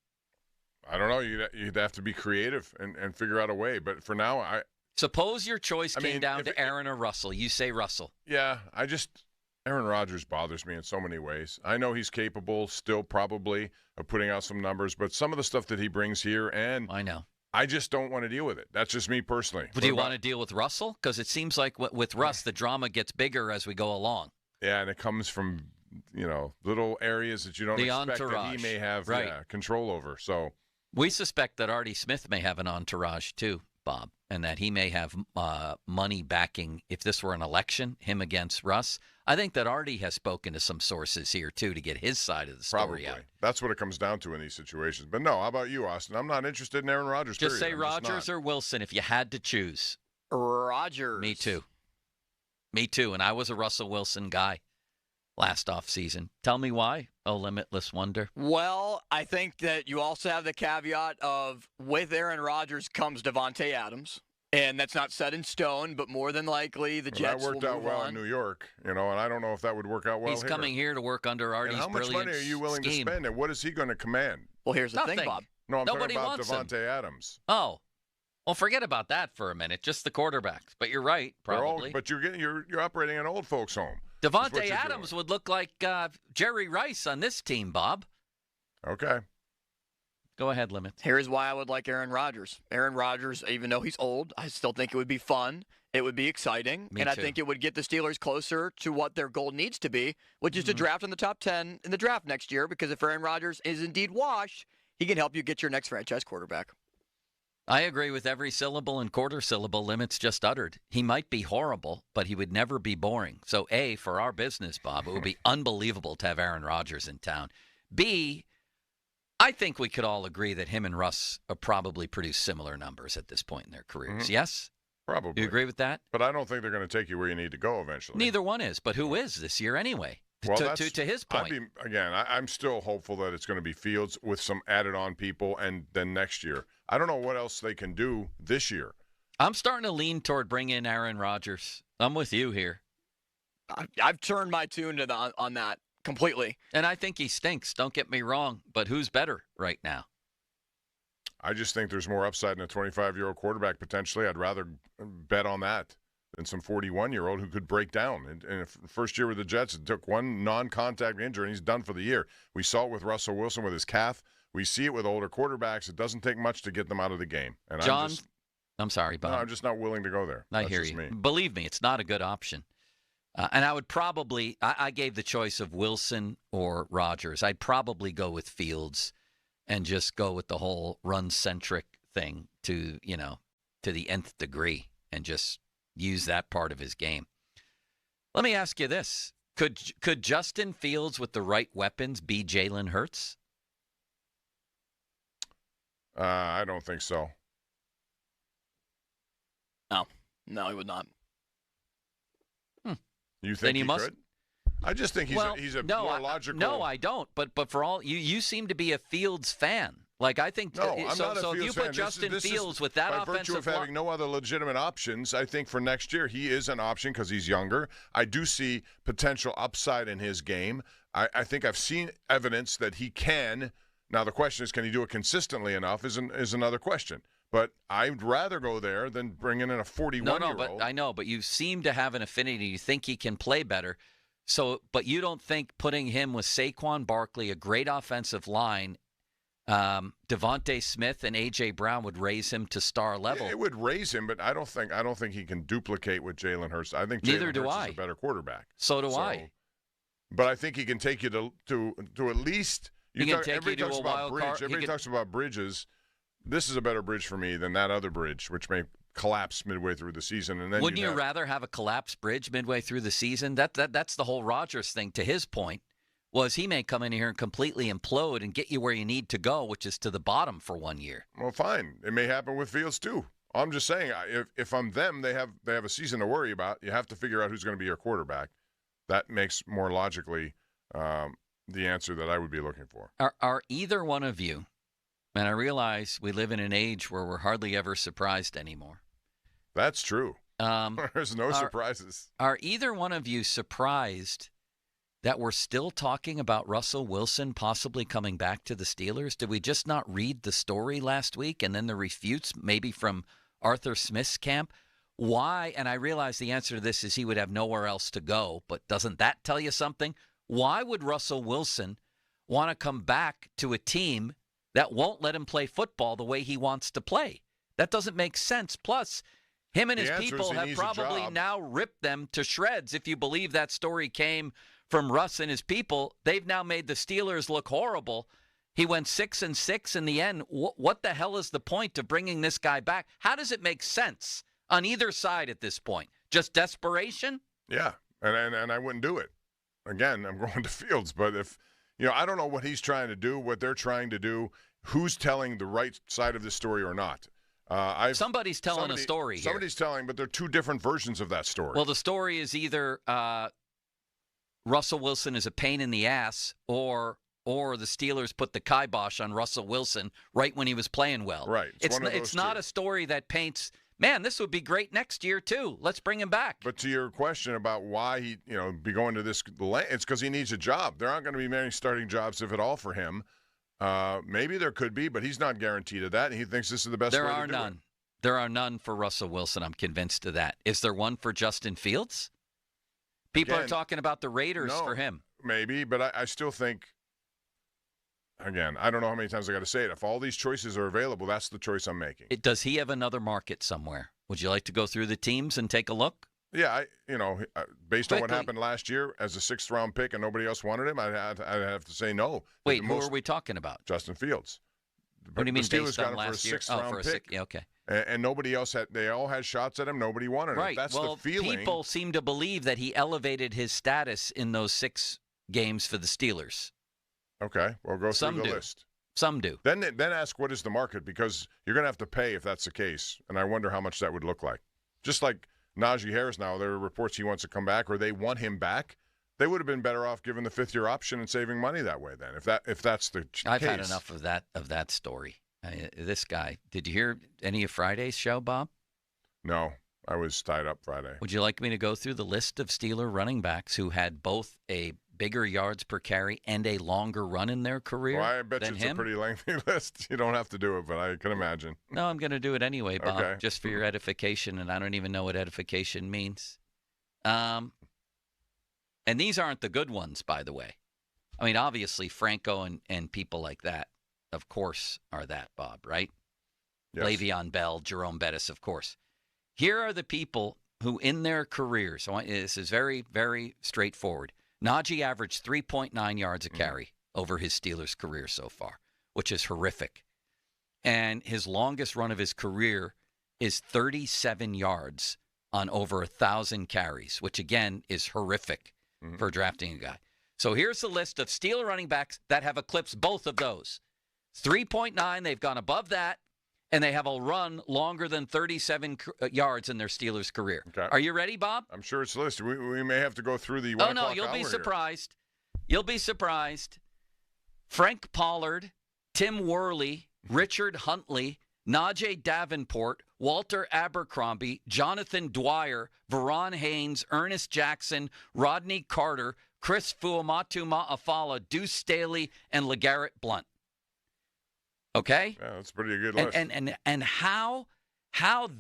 Speaker 12: I don't know. You'd have to be creative and figure out a way. But for now,
Speaker 11: suppose your choice came down to Aaron or Russell. You say Russell.
Speaker 12: Yeah, Aaron Rodgers bothers me in so many ways. I know he's capable still probably of putting out some numbers, but some of the stuff that he brings here, and
Speaker 11: I know.
Speaker 12: I just don't want to deal with it. That's just me personally.
Speaker 11: Do you want to deal with Russell? Because it seems like with Russ, the drama gets bigger as we go along.
Speaker 12: Yeah, and it comes from little areas that you don't expect that he may have control over. So
Speaker 11: we suspect that Artie Smith may have an entourage too, Bob, and that he may have money backing, if this were an election, him against Russ. I think that Artie has spoken to some sources here too to get his side of the story out.
Speaker 12: That's what it comes down to in these situations. But no, how about you, Austin? I'm not interested in Aaron Rodgers.
Speaker 11: Just say Rodgers or Wilson if you had to choose.
Speaker 5: Rodgers.
Speaker 11: Me too, and I was a Russell Wilson guy last offseason. Tell me why, oh limitless wonder.
Speaker 5: Well, I think that you also have the caveat of with Aaron Rodgers comes Davante Adams, and that's not set in stone, but more than likely the Jets will move on.
Speaker 12: That worked out well in New York, and I don't know if that would work out well
Speaker 11: He's coming here to work under Artie's brilliant scheme.
Speaker 12: How much money are you willing to spend, and what is he going to command?
Speaker 5: Well, here's the thing, Bob.
Speaker 12: No, I'm talking about Davante Adams.
Speaker 11: Oh. Well, forget about that for a minute. Just the quarterbacks. But you're right, probably.
Speaker 12: But you're operating an old folks' home.
Speaker 11: Davante Adams would look like Jerry Rice on this team, Bob.
Speaker 12: Okay.
Speaker 11: Go ahead, Limits.
Speaker 5: Here's why I would like Aaron Rodgers. Aaron Rodgers, even though he's old, I still think it would be fun. It would be exciting.
Speaker 11: Me
Speaker 5: and
Speaker 11: too.
Speaker 5: I think it would get the Steelers closer to what their goal needs to be, which is to draft in the top 10 in the draft next year, because if Aaron Rodgers is indeed washed, he can help you get your next franchise quarterback.
Speaker 11: I agree with every syllable and quarter syllable Limits just uttered. He might be horrible, but he would never be boring. So, A, for our business, Bob, it would be unbelievable to have Aaron Rodgers in town. B, I think we could all agree that him and Russ probably produce similar numbers at this point in their careers. Mm-hmm. Yes?
Speaker 12: Probably.
Speaker 11: Do you agree with that?
Speaker 12: But I don't think they're going to take you where you need to go eventually.
Speaker 11: Neither one is, but who is this year anyway?
Speaker 12: Well,
Speaker 11: to his point.
Speaker 12: I'm still hopeful that it's going to be Fields with some added-on people, and then next year. I don't know what else they can do this year.
Speaker 11: I'm starting to lean toward bringing in Aaron Rodgers. I'm with you here.
Speaker 5: I've turned my tune on that completely.
Speaker 11: And I think he stinks, don't get me wrong, but who's better right now?
Speaker 12: I just think there's more upside in a 25-year-old quarterback potentially. I'd rather bet on that than some 41-year-old who could break down. In the first year with the Jets, it took one non-contact injury, and he's done for the year. We saw it with Russell Wilson with his calf. We see it with older quarterbacks. It doesn't take much to get them out of the game. And
Speaker 11: John, I'm sorry, Bob.
Speaker 12: No, I'm just not willing to go there.
Speaker 11: I hear you. Believe me, it's not a good option. And I would probably – I gave the choice of Wilson or Rodgers. I'd probably go with Fields and just go with the whole run-centric thing to the nth degree and just use that part of his game. Let me ask you this. Could Justin Fields with the right weapons be Jalen Hurts?
Speaker 12: I don't think so.
Speaker 5: No, he would not.
Speaker 12: You think he could? I just think he's a more logical.
Speaker 11: No, I don't. But for all you seem to be a Fields fan. Like I think.
Speaker 12: No, I'm not a
Speaker 11: so
Speaker 12: Fields
Speaker 11: if you
Speaker 12: fan.
Speaker 11: put Justin Fields with that
Speaker 12: by
Speaker 11: offensive
Speaker 12: virtue of having no other legitimate options, I think for next year he is an option because he's younger. I do see potential upside in his game. I think I've seen evidence that he can. Now the question is, can he do it consistently enough? Is another question. But I'd rather go there than bringing in a 41-year-old.
Speaker 11: No, but I know. But you seem to have an affinity. You think he can play better. So, but you don't think putting him with Saquon Barkley, a great offensive line, Devontae Smith and A.J. Brown would raise him to star level.
Speaker 12: It would raise him, but I don't think he can duplicate what Jalen Hurts. I think
Speaker 11: Neither
Speaker 12: Jalen
Speaker 11: do
Speaker 12: Hurts
Speaker 11: I.
Speaker 12: is a better quarterback.
Speaker 11: So do I.
Speaker 12: But I think he can take you to at least.
Speaker 11: Everybody talks
Speaker 12: about bridges. This is a better bridge for me than that other bridge, which may collapse midway through the season. And then
Speaker 11: wouldn't you rather have a collapsed bridge midway through the season? That's the whole Rodgers thing. To his point, was he may come in here and completely implode and get you where you need to go, which is to the bottom for 1 year.
Speaker 12: Well, fine. It may happen with Fields too. I'm just saying, if I'm them, they have a season to worry about. You have to figure out who's going to be your quarterback. That makes more logically the answer that I would be looking for.
Speaker 11: Are either one of you? And I realize we live in an age where we're hardly ever surprised anymore.
Speaker 12: That's true. There's no surprises.
Speaker 11: Are either one of you surprised that we're still talking about Russell Wilson possibly coming back to the Steelers? Did we just not read the story last week and then the refutes maybe from Arthur Smith's camp? Why? And I realize the answer to this is he would have nowhere else to go, but doesn't that tell you something? Why would Russell Wilson want to come back to a team that won't let him play football the way he wants to play? That doesn't make sense. Plus, him and his people have probably now ripped them to shreds. If you believe that story came from Russ and his people, they've now made the Steelers look horrible. He went 6-6 in the end. What the hell is the point of bringing this guy back? How does it make sense on either side at this point? Just desperation?
Speaker 12: Yeah, and I wouldn't do it. Again, I'm going to Fields, but if I don't know what he's trying to do, what they're trying to do, who's telling the right side of the story or not.
Speaker 11: Somebody's telling a story here.
Speaker 12: Somebody's telling, but they're two different versions of that story.
Speaker 11: Well, the story is either Russell Wilson is a pain in the ass or the Steelers put the kibosh on Russell Wilson right when he was playing well.
Speaker 12: Right.
Speaker 11: It's not a story that paints, man, this would be great next year too. Let's bring him back.
Speaker 12: But to your question about why he, be going to this, it's because he needs a job. There aren't going to be many starting jobs, if at all, for him. Maybe there could be, but he's not guaranteed of that. He thinks this is the best way to do it.
Speaker 11: There are none. There are none for Russell Wilson. I'm convinced of that. Is there one for Justin Fields? People are talking about the Raiders for him.
Speaker 12: Maybe, but I still think, again, I don't know how many times I got to say it. If all these choices are available, that's the choice I'm making.
Speaker 11: Does he have another market somewhere? Would you like to go through the teams and take a look?
Speaker 12: Yeah, based on what happened last year as a 6th-round pick and nobody else wanted him, I'd have to say no.
Speaker 11: Wait, who are we talking about?
Speaker 12: Justin Fields.
Speaker 11: What do you mean
Speaker 12: the Steelers
Speaker 11: based
Speaker 12: got
Speaker 11: on
Speaker 12: him
Speaker 11: last year?
Speaker 12: for a 6th-round pick.
Speaker 11: Yeah, okay.
Speaker 12: And nobody else they all had shots at him. Nobody wanted him.
Speaker 11: Right.
Speaker 12: That's
Speaker 11: well,
Speaker 12: the feeling.
Speaker 11: People seem to believe that he elevated his status in those 6 games for the Steelers.
Speaker 12: Okay, well, go through the list.
Speaker 11: Some do.
Speaker 12: Then ask what is the market, because you're going to have to pay if that's the case, and I wonder how much that would look like. Just like Najee Harris now, there are reports he wants to come back or they want him back. They would have been better off giving the 5th-year option and saving money that way then, if that's the case.
Speaker 11: I've had enough of that story. This guy. Did you hear any of Friday's show, Bob?
Speaker 12: No, I was tied up Friday.
Speaker 11: Would you like me to go through the list of Steeler running backs who had both a bigger yards per carry and a longer run in their career?
Speaker 12: Well, I bet you it's a pretty lengthy list. You don't have to do it, but I can imagine.
Speaker 11: No, I'm going to do it anyway, Bob, just for your edification, and I don't even know what edification means. And these aren't the good ones, by the way. I mean, obviously, Franco and people like that, of course, are that, Bob, right? Yes. Le'Veon Bell, Jerome Bettis, of course. Here are the people who, in their careers, this is very, very straightforward. Najee averaged 3.9 yards a carry over his Steelers career so far, which is horrific. And his longest run of his career is 37 yards on over 1,000 carries, which, again, is horrific. for drafting a guy. So here's the list of Steeler running backs that have eclipsed both of those. 3.9, they've gone above that, and they have a run longer than 37 yards in their Steelers career.
Speaker 12: Okay.
Speaker 11: Are you ready, Bob?
Speaker 12: I'm sure it's listed. We may have to go through the 1
Speaker 11: Oh, no,
Speaker 12: o'clock
Speaker 11: you'll be
Speaker 12: hour
Speaker 11: surprised. You'll be surprised. Frank Pollard, Tim Worley, Richard Huntley, Najee Davenport, Walter Abercrombie, Jonathan Dwyer, Veron Haynes, Ernest Jackson, Rodney Carter, Chris Fuamatu Ma'afala, Deuce Staley, and LeGarrette Blount. Okay?
Speaker 12: Yeah, that's a pretty good list.
Speaker 11: And how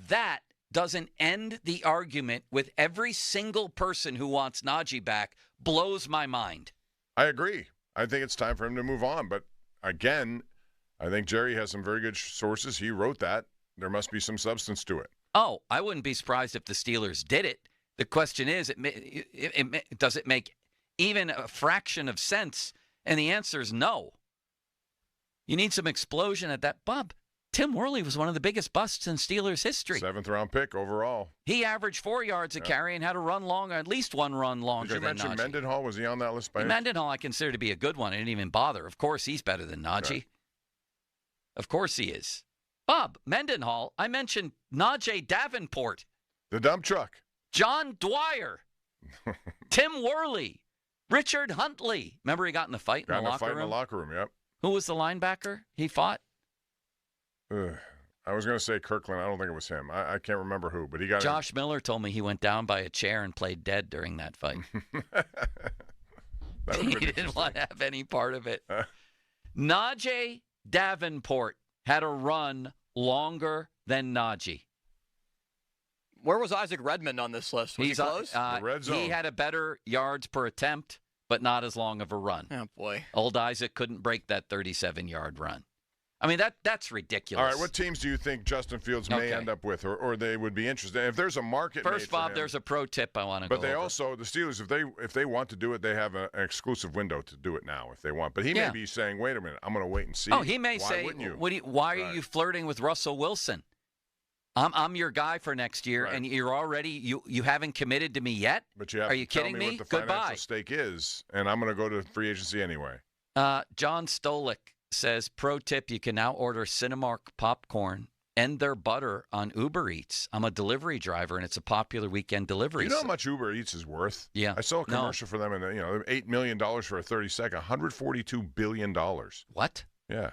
Speaker 11: that doesn't end the argument with every single person who wants Najee back blows my mind.
Speaker 12: I agree. I think it's time for him to move on. But again, I think Jerry has some very good sources. He wrote that. There must be some substance to it.
Speaker 11: Oh, I wouldn't be surprised if the Steelers did it. The question is, does it make even a fraction of sense? And the answer is no. You need some explosion at that. Bob, Tim Worley was one of the biggest busts in Steelers history.
Speaker 12: 7th-round pick overall.
Speaker 11: He averaged 4 yards a carry and had a run longer, at least one run longer than Najee.
Speaker 12: Did you mention Mendenhall? Was he on that list?
Speaker 11: Mendenhall I consider to be a good one. I didn't even bother. Of course he's better than Najee.
Speaker 12: Okay.
Speaker 11: Of course he is. Bob, Mendenhall, I mentioned Najee Davenport.
Speaker 12: The dump truck.
Speaker 11: John Dwyer. Tim Worley. Richard Huntley. Remember he got in the fight in the locker room?
Speaker 12: in the locker room, yep.
Speaker 11: Who was the linebacker he fought?
Speaker 12: I was going to say Kirkland. I don't think it was him. I can't remember who, but he got
Speaker 11: Josh Miller told me he went down by a chair and played dead during that fight. He didn't want to have any part of it. Najee Davenport had a run longer than Najee.
Speaker 5: Where was Isaac Redmond on this list? Was he close?
Speaker 12: The red zone.
Speaker 11: He had a better yards per attempt, but not as long of a run.
Speaker 5: Oh, boy.
Speaker 11: Old Isaac couldn't break that 37-yard run. I mean, that's ridiculous.
Speaker 12: All right, what teams do you think Justin Fields may end up with, or they would be interested in? If there's a market
Speaker 11: First,
Speaker 12: made for
Speaker 11: Bob,
Speaker 12: him,
Speaker 11: there's a pro tip I want to go
Speaker 12: But they
Speaker 11: over.
Speaker 12: also, the Steelers, if they want to do it, they have an exclusive window to do it now if they want. But he may be saying, wait a minute, I'm going to wait and see.
Speaker 11: Oh, he may
Speaker 12: Why
Speaker 11: say,
Speaker 12: wouldn't you?
Speaker 11: why are you flirting with Russell Wilson? I'm your guy for next year,
Speaker 12: Right.
Speaker 11: and you're already you haven't committed to me yet.
Speaker 12: But you have
Speaker 11: are
Speaker 12: to
Speaker 11: you
Speaker 12: tell
Speaker 11: kidding
Speaker 12: me
Speaker 11: me?
Speaker 12: what the
Speaker 11: Goodbye.
Speaker 12: financial stake is, and I'm going to go to free agency anyway.
Speaker 11: John Stolik says, pro tip, you can now order Cinemark popcorn and their butter on Uber Eats. I'm a delivery driver, and it's a popular weekend delivery.
Speaker 12: You know how much Uber Eats is worth?
Speaker 11: Yeah.
Speaker 12: I saw a commercial for them, and $8 million for a 30-second, $142 billion.
Speaker 11: What?
Speaker 12: Yeah.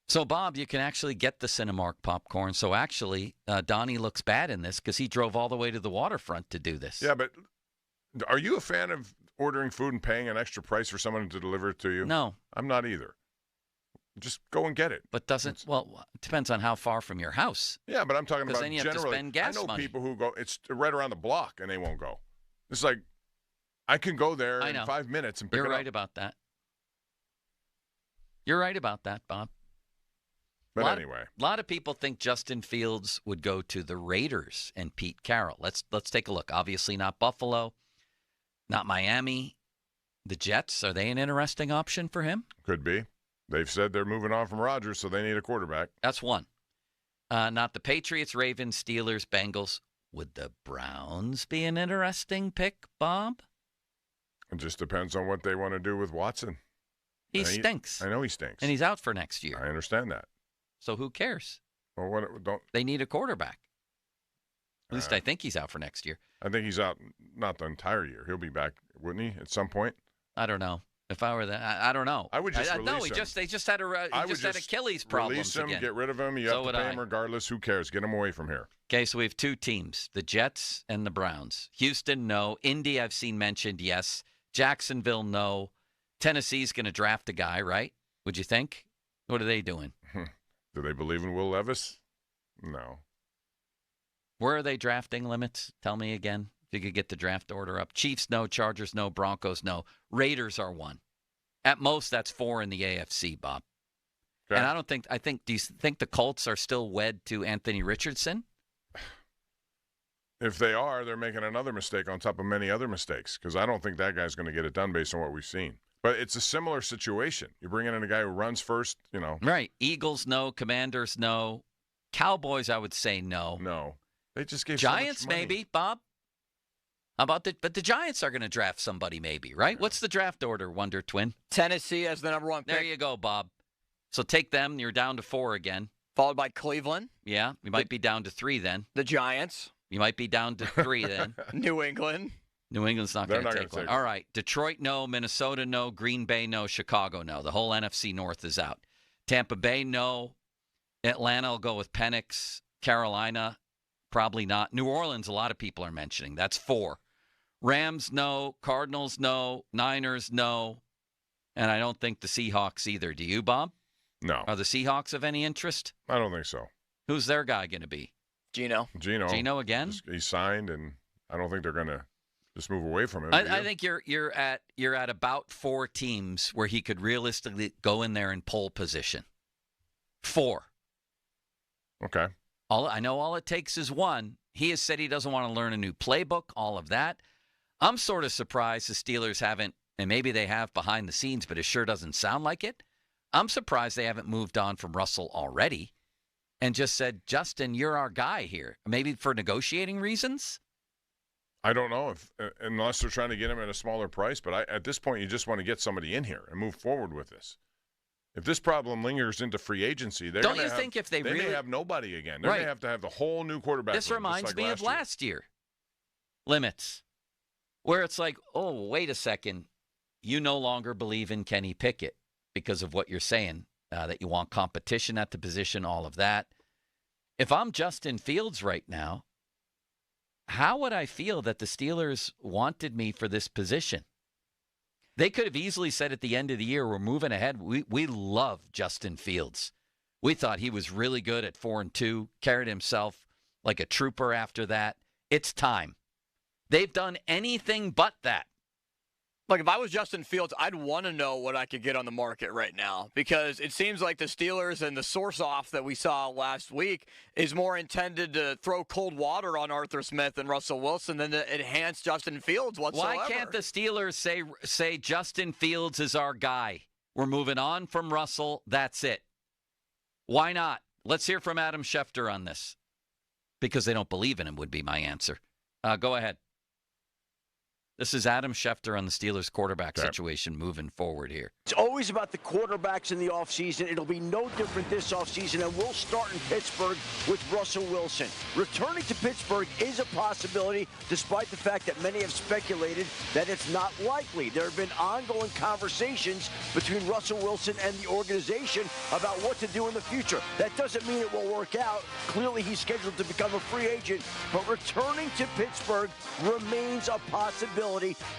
Speaker 11: So, Bob, you can actually get the Cinemark popcorn. So, actually, Donnie looks bad in this because he drove all the way to the waterfront to do this.
Speaker 12: Yeah, but are you a fan of ordering food and paying an extra price for someone to deliver it to you?
Speaker 11: No.
Speaker 12: I'm not either. Just go and get it.
Speaker 11: But it depends on how far from your house.
Speaker 12: Yeah, but I'm talking about
Speaker 11: then you
Speaker 12: generally.
Speaker 11: have to spend gas
Speaker 12: I know
Speaker 11: money.
Speaker 12: people who go, it's right around the block, and they won't go. It's like, I can go there in 5 minutes and pick
Speaker 11: You're
Speaker 12: it
Speaker 11: right
Speaker 12: up.
Speaker 11: about that. You're right about that, Bob.
Speaker 12: But anyway.
Speaker 11: A lot of people think Justin Fields would go to the Raiders and Pete Carroll. Let's take a look. Obviously not Buffalo, not Miami. The Jets, are they an interesting option for him?
Speaker 12: Could be. They've said they're moving on from Rodgers, so they need a quarterback.
Speaker 11: That's one. Not the Patriots, Ravens, Steelers, Bengals. Would the Browns be an interesting pick, Bob?
Speaker 12: It just depends on what they want to do with Watson.
Speaker 11: He stinks.
Speaker 12: I know he stinks.
Speaker 11: And he's out for next year.
Speaker 12: I understand that.
Speaker 11: So who cares?
Speaker 12: Well,
Speaker 11: they need a quarterback. At least I think he's out for next year.
Speaker 12: I think he's out not the entire year. He'll be back, wouldn't he, at some point?
Speaker 11: I don't know. If I were that, I don't know.
Speaker 12: I would just release
Speaker 11: no,
Speaker 12: him.
Speaker 11: They just had Achilles problems
Speaker 12: release him,
Speaker 11: again.
Speaker 12: get rid of him. You have to pay him regardless. Who cares? Get him away from here.
Speaker 11: Okay, so we have two teams, the Jets and the Browns. Houston, no. Indy, I've seen mentioned, yes. Jacksonville, no. Tennessee's going to draft a guy, right? Would you think? What are they doing?
Speaker 12: Do they believe in Will Levis? No.
Speaker 11: Where are they drafting limits? Tell me again. If you could get the draft order up. Chiefs, no. Chargers, no. Broncos, no. Raiders are one. At most, that's 4 in the AFC, Bob. Okay. And do you think the Colts are still wed to Anthony Richardson?
Speaker 12: If they are, they're making another mistake on top of many other mistakes, because I don't think that guy's going to get it done based on what we've seen. But it's a similar situation. You're bringing in a guy who runs first,
Speaker 11: Right. Eagles, no. Commanders, no. Cowboys, I would say no.
Speaker 12: No. They just gave
Speaker 11: Giants,
Speaker 12: so much money.
Speaker 11: maybe, Bob. But the Giants are going to draft somebody maybe, right? Yeah. What's the draft order, Wonder Twin?
Speaker 5: Tennessee as the number 1 pick.
Speaker 11: There you go, Bob. So take them. You're down to 4 again.
Speaker 5: Followed by Cleveland.
Speaker 11: Yeah, you might be down to 3 then.
Speaker 5: The Giants.
Speaker 11: You might be down to 3 then.
Speaker 5: New England.
Speaker 11: New England's not going to take one. All right. Detroit, no. Minnesota, no. Green Bay, no. Chicago, no. The whole NFC North is out. Tampa Bay, no. Atlanta will go with Penix. Carolina, probably not. New Orleans, a lot of people are mentioning. That's 4. Rams, no. Cardinals, no. Niners, no. And I don't think the Seahawks either. Do you, Bob?
Speaker 12: No.
Speaker 11: Are the Seahawks of any interest?
Speaker 12: I don't think so.
Speaker 11: Who's their guy going to be?
Speaker 5: Gino
Speaker 11: again?
Speaker 12: He signed, and I don't think they're going to just move away from him.
Speaker 11: I think you're at about 4 teams where he could realistically go in there in pole position. 4.
Speaker 12: Okay.
Speaker 11: I know all it takes is 1. He has said he doesn't want to learn a new playbook, all of that. I'm sort of surprised the Steelers haven't, and maybe they have behind the scenes, but it sure doesn't sound like it. I'm surprised they haven't moved on from Russell already and just said, Justin, you're our guy here. Maybe for negotiating reasons?
Speaker 12: I don't know, unless they're trying to get him at a smaller price. But at this point, you just want to get somebody in here and move forward with this. If this problem lingers into free agency, they may have nobody again. They're going to have the whole new quarterback.
Speaker 11: This reminds me of last year. Limits. Where it's like, oh, wait a second. You no longer believe in Kenny Pickett because of what you're saying, that you want competition at the position, all of that. If I'm Justin Fields right now, how would I feel that the Steelers wanted me for this position? They could have easily said at the end of the year, we're moving ahead. We love Justin Fields. We thought he was really good at 4-2, carried himself like a trooper after that. It's time. They've done anything but that.
Speaker 5: Look, if I was Justin Fields, I'd want to know what I could get on the market right now, because it seems like the Steelers and the source-off that we saw last week is more intended to throw cold water on Arthur Smith and Russell Wilson than to enhance Justin Fields whatsoever.
Speaker 11: Why can't the Steelers say Justin Fields is our guy? We're moving on from Russell. That's it. Why not? Let's hear from Adam Schefter on this. Because they don't believe in him would be my answer. Go ahead. This is Adam Schefter on the Steelers quarterback situation moving forward here.
Speaker 4: It's always about the quarterbacks in the offseason. It'll be no different this offseason, and we'll start in Pittsburgh with Russell Wilson. Returning to Pittsburgh is a possibility, despite the fact that many have speculated that it's not likely. There have been ongoing conversations between Russell Wilson and the organization about what to do in the future. That doesn't mean it will work out. Clearly, he's scheduled to become a free agent, but returning to Pittsburgh remains a possibility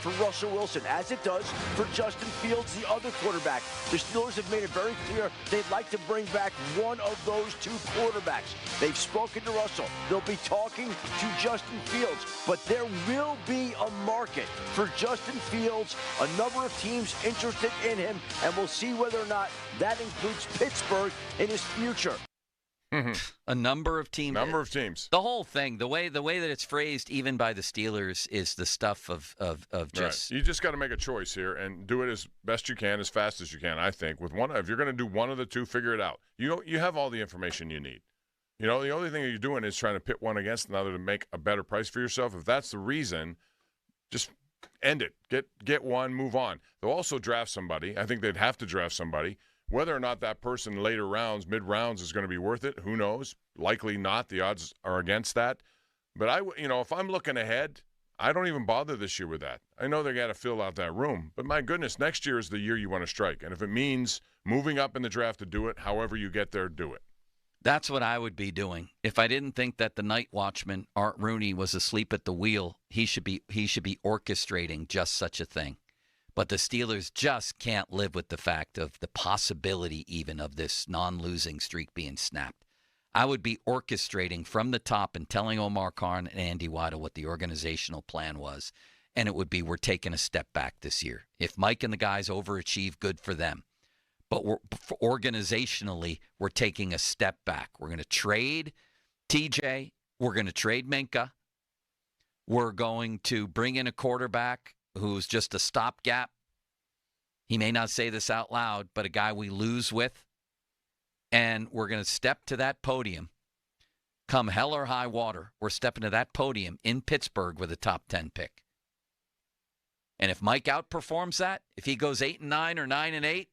Speaker 4: for Russell Wilson, as it does for Justin Fields, the other quarterback. The Steelers have made it very clear they'd like to bring back one of those 2 quarterbacks. They've spoken to Russell. They'll be talking to Justin Fields, but there will be a market for Justin Fields, a number of teams interested in him, and we'll see whether or not that includes Pittsburgh in his future.
Speaker 11: A number of teams.
Speaker 12: The
Speaker 11: whole thing, the way that it's phrased, even by the Steelers, is the stuff of just.
Speaker 12: Right. You just got to make a choice here and do it as best you can, as fast as you can. I think with one, if you're going to do one of the 2, figure it out. You have all the information you need. The only thing that you're doing is trying to pit one against another to make a better price for yourself. If that's the reason, just end it. Get one, move on. They'll also draft somebody. I think they'd have to draft somebody. Whether or not that person later rounds, mid-rounds, is going to be worth it, who knows? Likely not. The odds are against that. But if I'm looking ahead, I don't even bother this year with that. I know they got to fill out that room. But my goodness, next year is the year you want to strike. And if it means moving up in the draft to do it, however you get there, do it.
Speaker 11: That's what I would be doing. If I didn't think that the night watchman, Art Rooney, was asleep at the wheel, he should be orchestrating just such a thing. But the Steelers just can't live with the fact of the possibility even of this non-losing streak being snapped. I would be orchestrating from the top and telling Omar Khan and Andy Waddle what the organizational plan was. And it would be, we're taking a step back this year. If Mike and the guys overachieve, good for them. But organizationally, we're taking a step back. We're going to trade TJ. We're going to trade Minka. We're going to bring in a quarterback who's just a stopgap. He may not say this out loud, but a guy we lose with. And we're going to step to that podium. Come hell or high water, we're stepping to that podium in Pittsburgh with a top 10 pick. And if Mike outperforms that, if he goes 8-9 or 9-8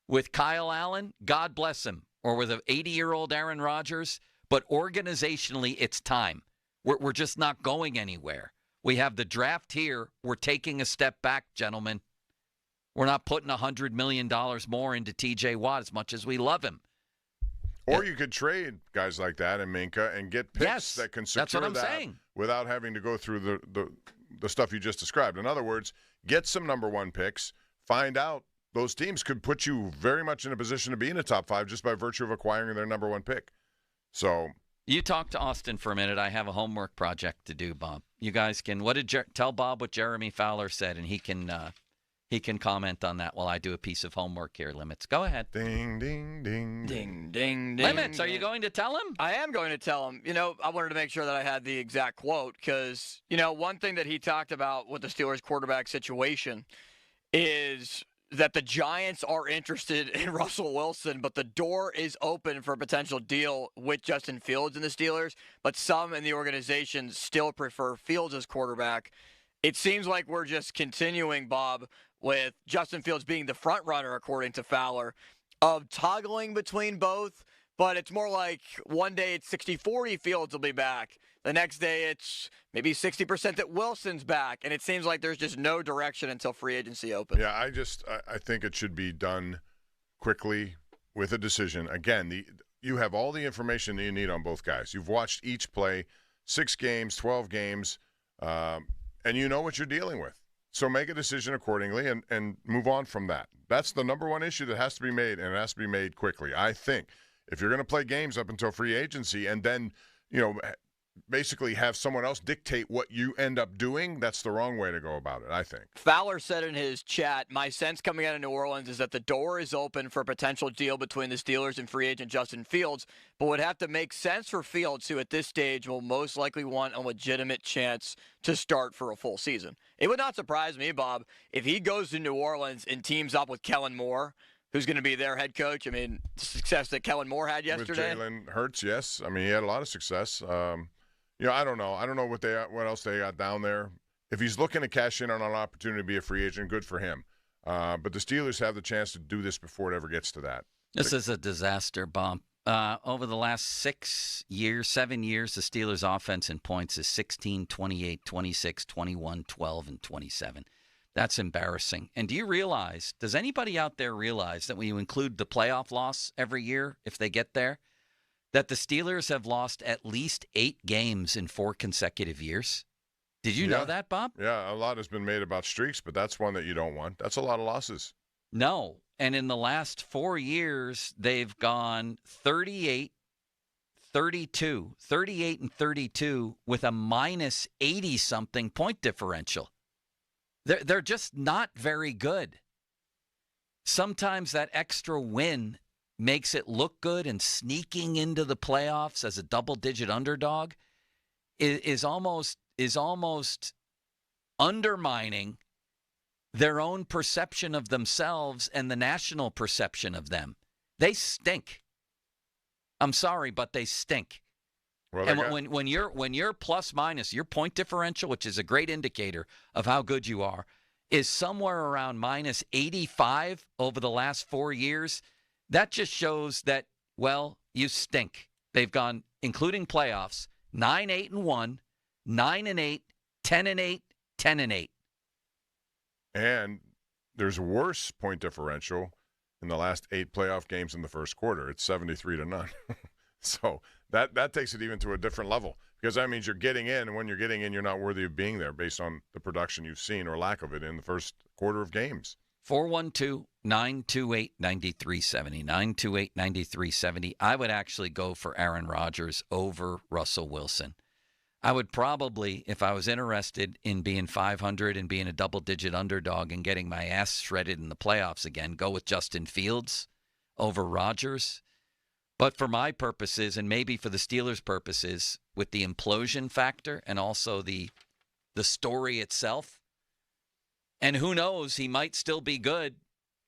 Speaker 11: with Kyle Allen, God bless him, or with an 80-year-old Aaron Rodgers. But organizationally, it's time. We're just not going anywhere. We have the draft here. We're taking a step back, gentlemen. We're not putting $100 million more into T.J. Watt as much as we love him.
Speaker 12: Or you could trade guys like that and Minka and get picks that can secure
Speaker 11: that's what I'm
Speaker 12: that
Speaker 11: saying.
Speaker 12: Without having to go through the stuff you just described. In other words, get some number one picks, find out those teams could put you very much in a position to be in a top 5 just by virtue of acquiring their number one pick. So
Speaker 11: you talk to Austin for a minute. I have a homework project to do, Bob. You guys can. Tell Bob what Jeremy Fowler said, and he can comment on that while I do a piece of homework here. Limits, go ahead.
Speaker 12: Ding, ding, ding,
Speaker 5: ding, ding, ding.
Speaker 11: Limits, are you going to tell him?
Speaker 5: I am going to tell him. I wanted to make sure that I had the exact quote because, one thing that he talked about with the Steelers quarterback situation is that the Giants are interested in Russell Wilson, but the door is open for a potential deal with Justin Fields and the Steelers, but some in the organization still prefer Fields as quarterback. It seems like we're just continuing, Bob, with Justin Fields being the front runner, according to Fowler, of toggling between both, but it's more like one day it's 60-40 Fields will be back. The next day it's maybe 60% that Wilson's back, and it seems like there's just no direction until free agency opens.
Speaker 12: Yeah, I think it should be done quickly with a decision. Again, you have all the information that you need on both guys. You've watched each play, 6 games, 12 games, and you know what you're dealing with. So make a decision accordingly and move on from that. That's the number one issue that has to be made, and it has to be made quickly. I think if you're going to play games up until free agency and then, basically have someone else dictate what you end up doing, that's the wrong way to go about it, I think.
Speaker 5: Fowler said in his chat, my sense coming out of New Orleans is that the door is open for a potential deal between the Steelers and free agent Justin Fields, but would have to make sense for Fields, who at this stage will most likely want a legitimate chance to start for a full season. It would not surprise me, Bob, if he goes to New Orleans and teams up with Kellen Moore, who's going to be their head coach. I mean, the success that Kellen Moore had yesterday.
Speaker 12: With Jalen Hurts, yes. I mean, he had a lot of success. I don't know. I don't know what else they got down there. If he's looking to cash in on an opportunity to be a free agent, good for him. But the Steelers have the chance to do this before it ever gets to that.
Speaker 11: This is a disaster, Bob. Over the last 7 years, the Steelers' offense in points is 16, 28, 26, 21, 12, and 27. That's embarrassing. And does anybody out there realize that when you include the playoff loss every year, if they get there, that the Steelers have lost at least 8 games in 4 consecutive years? Did you know that, Bob?
Speaker 12: Yeah, a lot has been made about streaks, but that's one that you don't want. That's a lot of losses.
Speaker 11: No. And in the last 4 years, they've gone 38, 32, 38 and 32 with a minus 80-something point differential. They're just not very good. Sometimes that extra win makes it look good, and sneaking into the playoffs as a double-digit underdog is almost undermining their own perception of themselves and the national perception of them. They stink. I'm sorry, but they stink. Well, and when you're plus minus, your point differential, which is a great indicator of how good you are, is somewhere around minus 85 over the last 4 years, that just shows that, well, you stink. They've gone, including playoffs, 9-8-1, 9-8, 10-8, 10-8.
Speaker 12: And there's a worse point differential in the last 8 playoff games in the first quarter. It's 73-0. So that takes it even to a different level, because that means you're getting in, and when you're getting in, you're not worthy of being there based on the production you've seen or lack of it in the first quarter of games.
Speaker 11: 412-928-9370. 928-9370. I would actually go for Aaron Rodgers over Russell Wilson. I would probably, if I was interested in being 500 and being a double-digit underdog and getting my ass shredded in the playoffs again, go with Justin Fields over Rodgers. But for my purposes, and maybe for the Steelers' purposes, with the implosion factor and also the story itself, and who knows, he might still be good,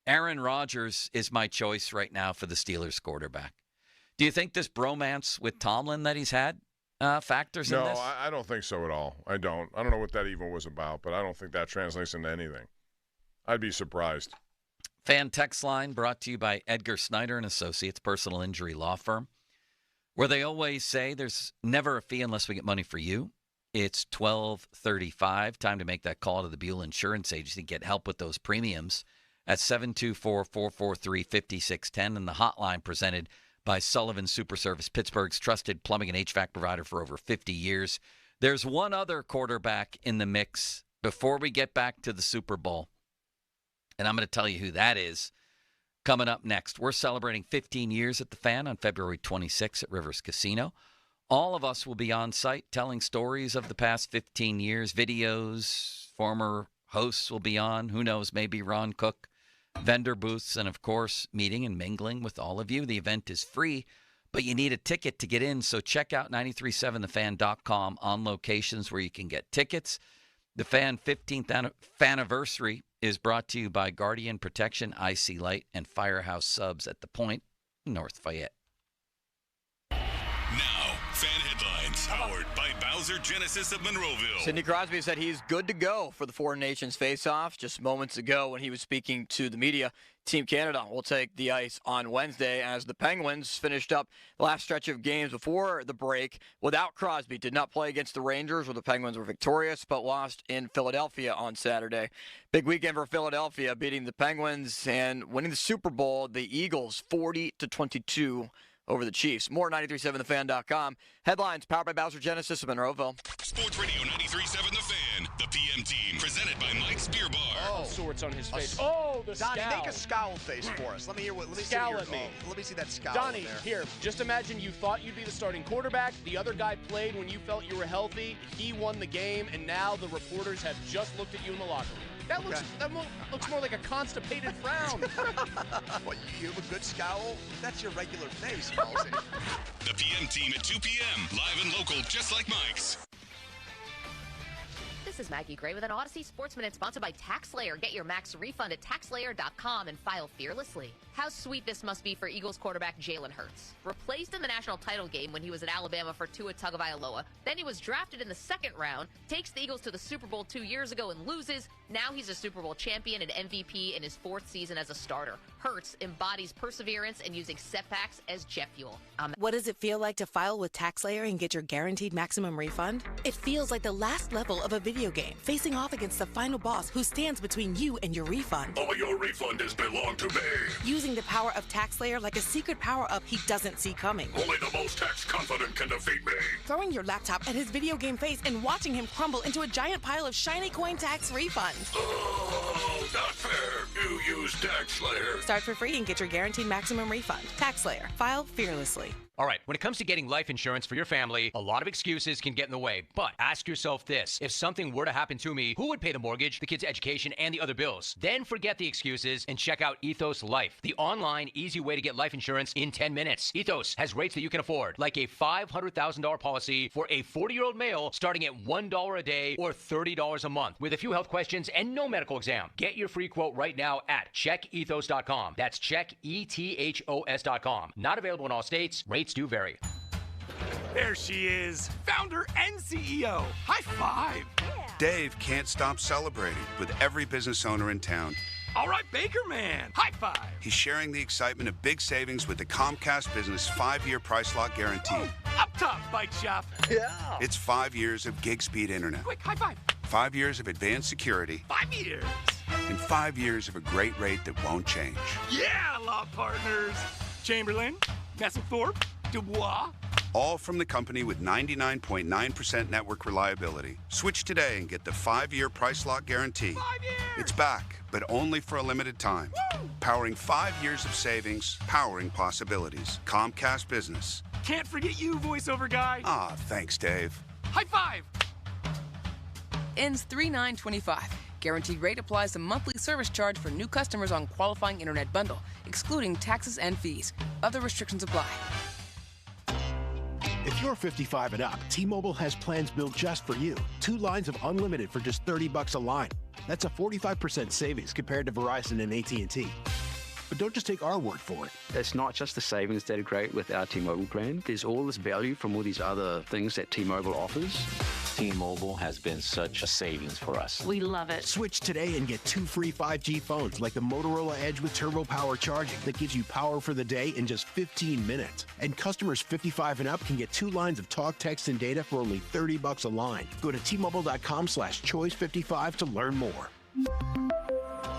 Speaker 11: Aaron Rodgers is my choice right now for the Steelers quarterback. Do you think this bromance with Tomlin that he's had factors in
Speaker 12: No,
Speaker 11: this?
Speaker 12: I don't think so at all. I don't know what that even was about, but I don't think that translates into anything. I'd be surprised.
Speaker 11: Fan text line brought to you by Edgar Snyder and Associates, personal injury law firm, where they always say there's never a fee unless we get money for you. It's 12:35. Time to make that call to the Buell Insurance Agency. Get help with those premiums at 724-443-5610, and the hotline presented by Sullivan Super Service, Pittsburgh's trusted plumbing and HVAC provider for over 50 years. There's one other quarterback in the mix before we get back to the Super Bowl, and I'm going to tell you who that is coming up next. We're celebrating 15 years at the Fan on February 26th at Rivers Casino. All of us will be on site telling stories of the past 15 years, videos, former hosts will be on, who knows, maybe Ron Cook, vendor booths, and, of course, meeting and mingling with all of you. The event is free, but you need a ticket to get in, so check out 937thefan.com on locations where you can get tickets. The Fan 15th anniversary is brought to you by Guardian Protection, IC Light, and Firehouse Subs at The Point, North Fayette.
Speaker 1: Now, Fan Headlines, powered by Bowser Genesis of Monroeville.
Speaker 5: Sidney Crosby said he's good to go for the Four Nations face-off just moments ago when he was speaking to the media. Team Canada will take the ice on Wednesday as the Penguins finished up the last stretch of games before the break without Crosby. Did not play against the Rangers where the Penguins were victorious, but lost in Philadelphia on Saturday. Big weekend for Philadelphia, beating the Penguins and winning the Super Bowl. The Eagles 40-22 over the Chiefs. More 937thefan.com. Headlines powered by Bowser Genesis of Monroeville.
Speaker 1: Sports Radio 93.7 The Fan, the PM team, presented by Mike's Beer Bar.
Speaker 2: All sorts on his face. Oh, the
Speaker 7: Donnie,
Speaker 2: scowl.
Speaker 7: make a scowl face for us. Let me hear what. Let me
Speaker 2: Scowl
Speaker 7: see
Speaker 2: at me.
Speaker 7: Let me see that scowl.
Speaker 2: Donnie,
Speaker 7: there.
Speaker 2: here, just imagine you thought you'd be the starting quarterback. The other guy played when you felt you were healthy. He won the game, and now the reporters have just looked at you in the locker room. That looks more like a constipated frown.
Speaker 7: What, you have a good scowl? That's your regular face, Halsey.
Speaker 1: The PM team at 2 p.m. Live and local, just like Mike's.
Speaker 8: This is Maggie Gray with an Odyssey Sports Minute sponsored by TaxSlayer. Get your max refund at TaxSlayer.com and file fearlessly. How sweet this must be for Eagles quarterback Jalen Hurts. Replaced in the national title game when he was at Alabama for Tua Tagovailoa. Then he was drafted in the second round, takes the Eagles to the Super Bowl 2 years ago and loses. Now he's a Super Bowl champion and MVP in his fourth season as a starter. Hurts embodies perseverance and using setbacks as jet fuel.
Speaker 20: What does it feel like to file with TaxSlayer and get your guaranteed maximum refund? It feels like the last level of a video game, facing off against the final boss who stands between you and your refund.
Speaker 1: All your refund has belonged to me.
Speaker 20: Using the power of TaxSlayer like a secret power-up he doesn't see coming.
Speaker 1: Only the most tax confident can defeat me.
Speaker 20: Throwing your laptop at his video game face and watching him crumble into a giant pile of shiny coin tax refunds.
Speaker 1: Oh, not fair. You use TaxSlayer.
Speaker 20: Start for free and get your guaranteed maximum refund. TaxSlayer. File fearlessly.
Speaker 21: All right, when it comes to getting life insurance for your family, a lot of excuses can get in the way. But ask yourself this. If something were to happen to me, who would pay the mortgage, the kids' education, and the other bills? Then forget the excuses and check out Ethos Life, the online, easy way to get life insurance in 10 minutes. Ethos has rates that you can afford, like a $500,000 policy for a 40-year-old male starting at $1 a day or $30 a month, with a few health questions and no medical exam. Get your free quote right now at checkethos.com. That's checkethos.com. Not available in all states. Rates do vary.
Speaker 22: There she is, founder and CEO. High five.
Speaker 24: Dave can't stop celebrating with every business owner in town.
Speaker 22: All right, Baker Man. High five.
Speaker 24: He's sharing the excitement of big savings with the Comcast Business 5-year price lock guarantee.
Speaker 22: Oh, up top, bike shop. Yeah.
Speaker 24: It's 5 years of gig speed internet.
Speaker 22: Quick, high five.
Speaker 24: 5 years of advanced security.
Speaker 22: 5 years.
Speaker 24: And 5 years of a great rate that won't change.
Speaker 22: Yeah, law partners. Chamberlain, Nesselthorpe, Dubois.
Speaker 24: All from the company with 99.9% network reliability. Switch today and get the 5-year price lock guarantee.
Speaker 22: 5 years!
Speaker 24: It's back, but only for a limited time.
Speaker 22: Woo!
Speaker 24: Powering 5 years of savings, powering possibilities. Comcast Business.
Speaker 22: Can't forget you, voiceover guy.
Speaker 24: Ah, thanks, Dave.
Speaker 22: High five!
Speaker 25: Ends 3/9/25. Guaranteed rate applies to monthly service charge for new customers on qualifying internet bundle, excluding taxes and fees. Other restrictions apply.
Speaker 28: If you're 55 and up, T-Mobile has plans built just for you. 2 lines of unlimited for just $30 a line. That's a 45% savings compared to Verizon and AT&T. But don't just take our word for it.
Speaker 3: It's not just the savings that are great with our T-Mobile plan. There's all this value from all these other things that T-Mobile offers.
Speaker 6: T-Mobile has been such a savings for us.
Speaker 9: We love it.
Speaker 28: Switch today and get 2 free 5G phones like the Motorola Edge with Turbo Power charging that gives you power for the day in just 15 minutes. And customers 55 and up can get 2 lines of talk, text, and data for only $30 a line. Go to T-Mobile.com/choice55 to learn more.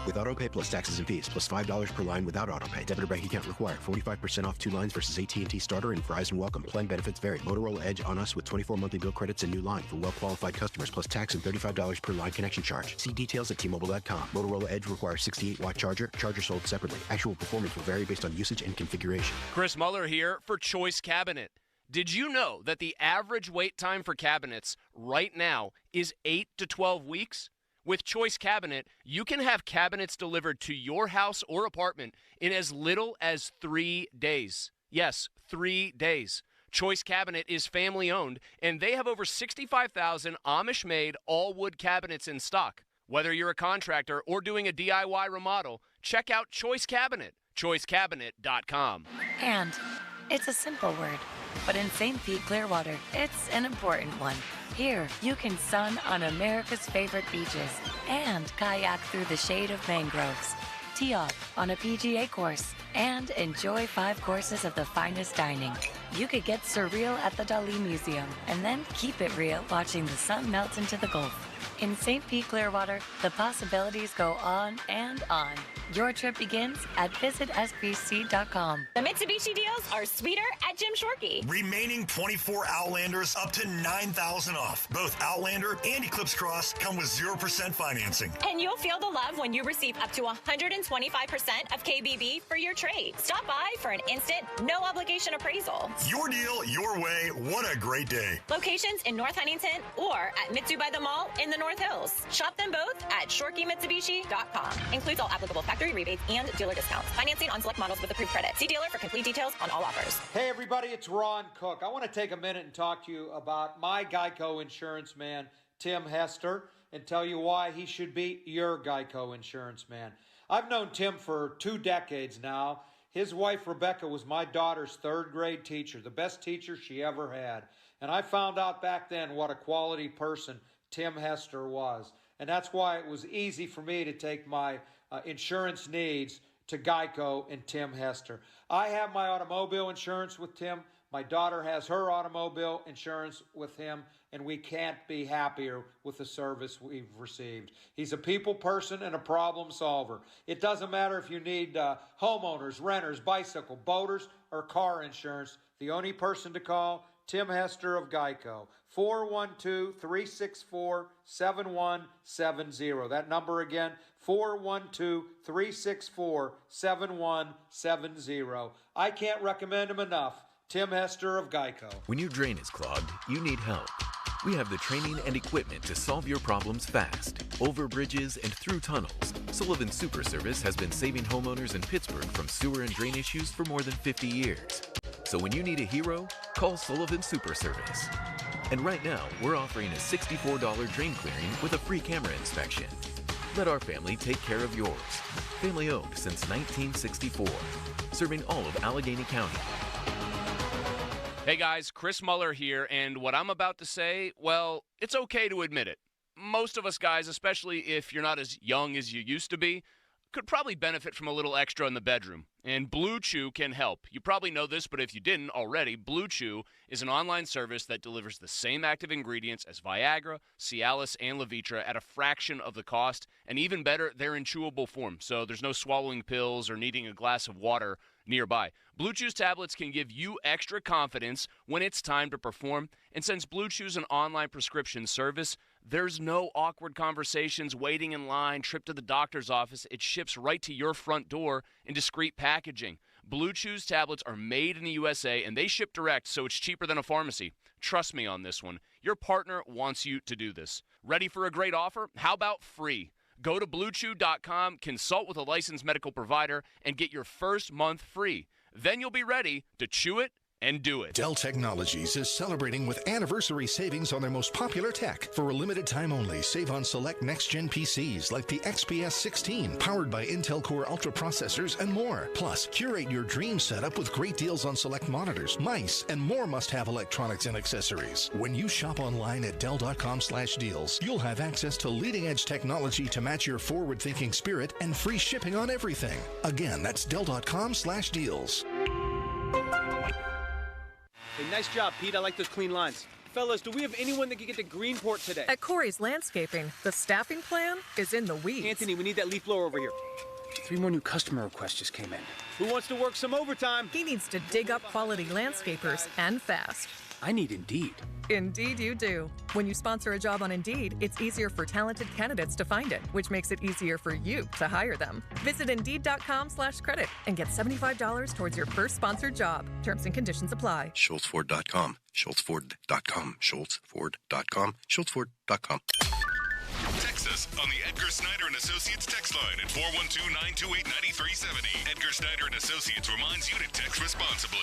Speaker 28: With AutoPay plus taxes and fees, plus $5 per line without AutoPay. Debit or bank account required. 45% off 2 lines versus AT&T Starter and Verizon Welcome. Plan benefits vary. Motorola Edge on us with 24 monthly bill credits and new line for well-qualified customers, plus tax and $35 per line connection charge. See details at T-Mobile.com. Motorola Edge requires 68-watt charger. Charger sold separately. Actual performance will vary based on usage and configuration.
Speaker 2: Chris Muller here for Choice Cabinet. Did you know that the average wait time for cabinets right now is 8 to 12 weeks? With Choice Cabinet, you can have cabinets delivered to your house or apartment in as little as 3 days. Yes, 3 days. Choice Cabinet is family-owned, and they have over 65,000 Amish-made all-wood cabinets in stock. Whether you're a contractor or doing a DIY remodel, check out Choice Cabinet, choicecabinet.com.
Speaker 13: And it's a simple word, but in St. Pete, Clearwater, it's an important one. Here, you can sun on America's favorite beaches and kayak through the shade of mangroves, tee off on a PGA course, and enjoy 5 courses of the finest dining. You could get surreal at the Dali Museum and then keep it real watching the sun melt into the Gulf. In St. Pete, Clearwater, the possibilities go on and on. Your trip begins at visitsbc.com.
Speaker 14: The Mitsubishi deals are sweeter at Jim Shorkey.
Speaker 15: Remaining 24 Outlanders up to $9,000 off. Both Outlander and Eclipse Cross come with 0% financing.
Speaker 14: And you'll feel the love when you receive up to 125% of KBB for your trade. Stop by for an instant, no obligation appraisal.
Speaker 15: Your deal, your way. What a great day.
Speaker 14: Locations in North Huntington or at Mitsu by the Mall in the North Hills. Shop them both at ShorkeyMitsubishi.com. Includes all applicable factory rebates and dealer discounts. Financing on select models with approved credit. See dealer for complete details on all offers.
Speaker 23: Hey everybody, it's Ron Cook. I want to take a minute and talk to you about my Geico insurance man, Tim Hester, and tell you why he should be your Geico insurance man. I've known Tim for 2 decades now. His wife, Rebecca, was my daughter's 3rd grade teacher, the best teacher she ever had. And I found out back then what a quality person Tim Hester was. And that's why it was easy for me to take my insurance needs to Geico and Tim Hester. I have my automobile insurance with Tim. My daughter has her automobile insurance with him, and we can't be happier with the service we've received. He's a people person and a problem solver. It doesn't matter if you need homeowners, renters, bicycle, boaters, or car insurance. The only person to call, Tim Hester of Geico, 412-364-7170. That number again, 412-364-7170. I can't recommend him enough. Tim Hester of Geico.
Speaker 26: When your drain is clogged, you need help. We have the training and equipment to solve your problems fast, over bridges and through tunnels. Sullivan Super Service has been saving homeowners in Pittsburgh from sewer and drain issues for more than 50 years. So when you need a hero, call Sullivan Super Service. And right now, we're offering a $64 drain clearing with a free camera inspection. Let our family take care of yours. Family owned since 1964. Serving all of Allegheny County.
Speaker 2: Hey guys, Chris Muller here, and what I'm about to say, well, it's okay to admit it. Most of us guys, especially if you're not as young as you used to be, could probably benefit from a little extra in the bedroom. And Blue Chew can help. You probably know this, but if you didn't already, Blue Chew is an online service that delivers the same active ingredients as Viagra, Cialis, and Levitra at a fraction of the cost. And even better, they're in chewable form, so there's no swallowing pills or needing a glass of water nearby. Blue Chew's tablets can give you extra confidence when it's time to perform. And since Blue Chew's an online prescription service, there's no awkward conversations, waiting in line, trip to the doctor's office. It ships right to your front door in discreet packaging. Blue Chew's tablets are made in the USA, and they ship direct, so it's cheaper than a pharmacy. Trust me on this one. Your partner wants you to do this. Ready for a great offer? How about free? Go to BlueChew.com, consult with a licensed medical provider, and get your first month free. Then you'll be ready to chew it and do it.
Speaker 4: Dell Technologies is celebrating with anniversary savings on their most popular tech. For a limited time only, save on select next-gen PCs like the XPS 16, powered by Intel Core Ultra processors and more. Plus, curate your dream setup with great deals on select monitors, mice, and more must-have electronics and accessories. When you shop online at Dell.com/deals, you'll have access to leading-edge technology to match your forward-thinking spirit and free shipping on everything. Again, that's Dell.com/deals.
Speaker 9: Hey, nice job, Pete. I like those clean lines. Fellas, do we have anyone that can get to Greenport today?
Speaker 10: At Corey's Landscaping, the staffing plan is in the weeds.
Speaker 9: Anthony, we need that leaf blower over here. 3 more new customer requests just came in. Who wants to work some overtime?
Speaker 10: He needs to dig up quality landscapers and fast.
Speaker 9: I need Indeed.
Speaker 10: Indeed you do. When you sponsor a job on Indeed, it's easier for talented candidates to find it, which makes it easier for you to hire them. Visit Indeed.com/credit and get $75 towards your first sponsored job. Terms and conditions apply.
Speaker 16: SchultzFord.com. SchultzFord.com. SchultzFord.com. SchultzFord.com.
Speaker 1: Text us on the Edgar Snyder and Associates text line at 412-928-9370. Edgar Snyder and Associates reminds you to text responsibly.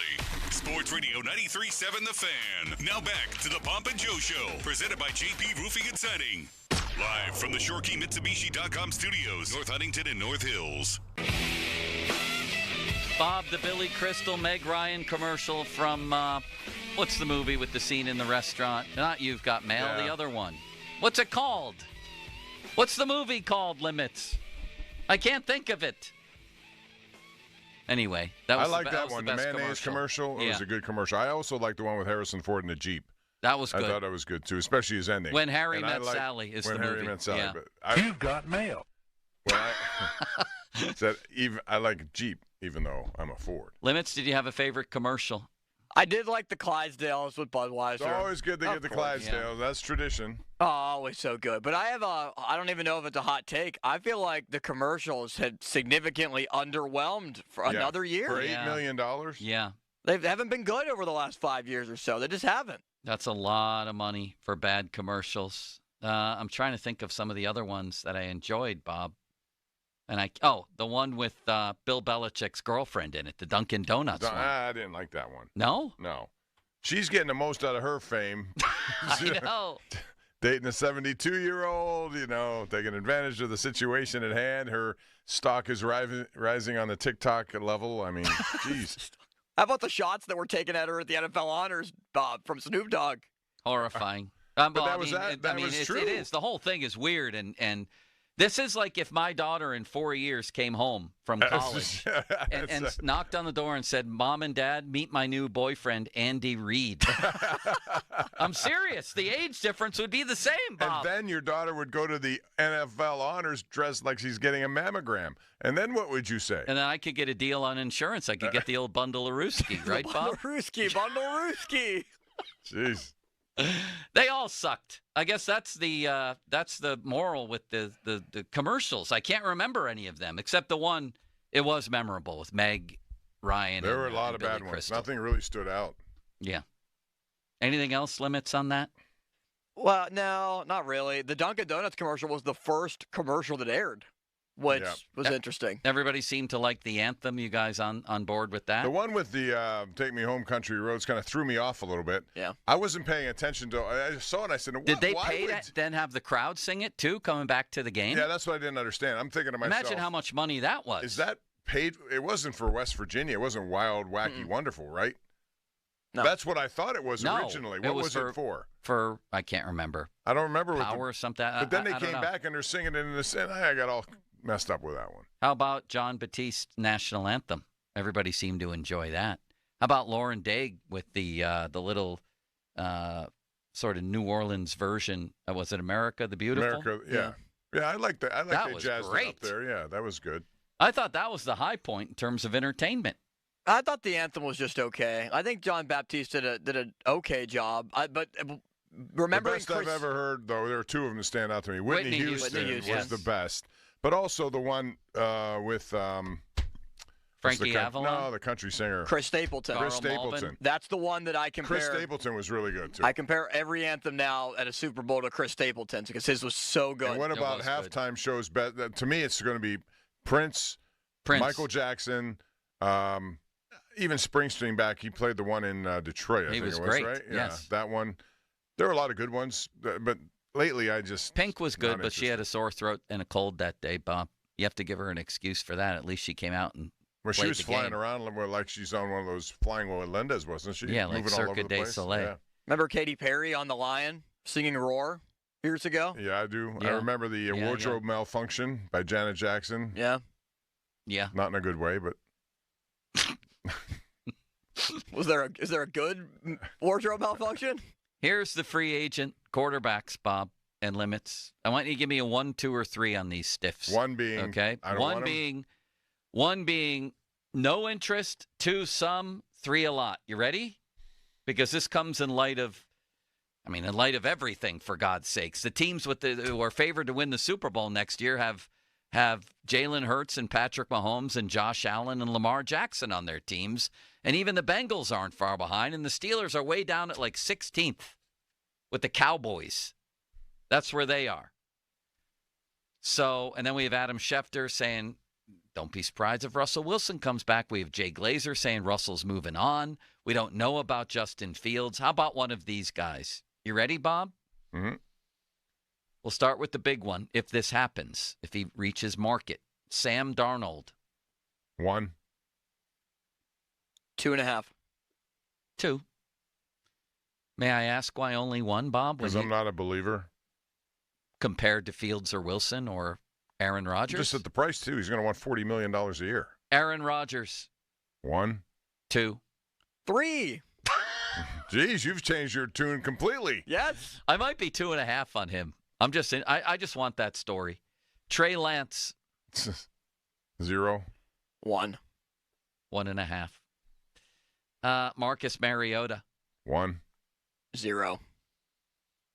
Speaker 1: Sports Radio 93.7 The Fan. Now back to the Pomp and Joe Show, presented by JP Roofing and Siding. Live from the ShoreKeyMitsubishi.com studios, North Huntington and North Hills.
Speaker 11: Bob, the Billy Crystal, Meg Ryan commercial from, what's the movie with the scene in the restaurant? Not You've Got Mail, The other one. What's it called? What's the movie called, Limits? I can't think of it. Anyway, that was
Speaker 12: I like that one. The mayonnaise commercial. It was a good commercial. I also like the one with Harrison Ford in the Jeep.
Speaker 11: That was good.
Speaker 12: I thought that was good, too, especially his ending.
Speaker 11: When Harry Met Sally is the movie.
Speaker 12: When Harry Met Sally.
Speaker 11: Yeah.
Speaker 12: But
Speaker 16: You've got mail.
Speaker 12: Well, I like Jeep, even though I'm a Ford.
Speaker 11: Limits, did you have a favorite commercial?
Speaker 5: I did like the Clydesdales with Budweiser.
Speaker 12: It's always good to get the Clydesdales.
Speaker 5: Yeah.
Speaker 12: That's tradition.
Speaker 5: Oh, always so good. But I don't even know if it's a hot take. I feel like the commercials had significantly underwhelmed for another year.
Speaker 12: For $8 million?
Speaker 11: Yeah.
Speaker 5: They haven't been good over the last 5 years or so. They just haven't.
Speaker 11: That's a lot of money for bad commercials. I'm trying to think of some of the other ones that I enjoyed, Bob. And the one with Bill Belichick's girlfriend in it, the Dunkin' Donuts one.
Speaker 12: I didn't like that one.
Speaker 11: No?
Speaker 12: No. She's getting the most out of her fame.
Speaker 11: I know.
Speaker 12: Dating a 72-year-old, taking advantage of the situation at hand. Her stock is rising on the TikTok level. I mean, geez.
Speaker 5: How about the shots that were taken at her at the NFL Honors, Bob, from Snoop Dogg?
Speaker 11: Horrifying.
Speaker 12: But that was true.
Speaker 11: It is. The whole thing is weird, and this is like if my daughter in 4 years came home from college and knocked on the door and said, "Mom and Dad, meet my new boyfriend, Andy Reid." I'm serious. The age difference would be the same, Bob.
Speaker 12: And then your daughter would go to the NFL Honors dressed like she's getting a mammogram. And then what would you say?
Speaker 11: And then I could get a deal on insurance. I could get the old bundle of Rooski, right, Bob?
Speaker 5: Bundle Rooski.
Speaker 12: Jeez.
Speaker 11: They all sucked. I guess that's the moral with the commercials. I can't remember any of them except the one. It was memorable with Meg Ryan.
Speaker 12: There were a lot of bad ones.
Speaker 11: Crystal.
Speaker 12: Nothing really stood out.
Speaker 11: Yeah. Anything else, Limits, on that?
Speaker 5: Well, no, not really. The Dunkin' Donuts commercial was the first commercial that aired, which was interesting.
Speaker 11: Everybody seemed to like the anthem. You guys on board with that?
Speaker 12: The one with the Take Me Home Country Roads kind of threw me off a little bit.
Speaker 5: Yeah.
Speaker 12: I wasn't paying attention to I saw it and I said,
Speaker 11: Did they pay to then have the crowd sing it too, coming back to the game?
Speaker 12: Yeah, that's what I didn't understand. I'm thinking to myself.
Speaker 11: Imagine how much money that was.
Speaker 12: Is that paid? It wasn't for West Virginia. It wasn't Wild, Wacky, Wonderful, right?
Speaker 5: No.
Speaker 12: That's what I thought it was originally. What was it for?
Speaker 11: For, I can't remember.
Speaker 12: I don't remember.
Speaker 11: Power or something.
Speaker 12: But then they came back and they're singing it in the I got all messed up with that one.
Speaker 11: How about John Batiste's national anthem? Everybody seemed to enjoy that. How about Lauren Daigle with the little sort of New Orleans version? Was it America the Beautiful?
Speaker 12: America, yeah. I like that. I like
Speaker 11: that
Speaker 12: they
Speaker 11: was
Speaker 12: jazzed
Speaker 11: great.
Speaker 12: it up there. Yeah, that was good.
Speaker 11: I thought that was the high point in terms of entertainment.
Speaker 5: I thought the anthem was just okay. I think John Baptiste did an okay job. But remembering
Speaker 12: the best I've ever heard, though, there are two of them that stand out to me. Whitney Houston was the best, but also the one with
Speaker 11: Frankie Avalon.
Speaker 12: No, the country singer
Speaker 5: Chris Stapleton.
Speaker 12: Chris Stapleton.
Speaker 5: That's the one that I compare.
Speaker 12: Chris Stapleton was really good too.
Speaker 5: I compare every anthem now at a Super Bowl to Chris Stapleton's because his was so good.
Speaker 12: And what about halftime shows? To me, it's going to be Prince, Michael Jackson. even Springsteen back, he played the one in Detroit. I think
Speaker 11: was
Speaker 12: it was
Speaker 11: great.
Speaker 12: right.
Speaker 11: Yes.
Speaker 12: Yeah, that one. There were a lot of good ones, but lately I just
Speaker 11: Pink was good, but she had a sore throat and a cold that day, Bob. You have to give her an excuse for that. At least she came out and
Speaker 12: she was
Speaker 11: the
Speaker 12: flying
Speaker 11: game.
Speaker 12: around like she's on one of those flying where Melendez, wasn't she?
Speaker 11: Yeah, like
Speaker 12: moving all over
Speaker 11: Cirque
Speaker 12: the
Speaker 11: du
Speaker 12: place.
Speaker 11: Soleil.
Speaker 12: Yeah.
Speaker 5: Remember Katy Perry on The Lion singing Roar years ago?
Speaker 12: Yeah, I do.
Speaker 11: Yeah.
Speaker 12: I remember the wardrobe malfunction by Janet Jackson.
Speaker 5: Yeah.
Speaker 11: Yeah.
Speaker 12: Not in a good way, but
Speaker 5: Is there a good wardrobe malfunction?
Speaker 11: Here's the free agent quarterbacks, Bob, and limits. I want you to give me a 1, 2, or 3 on these stiffs.
Speaker 12: One being
Speaker 11: okay.
Speaker 12: I don't want
Speaker 11: 1 being no interest, 2 some, 3 a lot. You ready? Because this comes in light of everything, for God's sakes. The teams who are favored to win the Super Bowl next year have Jalen Hurts and Patrick Mahomes and Josh Allen and Lamar Jackson on their teams. And even the Bengals aren't far behind. And the Steelers are way down at like 16th with the Cowboys. That's where they are. So, and then we have Adam Schefter saying, don't be surprised if Russell Wilson comes back. We have Jay Glazer saying Russell's moving on. We don't know about Justin Fields. How about one of these guys? You ready, Bob?
Speaker 12: Mm-hmm.
Speaker 11: We'll start with the big one. If this happens, if he reaches market, Sam Darnold.
Speaker 12: 1.
Speaker 5: 2.5.
Speaker 11: 2. May I ask why only 1, Bob?
Speaker 12: Because I'm not a believer.
Speaker 11: Compared to Fields or Wilson or Aaron Rodgers?
Speaker 12: Just at the price, too. He's going to want $40 million a year.
Speaker 11: Aaron Rodgers.
Speaker 12: 1.
Speaker 11: 2.
Speaker 5: 3.
Speaker 12: Jeez, you've changed your tune completely.
Speaker 5: Yes.
Speaker 11: I might be 2.5 on him. I just want that story. Trey Lance.
Speaker 12: 0.
Speaker 5: 1.
Speaker 11: 1.5. Marcus Mariota.
Speaker 12: 1.
Speaker 5: 0.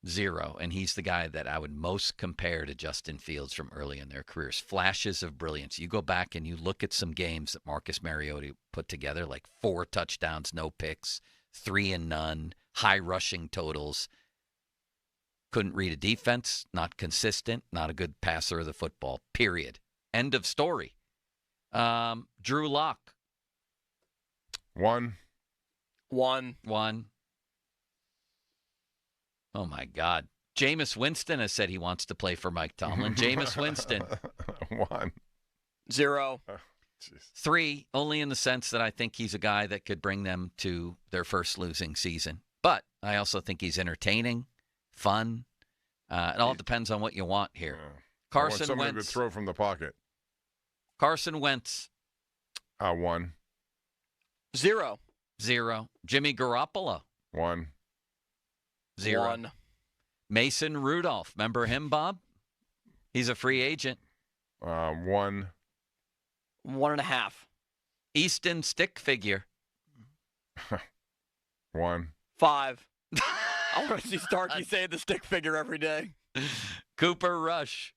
Speaker 11: 0. And he's the guy that I would most compare to Justin Fields from early in their careers. Flashes of brilliance. You go back and you look at some games that Marcus Mariota put together, like 4 touchdowns, no picks, 3 and none, high rushing totals. Couldn't read a defense, not consistent, not a good passer of the football, period. End of story. Drew Lock.
Speaker 12: 1.
Speaker 5: 1.
Speaker 11: 1. Oh, my God. Jameis Winston has said he wants to play for Mike Tomlin. Jameis Winston.
Speaker 12: 1.
Speaker 5: 0.
Speaker 11: 3, only in the sense that I think he's a guy that could bring them to their first losing season. But I also think he's entertaining, fun. It all depends on what you want here. Carson
Speaker 12: I want
Speaker 11: Wentz.
Speaker 12: to throw from the pocket.
Speaker 11: Carson Wentz.
Speaker 12: 1.
Speaker 5: 0.
Speaker 11: 0. Jimmy Garoppolo.
Speaker 12: 1.
Speaker 11: 0.
Speaker 5: 1.
Speaker 11: Mason Rudolph. Remember him, Bob? He's a free agent.
Speaker 12: 1.
Speaker 5: 1.5.
Speaker 11: Easton Stick Figure.
Speaker 12: 1.
Speaker 5: 5. I want to see Starkey say the stick figure every day.
Speaker 11: Cooper Rush.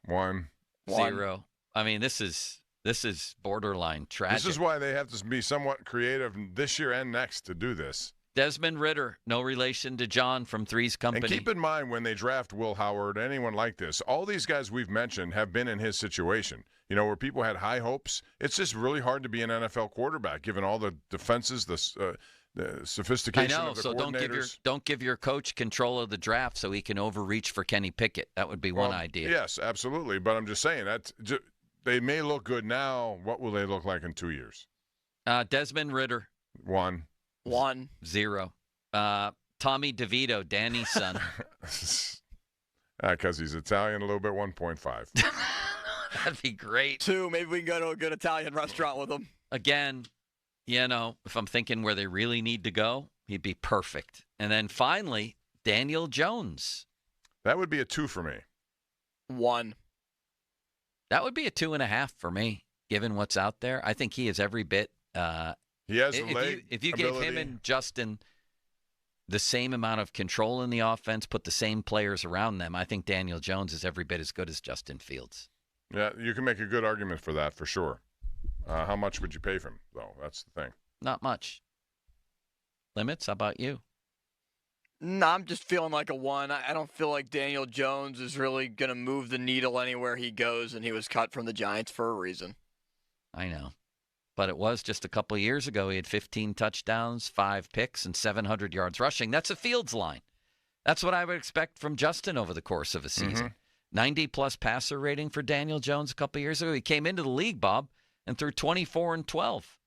Speaker 12: 1.
Speaker 11: 0. I mean, this is borderline tragic.
Speaker 12: This is why they have to be somewhat creative this year and next to do this.
Speaker 11: Desmond Ridder, no relation to John from Three's Company.
Speaker 12: And keep in mind when they draft Will Howard, anyone like this, all these guys we've mentioned have been in his situation. You know, where people had high hopes. It's just really hard to be an NFL quarterback given all the defenses, the sophistication
Speaker 11: I know,
Speaker 12: of the
Speaker 11: so
Speaker 12: coordinators.
Speaker 11: don't give your coach control of the draft so he can overreach for Kenny Pickett. That would be one idea.
Speaker 12: Yes, absolutely. But I'm just saying that they may look good now. What will they look like in 2 years?
Speaker 11: Desmond Ridder.
Speaker 12: 1.
Speaker 5: 1.
Speaker 11: 0. Tommy DeVito, Danny's son.
Speaker 12: Because he's Italian, a little bit. 1.5.
Speaker 11: That'd be great.
Speaker 5: 2. Maybe we can go to a good Italian restaurant with him.
Speaker 11: Again, you know, if I'm thinking where they really need to go, he'd be perfect. And then finally, Daniel Jones.
Speaker 12: That would be a 2 for me.
Speaker 5: 1.
Speaker 11: That would be a 2.5 for me, given what's out there. I think he is every bit.
Speaker 12: He has a leg.
Speaker 11: If you gave him and Justin the same amount of control in the offense, put the same players around them, I think Daniel Jones is every bit as good as Justin Fields.
Speaker 12: Yeah, you can make a good argument for that, for sure. How much would you pay for him, though? That's the thing.
Speaker 11: Not much. Limits, how about you?
Speaker 5: No, I'm just feeling like a 1. I don't feel like Daniel Jones is really going to move the needle anywhere he goes, and he was cut from the Giants for a reason.
Speaker 11: I know. but it was just a couple of years ago. He had 15 touchdowns, 5 picks, and 700 yards rushing. That's a Fields line. That's what I would expect from Justin over the course of a season. 90-plus passer rating for Daniel Jones a couple of years ago. He came into the league, Bob, and threw 24 and 12.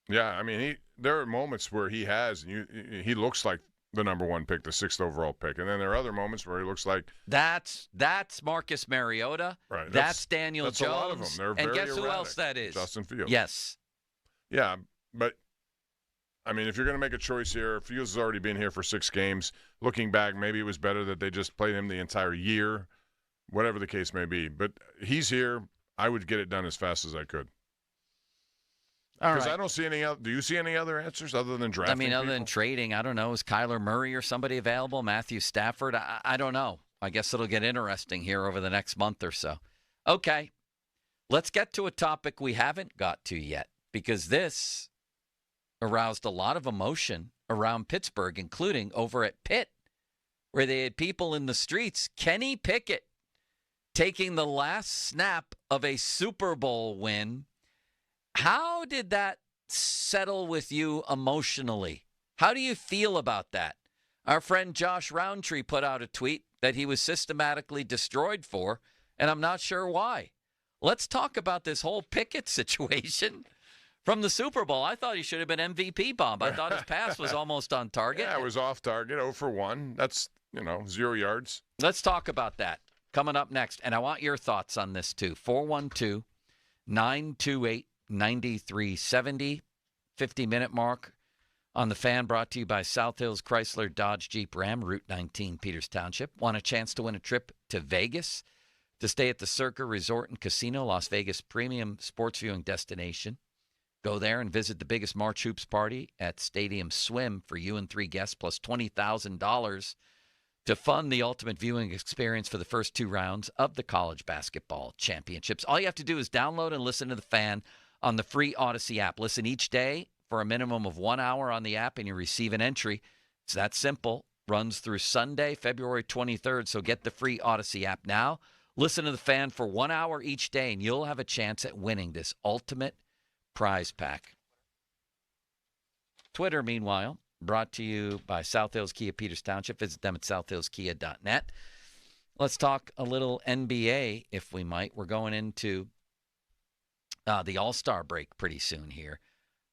Speaker 12: Yeah, I mean, there are moments where he looks like the number 1 pick, the 6th overall pick. And then there are other moments where he looks like...
Speaker 11: That's Marcus Mariota.
Speaker 12: Right.
Speaker 11: That's Daniel Jones.
Speaker 12: That's a lot of them. They're very
Speaker 11: guess who
Speaker 12: erratic.
Speaker 11: else that is?
Speaker 12: Justin Fields.
Speaker 11: Yes.
Speaker 12: Yeah, but, I mean, if you're going to make a choice here, Fields has already been here for 6 games. Looking back, maybe it was better that they just played him the entire year, whatever the case may be. But he's here. I would get it done as fast as I could. Because I don't see any other. Do you see any other answers other than drafting?
Speaker 11: I mean, other
Speaker 12: people?
Speaker 11: than trading, I don't know. Is Kyler Murray or somebody available? Matthew Stafford? I don't know. I guess it'll get interesting here over the next month or so. Okay, let's get to a topic we haven't got to yet, because this aroused a lot of emotion around Pittsburgh, including over at Pitt, where they had people in the streets. Kenny Pickett taking the last snap of a Super Bowl win. How did that settle with you emotionally? How do you feel about that? Our friend Josh Roundtree put out a tweet that he was systematically destroyed for, and I'm not sure why. Let's talk about this whole Pickett situation from the Super Bowl. I thought he should have been MVP, Bob. I thought his pass was almost on target.
Speaker 12: Yeah, it was off target, 0 for 1. That's, 0 yards.
Speaker 11: Let's talk about that coming up next, and I want your thoughts on this too. 412-928 9370, 50-minute mark on the Fan, brought to you by South Hills Chrysler Dodge Jeep Ram, Route 19, Peters Township. Want a chance to win a trip to Vegas to stay at the Circa Resort and Casino, Las Vegas premium sports viewing destination? Go there and visit the biggest March Hoops party at Stadium Swim for you and 3 guests, plus $20,000 to fund the ultimate viewing experience for the first 2 rounds of the college basketball championships. All you have to do is download and listen to the Fan on the free Odyssey app. Listen each day for a minimum of 1 hour on the app, and you receive an entry. It's that simple. Runs through Sunday, February 23rd, so get the free Odyssey app now. Listen to the Fan for 1 hour each day, and you'll have a chance at winning this ultimate prize pack. Twitter, meanwhile, brought to you by South Hills Kia Peters Township. Visit them at southhillskia.net. Let's talk a little NBA, if we might. We're going into the All-Star break pretty soon here.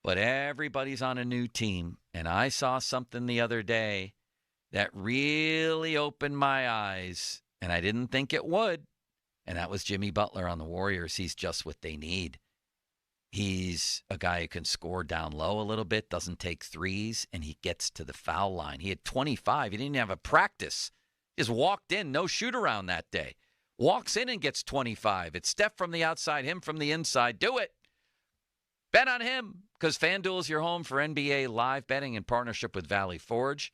Speaker 11: But everybody's on a new team. And I saw something the other day that really opened my eyes, and I didn't think it would. And that was Jimmy Butler on the Warriors. He's just what they need. He's a guy who can score down low a little bit, doesn't take threes, and he gets to the foul line. He had 25. He didn't have a practice. He just walked in, no shoot-around that day. Walks in and gets 25. It's Steph from the outside, him from the inside. Do it. Bet on him, because FanDuel is your home for NBA live betting in partnership with Valley Forge.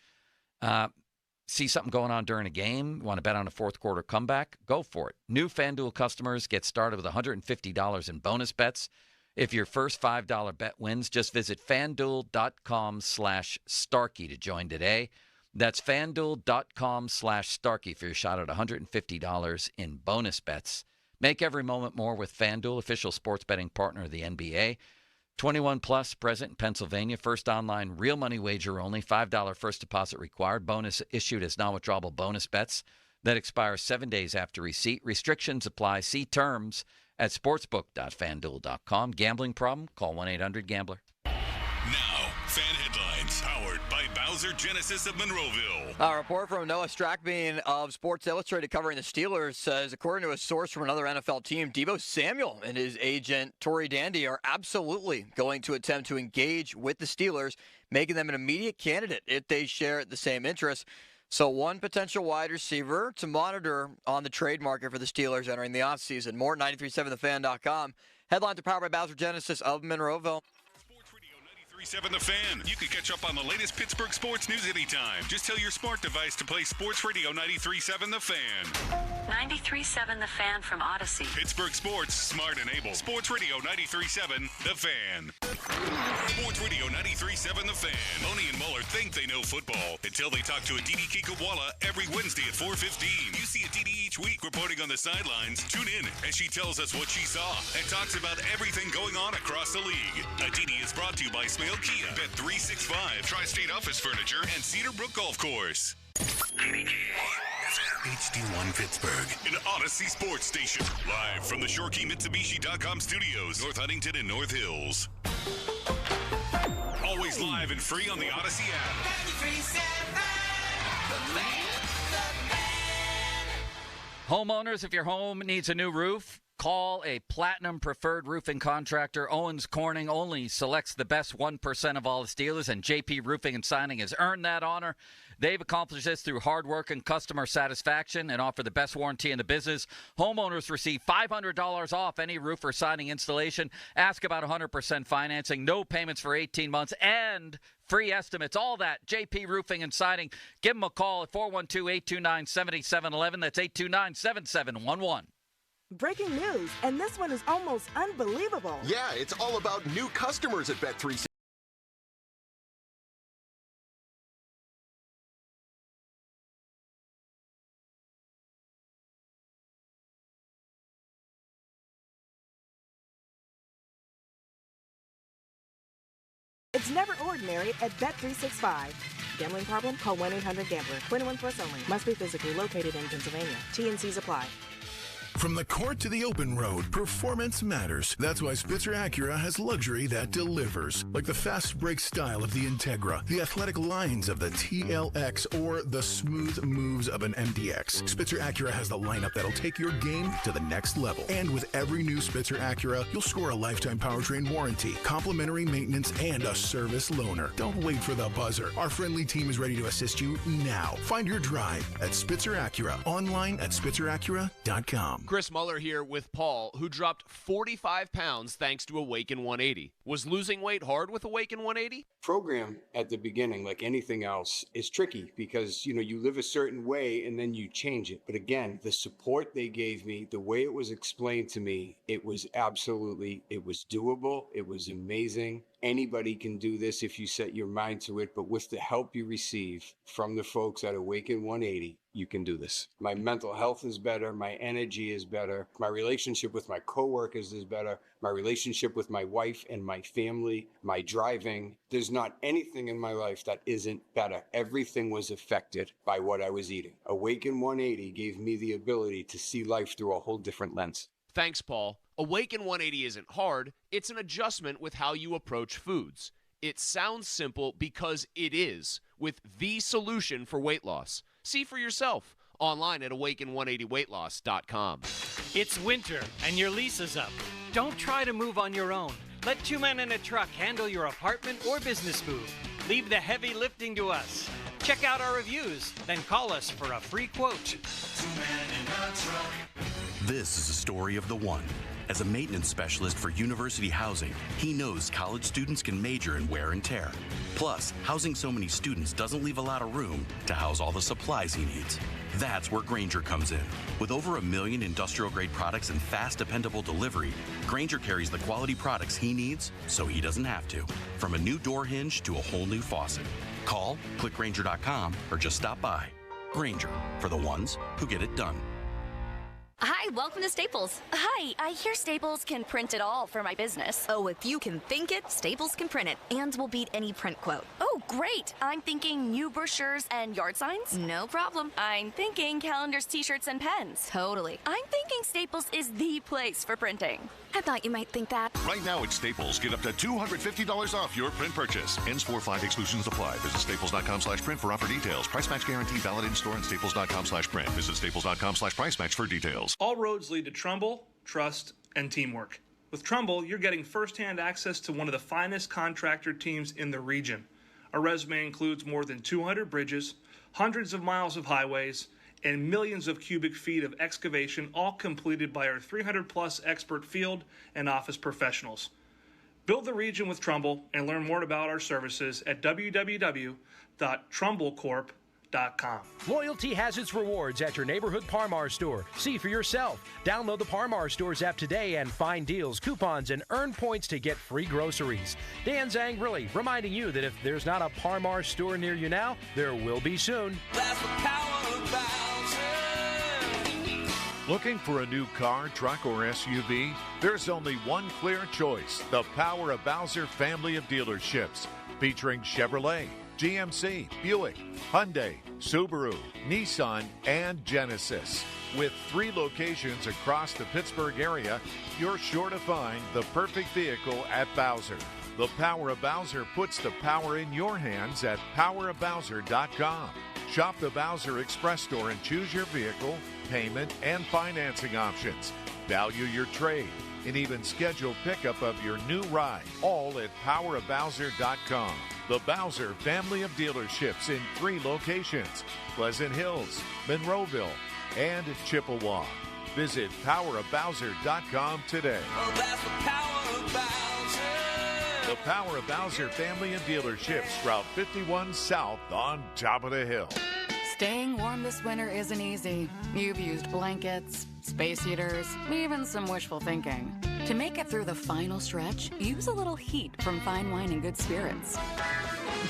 Speaker 11: See something going on during a game, want to bet on a fourth quarter comeback? Go for it. New FanDuel customers get started with $150 in bonus bets. If your first $5 bet wins, just visit FanDuel.com/Starkey to join today. That's FanDuel.com/Starkey for your shot at $150 in bonus bets. Make every moment more with FanDuel, official sports betting partner of the NBA. 21 plus, present in Pennsylvania. First online real money wager only. $5 first deposit required. Bonus issued as non-withdrawable bonus bets that expire 7 days after receipt. Restrictions apply. See terms at sportsbook.fanduel.com. Gambling problem? Call 1-800-GAMBLER.
Speaker 1: Now, Fan Headlines, powered by Bowser Genesis of Monroeville.
Speaker 5: A report from Noah Strackbean of Sports Illustrated covering the Steelers says, according to a source from another NFL team, Deebo Samuel and his agent, Tory Dandy, are absolutely going to attempt to engage with the Steelers, making them an immediate candidate if they share the same interests. So one potential wide receiver to monitor on the trade market for the Steelers entering the offseason. More at 937thefan.com. Headlines are powered by Bowser Genesis of Monroeville.
Speaker 1: 93.7 The Fan. You can catch up on the latest Pittsburgh sports news anytime. Just tell your smart device to play Sports Radio 93.7 The Fan.
Speaker 7: 93.7 The Fan from Odyssey.
Speaker 1: Pittsburgh Sports, smart and able. Sports Radio 93.7 The Fan. Sports Radio 93.7 The Fan. Loney and Muller think they know football until they talk to Aditi Kikawala every Wednesday at 4:15. You see Aditi each week reporting on the sidelines. Tune in as she tells us what she saw and talks about everything going on across the league. Aditi is brought to you by Smale Kia, Bet365, Tri-State Office Furniture, and Cedar Brook Golf Course. HD1 Pittsburgh, an Odyssey sports station. Live from the ShoreKeyMitsubishi.com studios, North Huntington and North Hills. Always live and free on the Odyssey app.
Speaker 11: Homeowners, if your home needs a new roof, call a Platinum Preferred Roofing Contractor. Owens Corning only selects the best 1% of all its dealers, and JP Roofing and Signing has earned that honor. They've accomplished this through hard work and customer satisfaction and offer the best warranty in the business. Homeowners receive $500 off any roof or siding installation. Ask about 100% financing, no payments for 18 months, and free estimates. All that, JP Roofing and Siding. Give them a call at 412-829-7711. That's 829-7711.
Speaker 8: Breaking news, and this one is almost unbelievable.
Speaker 17: Yeah, it's all about new customers at Bet365.
Speaker 8: It's never ordinary at Bet365. Gambling problem? Call 1-800-GAMBLER. 21 plus only. Must be physically located in Pennsylvania. T&Cs apply.
Speaker 4: From the court to the open road, performance matters. That's why Spitzer Acura has luxury that delivers. Like the fast brake style of the Integra, the athletic lines of the TLX, or the smooth moves of an MDX. Spitzer Acura has the lineup that'll take your game to the next level. And with every new Spitzer Acura, you'll score a lifetime powertrain warranty, complimentary maintenance, and a service loaner. Don't wait for the buzzer. Our friendly team is ready to assist you now. Find your drive at Spitzer Acura. Online at spitzeracura.com.
Speaker 18: Chris Muller here with Paul, who dropped 45 pounds thanks to Awaken 180. Was losing weight hard with Awaken 180?
Speaker 19: Program at the beginning, like anything else, is tricky because, you live a certain way and then you change it. But again, the support they gave me, the way it was explained to me, it was doable. It was amazing. Anybody can do this if you set your mind to it, but with the help you receive from the folks at Awaken 180, you can do this. My mental health is better. My energy is better. My relationship with my coworkers is better. My relationship with my wife and my family, my driving. There's not anything in my life that isn't better. Everything was affected by what I was eating. Awaken 180 gave me the ability to see life through a whole different lens.
Speaker 18: Thanks, Paul. Awaken 180 isn't hard. It's an adjustment with how you approach foods. It sounds simple because it is, with the solution for weight loss. See for yourself online at awaken180weightloss.com.
Speaker 20: It's winter and your lease is up. Don't try to move on your own. Let two men in a truck handle your apartment or business move. Leave the heavy lifting to us. Check out our reviews, then call us for a free quote.
Speaker 21: 2 men in a truck.
Speaker 27: This is a story of the one. As a maintenance specialist for university housing, he knows college students can major in wear and tear. Plus, housing so many students doesn't leave a lot of room to house all the supplies he needs. That's where Grainger comes in. With over 1 million industrial-grade products and fast, dependable delivery, Grainger carries the quality products he needs so he doesn't have to. From a new door hinge to a whole new faucet. Call, click Grainger.com, or just stop by. Grainger, for the ones who get it done.
Speaker 29: Hi, welcome to Staples.
Speaker 30: Hi, I hear Staples can print it all for my business.
Speaker 29: Oh, if you can think it, Staples can print it, and will beat any print quote.
Speaker 30: Oh, great. I'm thinking new brochures and yard signs.
Speaker 29: No problem.
Speaker 30: I'm thinking calendars, t-shirts, and pens.
Speaker 29: Totally.
Speaker 30: I'm thinking Staples is the place for printing.
Speaker 29: I thought you might think that.
Speaker 1: Right now at Staples, get up to $250 off your print purchase. Ends 4/5 exclusions apply. Visit staples.com/print for offer details. Price match guarantee valid in store and staples.com/print. Visit staples.com/price match for details.
Speaker 31: All roads lead to Trumbull, trust, and teamwork. With Trumbull, you're getting firsthand access to one of the finest contractor teams in the region. Our resume includes more than 200 bridges, hundreds of miles of highways, and millions of cubic feet of excavation, all completed by our 300-plus expert field and office professionals. Build the region with Trumbull and learn more about our services at www.trumblecorp.com. parmar.com.
Speaker 3: Loyalty has its rewards at your neighborhood Parmar store. See for yourself. Download the Parmar Stores app today and find deals, coupons, and earn points to get free groceries. Dan Zangrilli reminding you that if there's not a Parmar store near you now, there will be soon.
Speaker 21: That's the power of Bowser.
Speaker 6: Looking for a new car, truck, or SUV? There's only one clear choice. The Power of Bowser family of dealerships. Featuring Chevrolet, GMC, Buick, Hyundai, Subaru, Nissan, and Genesis. With 3 locations across the Pittsburgh area, you're sure to find the perfect vehicle at Bowser. The Power of Bowser puts the power in your hands at powerofbowser.com. Shop the Bowser Express store and choose your vehicle, payment, and financing options. Value your trade and even schedule pickup of your new ride, all at powerofbowser.com. The Bowser family of dealerships in 3 locations: Pleasant Hills, Monroeville, and Chippewa. Visit powerofbowser.com today.
Speaker 21: Oh, that's the power of Bowser.
Speaker 6: The Power of Bowser family of dealerships, Route 51 South on top of the hill.
Speaker 13: Staying warm this winter isn't easy. You've used blankets, space heaters, even some wishful thinking. To make it through the final stretch, use a little heat from fine wine and good spirits.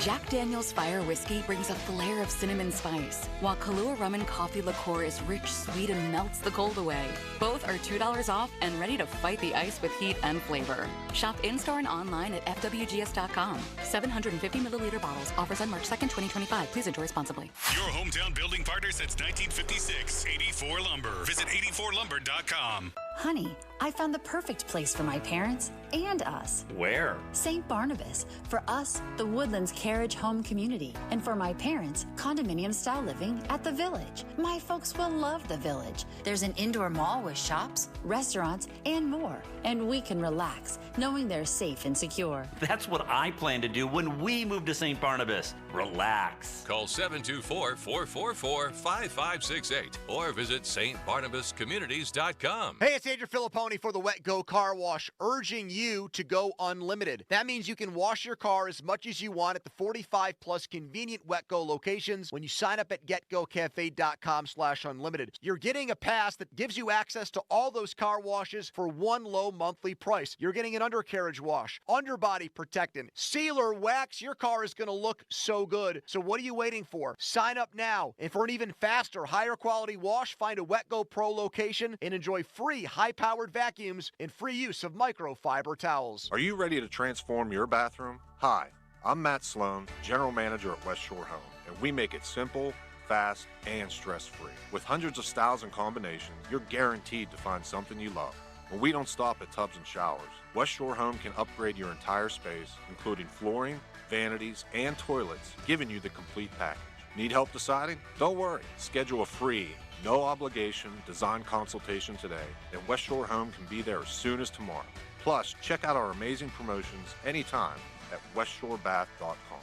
Speaker 13: Jack Daniel's Fire Whiskey brings a flair of cinnamon spice, while Kahlua Rum and Coffee Liqueur is rich, sweet, and melts the cold away. Both are $2 off and ready to fight the ice with heat and flavor. Shop in-store and online at FWGS.com. 750 milliliter bottles. Offers on March 2nd, 2025. Please enjoy responsibly.
Speaker 1: Your hometown building partner since 1956, 84 Lumber. Visit 84lumber.com.
Speaker 14: Honey, I found the perfect place for my parents and us.
Speaker 15: Where?
Speaker 14: St. Barnabas. For us, the Woodlands Carriage Home Community. And for my parents, condominium-style living at the Village. My folks will love the Village. There's an indoor mall with shops, restaurants, and more. And we can relax, knowing they're safe and secure.
Speaker 15: That's what I plan to do when we move to St. Barnabas. Relax.
Speaker 22: Call 724-444-5568 or visit stbarnabascommunities.com.
Speaker 2: Hey, it's Andrew Filipponi for the Wet Go Car Wash, urging you to go unlimited. That means you can wash your car as much as you want at the 45-plus convenient Wet Go locations when you sign up at getgocafe.com/unlimited. You're getting a pass that gives you access to all those car washes for one low monthly price. You're getting an undercarriage wash, underbody protectant, sealer, wax. Your car is going to look so good. So what are you waiting for? Sign up now. And for an even faster, higher quality wash, find a Wet Go Pro location and enjoy free high-powered vacuums and free use of microfiber towels.
Speaker 23: Are you ready to transform your bathroom? Hi, I'm Matt Sloan, General Manager at West Shore Home, and we make it simple, fast, and stress-free. With hundreds of styles and combinations, you're guaranteed to find something you love. But we don't stop at tubs and showers. West Shore Home can upgrade your entire space, including flooring, vanities, and toilets, giving you the complete package. Need help deciding? Don't worry. Schedule a free, no obligation design consultation today, and West Shore Home can be there as soon as tomorrow. Plus, check out our amazing promotions anytime at westshorebath.com.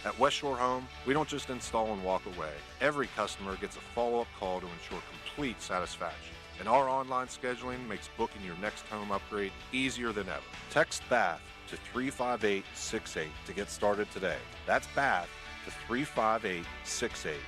Speaker 23: At West Shore Home, we don't just install and walk away. Every customer gets a follow-up call to ensure complete satisfaction. And our online scheduling makes booking your next home upgrade easier than ever. Text BATH to 35868 to get started today. That's BATH to 35868.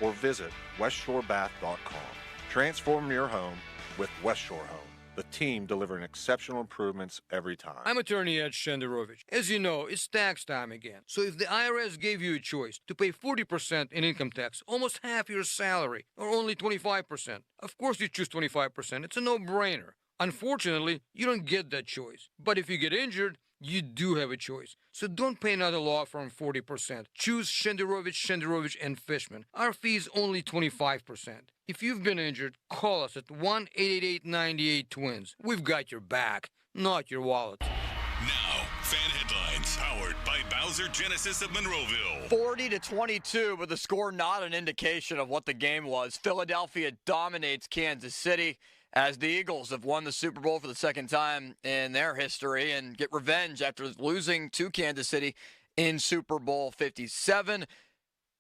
Speaker 23: Or visit westshorebath.com. Transform your home with West Shore Home. The team delivering exceptional improvements every time.
Speaker 24: I'm attorney Ed Shenderovich. As you know, it's tax time again. So if the IRS gave you a choice to pay 40% in income tax, almost half your salary, or only 25%, of course you choose 25%. It's a no-brainer. Unfortunately, you don't get that choice. But if you get injured, you do have a choice. So don't pay another law firm 40%. Choose Shenderovich, and Fishman. Our fee is only 25%. If you've been injured, call us at 1-888-98-TWINS. We've got your back, not your wallet.
Speaker 1: Now, fan headlines powered by Bowser Genesis of Monroeville.
Speaker 5: 40-22, but the score not an indication of what the game was. Philadelphia dominates Kansas City as the Eagles have won the Super Bowl for the second time in their history and get revenge after losing to Kansas City in Super Bowl 57.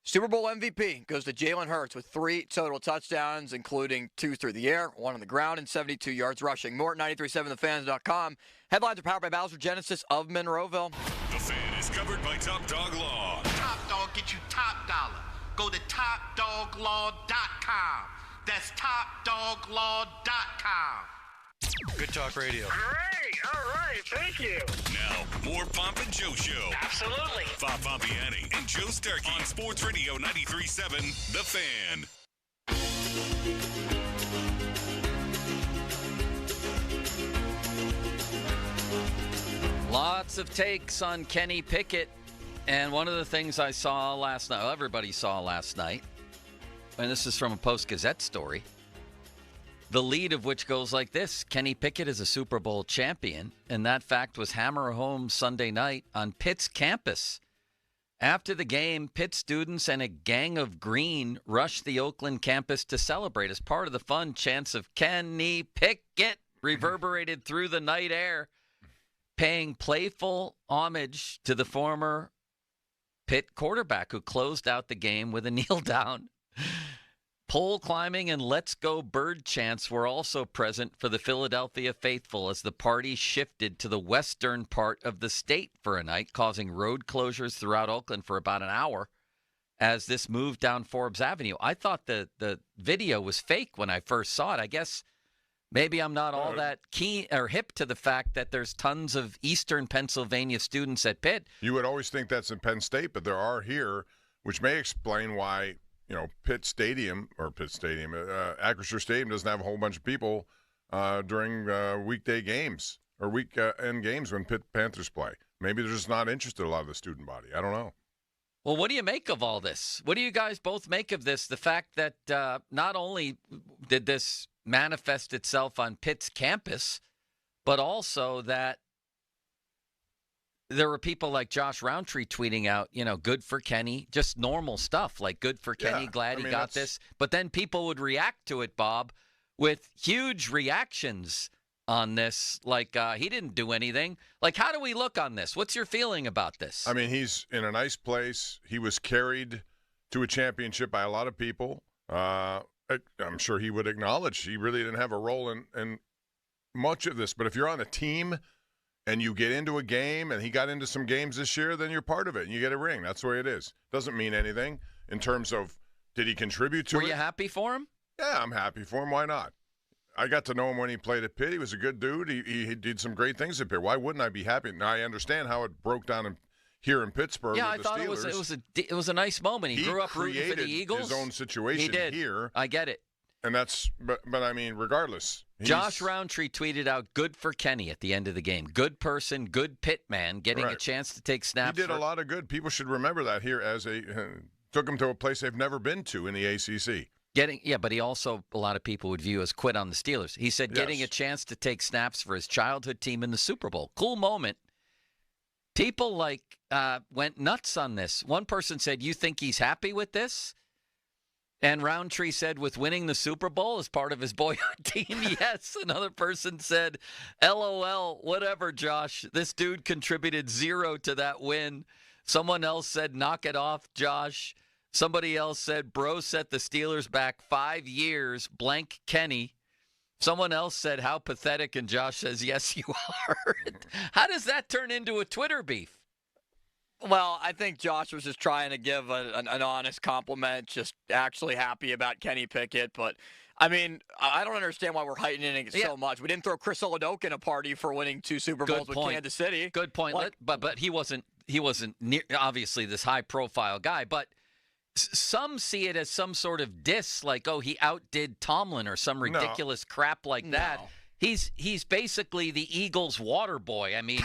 Speaker 5: Super Bowl MVP goes to Jalen Hurts with 3 total touchdowns, including 2 through the air, 1 on the ground, and 72 yards rushing. More at 937thefans.com. Headlines are powered by Bowser Genesis of Monroeville.
Speaker 1: The Fan is covered by Top Dog Law.
Speaker 25: Top Dog get you top dollar.
Speaker 7: go to topdoglaw.com. That's topdoglaw.com.
Speaker 8: Good Talk Radio.
Speaker 9: Great. All right. Thank you.
Speaker 1: Now, more Pomp and Joe Show.
Speaker 9: Absolutely.
Speaker 1: Bob Pompiani and Joe Starkey on Sports Radio 93.7 The Fan.
Speaker 10: Lots of takes on Kenny Pickett. And one of the things I saw last night, everybody saw last night, and this is from a Post-Gazette story, the lead of which goes like this: Kenny Pickett is a Super Bowl champion, and that fact was hammered home Sunday night on Pitt's campus. After the game, Pitt students and a gang of green rushed the Oakland campus to celebrate. As part of the fun, chants of Kenny Pickett reverberated through the night air, paying playful homage to the former Pitt quarterback who closed out the game with a kneel down. Pole climbing and let's go bird chants were also present for the Philadelphia faithful as the party shifted to the western part of the state for a night, causing road closures throughout Oakland for about an hour as this moved down Forbes Avenue. I thought the video was fake when I first saw it. I guess maybe I'm not all that keen or hip to the fact that there's tons of Eastern Pennsylvania students at Pitt.
Speaker 11: You would always think that's in Penn State, but there are here, which may explain why, Acrisure Stadium doesn't have a whole bunch of people during weekday games or weekend games when Pitt Panthers play. Maybe they're just not interested, a lot of the student body. I don't know.
Speaker 10: Well, what do you make of all this? What do you guys both make of this? The fact that not only did this manifest itself on Pitt's campus, but also that there were people like Josh Roundtree tweeting out, good for Kenny, just normal stuff like good for Kenny, glad he got this. But then people would react to it, Bob, with huge reactions on this, like he didn't do anything. Like, how do we look on this? What's your feeling about this?
Speaker 11: I mean, he's in a nice place. He was carried to a championship by a lot of people. I'm sure he would acknowledge he really didn't have a role in much of this. But if you're on a team and you get into a game, and he got into some games this year, then you're part of it, and you get a ring. That's the way it is. Doesn't mean anything in terms of did he contribute to it.
Speaker 10: Were you happy for him?
Speaker 11: Yeah, I'm happy for him. Why not? I got to know him when he played at Pitt. He was a good dude. He did some great things at Pitt. Why wouldn't I be happy? Now, I understand how it broke down here in Pittsburgh.
Speaker 10: Yeah,
Speaker 11: with
Speaker 10: I thought
Speaker 11: the
Speaker 10: it was a nice moment. He grew up rooting for the Eagles.
Speaker 11: His own situation
Speaker 10: he did.
Speaker 11: Here.
Speaker 10: I get it.
Speaker 11: And that's, but I mean, regardless.
Speaker 10: Josh Roundtree tweeted out, good for Kenny at the end of the game. Good person, good Pitt man, getting a chance to take snaps.
Speaker 11: He did a lot of good. People should remember that here took him to a place they've never been to in the ACC.
Speaker 10: But he also, a lot of people would view as quit on the Steelers. He said getting a chance to take snaps for his childhood team in the Super Bowl. Cool moment. People went nuts on this. One person said, you think he's happy with this? And Roundtree said, with winning the Super Bowl as part of his boyhood team, yes. Another person said, LOL, whatever, Josh. This dude contributed 0 to that win. Someone else said, knock it off, Josh. Somebody else said, bro set the Steelers back 5 years, blank Kenny. Someone else said, how pathetic, and Josh says, yes, you are. How does that turn into a Twitter beef?
Speaker 5: Well, I think Josh was just trying to give an honest compliment, just actually happy about Kenny Pickett. But, I mean, I don't understand why we're heightening it so much. We didn't throw Chris Oladoka in a party for winning 2 Super Bowls with Kansas City.
Speaker 10: Good point. But he wasn't near, obviously this high-profile guy. But some see it as some sort of diss, like, oh, he outdid Tomlin or some ridiculous crap like that. He's basically the Eagles' water boy. I mean,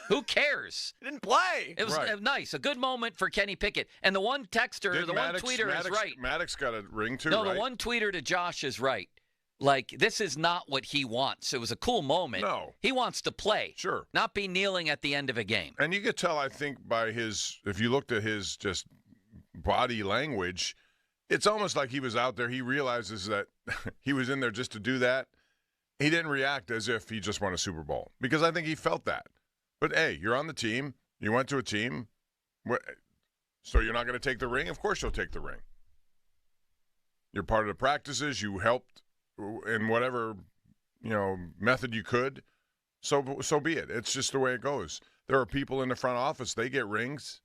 Speaker 10: who cares?
Speaker 5: He didn't play.
Speaker 10: It was nice. A good moment for Kenny Pickett. And the one texter, one tweeter is right.
Speaker 11: Maddox got a ring too,
Speaker 10: No, the one tweeter to Josh is right. Like, this is not what he wants. It was a cool moment.
Speaker 11: No.
Speaker 10: He wants to play.
Speaker 11: Sure.
Speaker 10: Not be kneeling at the end of a game.
Speaker 11: And you could tell, I think, by if you looked at his just body language, it's almost like he was out there. He realizes that he was in there just to do that. He didn't react as if he just won a Super Bowl because I think he felt that. But, hey, you're on the team. You went to a team. So you're not going to take the ring? Of course you'll take the ring. You're part of the practices. You helped in whatever, method you could. So be it. It's just the way it goes. There are people in the front office. They get rings.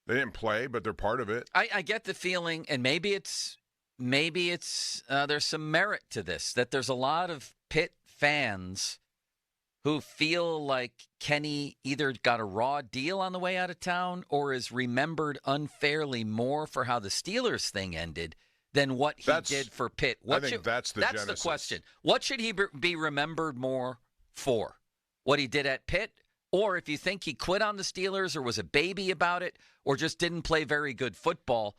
Speaker 11: They didn't play, but they're part of it.
Speaker 10: I get the feeling, and maybe it's there's some merit to this, that there's a lot of Pitt fans who feel like Kenny either got a raw deal on the way out of town or is remembered unfairly more for how the Steelers thing ended than what he did for Pitt.
Speaker 11: I think that's the genesis.
Speaker 10: That's the question. What should he be remembered more for? What he did at Pitt? Or if you think he quit on the Steelers or was a baby about it or just didn't play very good football,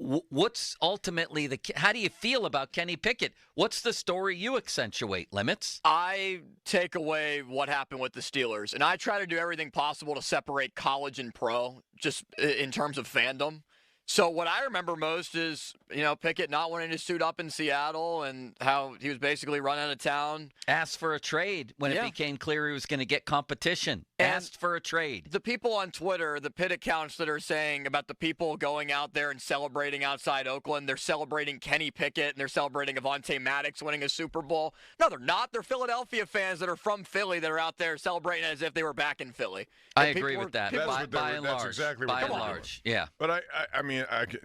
Speaker 10: what's ultimately how do you feel about Kenny Pickett? What's the story you accentuate, Limits?
Speaker 5: I take away what happened with the Steelers, and I try to do everything possible to separate college and pro just in terms of fandom. So what I remember most is, Pickett not wanting to suit up in Seattle and how he was basically run out of town.
Speaker 10: Asked for a trade when it became clear he was going to get competition. Asked for a trade.
Speaker 5: The people on Twitter, the Pitt accounts that are saying about the people going out there and celebrating outside Oakland, they're celebrating Kenny Pickett and they're celebrating Avonte Maddox winning a Super Bowl. No, they're not. They're Philadelphia fans that are from Philly that are out there celebrating as if they were back in Philly.
Speaker 10: I agree with that. By and large.
Speaker 11: That's exactly what
Speaker 10: by and large. Yeah.
Speaker 11: But I mean,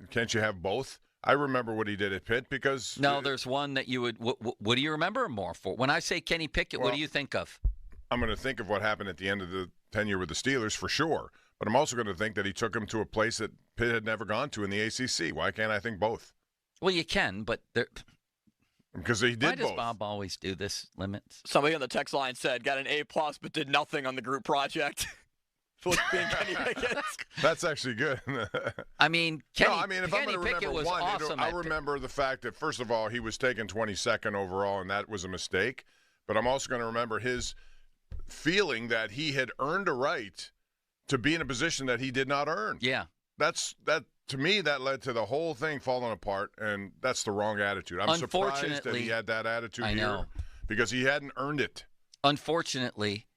Speaker 11: can't you have both? I remember what he did at Pitt because...
Speaker 10: No, there's one that you would... What do you remember him more for? When I say Kenny Pickett, what do you think of?
Speaker 11: I'm going to think of what happened at the end of the tenure with the Steelers for sure. But I'm also going to think that he took him to a place that Pitt had never gone to in the ACC. Why can't I think both?
Speaker 10: Well, you can, but...
Speaker 11: Because he did
Speaker 10: Why does
Speaker 11: both.
Speaker 10: Bob always do this, Limits?
Speaker 5: Somebody on the text line said, got an A+ but did nothing on the group project. Being Kenny Pickett.
Speaker 11: That's actually good.
Speaker 10: I mean, Kenny
Speaker 11: if I'm going to
Speaker 10: Pickett
Speaker 11: remember
Speaker 10: was
Speaker 11: one,
Speaker 10: awesome.
Speaker 11: I remember the fact that, first of all, he was taken 22nd overall, and that was a mistake. But I'm also going to remember his feeling that he had earned a right to be in a position that he did not earn.
Speaker 10: Yeah.
Speaker 11: To me, that led to the whole thing falling apart, and that's the wrong attitude. I'm surprised that he had that attitude here because he hadn't earned it.
Speaker 10: Unfortunately,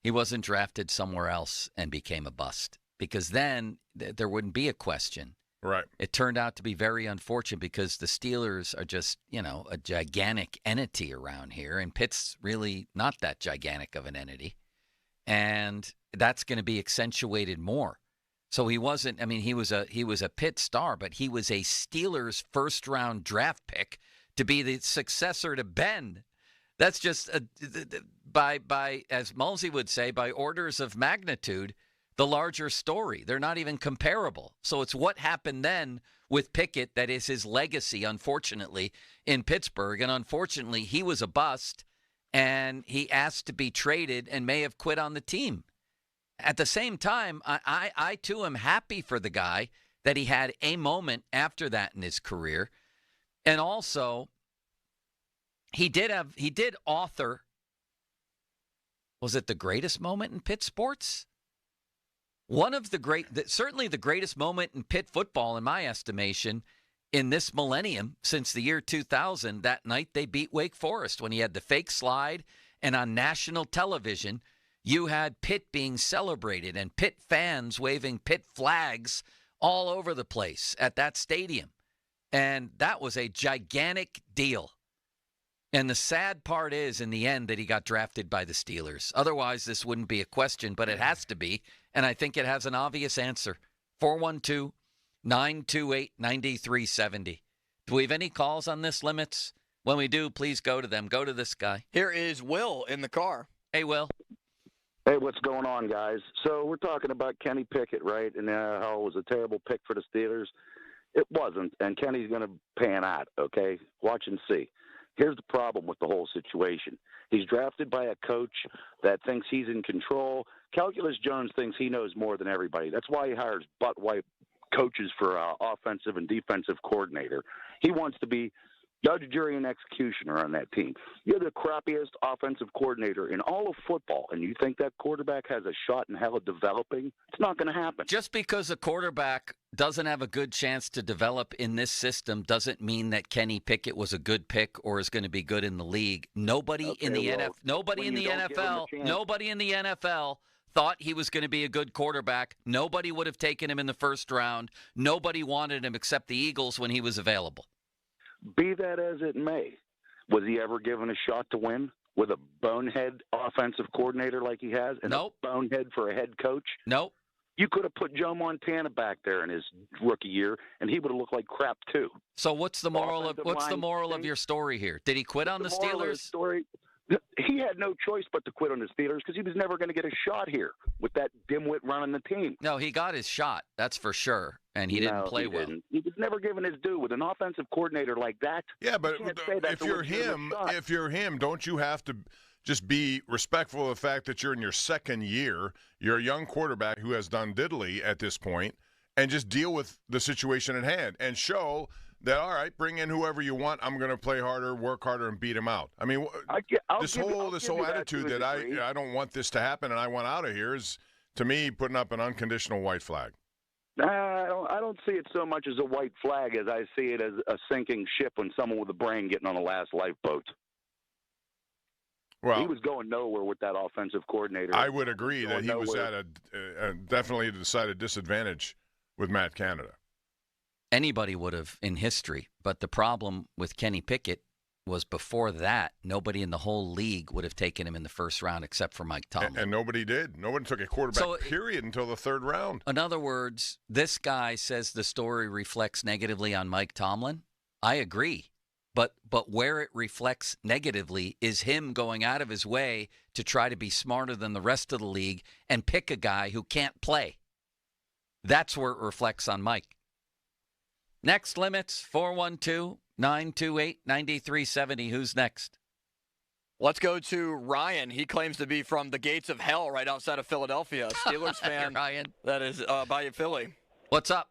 Speaker 10: he wasn't drafted somewhere else and became a bust because then there wouldn't be a question.
Speaker 11: Right.
Speaker 10: It turned out to be very unfortunate because the Steelers are just, a gigantic entity around here, and Pitt's really not that gigantic of an entity. And that's going to be accentuated more. So he wasn't, he was a Pitt star, but he was a Steelers first-round draft pick to be the successor to Ben. That's just by as Mulsey would say, by orders of magnitude, the larger story. They're not even comparable. So it's what happened then with Pickett that is his legacy, unfortunately, in Pittsburgh. And unfortunately, he was a bust, and he asked to be traded and may have quit on the team. At the same time, I too am happy for the guy that he had a moment after that in his career. And also, he did author, was it the greatest moment in Pitt sports? One of certainly the greatest moment in Pitt football, in my estimation, in this millennium since the year 2000. That night they beat Wake Forest when he had the fake slide, and on national television, you had Pitt being celebrated and Pitt fans waving Pitt flags all over the place at that stadium. And that was a gigantic deal. And the sad part is, in the end, that he got drafted by the Steelers. Otherwise, this wouldn't be a question, but it has to be. And I think it has an obvious answer. 412-928-9370. Do we have any calls on this, Limits? When we do, please go to them. Go to this guy.
Speaker 5: Here is Will in the car.
Speaker 10: Hey, Will.
Speaker 4: Hey, what's going on, guys? So we're talking about Kenny Pickett, right, and how it was a terrible pick for the Steelers. It wasn't, and Kenny's going to pan out, okay? Watch and see. Here's the problem with the whole situation. He's drafted by a coach that thinks he's in control. Calculus Jones thinks he knows more than everybody. That's why he hires butt-wipe coaches for offensive and defensive coordinator. He wants to be judge, jury, and executioner on that team. You're the crappiest offensive coordinator in all of football, and you think that quarterback has a shot in hell of developing? It's not going to happen.
Speaker 10: Just because a quarterback doesn't have a good chance to develop in this system doesn't mean that Kenny Pickett was a good pick or is going to be good in the league. Nobody in the NFL thought he was going to be a good quarterback. Nobody would have taken him in the first round. Nobody wanted him except the Eagles when he was available.
Speaker 4: Be that as it may, was he ever given a shot to win with a bonehead offensive coordinator like he has and
Speaker 10: nope.
Speaker 4: a bonehead for a head coach?
Speaker 10: Nope.
Speaker 4: You could have put Joe Montana back there in his rookie year, and he would have looked like crap too.
Speaker 10: So what's the moral of your story here? Did he quit on the Steelers?
Speaker 4: Story, he had no choice but to quit on the Steelers because he was never going to get a shot here with that dimwit running the team.
Speaker 10: No, he got his shot, that's for sure, and he didn't play well.
Speaker 4: He was never given his due with an offensive coordinator like that.
Speaker 11: Yeah, but if you're him, don't you have to just be respectful of the fact that you're in your second year, you're a young quarterback who has done diddly at this point, and just deal with the situation at hand and show that, all right, bring in whoever you want. I'm going to play harder, work harder, and beat him out. I mean, this whole attitude that I don't want this to happen and I want out of here is, to me, putting up an unconditional white flag.
Speaker 4: I don't see it so much as a white flag as I see it as a sinking ship when someone with a brain getting on the last lifeboat.
Speaker 11: Well,
Speaker 4: he was going nowhere with that offensive coordinator.
Speaker 11: I would agree that he was at definitely a disadvantage with Matt Canada.
Speaker 10: Anybody would have in history, but the problem with Kenny Pickett was before that, nobody in the whole league would have taken him in the first round except for Mike Tomlin.
Speaker 11: And nobody did. Nobody took a quarterback, period, until the third round.
Speaker 10: In other words, this guy says the story reflects negatively on Mike Tomlin. I agree. But where it reflects negatively is him going out of his way to try to be smarter than the rest of the league and pick a guy who can't play. That's where it reflects on Mike. Next limits, 412-928-9370. Who's next?
Speaker 5: Let's go to Ryan. He claims to be from the gates of hell right outside of Philadelphia. Steelers fan.
Speaker 10: Ryan.
Speaker 5: That is by Philly.
Speaker 10: What's up?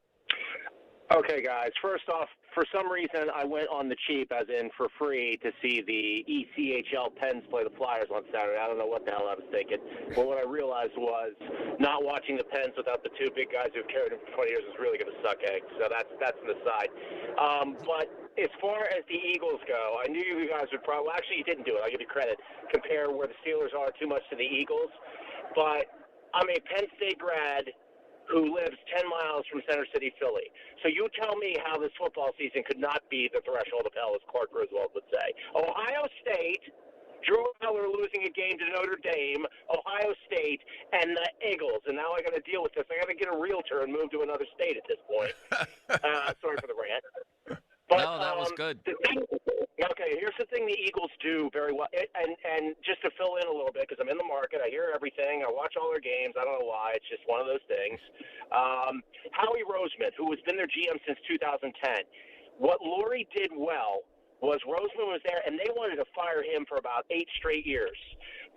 Speaker 7: Okay, guys. First off, for some reason, I went on the cheap, as in for free, to see the ECHL Pens play the Flyers on Saturday. I don't know what the hell I was thinking. But what I realized was not watching the Pens without the two big guys who've carried them for 20 years is really going to suck eggs. So that's an aside. But as far as the Eagles go, I knew you guys would probably – well, actually, you didn't do it. I'll give you credit. Compare where the Steelers are too much to the Eagles. But I'm a Penn State grad who lives 10 miles from Center City, Philly. So you tell me how this football season could not be the threshold of hell, as Clark Griswold would say. Ohio State, Drew Miller losing a game to Notre Dame, Ohio State, and the Eagles. And now I got to deal with this. I got to get a realtor and move to another state at this point. Sorry for the rant. But,
Speaker 10: no, that was good.
Speaker 7: Okay, here's the thing the Eagles do very well. And just to fill in a little bit, because I'm in the market, I hear everything, I watch all their games, I don't know why, it's just one of those things. Howie Roseman, who has been their GM since 2010, what Lurie did well was Roseman was there, and they wanted to fire him for about 8 straight years.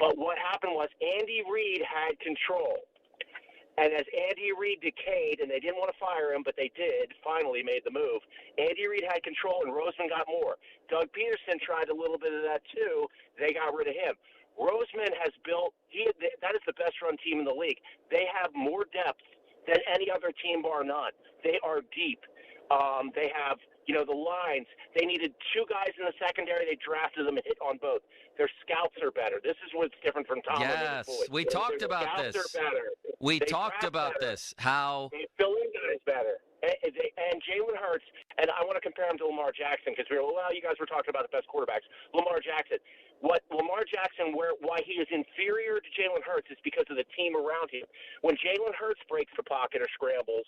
Speaker 7: But what happened was Andy Reid had control. And as Andy Reid decayed, and they didn't want to fire him, but they did, finally made the move, Andy Reid had control, and Roseman got more. Doug Peterson tried a little bit of that, too. They got rid of him. Roseman has built – that is the best-run team in the league. They have more depth than any other team, bar none. They are deep. They have – the lines. They needed 2 guys in the secondary. They drafted them and hit on both. Their scouts are better. This is what's different from Tomlin.
Speaker 10: Yes, we talked about this. We talked about this. How
Speaker 7: they fill in guys better. And Jalen Hurts, and I want to compare him to Lamar Jackson because you guys were talking about the best quarterbacks. Lamar Jackson. Why he is inferior to Jalen Hurts is because of the team around him. When Jalen Hurts breaks the pocket or scrambles,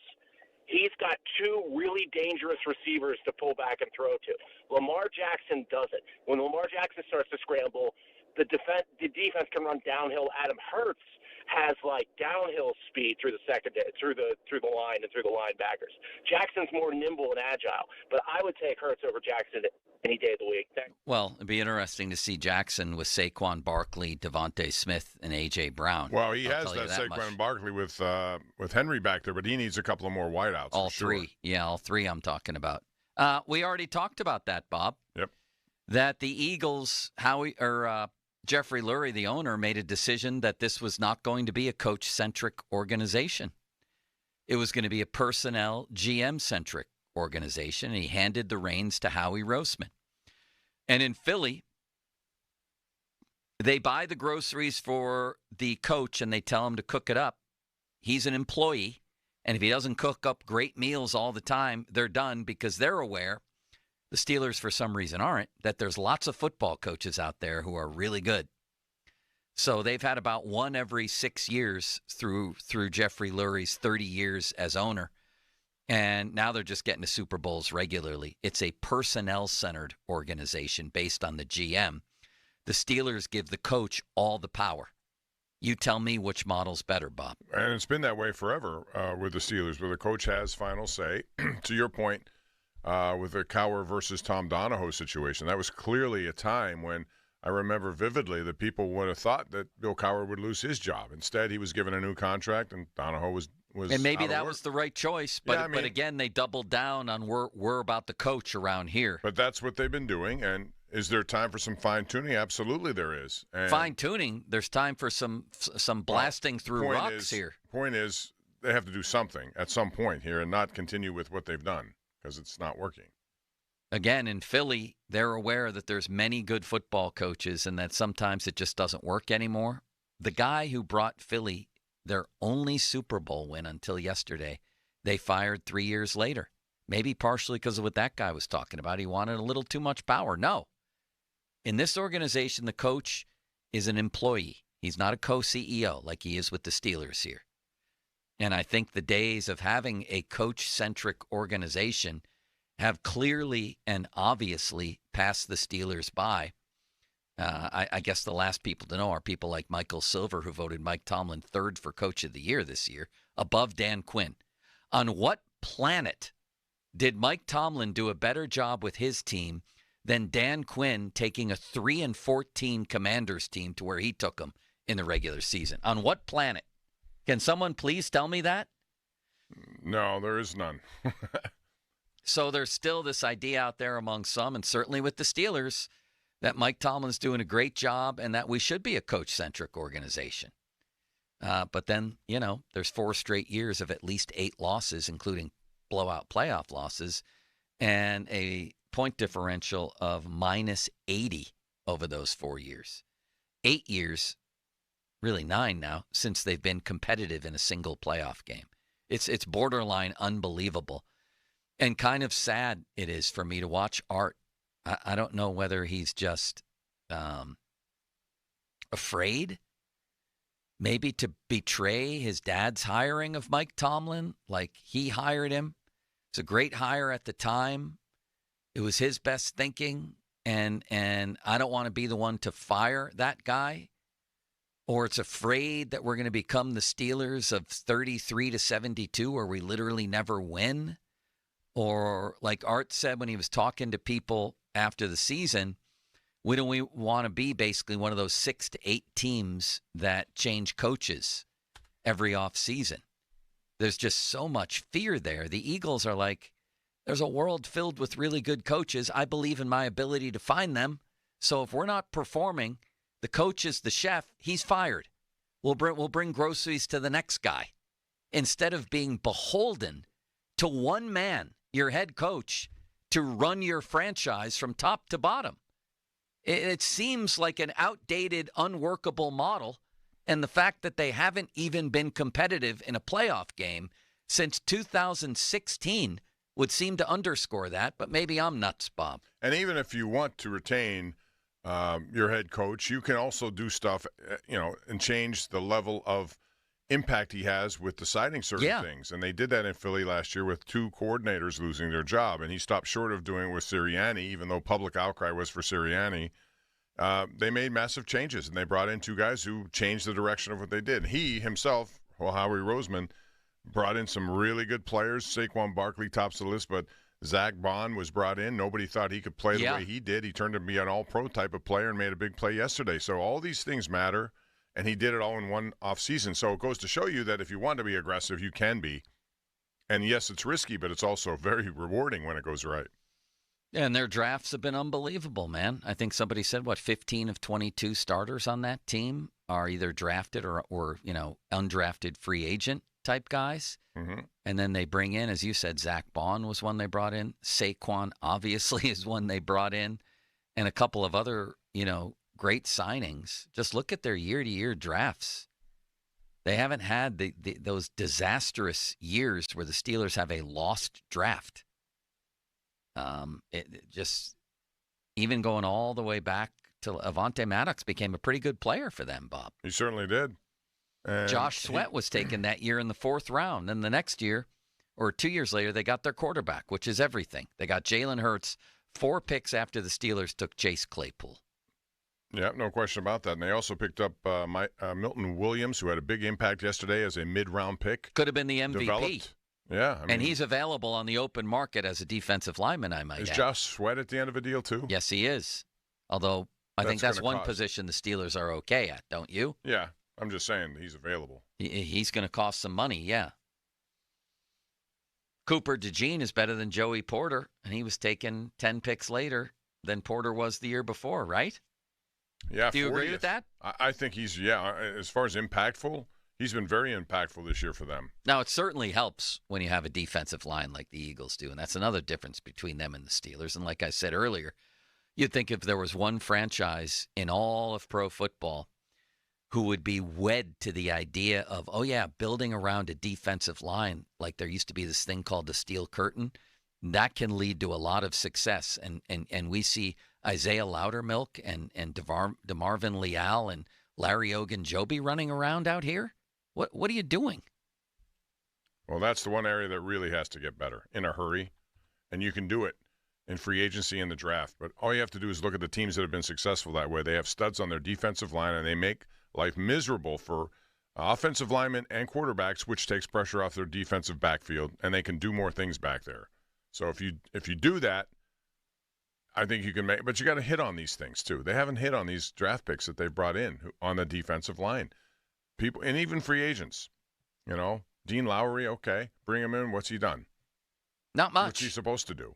Speaker 7: he's got 2 really dangerous receivers to pull back and throw to. Lamar Jackson doesn't. When Lamar Jackson starts to scramble, the defense can run downhill. Adam Hurts has downhill speed through the secondary, through the line and through the linebackers. Jackson's more nimble and agile, but I would take Hurts over Jackson any day of the week.
Speaker 10: Well, it'd be interesting to see Jackson with Saquon Barkley, Devontae Smith, and A.J. Brown.
Speaker 11: Well, he has that Saquon Barkley with Henry back there, but he needs a couple of more wideouts.
Speaker 10: All 3. Yeah, all 3 I'm talking about. We already talked about that, Bob.
Speaker 11: Yep.
Speaker 10: That the Eagles, Jeffrey Lurie, the owner, made a decision that this was not going to be a coach-centric organization. It was going to be a personnel, GM-centric organization, and he handed the reins to Howie Roseman. And in Philly, they buy the groceries for the coach and they tell him to cook it up. He's an employee, and if he doesn't cook up great meals all the time, they're done because they're aware, the Steelers for some reason aren't, that there's lots of football coaches out there who are really good. So they've had about one every 6 years through Jeffrey Lurie's 30 years as owner. And now they're just getting to Super Bowls regularly. It's a personnel-centered organization based on the GM. The Steelers give the coach all the power. You tell me which model's better, Bob.
Speaker 11: And it's been that way forever with the Steelers, where the coach has final say. To your point, with the Cowher versus Tom Donahoe situation, that was clearly a time when I remember vividly that people would have thought that Bill Cowher would lose his job. Instead, he was given a new contract, and Donahoe was
Speaker 10: and maybe that was the right choice, but
Speaker 11: Yeah, I mean,
Speaker 10: but again, they doubled down on we're about the coach around here.
Speaker 11: But that's what they've been doing, and is there time for some fine-tuning? Absolutely there is. And
Speaker 10: Fine-tuning, there's time for some blasting through rocks here.
Speaker 11: Point is, they have to do something at some point here and not continue with what they've done because it's not working.
Speaker 10: Again, in Philly, they're aware that there's many good football coaches and that sometimes it just doesn't work anymore. The guy who brought Philly their only Super Bowl win until yesterday, they fired 3 years later. Maybe partially because of what that guy was talking about. He wanted a little too much power. No. In this organization, the coach is an employee. He's not a co-CEO like he is with the Steelers here. And I think the days of having a coach-centric organization have clearly and obviously passed the Steelers by. I guess the last people to know are people like Michael Silver, who voted Mike Tomlin third for Coach of the Year this year, above Dan Quinn. On what planet did Mike Tomlin do a better job with his team than Dan Quinn taking a 3-14 Commanders team to where he took them in the regular season? On what planet? Can someone please tell me that?
Speaker 11: No, there is none.
Speaker 10: So there's still this idea out there among some, and certainly with the Steelers, that Mike Tomlin's doing a great job and that we should be a coach-centric organization. But then, there's 4 straight years of at least 8 losses, including blowout playoff losses, and a point differential of -80 over those 4 years. 8 years, really 9 now, since they've been competitive in a single playoff game. It's borderline unbelievable. And kind of sad it is for me to watch Art. I don't know whether he's just afraid, maybe to betray his dad's hiring of Mike Tomlin, like he hired him. It's a great hire at the time. It was his best thinking, and I don't want to be the one to fire that guy. Or it's afraid that we're going to become the Steelers of 33-72, where we literally never win. Or like Art said when he was talking to people after the season, we want to be basically one of those 6 to 8 teams that change coaches every offseason. There's just so much fear there. The Eagles are like, there's a world filled with really good coaches. I believe in my ability to find them. So if we're not performing, the coach is the chef, he's fired. We'll bring groceries to the next guy. Instead of being beholden to one man, your head coach, to run your franchise from top to bottom. It seems like an outdated, unworkable model, and the fact that they haven't even been competitive in a playoff game since 2016 would seem to underscore that, but maybe I'm nuts, Bob.
Speaker 11: And even if you want to retain your head coach, you can also do stuff, and change the level of impact he has with deciding certain things. And they did that in Philly last year with 2 coordinators losing their job, and he stopped short of doing it with Sirianni, even though public outcry was for Sirianni. They made massive changes, and they brought in 2 guys who changed the direction of what they did. He himself, Howie Roseman, brought in some really good players. Saquon Barkley tops the list, but Zach Bond was brought in. Nobody thought he could play the way he did. He turned to be an all-pro type of player and made a big play yesterday. So all these things matter. And he did it all in one offseason. So it goes to show you that if you want to be aggressive, you can be. And yes, it's risky, but it's also very rewarding when it goes right.
Speaker 10: And their drafts have been unbelievable, man. I think somebody said, 15 of 22 starters on that team are either drafted or undrafted free agent type guys.
Speaker 11: Mm-hmm.
Speaker 10: And then they bring in, as you said, Zach Bond was one they brought in. Saquon obviously is one they brought in. And a couple of other, great signings. Just look at their year-to-year drafts. They haven't had those disastrous years where the Steelers have a lost draft. It just, even going all the way back till Avonte Maddox became a pretty good player for them, Bob.
Speaker 11: He certainly did. And
Speaker 10: Josh Sweat was taken that year in the 4th round. Then the next year, or 2 years later, they got their quarterback, which is everything. They got Jalen Hurts 4 picks after the Steelers took Chase Claypool.
Speaker 11: Yeah, no question about that. And they also picked up Milton Williams, who had a big impact yesterday as a mid-round pick.
Speaker 10: Could have been the MVP.
Speaker 11: Developed. Yeah. I mean,
Speaker 10: and he's available on the open market as a defensive lineman, I might add.
Speaker 11: Is Josh Sweat at the end of a deal, too?
Speaker 10: Yes, he is. Although I think that's one position the Steelers are okay at, don't you?
Speaker 11: Yeah, I'm just saying he's available.
Speaker 10: He's going to cost some money, yeah. Cooper DeJean is better than Joey Porter, and he was taken 10 picks later than Porter was the year before, right?
Speaker 11: Yeah.
Speaker 10: Do you agree with that?
Speaker 11: I think he's, as far as impactful, he's been very impactful this year for them.
Speaker 10: Now, it certainly helps when you have a defensive line like the Eagles do, and that's another difference between them and the Steelers. And like I said earlier, you'd think if there was one franchise in all of pro football who would be wed to the idea of, building around a defensive line, like there used to be this thing called the Steel Curtain, that can lead to a lot of success. And we see Isaiah Loudermilk and DeMarvin Leal and Larry Ogunjobi running around out here. What are you doing?
Speaker 11: Well, that's the one area that really has to get better in a hurry, and you can do it in free agency and the draft. But all you have to do is look at the teams that have been successful that way. They have studs on their defensive line, and they make life miserable for offensive linemen and quarterbacks, which takes pressure off their defensive backfield, and they can do more things back there. So if you do that, I think you can make – but you got to hit on these things too. They haven't hit on these draft picks that they've brought in on the defensive line. People, and even free agents, Dean Lowry, okay, bring him in. What's he done?
Speaker 10: Not much.
Speaker 11: What's he supposed to do?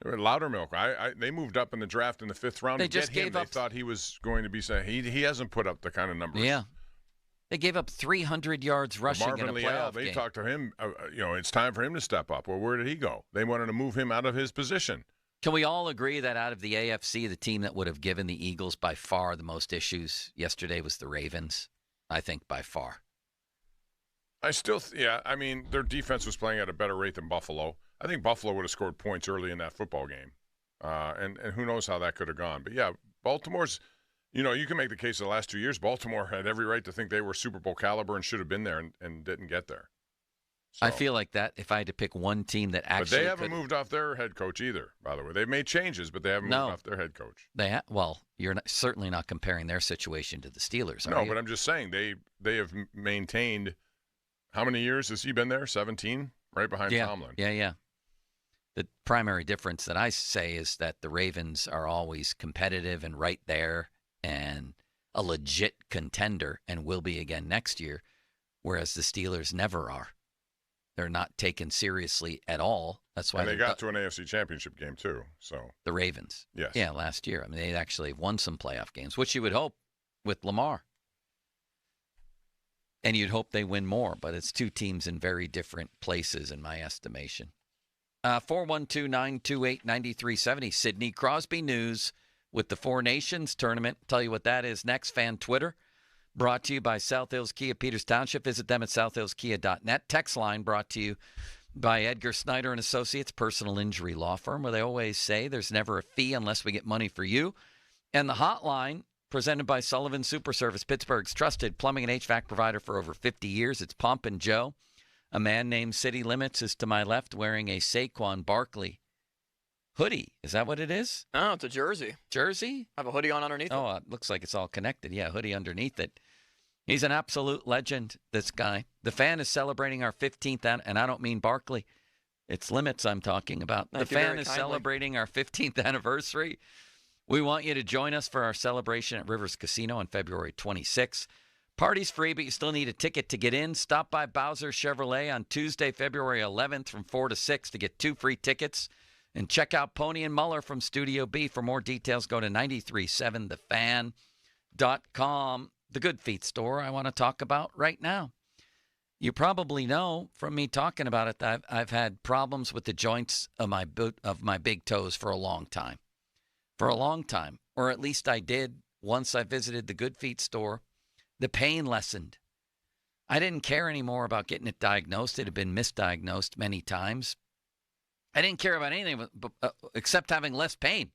Speaker 11: Loudermilk, they moved up in the draft in the 5th round.
Speaker 10: They
Speaker 11: to
Speaker 10: just
Speaker 11: get him.
Speaker 10: gave up.
Speaker 11: They thought he was going to be saying he hasn't put up the kind of numbers.
Speaker 10: Yeah, they gave up 300 yards rushing in a playoff game.
Speaker 11: They talked to him. It's time for him to step up. Well, where did he go? They wanted to move him out of his position.
Speaker 10: Can we all agree that out of the AFC, the team that would have given the Eagles by far the most issues yesterday was the Ravens? I think by far.
Speaker 11: I mean, their defense was playing at a better rate than Buffalo. I think Buffalo would have scored points early in that football game. And who knows how that could have gone. But, yeah, Baltimore's, you can make the case the last 2 years, Baltimore had every right to think they were Super Bowl caliber and should have been there and didn't get there. So.
Speaker 10: I feel like that if I had to pick one team that actually
Speaker 11: But they haven't moved off their head coach either, by the way. They've made changes, but they haven't moved off their head coach.
Speaker 10: You're certainly not comparing their situation to the Steelers, are you?
Speaker 11: No, but I'm just saying they have maintained – how many years has he been there? 17, right behind Tomlin.
Speaker 10: Yeah. The primary difference that I say is that the Ravens are always competitive and right there and a legit contender and will be again next year, whereas the Steelers never are. They're not taken seriously at all. That's why
Speaker 11: and they got to an AFC Championship game too. So
Speaker 10: the Ravens,
Speaker 11: yes,
Speaker 10: yeah, last year. I mean, they actually won some playoff games, which you would hope with Lamar. And you'd hope they win more, but it's two teams in very different places in my estimation. 412-928-9370. Sidney Crosby news with the Four Nations tournament. Tell you what that is next. Fan Twitter. Brought to you by South Hills Kia, Peters Township. Visit them at southhillskia.net. Text line brought to you by Edgar Snyder and Associates, personal injury law firm, where they always say there's never a fee unless we get money for you. And the hotline, presented by Sullivan Super Service, Pittsburgh's trusted plumbing and HVAC provider for over 50 years. It's Pump and Joe. A man named City Limits is to my left wearing a Saquon Barkley hoodie. Is that what it is?
Speaker 5: No, it's a jersey.
Speaker 10: Jersey?
Speaker 5: I have a hoodie on underneath it.
Speaker 10: Oh, it looks like it's all connected. Yeah, hoodie underneath it. He's an absolute legend, this guy. The Fan is celebrating our 15th, and I don't mean Barkley. It's Limits I'm talking about. The Fan is celebrating our 15th anniversary. We want you to join us for our celebration at Rivers Casino on February 26th. Party's free, but you still need a ticket to get in. Stop by Bowser Chevrolet on Tuesday, February 11th from 4 to 6 to get 2 free tickets. And check out Pony and Muller from Studio B. For more details, go to 937thefan.com. The Good Feet store I want to talk about right now. You probably know from me talking about it that I've had problems with the joints of my big toes for a long time. Or at least I did once I visited the Good Feet store. The pain lessened. I didn't care anymore about getting it diagnosed. It had been misdiagnosed many times. I didn't care about anything except having less pain.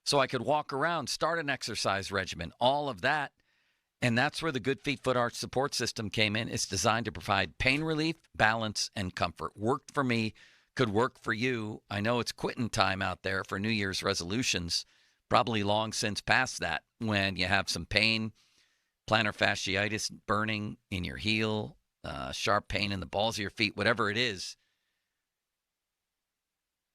Speaker 10: so I could walk around, start an exercise regimen, all of that. And that's where the Good Feet Foot Arch support system came in. It's designed to provide pain relief, balance, and comfort. Worked for me, could work for you. I know it's quitting time out there for New Year's resolutions, probably long since past that, when you have some pain, plantar fasciitis, burning in your heel, sharp pain in the balls of your feet, whatever it is.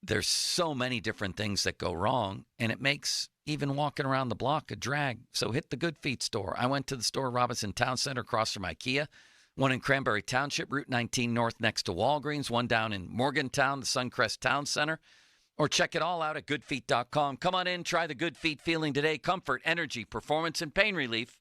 Speaker 10: There's so many different things that go wrong, and it makes even walking around the block a drag. So hit the Good Feet store. I went to the store, Robinson Town Center, across from IKEA. One in Cranberry Township, Route 19 North next to Walgreens. One down in Morgantown, the Suncrest Town Center. Or check it all out at goodfeet.com. Come on in, try the Good Feet feeling today. Comfort, energy, performance, and pain relief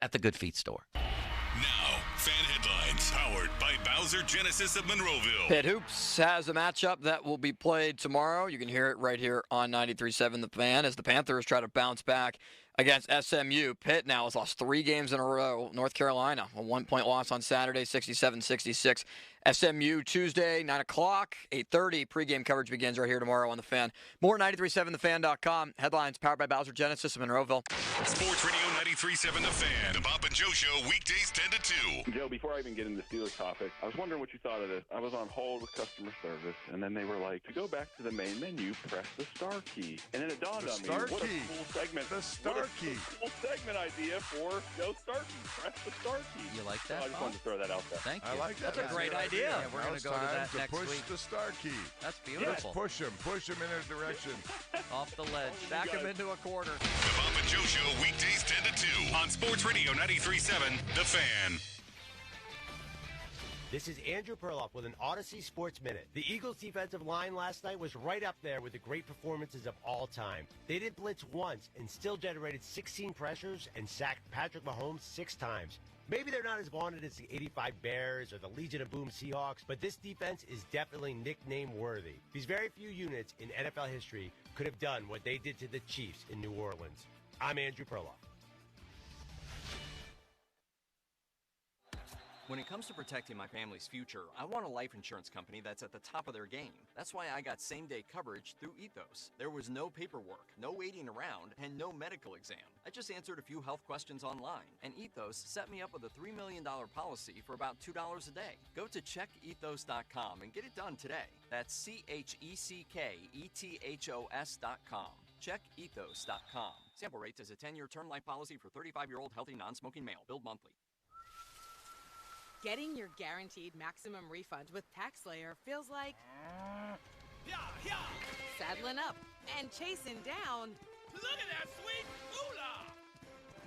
Speaker 10: at the Good Feet store.
Speaker 1: Now, fan headlines powered by Bowser Genesis of Monroeville.
Speaker 5: Pitt Hoops has a matchup that will be played tomorrow. You can hear it right here on 93.7 The Fan as the Panthers try to bounce back against SMU. Pitt now has lost 3 games in a row. North Carolina, a 1-point loss on Saturday, 67-66. SMU Tuesday, 9 o'clock, 8:30. Pregame coverage begins right here tomorrow on The Fan. More 93.7thefan.com. Headlines powered by Bowser Genesis of Monroeville.
Speaker 1: Sports Radio 93.7 The Fan. The Bob and Joe Show, weekdays 10 to 2.
Speaker 12: Joe, before I even get into the Steelers topic, I was wondering what you thought of this. I was on hold with customer service, and then they were like, to go back to the main menu, press the star key. And then it dawned on me, what a cool segment.
Speaker 11: The star key.
Speaker 12: Cool segment idea for Joe Starkey. Press the star key.
Speaker 10: You like that,
Speaker 12: So I just
Speaker 10: Bob?
Speaker 12: wanted to throw that out there.
Speaker 10: Thank you.
Speaker 11: I like that.
Speaker 10: That's a great idea. Yeah, we're going to go to that next
Speaker 11: push
Speaker 10: week.
Speaker 11: the star key.
Speaker 10: That's beautiful.
Speaker 11: Let's push him in a direction.
Speaker 10: Off the ledge.
Speaker 5: Back him into a corner.
Speaker 1: The Bob and Joe Show, weekdays 10 to 2 on Sports Radio 93.7 The Fan.
Speaker 16: This is Andrew Perloff with an Odyssey Sports Minute. The Eagles' defensive line last night was right up there with the great performances of all time. They didn't blitz once and still generated 16 pressures and sacked Patrick Mahomes 6 times. Maybe they're not as vaunted as the 85 Bears or the Legion of Boom Seahawks, but this defense is definitely nickname worthy. These very few units in NFL history could have done what they did to the Chiefs in New Orleans. I'm Andrew Perloff.
Speaker 17: When it comes to protecting my family's future, I want a life insurance company that's at the top of their game. That's why I got same-day coverage through Ethos. There was no paperwork, no waiting around, and no medical exam. I just answered a few health questions online, and Ethos set me up with a $3 million policy for about $2 a day. Go to checkethos.com and get it done today. That's CHECKETHOS.com. Checkethos.com. Sample rates as a 10-year term life policy for 35-year-old healthy non-smoking male. Billed monthly.
Speaker 18: Getting your guaranteed maximum refund with TaxSlayer feels like saddling up and chasing down.
Speaker 21: Look at that sweet moolah!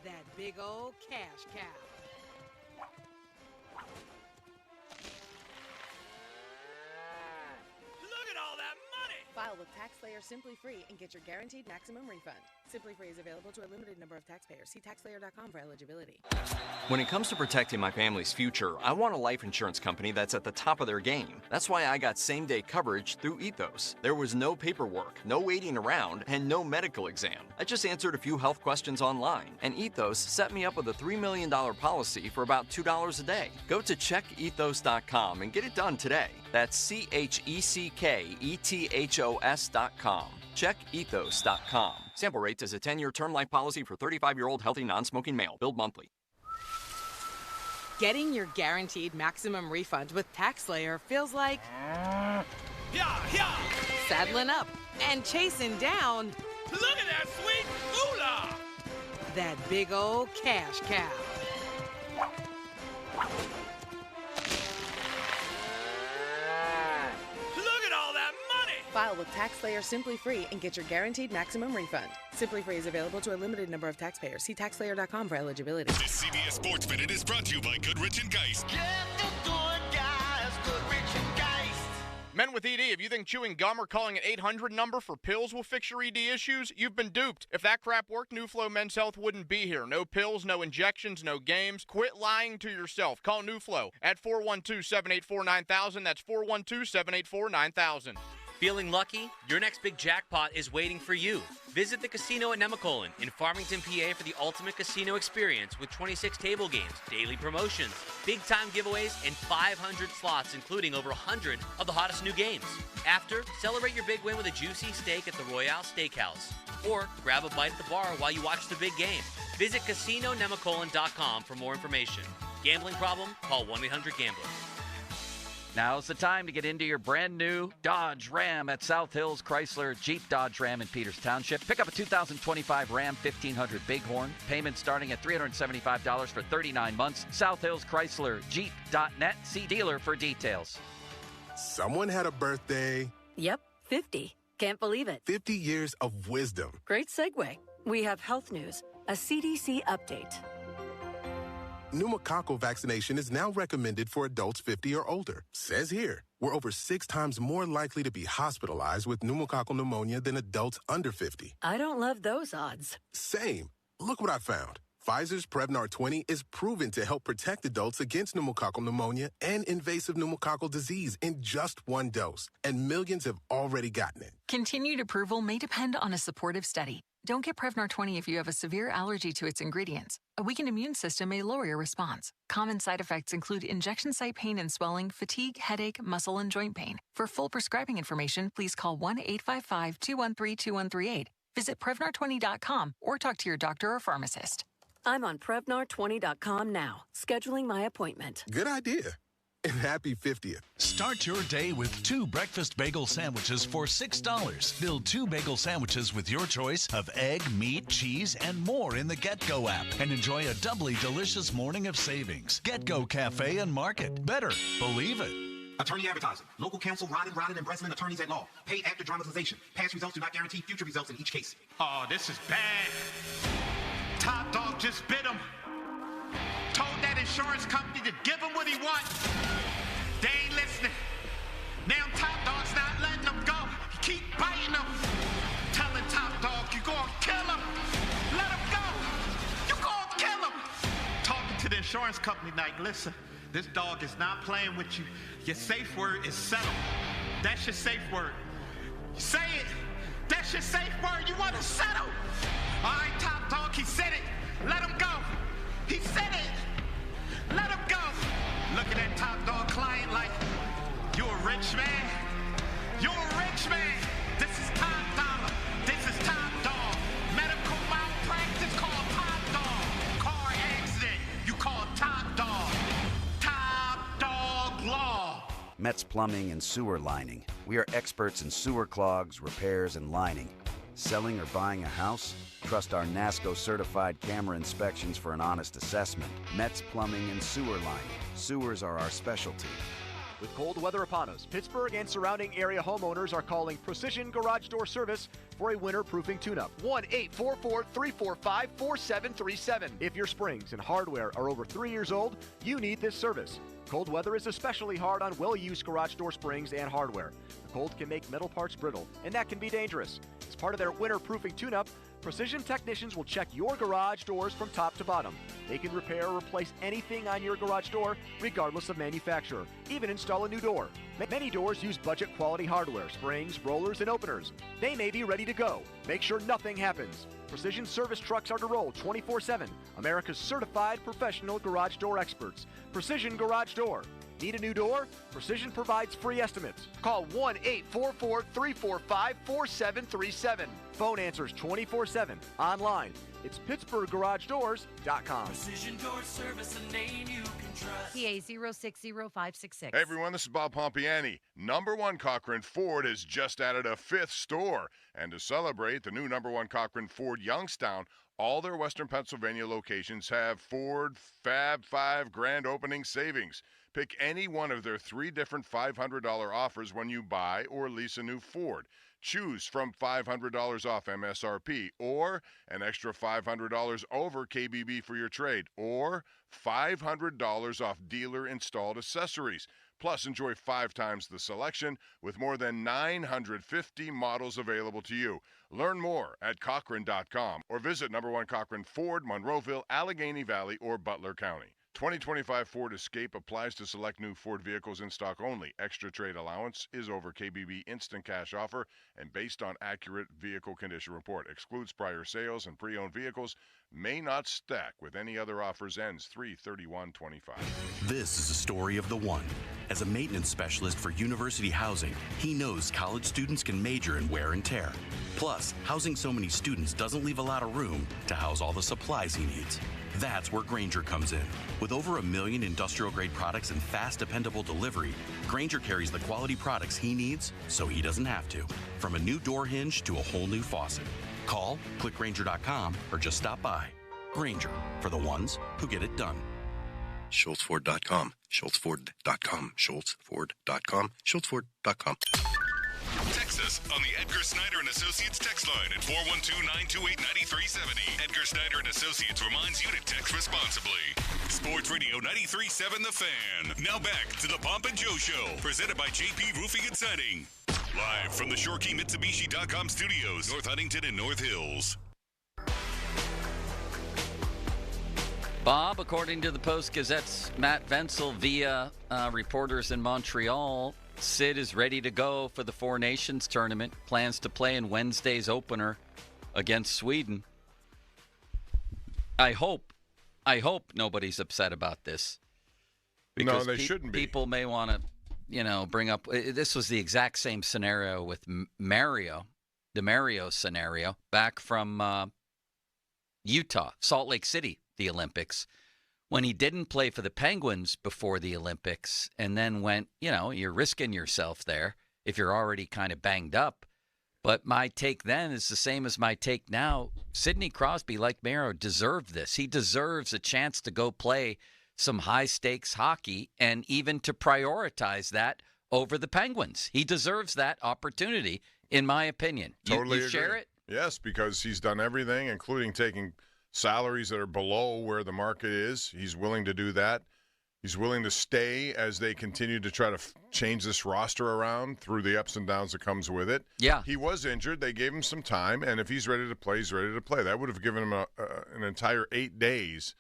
Speaker 18: That big old cash cow.
Speaker 21: Look at all that money!
Speaker 18: File with TaxSlayer Simply Free and get your guaranteed maximum refund. Simply Free is available to a limited number of taxpayers. See TaxSlayer.com for eligibility.
Speaker 17: When it comes to protecting my family's future, I want a life insurance company that's at the top of their game. That's why I got same-day coverage through Ethos. There was no paperwork, no waiting around, and no medical exam. I just answered a few health questions online, and Ethos set me up with a $3 million policy for about $2 a day. Go to checkethos.com and get it done today. That's CHECKETHOS.com. Checkethos.com. Sample rates as a 10-year term life policy for 35-year-old healthy non-smoking male. Billed monthly.
Speaker 18: Getting your guaranteed maximum refund with TaxSlayer feels like saddling up and chasing down.
Speaker 21: Look at that sweet moolah!
Speaker 18: That big old cash cow.
Speaker 21: Look at all that money!
Speaker 18: File with TaxSlayer Simply Free and get your guaranteed maximum refund. Simply Free is available to a limited number of taxpayers. See TaxSlayer.com for eligibility.
Speaker 1: This CBS Sports Minute is brought to you by Goodrich and Geist.
Speaker 2: Men with ED, if you think chewing gum or calling an 800 number for pills will fix your ED issues, you've been duped. If that crap worked, New Flow Men's Health wouldn't be here. No pills, no injections, no games. Quit lying to yourself. Call New Flow at 412-784-9000. That's 412-784-9000.
Speaker 3: Feeling lucky? Your next big jackpot is waiting for you. Visit the casino at Nemacolin in Farmington, PA for the ultimate casino experience with 26 table games, daily promotions, big-time giveaways, and 500 slots, including over 100 of the hottest new games. After, celebrate your big win with a juicy steak at the Royale Steakhouse. Or grab a bite at the bar while you watch the big game. Visit CasinoNemacolin.com for more information. Gambling problem? Call 1-800-GAMBLER.
Speaker 10: Now's the time to get into your brand new Dodge Ram at South Hills Chrysler Jeep Dodge Ram in Peters Township. Pick up a 2025 Ram 1500 Bighorn. Payment starting at $375 for 39 months. South Hills Chrysler Jeep.net. See dealer for details.
Speaker 6: Someone had a birthday.
Speaker 19: Yep, 50. Can't believe it.
Speaker 6: 50 years of wisdom.
Speaker 19: Great segue. We have health news, a CDC update.
Speaker 6: Pneumococcal vaccination is now recommended for adults 50 or older. Says here, we're over 6 times more likely to be hospitalized with pneumococcal pneumonia than adults under 50.
Speaker 19: I don't love those odds.
Speaker 6: Same. Look what I found. Pfizer's Prevnar 20 is proven to help protect adults against pneumococcal pneumonia and invasive pneumococcal disease in just 1 dose. And millions have already gotten it.
Speaker 20: Continued approval may depend on a supportive study. Don't get Prevnar 20 if you have a severe allergy to its ingredients. A weakened immune system may lower your response. Common side effects include injection site pain and swelling, fatigue, headache, muscle, and joint pain. For full prescribing information, please call 1-855-213-2138. Visit Prevnar20.com or talk to your doctor or pharmacist.
Speaker 19: I'm on Prevnar20.com now, scheduling my appointment.
Speaker 6: Good idea. And happy 50th.
Speaker 25: Start your day with 2 breakfast bagel sandwiches for $6. Build 2 bagel sandwiches with your choice of egg, meat, cheese, and more in the GetGo app. And enjoy a doubly delicious morning of savings. GetGo Cafe and Market. Better. Believe it.
Speaker 26: Attorney advertising. Local counsel, Rodden, and Breslin attorneys at law. Paid after dramatization. Past results do not guarantee future results in each case.
Speaker 27: Oh, this is bad. Top Dog just bit him. Told that insurance company to give him what he wants. They ain't listening. Now Top Dog's not letting him go. He keep biting him. Telling Top Dog, you gonna kill him. Let him go. You gonna kill him. Talking to the insurance company like, listen, this dog is not playing with you. Your safe word is settle. That's your safe word. Say it. That's your safe word. You want to settle? All right, Top Dog, he said it. Let him go. He said it. Let him go. Look at that Top Dog client like, you a rich man. You a rich man. This is Top Dollar. This is Top Dog. Medical malpractice called Top Dog. Car accident, you call Top Dog. Top Dog Law.
Speaker 28: Metz Plumbing and Sewer Lining. We are experts in sewer clogs, repairs, and lining. Selling or buying a house? Trust our NASCO certified camera inspections for an honest assessment. Metz Plumbing and Sewer Lining. Sewers are our specialty.
Speaker 29: With cold weather upon us, Pittsburgh and surrounding area homeowners are calling Precision Garage Door Service for a winter-proofing tune-up. 1-844-345-4737. If your springs and hardware are over 3 years old, you need this service. Cold weather is especially hard on well-used garage door springs and hardware. The cold can make metal parts brittle, and that can be dangerous. As part of their winter-proofing tune-up, Precision technicians will check your garage doors from top to bottom. They can repair or replace anything on your garage door, regardless of manufacturer, even install a new door. Many doors use budget quality hardware, springs, rollers, and openers. They may be ready to go. Make sure nothing happens. Precision service trucks are to roll 24/7. America's certified professional garage door experts. Precision Garage Door. Need a new door? Precision provides free estimates. Call 1-844-345-4737. Phone answers 24/7. Online, it's PittsburghGarageDoors.com.
Speaker 21: Precision Door Service, a name you can trust.
Speaker 30: PA 060566.
Speaker 11: Hey everyone, this is Bob Pompiani. Number 1 Cochran Ford has just added a 5th store. And to celebrate the new number 1 Cochran Ford Youngstown, all their Western Pennsylvania locations have Ford Fab 5 grand opening savings. Pick any one of their 3 different $500 offers when you buy or lease a new Ford. Choose from $500 off MSRP, or an extra $500 over KBB for your trade, or $500 off dealer-installed accessories. Plus, enjoy 5 times the selection with more than 950 models available to you. Learn more at Cochran.com or visit number 1 Cochran Ford, Monroeville, Allegheny Valley, or Butler County. 2025 Ford Escape applies to select new Ford vehicles in stock only. Extra trade allowance is over KBB instant cash offer and based on accurate vehicle condition report. Excludes prior sales and pre-owned vehicles. May not stack with any other offers. Ends 3/31/25.
Speaker 4: This is a story of the one. As a maintenance specialist for university housing, he knows college students can major in wear and tear. Plus, housing so many students doesn't leave a lot of room to house all the supplies he needs. That's where Grainger comes in. With over 1 million industrial-grade products and fast, dependable delivery, Grainger carries the quality products he needs so he doesn't have to. From a new door hinge to a whole new faucet. Call, click Grainger.com, or just stop by. Grainger, for the ones who get it done.
Speaker 7: SchultzFord.com, SchultzFord.com, SchultzFord.com, SchultzFord.com.
Speaker 1: Text us on the Edgar Snyder and Associates text line at 412-928-9370. Edgar Snyder and Associates reminds you to text responsibly. Sports Radio 93.7 The Fan. Now back to the Pomp and Joe Show, presented by JP Roofing and Siding. Live from the ShoreKeyMitsubishi.com studios, North Huntington and North Hills.
Speaker 10: Bob, according to the Post-Gazette's Matt Venzel via reporters in Montreal, Sid is ready to go for the Four Nations tournament. Plans to play in Wednesday's opener against Sweden. I hope nobody's upset about this.
Speaker 11: No, they shouldn't be.
Speaker 10: People may want to, bring up. This was the exact same scenario with Mario, the Mario scenario, back from Utah, Salt Lake City, the Olympics, when he didn't play for the Penguins before the Olympics and then went, you're risking yourself there if you're already kind of banged up. But my take then is the same as my take now. Sidney Crosby, like Mario, deserved this. He deserves a chance to go play some high-stakes hockey and even to prioritize that over the Penguins. He deserves that opportunity, in my opinion.
Speaker 11: Totally
Speaker 10: you share
Speaker 11: agree.
Speaker 10: it?
Speaker 11: Yes, because he's done everything, including taking salaries that are below where the market is. He's willing to do that. He's willing to stay as they continue to try to change this roster around through the ups and downs that comes with it.
Speaker 10: Yeah.
Speaker 11: He was injured. They gave him some time, and if he's ready to play, he's ready to play. That would have given him an entire 8 days.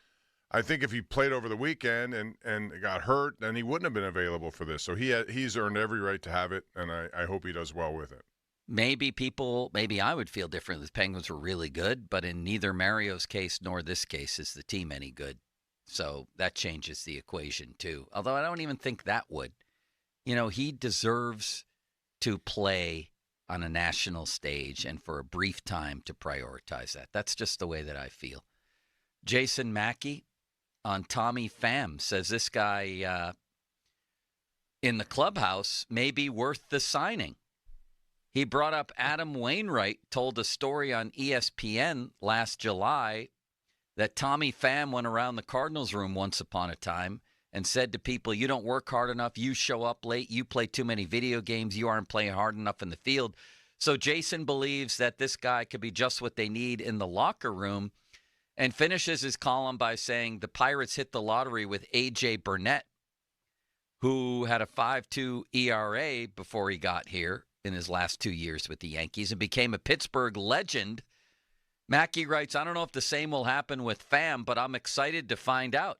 Speaker 11: I think if he played over the weekend and got hurt, then he wouldn't have been available for this. So he's earned every right to have it, and I hope he does well with it.
Speaker 10: Maybe I would feel different. The Penguins were really good, but in neither Mario's case nor this case is the team any good. So that changes the equation too. Although I don't even think that would. He deserves to play on a national stage and for a brief time to prioritize that. That's just the way that I feel. Jason Mackey on Tommy Pham says this guy in the clubhouse may be worth the signing. He brought up Adam Wainwright, told a story on ESPN last July that Tommy Pham went around the Cardinals room once upon a time and said to people, you don't work hard enough, you show up late, you play too many video games, you aren't playing hard enough in the field. So Jason believes that this guy could be just what they need in the locker room and finishes his column by saying the Pirates hit the lottery with A.J. Burnett, who had a 5.2 ERA before he got here in his last 2 years with the Yankees and became a Pittsburgh legend. Mackey writes, I don't know if the same will happen with Pham, but I'm excited to find out.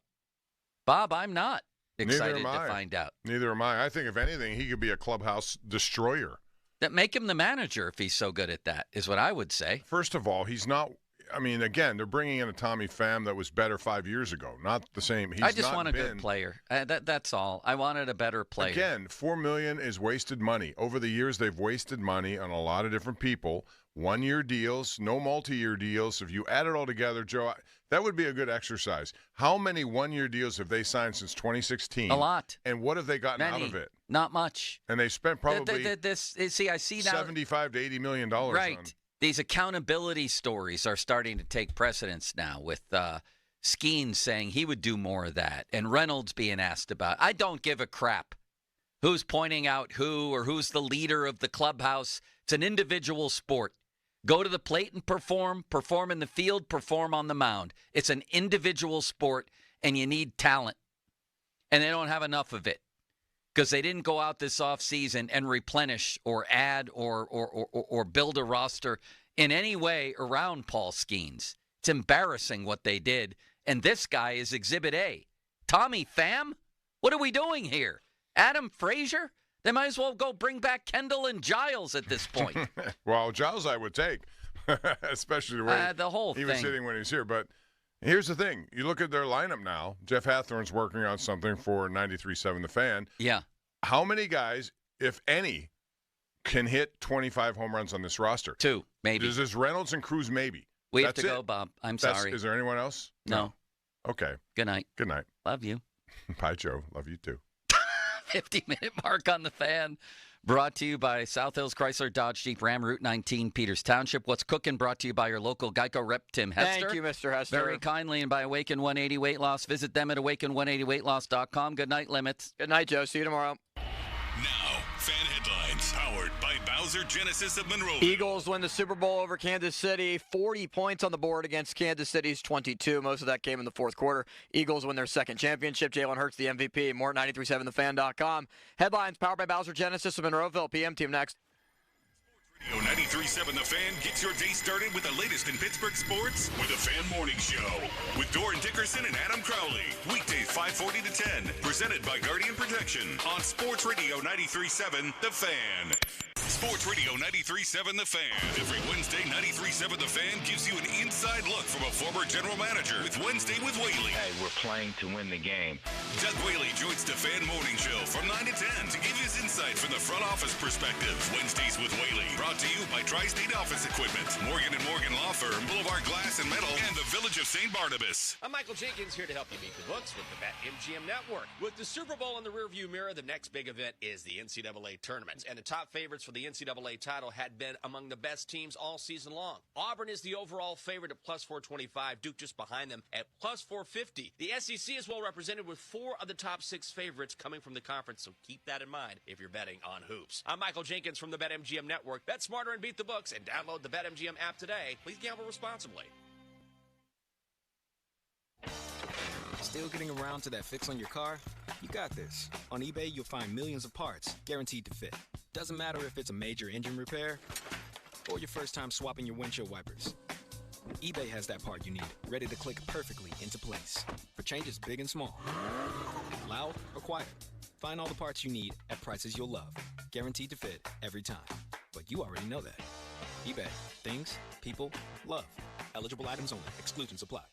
Speaker 10: Bob, I'm not excited to find out.
Speaker 11: Neither am I. I think, if anything, he could be a clubhouse destroyer.
Speaker 10: That make him the manager if he's so good at that, is what I would say.
Speaker 11: First of all, he's not. I mean, again, they're bringing in a Tommy Pham that was better 5 years ago. Not the same.
Speaker 10: I just want a good player. That's all. I wanted a better player.
Speaker 11: Again, $4 million is wasted money. Over the years, they've wasted money on a lot of different people. 1-year deals, no multi-year deals. If you add it all together, Joe, that would be a good exercise. How many 1-year deals have they signed since 2016?
Speaker 10: A lot.
Speaker 11: And what have they gotten out of it?
Speaker 10: Not much.
Speaker 11: And they spent probably
Speaker 10: I see now
Speaker 11: $75 to $80 million.
Speaker 10: Right.
Speaker 11: On.
Speaker 10: These accountability stories are starting to take precedence now with Skeens saying he would do more of that and Reynolds being asked about. I don't give a crap who's pointing out who or who's the leader of the clubhouse. It's an individual sport. Go to the plate and perform in the field, perform on the mound. It's an individual sport, and you need talent. And they don't have enough of it because they didn't go out this offseason and replenish or add or build a roster in any way around Paul Skeens. It's embarrassing what they did, and this guy is Exhibit A Tommy Pham? What are we doing here? Adam Frazier? They might as well go bring back Kendall and Giles at this point.
Speaker 11: Well, Giles I would take, especially the way
Speaker 10: the whole
Speaker 11: he was
Speaker 10: thing.
Speaker 11: sitting when he was here. But here's the thing. You look at their lineup now. Jeff Hathorn's working on something for 93.7 The Fan.
Speaker 10: Yeah.
Speaker 11: How many guys, if any, can hit 25 home runs on this roster?
Speaker 10: 2, maybe.
Speaker 11: There's this Reynolds and Cruz, maybe.
Speaker 10: We
Speaker 11: That's
Speaker 10: have to
Speaker 11: it.
Speaker 10: go, Bob. I'm
Speaker 11: That's-
Speaker 10: sorry.
Speaker 11: Is there anyone else?
Speaker 10: No.
Speaker 11: Okay.
Speaker 10: Good night.
Speaker 11: Good night.
Speaker 10: Love you.
Speaker 11: Bye, Joe. Love you too.
Speaker 10: 50-minute mark on The Fan. Brought to you by South Hills Chrysler Dodge Jeep Ram Route 19 Peters Township. What's cooking? Brought to you by your local Geico rep Tim Hester.
Speaker 5: Thank you, Mr. Hester.
Speaker 10: Very kindly, and by Awaken 180 Weight Loss. Visit them at awaken180weightloss.com. Good night, Limits.
Speaker 5: Good night, Joe. See you tomorrow.
Speaker 1: Now, fan headlines powered by Bowser Genesis of Monroe.
Speaker 5: Eagles win the Super Bowl over Kansas City. 40 points on the board against Kansas City's 22. Most of that came in the fourth quarter. Eagles win their second championship. Jalen Hurts the MVP. More at 937thefan.com. Headlines powered by Bowser Genesis of Monroeville. PM team next.
Speaker 1: Radio 93.7 The Fan gets your day started with the latest in Pittsburgh sports with the Fan Morning Show with Doran Dickerson and Adam Crowley. Weekdays 5:40 to 10. Presented by Guardian Protection on Sports Radio 93.7 The Fan. Sports Radio 93.7 The Fan. Every Wednesday, 93.7 The Fan gives you an inside look from a former general manager with Wednesday with Whaley.
Speaker 8: Hey, we're playing to win the game.
Speaker 1: Doug Whaley joins the Fan Morning Show from 9 to 10 to give his insight from the front office perspective. Wednesdays with Whaley, brought to you by Tri-State Office Equipment, Morgan & Morgan Law Firm, Boulevard Glass and Metal, and the Village of St. Barnabas.
Speaker 9: I'm Michael Jenkins here to help you beat the books with the BetMGM Network. With the Super Bowl in the rearview mirror, the next big event is the NCAA tournament. And the top favorites for the NCAA title had been among the best teams all season long. Auburn is the overall favorite at plus 425, Duke just behind them at plus 450. The SEC is well represented with 4 of the top 6 favorites coming from the conference, so keep that in mind if you're betting on hoops. I'm Michael Jenkins from the BetMGM Network. Bet smarter and beat the books, and download the BetMGM app today. Please gamble responsibly.
Speaker 12: Still getting around to that fix on your car? You got this. On eBay, you'll find millions of parts, guaranteed to fit. Doesn't matter if it's a major engine repair or your first time swapping your windshield wipers. eBay has that part you need, ready to click perfectly into place for changes big and small, loud or quiet. Find all the parts you need at prices you'll love, guaranteed to fit every time. But you already know that. eBay. Things, people, love. Eligible items only. Exclusions apply.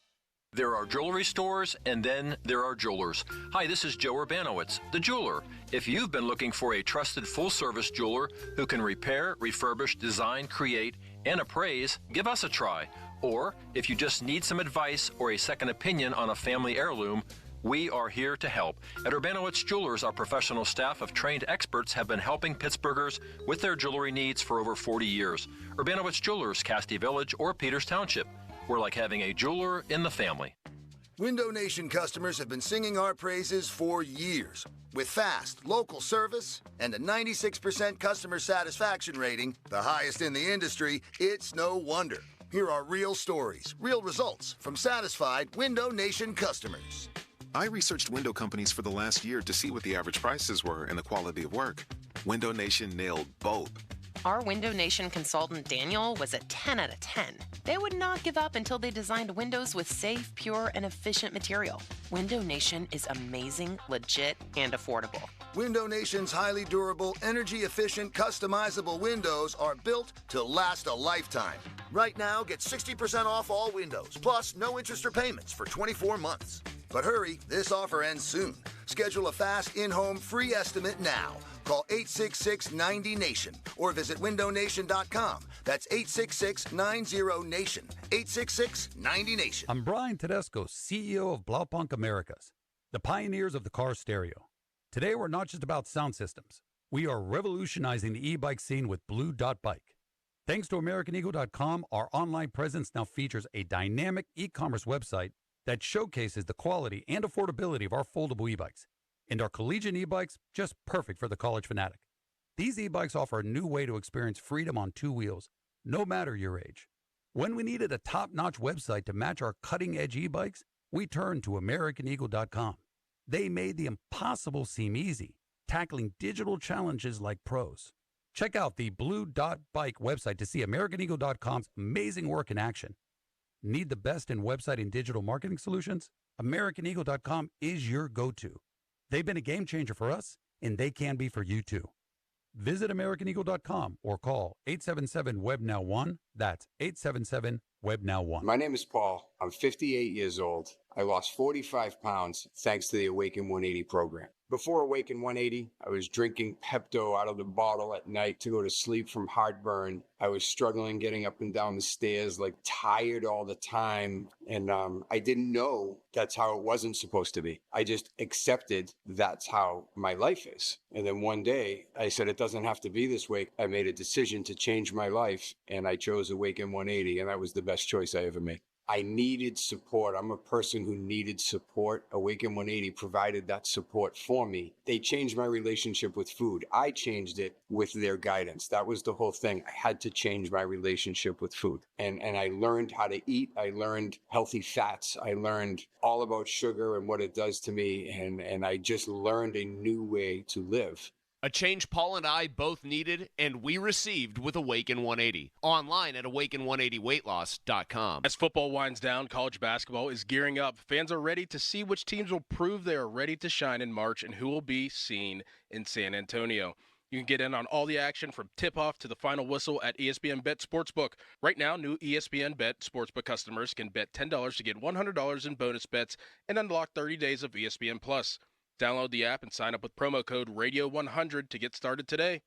Speaker 13: There are jewelry stores, and then there are jewelers. Hi, this is Joe Urbanowitz, the jeweler. If you've been looking for a trusted full-service jeweler who can repair, refurbish, design, create, and appraise, give us a try. Or if you just need some advice or a second opinion on a family heirloom, we are here to help. At Urbanowitz Jewelers, our professional staff of trained experts have been helping Pittsburghers with their jewelry needs for over 40 years. Urbanowitz Jewelers, Castee Village, or Peters Township. We're like having a jeweler in the family.
Speaker 14: Window Nation customers have been singing our praises for years. With fast, local service and a 96% customer satisfaction rating, the highest in the industry, it's no wonder. Here are real stories, real results from satisfied Window Nation customers.
Speaker 15: I researched window companies for the last year to see what the average prices were and the quality of work. Window Nation nailed both.
Speaker 22: Our Window Nation consultant, Daniel, was a 10 out of 10. They would not give up until they designed windows with safe, pure, and efficient material. Window Nation is amazing, legit, and affordable.
Speaker 14: Window Nation's highly durable, energy-efficient, customizable windows are built to last a lifetime. Right now, get 60% off all windows, plus no interest or payments for 24 months. But hurry, this offer ends soon. Schedule a fast in-home free estimate now. Call 866-90-NATION or visit windownation.com. That's 866-90-NATION. 866-90-NATION.
Speaker 23: I'm Brian Tedesco, CEO of Blaupunk Americas, the pioneers of the car stereo. Today, we're not just about sound systems. We are revolutionizing the e-bike scene with Blue Dot Bike. Thanks to AmericanEagle.com, our online presence now features a dynamic e-commerce website that showcases the quality and affordability of our foldable e-bikes. And our collegiate e-bikes, just perfect for the college fanatic. These e-bikes offer a new way to experience freedom on 2 wheels, no matter your age. When we needed a top-notch website to match our cutting-edge e-bikes, we turned to AmericanEagle.com. They made the impossible seem easy, tackling digital challenges like pros. Check out the Blue Dot Bike website to see AmericanEagle.com's amazing work in action. Need the best in website and digital marketing solutions? AmericanEagle.com is your go-to. They've been a game changer for us, and they can be for you too. Visit AmericanEagle.com or call 877-WEB-NOW-1. That's 877-WEB-NOW-1.
Speaker 2: My name is Paul. I'm 58 years old. I lost 45 pounds thanks to the Awaken 180 program. Before Awaken 180, I was drinking Pepto out of the bottle at night to go to sleep from heartburn. I was struggling getting up and down the stairs, like tired all the time. And I didn't know that's how it wasn't supposed to be. I just accepted that's how my life is. And then one day I said, it doesn't have to be this way. I made a decision to change my life, and I chose Awaken 180, and that was the best choice I ever made. I needed support. I'm a person who needed support. Awaken 180 provided that support for me. They changed my relationship with food. I changed it with their guidance. That was the whole thing. I had to change my relationship with food. And I learned how to eat. I learned healthy fats. I learned all about sugar and what it does to me. And I just learned a new way to live.
Speaker 3: A change Paul and I both needed and we received with Awaken 180. Online at awaken180weightloss.com.
Speaker 6: As football winds down, college basketball is gearing up. Fans are ready to see which teams will prove they are ready to shine in March and who will be seen in San Antonio. You can get in on all the action from tip-off to the final whistle at ESPN Bet Sportsbook. Right now, new ESPN Bet Sportsbook customers can bet $10 to get $100 in bonus bets and unlock 30 days of ESPN Plus. Download the app and sign up with promo code RADIO100 to get started today.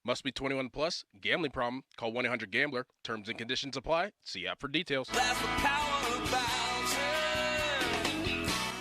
Speaker 6: Must be 21 plus. Gambling problem? Call 1-800-GAMBLER. Terms and conditions apply. See app for details.
Speaker 21: That's the power of Bowser.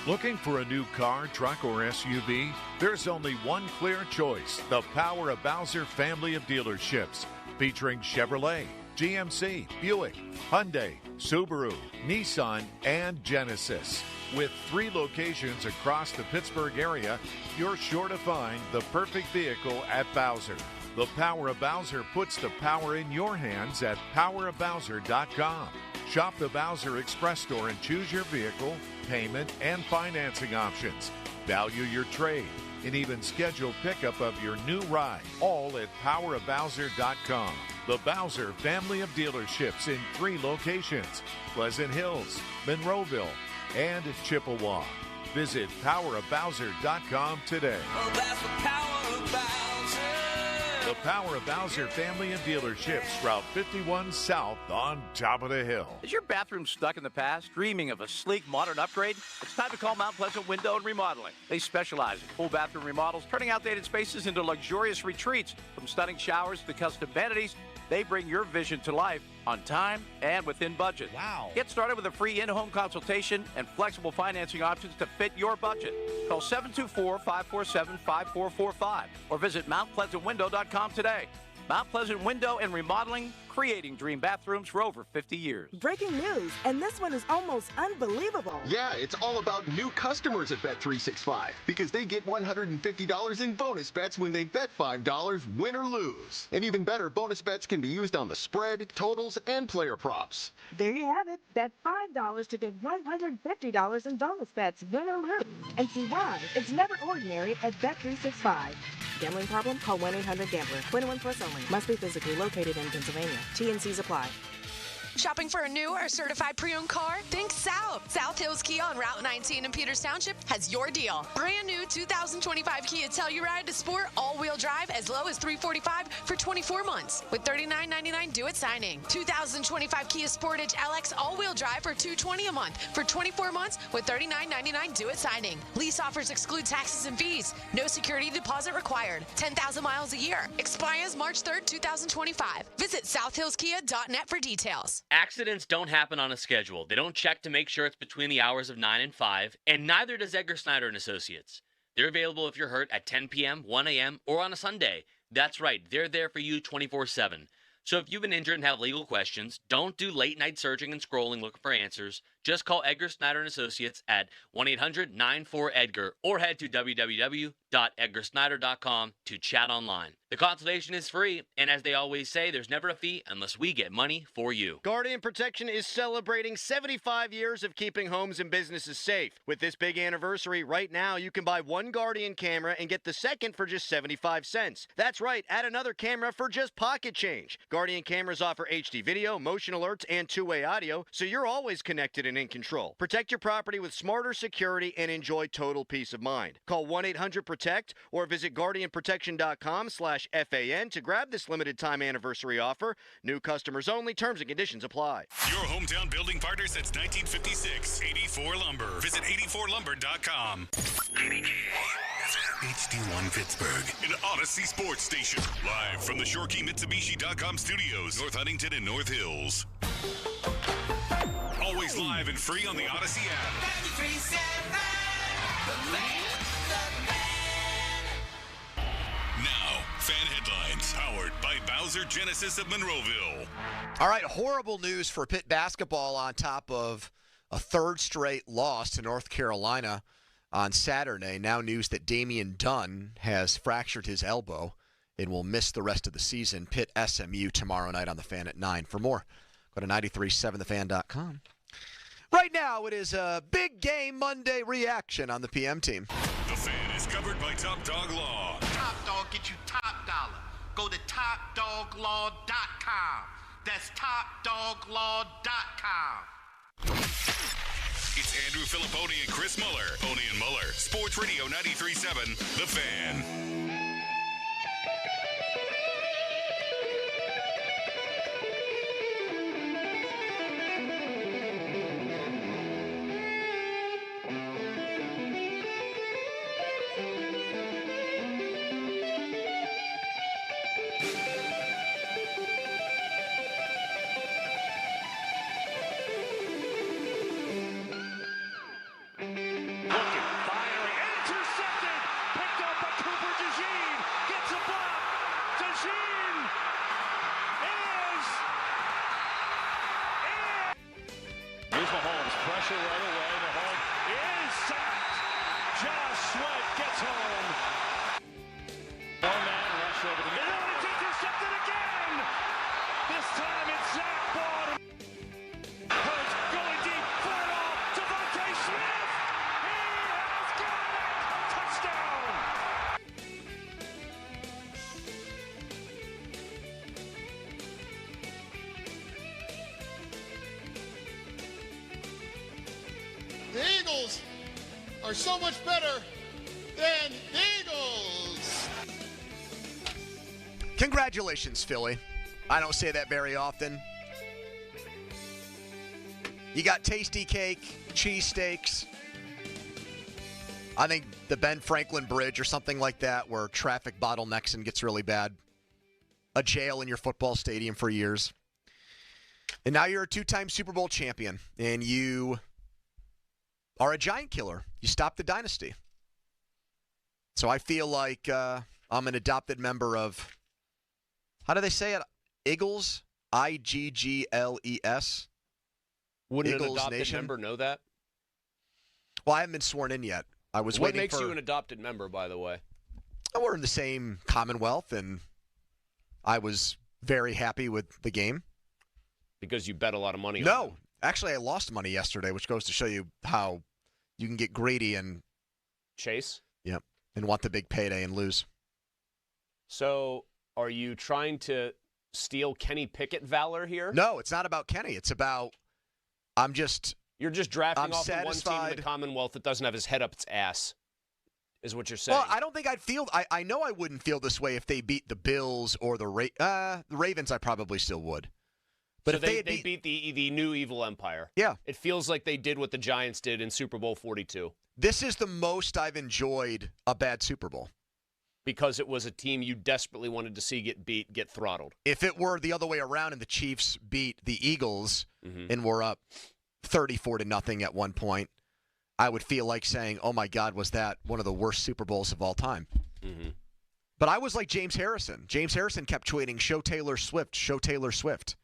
Speaker 16: Looking for a new car, truck, or SUV? There's only one clear choice. The Power of Bowser family of dealerships. Featuring Chevrolet, GMC, Buick, Hyundai, Subaru, Nissan, and Genesis. With 3 locations across the Pittsburgh area, you're sure to find the perfect vehicle at Bowser. The Power of Bowser puts the power in your hands at powerofbowser.com. Shop the Bowser Express store and choose your vehicle, payment, and financing options. Value your trade and even schedule pickup of your new ride, all at powerofbowser.com. The Bowser family of dealerships in 3 locations: Pleasant Hills, Monroeville, and Chippewa. Visit powerofbowser.com today.
Speaker 21: Oh, that's the power of Bowser.
Speaker 16: The Power of Bowser family of dealerships, Route 51 South on top of the hill.
Speaker 17: Is your bathroom stuck in the past, dreaming of a sleek, modern upgrade? It's time to call Mount Pleasant Window and Remodeling. They specialize in full bathroom remodels, turning outdated spaces into luxurious retreats. From stunning showers to custom vanities, they bring your vision to life on time and within budget. Wow. Get started with a free in-home consultation and flexible financing options to fit your budget. Call 724-547-5445 or visit MountPleasantWindow.com today. Mount Pleasant Window and Remodeling, creating dream bathrooms for over 50 years.
Speaker 18: Breaking news, and this one is almost unbelievable.
Speaker 19: Yeah, it's all about new customers at Bet365 because they get $150 in bonus bets when they bet $5, win or lose. And even better, bonus bets can be used on the spread, totals, and player props.
Speaker 18: There you have it. Bet $5 to get $150 in bonus bets, win or lose. And see why it's never ordinary at Bet365. Gambling problem? Call 1-800-GAMBLER. 21 plus only. Must be physically located in Pennsylvania. T&Cs apply.
Speaker 20: Shopping for a new or certified pre-owned car? Think South. South Hills Kia on Route 19 in Peters Township has your deal. Brand new 2025 Kia Telluride to sport all-wheel drive as low as $345 for 24 months with $39.99 due at signing. 2025 Kia Sportage LX all-wheel drive for $220 a month for 24 months with $39.99 due at signing. Lease offers exclude taxes and fees. No security deposit required. 10,000 miles a year. Expires March 3rd, 2025. Visit southhillskia.net for details.
Speaker 24: Accidents don't happen on a schedule. They don't check to make sure it's between the hours of 9 and 5, and neither does Edgar Snyder and Associates. They're available if you're hurt at 10 p.m., 1 a.m., or on a Sunday. That's right, they're there for you 24/7. So if you've been injured and have legal questions, don't do late-night searching and scrolling looking for answers. Just call Edgar Snyder & Associates at 1-800-94-EDGAR or head to www.edgarsnyder.com to chat online. The consultation is free, and as they always say, there's never a fee unless we get money for you.
Speaker 4: Guardian Protection is celebrating 75 years of keeping homes and businesses safe. With this big anniversary, right now you can buy one Guardian camera and get the second for just 75 cents. That's right, add another camera for just pocket change. Guardian cameras offer HD video, motion alerts, and two-way audio, so you're always connected and in control. Protect your property with smarter security and enjoy total peace of mind. Call 1-800-PROTECT or visit guardianprotection.com/FAN to grab this limited time anniversary offer. New customers only. Terms and conditions apply.
Speaker 1: Your hometown building partner since 1956. 84 Lumber. Visit 84lumber.com. HD1 Pittsburgh, an Odyssey sports station. Live from the ShoreKeyMitsubishi.com studios, North Huntington and North Hills. Always live and free on the Odyssey app. 93.7, the fan. Now, fan headlines powered by Bowser Genesis of Monroeville.
Speaker 7: All right, horrible news for Pitt basketball on top of a third straight loss to North Carolina on Saturday. Now news that Damian Dunn has fractured his elbow and will miss the rest of the season. Pitt SMU tomorrow night on the Fan at 9. For more, go to 937thefan.com. Right now, it is a big game Monday reaction on the PM team.
Speaker 1: The Fan is covered by Top Dog Law.
Speaker 10: Top Dog get you top dollar. Go to topdoglaw.com. That's topdoglaw.com.
Speaker 1: It's Andrew Filipponi and Chris Muller. Pony and Muller. Sports Radio 93.7, The Fan.
Speaker 11: The Eagles are so much better than the Eagles.
Speaker 7: Congratulations, Philly. I don't say that very often. You got tasty cake, cheesesteaks. I think the Ben Franklin Bridge or something like that where traffic bottlenecks and gets really bad. A jail in your football stadium for years. And now you're a two-time Super Bowl champion, and you are a giant killer. You stopped the dynasty. So I feel like I'm an adopted member of, how do they say it? Eagles? IGGLES?
Speaker 3: Wouldn't
Speaker 7: Eagles
Speaker 3: an adopted
Speaker 7: Nation?
Speaker 3: member know that?
Speaker 7: Well, I haven't been sworn in yet. I was
Speaker 3: What
Speaker 7: waiting
Speaker 3: makes
Speaker 7: for...
Speaker 3: you an adopted member, by the way?
Speaker 7: We're in the same Commonwealth, and I was very happy with the game.
Speaker 3: Because you bet a lot of money on
Speaker 7: No.
Speaker 3: them.
Speaker 7: Actually, I lost money yesterday, which goes to show you how you can get greedy and...
Speaker 3: Chase?
Speaker 7: Yep. And want the big payday and lose.
Speaker 3: So, are you trying to steal Kenny Pickett valor here?
Speaker 7: No, it's not about Kenny. It's about...
Speaker 3: You're just drafting
Speaker 7: I'm
Speaker 3: off the one team
Speaker 7: satisfied.
Speaker 3: in the Commonwealth that doesn't have his head up its ass, is what you're saying.
Speaker 7: Well, I don't think I'd feel... I know I wouldn't feel this way if they beat the Bills or the Ravens. I probably still would. But
Speaker 3: so
Speaker 7: if
Speaker 3: they beat the new evil empire.
Speaker 7: Yeah.
Speaker 3: It feels like they did what the Giants did in Super Bowl 42.
Speaker 7: This is the most I've enjoyed a bad Super Bowl.
Speaker 3: Because it was a team you desperately wanted to see get throttled.
Speaker 7: If it were the other way around and the Chiefs beat the Eagles and were up 34-0 at one point, I would feel like saying, oh my God, was that one of the worst Super Bowls of all time?
Speaker 3: Mm-hmm.
Speaker 7: But I was like James Harrison. James Harrison kept tweeting, show Taylor Swift, show Taylor Swift.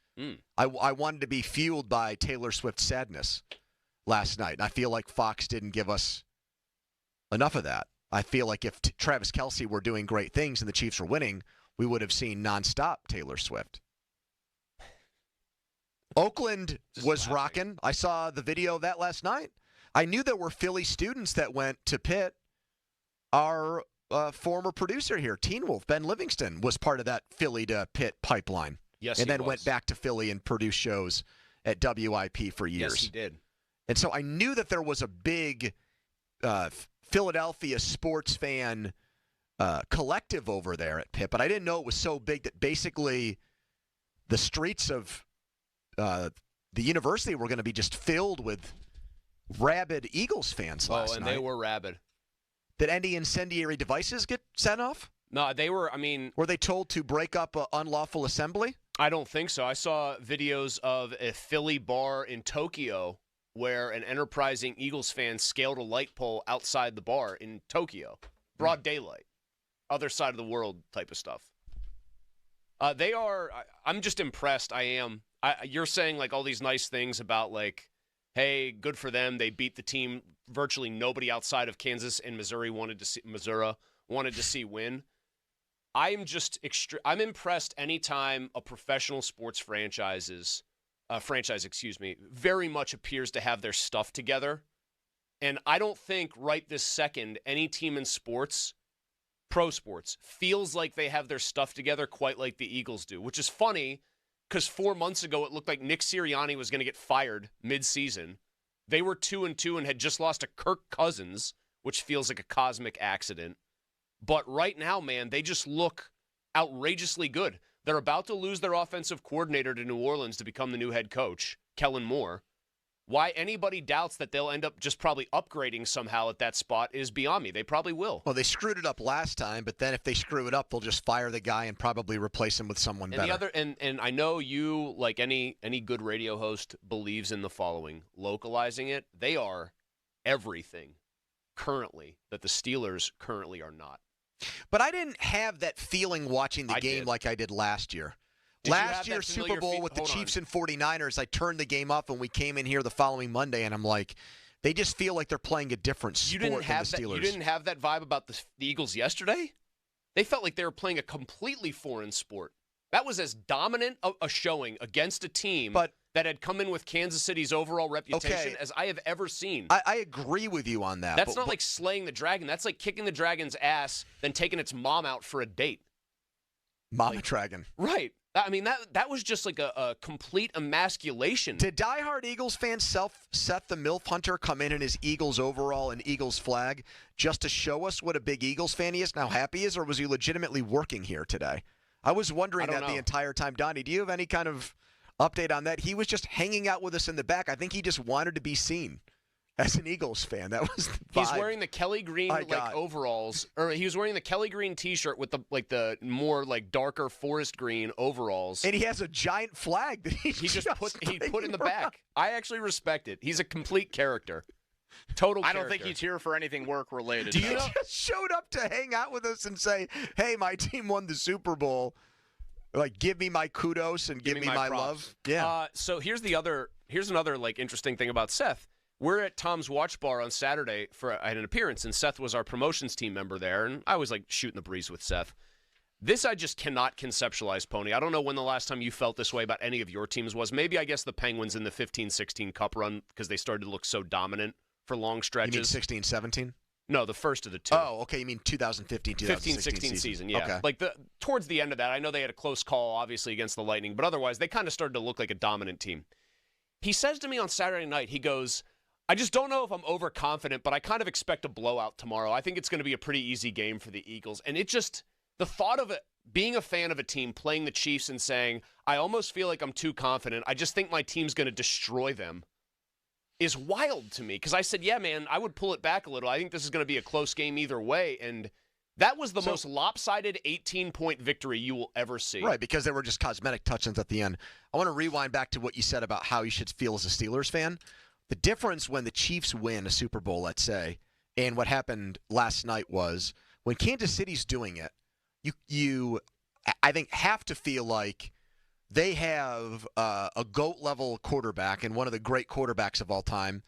Speaker 7: I wanted to be fueled by Taylor Swift's sadness. last night. And I feel like Fox didn't give us enough of that. I feel like if Travis Kelce were doing great things and the Chiefs were winning, we would have seen nonstop Taylor Swift. Oakland was rocking. I saw the video of that last night. I knew there were Philly students that went to Pitt. Our former producer here, Teen Wolf, Ben Livingston, was part of that Philly to Pitt pipeline.
Speaker 3: Yes,
Speaker 7: and
Speaker 3: he
Speaker 7: then
Speaker 3: was.
Speaker 7: went back to Philly and produced shows at WIP for years.
Speaker 3: Yes, he did.
Speaker 7: And so I knew that there was a big Philadelphia sports fan collective over there at Pitt, but I didn't know it was so big that basically the streets of the university were going to be just filled with rabid Eagles fans last night.
Speaker 3: Oh, and they were rabid.
Speaker 7: Did any incendiary devices get sent off?
Speaker 3: No, they were,
Speaker 7: Were they told to break up an unlawful assembly?
Speaker 3: I don't think so. I saw videos of a Philly bar in Tokyo where an enterprising Eagles fan scaled a light pole outside the bar in Tokyo. Broad daylight. Other side of the world type of stuff. I'm just impressed. I am. You're saying like all these nice things about like, hey, good for them. They beat the team virtually nobody outside of Kansas and Missouri wanted to see win. I'm impressed anytime a professional sports franchise, very much appears to have their stuff together. And I don't think right this second any team in sports, pro sports, feels like they have their stuff together quite like the Eagles do, which is funny because 4 months ago it looked like Nick Sirianni was going to get fired mid-season. They were 2-2 and had just lost to Kirk Cousins, which feels like a cosmic accident. But right now, man, they just look outrageously good. They're about to lose their offensive coordinator to New Orleans to become the new head coach, Kellen Moore. Why anybody doubts that they'll end up just probably upgrading somehow at that spot is beyond me. They probably will.
Speaker 7: Well, they screwed it up last time, but then if they screw it up, they'll just fire the guy and probably replace him with someone better.
Speaker 3: And I know you, like any good radio host, believes in the following. Localizing it, they are everything currently that the Steelers currently are not.
Speaker 7: But I didn't have that feeling watching the game like I did last year. Last year's Super Bowl with the Chiefs and 49ers, I turned the game up and we came in here the following Monday, and I'm like, they just feel like they're playing a different sport than the Steelers.
Speaker 3: You didn't have that vibe about the Eagles yesterday? They felt like they were playing a completely foreign sport. That was as dominant a showing against a team that had come in with Kansas City's overall reputation as I have ever seen.
Speaker 7: I agree with you on that.
Speaker 3: That's not like slaying the dragon. That's like kicking the dragon's ass, then taking its mom out for a date.
Speaker 7: Mama dragon.
Speaker 3: Right. I mean, that was just like a complete emasculation.
Speaker 7: Did diehard Eagles fan Seth the MILF Hunter come in his Eagles overall and Eagles flag just to show us what a big Eagles fan he is and how happy he is, or was he legitimately working here today? I was wondering that the entire time. Donnie, do you have any kind of update on that? He was just hanging out with us in the back. I think he just wanted to be seen as an Eagles fan. That was the vibe.
Speaker 3: He's wearing the Kelly Green overalls, or he was wearing the Kelly Green T-shirt with the more darker forest green overalls,
Speaker 7: and he has a giant flag that he
Speaker 3: put in the back. I actually respect it. He's a complete character. Total.
Speaker 5: I don't think he's here for anything work related.
Speaker 7: He just showed up to hang out with us and say, "Hey, my team won the Super Bowl. Like, give me my kudos and give me my love." Yeah.
Speaker 3: So here's another interesting thing about Seth. We're at Tom's Watch Bar on Saturday I had an appearance, and Seth was our promotions team member there, and I was shooting the breeze with Seth. This I just cannot conceptualize, Pony. I don't know when the last time you felt this way about any of your teams was. Maybe, I guess, the Penguins in the 15-16 Cup run because they started to look so dominant for long stretches.
Speaker 7: You mean 16-17?
Speaker 3: No, the first of the two.
Speaker 7: Oh, okay. You mean 2015-2016
Speaker 3: season, yeah.
Speaker 7: Okay.
Speaker 3: Towards the end of that, I know they had a close call, obviously, against the Lightning, but otherwise, they kind of started to look like a dominant team. He says to me on Saturday night, he goes, I just don't know if I'm overconfident, but I kind of expect a blowout tomorrow. I think it's going to be a pretty easy game for the Eagles. And it just, the thought of being a fan of a team, playing the Chiefs and saying, I almost feel like I'm too confident. I just think my team's going to destroy them is wild to me. Because I said, yeah, man, I would pull it back a little. I think this is going to be a close game either way. And that was the most lopsided 18-point victory you will ever see.
Speaker 7: Right, because they were just cosmetic touchdowns at the end. I want to rewind back to what you said about how you should feel as a Steelers fan. The difference when the Chiefs win a Super Bowl, let's say, and what happened last night was when Kansas City's doing it, you I think, have to feel like they have a GOAT-level quarterback and one of the great quarterbacks of all time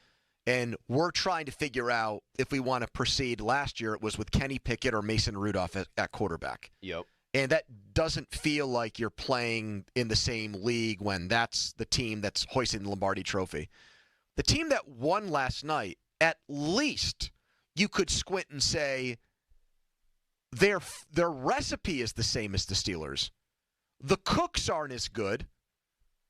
Speaker 7: And we're trying to figure out if we want to proceed. Last year, it was with Kenny Pickett or Mason Rudolph at quarterback.
Speaker 3: Yep.
Speaker 7: And that doesn't feel like you're playing in the same league when that's the team that's hoisting the Lombardi Trophy. The team that won last night, at least you could squint and say their recipe is the same as the Steelers. The cooks aren't as good.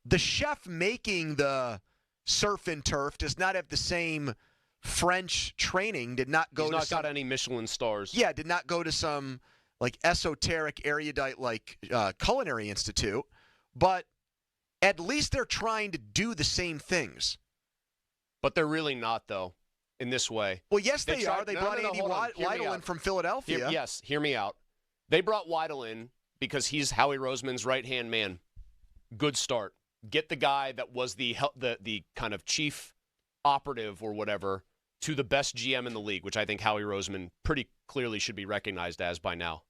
Speaker 7: The chef making the surf and turf does not have the same French training. He's not got
Speaker 3: any Michelin stars.
Speaker 7: Yeah, did not go to some like esoteric erudite like culinary institute, but at least they're trying to do the same things.
Speaker 3: But they're really not, though, in this way.
Speaker 7: Well, yes, they are. They brought Andy Weidl in from Philadelphia.
Speaker 3: Yes, hear me out. They brought Weidl in because he's Howie Roseman's right-hand man. Good start. Get the guy that was the kind of chief operative or whatever to the best GM in the league, which I think Howie Roseman pretty clearly should be recognized as by now.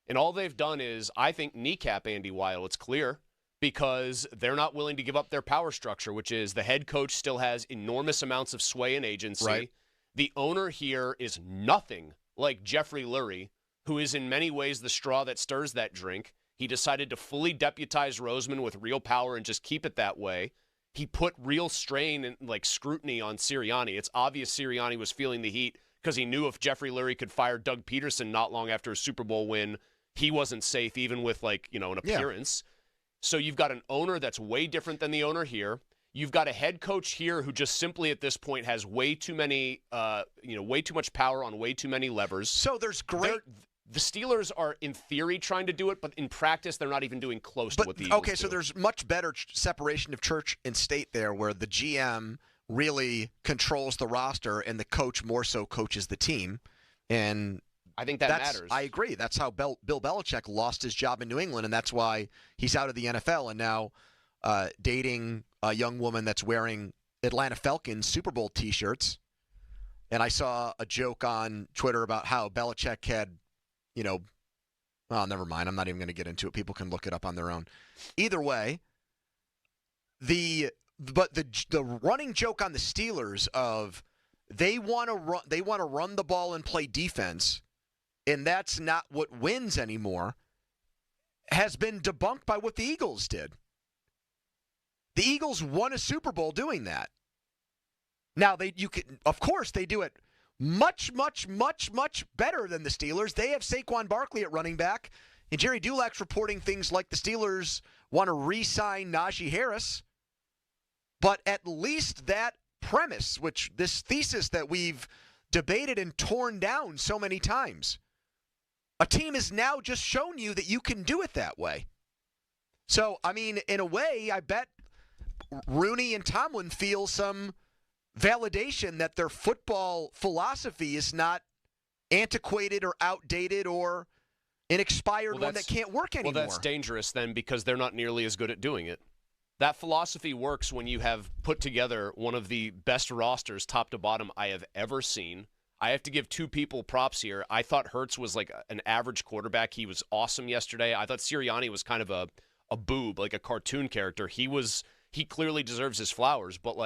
Speaker 3: And all they've done is, I think, kneecap Andy Weidl. It's clear because they're not willing to give up their power structure, which is the head coach still has enormous amounts of sway and agency.
Speaker 7: Right.
Speaker 3: The owner here is nothing like Jeffrey Lurie, who is in many ways the straw that stirs that drink. He decided to fully deputize Roseman with real power and just keep it that way. He put real strain and scrutiny on Sirianni. It's obvious Sirianni was feeling the heat because he knew if Jeffrey Lurie could fire Doug Peterson not long after a Super Bowl win, he wasn't safe even with an appearance. Yeah. So you've got an owner that's way different than the owner here. You've got a head coach here who just simply at this point has way too many, way too much power on way too many levers.
Speaker 7: So there's great.
Speaker 3: The Steelers are, in theory, trying to do it, but in practice, they're not even doing close to what the Eagles do.
Speaker 7: So there's much better separation of church and state there, where the GM really controls the roster and the coach more so coaches the team. And
Speaker 3: I think that matters.
Speaker 7: I agree. That's how Bill Belichick lost his job in New England, and that's why he's out of the NFL and now dating a young woman that's wearing Atlanta Falcons Super Bowl T-shirts. And I saw a joke on Twitter about how Belichick had, never mind. I'm not even going to get into it. People can look it up on their own. Either way, the running joke on the Steelers of they want to run the ball and play defense, and that's not what wins anymore, has been debunked by what the Eagles did. The Eagles won a Super Bowl doing that. Now of course they do it much, much, much, much better than the Steelers. They have Saquon Barkley at running back, and Jerry Dulack's reporting things like the Steelers want to re-sign Najee Harris. But at least that premise, this thesis that we've debated and torn down so many times, a team has now just shown you that you can do it that way. So, in a way, I bet Rooney and Tomlin feel some validation that their football philosophy is not antiquated or outdated or an expired one that can't work anymore.
Speaker 3: Well, that's dangerous then because they're not nearly as good at doing it. That philosophy works when you have put together one of the best rosters top to bottom I have ever seen. I have to give two people props here. I thought Hurts was like an average quarterback. He was awesome yesterday. I thought Sirianni was kind of a boob, like a cartoon character. He clearly deserves his flowers, but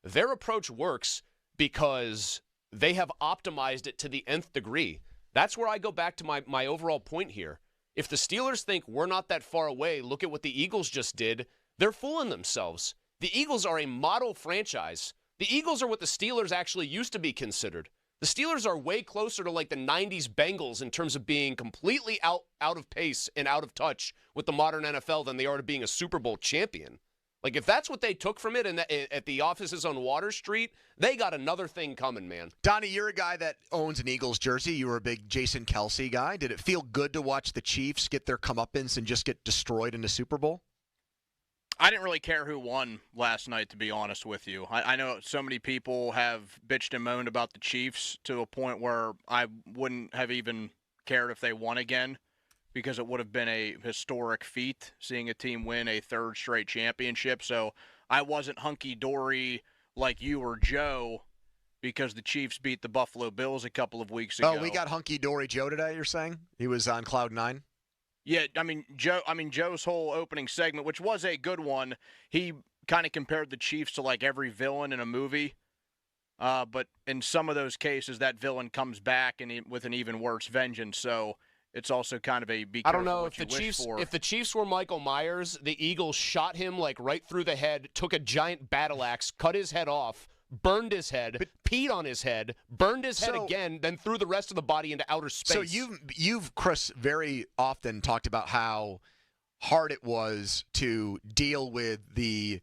Speaker 3: their approach works because they have optimized it to the nth degree. That's where I go back to my overall point here. If the Steelers think we're not that far away, look at what the Eagles just did. They're fooling themselves. The Eagles are a model franchise. The Eagles are what the Steelers actually used to be considered. The Steelers are way closer to the 90s Bengals in terms of being completely out of pace and out of touch with the modern NFL than they are to being a Super Bowl champion. If that's what they took from it at the offices on Water Street, they got another thing coming, man.
Speaker 7: Donnie, you're a guy that owns an Eagles jersey. You were a big Jason Kelce guy. Did it feel good to watch the Chiefs get their comeuppance and just get destroyed in the Super Bowl?
Speaker 5: I didn't really care who won last night, to be honest with you. I know so many people have bitched and moaned about the Chiefs to a point where I wouldn't have even cared if they won again, because it would have been a historic feat seeing a team win a third straight championship. So I wasn't hunky-dory like you or Joe because the Chiefs beat the Buffalo Bills a couple of weeks ago.
Speaker 7: Oh, we got hunky-dory Joe today, you're saying? He was on Cloud 9?
Speaker 5: Yeah, Joe's whole opening segment, which was a good one, he kind of compared the Chiefs to every villain in a movie. But in some of those cases, that villain comes back and with an even worse vengeance. So it's also kind of a be careful
Speaker 3: I don't know
Speaker 5: what
Speaker 3: if the Chiefs were Michael Myers, the Eagles shot him like right through the head, took a giant battle axe, cut his head off, burned his head, peed on his head, burned his head again, then threw the rest of the body into outer space.
Speaker 7: So you've Chris very often talked about how hard it was to deal with the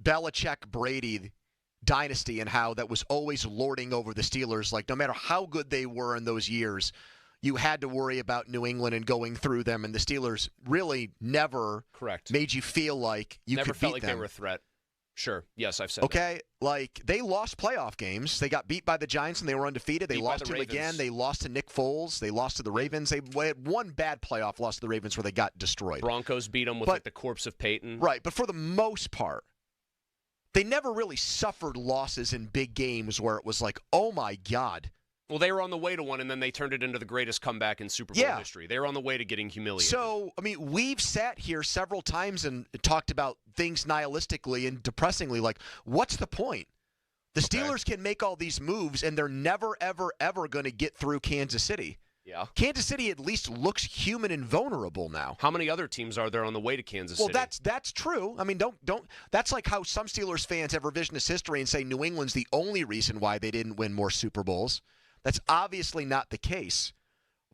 Speaker 7: Belichick-Brady dynasty and how that was always lording over the Steelers. Like, no matter how good they were in those years, you had to worry about New England and going through them, and the Steelers really never made you feel like you
Speaker 3: never
Speaker 7: could
Speaker 3: felt
Speaker 7: beat
Speaker 3: like
Speaker 7: them.
Speaker 3: they were a threat. Sure. Yes, I've said
Speaker 7: Okay, like they lost playoff games. They got beat by the Giants and they were undefeated. They lost to them again. They lost to Nick Foles. They lost to the Ravens. They had one bad playoff loss to the Ravens where they got destroyed.
Speaker 3: Broncos beat them with like the corpse of Peyton.
Speaker 7: Right, but for the most part, they never really suffered losses in big games where it was like, oh my God.
Speaker 3: Well, they were on the way to one, and then they turned it into the greatest comeback in Super Bowl history. They were on the way to getting humiliated.
Speaker 7: So, I mean, we've sat here several times and talked about things nihilistically and depressingly, like, what's the point? The Steelers can make all these moves, and they're never, ever, ever going to get through Kansas City.
Speaker 3: Yeah.
Speaker 7: Kansas City at least looks human and vulnerable now.
Speaker 3: How many other teams are there on the way to Kansas City?
Speaker 7: Well, that's true. I mean, don't. That's like how some Steelers fans have revisionist history and say New England's the only reason why they didn't win more Super Bowls. That's obviously not the case.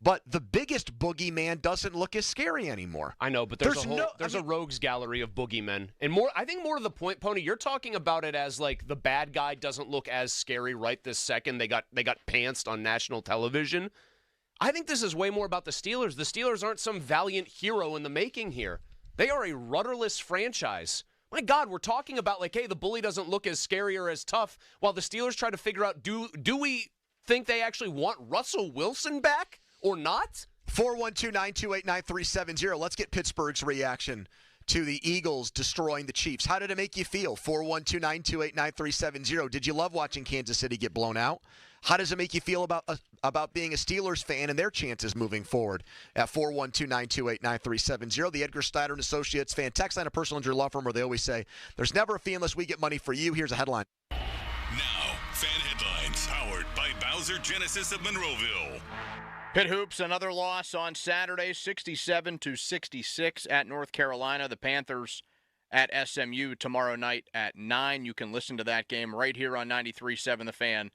Speaker 7: But the biggest boogeyman doesn't look as scary anymore.
Speaker 3: I know, but there's a rogues gallery of boogeymen. And I think more to the point, Pony, you're talking about it as like the bad guy doesn't look as scary right this second. They got pantsed on national television. I think this is way more about the Steelers. The Steelers aren't some valiant hero in the making here. They are a rudderless franchise. My God, we're talking about like, hey, the bully doesn't look as scary or as tough, while the Steelers try to figure out, do we think they actually want Russell Wilson back or not?
Speaker 7: 412-928-9370. Let's get Pittsburgh's reaction to the Eagles destroying the Chiefs. How did it make you feel? 412-928-9370. Did you love watching Kansas City get blown out? How does it make you feel about being a Steelers fan and their chances moving forward? At 412-928-9370. The Edgar Steiner and Associates fan text line, a personal injury law firm where they always say, there's never a fee unless we get money for you. Here's a headline.
Speaker 1: Now, fan headlines powered by Bowser Genesis of Monroeville.
Speaker 5: Pitt Hoops, another loss on Saturday, 67-66 at North Carolina. The Panthers at SMU tomorrow night at 9. You can listen to that game right here on 93.7 The Fan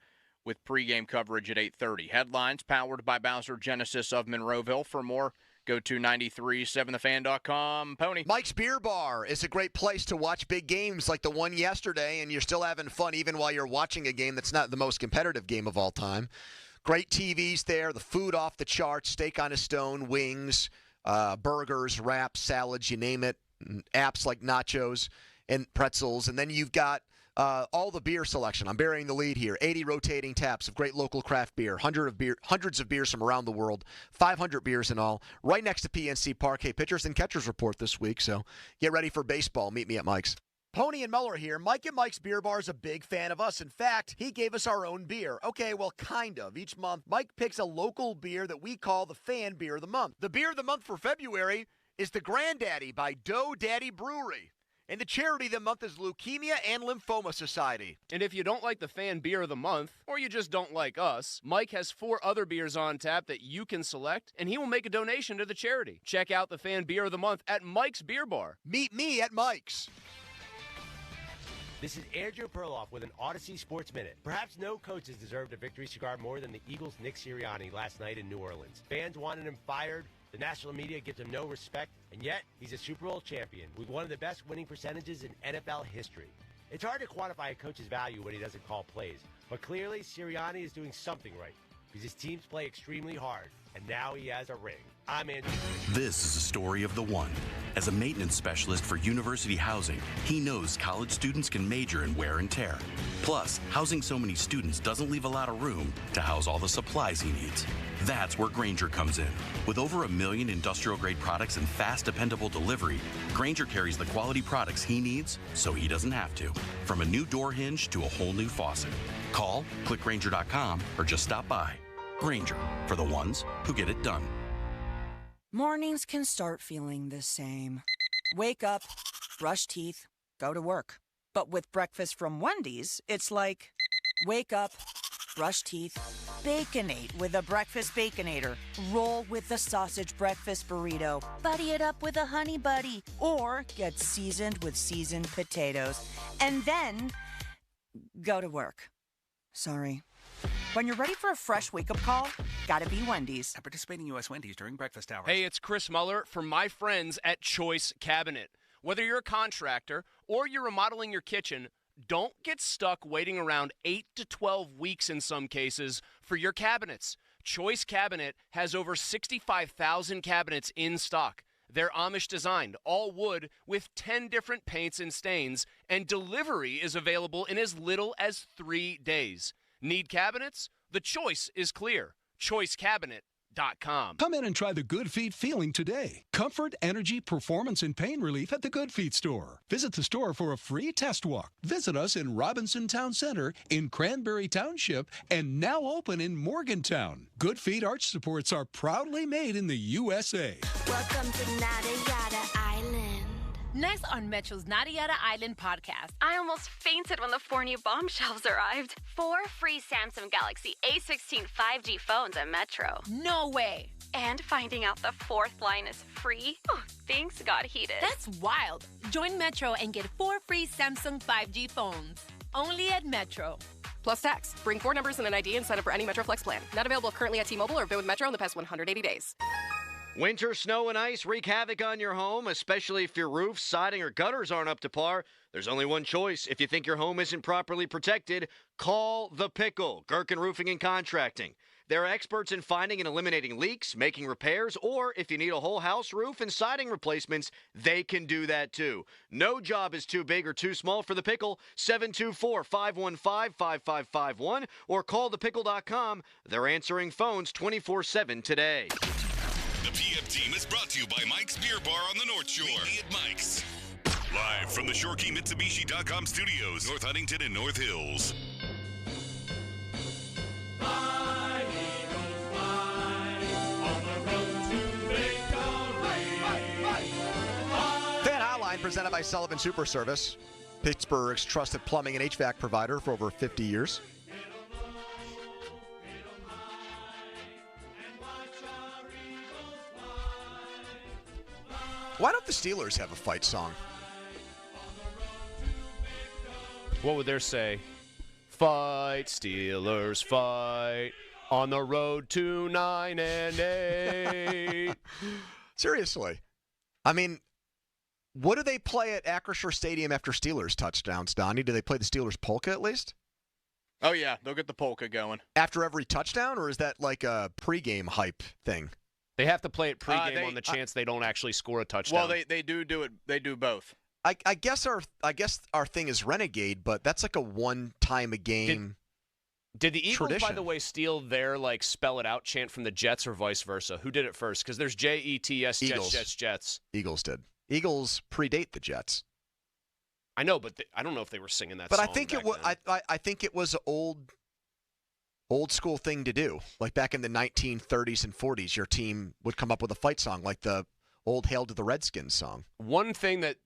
Speaker 5: with pregame coverage at 8:30. Headlines powered by Bowser Genesis of Monroeville. For more, go to 937thefan.com. Pony.
Speaker 7: Mike's Beer Bar is a great place to watch big games like the one yesterday, and you're still having fun even while you're watching a game that's not the most competitive game of all time. Great TVs there, the food off the charts, steak on a stone, wings, burgers, wraps, salads, you name it, apps like nachos and pretzels. And then you've got all the beer selection. I'm burying the lead here. 80 rotating taps of great local craft beer, hundreds of beers from around the world, 500 beers in all, right next to PNC Park. Hey, pitchers and catchers report this week, so get ready for baseball. Meet me at Mike's. Pony and Muller here. Mike and Mike's Beer Bar is a big fan of us. In fact, he gave us our own beer. Okay, well, kind of. Each month, Mike picks a local beer that we call the Fan Beer of the Month. The beer of the month for February is the Granddaddy by Dough Daddy Brewery. And the charity of the month is Leukemia and Lymphoma Society.
Speaker 3: And if you don't like the Fan Beer of the Month, or you just don't like us, Mike has 4 other beers on tap that you can select, and he will make a donation to the charity. Check out the Fan Beer of the Month at Mike's Beer Bar.
Speaker 7: Meet me at Mike's.
Speaker 8: This is Andrew Perloff with an Odyssey Sports Minute. Perhaps no coaches deserved a victory cigar more than the Eagles' Nick Sirianni last night in New Orleans. Fans wanted him fired. The national media gives him no respect, and yet he's a Super Bowl champion with one of the best winning percentages in NFL history. It's hard to quantify a coach's value when he doesn't call plays, but clearly Sirianni is doing something right because his teams play extremely hard, and now he has a ring. I'm Andrew.
Speaker 9: This is a story of the one. As a maintenance specialist for University Housing, he knows college students can major in wear and tear. Plus, housing so many students doesn't leave a lot of room to house all the supplies he needs. That's where Grainger comes in. With over 1 million industrial-grade products and fast, dependable delivery, Grainger carries the quality products he needs so he doesn't have to. From a new door hinge to a whole new faucet. Call, click Grainger.com, or just stop by. Grainger, for the ones who get it done.
Speaker 12: Mornings can start feeling the same. Wake up, brush teeth, go to work. But with breakfast from Wendy's, it's like, Wake up, brush teeth, Baconate with a breakfast Baconator. Roll with the sausage breakfast burrito. Buddy it up with a honey buddy. Or get seasoned with seasoned potatoes. And then go to work. Sorry. When you're ready for a fresh wake-up call, gotta be Wendy's.
Speaker 13: At participating U.S. Wendy's during breakfast hours.
Speaker 3: Hey, it's Chris Muller from my friends at Choice Cabinet. Whether you're a contractor or you're remodeling your kitchen, don't get stuck waiting around 8 to 12 weeks in some cases for your cabinets. Choice Cabinet has over 65,000 cabinets in stock. They're Amish designed, all wood with 10 different paints and stains, and delivery is available in as little as 3 days. Need cabinets? The choice is clear. ChoiceCabinet.com.
Speaker 14: Come in and try the Good Feet feeling today. Comfort, energy, performance, and pain relief at the Good Feet store. Visit the store for a free test walk. Visit us in Robinson Town Center, in Cranberry Township, and now open in Morgantown. Good Feet arch supports are proudly made in the USA.
Speaker 15: Welcome to Nada Yada Island. Next on Metro's Nada Yada Island podcast.
Speaker 22: I almost fainted when the 4 new bombshells arrived. 4 free Samsung Galaxy A16 5G phones at Metro.
Speaker 15: No way.
Speaker 22: And finding out the 4th line is free. Oh, things got heated.
Speaker 15: That's wild. Join Metro and get 4 free Samsung 5G phones. Only at Metro.
Speaker 25: Plus tax. Bring 4 numbers and an ID and sign up for any Metro Flex plan. Not available currently at T-Mobile or been with Metro in the past 180 days.
Speaker 4: Winter snow and ice wreak havoc on your home, especially if your roof, siding, or gutters aren't up to par. There's only one choice. If you think your home isn't properly protected, call The Pickle, Gherkin Roofing and Contracting. They're experts in finding and eliminating leaks, making repairs, or if you need a whole house roof and siding replacements, they can do that too. No job is too big or too small for The Pickle. 724-515-5551 or call thepickle.com. They're answering phones 24/7 today.
Speaker 1: The PM team is brought to you by Mike's Beer Bar on the North Shore. Meet me at Mike's. Live from the ShoreKeyMitsubishi.com studios, North Huntington and North Hills.
Speaker 21: Fly, Eagles, fly, on the road to victory.
Speaker 7: Fan Hotline presented by Sullivan Super Service, Pittsburgh's trusted plumbing and HVAC provider for over 50 years. Why don't the Steelers have a fight song?
Speaker 3: What would theirs say? Fight, Steelers, fight, on the road to 9-8.
Speaker 7: Seriously. I mean, what do they play at Acrisure Stadium after Steelers touchdowns, Donnie? Do they play the Steelers polka at least?
Speaker 5: Oh, yeah. They'll get the polka going.
Speaker 7: After every touchdown, or is that like a pregame hype thing?
Speaker 3: They have to play it pregame on the chance they don't actually score a touchdown.
Speaker 5: Well, they do it. They do both.
Speaker 7: I guess our thing is Renegade, but that's like a one-time a game.
Speaker 3: Did the Eagles,
Speaker 7: tradition.
Speaker 3: by the way, steal their spell it out chant from the Jets or vice versa? Who did it first? Because there's Jets, Jets.
Speaker 7: Eagles did. Eagles predate the Jets.
Speaker 3: I know, but I don't know if they were singing that.
Speaker 7: But
Speaker 3: song
Speaker 7: I think
Speaker 3: back
Speaker 7: it was.
Speaker 3: then.
Speaker 7: I think it was an old school thing to do. Like back in the 1930s and 40s, your team would come up with a fight song, like the old "Hail to the Redskins" song.
Speaker 3: One thing that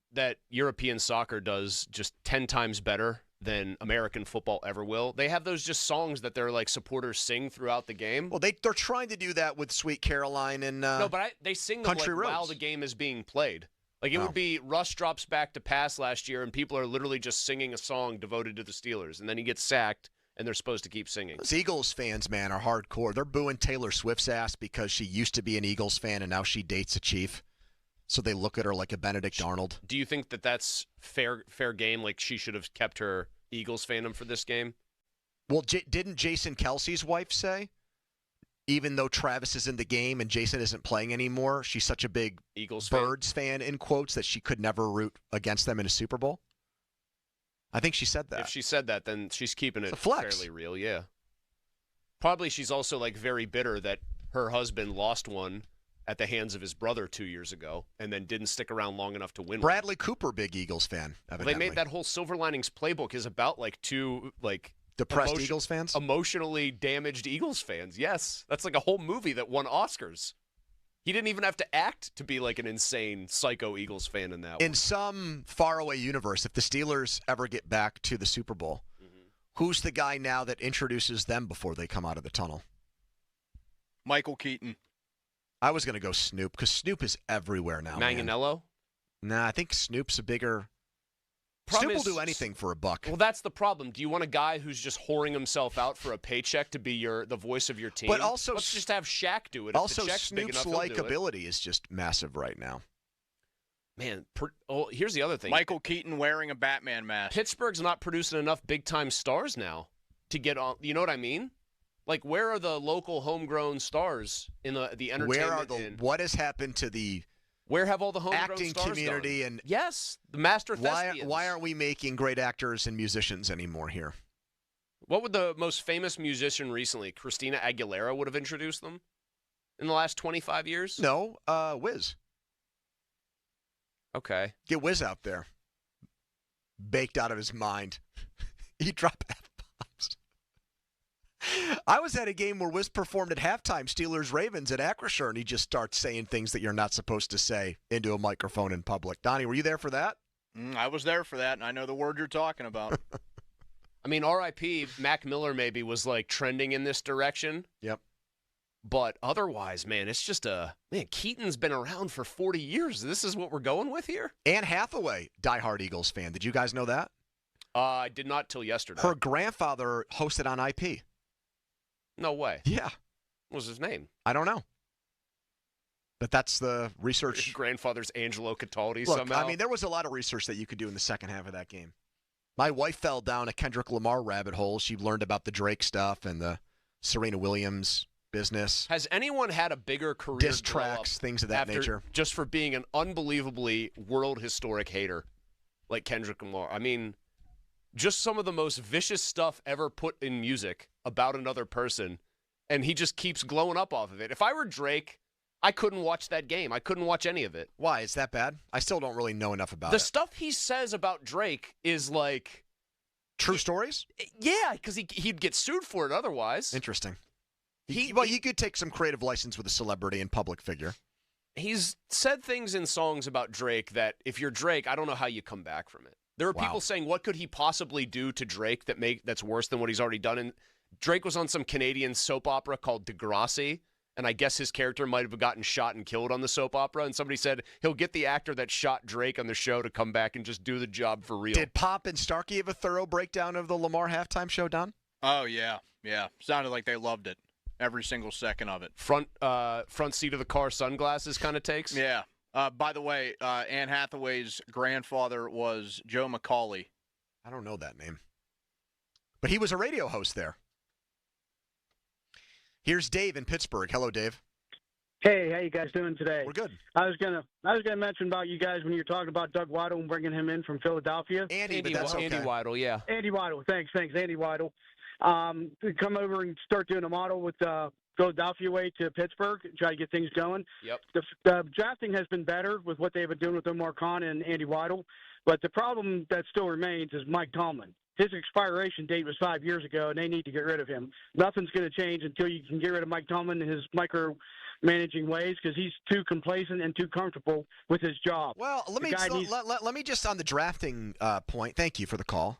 Speaker 3: European soccer does just 10 times better than American football ever will, they have those just songs that their supporters sing throughout the game.
Speaker 7: Well, they're trying to do that with "Sweet Caroline" and
Speaker 3: no, but they sing them
Speaker 7: Country Roads.
Speaker 3: while the game is being played. It would be Russ drops back to pass last year, and people are literally just singing a song devoted to the Steelers, and then he gets sacked, and they're supposed to keep singing.
Speaker 7: Those Eagles fans, man, are hardcore. They're booing Taylor Swift's ass because she used to be an Eagles fan and now she dates a Chief. So they look at her like a Benedict Arnold.
Speaker 3: Do you think that that's fair game? Like she should have kept her Eagles fandom for this game?
Speaker 7: Well, didn't Jason Kelsey's wife say, even though Travis is in the game and Jason isn't playing anymore, she's such a big
Speaker 3: Eagles
Speaker 7: Birds fan, in quotes, that she could never root against them in a Super Bowl? I think she said that.
Speaker 3: If she said that, then she's keeping it
Speaker 7: flex.
Speaker 3: fairly real, yeah. Probably she's also very bitter that her husband lost one at the hands of his brother 2 years ago and then didn't stick around long enough to win
Speaker 7: Bradley Cooper, big Eagles fan, evidently.
Speaker 3: They made that whole Silver Linings playbook is about two
Speaker 7: depressed Eagles fans?
Speaker 3: Emotionally damaged Eagles fans, yes. That's a whole movie that won Oscars. He didn't even have to act to be an insane psycho Eagles fan in that one.
Speaker 7: In some faraway universe, if the Steelers ever get back to the Super Bowl, Who's the guy now that introduces them before they come out of the tunnel?
Speaker 5: Michael Keaton.
Speaker 7: I was going to go Snoop because Snoop is everywhere now.
Speaker 3: Manganiello?
Speaker 7: Nah, I think Snoop's a bigger.
Speaker 3: Problem
Speaker 7: Snoop will
Speaker 3: is-
Speaker 7: do anything for a buck.
Speaker 3: Well, that's the problem. Do you want a guy who's just whoring himself out for a paycheck to be the voice of your team?
Speaker 7: But also,
Speaker 3: let's just have Shaq do it.
Speaker 7: Also,
Speaker 3: if the check's big
Speaker 7: Snoop's
Speaker 3: enough, he'll do it.
Speaker 7: likability is just massive right now.
Speaker 3: Man, here's the other thing.
Speaker 5: Michael Keaton wearing a Batman mask.
Speaker 3: Pittsburgh's not producing enough big-time stars now to get on. You know what I mean? Like, where are the local homegrown stars in the entertainment?
Speaker 7: Where are what has happened to the
Speaker 3: where have all the homegrown
Speaker 7: acting
Speaker 3: stars
Speaker 7: community
Speaker 3: gone?
Speaker 7: and
Speaker 3: yes, the master thespians.
Speaker 7: Why aren't we making great actors and musicians anymore here?
Speaker 3: What would the most famous musician recently, Christina Aguilera, would have introduced them in the last 25 years?
Speaker 7: No, Wiz.
Speaker 3: Okay.
Speaker 7: Get Wiz out there. Baked out of his mind. He dropped F-bombs. I was at a game where Wiz performed at halftime, Steelers-Ravens at Acrisure, and he just starts saying things that you're not supposed to say into a microphone in public. Donnie, were you there for that?
Speaker 5: I was there for that, and I know the word you're talking about.
Speaker 3: I mean, R.I.P. Mac Miller maybe was like trending in this direction.
Speaker 7: Yep.
Speaker 3: But otherwise, man, it's just Keaton's been around for 40 years. This is what we're going with here?
Speaker 7: Anne Hathaway, diehard Eagles fan. Did you guys know that?
Speaker 3: I did not till yesterday.
Speaker 7: Her grandfather hosted on IP.
Speaker 3: No way.
Speaker 7: Yeah.
Speaker 3: What was his name?
Speaker 7: I don't know. But that's the research.
Speaker 3: His grandfather's Angelo Cataldi
Speaker 7: Look,
Speaker 3: somehow.
Speaker 7: I mean, there was a lot of research that you could do in the second half of that game. My wife fell down a Kendrick Lamar rabbit hole. She learned about the Drake stuff and the Serena Williams business.
Speaker 3: Has anyone had a bigger career
Speaker 7: diss tracks, things of that nature,
Speaker 3: just for being an unbelievably world historic hater like Kendrick Lamar? I mean, just some of the most vicious stuff ever put in music about another person, and he just keeps glowing up off of it. If I were Drake, I couldn't watch that game. I couldn't watch any of it.
Speaker 7: Why? Is that bad? I still don't really know enough about
Speaker 3: The
Speaker 7: it.
Speaker 3: stuff he says about Drake is like...
Speaker 7: True stories?
Speaker 3: Yeah, because he'd get sued for it otherwise.
Speaker 7: Interesting. He could take some creative license with a celebrity and public figure.
Speaker 3: He's said things in songs about Drake that if you're Drake, I don't know how you come back from it. There are people saying, what could he possibly do to Drake that's worse than what he's already done? And Drake was on some Canadian soap opera called Degrassi, and I guess his character might have gotten shot and killed on the soap opera, and somebody said he'll get the actor that shot Drake on the show to come back and just do the job for real.
Speaker 7: Did Pop and Starkey have a thorough breakdown of the Lamar halftime show, Don?
Speaker 5: Oh, yeah. Yeah. Sounded like they loved it. Every single second of it.
Speaker 3: Front seat of the car sunglasses kind of takes?
Speaker 5: Yeah. By the way, Anne Hathaway's grandfather was Joe McCauley.
Speaker 7: I don't know that name. But he was a radio host there. Here's Dave in Pittsburgh. Hello, Dave.
Speaker 2: Hey, how you guys doing today?
Speaker 7: We're good.
Speaker 2: I was gonna mention about you guys when you were talking about Doug Weidel and bringing him in from Philadelphia.
Speaker 3: Andy Weidel, yeah.
Speaker 2: Andy Weidel, thanks, Andy Weidel. To come over and start doing a model with Philadelphia way to Pittsburgh, try to get things going.
Speaker 3: Yep.
Speaker 2: The drafting has been better with what they've been doing with Omar Khan and Andy Weidel, but the problem that still remains is Mike Tomlin. His expiration date was 5 years ago, and they need to get rid of him. Nothing's going to change until you can get rid of Mike Tomlin and his micromanaging ways because he's too complacent and too comfortable with his job.
Speaker 7: Well, let me just on the drafting point. Thank you for the call.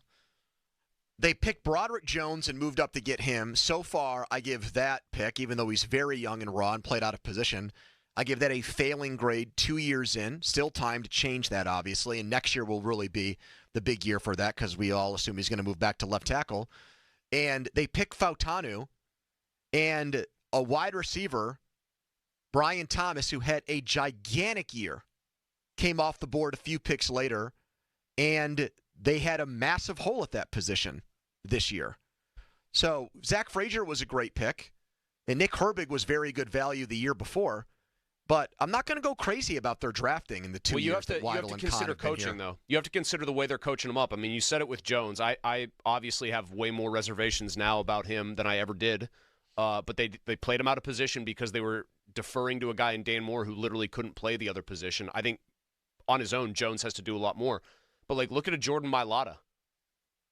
Speaker 7: They picked Broderick Jones and moved up to get him. So far, I give that pick, even though he's very young and raw and played out of position, I give that a failing grade 2 years in. Still time to change that, obviously, and next year will really be the big year for that because we all assume he's going to move back to left tackle. And they picked Fautanu and a wide receiver, Brian Thomas, who had a gigantic year, came off the board a few picks later, and they had a massive hole at that position this year. So Zach Frazier was a great pick, and Nick Herbig was very good value the year before. But I'm not going to go crazy about their drafting in the 2 years that Weidel and Khan have been here.
Speaker 3: You have to consider coaching, though. You have to consider the way they're coaching him up. I mean, you said it with Jones. I obviously have way more reservations now about him than I ever did. But they played him out of position because they were deferring to a guy in Dan Moore who literally couldn't play the other position. I think on his own, Jones has to do a lot more. But, like, look at a Jordan Mailata.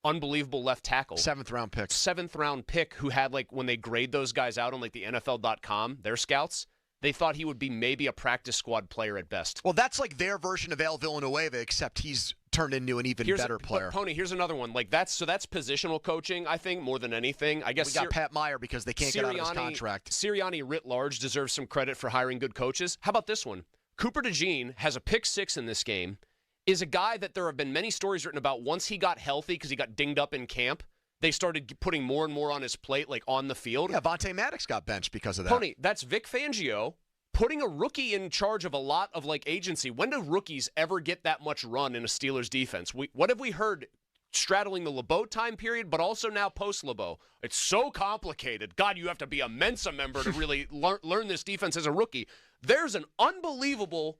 Speaker 3: Unbelievable left tackle.
Speaker 7: 7th round pick.
Speaker 3: 7th round pick who had, like, when they grade those guys out on, like, the NFL.com, their scouts, they thought he would be maybe a practice squad player at best.
Speaker 7: Well, that's like their version of Al Villanueva, except he's turned into an even better player.
Speaker 3: Pony, here's another one. Like that's positional coaching, I think, more than anything. I guess
Speaker 7: we got Pat Meyer because they can't get out of his contract.
Speaker 3: Sirianni writ large deserves some credit for hiring good coaches. How about this one? Cooper DeJean has a pick 6 in this game, is a guy that there have been many stories written about. Once he got healthy because he got dinged up in camp, they started putting more and more on his plate, like on the field.
Speaker 7: Yeah, Vontae Maddox got benched because of that.
Speaker 3: Pony, that's Vic Fangio putting a rookie in charge of a lot of like agency. When do rookies ever get that much run in a Steelers defense? What have we heard straddling the LeBeau time period, but also now post-LeBeau? It's so complicated. God, you have to be a Mensa member to really learn this defense as a rookie. There's an unbelievable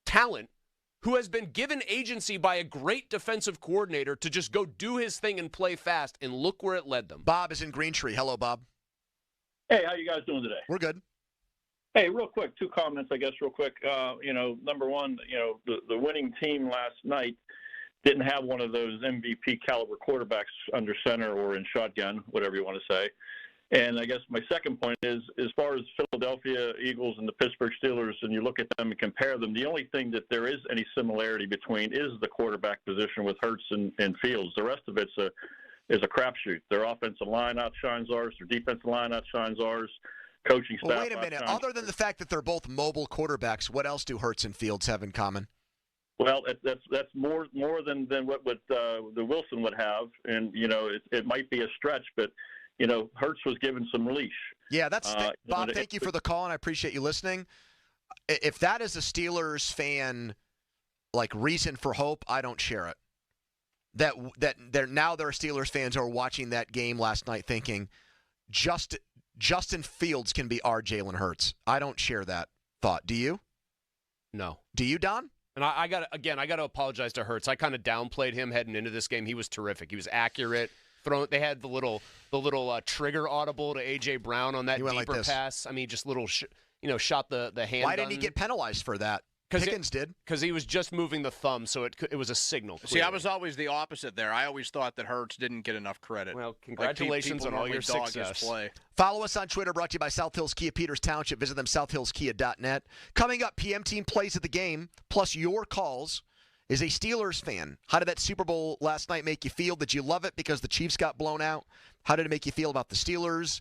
Speaker 3: talent who has been given agency by a great defensive coordinator to just go do his thing and play fast, and look where it led them.
Speaker 7: Bob is in Greentree. Hello, Bob.
Speaker 6: Hey, how you guys doing today?
Speaker 7: We're good.
Speaker 6: Hey, real quick, 2 comments, I guess, real quick. Number one, the winning team last night didn't have one of those MVP caliber quarterbacks under center or in shotgun, whatever you want to say. And I guess my second point is, as far as Philadelphia Eagles and the Pittsburgh Steelers, and you look at them and compare them, the only thing that there is any similarity between is the quarterback position with Hurts and Fields. The rest of it's a crapshoot. Their offensive line outshines ours. Their defensive line outshines ours. Coaching staff.
Speaker 7: Well, wait a minute. Other than the fact that they're both mobile quarterbacks, what else do Hurts and Fields have in common?
Speaker 6: Well, that's more than what the Wilson would have, and it might be a stretch, but Hurts was given some leash.
Speaker 7: Yeah, Bob. Thank you for the call, and I appreciate you listening. If that is a Steelers fan like reason for hope, I don't share it. That there are Steelers fans who are watching that game last night thinking Justin Fields can be our Jalen Hurts. I don't share that thought. Do you?
Speaker 3: No.
Speaker 7: Do you, Don?
Speaker 3: And I got to apologize to Hurts. I kind of downplayed him heading into this game. He was terrific. He was accurate. They had the little trigger audible to A.J. Brown on that deeper pass. I mean, just little, shot the hand.
Speaker 7: Why didn't he get penalized for that? Pickens did.
Speaker 3: Because he was just moving the thumb, so it was a signal. Clearly.
Speaker 5: See, I was always the opposite there. I always thought that Hurts didn't get enough credit.
Speaker 3: Well, congratulations on all your success.
Speaker 7: Follow us on Twitter, brought to you by South Hills Kia Peters Township. Visit them, southhillskia.net. Coming up, PM Team plays at the game, plus your calls. Is a Steelers fan. How did that Super Bowl last night make you feel? Did you love it because the Chiefs got blown out? How did it make you feel about the Steelers'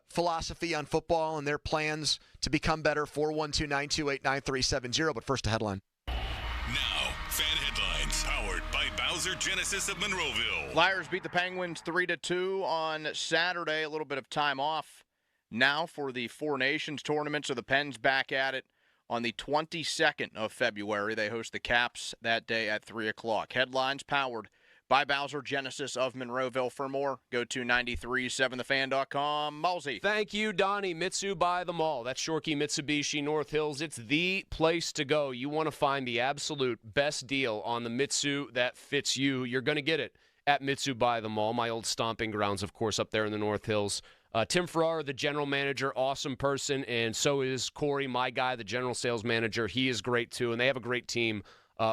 Speaker 7: philosophy on football and their plans to become better? 412-928-9370. But first, a headline.
Speaker 1: Now, fan headlines powered by Bowser Genesis of Monroeville.
Speaker 5: Flyers beat the Penguins 3-2 on Saturday. A little bit of time off now for the Four Nations tournament, so the Pens back at it. On the 22nd of February, they host the Caps that day at 3 o'clock. Headlines powered by Bowser Genesis of Monroeville. For more, go to 937thefan.com. Malsey.
Speaker 3: Thank you, Donnie. Mitsu by the Mall. That's Shorkey Mitsubishi North Hills. It's the place to go. You want to find the absolute best deal on the Mitsu that fits you. You're going to get it at Mitsu by the Mall, my old stomping grounds, of course, up there in the North Hills. Tim Ferrara, the general manager, awesome person, and so is Corey, my guy, the general sales manager. He is great, too, and they have a great team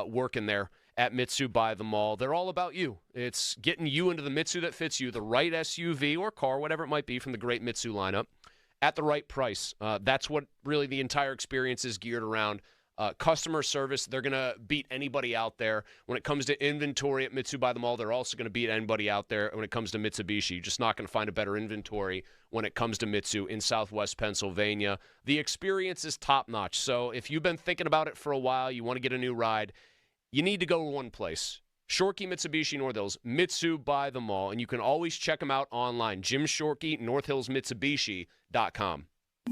Speaker 3: working there at Mitsu by the Mall. They're all about you. It's getting you into the Mitsu that fits you, the right SUV or car, whatever it might be, from the great Mitsu lineup, at the right price. That's what really the entire experience is geared around. Customer service, they're going to beat anybody out there. When it comes to inventory at Mitsu by the Mall, they're also going to beat anybody out there. When it comes to Mitsubishi, you're just not going to find a better inventory when it comes to Mitsu in Southwest Pennsylvania. The experience is top-notch. So if you've been thinking about it for a while, you want to get a new ride, you need to go to one place. Shorkey Mitsubishi North Hills, Mitsu by the Mall. And you can always check them out online. Jim Shorkey, NorthHillsMitsubishi.com.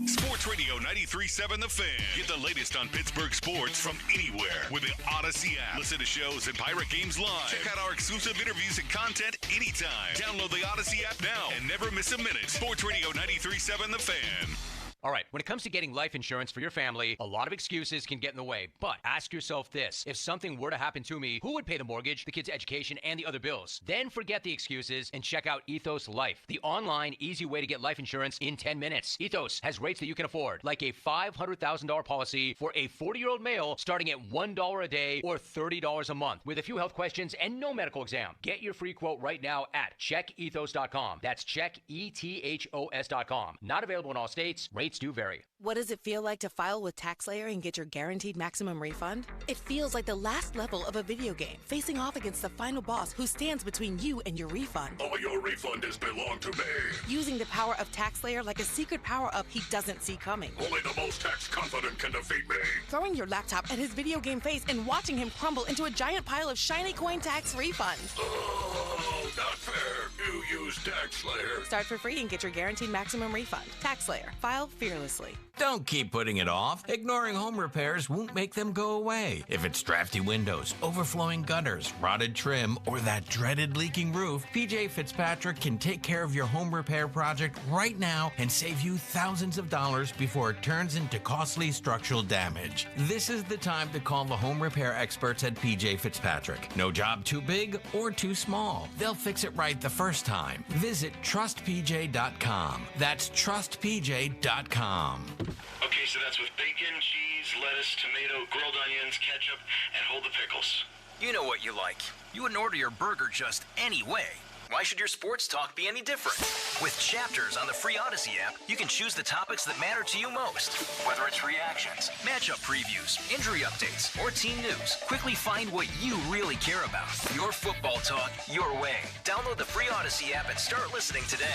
Speaker 1: Sports Radio 93.7 The Fan. Get the latest on Pittsburgh sports from anywhere with the Odyssey app. Listen to shows and Pirate Games live. Check out our exclusive interviews and content anytime. Download the Odyssey app now and never miss a minute. Sports Radio 93.7 The Fan.
Speaker 13: All right, when it comes to getting life insurance for your family, a lot of excuses can get in the way. But ask yourself this. If something were to happen to me, who would pay the mortgage, the kids' education, and the other bills? Then forget the excuses and check out Ethos Life, the online, easy way to get life insurance in 10 minutes. Ethos has rates that you can afford, like a $500,000 policy for a 40-year-old male starting at $1 a day or $30 a month with a few health questions and no medical exam. Get your free quote right now at checkethos.com. That's checkethos.com. Not available in all states. Rates Rates do vary.
Speaker 16: What does it feel like to file with TaxSlayer and get your guaranteed maximum refund? It feels like the last level of a video game, facing off against the final boss who stands between you and your refund.
Speaker 17: All your refund has belonged to me.
Speaker 16: Using the power of TaxSlayer like a secret power-up he doesn't see coming.
Speaker 17: Only the most tax-confident can defeat me.
Speaker 16: Throwing your laptop at his video game face and watching him crumble into a giant pile of shiny coin tax refunds.
Speaker 17: Oh, not fair. You use TaxSlayer.
Speaker 16: Start for free and get your guaranteed maximum refund. TaxSlayer. File fearlessly.
Speaker 18: Don't keep putting it off. Ignoring home repairs won't make them go away. If it's drafty windows, overflowing gutters, rotted trim, or that dreaded leaking roof, PJ Fitzpatrick can take care of your home repair project right now and save you thousands of dollars before it turns into costly structural damage. This is the time to call the home repair experts at PJ Fitzpatrick. No job too big or too small. They'll fix it right the first time. Visit trustpj.com. That's trustpj.com.
Speaker 17: Okay, so that's with bacon, cheese, lettuce, tomato, grilled onions, ketchup, and hold the pickles.
Speaker 19: You know what you like. You wouldn't order your burger just any way. Why should your sports talk be any different? With Chapters on the free Odyssey app, you can choose the topics that matter to you most. Whether it's reactions, matchup previews, injury updates, or team news, quickly find what you really care about. Your football talk, your way. Download the free Odyssey app and start listening today.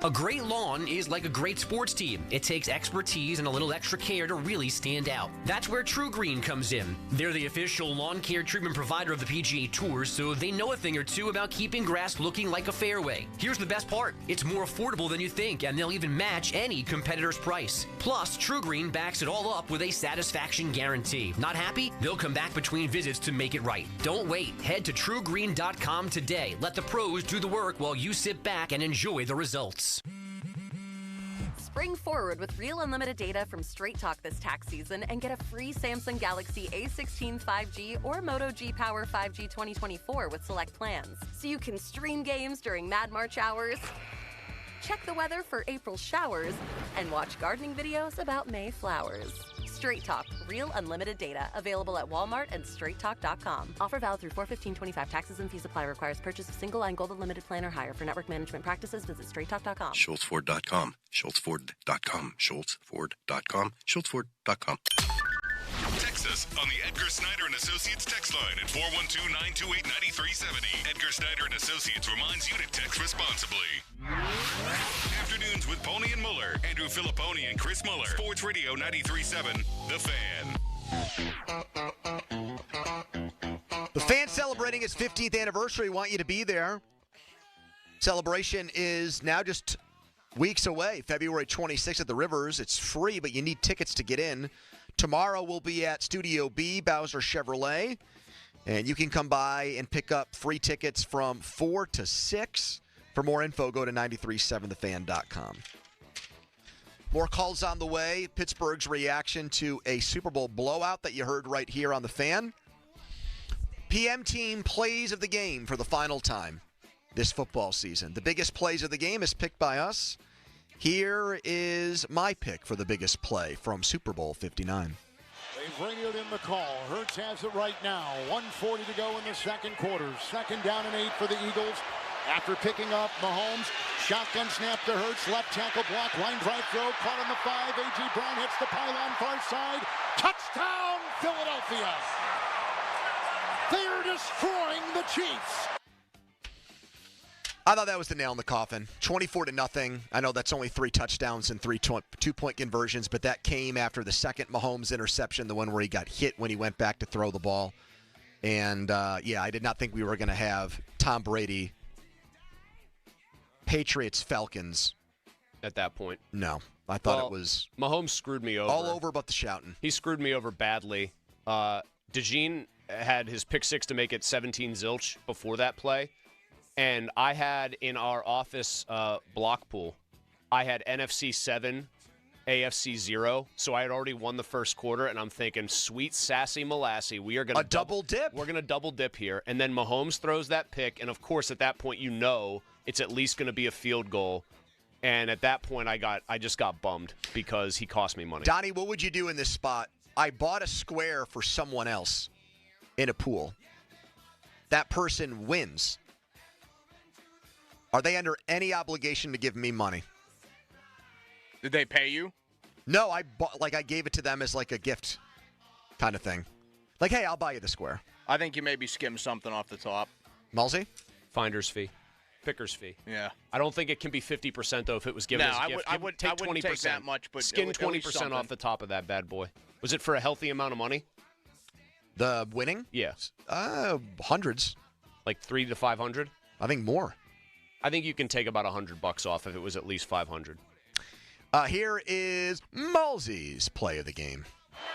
Speaker 13: A great lawn is like a great sports team. It takes expertise and a little extra care to really stand out. That's where True Green comes in. They're the official lawn care treatment provider of the PGA Tour, so they know a thing or two about keeping grass looking like a fairway. Here's the best part. It's more affordable than you think, and they'll even match any competitor's price. Plus, True Green backs it all up with a satisfaction guarantee. Not happy? They'll come back between visits to make it right. Don't wait. Head to truegreen.com today. Let the pros do the work while you sit back and enjoy the results.
Speaker 23: Spring forward with real unlimited data from Straight Talk this tax season and get a free Samsung Galaxy A16 5G or Moto G Power 5G 2024 with select plans. So you can stream games during Mad March hours, check the weather for April showers, and watch gardening videos about May flowers. Straight Talk, real unlimited data. Available at Walmart and straighttalk.com. Offer valid through 4/15/25. Taxes and fees apply. Requires purchase of single line gold unlimited plan or higher. For network management practices, visit straighttalk.com.
Speaker 26: SchultzFord.com. SchultzFord.com. SchultzFord.com. SchultzFord.com.
Speaker 1: Text us on the Edgar Snyder and Associates text line at 412-928-9370. Edgar Snyder and Associates reminds you to text responsibly. Afternoons with Pony and Muller. Andrew Filipponi and Chris Muller. Sports Radio 93.7, The Fan.
Speaker 7: The Fan celebrating its 15th anniversary. Want you to be there. Celebration is now just weeks away, February 26th at the Rivers. It's free, but you need tickets to get in. Tomorrow we'll be at Studio B, Bowser Chevrolet, and you can come by and pick up free tickets from 4 to 6. For more info, go to 937thefan.com. More calls on the way. Pittsburgh's reaction to a Super Bowl blowout that you heard right here on The Fan. PM team plays of the game for the final time this football season. The biggest plays of the game is picked by us. Here is my pick for the biggest play from Super Bowl 59.
Speaker 11: They've radioed in the call. Hurts has it right now. 1:40 to go in the second quarter. Second down and 8 for the Eagles. After picking up Mahomes, shotgun snap to Hurts, left tackle block, line drive throw, caught on the 5. A.J. Brown hits the pylon far side. Touchdown, Philadelphia. They're destroying the Chiefs.
Speaker 7: I thought that was the nail in the coffin. 24-0. I know that's only 3 touchdowns and 3 two-point conversions, but that came after the second Mahomes interception, the one where he got hit when he went back to throw the ball. And, I did not think we were going to have Tom Brady, Patriots-Falcons.
Speaker 3: At that point.
Speaker 7: No. I thought it was
Speaker 3: Mahomes screwed me over.
Speaker 7: All over but the shouting.
Speaker 3: He screwed me over badly. DeJean had his pick six to make it 17-0 before that play. And I had in our office block pool, I had NFC 7, AFC 0. So I had already won the first quarter, and I'm thinking, sweet sassy molassy, we are going to
Speaker 7: double dip.
Speaker 3: We're going to double dip here. And then Mahomes throws that pick, and of course at that point you know it's at least going to be a field goal. And at that point I just got bummed because he cost me money.
Speaker 7: Donnie, what would you do in this spot? I bought a square for someone else in a pool. That person wins. Are they under any obligation to give me money?
Speaker 5: Did they pay you?
Speaker 7: No, I gave it to them as like a gift kind of thing. Like, hey, I'll buy you the square.
Speaker 5: I think you maybe skimmed something off the top.
Speaker 7: Mulsey?
Speaker 3: Finder's fee. Picker's fee.
Speaker 5: Yeah.
Speaker 3: I don't think it can be 50% though if it was given as a gift.
Speaker 5: I wouldn't take 20%. That much, but
Speaker 3: skin 20% off the top of that bad boy. Was it for a healthy amount of money?
Speaker 7: The winning?
Speaker 3: Yeah.
Speaker 7: Hundreds.
Speaker 3: Like 300 to 500?
Speaker 7: I think more.
Speaker 3: I think you can take about $100 off if it was at least 500.
Speaker 7: Here is Mulsey's play of the game.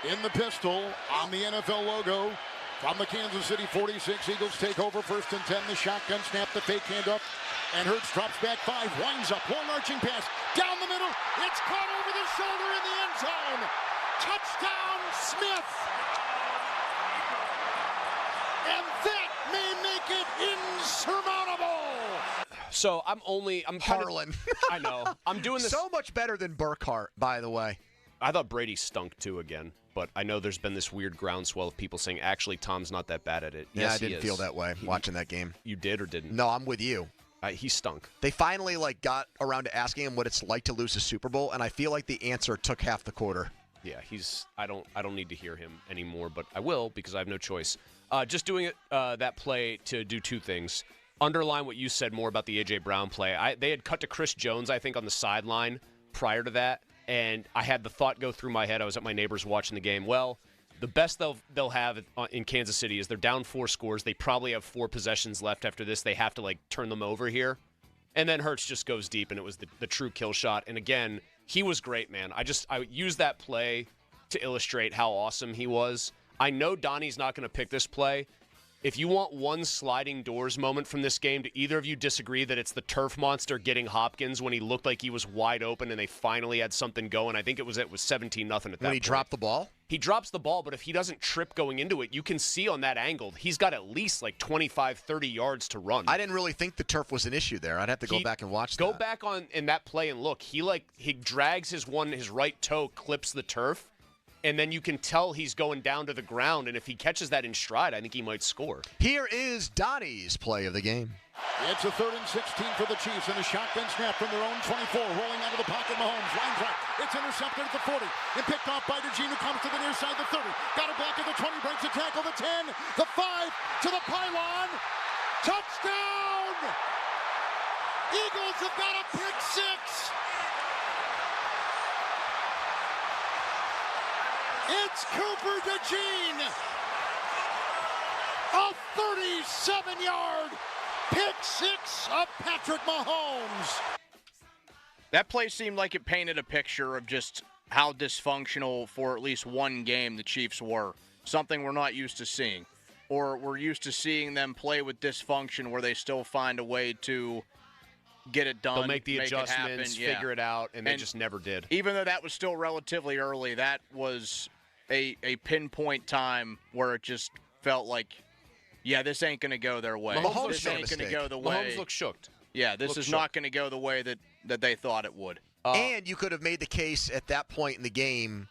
Speaker 11: In the pistol, on the NFL logo, from the Kansas City 46, Eagles take over 1st and 10. The shotgun snap, the fake hand up, and Hurts drops back 5, winds up, long arching pass, down the middle, it's caught over the shoulder in the end zone. Touchdown, Smith! And that may make it insurmountable!
Speaker 3: So I'm
Speaker 7: Harlan.
Speaker 3: I know. I'm doing this
Speaker 7: so much better than Burkhart, by the way.
Speaker 3: I thought Brady stunk too again, but I know there's been this weird groundswell of people saying actually Tom's not that bad at it.
Speaker 7: Yeah,
Speaker 3: yes,
Speaker 7: I didn't feel that way watching that game.
Speaker 3: You did or didn't?
Speaker 7: No, I'm with you.
Speaker 3: He stunk.
Speaker 7: They finally got around to asking him what it's like to lose a Super Bowl, and I feel like the answer took half the quarter.
Speaker 3: Yeah, I don't need to hear him anymore, but I will because I have no choice. Just doing it that play to do two things. Underline what you said more about the A.J. Brown play. They had cut to Chris Jones, I think, on the sideline prior to that, and I had the thought go through my head. I was at my neighbor's watching the game. Well, the best they'll have in Kansas City is they're down 4 scores. They probably have 4 possessions left after this. They have to, turn them over here. And then Hurts just goes deep, and it was the true kill shot. And, again, he was great, man. I used that play to illustrate how awesome he was. I know Donnie's not going to pick this play. If you want one sliding doors moment from this game, do either of you disagree that it's the turf monster getting Hopkins when he looked like he was wide open and they finally had something going? I think it was 17-0 at that point.
Speaker 7: When he dropped the ball?
Speaker 3: He drops the ball, but if he doesn't trip going into it, you can see on that angle, he's got at least 25, 30 yards to run.
Speaker 7: I didn't really think the turf was an issue there. I'd have to go back and watch that.
Speaker 3: Go back in that play and look. He drags his right toe, clips the turf. And then you can tell he's going down to the ground, and if he catches that in stride, I think he might score.
Speaker 7: Here is Donnie's play of the game.
Speaker 11: It's a 3rd and 16 for the Chiefs, and a shotgun snap from their own 24, rolling out of the pocket. Mahomes lines right. It's intercepted at the 40, and picked off by DeGene, who comes to the near side, the 30. Got a block at the 20, breaks a tackle, the 10, the 5, to the pylon. Touchdown! Eagles have got a pick 6. It's Cooper DeGene, a 37-yard pick 6 of Patrick Mahomes.
Speaker 5: That play seemed like it painted a picture of just how dysfunctional for at least one game the Chiefs were, something we're not used to seeing. Or we're used to seeing them play with dysfunction where they still find a way to get it done.
Speaker 3: They'll make the adjustments, figure it out, and they just never did.
Speaker 5: Even though that was still relatively early, that was a pinpoint time where it just felt like, yeah, this ain't going to go their way. This ain't going to go the way.
Speaker 3: Mahomes looked shooked.
Speaker 5: Yeah, this is not going to go the way that they thought it would.
Speaker 7: And you could have made the case at that point in the game,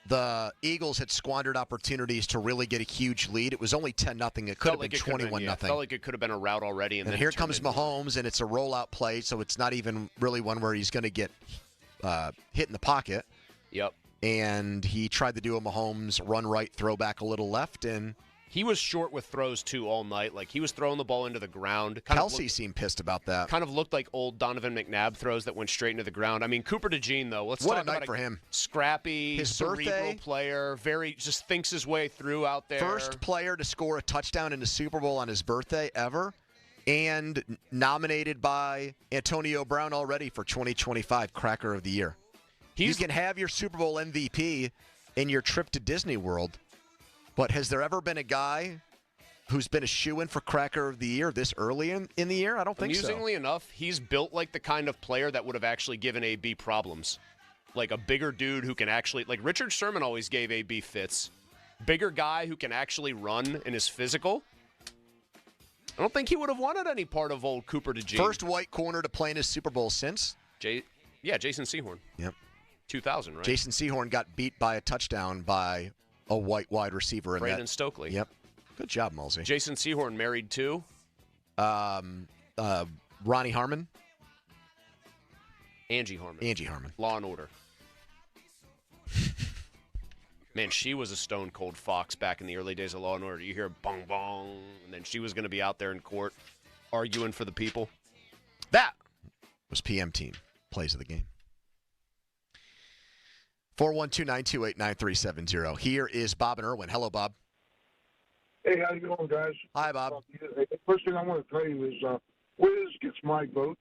Speaker 7: the Eagles had squandered opportunities to really get a huge lead. It was only 10-0. It could have been 21-0.
Speaker 3: Felt like it could have been a rout already. And
Speaker 7: then here comes Mahomes, and it's a rollout play, so it's not even really one where he's going to get hit in the pocket.
Speaker 3: Yep.
Speaker 7: And he tried to do a Mahomes run right, throw back a little left, and
Speaker 3: he was short with throws too all night. He was throwing the ball into the ground.
Speaker 7: Kelsey seemed pissed about that.
Speaker 3: Kind of looked like old Donovan McNabb throws that went straight into the ground. I mean, Cooper DeGene though.
Speaker 7: What a night for him.
Speaker 3: Scrappy,
Speaker 7: his
Speaker 3: cerebral
Speaker 7: birthday
Speaker 3: player. Just thinks his way through out there.
Speaker 7: First player to score a touchdown in the Super Bowl on his birthday ever. And nominated by Antonio Brown already for 2025 Cracker of the Year. You can have your Super Bowl MVP in your trip to Disney World, but has there ever been a guy who's been a shoo-in for Cracker of the Year this early in the year? I don't think so.
Speaker 3: Amusingly enough, he's built like the kind of player that would have actually given AB problems. Like a bigger dude who can actually, like Richard Sherman always gave AB fits. Bigger guy who can actually run and is physical. I don't think he would have wanted any part of old Cooper DeGene.
Speaker 7: First white corner to play in his Super Bowl since?
Speaker 3: Jason Sehorn.
Speaker 7: Yep.
Speaker 3: 2000, right?
Speaker 7: Jason Sehorn got beat by a touchdown by a white wide receiver.
Speaker 3: Brandon Stokely.
Speaker 7: Yep. Good job, Mulsey.
Speaker 3: Jason Sehorn married to?
Speaker 7: Ronnie Harmon.
Speaker 3: Angie Harmon.
Speaker 7: Angie Harmon.
Speaker 3: Law and Order. Man, she was a stone-cold fox back in the early days of Law & Order. You hear bong, bong, and then she was going to be out there in court arguing for the people.
Speaker 7: That was PM Team Plays of the Game. 412-928-9370. Here is Bob and Irwin. Hello, Bob.
Speaker 8: Hey, how you doing, guys?
Speaker 7: Hi, Bob.
Speaker 8: First thing I want to tell you is Wiz gets my vote.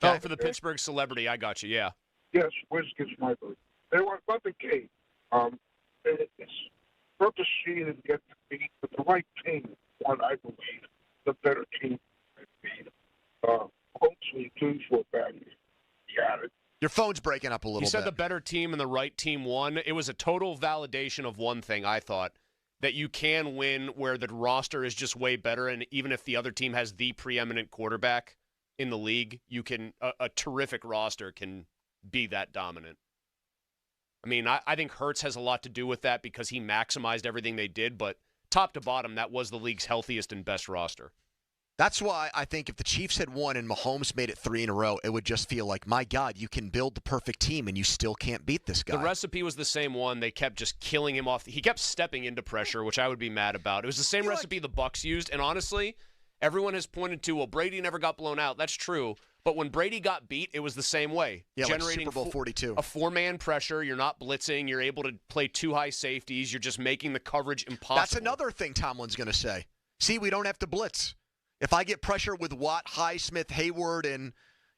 Speaker 3: Oh, for the Pittsburgh celebrity, I got you, yeah.
Speaker 8: Yes, Wiz gets my vote. They want about the K. It's not to see them get to beat, but the right team won, I believe, the better team beat. Hopefully, too, for a bad year. Yeah.
Speaker 7: Your phone's breaking up a little bit.
Speaker 3: You said the better team and the right team won. It was a total validation of one thing, I thought, that you can win where the roster is just way better, and even if the other team has the preeminent quarterback in the league, you can a terrific roster can be that dominant. I mean, I think Hurts has a lot to do with that because he maximized everything they did, but top to bottom, that was the league's healthiest and best roster.
Speaker 7: That's why I think if the Chiefs had won and Mahomes made it 3 in a row, it would just feel like, my God, you can build the perfect team and you still can't beat this guy.
Speaker 3: The recipe was the same one. They kept just killing him off. He kept stepping into pressure, which I would be mad about. It was the same recipe the Bucs used, and honestly, everyone has pointed to, well, Brady never got blown out. That's true. But when Brady got beat, it was the same way.
Speaker 7: Yeah,
Speaker 3: generating
Speaker 7: like Super Bowl 42.
Speaker 3: A 4-man pressure. You're not blitzing. You're able to play 2 high safeties. You're just making the coverage impossible.
Speaker 7: That's another thing Tomlin's going to say. See, we don't have to blitz. If I get pressure with Watt, Highsmith, Hayward, and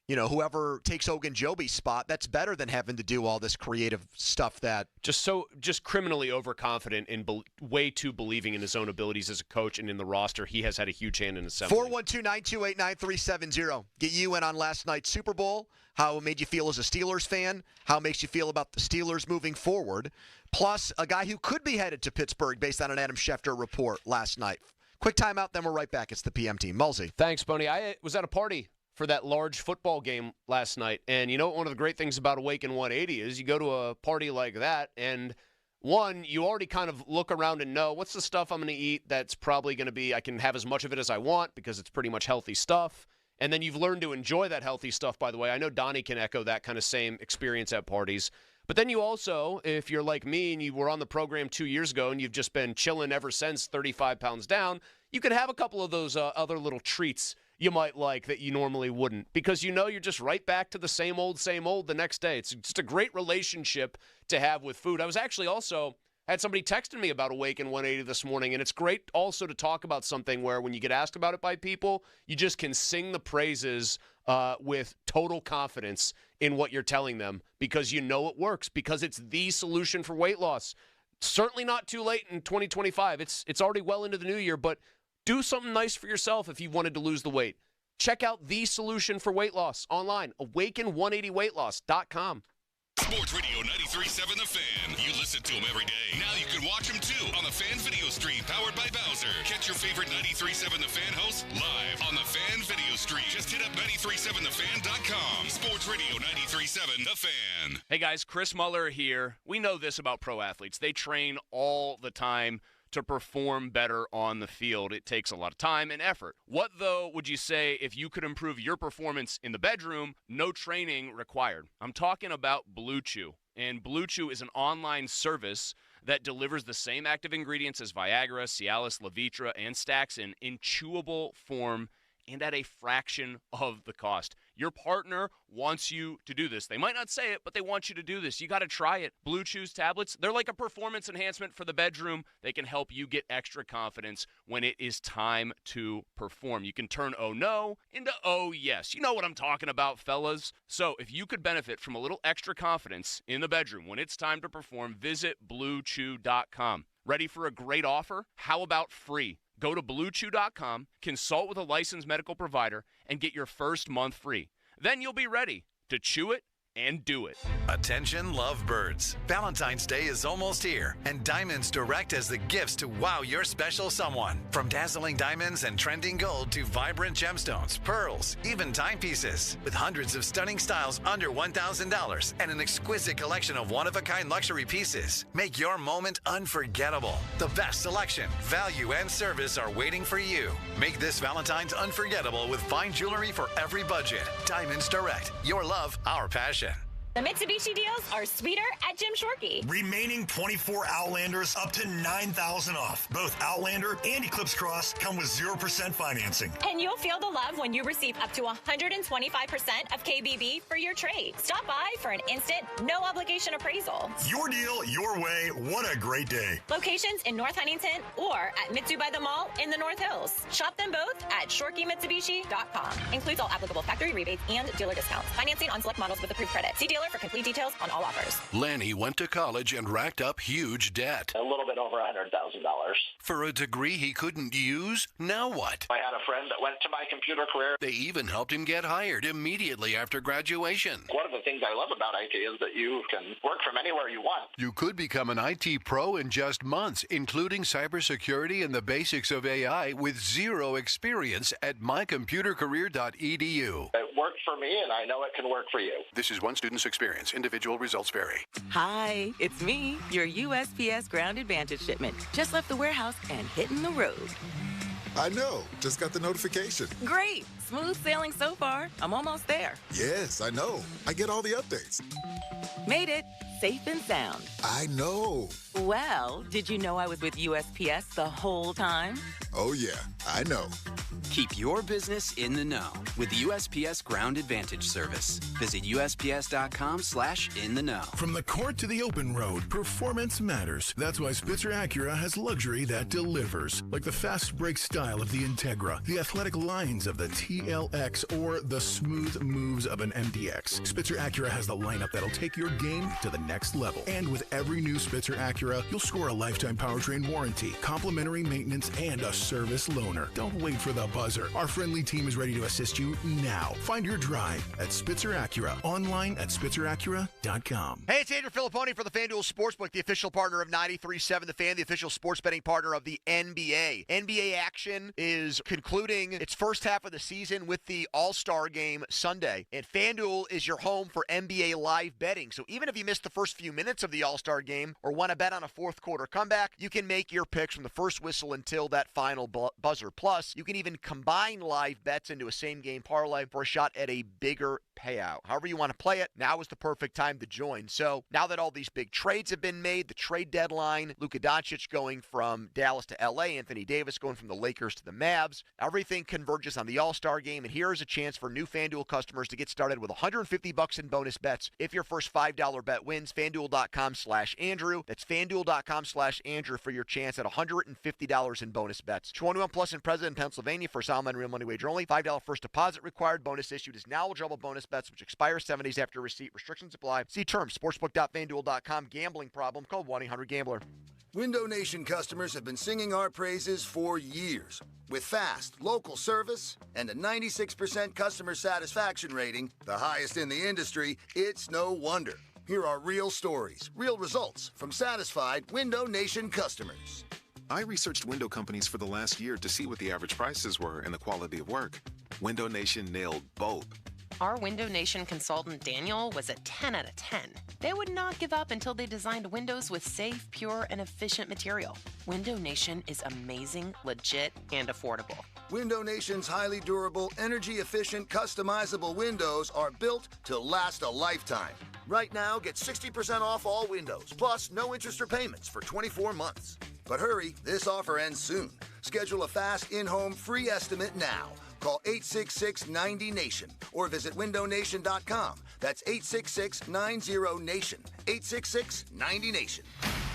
Speaker 7: whoever takes Ogunjobi's spot, that's better than having to do all this creative stuff that
Speaker 3: just criminally overconfident and way too believing in his own abilities as a coach and in the roster. He has had a huge hand in assembling.
Speaker 7: 412-928-9370. Get you in on last night's Super Bowl, how it made you feel as a Steelers fan, how it makes you feel about the Steelers moving forward, plus a guy who could be headed to Pittsburgh based on an Adam Schefter report last night. Quick timeout, then we're right back. It's the PM Team. Mulsey.
Speaker 3: Thanks, Boney. I was at a party for that large football game last night. And you know what one of the great things about Awaken 180 is? You go to a party like that, and one, you already kind of look around and know what's the stuff I'm going to eat that's probably going to be, I can have as much of it as I want because it's pretty much healthy stuff. And then you've learned to enjoy that healthy stuff, by the way. I know Donnie can echo that kind of same experience at parties. But then you also, if you're like me and you were on the program 2 years ago and you've just been chilling ever since 35 pounds down, you could have a couple of those other little treats you might like that you normally wouldn't because you're just right back to the same old the next day. It's just a great relationship to have with food. I was actually also had somebody texting me about Awaken 180 this morning, and it's great also to talk about something where when you get asked about it by people, you just can sing the praises with total confidence in what you're telling them because you know it works, because it's the solution for weight loss. Certainly not too late in 2025. It's already well into the new year, but do something nice for yourself if you wanted to lose the weight. Check out the solution for weight loss online, awaken180weightloss.com.
Speaker 1: Sports Radio 93.7 The Fan. You listen to them every day. Now you can watch them too on the Fan Video Stream powered by Bowser. Catch your favorite 93.7 The Fan hosts live on the Fan Video Stream. Just hit up 937thefan.com. Sports Radio 93.7 The Fan.
Speaker 3: Hey guys, Chris Muller here. We know this about pro athletes. They train all the time to perform better on the field. It takes a lot of time and effort. What, though, would you say if you could improve your performance in the bedroom, no training required? I'm talking about Blue Chew. And Blue Chew is an online service that delivers the same active ingredients as Viagra, Cialis, Levitra, and Staxin in chewable form and at a fraction of the cost. Your partner wants you to do this. They might not say it, but they want you to do this. You got to try it. Blue Chew's tablets, they're like a performance enhancement for the bedroom. They can help you get extra confidence when it is time to perform. You can turn oh no into oh yes. You know what I'm talking about, fellas. So if you could benefit from a little extra confidence in the bedroom when it's time to perform, visit BlueChew.com. Ready for a great offer? How about free? Go to BlueChew.com, consult with a licensed medical provider, and get your first month free. Then you'll be ready to chew it and do it.
Speaker 9: Attention lovebirds. Valentine's Day is almost here, and Diamonds Direct has the gifts to wow your special someone. From dazzling diamonds and trending gold to vibrant gemstones, pearls, even timepieces. With hundreds of stunning styles under $1,000 and an exquisite collection of one-of-a-kind luxury pieces. Make your moment unforgettable. The best selection, value, and service are waiting for you. Make this Valentine's unforgettable with fine jewelry for every budget. Diamonds Direct. Your love, our passion.
Speaker 10: The Mitsubishi deals are sweeter at Jim Shorkey.
Speaker 12: Remaining 24 Outlanders up to $9,000 off. Both Outlander and Eclipse Cross come with 0% financing.
Speaker 10: And you'll feel the love when you receive up to 125% of KBB for your trade. Stop by for an instant, no-obligation appraisal.
Speaker 12: Your deal, your way. What a great day.
Speaker 10: Locations in North Huntington or at Mitsu by the Mall in the North Hills. Shop them both at ShorkeyMitsubishi.com. Includes all applicable factory rebates and dealer discounts. Financing on select models with approved credit. See dealer for complete details on all offers.
Speaker 26: Lanny went to college and racked up huge debt.
Speaker 14: A little bit over $100,000.
Speaker 26: For a degree he couldn't use? Now what?
Speaker 14: I had a friend that went to my computer career.
Speaker 26: They even helped him get hired immediately after graduation.
Speaker 14: One of the things I love about IT is that you can work from anywhere you want.
Speaker 26: You could become an IT pro in just months, including cybersecurity and the basics of AI with zero experience at mycomputercareer.edu.
Speaker 14: It worked for me, and I know it can work for you.
Speaker 26: This is one student's experience. Individual results vary.
Speaker 20: Hi, it's me, your USPS Ground Advantage shipment. Just left the warehouse and hitting the road.
Speaker 22: I know. Just got the notification.
Speaker 20: Great. Smooth sailing so far. I'm almost there.
Speaker 22: Yes, I know. I get all the updates.
Speaker 20: Made it. Safe and sound.
Speaker 22: I know.
Speaker 20: Well, did you know I was with USPS the whole time?
Speaker 22: Oh, yeah. I know.
Speaker 24: Keep your business in the know with the USPS Ground Advantage service. Visit USPS.com/in-the-know.
Speaker 27: From the court to the open road, performance matters. That's why Spitzer Acura has luxury that delivers. Like the fast brake style of the Integra, the athletic lines of the TLX, or the smooth moves of an MDX. Spitzer Acura has the lineup that'll take your game to the next level. And with every new Spitzer Acura, you'll score a lifetime powertrain warranty, complimentary maintenance, and a service loaner. Don't wait for the buzzer. Our friendly team is ready to assist you now. Find your drive at Spitzer Acura. Online at SpitzerAcura.com.
Speaker 7: Hey, it's Andrew Filipponi for the FanDuel Sportsbook, the official partner of 93.7 The Fan, the official sports betting partner of the NBA. NBA action is concluding its first half of the season with the All-Star Game Sunday. And FanDuel is your home for NBA live betting. So even if you missed the first few minutes of the All-Star Game or want to bet on a fourth quarter comeback, you can make your picks from the first whistle until that final buzzer. Plus, you can even combine live bets into a same-game parlay for a shot at a bigger payout. However you want to play it, now is the perfect time to join. So now that all these big trades have been made, the trade deadline, Luka Doncic going from Dallas to LA, Anthony Davis going from the Lakers to the Mavs, everything converges on the All-Star Game, and here is a chance for new FanDuel customers to get started with $150 in bonus bets if your first $5 bet wins. FanDuel.com/Andrew. That's FanDuel.com/Andrew for your chance at $150 in bonus bets. 21 plus in President, Pennsylvania. For Solomon real money wager only. $5 first deposit required. Bonus issued is now eligible bonus bets, which expire 7 days after receipt. Restrictions apply. See terms. Sportsbook.FanDuel.com. Gambling problem? Call 1-800-GAMBLER.
Speaker 28: Window Nation customers have been singing our praises for years. With fast, local service and a 96% customer satisfaction rating, the highest in the industry, it's no wonder. Here are real stories, real results from satisfied Window Nation customers.
Speaker 29: I researched window companies for the last year to see what the average prices were and the quality of work. Window Nation nailed both.
Speaker 30: Our Window Nation consultant, Daniel, was a 10 out of 10. They would not give up until they designed windows with safe, pure, and efficient material. Window Nation is amazing, legit, and affordable.
Speaker 28: Window Nation's highly durable, energy-efficient, customizable windows are built to last a lifetime. Right now, get 60% off all windows, plus no interest or payments for 24 months. But hurry, this offer ends soon. Schedule a fast in-home free estimate now. Call 866-90-NATION or visit windownation.com. That's 866-90-NATION. 866-90-NATION.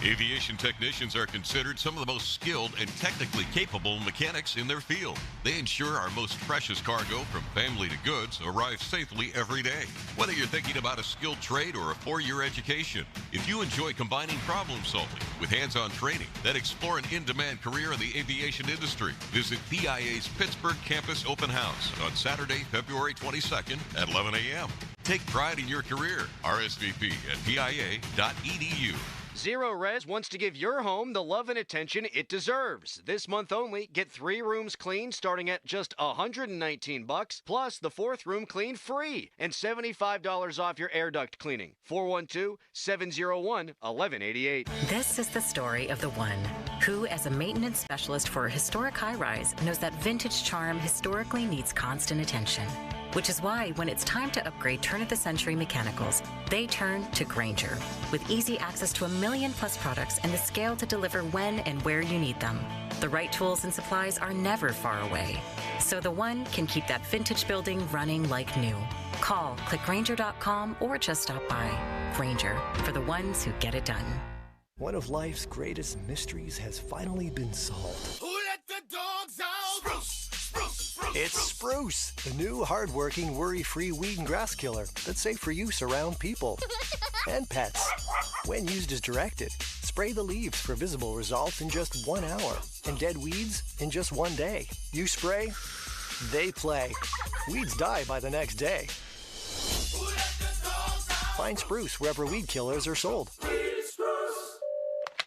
Speaker 31: Aviation technicians are considered some of the most skilled and technically capable mechanics in their field. They ensure our most precious cargo, from family to goods, arrives safely every day. Whether you're thinking about a skilled trade or a 4-year education, if you enjoy combining problem solving with hands-on training, then explore an in-demand career in the aviation industry. Visit PIA's Pittsburgh Campus Open House on Saturday, February 22nd at 11 a.m. Take pride in your career. RSVP at PIA.edu.
Speaker 4: Zerorez wants to give your home the love and attention it deserves. This month only, get 3 rooms cleaned starting at just $119, plus the 4th room cleaned free, and $75 off your air duct cleaning. 412-701-1188.
Speaker 32: This is the story of the one who, as a maintenance specialist for a historic high-rise, knows that vintage charm historically needs constant attention. which is why when it's time to upgrade turn-of-the-century mechanicals, they turn to Grainger. With easy access to 1 million-plus products and the scale to deliver when and where you need them. The right tools and supplies are never far away, so the one can keep that vintage building running like new. Call, click Grainger.com, or just stop by. Grainger, for the ones who get it done.
Speaker 2: One of life's greatest mysteries has finally been solved.
Speaker 6: Who let the dogs out? Spruce, spruce, spruce.
Speaker 2: It's Spruce, the new hard-working, worry-free weed and grass killer that's safe for use around people and pets. When used as directed, spray the leaves for visible results in just 1 hour and dead weeds in just 1 day. You spray, they play. Weeds die by the next day. Find Spruce wherever weed killers are sold.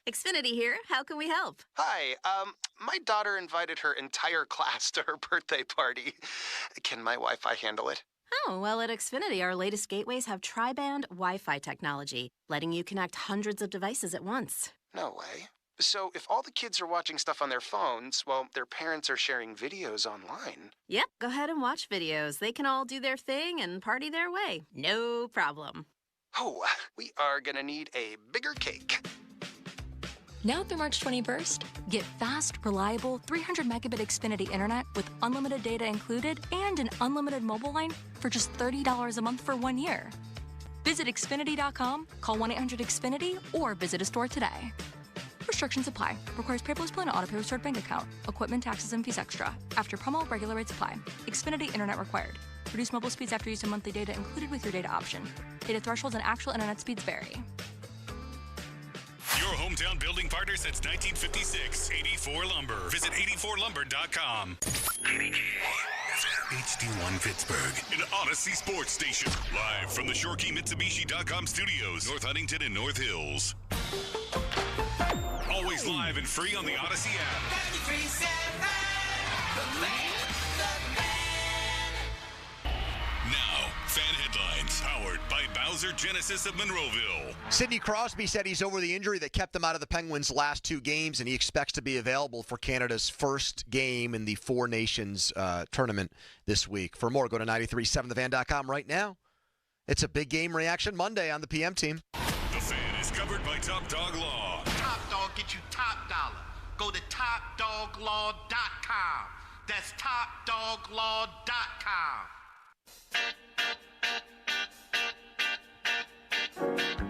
Speaker 11: Xfinity here. How can we help?
Speaker 13: Hi. My daughter invited her entire class to her birthday party. Can my Wi-Fi handle it?
Speaker 11: Oh, well, at Xfinity, our latest gateways have tri-band Wi-Fi technology, letting you connect hundreds of devices at once.
Speaker 13: No way. So if all the kids are watching stuff on their phones, well, their parents are sharing videos online.
Speaker 11: Yep, go ahead and watch videos. They can all do their thing and party their way. No problem.
Speaker 13: Oh, we are gonna need a bigger cake.
Speaker 15: Now through March 21st, get fast, reliable 300 megabit Xfinity internet with unlimited data included and an unlimited mobile line for just $30 a month for 1 year. Visit Xfinity.com, call 1-800-XFINITY, or visit a store today. Restrictions apply. Requires paperless plan and auto-pay stored bank account. Equipment, taxes, and fees extra. After promo, regular rates apply. Xfinity internet required. Reduce mobile speeds after use of monthly data included with your data option. Data thresholds and actual internet speeds vary.
Speaker 1: Your hometown building partner since 1956, 84 Lumber. Visit 84lumber.com. HD1 Pittsburgh, an Odyssey sports station. Live from the ShoreKeyMitsubishi.com studios, North Huntington and North Hills. Always live and free on the Odyssey app. Now, fan headlines powered by Bowser Genesis of Monroeville.
Speaker 7: Sidney Crosby said he's over the injury that kept him out of the Penguins' last 2 games, and he expects to be available for Canada's first game in the Four Nations tournament this week. For more, go to 937thefan.com right now. It's a big game reaction Monday on the PM team.
Speaker 1: The Fan is covered by Top Dog Law.
Speaker 6: Top Dog get you top dollar. Go to topdoglaw.com. That's topdoglaw.com.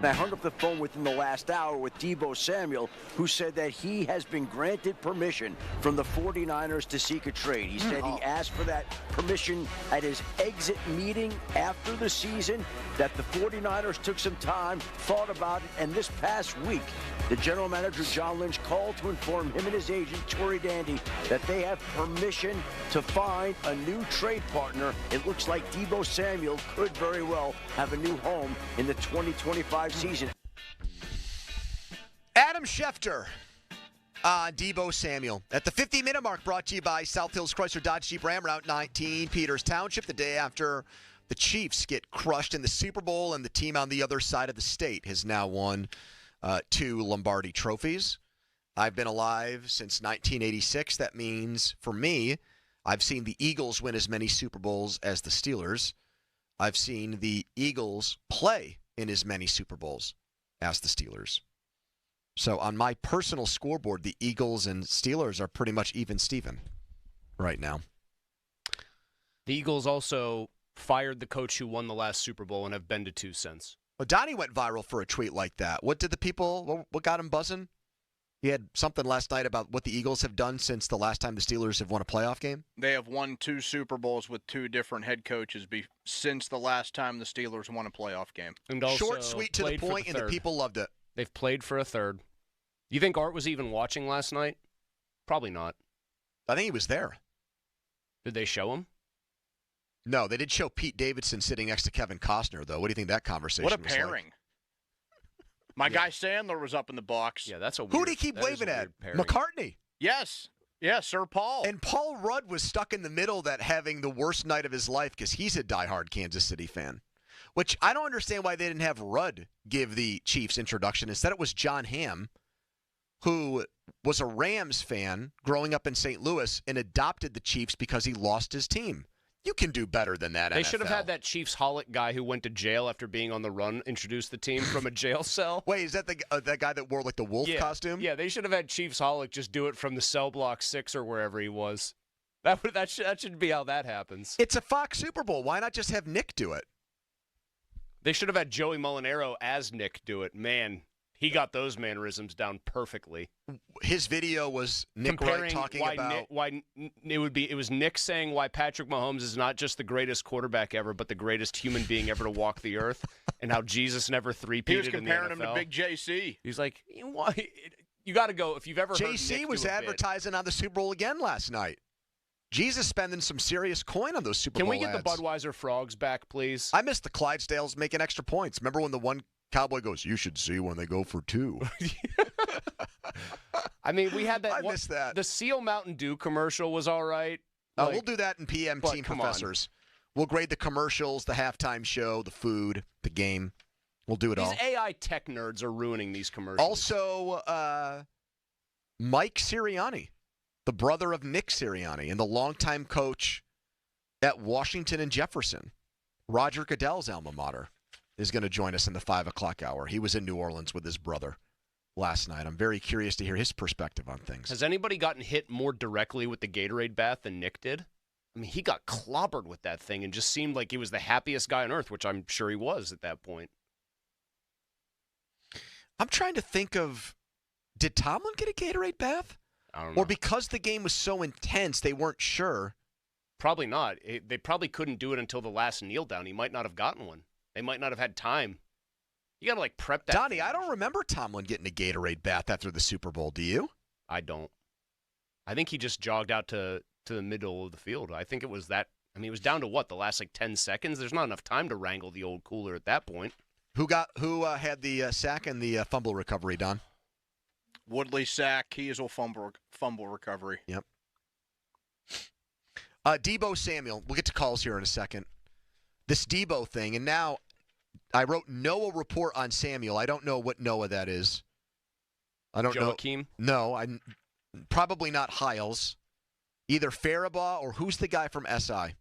Speaker 16: I hung up the phone within the last hour with Deebo Samuel, who said that he has been granted permission from the 49ers to seek a trade. He said he asked for that permission at his exit meeting after the season, that the 49ers took some time, thought about it, and this past week, the general manager, John Lynch, called to inform him and his agent, Torrey Dandy, that they have permission to find a new trade partner. It looks like Deebo Samuel could very well have a new home in the 2025 season.
Speaker 7: Adam Schefter, Deebo Samuel. At the 50-minute mark, brought to you by South Hills Chrysler Dodge Jeep Ram, Route 19, Peters Township, the day after the Chiefs get crushed in the Super Bowl, and the team on the other side of the state has now won 2 Lombardi trophies. I've been alive since 1986. That means, for me, I've seen the Eagles win as many Super Bowls as the Steelers. I've seen the Eagles play in as many Super Bowls as the Steelers. So on my personal scoreboard, the Eagles and Steelers are pretty much even Steven right now.
Speaker 3: The Eagles also fired the coach who won the last Super Bowl and have been to 2 since.
Speaker 7: Well, Donnie went viral for a tweet like that. What did the people, what got him buzzing? He had something last night about what the Eagles have done since the last time the Steelers have won a playoff game.
Speaker 5: They have won 2 Super Bowls with 2 different head coaches since the last time the Steelers won a playoff game.
Speaker 3: And also
Speaker 7: short, sweet, to the point, and the people loved it.
Speaker 3: They've played for a third. You think Art was even watching last night? Probably not.
Speaker 7: I think he was there.
Speaker 3: Did they show him?
Speaker 7: No, they did show Pete Davidson sitting next to Kevin Costner, though. What do you think that conversation was like?
Speaker 5: What a pairing. My guy Sandler was up in the box.
Speaker 3: Yeah, that's a weird.
Speaker 7: Who did he keep waving at? McCartney.
Speaker 5: Yes. Yeah, Sir Paul.
Speaker 7: And Paul Rudd was stuck in the middle that having the worst night of his life because he's a diehard Kansas City fan, which I don't understand why they didn't have Rudd give the Chiefs introduction. Instead, it was John Hamm, who was a Rams fan growing up in St. Louis and adopted the Chiefs because he lost his team. You can do better than that,
Speaker 3: They
Speaker 7: NFL.
Speaker 3: should have had that Chiefs Hollick guy who went to jail after being on the run introduce the team from a jail cell.
Speaker 7: Wait, is that that guy that wore like the wolf costume?
Speaker 3: Yeah, they should have had Chiefs Hollick just do it from the cell block 6 or wherever he was. That should be how that happens.
Speaker 7: It's a Fox Super Bowl. Why not just have Nick do it?
Speaker 3: They should have had Joey Molinaro as Nick do it. Man, he got those mannerisms down perfectly.
Speaker 7: His video was Nick Wright talking about
Speaker 3: it was Nick saying why Patrick Mahomes is not just the greatest quarterback ever, but the greatest human being ever to walk the earth, and how Jesus never three-peated
Speaker 5: He was
Speaker 3: in the
Speaker 5: comparing
Speaker 3: NFL.
Speaker 5: him to Big JC.
Speaker 3: He's like, you got to go if you've ever heard
Speaker 7: JC
Speaker 3: Nick
Speaker 7: was
Speaker 3: do a
Speaker 7: advertising on the Super Bowl again last night. Jesus spending some serious coin on those Super
Speaker 3: Can
Speaker 7: Bowl
Speaker 3: we get
Speaker 7: ads.
Speaker 3: the Budweiser frogs back, please?
Speaker 7: I missed the Clydesdales making extra points. Remember when the one cowboy goes, "You should see when they go for 2."
Speaker 3: I mean, we had that.
Speaker 7: I missed that.
Speaker 3: The Seal Mountain Dew commercial was all right.
Speaker 7: We'll do that in PM
Speaker 3: but
Speaker 7: Team
Speaker 3: come
Speaker 7: Professors. We'll grade the commercials, the halftime show, the food, the game. We'll do it all.
Speaker 3: These AI tech nerds are ruining these commercials.
Speaker 7: Also, Mike Sirianni, the brother of Nick Sirianni and the longtime coach at Washington and Jefferson, Roger Goodell's alma mater, is going to join us in the 5 o'clock hour. He was in New Orleans with his brother last night. I'm very curious to hear his perspective on things.
Speaker 3: Has anybody gotten hit more directly with the Gatorade bath than Nick did? I mean, he got clobbered with that thing and just seemed like he was the happiest guy on earth, which I'm sure he was at that point.
Speaker 7: I'm trying to think of, did Tomlin get a Gatorade bath?
Speaker 3: I don't know.
Speaker 7: Or because the game was so intense, they weren't sure?
Speaker 3: Probably not. They probably couldn't do it until the last kneel down. He might not have gotten one. They might not have had time. You got to, prep that.
Speaker 7: Donnie, I don't remember Tomlin getting a Gatorade bath after the Super Bowl. Do you?
Speaker 3: I don't. I think he just jogged out to the middle of the field. I think it was that. I mean, it was down to what, the last 10 seconds? There's not enough time to wrangle the old cooler at that point.
Speaker 7: Who had the sack and the fumble recovery, Don?
Speaker 5: Woodley sack, Kiesel fumble recovery.
Speaker 7: Yep. Debo Samuel. We'll get to calls here in a second. This Debo thing, and now I wrote Noah report on Samuel. I don't know what Noah that is. I don't know.
Speaker 3: Joakim?
Speaker 7: No, probably not Hiles. Either Faribaugh or who's the guy from SI?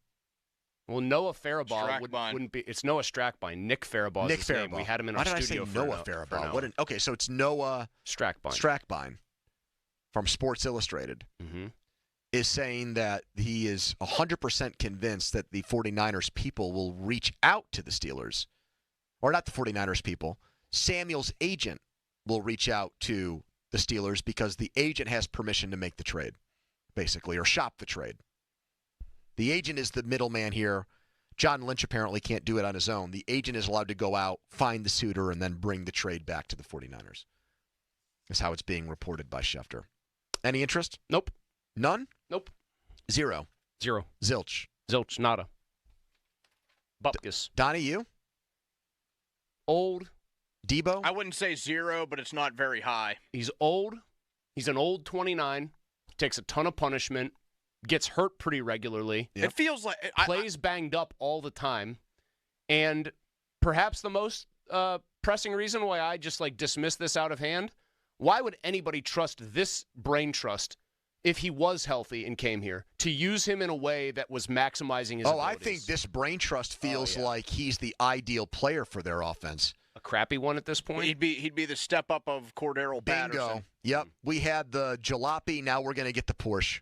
Speaker 3: Well, Noah Faribaugh wouldn't be. It's Noah Strackbine. Nick Faribaugh is his name. We had him in our studio.
Speaker 7: Why did I say Noah Faribaugh? Okay, so it's Noah Strackbine from Sports Illustrated is saying that he is 100% convinced that the 49ers people will reach out to the Steelers. Or not the 49ers people. Samuel's agent will reach out to the Steelers because the agent has permission to make the trade, basically, or shop the trade. The agent is the middleman here. John Lynch apparently can't do it on his own. The agent is allowed to go out, find the suitor, and then bring the trade back to the 49ers. That's how it's being reported by Schefter. Any interest?
Speaker 3: Nope.
Speaker 7: None?
Speaker 3: Nope.
Speaker 7: Zero. Zilch.
Speaker 3: Nada. Bupkis.
Speaker 7: Donnie, you?
Speaker 3: Old.
Speaker 7: Debo?
Speaker 5: I wouldn't say zero, but it's not very high.
Speaker 3: He's old. He's an old 29. Takes a ton of punishment. Gets hurt pretty regularly.
Speaker 5: Yep. It feels like
Speaker 3: plays banged up all the time. And perhaps the most pressing reason why I just dismiss this out of hand, why would anybody trust this brain trust if he was healthy and came here to use him in a way that was maximizing his abilities?
Speaker 7: I think this brain trust feels like he's the ideal player for their offense.
Speaker 3: A crappy one at this point?
Speaker 5: He'd be the step up of Cordero Patterson.
Speaker 7: Yep. We had the jalopy. Now we're going to get the Porsche.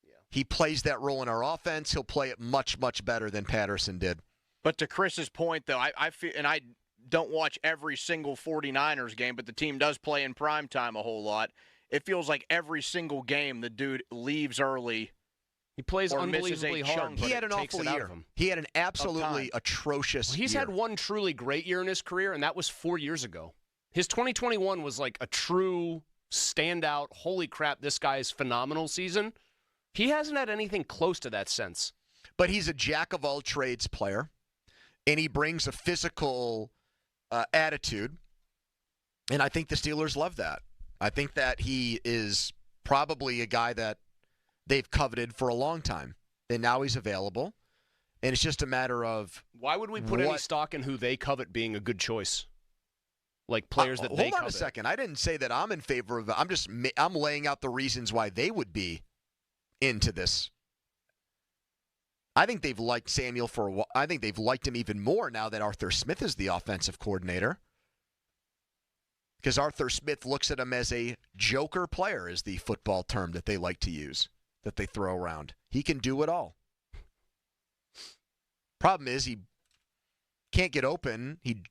Speaker 7: Yeah. He plays that role in our offense. He'll play it much, much better than Patterson did.
Speaker 5: But to Chris's point, though, I feel, and I don't watch every single 49ers game, but the team does play in prime time a whole lot. It feels like every single game the dude leaves early.
Speaker 3: He plays unbelievably hard.
Speaker 7: He had an awful year. He had an absolutely atrocious
Speaker 3: He's
Speaker 7: year.
Speaker 3: had one truly great year in his career, and that was 4 years ago. His 2021 was a true standout, holy crap, this guy is phenomenal season. He hasn't had anything close to that since.
Speaker 7: But he's a jack-of-all-trades player, and he brings a physical attitude, and I think the Steelers love that. I think that he is probably a guy that they've coveted for a long time, and now he's available, and it's just a matter of
Speaker 3: why would we put any stock in who they covet being a good choice? Players that they covet.
Speaker 7: Hold on a second. I didn't say that I'm in favor of it. I'm laying out the reasons why they would be into this. I think they've liked Samuel for a while. I think they've liked him even more now that Arthur Smith is the offensive coordinator. Because Arthur Smith looks at him as a joker player, is the football term that they like to use, that they throw around. He can do it all. Problem is he can't get open. He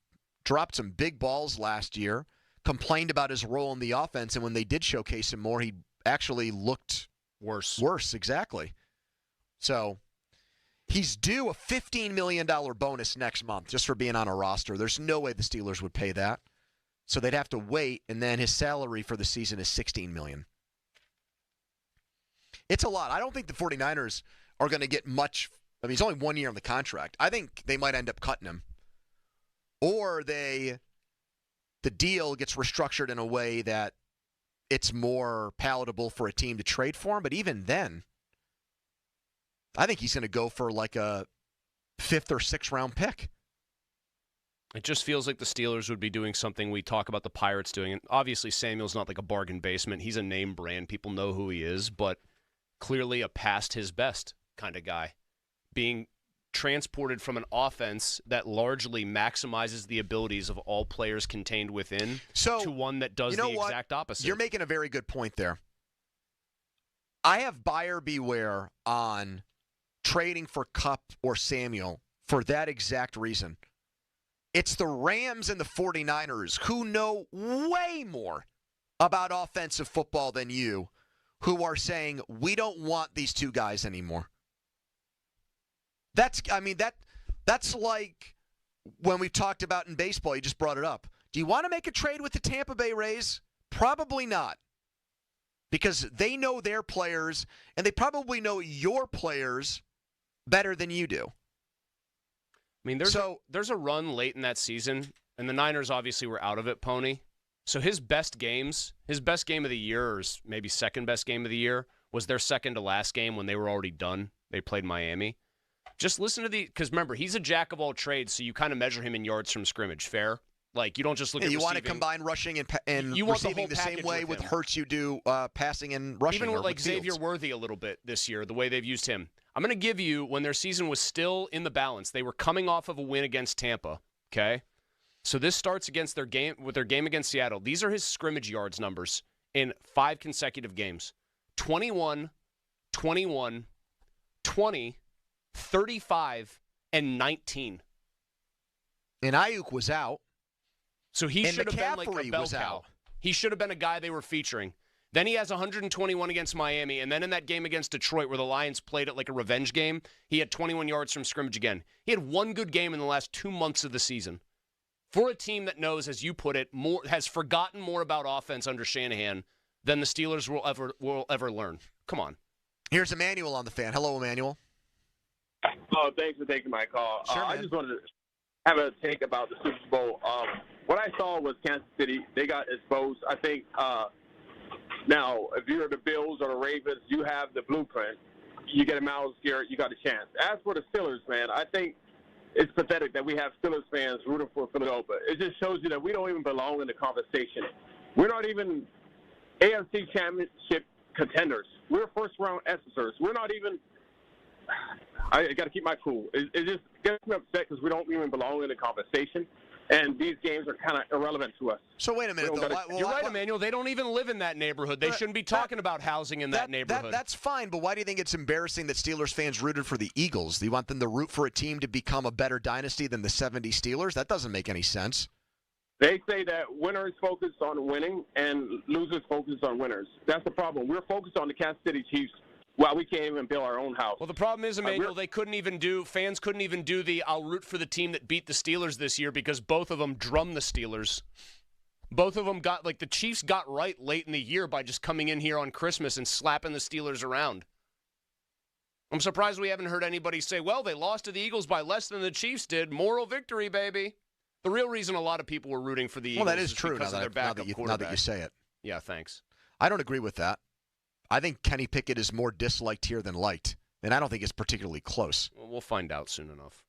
Speaker 7: dropped some big balls last year, complained about his role in the offense, and when they did showcase him more, he actually looked
Speaker 3: worse.
Speaker 7: Worse, exactly. So he's due a $15 million bonus next month just for being on a roster. There's no way the Steelers would pay that. So they'd have to wait, and then his salary for the season is $16 million. It's a lot. I don't think the 49ers are going to get much. I mean, he's only 1 year on the contract. I think they might end up cutting him. Or the deal gets restructured in a way that it's more palatable for a team to trade for him. But even then, I think he's going to go for like a 5th or 6th round pick.
Speaker 3: It just feels like the Steelers would be doing something we talk about the Pirates doing. And obviously, Samuel's not like a bargain basement. He's a name brand. People know who he is, but clearly a past his best kind of guy. Being transported from an offense that largely maximizes the abilities of all players contained within to one that does the exact opposite.
Speaker 7: You're making a very good point there. I have buyer beware on trading for Kupp or Samuel for that exact reason. It's the Rams and the 49ers who know way more about offensive football than you, who are saying, we don't want these two guys anymore. That's like when we've talked about in baseball, you just brought it up. Do you want to make a trade with the Tampa Bay Rays? Probably not. Because they know their players, and they probably know your players better than you do.
Speaker 3: I mean, there's a run late in that season, and the Niners obviously were out of it, Pony. So his best game of the year, or maybe second best game of the year, was their second to last game when they were already done. They played Miami. Just listen to because remember, he's a jack of all trades, so you kind of measure him in yards from scrimmage. Fair? Like, you don't just look at
Speaker 7: you
Speaker 3: receiving.
Speaker 7: want to combine rushing and
Speaker 3: you want
Speaker 7: receiving the same way with Hurts you do passing and rushing.
Speaker 3: Even with like
Speaker 7: with
Speaker 3: Xavier Worthy a little bit this year, the way they've used him. I'm going to give you, when their season was still in the balance, they were coming off of a win against Tampa, okay? So this starts against their game against Seattle. These are his scrimmage yards numbers in 5 consecutive games. 21, 21, 20, 35, and 19.
Speaker 7: And Ayuk was out.
Speaker 3: So he should have been like a bell cow. He should have been a guy they were featuring. Then he has 121 against Miami, and then in that game against Detroit where the Lions played it like a revenge game, he had 21 yards from scrimmage again. He had one good game in the last 2 months of the season. For a team that knows, as you put it, has forgotten more about offense under Shanahan than the Steelers will ever learn. Come on.
Speaker 7: Here's Emmanuel on the fan. Hello, Emmanuel.
Speaker 8: Oh, thanks for taking my call.
Speaker 7: Sure,
Speaker 8: I just wanted to have a take about the Super Bowl. What I saw was Kansas City. They got exposed. I think now, if you're the Bills or the Ravens, you have the blueprint. You get a Myles Garrett, you got a chance. As for the Steelers, man, I think it's pathetic that we have Steelers fans rooting for Philadelphia. It just shows you that we don't even belong in the conversation. We're not even AFC Championship contenders. We're first-round exorcers. We're not even – I got to keep my cool. It just gets me upset because we don't even belong in the conversation. And these games are kind of irrelevant to us.
Speaker 7: So wait a minute, though.
Speaker 3: You're right, Emmanuel. They don't even live in that neighborhood. They shouldn't be talking about housing in that neighborhood.
Speaker 7: That's fine, but why do you think it's embarrassing that Steelers fans rooted for the Eagles? Do you want them to root for a team to become a better dynasty than the 70 Steelers? That doesn't make any sense.
Speaker 8: They say that winners focus on winning and losers focus on winners. That's the problem. We're focused on the Kansas City Chiefs. Well, we can't even build our own house.
Speaker 3: Well, the problem is, Emmanuel, fans couldn't even do the I'll root for the team that beat the Steelers this year because both of them drummed the Steelers. Both of them the Chiefs got right late in the year by just coming in here on Christmas and slapping the Steelers around. I'm surprised we haven't heard anybody say, well, they lost to the Eagles by less than the Chiefs did. Moral victory, baby. The real reason a lot of people were rooting for the Eagles
Speaker 7: is true
Speaker 3: because of their backup quarterback.
Speaker 7: Now that you say it.
Speaker 3: Yeah, thanks.
Speaker 7: I don't agree with that. I think Kenny Pickett is more disliked here than liked, and I don't think it's particularly close.
Speaker 3: Well, we'll find out soon enough.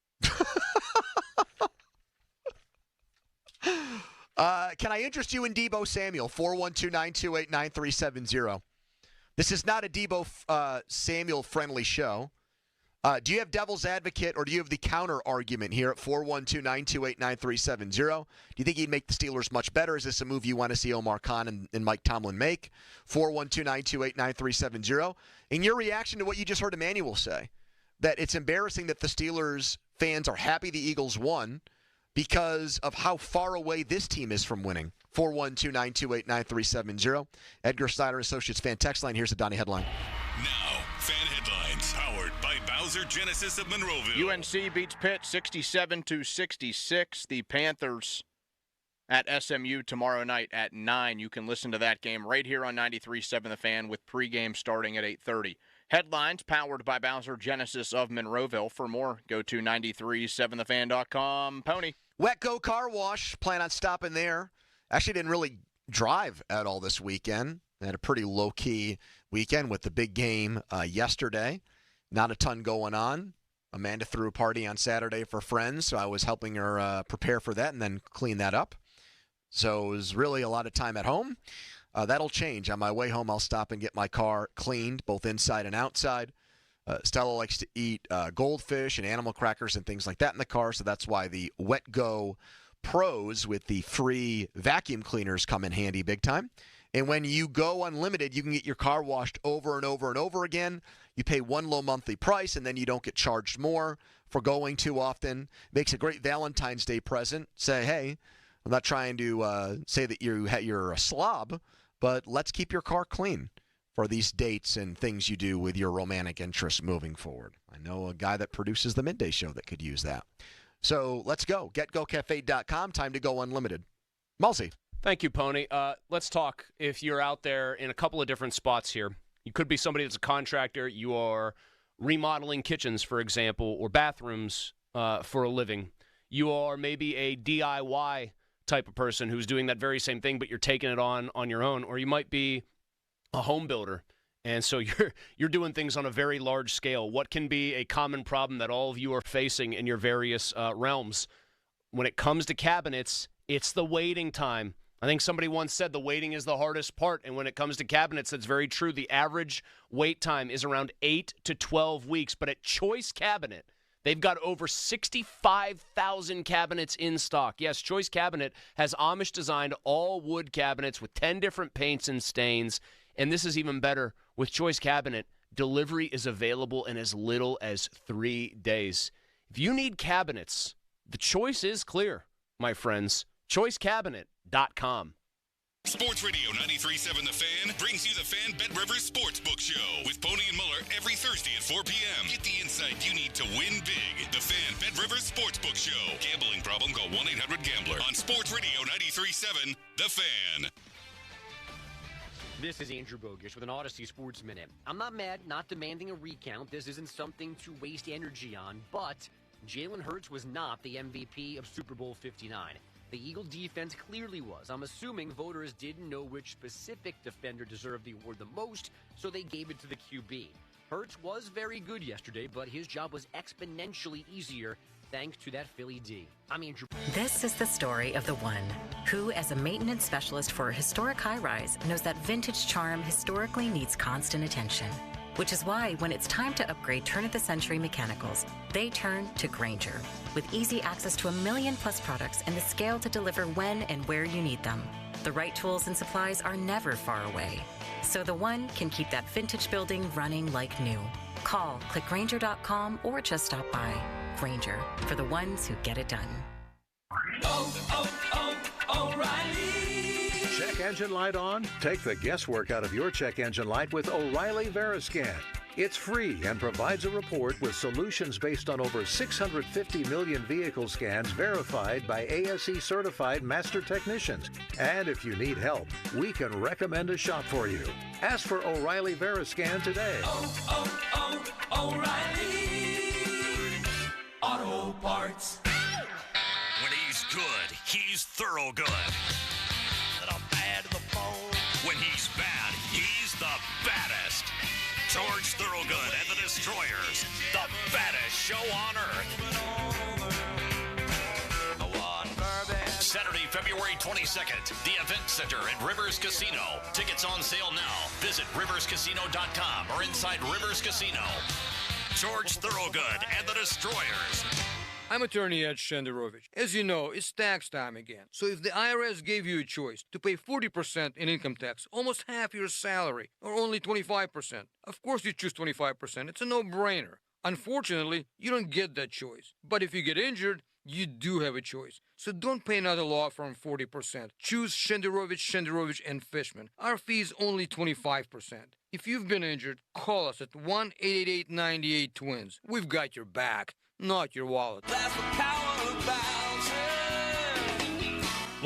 Speaker 7: Can I interest you in Deebo Samuel? 412-928-9370. This is not a Deebo Samuel-friendly show. Do you have devil's advocate or do you have the counter argument here at 412-928-9370? Do you think he'd make the Steelers much better? Is this a move you want to see Omar Khan and Mike Tomlin make? 412-928-9370. In your reaction to what you just heard Emmanuel say, that it's embarrassing that the Steelers fans are happy the Eagles won because of how far away this team is from winning. 412-928-9370. Edgar Snyder Associates fan text line. Here's the Donnie headline.
Speaker 1: Now, fan headlines powered by Bowser Genesis of Monroeville.
Speaker 5: UNC beats Pitt 67-66. The Panthers at SMU tomorrow night at 9. You can listen to that game right here on 93.7 The Fan with pregame starting at 8:30. Headlines powered by Bowser Genesis of Monroeville. For more, go to 937thefan.com. Pony.
Speaker 7: Wetco Car Wash. Plan on stopping there. Actually didn't really drive at all this weekend. Had a pretty low-key weekend with the big game yesterday. Not a ton going on. Amanda threw a party on Saturday for friends, so I was helping her prepare for that and then clean that up. So it was really a lot of time at home. That'll change. On my way home, I'll stop and get my car cleaned, both inside and outside. Stella likes to eat goldfish and animal crackers and things like that in the car, so that's why the WetGo Pros with the free vacuum cleaners come in handy big time. And when you go unlimited, you can get your car washed over and over and over again. You pay one low monthly price, and then you don't get charged more for going too often. Makes a great Valentine's Day present. Say, hey, I'm not trying to say that you're a slob, but let's keep your car clean for these dates and things you do with your romantic interests moving forward. I know a guy that produces the Midday Show that could use that. So let's go. GetGoCafe.com. Time to go unlimited. Mulsey.
Speaker 3: Thank you, Pony. Let's talk. If you're out there in a couple of different spots here, you could be somebody that's a contractor. You are remodeling kitchens, for example, or bathrooms for a living. You are maybe a DIY type of person who's doing that very same thing, but you're taking it on your own. Or you might be a home builder, and so you're doing things on a very large scale. What can be a common problem that all of you are facing in your various realms? When it comes to cabinets, it's the waiting time. I think somebody once said the waiting is the hardest part, and when it comes to cabinets, that's very true. The average wait time is around 8 to 12 weeks, but at Choice Cabinet, they've got over 65,000 cabinets in stock. Yes, Choice Cabinet has Amish-designed all-wood cabinets with 10 different paints and stains, and this is even better. With Choice Cabinet, delivery is available in as little as 3 days. If you need cabinets, the choice is clear, my friends. ChoiceCabinet.com.
Speaker 1: Sports Radio 93.7 The Fan brings you the Fan Bet Rivers Sportsbook Show with Pony and Muller every Thursday at 4 p.m. Get the insight you need to win big. The Fan Bet Rivers Sportsbook Show. Gambling problem? Call 1-800-GAMBLER. On Sports Radio 93.7 The Fan.
Speaker 9: This is Andrew Bogish with an Odyssey Sports Minute. I'm not mad, not demanding a recount. This isn't something to waste energy on, but Jalen Hurts was not the MVP of Super Bowl 59. The Eagle defense clearly was. I'm assuming voters didn't know which specific defender deserved the award the most, so they gave it to the QB. Hurts was very good yesterday, but his job was exponentially easier thanks to that Philly D. I'm Andrew.
Speaker 32: This is the story of the one who, as a maintenance specialist for a historic high-rise, knows that vintage charm historically needs constant attention. Which is why, when it's time to upgrade turn-of-the-century mechanicals, they turn to Grainger. With easy access to 1 million-plus products and the scale to deliver when and where you need them. The right tools and supplies are never far away. So the one can keep that vintage building running like new. Call, click Grainger.com, or just stop by. Grainger, for the ones who get it done.
Speaker 10: O'Reilly. Check engine light on? Take the guesswork out of your check engine light with O'Reilly Veriscan. It's free and provides a report with solutions based on over 650 million vehicle scans verified by ASE certified master technicians. And if you need help, we can recommend a shop for you. Ask for O'Reilly Veriscan today.
Speaker 6: O'Reilly Auto Parts.
Speaker 12: When he's good, he's thorough good. Little bad to the bone. When he's bad, he's the baddest. George Thorogood and the Destroyers, the baddest show on earth. Saturday, February 22nd, the Event Center at Rivers Casino. Tickets on sale now. Visit riverscasino.com or inside Rivers Casino. George Thorogood and the Destroyers.
Speaker 14: I'm attorney Ed Shenderovich. As you know, it's tax time again. So if the IRS gave you a choice to pay 40% in income tax, almost half your salary, or only 25%, of course you choose 25%. It's a no-brainer. Unfortunately, you don't get that choice. But if you get injured, you do have a choice. So don't pay another law firm 40%. Choose Shenderovich, and Fishman. Our fee is only 25%. If you've been injured, call us at 1-888-98-TWINS. We've got your back, not your wallet.
Speaker 6: That's the power of Bowser.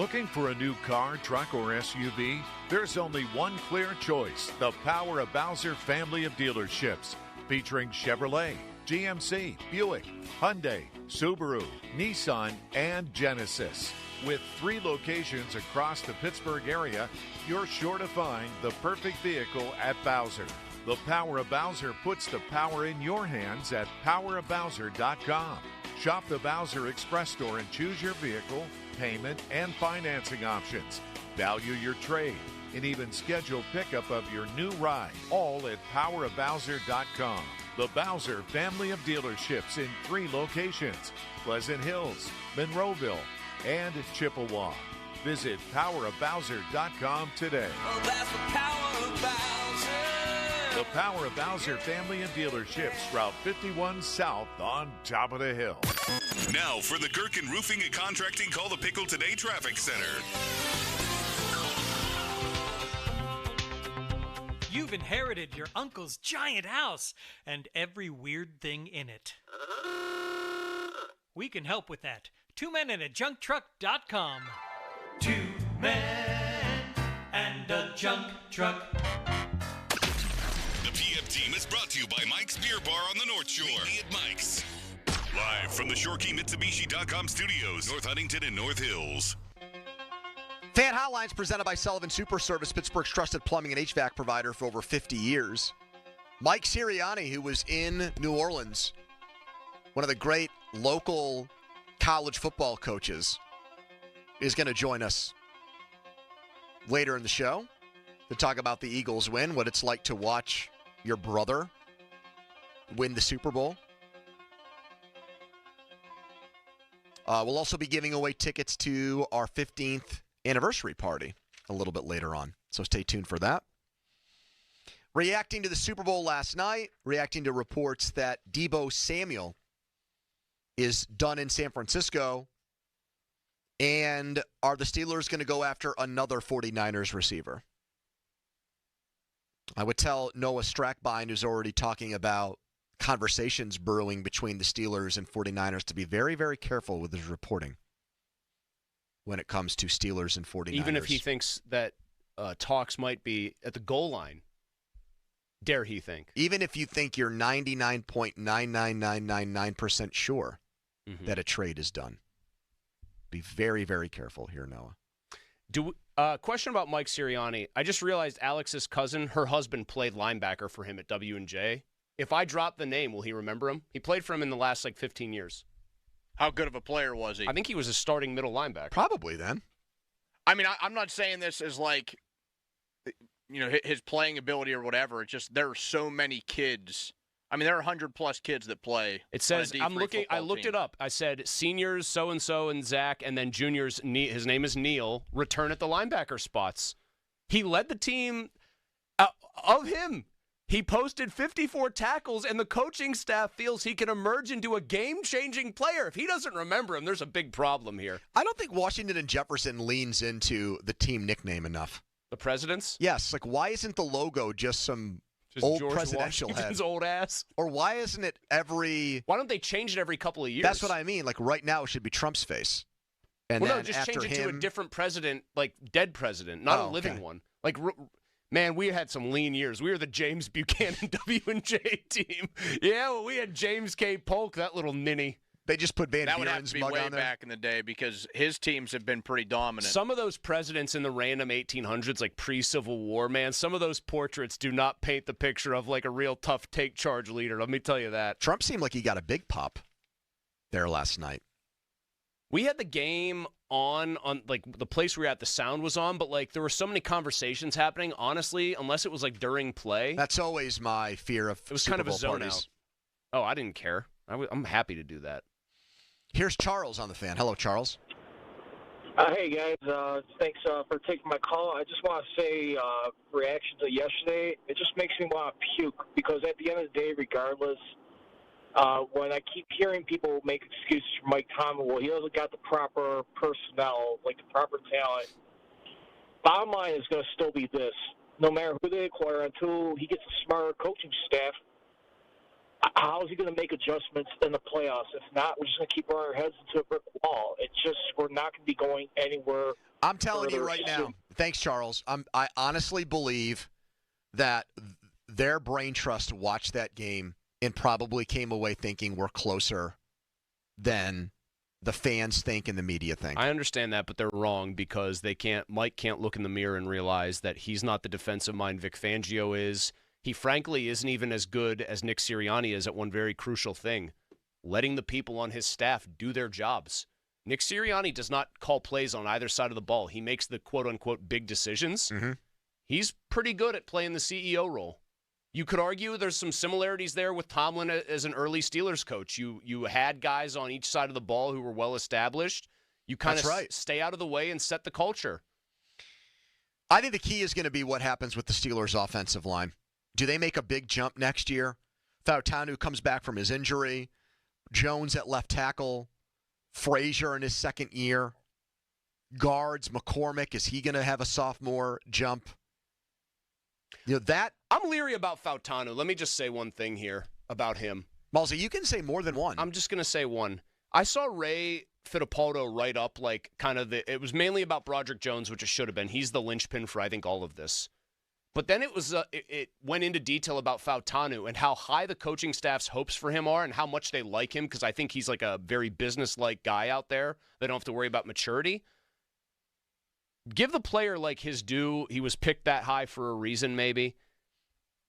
Speaker 17: Looking for a new car, truck, or SUV? There's only one clear choice. The Power of Bowser family of dealerships. Featuring Chevrolet, GMC, Buick, Hyundai, Subaru, Nissan, and Genesis. With 3 locations across the Pittsburgh area, you're sure to find the perfect vehicle at Bowser. The Power of Bowser puts the power in your hands at powerofbowser.com. Shop the Bowser Express store and choose your vehicle, payment, and financing options. Value your trade and even schedule pickup of your new ride, all at powerofbowser.com. The Bowser family of dealerships in 3 locations: Pleasant Hills, Monroeville, and Chippewa. Visit powerofbowser.com today.
Speaker 6: Oh, that's the power of Bowser.
Speaker 17: The Power of Bowser family of dealerships, Route 51 South on top of the hill.
Speaker 1: Now for the Gherkin Roofing and Contracting Call the Pickle Today Traffic Center.
Speaker 18: You've inherited your uncle's giant house and every weird thing in it. We can help with that. 2menandajunktruck.com. 2 men and a junk truck.
Speaker 1: The PM team is brought to you by Mike's Beer Bar on the North Shore. Meet me at Mike's. Live from the ShoreKeyMitsubishi.com studios, North Huntington and North Hills.
Speaker 7: Fan Hotlines presented by Sullivan Super Service, Pittsburgh's trusted plumbing and HVAC provider for over 50 years. Mike Sirianni, who was in New Orleans, one of the great local college football coaches, is going to join us later in the show to talk about the Eagles win, what it's like to watch your brother win the Super Bowl. We'll also be giving away tickets to our 15th anniversary party a little bit later on, so stay tuned for that. Reacting to the Super Bowl last night, reacting to reports that Deebo Samuel is done in San Francisco, and are the Steelers going to go after another 49ers receiver? I would tell Noah Strackbein, who's already talking about conversations brewing between the Steelers and 49ers, to be very, very careful with his reporting when it comes to Steelers and 49ers.
Speaker 3: Even if he thinks that talks might be at the goal line, dare he think?
Speaker 7: Even if you think you're 99.99999% sure that a trade is done. Be very, very careful here, Noah.
Speaker 3: Question about Mike Sirianni. I just realized Alex's cousin, her husband, played linebacker for him at W&J. If I drop the name, will he remember him? He played for him in the last, 15 years.
Speaker 5: How good of a player was he?
Speaker 3: I think he was a starting middle linebacker.
Speaker 7: Probably then.
Speaker 5: I mean, I'm not saying this as his playing ability or whatever. It's just there are so many kids. I mean, there are 100+ kids that play.
Speaker 3: It says,
Speaker 5: on a D3
Speaker 3: I looked it up. I said seniors so-and-so and Zach, and then juniors, his name is Neil, return at the linebacker spots. He led the team of him. He posted 54 tackles, and the coaching staff feels he can emerge into a game-changing player. If he doesn't remember him, there's a big problem here.
Speaker 7: I don't think Washington and Jefferson leans into the team nickname enough.
Speaker 3: The presidents?
Speaker 7: Yes. Why isn't the logo just some old
Speaker 3: George
Speaker 7: presidential
Speaker 3: Washington's
Speaker 7: head?
Speaker 3: Old ass?
Speaker 7: Or why isn't it every...
Speaker 3: Why don't they change it every couple of years?
Speaker 7: That's what I mean. Right now, it should be Trump's face. And
Speaker 3: well,
Speaker 7: then
Speaker 3: no, just
Speaker 7: after
Speaker 3: change it
Speaker 7: him...
Speaker 3: to a different president, dead president, not a living one. Man, we had some lean years. We were the James Buchanan W&J team. Yeah, well, we had James K. Polk, that little ninny.
Speaker 7: They just put Van
Speaker 5: That would have to
Speaker 7: Buren's
Speaker 5: be
Speaker 7: mug
Speaker 5: way
Speaker 7: on there.
Speaker 5: back in the day because his teams have been pretty dominant.
Speaker 3: Some of those presidents in the random 1800s, pre-Civil War, man, some of those portraits do not paint the picture of, a real tough take-charge leader. Let me tell you that.
Speaker 7: Trump seemed like he got a big pop there last night.
Speaker 3: We had the game on the place we were at, the sound was on, but there were so many conversations happening. Honestly, unless it was during play.
Speaker 7: That's always my fear of
Speaker 3: it was
Speaker 7: Super
Speaker 3: kind of
Speaker 7: Bowl
Speaker 3: a zone
Speaker 7: parties.
Speaker 3: out. Oh, I didn't care. I'm happy to do that.
Speaker 7: Here's Charles on the Fan. Hello, Charles.
Speaker 19: Hey, guys. Thanks for taking my call. I just want to say, reaction to yesterday, it just makes me want to puke because at the end of the day, regardless, when I keep hearing people make excuses for Mike Tomlin, well, he hasn't got the proper personnel, like the proper talent. Bottom line is going to still be this. No matter who they acquire, until he gets a smarter coaching staff, how is he going to make adjustments in the playoffs? If not, we're just going to keep running our heads into a brick wall. It's just we're not going to be going anywhere.
Speaker 7: I'm telling you right now. Thanks, Charles. I honestly believe that their brain trust watched that game and probably came away thinking we're closer than the fans think and the media think.
Speaker 3: I understand that, but they're wrong because Mike can't look in the mirror and realize that he's not the defensive mind Vic Fangio is. He frankly isn't even as good as Nick Sirianni is at one very crucial thing, letting the people on his staff do their jobs. Nick Sirianni does not call plays on either side of the ball. He makes the quote-unquote big decisions.
Speaker 7: Mm-hmm.
Speaker 3: He's pretty good at playing the CEO role. You could argue there's some similarities there with Tomlin as an early Steelers coach. You had guys on each side of the ball who were well-established. You kind of stay out of the way and set the culture.
Speaker 7: I think the key is going to be what happens with the Steelers' offensive line. Do they make a big jump next year? Fautanu comes back from his injury. Jones at left tackle. Frazier in his second year. Guards, McCormick, is he going to have a sophomore jump? You know, that
Speaker 3: I'm leery about Fautanu. Let me just say one thing here about him.
Speaker 7: Malsey, you can say more than one.
Speaker 3: I'm just going to say one. I saw Ray Fittipaldo write up like kind of it was mainly about Broderick Jones, which it should have been. He's the linchpin for, I think, all of this. But then it went into detail about Fautanu and how high the coaching staff's hopes for him are and how much they like him because I think he's like a very business-like guy out there. They don't have to worry about maturity. Give the player like his due. He was picked that high for a reason maybe.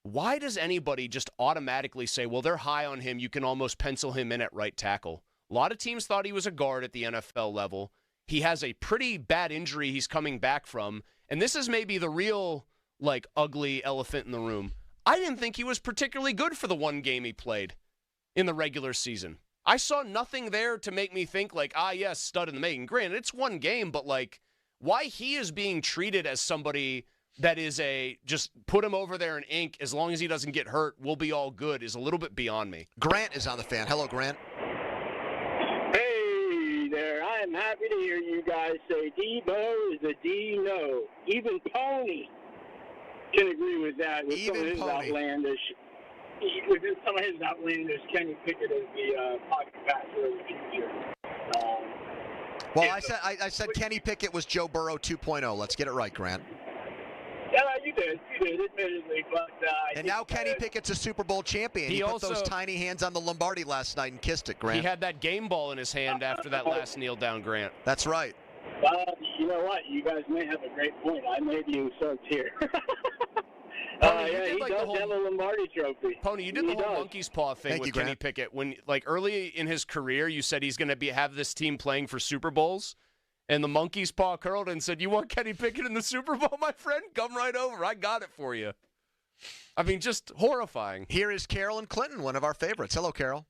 Speaker 3: Why does anybody just automatically say, well, they're high on him, you can almost pencil him in at right tackle? A lot of teams thought he was a guard at the NFL level. He has a pretty bad injury he's coming back from, and this is maybe the real ugly elephant in the room. I didn't think he was particularly good for the one game he played in the regular season. I saw nothing there to make me think yes, stud in the making. Granted, it's one game, but why he is being treated as somebody that is just put him over there in ink, as long as he doesn't get hurt, we'll be all good, is a little bit beyond me.
Speaker 7: Grant is on the Fan. Hello, Grant.
Speaker 20: Hey there. I am happy to hear you guys say Debo is a D-no. Even Pony can agree with that. With some of his outlandish Kenny Pickett as the pocket passer of the future.
Speaker 7: Well, I said Kenny Pickett was Joe Burrow 2.0. Let's get it right, Grant.
Speaker 20: Yeah, you did, admittedly. But
Speaker 7: and now Kenny Pickett's a Super Bowl champion. He put those tiny hands on the Lombardi last night and kissed it, Grant.
Speaker 3: He had that game ball in his hand after that last kneel down, Grant.
Speaker 7: That's right.
Speaker 20: You know what? You guys may have a great point. I may be soaked here.
Speaker 3: Pony,
Speaker 20: he does have a Lombardi trophy.
Speaker 3: Pony, you did the whole monkey's paw thing with Kenny Pickett. When early in his career, you said he's going to have this team playing for Super Bowls, and the monkey's paw curled and said, "You want Kenny Pickett in the Super Bowl, my friend? Come right over. I got it for you." I mean, just horrifying.
Speaker 7: Here is Carolyn Clinton, one of our favorites. Hello, Carol.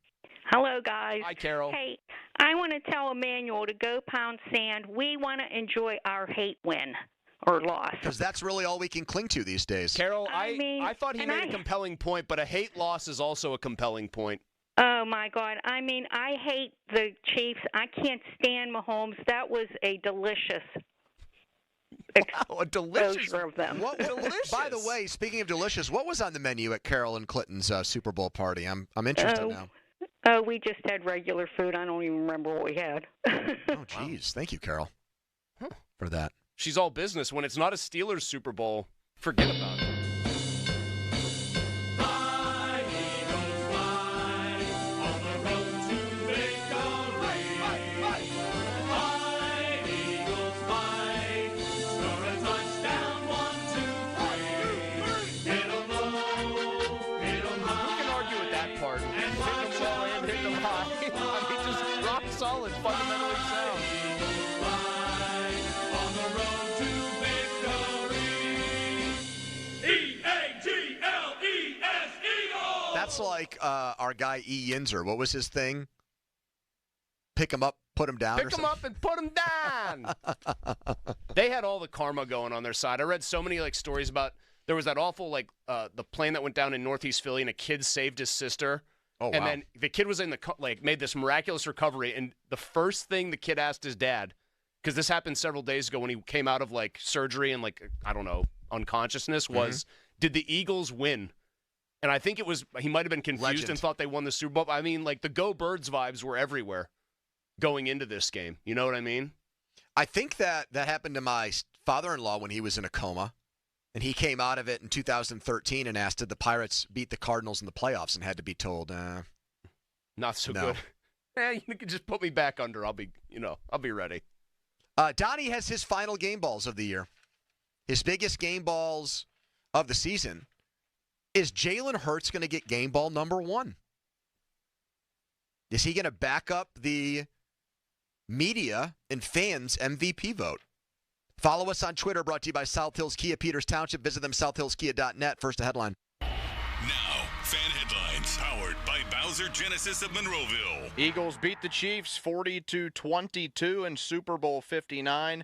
Speaker 21: Hello, guys.
Speaker 3: Hi, Carol.
Speaker 21: Hey, I want to tell Emmanuel to go pound sand. We want to enjoy our hate win or loss.
Speaker 7: Because that's really all we can cling to these days.
Speaker 3: Carol, I thought he made a compelling point, but a hate loss is also a compelling point.
Speaker 21: Oh, my God. I mean, I hate the Chiefs. I can't stand Mahomes. That was a delicious
Speaker 3: a delicious
Speaker 21: of them.
Speaker 3: Delicious.
Speaker 7: By the way, speaking of delicious, what was on the menu at Carolyn Clinton's Super Bowl party? I'm interested now.
Speaker 21: Oh, we just had regular food. I don't even remember what we had.
Speaker 7: Oh, geez. Thank you, Carol, for that.
Speaker 3: She's all business. When it's not a Steelers Super Bowl, forget about it. Solid, fundamentally sound.
Speaker 7: That's like our guy E. Yinzer. What was his thing? Pick him up, put him down.
Speaker 3: Pick him up and put him down. They had all the karma going on their side. I read so many stories about there was that awful the plane that went down in Northeast Philly and a kid saved his sister.
Speaker 7: Oh,
Speaker 3: and
Speaker 7: wow.
Speaker 3: then the kid was in the made this miraculous recovery, and the first thing the kid asked his dad, because this happened several days ago when he came out of surgery and I don't know, unconsciousness, was did the Eagles win? And I think he might have been confused and thought they won the Super Bowl. I mean, the Go Birds vibes were everywhere going into this game. You know what I mean?
Speaker 7: I think that happened to my father-in-law when he was in a coma, and he came out of it in 2013 and asked, did the Pirates beat the Cardinals in the playoffs, and had to be told,
Speaker 3: not so
Speaker 7: no.
Speaker 3: good. You can just put me back under. I'll be ready.
Speaker 7: Donnie has his final game balls of the year. His biggest game balls of the season. Is Jalen Hurts going to get game ball number 1? Is he going to back up the media and fans' MVP vote? Follow us on Twitter, brought to you by South Hills Kia, Peters Township. Visit them, southhillskia.net. First, a headline.
Speaker 1: Now, fan headlines, powered by Bowser Genesis of Monroeville.
Speaker 5: Eagles beat the Chiefs 40-22 in Super Bowl 59,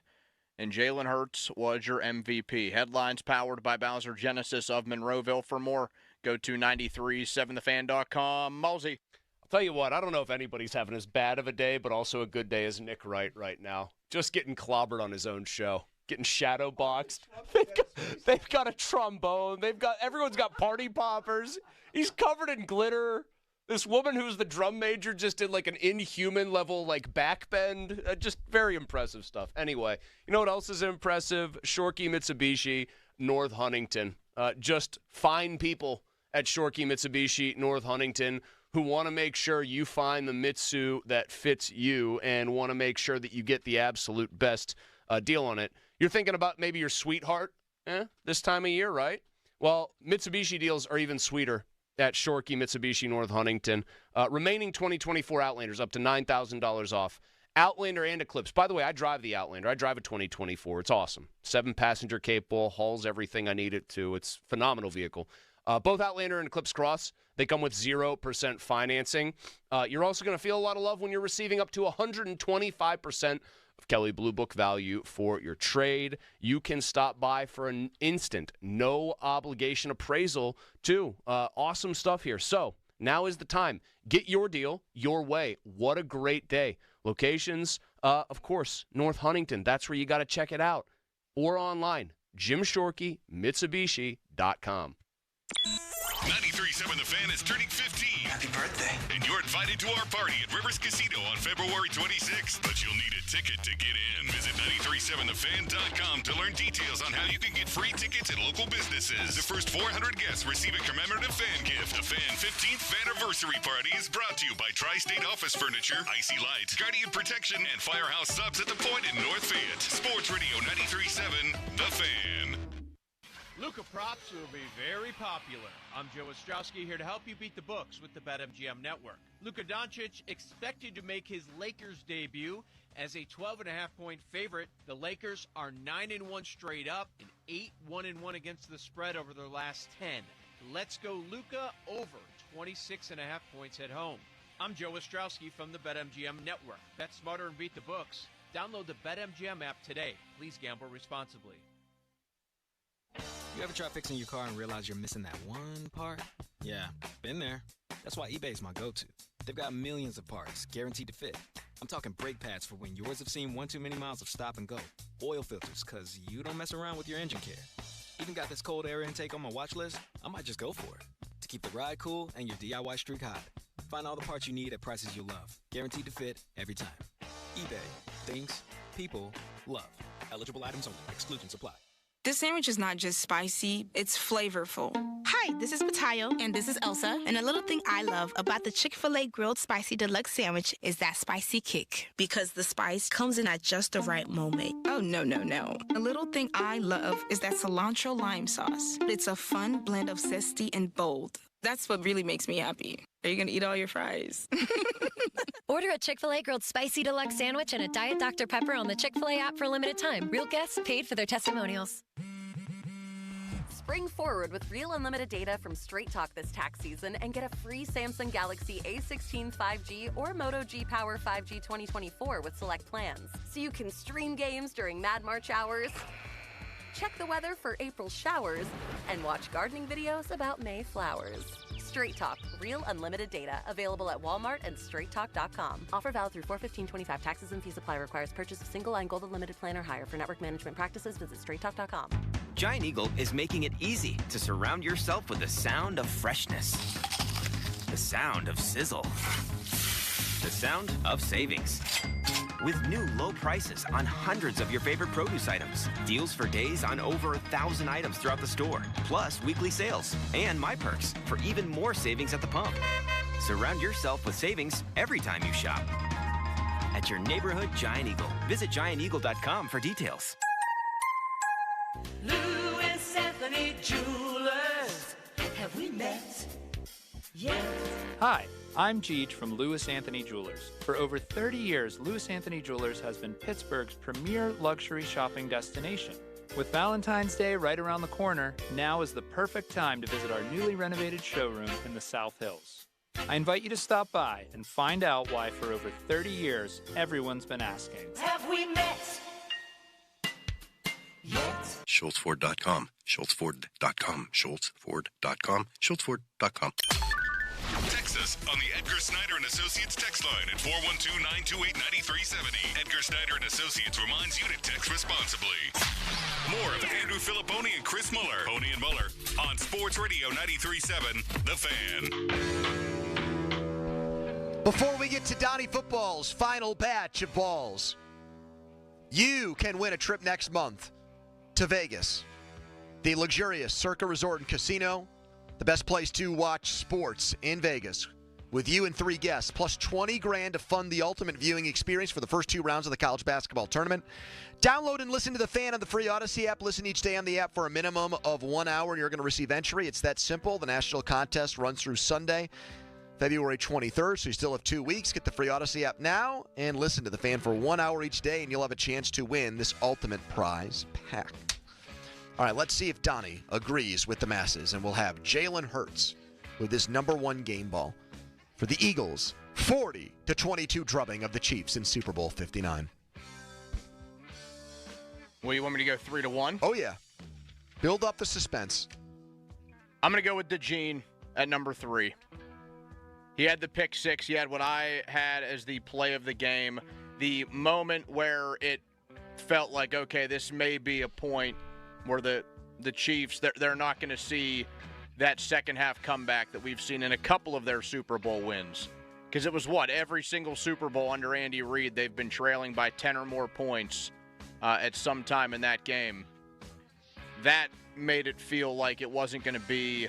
Speaker 5: and Jalen Hurts was your MVP. Headlines powered by Bowser Genesis of Monroeville. For more, go to 937thefan.com. Mulsey.
Speaker 3: I'll tell you what, I don't know if anybody's having as bad of a day, but also a good day as Nick Wright right now. Just getting clobbered on his own show. Getting shadow boxed. They've got a trombone. Everyone's got party poppers. He's covered in glitter. This woman who's the drum major just did an inhuman level back bend. Just very impressive stuff. Anyway, you know what else is impressive? Shorkey Mitsubishi, North Huntington. Just fine people at Shorkey Mitsubishi, North Huntington, who want to make sure you find the Mitsu that fits you and want to make sure that you get the absolute best deal on it. You're thinking about maybe your sweetheart this time of year, right? Well, Mitsubishi deals are even sweeter at Shorkey Mitsubishi North Huntington. Remaining 2024 Outlanders up to $9,000 off. Outlander and Eclipse. By the way, I drive the Outlander. I drive a 2024. It's awesome. 7-passenger capable, hauls everything I need it to. It's a phenomenal vehicle. Both Outlander and Eclipse Cross, they come with 0% financing. You're also going to feel a lot of love when you're receiving up to 125% of Kelley Blue Book value for your trade. You can stop by for an instant, no obligation appraisal too. Awesome stuff here. So now is the time. Get your deal your way. What a great day. Locations, of course, North Huntington. That's where you got to check it out. Or online, JimShorkey.Mitsubishi.com.
Speaker 1: 93.7 The Fan is turning 15.
Speaker 6: Happy birthday.
Speaker 1: And you're invited to our party at Rivers Casino on February 26th. But you'll need a ticket to get in. Visit 937thefan.com to learn details on how you can get free tickets at local businesses. The first 400 guests receive a commemorative fan gift. The Fan 15th anniversary party is brought to you by Tri-State Office Furniture, Icy Lights, Guardian Protection, and Firehouse Subs at the Point in North Fayette. Sports Radio 93.7 The Fan.
Speaker 2: Luka props will be very popular. I'm Joe Ostrowski here to help you beat the books with the BetMGM Network. Luka Doncic expected to make his Lakers debut as a 12.5-point favorite. The Lakers are 9-1 straight up and 8-1-1 against the spread over their last 10. Let's go Luka over 26.5 points at home. I'm Joe Ostrowski from the BetMGM Network. Bet smarter and beat the books. Download the BetMGM app today. Please gamble responsibly.
Speaker 4: You ever try fixing your car and realize you're missing that one part? Yeah, been there. That's why eBay's my go-to. They've got millions of parts, guaranteed to fit. I'm talking brake pads for when yours have seen one too many miles of stop and go. Oil filters, because you don't mess around with your engine care. Even got this cold air intake on my watch list. I might just go for it. To keep the ride cool and your DIY streak high. Find all the parts you need at prices you love. Guaranteed to fit every time. eBay. Things. People. Love. Eligible items only. Exclusions apply.
Speaker 22: This sandwich is not just spicy, it's flavorful. Hi, this is Matayo. And this is Elsa. And a little thing I love about the Chick-fil-A Grilled Spicy Deluxe Sandwich is that spicy kick. Because the spice comes in at just the right moment. Oh, no. A little thing I love is that cilantro lime sauce. It's a fun blend of zesty and bold. That's what really makes me happy. Are you going to eat all your fries?
Speaker 23: Order a Chick-fil-A Grilled Spicy Deluxe Sandwich and a Diet Dr. Pepper on the Chick-fil-A app for a limited time. Real guests paid for their testimonials.
Speaker 11: Spring forward with real unlimited data from Straight Talk this tax season and get a free Samsung Galaxy A16 5G or Moto G Power 5G 2024 with select plans. So you can stream games during Mad March hours, check the weather for April showers, and watch gardening videos about May flowers. Straight Talk, real unlimited data. Available at Walmart and straighttalk.com. Offer valid through 4/15/25. Taxes and fees apply. Requires purchase of single line gold unlimited plan or higher. For network management practices, visit straighttalk.com.
Speaker 13: Giant Eagle is making it easy to surround yourself with the sound of freshness, the sound of sizzle, the sound of savings. With new low prices on hundreds of your favorite produce items. Deals for days on over 1,000 items throughout the store. Plus weekly sales and My Perks for even more savings at the pump. Surround yourself with savings every time you shop. At your neighborhood Giant Eagle. Visit gianteagle.com for details.
Speaker 6: Louis Anthony Jewelers. Have we met yet?
Speaker 15: Hi, I'm Jeej from Louis Anthony Jewelers. For over 30 years, Louis Anthony Jewelers has been Pittsburgh's premier luxury shopping destination. With Valentine's Day right around the corner, now is the perfect time to visit our newly renovated showroom in the South Hills. I invite you to stop by and find out why for over 30 years, everyone's been asking.
Speaker 6: Have we met yet?
Speaker 16: SchultzFord.com, SchultzFord.com, SchultzFord.com, SchultzFord.com.
Speaker 1: Text us on the Edgar Snyder and Associates text line at 412-928-9370. Edgar Snyder and Associates reminds you to text responsibly. More of Andrew Filipponi and Chris Muller, Pony and Muller, on Sports Radio 93.7, The Fan.
Speaker 7: Before we get to Donnie Football's final batch of balls, you can win a trip next month to Vegas, the luxurious Circa Resort and Casino, the best place to watch sports in Vegas, with you and 3 guests, plus $20,000 to fund the ultimate viewing experience for the first 2 rounds of the college basketball tournament. Download and listen to The Fan on the free Odyssey app. Listen each day on the app for a minimum of 1 hour, and you're going to receive entry. It's that simple. The national contest runs through Sunday, February 23rd, so you still have 2 weeks. Get the free Odyssey app now and listen to The Fan for 1 hour each day, and you'll have a chance to win this ultimate prize pack. All right, let's see if Donnie agrees with the masses, and we'll have Jalen Hurts with his number 1 game ball for the Eagles' 40-22 drubbing of the Chiefs in Super Bowl 59.
Speaker 5: Well, you want me to go 3-1?
Speaker 7: Oh, yeah. Build up the suspense.
Speaker 5: I'm going to go with DeJean at number 3. He had the pick 6. He had what I had as the play of the game, the moment where it felt like, okay, this may be a point where the Chiefs, they're not going to see that second half comeback that we've seen in a couple of their Super Bowl wins. Because it was every single Super Bowl under Andy Reid, they've been trailing by 10 or more points at some time in that game. That made it feel like it wasn't going to be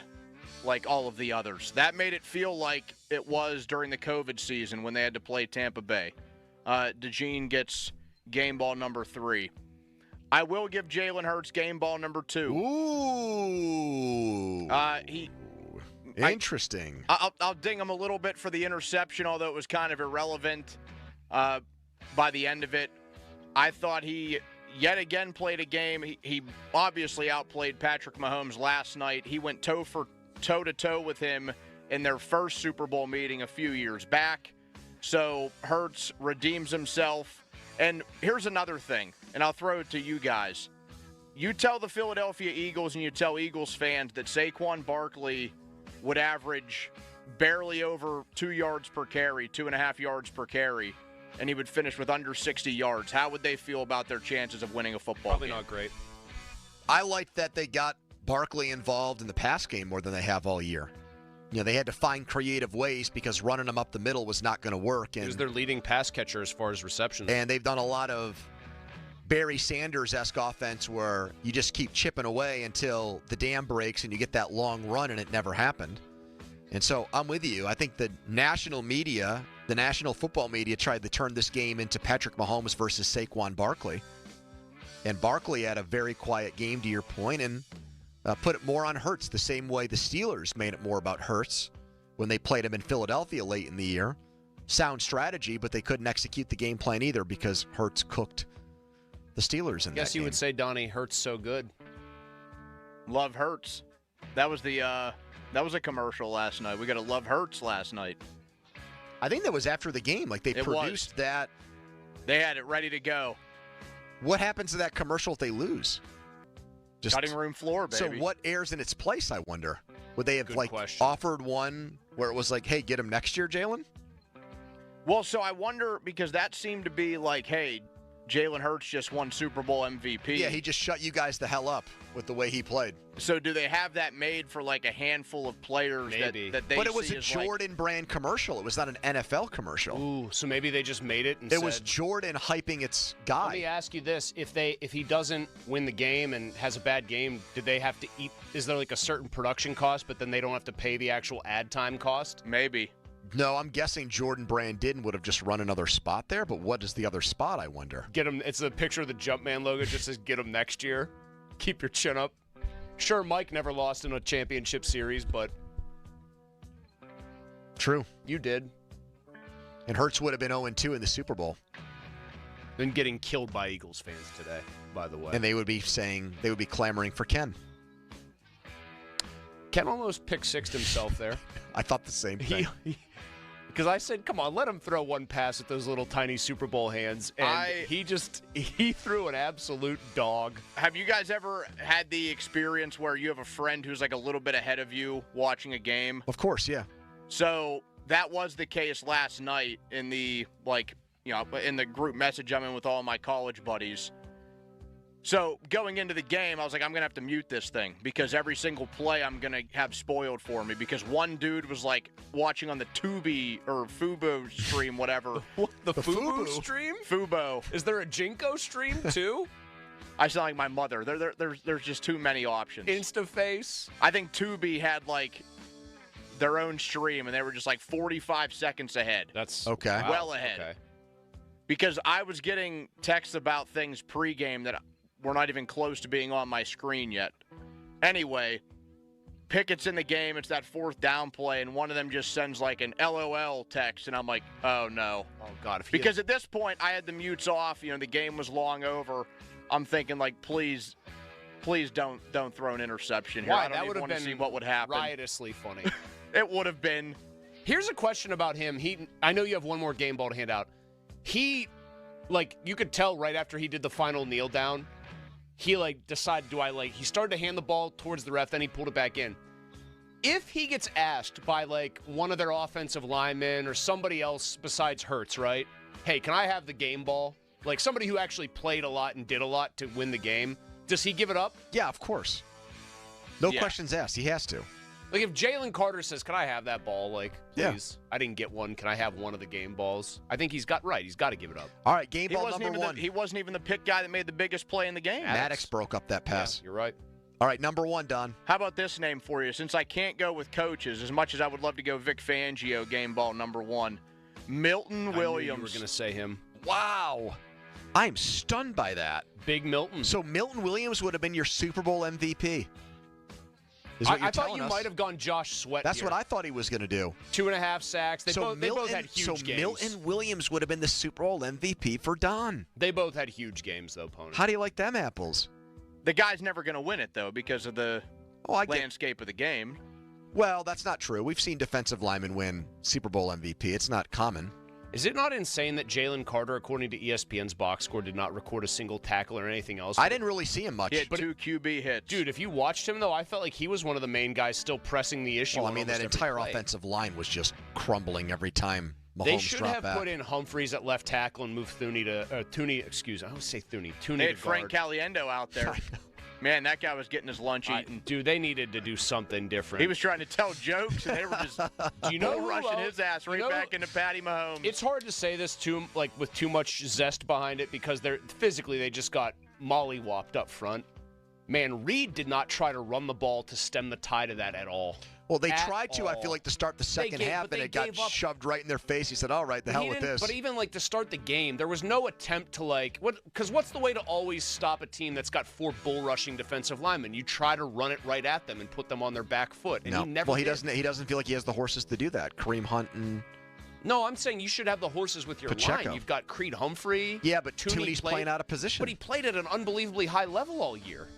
Speaker 5: like all of the others. That made it feel like it was during the COVID season when they had to play Tampa Bay. DeJean gets game ball number 3. I will give Jalen Hurts game ball number 2.
Speaker 7: Ooh. Interesting.
Speaker 5: I'll ding him a little bit for the interception, although it was kind of irrelevant by the end of it. I thought he yet again played a game. He obviously outplayed Patrick Mahomes last night. He went toe-to-toe with him in their first Super Bowl meeting a few years back. So Hurts redeems himself. And here's another thing, and I'll throw it to you guys. You tell the Philadelphia Eagles and you tell Eagles fans that Saquon Barkley would average barely over 2 yards per carry, 2.5 yards per carry, and he would finish with under 60 yards. How would they feel about their chances of winning a football game?
Speaker 3: Probably not great.
Speaker 7: I like that they got Barkley involved in the pass game more than they have all year. You know, they had to find creative ways because running them up the middle was not going to work.
Speaker 3: He was their leading pass catcher as far as receptions.
Speaker 7: And they've done a lot of Barry Sanders-esque offense where you just keep chipping away until the dam breaks and you get that long run, and it never happened. And so I'm with you. I think the national media, the national football media, tried to turn this game into Patrick Mahomes versus Saquon Barkley. And Barkley had a very quiet game, to your point, and put it more on Hurts the same way the Steelers made it more about Hurts when they played him in Philadelphia late in the year. Sound strategy, but they couldn't execute the game plan either because Hurts cooked the Steelers in that game.
Speaker 3: Guess you would say, Donnie, Hurts so good.
Speaker 5: Love hurts. That was a commercial last night. We got a Love Hurts last night.
Speaker 7: I think that was after the game. Like, they produced that.
Speaker 5: They had it ready to go.
Speaker 7: What happens to that commercial if they lose? Just
Speaker 5: cutting room floor, baby.
Speaker 7: So what airs in its place, I wonder? Would they have, offered one where it was like, hey, get him next year, Jalen?
Speaker 5: Well, so I wonder, because that seemed to be like, hey, Jalen Hurts just won Super Bowl MVP.
Speaker 7: Yeah, he just shut you guys the hell up with the way he played.
Speaker 5: So do they have that made for like a handful of players that they
Speaker 7: But it was
Speaker 5: see
Speaker 7: a
Speaker 5: as
Speaker 7: Jordan brand commercial. It was not an NFL commercial.
Speaker 3: Ooh, so maybe they just made it and
Speaker 7: It was Jordan hyping its guy.
Speaker 3: Let me ask you this. If he doesn't win the game and has a bad game, did they have to eat? Is there like a certain production cost, but then they don't have to pay the actual ad time cost?
Speaker 5: Maybe.
Speaker 7: No, I'm guessing Jordan Brand didn't would have just run another spot there, but what is the other spot, I wonder?
Speaker 3: Get him. It's a picture of the Jumpman logo. It just says, get him next year. Keep your chin up. Sure, Mike never lost in a championship series, but...
Speaker 7: True.
Speaker 3: You did.
Speaker 7: And Hurts would have been 0-2 in the Super Bowl.
Speaker 3: Been getting killed by Eagles fans today, by the way.
Speaker 7: And they would be clamoring for Ken.
Speaker 3: Ken almost pick-sixed himself there.
Speaker 7: I thought the same thing.
Speaker 3: Because I said, come on, let him throw one pass at those little tiny Super Bowl hands. And he threw an absolute dog.
Speaker 5: Have you guys ever had the experience where you have a friend who's like a little bit ahead of you watching a game?
Speaker 7: Of course, yeah.
Speaker 5: So that was the case last night in the, in the group message I'm in with all my college buddies. So going into the game, I was like, I'm going to have to mute this thing because every single play I'm going to have spoiled for me because one dude was like watching on the Tubi or Fubo stream, whatever.
Speaker 3: What, the Fubo stream?
Speaker 5: Fubo.
Speaker 3: Is there a Jinko stream too?
Speaker 5: I sound like my mother. There's just too many options.
Speaker 3: InstaFace.
Speaker 5: I think Tubi had like their own stream and they were just like 45 seconds ahead.
Speaker 3: That's
Speaker 7: okay.
Speaker 5: Well ahead.
Speaker 3: Okay.
Speaker 5: Because I was getting texts about things pregame that we're not even close to being on my screen yet. Anyway, Pickett's in the game. It's that fourth down play, and one of them just sends like an LOL text, and I'm like, oh, no.
Speaker 3: Oh, God.
Speaker 5: Because at this point, I had the mutes off. The game was long over. I'm thinking, like, please don't throw an interception here.
Speaker 3: Why?
Speaker 5: I don't
Speaker 3: That
Speaker 5: even
Speaker 3: would have
Speaker 5: want to
Speaker 3: been
Speaker 5: see what would happen.
Speaker 3: riotously funny.
Speaker 5: It would have been.
Speaker 3: Here's a question about him. I know you have one more game ball to hand out. You could tell right after he did the final kneel down, he decided, he started to hand the ball towards the ref, then he pulled it back in. If he gets asked by one of their offensive linemen or somebody else besides Hurts, right? Hey, can I have the game ball? Like somebody who actually played a lot and did a lot to win the game. Does he give it up?
Speaker 7: Yeah, of course. No questions asked. He has to.
Speaker 3: Like if Jalen Carter says, can I have that ball? Please.
Speaker 7: Yeah.
Speaker 3: I didn't get one. Can I have one of the game balls? I think he's got to give it up.
Speaker 7: All right, game ball number one.
Speaker 5: He wasn't even the pick guy that made the biggest play in the game.
Speaker 7: Maddox broke up that pass.
Speaker 3: Yeah, you're right.
Speaker 7: All right, number one, Don.
Speaker 5: How about this name for you? Since I can't go with coaches, as much as I would love to go Vic Fangio, game ball number one. Milton Williams.
Speaker 3: I knew you were going to say him.
Speaker 7: Wow. I'm stunned by that.
Speaker 3: Big Milton.
Speaker 7: So Milton Williams would have been your Super Bowl MVP.
Speaker 3: I thought you might have gone Josh Sweat.
Speaker 7: That's what I thought he was going to do.
Speaker 3: 2.5 sacks. They both had huge games.
Speaker 7: Milton Williams would have been the Super Bowl MVP for Don.
Speaker 3: They both had huge games, though, Pony.
Speaker 7: How do you like them apples?
Speaker 5: The guy's never going to win it, though, because of the landscape of the game.
Speaker 7: Well, that's not true. We've seen defensive linemen win Super Bowl MVP. It's not common.
Speaker 3: Is it not insane that Jalen Carter, according to ESPN's box score, did not record a single tackle or anything else?
Speaker 7: I didn't really see him much.
Speaker 5: He had 2 QB hits.
Speaker 3: Dude, if you watched him, though, I felt like he was one of the main guys still pressing the issue.
Speaker 7: Well, that entire offensive line was just crumbling every time Mahomes
Speaker 3: They should
Speaker 7: dropped
Speaker 3: have
Speaker 7: back.
Speaker 3: put in Humphreys at left tackle and moved Thuney to Tooney
Speaker 5: They had
Speaker 3: to
Speaker 5: Frank
Speaker 3: guard.
Speaker 5: Caliendo out there. Man, that guy was getting his lunch eaten.
Speaker 3: Dude, they needed to do something different.
Speaker 5: He was trying to tell jokes, and they were just rushing his ass back into Patty Mahomes.
Speaker 3: It's hard to say this with too much zest behind it because they just got mollywopped up front. Man, Reed did not try to run the ball to stem the tide of that at all.
Speaker 7: Well, they tried to, I feel like, to start the second half, and it got shoved right in their face. He said, all right, the hell with this.
Speaker 3: But even, to start the game, there was no attempt to, because what's the way to always stop a team that's got 4 bull-rushing defensive linemen? You try to run it right at them and put them on their back foot, and he never did.
Speaker 7: He doesn't feel like he has the horses to do that. Kareem Hunt and...
Speaker 3: No, I'm saying you should have the horses with your
Speaker 7: Pacheco.
Speaker 3: line. You've got Creed Humphrey.
Speaker 7: Yeah, but Tooney's playing out of position.
Speaker 3: But he played at an unbelievably high level all year.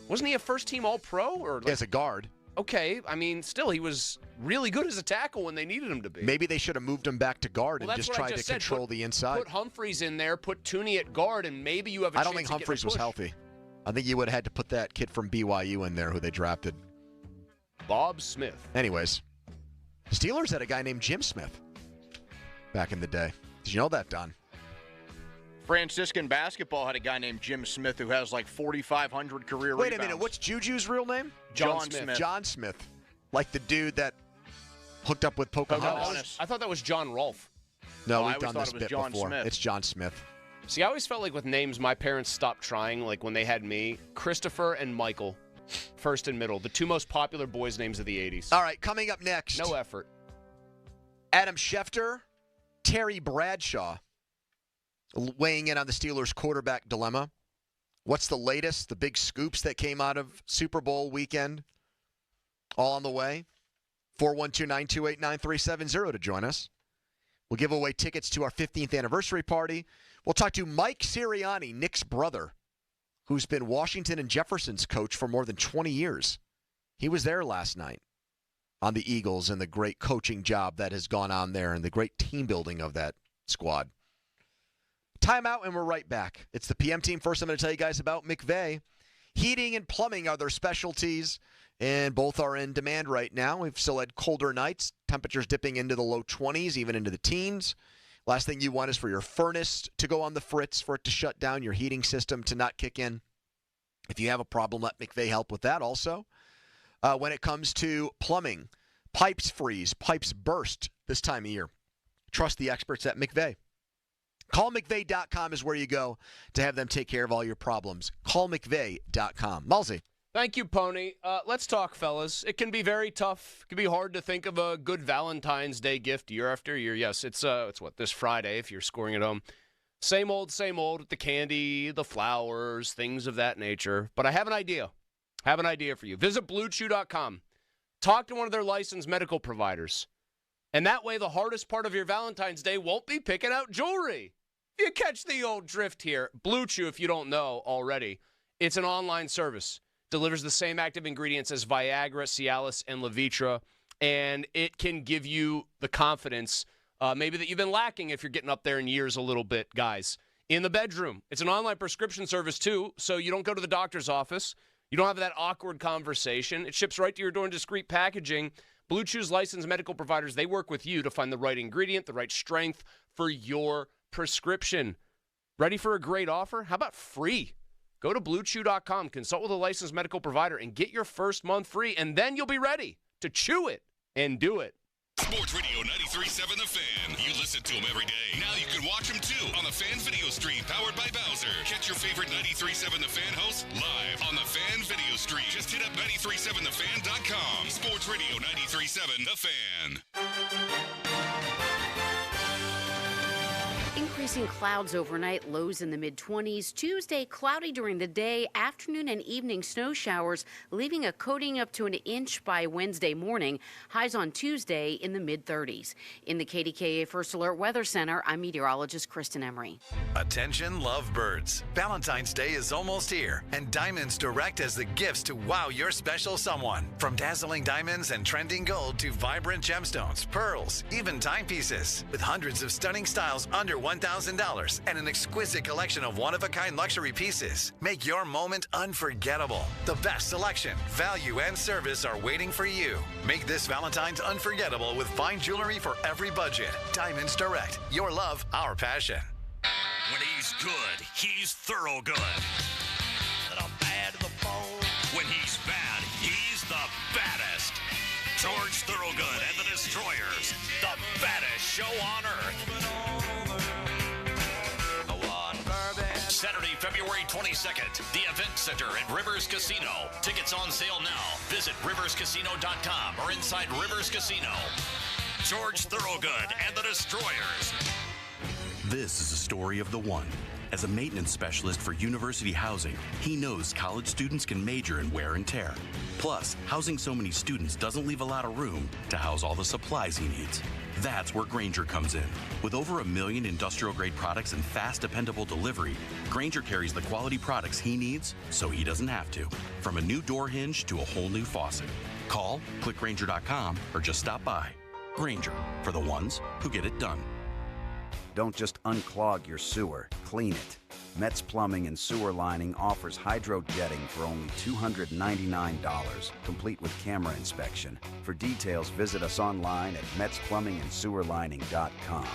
Speaker 3: Wasn't he a first-team All-Pro? Or
Speaker 7: As a guard.
Speaker 3: Okay, I mean, still, he was really good as a tackle when they needed him to be.
Speaker 7: Maybe they should have moved him back to guard and
Speaker 3: Well,
Speaker 7: just
Speaker 3: that's what I
Speaker 7: tried to control the inside.
Speaker 3: Put Humphreys in there, put Tooney at guard, and maybe you have a
Speaker 7: I
Speaker 3: chance
Speaker 7: don't think
Speaker 3: to get
Speaker 7: Humphreys
Speaker 3: a
Speaker 7: was
Speaker 3: push.
Speaker 7: healthy. I think you would have had to put that kid from BYU in there who they drafted.
Speaker 3: Bob Smith.
Speaker 7: Anyways, Steelers had a guy named Jim Smith back in the day. Did you know that, Don?
Speaker 5: Franciscan basketball had a guy named Jim Smith who has like 4,500 career
Speaker 7: Wait
Speaker 5: rebounds.
Speaker 7: a minute. What's Juju's real name?
Speaker 5: John Smith.
Speaker 7: John Smith. Like the dude that hooked up with Pocahontas.
Speaker 3: I thought that was John Rolfe.
Speaker 7: No,
Speaker 5: I
Speaker 7: we've
Speaker 5: always
Speaker 7: done
Speaker 5: thought
Speaker 7: this
Speaker 5: it was
Speaker 7: bit
Speaker 5: John
Speaker 7: before.
Speaker 5: Smith.
Speaker 7: It's John Smith.
Speaker 3: See, I always felt like with names, my parents stopped trying, like when they had me. Christopher and Michael, first and middle, the two most popular boys' names of the 80s.
Speaker 7: All right, coming up next.
Speaker 3: No effort.
Speaker 7: Adam Schefter, Terry Bradshaw, weighing in on the Steelers' quarterback dilemma. What's the latest? The big scoops that came out of Super Bowl weekend? All on the way. 412-928-9370 to join us. We'll give away tickets to our 15th anniversary party. We'll talk to Mike Sirianni, Nick's brother, who's been Washington and Jefferson's coach for more than 20 years. He was there last night on the Eagles and the great coaching job that has gone on there and the great team building of that squad. Timeout, and we're right back. It's the PM team. First, I'm going to tell you guys about McVeigh. Heating and plumbing are their specialties, and both are in demand right now. We've still had colder nights, temperatures dipping into the low 20s, even into the teens. Last thing you want is for your furnace to go on the fritz, for it to shut down, your heating system to not kick in. If you have a problem, let McVeigh help with that also. When it comes to plumbing, pipes freeze, pipes burst this time of year. Trust the experts at McVeigh. CallMcVeigh.com is where you go to have them take care of all your problems. CallMcVeigh.com. Malzy.
Speaker 3: Thank you, Pony. Let's talk, fellas. It can be very tough. It can be hard to think of a good Valentine's Day gift year after year. Yes, it's what, this Friday if you're scoring at home. Same old with the candy, the flowers, things of that nature. But I have an idea. For you. Visit BlueChew.com. Talk to one of their licensed medical providers. And that way, the hardest part of your Valentine's Day won't be picking out jewelry. You catch the old drift here. Blue Chew, if you don't know already, it's an online service. Delivers the same active ingredients as Viagra, Cialis, and Levitra, and it can give you the confidence maybe that you've been lacking if you're getting up there in years a little bit, guys. In the bedroom, it's an online prescription service, too, so you don't go to the doctor's office. You don't have that awkward conversation. It ships right to your door in discreet packaging. Blue Chew's licensed medical providers, they work with you to find the right ingredient, the right strength for your prescription. Ready for a great offer? How about free? Go to BlueChew.com, consult with a licensed medical provider, and get your first month free, and then you'll be ready to chew it and do it.
Speaker 1: Sports Radio 93.7 The Fan. You listen to them every day. Now you can watch them too on the Fan video stream powered by Bowser. Catch your favorite 93.7 The Fan hosts live on the Fan video stream. Just hit up 937thefan.com. Sports Radio 93.7 The Fan.
Speaker 8: Increasing clouds overnight, lows in the mid-20s. Tuesday, cloudy during the day, afternoon and evening snow showers, leaving a coating up to an inch by Wednesday morning. Highs on Tuesday in the mid-30s. In the KDKA First Alert Weather Center, I'm meteorologist Kristen Emery.
Speaker 9: Attention lovebirds. Valentine's Day is almost here, and Diamonds Direct has the gifts to wow your special someone. From dazzling diamonds and trending gold to vibrant gemstones, pearls, even timepieces. With hundreds of stunning styles under $1,000 and an exquisite collection of one-of-a-kind luxury pieces. Make your moment unforgettable. The best selection, value, and service are waiting for you. Make this Valentine's unforgettable with fine jewelry for every budget. Diamonds Direct. Your love, our passion.
Speaker 12: When he's good, he's thorough good. And I'm bad to the bone. When he's bad, he's the baddest. George Thorogood and the Destroyers. The baddest show on earth. Saturday, February 22nd, the Event Center at Rivers Casino. Tickets on sale now. Visit riverscasino.com or inside Rivers Casino. George Thorogood and the Destroyers.
Speaker 10: This is a story of the one. As a maintenance specialist for university housing, he knows college students can major in wear and tear. Plus, housing so many students doesn't leave a lot of room to house all the supplies he needs. That's where Grainger comes in. With over 1 million industrial-grade products and fast, dependable delivery, Grainger carries the quality products he needs so he doesn't have to. From a new door hinge to a whole new faucet. Call, click Grainger.com, or just stop by. Grainger, for the ones who get it done.
Speaker 14: Don't just unclog your sewer, clean it. Metz Plumbing and Sewer Lining offers hydro jetting for only $299, complete with camera inspection. For details, visit us online at metzplumbingandsewerlining.com.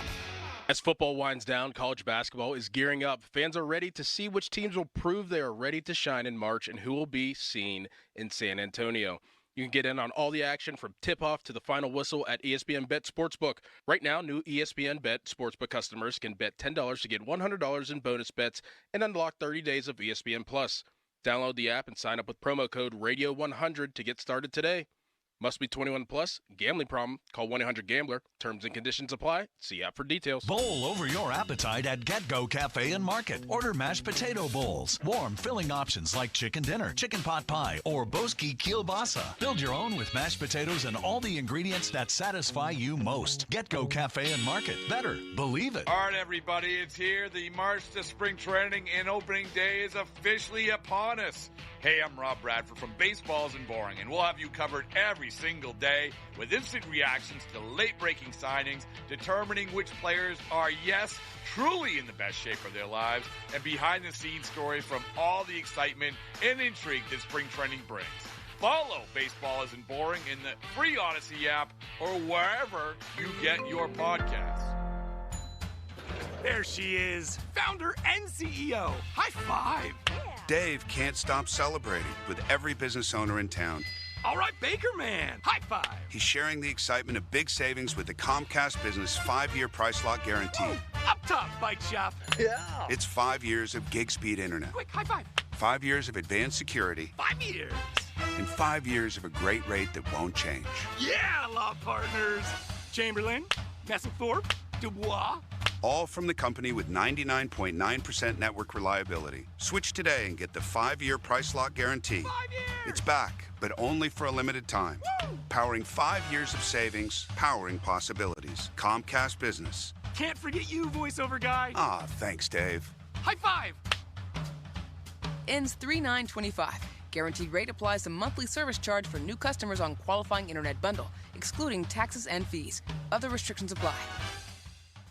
Speaker 17: As football winds down, college basketball is gearing up. Fans are ready to see which teams will prove they are ready to shine in March and who will be seen in San Antonio. You can get in on all the action from tip-off to the final whistle at ESPN Bet Sportsbook. Right now, new ESPN Bet Sportsbook customers can bet $10 to get $100 in bonus bets and unlock 30 days of ESPN Plus. Download the app and sign up with promo code RADIO100 to get started today. Must be 21 plus. Gambling problem? Call 1-800-GAMBLER. Terms and conditions apply. See app for details.
Speaker 18: Bowl over your appetite at Get Go Cafe and Market. Order mashed potato bowls, warm filling options like chicken dinner, chicken pot pie, or Boski kielbasa. Build your own with mashed potatoes and all the ingredients that satisfy you most. Get Go Cafe and Market. Better, believe it.
Speaker 24: All right, everybody, it's here. The March to Spring Training and Opening Day is officially upon us. Hey, I'm Rob Bradford from Baseballs and Boring, and we'll have you covered every single day with instant reactions to late-breaking signings, determining which players are, yes, truly in the best shape of their lives, and behind-the-scenes stories from all the excitement and intrigue that spring training brings. Follow Baseball Isn't Boring in the free Odyssey app or wherever you get your podcasts.
Speaker 25: There she is, founder and CEO. High five.
Speaker 26: Dave can't stop celebrating with every business owner in town.
Speaker 25: All right, Baker Man, high five.
Speaker 26: He's sharing the excitement of big savings with the Comcast Business 5-year price lock guarantee.
Speaker 25: Up top, Bike Shop. Yeah.
Speaker 26: It's 5 years of gig speed internet.
Speaker 25: Quick, high five.
Speaker 26: 5 years of advanced security.
Speaker 25: 5 years.
Speaker 26: And 5 years of a great rate that won't change.
Speaker 25: Yeah, law partners. Chamberlain, Messelthorpe, Dubois.
Speaker 26: All from the company with 99.9% network reliability. Switch today and get the 5-year price lock guarantee.
Speaker 25: 5 years!
Speaker 26: It's back, but only for a limited time.
Speaker 25: Woo!
Speaker 26: Powering 5 years of savings, powering possibilities. Comcast Business.
Speaker 25: Can't forget you, voiceover guy.
Speaker 26: Ah, thanks, Dave.
Speaker 25: High five!
Speaker 27: Ends 3/9/25. Guaranteed rate applies to monthly service charge for new customers on qualifying internet bundle, excluding taxes and fees. Other restrictions apply.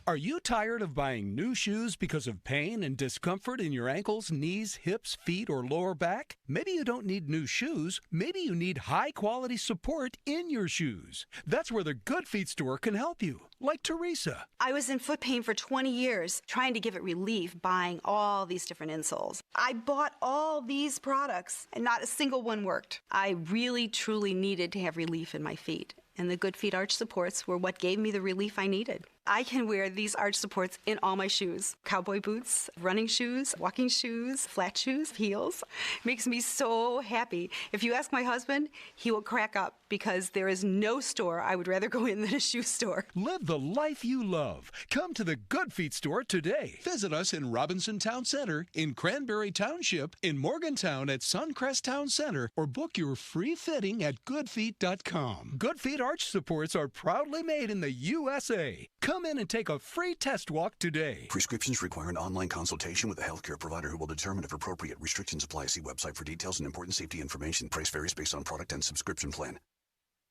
Speaker 28: Are you tired of buying new shoes because of pain and discomfort in your ankles, knees, hips, feet, or lower back? Maybe you don't need new shoes. Maybe you need high-quality support in your shoes. That's where the Good Feet store can help you, like Teresa.
Speaker 29: I was in foot pain for 20 years, trying to give it relief, buying all these different insoles. I bought all these products, and not a single one worked. I really, truly needed to have relief in my feet. And the Good Feet arch supports were what gave me the relief I needed. I can wear these arch supports in all my shoes. Cowboy boots, running shoes, walking shoes, flat shoes, heels. Makes me so happy. If you ask my husband, he will crack up because there is no store I would rather go in than a shoe store.
Speaker 28: Live the life you love. Come to the Good Feet store today. Visit us in Robinson Town Center, in Cranberry Township, in Morgantown at Suncrest Town Center, or book your free fitting at goodfeet.com. Good Feet arch supports are proudly made in the USA. Come in and take a free test walk today.
Speaker 30: Prescriptions require an online consultation with a healthcare provider who will determine if appropriate. Restrictions apply. See website for details and important safety information. Price varies based on product and subscription plan.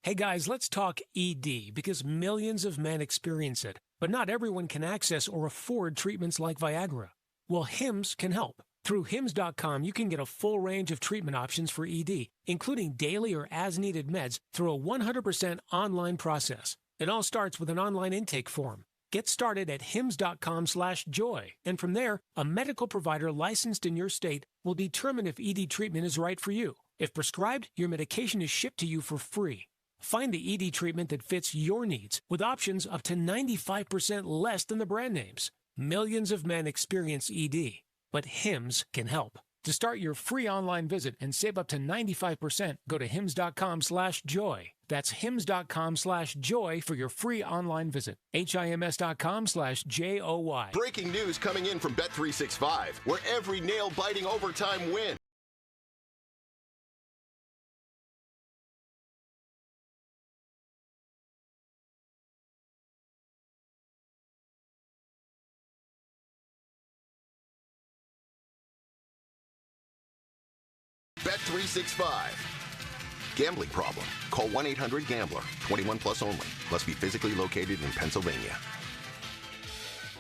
Speaker 31: Hey guys, let's talk ED because millions of men experience it, but not everyone can access or afford treatments like Viagra. Well, Hims can help. Through Hims.com, you can get a full range of treatment options for ED, including daily or as-needed meds through a 100% online process. It all starts with an online intake form. Get started at hims.com/joy, and from there, a medical provider licensed in your state will determine if ED treatment is right for you. If prescribed, your medication is shipped to you for free. Find the ED treatment that fits your needs with options up to 95% less than the brand names. Millions of men experience ED, but Hims can help. To start your free online visit and save up to 95%, go to hims.com/joy. That's hims.com/joy for your free online visit. HIMS.com/JOY.
Speaker 32: Breaking news coming in from Bet365, where every nail-biting overtime win Bet365. Gambling problem? Call 1-800-GAMBLER. 21 plus only. Must be physically located in Pennsylvania.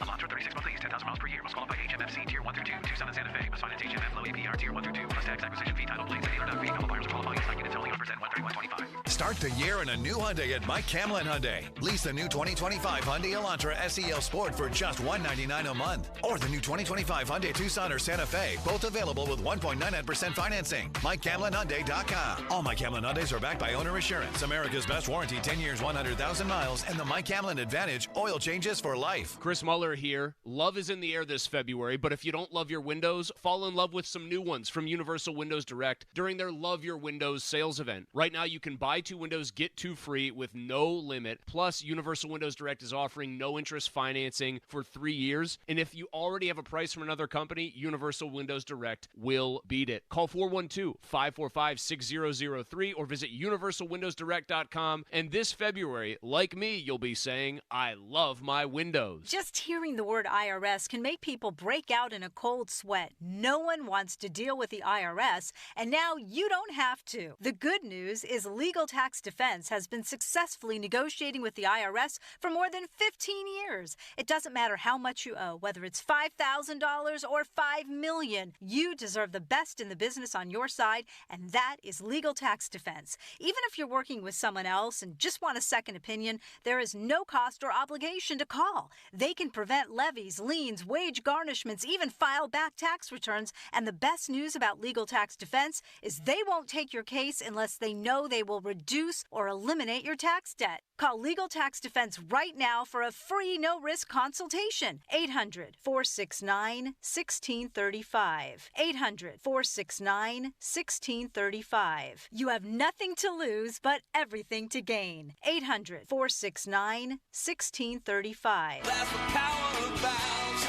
Speaker 2: Elantra 36 monthly is 10,000 miles per year. Must qualify HMFC Tier 1 through 2. Tucson and Santa Fe. Must finance HMF low APR Tier 1 through 2. Plus tax acquisition fee title plates and dealer fee. All buyers are qualifying. Stock units only. Represent 131.25.
Speaker 9: Start the year in a new Hyundai at Mike Camlin Hyundai. Lease the new 2025 Hyundai Elantra SEL Sport for just $199 a month. Or the new 2025 Hyundai Tucson or Santa Fe. Both available with 1.99% financing. MikeCamlinHyundai.com. All Mike Camlin Hyundais are backed by owner assurance. America's best warranty, 10 years, 100,000 miles. And the Mike Camlin Advantage, oil changes for life.
Speaker 3: Chris Muller here. Love is in the air this February, but if you don't love your windows, fall in love with some new ones from Universal Windows Direct during their Love Your Windows sales event. Right now, you can buy 2 windows, get 2 free with no limit. Plus, Universal Windows Direct is offering no interest financing for 3 years. And if you already have a price from another company, Universal Windows Direct will beat it. Call 412-545-6003 or visit universalwindowsdirect.com. And this February, like me, you'll be saying, I love my windows.
Speaker 4: Just hearing the word IRS can make people break out in a cold sweat. No one wants to deal with the IRS, and now you don't have to. The good news is Legal Tax Defense has been successfully negotiating with the IRS for more than 15 years. It doesn't matter how much you owe, whether it's $5,000 or $5 million. You deserve the best in the business on your side, and that is Legal Tax Defense. Even if you're working with someone else and just want a second opinion, there is no cost or obligation to call. They can prevent levies, liens, wage garnishments, even file back tax returns. And the best news about Legal Tax Defense is they won't take your case unless they know they will reduce or eliminate your tax debt. Call Legal Tax Defense right now for a free no-risk consultation. 800-469-1635. 800-469-1635. You have nothing to lose but everything to gain. 800-469-1635.
Speaker 6: That's the power of Bowser.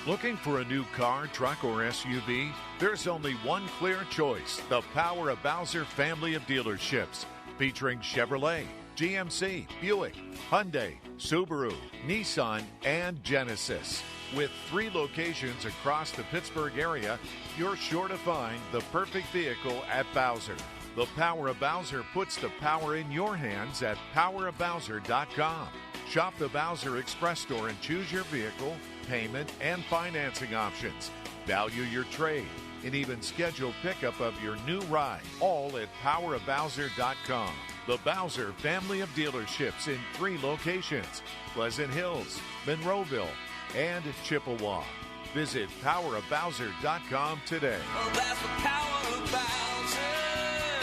Speaker 6: Looking for a new car, truck, or SUV? There's only one clear choice. The Power of Bowser family of dealerships. Featuring Chevrolet, GMC, Buick, Hyundai, Subaru, Nissan, and Genesis. With 3 locations across the Pittsburgh area, you're sure to find the perfect vehicle at Bowser. The Power of Bowser puts the power in your hands at powerofbowser.com. Shop the Bowser Express store and choose your vehicle, payment, and financing options. Value your trade and even schedule pickup of your new ride, all at powerofbowser.com. The Bowser family of dealerships in 3 locations: Pleasant Hills, Monroeville, and Chippewa. Visit powerofbowser.com today. Oh, that's the power of Bowser.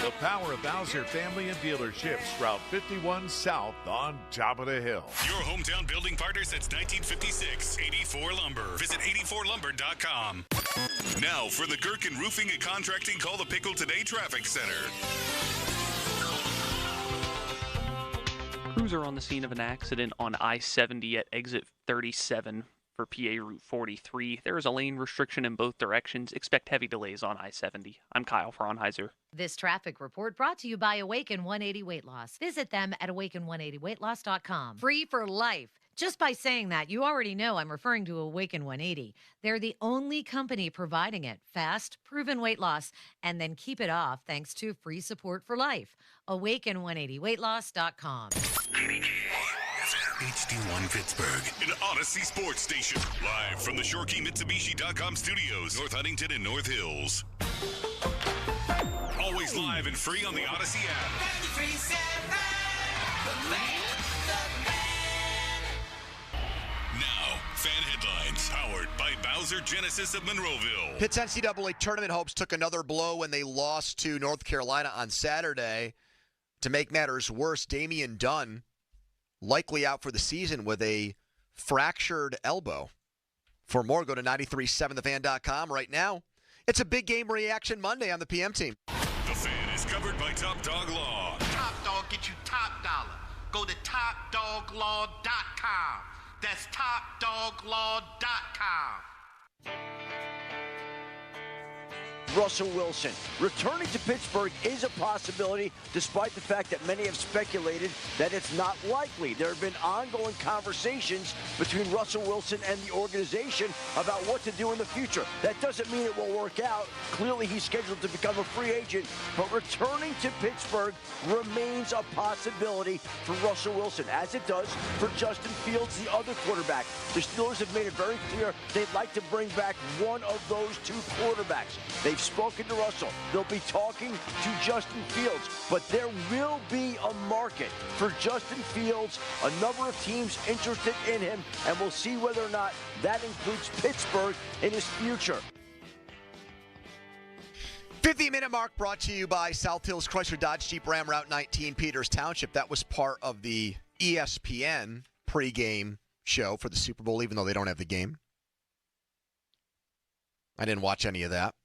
Speaker 6: The Power of Bowser family of dealerships, Route 51 South on top of the hill.
Speaker 1: Your hometown building partner since 1956, 84 Lumber. Visit 84lumber.com. Now for the Gherkin Roofing and Contracting Call the Pickle Today Traffic Center.
Speaker 11: Crews are on the scene of an accident on I-70 at exit 37 for PA Route 43. There is a lane restriction in both directions. Expect heavy delays on I-70. I'm Kyle Fraunheiser.
Speaker 13: This traffic report brought to you by Awaken 180 Weight Loss. Visit them at awaken180weightloss.com. Free for life. Just by saying that, you already know I'm referring to Awaken 180. They're the only company providing it. Fast, proven weight loss, and then keep it off thanks to free support for life. Awaken180weightloss.com.
Speaker 1: HD1 Pittsburgh, an Odyssey sports station. Live from the ShoreKeyMitsubishi.com studios, North Huntington and North Hills. Always live and free on the Odyssey app. Now, fan headlines powered by Bowser Genesis of Monroeville.
Speaker 7: Pitt's NCAA tournament hopes took another blow when they lost to North Carolina on Saturday. To make matters worse, Damian Dunn likely out for the season with a fractured elbow. For more, go to 937thefan.com right now. It's a big game reaction Monday on the PM team.
Speaker 1: The Fan is covered by Top Dog Law.
Speaker 15: Top Dog get you top dollar. Go to topdoglaw.com. That's topdoglaw.com.
Speaker 5: Russell Wilson. Returning to Pittsburgh is a possibility, despite the fact that many have speculated that it's not likely. There have been ongoing conversations between Russell Wilson and the organization about what to do in the future. That doesn't mean it will work out. Clearly, he's scheduled to become a free agent, but returning to Pittsburgh remains a possibility for Russell Wilson, as it does for Justin Fields, the other quarterback. The Steelers have made it very clear they'd like to bring back one of those two quarterbacks. They've spoken to Russell. They'll be talking to Justin Fields, but there will be a market for Justin Fields, a number of teams interested in him, and we'll see whether or not that includes Pittsburgh in his future.
Speaker 7: 50-minute mark brought to you by South Hills Chrysler Dodge Jeep Ram Route 19, Peters Township. That was part of the ESPN pregame show for the Super Bowl, even though they don't have the game. I didn't watch any of that.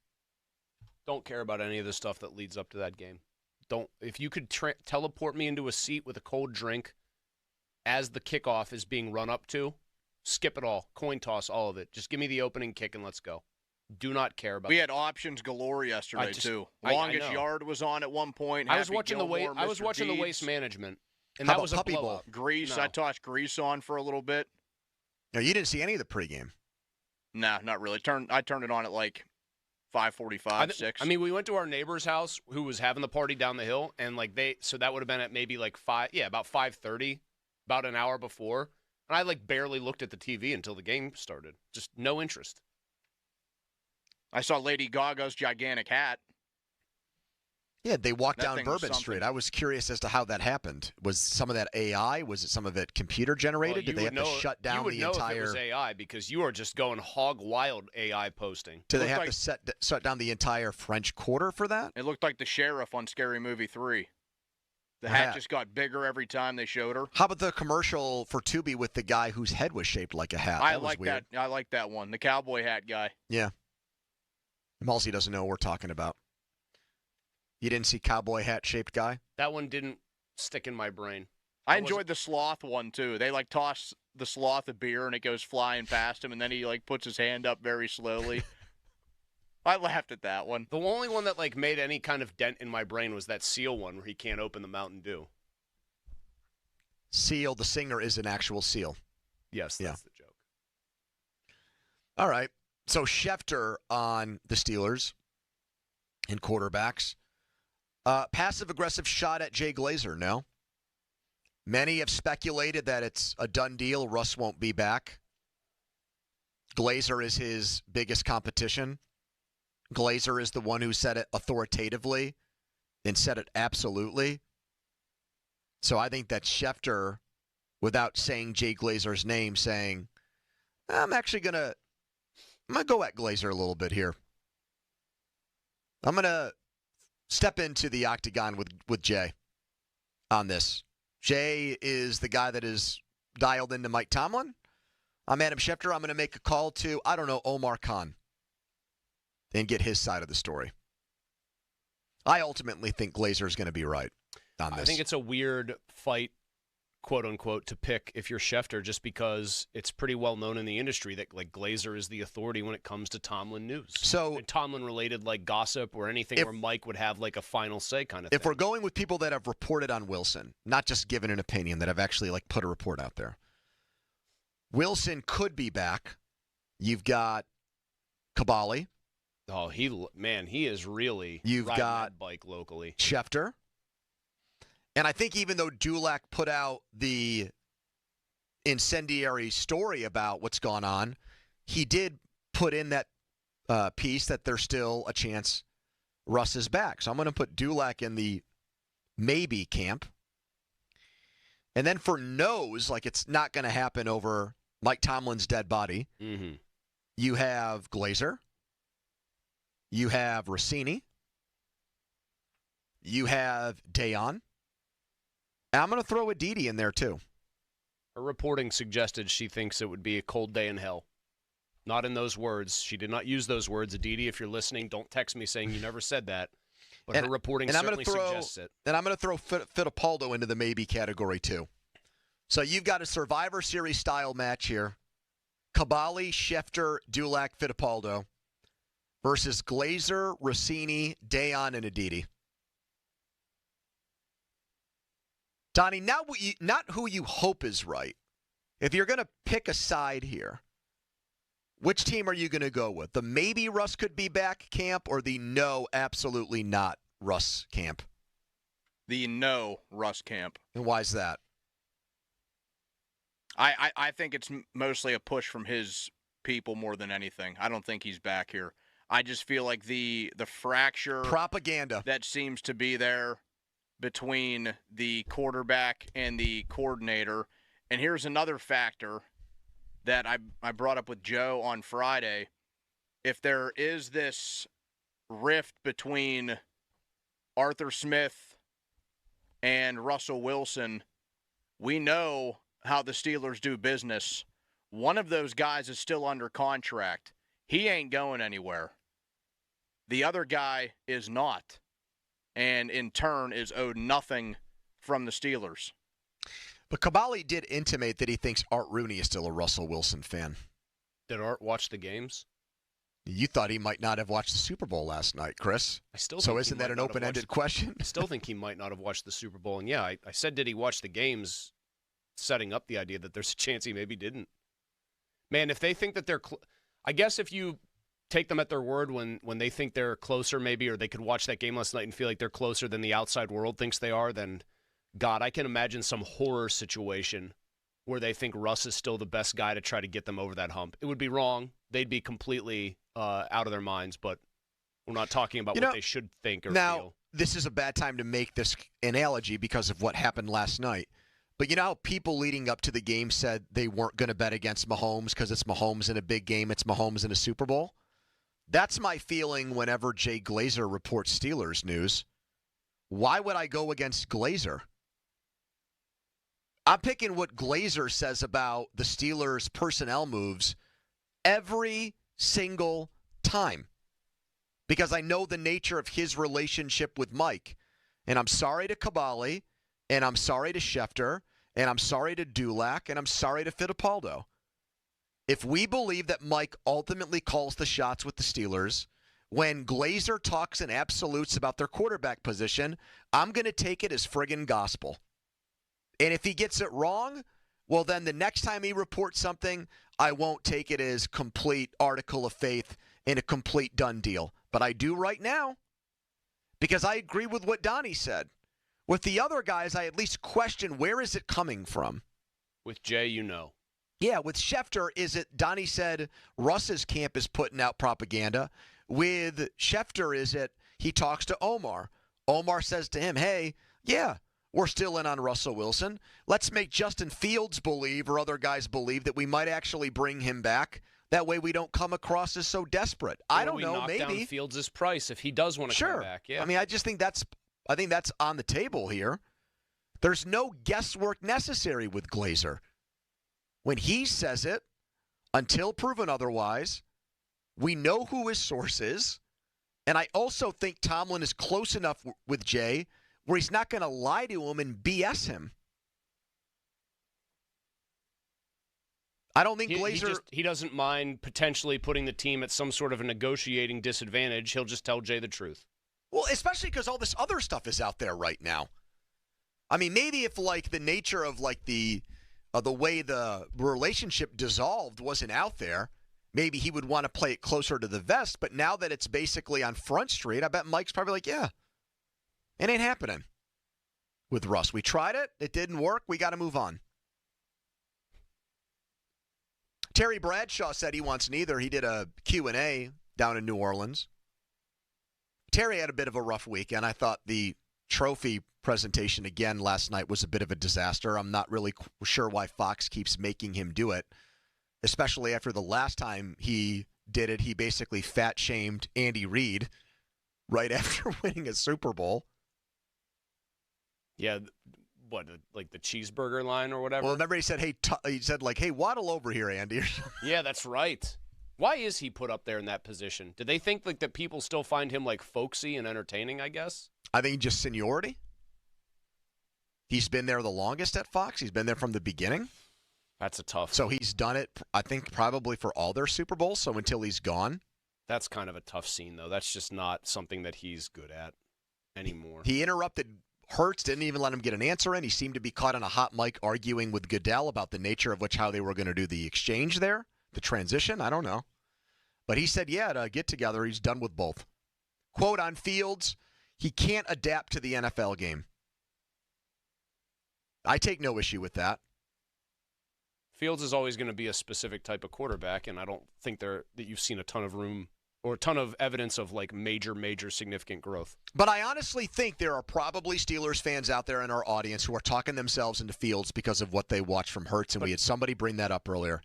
Speaker 3: Don't care about any of the stuff that leads up to that game. Don't. If you could teleport me into a seat with a cold drink as the kickoff is being run up to, skip it all. Coin toss, all of it. Just give me the opening kick and let's go. Do not care about.
Speaker 8: We had options galore yesterday too. Longest yard was on at one point.
Speaker 3: I was watching the Waste Management, and
Speaker 7: How
Speaker 3: that was a
Speaker 7: Puppy Bowl?
Speaker 3: blowout.
Speaker 8: Grease.
Speaker 3: No.
Speaker 8: I tossed Grease on for a little bit.
Speaker 7: No, you didn't see any of the pregame.
Speaker 8: Nah, not really. I turned it on at like 5:45, 6.
Speaker 3: I mean, we went to our neighbor's house who was having the party down the hill, and so that would have been at maybe like about 5:30, about an hour before, and I barely looked at the TV until the game started. Just no interest.
Speaker 8: I saw Lady Gaga's gigantic hat.
Speaker 7: Yeah, they walked
Speaker 8: That
Speaker 7: down
Speaker 8: thing was
Speaker 7: Bourbon
Speaker 8: something.
Speaker 7: Street. I was curious as to how that happened. Was some of that AI? Was it some of it computer generated?
Speaker 3: Well,
Speaker 7: Did they have to shut down the
Speaker 3: You would know if it was
Speaker 7: entire?
Speaker 3: AI because you are just going hog wild AI posting.
Speaker 7: Do they have to shut down the entire French Quarter for that?
Speaker 8: It looked like the sheriff on Scary Movie 3. The hat just got bigger every time they showed her.
Speaker 7: How about the commercial for Tubi with the guy whose head was shaped like a hat?
Speaker 8: I
Speaker 7: That was
Speaker 8: like
Speaker 7: weird.
Speaker 8: that. I like that one. The cowboy hat guy.
Speaker 7: Yeah. Malsey doesn't know what we're talking about. You didn't see cowboy hat shaped guy?
Speaker 3: That one didn't stick in my brain.
Speaker 8: I enjoyed the sloth one too. They toss the sloth a beer and it goes flying past him, and then he puts his hand up very slowly. I laughed at that one.
Speaker 3: The only one that made any kind of dent in my brain was that seal one where he can't open the Mountain Dew.
Speaker 7: Seal, the singer, is an actual seal.
Speaker 3: Yes, that's the joke.
Speaker 7: All right. So Schefter on the Steelers and quarterbacks. Passive-aggressive shot at Jay Glazer, no? Many have speculated that it's a done deal. Russ won't be back. Glazer is his biggest competition. Glazer is the one who said it authoritatively and said it absolutely. So I think that Schefter, without saying Jay Glazer's name, saying, I'm going to go at Glazer a little bit here. I'm going to step into the octagon with Jay on this. Jay is the guy that is dialed into Mike Tomlin. I'm Adam Schefter. I'm going to make a call to, Omar Khan and get his side of the story. I ultimately think Glazer is going to be right on this.
Speaker 3: I think it's a weird fight, quote unquote, to pick if you're Schefter, just because it's pretty well known in the industry that Glazer is the authority when it comes to Tomlin news.
Speaker 7: So
Speaker 3: Tomlin related gossip or anything where Mike would have a final say kind of thing.
Speaker 7: If we're going with people that have reported on Wilson, not just given an opinion, that have actually put a report out there, Wilson could be back. You've got Kabali.
Speaker 3: Oh, he is really
Speaker 7: You've
Speaker 3: riding
Speaker 7: got
Speaker 3: that bike locally.
Speaker 7: Schefter. And I think even though Dulac put out the incendiary story about what's gone on, he did put in that piece that there's still a chance Russ is back. So I'm going to put Dulac in the maybe camp. And then for no's, it's not going to happen over Mike Tomlin's dead body, you have Glazer. You have Rossini. You have Dayon. And I'm going to throw Aditi in there, too.
Speaker 3: Her reporting suggested she thinks it would be a cold day in hell. Not in those words. She did not use those words. Aditi, if you're listening, don't text me saying you never said that. But her reporting certainly suggests it.
Speaker 7: And I'm going to throw Fittipaldo into the maybe category, too. So you've got a Survivor Series-style match here. Kabali, Schefter, Dulac, Fittipaldo. versus Glazer, Rossini, Dayon, and Aditi. Donnie, not who you hope is right. If you're going to pick a side here, which team are you going to go with? The maybe Russ could be back camp or the no, absolutely not Russ camp?
Speaker 8: The no Russ camp.
Speaker 7: And why is that?
Speaker 8: I think it's mostly a push from his people more than anything. I don't think he's back here. I just feel like the fracture
Speaker 7: propaganda
Speaker 8: that seems to be there between the quarterback and the coordinator. And here's another factor that I brought up with Joe on Friday. If there is this rift between Arthur Smith and Russell Wilson, we know how the Steelers do business. One of those guys is still under contract. He ain't going anywhere. The other guy is not, and in turn is owed nothing from the Steelers.
Speaker 7: But Caballi did intimate that he thinks Art Rooney is still a Russell Wilson fan.
Speaker 3: Did Art watch the games?
Speaker 7: You thought he might not have watched the Super Bowl last night, Chris. So isn't that an open-ended question?
Speaker 3: I still think he might not have watched the Super Bowl. And yeah, I said, did he watch the games, setting up the idea that there's a chance he maybe didn't. Man, if they think that they're I guess if you take them at their word when they think they're closer maybe, or they could watch that game last night and feel like they're closer than the outside world thinks they are, then, God, I can imagine some horror situation where they think Russ is still the best guy to try to get them over that hump. It would be wrong. They'd be completely out of their minds, but we're not talking about what they should think or
Speaker 7: now,
Speaker 3: feel.
Speaker 7: This is a bad time to make this analogy because of what happened last night. But you know how people leading up to the game said they weren't going to bet against Mahomes because it's Mahomes in a big game, it's Mahomes in a Super Bowl? That's my feeling whenever Jay Glazer reports Steelers news. Why would I go against Glazer? I'm picking what Glazer says about the Steelers' personnel moves every single time because I know the nature of his relationship with Mike. And I'm sorry to Caballi, and I'm sorry to Schefter, and I'm sorry to Dulac, and I'm sorry to Fittipaldo. If we believe that Mike ultimately calls the shots with the Steelers, when Glazer talks in absolutes about their quarterback position, I'm going to take it as friggin' gospel. And if he gets it wrong, well, then the next time he reports something, I won't take it as complete article of faith and a complete done deal. But I do right now because I agree with what Donnie said. With the other guys, I at least question where is it coming from.
Speaker 3: With Jay, you know.
Speaker 7: Yeah, with Schefter, is it, Donnie said, Russ's camp is putting out propaganda. With Schefter, is it, he talks to Omar. Omar says to him, hey, yeah, we're still in on Russell Wilson. Let's make Justin Fields believe or other guys believe that we might actually bring him back. That way we don't come across as so desperate. I don't know, maybe.
Speaker 3: Knock down Fields' price if he does want to come back. Yeah.
Speaker 7: I mean, I think that's on the table here. There's no guesswork necessary with Glazer. When he says it, until proven otherwise, we know who his source is. And I also think Tomlin is close enough with Jay where he's not going to lie to him and BS him. I don't think Glazer...
Speaker 3: He doesn't mind potentially putting the team at some sort of a negotiating disadvantage. He'll just tell Jay the truth.
Speaker 7: Well, especially because all this other stuff is out there right now. I mean, maybe if, like, the nature of, like, the way the relationship dissolved wasn't out there, maybe he would want to play it closer to the vest. But now that it's basically on Front Street, I bet Mike's probably like, yeah, it ain't happening with Russ. We tried it. It didn't work. We got to move on. Terry Bradshaw said he wants neither. He did a Q&A down in New Orleans. Terry had a bit of a rough weekend. I thought the trophy presentation again last night was a bit of a disaster. I'm not really sure why Fox keeps making him do it, especially after the last time he did it. He basically fat-shamed Andy Reid right after winning a Super Bowl.
Speaker 3: Yeah, what, like the cheeseburger line or whatever?
Speaker 7: Well, remember he said, hey, waddle over here, Andy.
Speaker 3: Yeah, that's right. Why is he put up there in that position? Do they think like that people still find him like folksy and entertaining, I guess?
Speaker 7: I think just seniority. He's been there the longest at Fox. He's been there from the beginning.
Speaker 3: That's a tough.
Speaker 7: So he's done it, I think, probably for all their Super Bowls. So until he's gone,
Speaker 3: That's kind of a tough scene, though. That's just not something that he's good at anymore.
Speaker 7: He interrupted Hurts, didn't even let him get an answer in. He seemed to be caught on a hot mic arguing with Goodell about the nature of how they were going to do the exchange there, the transition. I don't know. But he said, yeah, to get together, he's done with both. Quote on Fields, he can't adapt to the NFL game. I take no issue with that.
Speaker 3: Fields is always going to be a specific type of quarterback, and I don't think that you've seen a ton of room or a ton of evidence of like major significant growth.
Speaker 7: But I honestly think there are probably Steelers fans out there in our audience who are talking themselves into Fields because of what they watched from Hurts, and we had somebody bring that up earlier.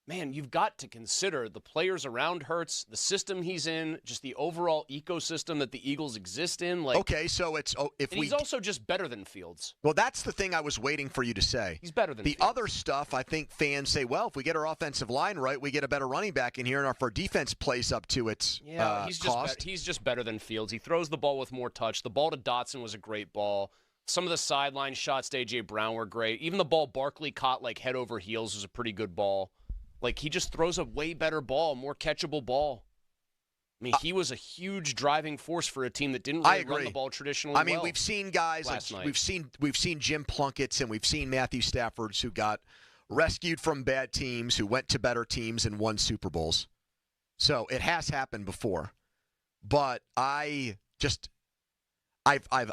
Speaker 3: Man, you've got to consider the players around Hurts, the system he's in, just the overall ecosystem that the Eagles exist in. Like,
Speaker 7: okay, so
Speaker 3: he's also just better than Fields.
Speaker 7: Well, that's the thing I was waiting for you to say.
Speaker 3: He's better than
Speaker 7: the
Speaker 3: Fields.
Speaker 7: Other stuff. I think fans say, well, if we get our offensive line right, we get a better running back in here, and if our defense plays up to its cost.
Speaker 3: He's just better than Fields. He throws the ball with more touch. The ball to Dotson was a great ball. Some of the sideline shots to A.J. Brown were great. Even the ball Barkley caught like head over heels was a pretty good ball. Like, he just throws a way better ball, more catchable ball. I mean, he was a huge driving force for a team that didn't really run the ball traditionally.
Speaker 7: I mean, we've seen guys
Speaker 3: like
Speaker 7: we've seen Jim Plunkett's and we've seen Matthew Stafford's who got rescued from bad teams, who went to better teams and won Super Bowls. So it has happened before. But I've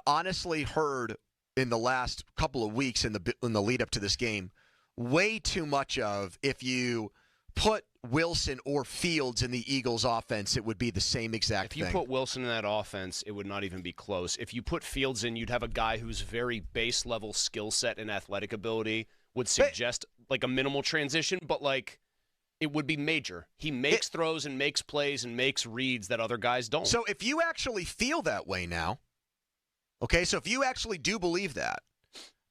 Speaker 7: honestly heard in the last couple of weeks in the lead up to this game way too much of if you put Wilson or Fields in the Eagles' offense, it would be the same exact thing.
Speaker 3: If you put Wilson in that offense, it would not even be close. If you put Fields in, you'd have a guy whose very base-level skill set and athletic ability would suggest like a minimal transition, but like it would be major. He makes throws and makes plays and makes reads that other guys don't.
Speaker 7: So if you actually feel that way now, okay, so if you actually do believe that,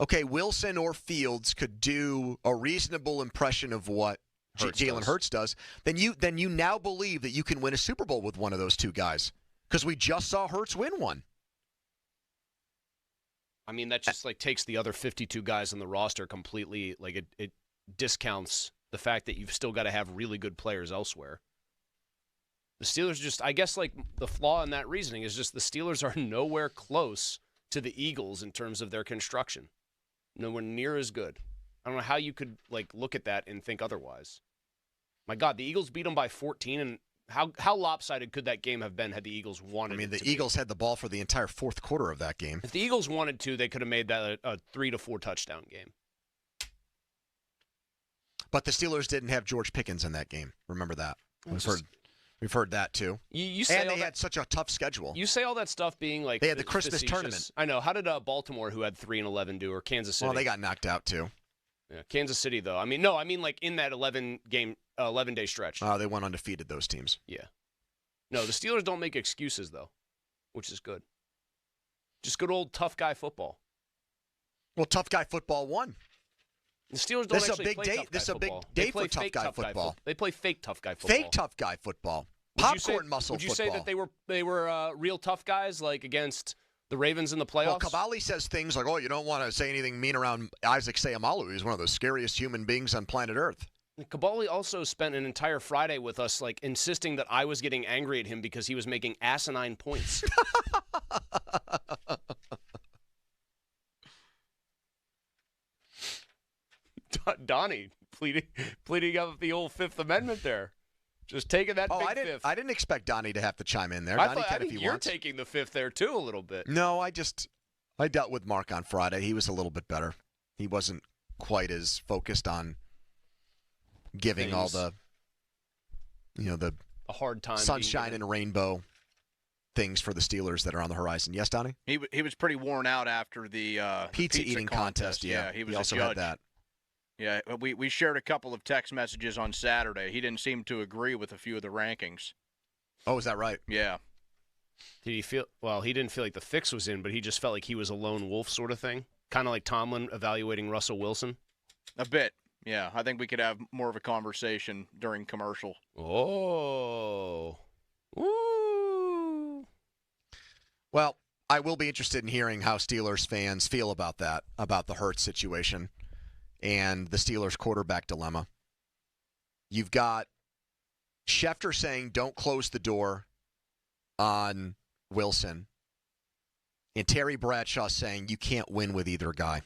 Speaker 7: okay, Wilson or Fields could do a reasonable impression of what Jalen Hurts does, then you now believe that you can win a Super Bowl with one of those two guys because we just saw Hurts win one.
Speaker 3: I mean, that just like takes the other 52 guys on the roster completely. Like it discounts the fact that you've still got to have really good players elsewhere. The Steelers just, I guess, like the flaw in that reasoning is just the Steelers are nowhere close to the Eagles in terms of their construction. Nowhere near as good. I don't know how you could like look at that and think otherwise. My God, the Eagles beat them by 14, and how lopsided could that game have been had the Eagles wanted?
Speaker 7: I mean, the Eagles had the ball for the entire fourth quarter of that game.
Speaker 3: If the Eagles wanted to, they could have made that a 3 to 4 touchdown game.
Speaker 7: But the Steelers didn't have George Pickens in that game. Remember that. We've heard that too.
Speaker 3: You say
Speaker 7: and they had such a tough schedule.
Speaker 3: You say all that stuff being like
Speaker 7: they had the Christmas
Speaker 3: facetious.
Speaker 7: tournament.
Speaker 3: I know. How did Baltimore, who had 3-11, do, or Kansas City?
Speaker 7: Well, they got knocked out too.
Speaker 3: Yeah, Kansas City though. I mean like in that 11-day stretch.
Speaker 7: They went undefeated. Those teams.
Speaker 3: Yeah. No, the Steelers don't make excuses though, which is good. Just good old tough guy football.
Speaker 7: Well, tough guy football won.
Speaker 3: The Steelers don't actually play tough guy football.
Speaker 7: This is a big day for tough guy football.
Speaker 3: They play fake tough guy football.
Speaker 7: Fake tough guy football. Popcorn muscle
Speaker 3: football. Would you
Speaker 7: football.
Speaker 3: say that they were real tough guys, like against the Ravens in the playoffs?
Speaker 7: Well, Cavalli says things like, "Oh, you don't want to say anything mean around Isaac Seumalo. He's one of the scariest human beings on planet Earth."
Speaker 3: Cavalli also spent an entire Friday with us, like insisting that I was getting angry at him because he was making asinine points. Donnie pleading up the old Fifth Amendment there. Just taking that big fifth.
Speaker 7: I didn't expect Donnie to have to chime in there.
Speaker 3: I think you're taking the fifth there, too, a little bit.
Speaker 7: No, I dealt with Mark on Friday. He was a little bit better. He wasn't quite as focused on giving all the
Speaker 3: a hard time,
Speaker 7: sunshine and rainbow things for the Steelers that are on the horizon. Yes, Donnie?
Speaker 8: He was pretty worn out after the
Speaker 7: pizza eating contest. Yeah,
Speaker 8: he was
Speaker 7: also
Speaker 8: a judge.
Speaker 7: had that.
Speaker 8: Yeah, we shared a couple of text messages on Saturday. He didn't seem to agree with a few of the rankings.
Speaker 7: Oh, is that right?
Speaker 8: Yeah.
Speaker 3: Did he feel? Well, he didn't feel like the fix was in, but he just felt like he was a lone wolf sort of thing, kind of like Tomlin evaluating Russell Wilson.
Speaker 8: A bit, yeah. I think we could have more of a conversation during commercial.
Speaker 3: Oh, ooh.
Speaker 7: Well, I will be interested in hearing how Steelers fans feel about that, about the Hurts situation and the Steelers quarterback dilemma. You've got Schefter saying don't close the door on Wilson. And Terry Bradshaw saying you can't win with either guy.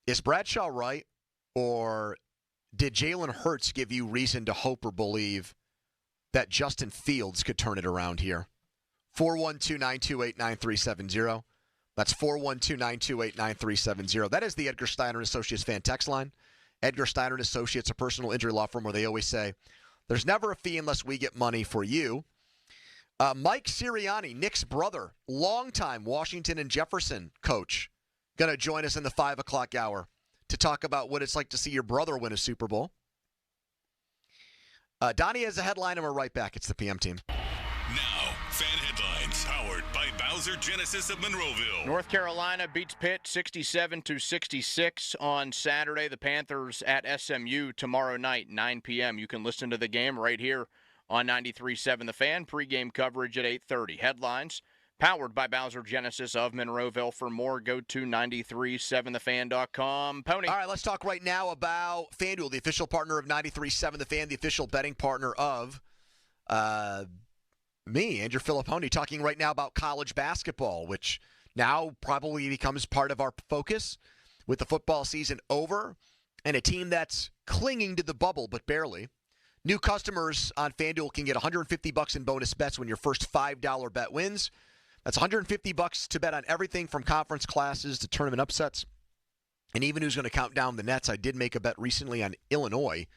Speaker 7: Is Bradshaw right, or did Jalen Hurts give you reason to hope or believe that Justin Fields could turn it around here? 412-928-9370. That's 412-928-9370. That is the Edgar Steiner & Associates fan text line. Edgar Steiner & Associates, a personal injury law firm where they always say, there's never a fee unless we get money for you. Mike Sirianni, Nick's brother, longtime Washington and Jefferson coach, going to join us in the 5 o'clock hour to talk about what it's like to see your brother win a Super Bowl. Donnie has a headline, and we're right back. It's the PM team.
Speaker 1: Now, fan headlines powered by Bowser Genesis of Monroeville.
Speaker 8: North Carolina beats Pitt 67-66 on Saturday. The Panthers at SMU tomorrow night, 9 p.m. You can listen to the game right here on 93.7 The Fan. Pre-game coverage at 8:30. Headlines powered by Bowser Genesis of Monroeville. For more, go to 937thefan.com. Pony.
Speaker 7: All right, let's talk right now about FanDuel, the official partner of 93.7 The Fan, the official betting partner of me, Andrew Filipponi, talking right now about college basketball, which now probably becomes part of our focus with the football season over and a team that's clinging to the bubble, but barely. New customers on FanDuel can get $150 in bonus bets when your first $5 bet wins. That's $150 to bet on everything from conference classes to tournament upsets, and even who's going to count down the nets. I did make a bet recently on Illinois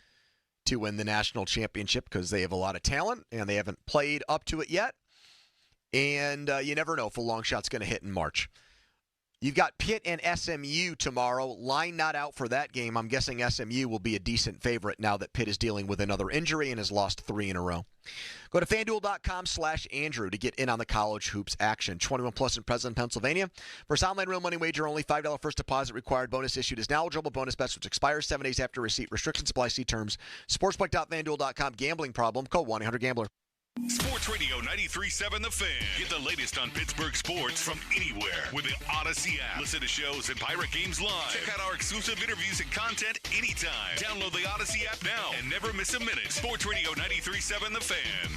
Speaker 7: to win the national championship because they have a lot of talent, and they haven't played up to it yet. And you never know if a long shot's going to hit in March. You've got Pitt and SMU tomorrow. Line not out for that game. I'm guessing SMU will be a decent favorite now that Pitt is dealing with another injury and has lost 3 in a row. Go to FanDuel.com/Andrew to get in on the college hoops action. 21 plus in Pleasant, Pennsylvania. First online real money wager only. $5 first deposit required. Bonus issued is now eligible. Bonus bets which expires 7 days after receipt. Restrictions apply. See terms. Sportsbook.FanDuel.com. Gambling problem. Call 1-800-GAMBLER.
Speaker 1: Sports Radio 93.7 The Fan. Get the latest on Pittsburgh sports from anywhere with the Odyssey app. Listen to shows and Pirate Games live. Check out our exclusive interviews and content anytime. Download the Odyssey app now and never miss a minute. Sports Radio 93.7 The Fan.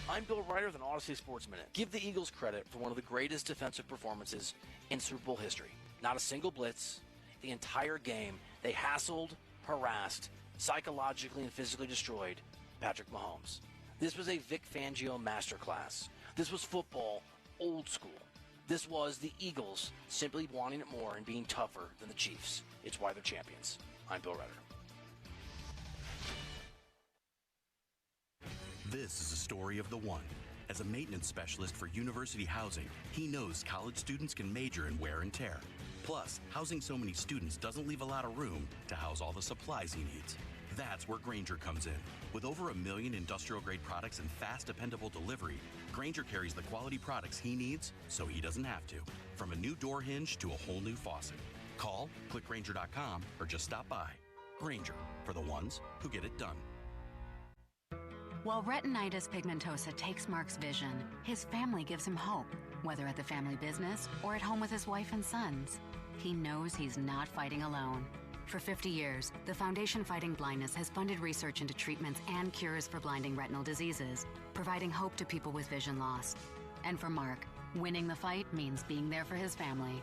Speaker 10: I'm Bill Ryder with an Odyssey Sports Minute. Give the Eagles credit for one of the greatest defensive performances in Super Bowl history. Not a single blitz. The entire game, they hassled, harassed, psychologically and physically destroyed Patrick Mahomes. This was a Vic Fangio masterclass. This was football old school. This was the Eagles simply wanting it more and being tougher than the Chiefs. It's why they're champions. I'm Bill Ryder.
Speaker 12: This is a story of the one. As a maintenance specialist for university housing, he knows college students can major in wear and tear. Plus, housing so many students doesn't leave a lot of room to house all the supplies he needs. That's where Grainger comes in. With over 1 million industrial-grade products and fast, dependable delivery, Grainger carries the quality products he needs so he doesn't have to. From a new door hinge to a whole new faucet. Call, click Grainger.com, or just stop by. Grainger, for the ones who get it done.
Speaker 14: While retinitis pigmentosa takes Mark's vision, his family gives him hope, whether at the family business or at home with his wife and sons. He knows he's not fighting alone. For 50 years, the Foundation Fighting Blindness has funded research into treatments and cures for blinding retinal diseases, providing hope to people with vision loss. And for Mark, winning the fight means being there for his family.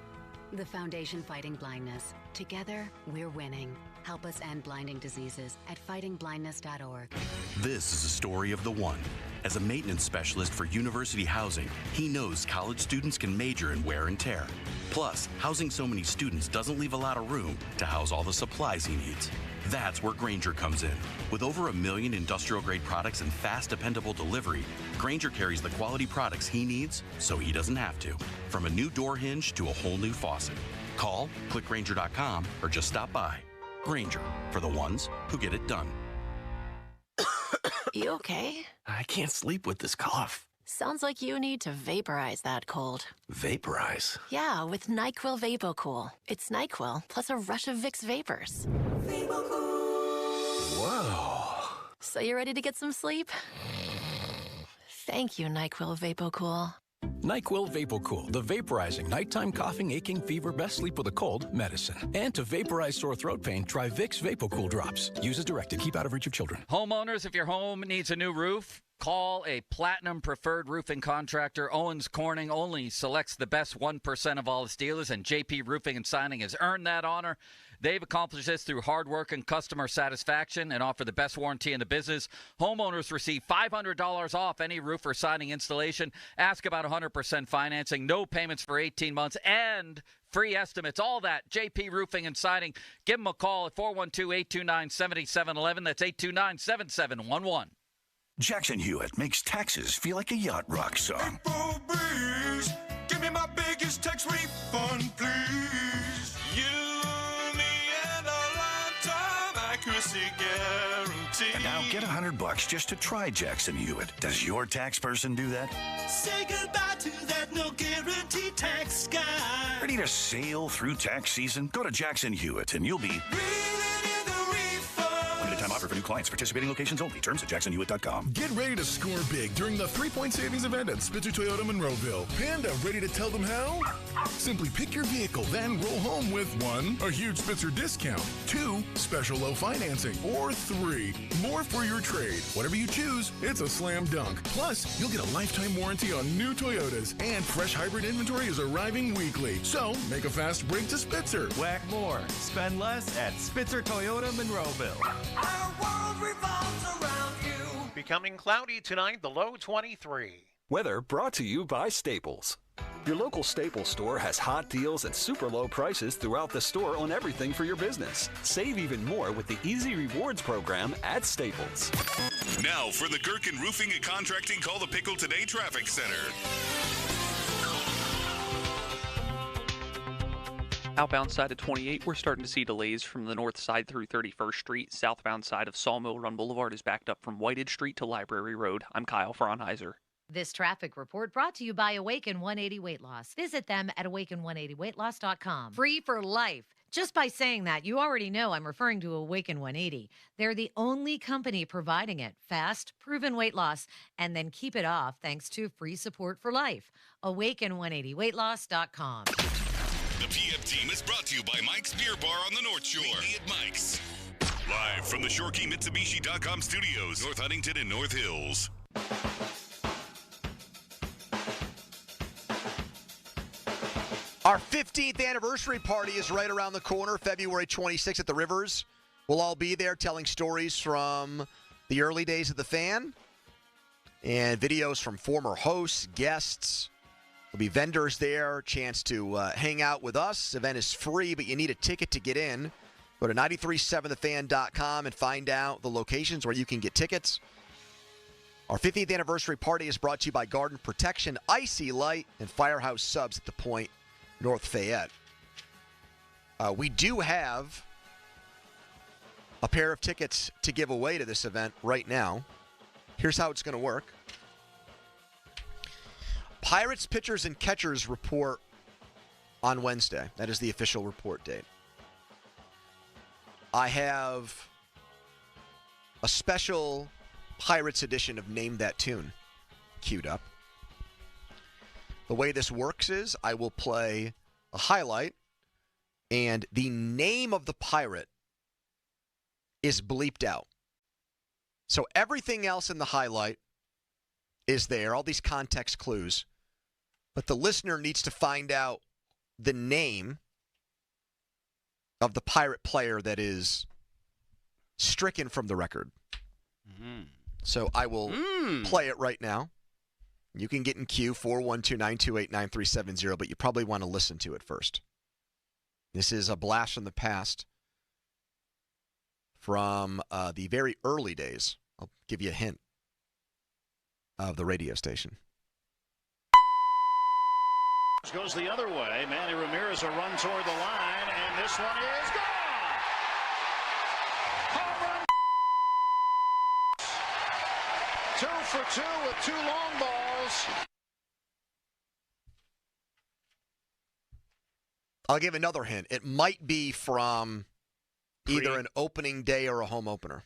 Speaker 14: The Foundation Fighting Blindness. Together, we're winning. Help us end blinding diseases at fightingblindness.org.
Speaker 12: This is a story of the one. As a maintenance specialist for university housing, he knows college students can major in wear and tear. Plus, housing so many students doesn't leave a lot of room to house all the supplies he needs. That's where Grainger comes in. With over 1 million industrial-grade products and fast, dependable delivery, Grainger carries the quality products he needs so he doesn't have to. From a new door hinge to a whole new faucet. Call, click Grainger.com, or just stop by. Grainger, for the ones who get it done.
Speaker 16: You okay?
Speaker 14: I can't sleep with this cough.
Speaker 16: Sounds like you need to vaporize that cold.
Speaker 14: Vaporize?
Speaker 16: Yeah, with NyQuil VapoCool. It's NyQuil plus a rush of Vicks vapors.
Speaker 14: Whoa.
Speaker 16: So you ready to get some sleep? Thank you, NyQuil VapoCool.
Speaker 17: NyQuil VapoCool, the vaporizing nighttime coughing, aching, fever, best sleep with a cold medicine. And to vaporize sore throat pain, try Vicks VapoCool drops. Use as directed. Keep out of reach of children.
Speaker 18: Homeowners, if your home needs a new roof, call a Platinum Preferred Roofing Contractor. Owens Corning only selects the best 1% of all its dealers, and JP Roofing and Signing has earned that honor. They've accomplished this through hard work and customer satisfaction and offer the best warranty in the business. Homeowners receive $500 off any roof or siding installation. Ask about 100% financing, no payments for 18 months, and free estimates. All that, JP Roofing and Siding. Give them a call at 412-829-7711. That's 829-7711.
Speaker 19: Jackson Hewitt makes taxes feel like a yacht rock song.
Speaker 20: April breeze, give me my biggest tax refund, please. You, me, and a lifetime accuracy guarantee.
Speaker 19: And now get $100 just to try Jackson Hewitt. Does your tax person do that?
Speaker 20: Say goodbye to that no guarantee tax guy.
Speaker 19: Ready to sail through tax season? Go to Jackson Hewitt and you'll be limited time offer for new clients. Participating locations only. Terms at jacksonhewitt.com.
Speaker 21: Get ready to score big during the 3-point savings event at Spitzer Toyota Monroeville. Panda, ready to tell them how? Simply pick your vehicle, then roll home with 1, a huge Spitzer discount, 2, special low financing, or 3, more for your trade. Whatever you choose, it's a slam dunk. Plus, you'll get a lifetime warranty on new Toyotas, and fresh hybrid inventory is arriving weekly. So, make a fast break to Spitzer.
Speaker 22: Whack more. Spend less at Spitzer Toyota Monroeville.
Speaker 20: Our world revolves around you.
Speaker 28: Becoming cloudy tonight, the low 23.
Speaker 23: Weather brought to you by Staples. Your local Staples store has hot deals and super low prices throughout the store on everything for your business. Save even more with the Easy Rewards program at Staples.
Speaker 1: Now for the Gherkin Roofing and Contracting Call the Pickle Today Traffic Center.
Speaker 11: Outbound side of 28, we're starting to see delays from the north side through 31st Street. Southbound side of Sawmill Run Boulevard is backed up from Whitehead Street to Library Road. I'm Kyle Fraunheiser.
Speaker 13: This traffic report brought to you by Awaken 180 Weight Loss. Visit them at awaken180weightloss.com. Free for life. Just by saying that, you already know I'm referring to Awaken 180. They're the only company providing it. Fast, proven weight loss, and then keep it off thanks to free support for life. Awaken180weightloss.com.
Speaker 1: The PM team is brought to you by Mike's Beer Bar on the North Shore. Meet me at Mike's. Live from the ShoreKeyMitsubishi.com studios, North Huntington and North Hills.
Speaker 7: Our 15th anniversary party is right around the corner, February 26th at the Rivers. We'll all be there telling stories from the early days of the Fan and videos from former hosts, guests. There'll be vendors there, chance to hang out with us. Event is free, but you need a ticket to get in. Go to 937thefan.com and find out the locations where you can get tickets. Our 15th anniversary party is brought to you by Garden Protection, Icy Light, and Firehouse Subs at the Point, North Fayette. We do have a pair of tickets to give away to this event right now. Here's how it's going to work. Pirates pitchers and catchers report on Wednesday. That is the official report date. I have a special Pirates edition of Name That Tune queued up. The way this works is I will play a highlight, and the name of the pirate is bleeped out. So everything else in the highlight is there, all these context clues, but the listener needs to find out the name of the pirate player that is stricken from the record. Mm-hmm. So I will play it right now. You can get in queue, 412-928-9370, but you probably want to listen to it first. This is a blast from the past from the very early days. I'll give you a hint of the radio station.
Speaker 30: Goes the other way. Manny Ramirez a run toward the line, and this one is gone. Home run. 2 for 2 with 2 long balls.
Speaker 7: I'll give another hint. It might be from either an opening day or a home opener.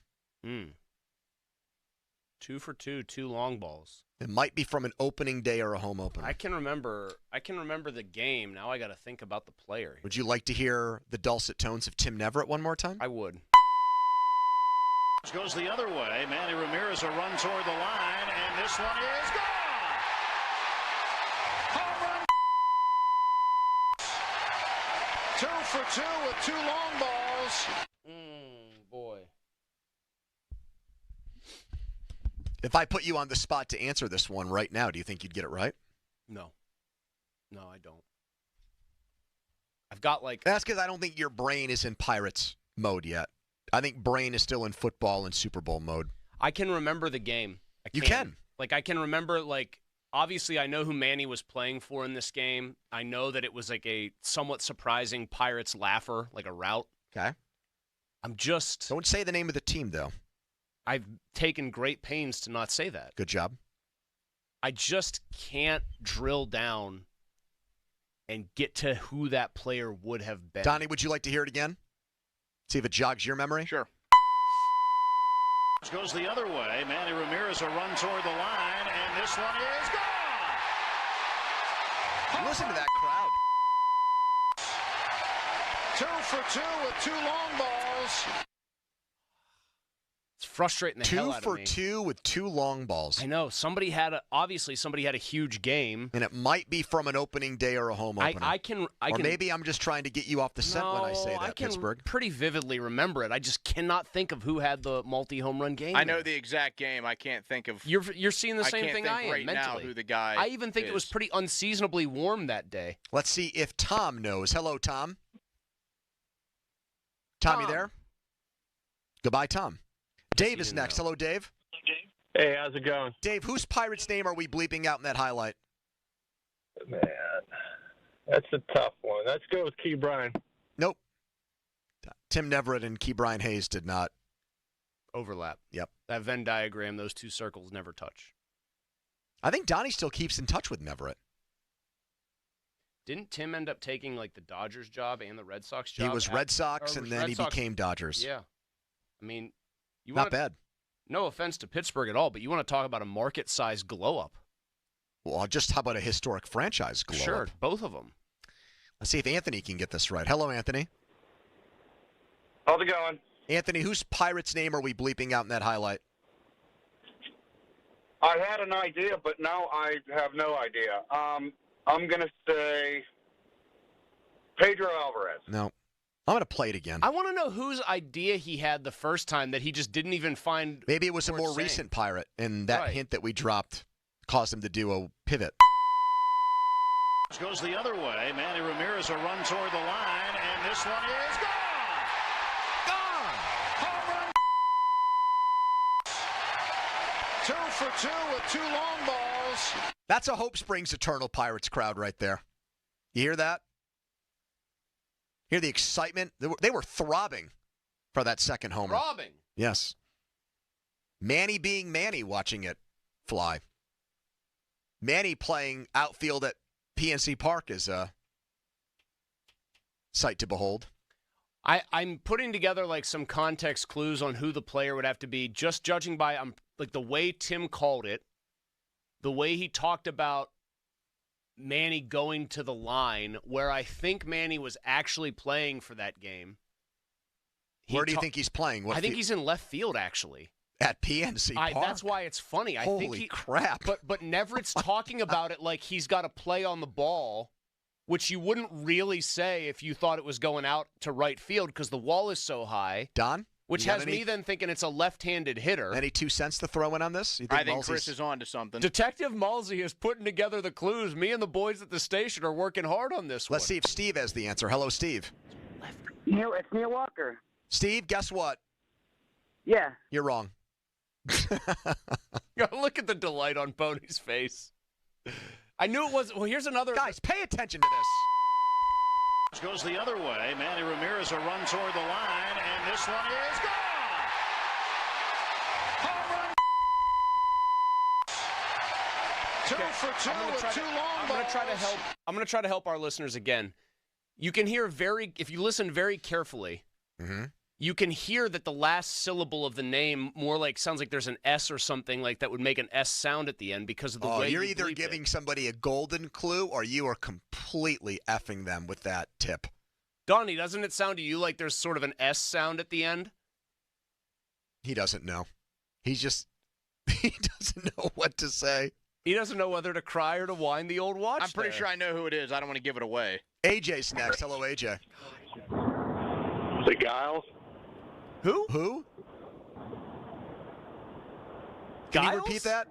Speaker 3: 2 for 2, 2 long balls.
Speaker 7: It might be from an opening day or a home opener.
Speaker 3: I can remember the game. Now I got to think about the player.
Speaker 7: Would you like to hear the dulcet tones of Tim Neverett one more time?
Speaker 3: I would.
Speaker 2: Goes the other way. Manny Ramirez a run toward the line, and this one is gone. Home run. 2 for 2 with 2 long balls.
Speaker 3: Boy.
Speaker 7: If I put you on the spot to answer this one right now, do you think you'd get it right?
Speaker 3: No. No, I don't. I've got
Speaker 7: That's because I don't think your brain is in Pirates mode yet. I think brain is still in football and Super Bowl mode.
Speaker 3: I can remember the game.
Speaker 7: You can.
Speaker 3: I can remember, obviously I know who Manny was playing for in this game. I know that it was a somewhat surprising Pirates laugher, like a rout.
Speaker 7: Okay.
Speaker 3: Don't
Speaker 7: say the name of the team, though.
Speaker 3: I've taken great pains to not say that.
Speaker 7: Good job.
Speaker 3: I just can't drill down and get to who that player would have been.
Speaker 7: Donnie, would you like to hear it again? See if it jogs your memory?
Speaker 8: Sure.
Speaker 2: Goes the other way. Manny Ramirez a run toward the line, and this one is gone.
Speaker 7: Listen to that crowd.
Speaker 2: 2 for 2 with 2 long balls.
Speaker 3: It's frustrating the hell out of me.
Speaker 7: 2 for 2 with 2 long balls.
Speaker 3: I know. Somebody had a huge game.
Speaker 7: And it might be from an opening day or a home opener. Or maybe I'm just trying to get you off the scent when I say that, Pittsburgh.
Speaker 3: I can pretty vividly remember it. I just cannot think of who had the multi-home run game.
Speaker 8: I know the exact game. I can't think of.
Speaker 3: You're seeing the same thing I am
Speaker 8: right
Speaker 3: mentally.
Speaker 8: now who the guy
Speaker 3: I even think it was pretty unseasonably warm that day.
Speaker 7: Let's see if Tom knows. Hello, Tom. Tom, you there? Goodbye, Tom. Dave is next. Hello, Dave.
Speaker 4: Hey, how's it going?
Speaker 7: Dave, whose Pirates name are we bleeping out in that highlight?
Speaker 4: Man, that's a tough one. Let's go with Key Bryan.
Speaker 7: Nope. Tim Neverett and Key Bryan Hayes did not
Speaker 3: overlap.
Speaker 7: Yep.
Speaker 3: That Venn diagram, those two circles never touch.
Speaker 7: I think Donnie still keeps in touch with Neverett.
Speaker 3: Didn't Tim end up taking the Dodgers job and the Red Sox job?
Speaker 7: He was Red Sox, and then he became Dodgers.
Speaker 3: Yeah. I mean,
Speaker 7: not bad.
Speaker 3: No offense to Pittsburgh at all, but you want to talk about a market-sized glow-up.
Speaker 7: Well, just how about a historic franchise glow-up?
Speaker 3: Sure, both of them.
Speaker 7: Let's see if Anthony can get this right. Hello, Anthony.
Speaker 4: How's it going?
Speaker 7: Anthony, whose Pirate's name are we bleeping out in that highlight?
Speaker 4: I had an idea, but now I have no idea. I'm going to say Pedro Alvarez.
Speaker 7: No. I'm going to play it again.
Speaker 3: I want to know whose idea he had the first time that he just didn't even find.
Speaker 7: Maybe it was a more recent Pirate, and that hint that we dropped caused him to do a pivot.
Speaker 2: Goes the other way. Manny Ramirez a run toward the line, and this one is gone. Gone. Home run. 2 for 2 with 2 long balls.
Speaker 7: That's a Hope Springs Eternal Pirates crowd right there. You hear that? Hear the excitement? They were throbbing for that second homer.
Speaker 3: Throbbing?
Speaker 7: Yes. Manny being Manny watching it fly. Manny playing outfield at PNC Park is a sight to behold.
Speaker 3: I'm putting together some context clues on who the player would have to be, just judging by the way Tim called it, the way he talked about Manny going to the line, where I think Manny was actually playing for that game.
Speaker 7: Where do you think he's playing?
Speaker 3: I think he's in left field, actually.
Speaker 7: At PNC Park?
Speaker 3: That's why it's funny.
Speaker 7: Holy crap.
Speaker 3: But Neverett's talking about it like he's got to play on the ball, which you wouldn't really say if you thought it was going out to right field because the wall is so high.
Speaker 7: Don?
Speaker 3: Which has me then thinking it's a left-handed hitter.
Speaker 7: Any 2 cents to throw in on this? You
Speaker 8: I think Chris is on to something.
Speaker 3: Detective Malsey is putting together the clues. Me and the boys at the station are working hard on this one.
Speaker 7: Let's see if Steve has the answer. Hello, Steve.
Speaker 6: It's Neil Walker.
Speaker 7: Steve, guess what?
Speaker 6: Yeah.
Speaker 7: You're wrong.
Speaker 3: Look at the delight on Boney's face. I knew it was. Well, here's another.
Speaker 7: Guys, pay attention to this.
Speaker 2: Goes the other way. Manny Ramirez a run toward the line, and this one is gone. Home run. 2 for 2 with 2 long balls.
Speaker 3: I'm going to try to help our listeners again. You can hear if you listen very carefully, you can hear that the last syllable of the name more like sounds like there's an S or something like that would make an S sound at the end because of the way
Speaker 7: you're
Speaker 3: you
Speaker 7: either
Speaker 3: bleep
Speaker 7: giving
Speaker 3: it.
Speaker 7: somebody a golden clue or you are completely effing them with that tip.
Speaker 3: Donnie, doesn't it sound to you like there's sort of an S sound at the end?
Speaker 7: He doesn't know. He doesn't know what to say.
Speaker 3: He doesn't know whether to cry or to wind the old watch.
Speaker 8: I'm pretty sure I know who it is. I don't want to give it away.
Speaker 7: AJ's next. Hello, AJ.
Speaker 4: The Giles.
Speaker 3: Who?
Speaker 7: Can you repeat that?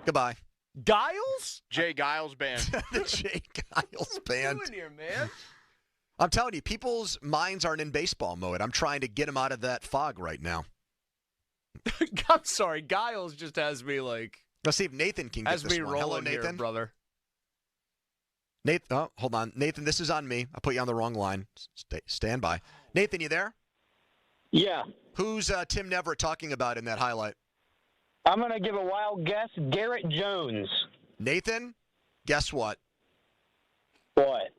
Speaker 7: Goodbye.
Speaker 3: Giles?
Speaker 8: Jay Giles Band.
Speaker 7: The Jay Giles Band.
Speaker 3: What are you doing here, man?
Speaker 7: I'm telling you, people's minds aren't in baseball mode. I'm trying to get them out of that fog right now.
Speaker 3: I'm sorry. Giles just has me like.
Speaker 7: Let's see if Nathan can get
Speaker 3: has
Speaker 7: this
Speaker 3: me
Speaker 7: one.
Speaker 3: rolling
Speaker 7: Hello, Nathan.
Speaker 3: here, brother.
Speaker 7: Nathan, hold on. Nathan, this is on me. I put you on the wrong line. Stand by. Nathan, you there?
Speaker 5: Yeah.
Speaker 7: Who's Tim Neverett talking about in that highlight?
Speaker 5: I'm going to give a wild guess. Garrett Jones.
Speaker 7: Nathan, guess what?
Speaker 5: What?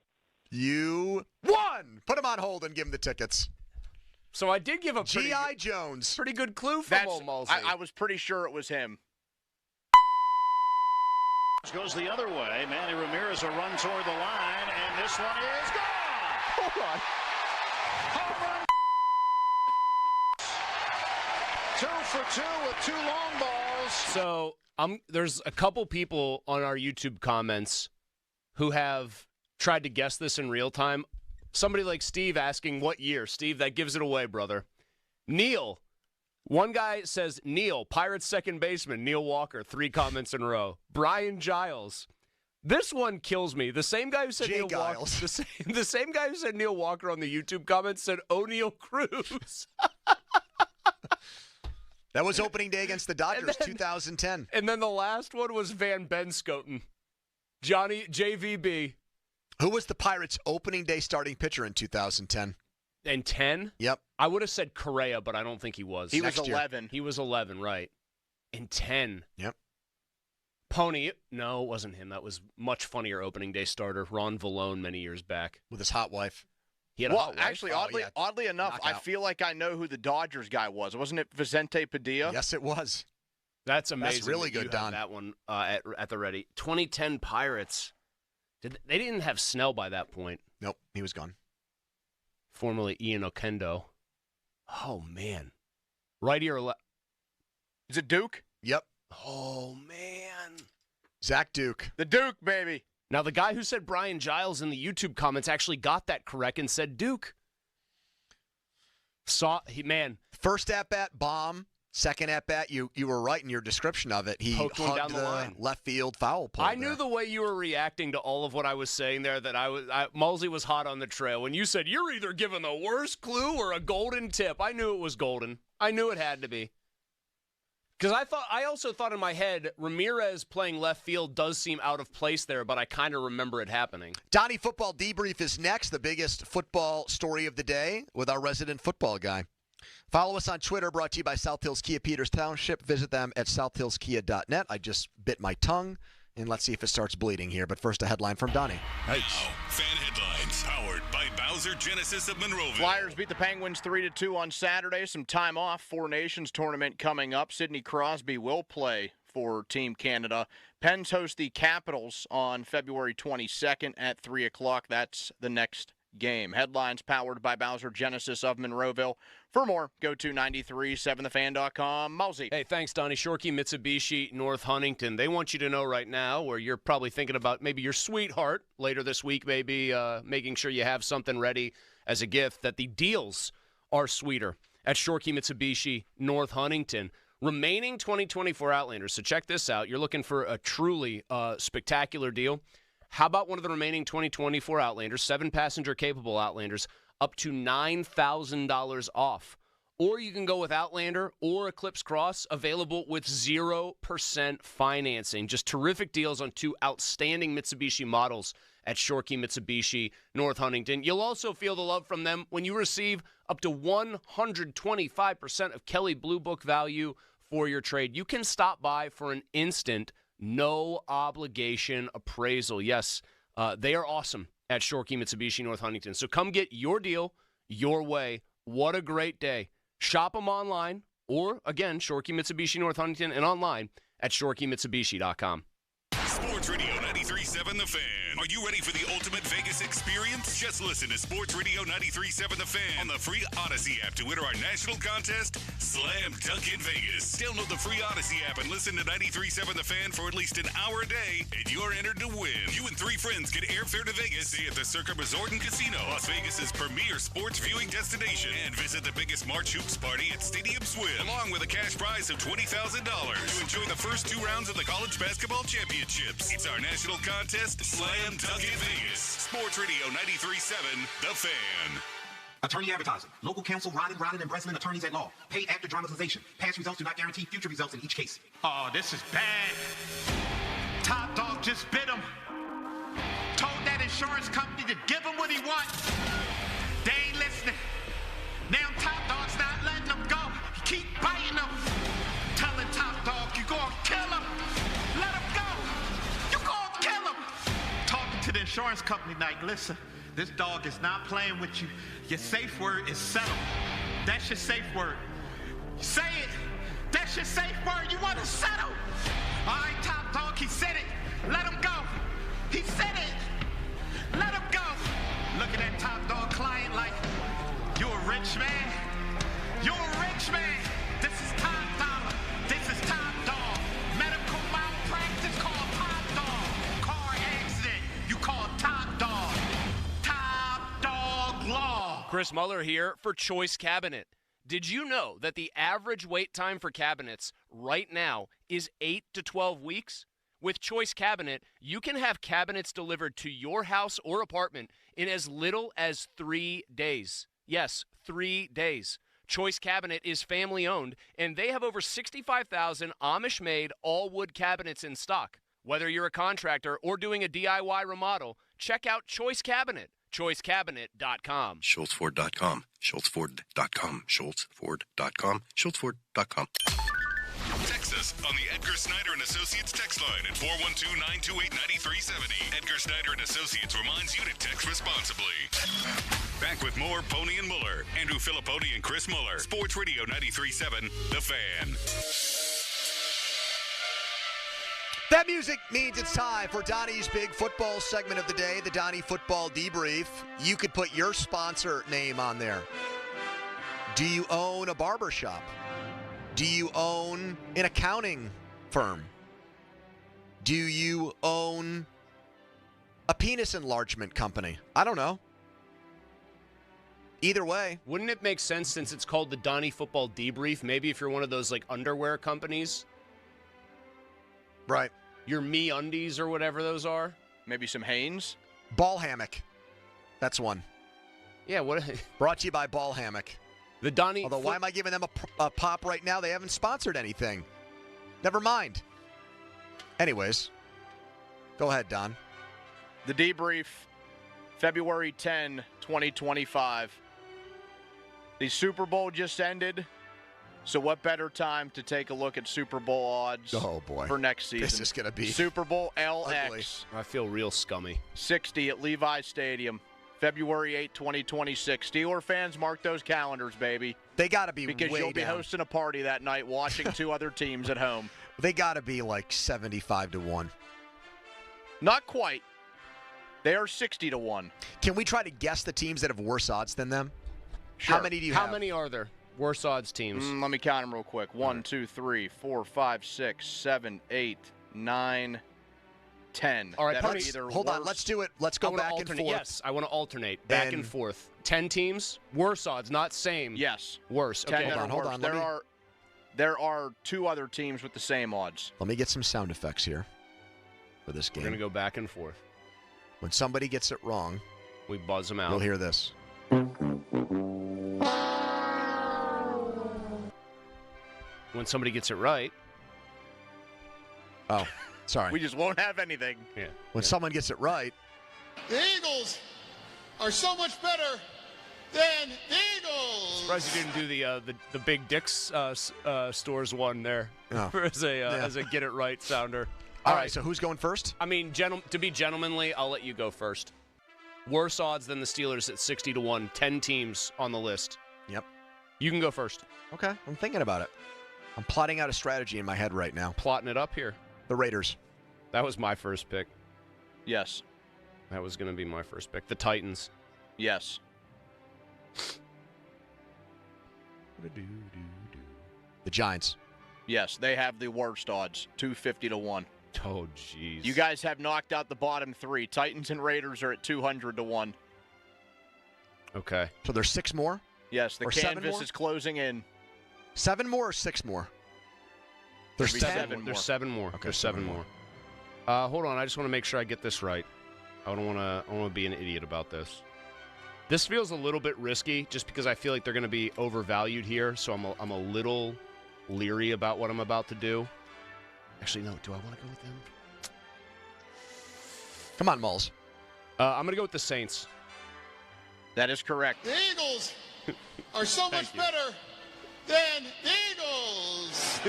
Speaker 7: You won! Put him on hold and give him the tickets.
Speaker 3: So I did give a
Speaker 7: G.I. Jones.
Speaker 3: pretty good clue from old Mulsey.
Speaker 8: I was pretty sure it was him.
Speaker 2: Goes the other way. Manny Ramirez a run toward the line, and this one is gone.
Speaker 3: Hold on.
Speaker 2: Home run. 2 for 2 with 2 long balls.
Speaker 3: So there's a couple people on our YouTube comments who have tried to guess this in real time. Somebody like Steve asking what year. Steve, that gives it away, brother. Neil. One guy says, Neil, Pirates second baseman, Neil Walker, 3 comments in a row. Brian Giles. This one kills me. The same guy who said Neil Walker, the same guy who said Neil Walker on the YouTube comments said O'Neal Cruz.
Speaker 7: That was opening day against the Dodgers, 2010.
Speaker 3: And then the last one was Van Benscoten. Johnny JVB.
Speaker 7: Who was the Pirates' opening day starting pitcher in 2010?
Speaker 3: And 10?
Speaker 7: Yep.
Speaker 3: I would have said Correa, but I don't think he was.
Speaker 8: He was 11.
Speaker 3: He was 11, right. And 10.
Speaker 7: Yep.
Speaker 3: Pony. No, it wasn't him. That was much funnier opening day starter. Ron Vallone many years back.
Speaker 7: With his hot wife.
Speaker 3: He had a hot wife?
Speaker 8: Actually, oddly enough,
Speaker 7: Knockout.
Speaker 8: I feel like I know who the Dodgers guy was. Wasn't it Vicente Padilla?
Speaker 7: Yes, it was.
Speaker 3: That's amazing.
Speaker 7: That's really good,
Speaker 3: you have
Speaker 7: Don.
Speaker 3: That one at the ready. 2010 Pirates. They didn't have Snell by that point.
Speaker 7: Nope, he was gone.
Speaker 3: Formerly Ian Okendo. Oh, man. Righty or left?
Speaker 8: Is it Duke?
Speaker 7: Yep.
Speaker 3: Oh, man.
Speaker 7: Zach Duke.
Speaker 8: The Duke, baby.
Speaker 3: Now, the guy who said Brian Giles in the YouTube comments actually got that correct and said Duke.
Speaker 7: First at-bat, bomb. Second at-bat, you were right in your description of it. He
Speaker 3: poked one
Speaker 7: hugged
Speaker 3: down the line.
Speaker 7: Left field foul pole.
Speaker 3: I knew the way you were reacting to all of what I was saying there that Mulsey was hot on the trail. When you said you're either giving the worst clue or a golden tip, I knew it was golden. I knew it had to be. Because I also thought in my head, Ramirez playing left field does seem out of place there, but I kind of remember it happening.
Speaker 7: Donnie Football Debrief is next, the biggest football story of the day with our resident football guy. Follow us on Twitter, brought to you by South Hills Kia Peters Township. Visit them at southhillskia.net. I just bit my tongue, and let's see if it starts bleeding here. But first, a headline from Donnie.
Speaker 1: Now, fan headlines powered by Bowser Genesis of Monroeville.
Speaker 8: Flyers beat the Penguins 3-2 on Saturday. Some time off. Four Nations tournament coming up. Sidney Crosby will play for Team Canada. Pens host the Capitals on February 22nd at 3 o'clock. That's the next game. Headlines powered by Bowser Genesis of Monroeville. For more, go to 937thefan.com. Mulsey.
Speaker 3: Hey, thanks, Donnie. Shorkey, Mitsubishi, North Huntington. They want you to know right now where you're probably thinking about maybe your sweetheart later this week, maybe making sure you have something ready as a gift, that the deals are sweeter at Shorkey, Mitsubishi, North Huntington. Remaining 2024 Outlanders. So check this out. You're looking for a truly spectacular deal. How about one of the remaining 2024 Outlanders, 7-passenger capable Outlanders, up to $9,000 off. Or you can go with Outlander or Eclipse Cross, available with 0% financing. Just terrific deals on 2 outstanding Mitsubishi models at Shorkey Mitsubishi, North Huntington. You'll also feel the love from them when you receive up to 125% of Kelley Blue Book value for your trade. You can stop by for an instant, no obligation appraisal. Yes, they are awesome at Shorkey Mitsubishi, North Huntington. So come get your deal, your way. What a great day. Shop them online or, again, Shorkey Mitsubishi North Huntington and online at ShorkeyMitsubishi.com.
Speaker 1: Sports Radio 93.7 The Fan. Are you ready for the ultimate Vegas experience? Just listen to Sports Radio 93.7 The Fan on the free Odyssey app to enter our national contest, Slam Dunk in Vegas. Download the free Odyssey app and listen to 93.7 The Fan for at least an hour a day, and you're entered to win. You and 3 friends get airfare to Vegas, stay at the Circa Resort and Casino, Las Vegas's premier sports viewing destination, and visit the biggest March Hoops party at Stadium Swim, along with a cash prize of $20,000 to enjoy the first 2 rounds of the College Basketball Championship. It's our national contest, Slam Dunk in Vegas. Sports Radio 93.7, The Fan.
Speaker 9: Attorney advertising. Local counsel, Rodden, and Breslin attorneys at law. Paid after dramatization. Past results do not guarantee future results in each case.
Speaker 10: Oh, this is bad. Top Dog just bit him. Told that insurance company to give him what he wants. They ain't listening. Now Top Dog's not letting him go. He keep biting him. Telling Top Dog, you gonna kill him. Let him go. You gonna kill him. Talking to the insurance company like, listen, this dog is not playing with you. Your safe word is settled. That's your safe word. Say it. That's your safe word. You want to settle? All right, Top Dog, he said it. Let him go. He said it. Let him go. Looking at Top Dog client like, you a rich man. You a rich man. This is Top Dollar. This is Top Dog. Medical malpractice called Top Dog. Car accident. You call Top Dog. Top Dog Law.
Speaker 3: Chris Muller here for Choice Cabinet. Did you know that the average wait time for cabinets right now is 8 to 12 weeks? With Choice Cabinet, you can have cabinets delivered to your house or apartment in as little as 3 days. Yes, 3 days. Choice Cabinet is family-owned, and they have over 65,000 Amish-made all-wood cabinets in stock. Whether you're a contractor or doing a DIY remodel, check out Choice Cabinet. ChoiceCabinet.com.
Speaker 30: SchultzFord.com. SchultzFord.com. SchultzFord.com. SchultzFord.com.
Speaker 1: Text us on the Edgar Snyder and Associates text line at 412-928-9370. Edgar Snyder and Associates reminds you to text responsibly. Back with more Pony and Muller. Andrew Filipponi and Chris Muller. Sports Radio 93.7, The Fan.
Speaker 7: That music means it's time for Donnie's big football segment of the day, the Donnie Football Debrief. You could put your sponsor name on there. Do you own a barbershop? Do you own an accounting firm? Do you own a penis enlargement company? I don't know. Either way.
Speaker 3: Wouldn't it make sense, since it's called the Donnie Football Debrief, maybe if you're one of those like underwear companies?
Speaker 7: Right.
Speaker 3: Your Me Undies or whatever those are.
Speaker 8: Maybe some Hanes.
Speaker 7: Ball Hammock. That's one.
Speaker 3: Yeah, what?
Speaker 7: Brought to you by Ball Hammock.
Speaker 3: The Donnie.
Speaker 7: Although, why am I giving them a pop right now? They haven't sponsored anything. Never mind. Anyways, go ahead, Don.
Speaker 8: The Debrief, February 10, 2025. The Super Bowl just ended. So what better time to take a look at Super Bowl odds for next season?
Speaker 7: This is going to be
Speaker 8: Super Bowl LX.
Speaker 7: ugly.
Speaker 3: I feel real scummy.
Speaker 8: 60 at Levi Stadium, February 8, 2026. Steeler fans, mark those calendars, baby.
Speaker 7: They got to be
Speaker 8: because
Speaker 7: way
Speaker 8: you'll be
Speaker 7: down.
Speaker 8: hosting a party that night watching 2 other teams at home.
Speaker 7: They got to be like 75-1.
Speaker 8: Not quite. They are 60-1.
Speaker 7: Can we try to guess the teams that have worse odds than them?
Speaker 8: Sure.
Speaker 7: How many do you have?
Speaker 3: How many are there? Worse odds teams.
Speaker 8: Let me count them real quick. 1, 2, 3, 4, 5, 6, 7, 8, 9, 10.
Speaker 3: All right,
Speaker 7: hold on. Let's do it. Let's go back and forth.
Speaker 3: Yes, I want to alternate back and forth. 10 teams, worse odds, not same.
Speaker 8: Yes.
Speaker 3: Worse. Okay.
Speaker 7: Hold on.
Speaker 8: There are 2 other teams with the same odds.
Speaker 7: Let me get some sound effects here for this game.
Speaker 3: We're going to go back and forth.
Speaker 7: When somebody gets it wrong,
Speaker 3: we buzz them out.
Speaker 7: You'll hear this.
Speaker 3: When somebody gets it right.
Speaker 7: Oh, sorry.
Speaker 8: We just won't have anything.
Speaker 3: Yeah.
Speaker 7: When someone gets it right.
Speaker 12: The Eagles are so much better than the Eagles.
Speaker 3: Surprised you didn't do the Big Dick's stores one there as a get it right sounder.
Speaker 7: All right, so who's going first?
Speaker 3: I mean, to be gentlemanly, I'll let you go first. Worse odds than the Steelers at 60 to 1. 10 teams on the list.
Speaker 7: Yep.
Speaker 3: You can go first.
Speaker 7: Okay, I'm thinking about it. I'm plotting out a strategy in my head right now.
Speaker 3: Plotting it up here.
Speaker 7: The Raiders.
Speaker 3: That was my first pick.
Speaker 8: Yes.
Speaker 3: That was going to be my first pick. The Titans.
Speaker 8: Yes.
Speaker 7: The Giants.
Speaker 8: Yes, they have the worst odds, 250 to 1.
Speaker 3: Oh, jeez.
Speaker 8: You guys have knocked out the bottom 3. Titans and Raiders are at 200 to 1.
Speaker 3: Okay.
Speaker 7: So there's 6 more?
Speaker 8: Yes, the
Speaker 7: Or 7
Speaker 8: canvas
Speaker 7: more?
Speaker 8: is closing in.
Speaker 7: 7 more or 6 more? There's
Speaker 8: There'll be
Speaker 7: 10.
Speaker 8: 7 more.
Speaker 3: There's 7 more.
Speaker 7: Okay,
Speaker 3: There's
Speaker 7: 7
Speaker 3: 7 more. Hold on. I just want to make sure I get this right. I don't want to be an idiot about this. This feels a little bit risky just because I feel like they're going to be overvalued here, so I'm a little leery about what I'm about to do. Actually, no. Do I want to go with them?
Speaker 7: Come on, Mulls.
Speaker 3: I'm going to go with the Saints.
Speaker 8: That is correct.
Speaker 12: The Eagles are so much better than the Eagles.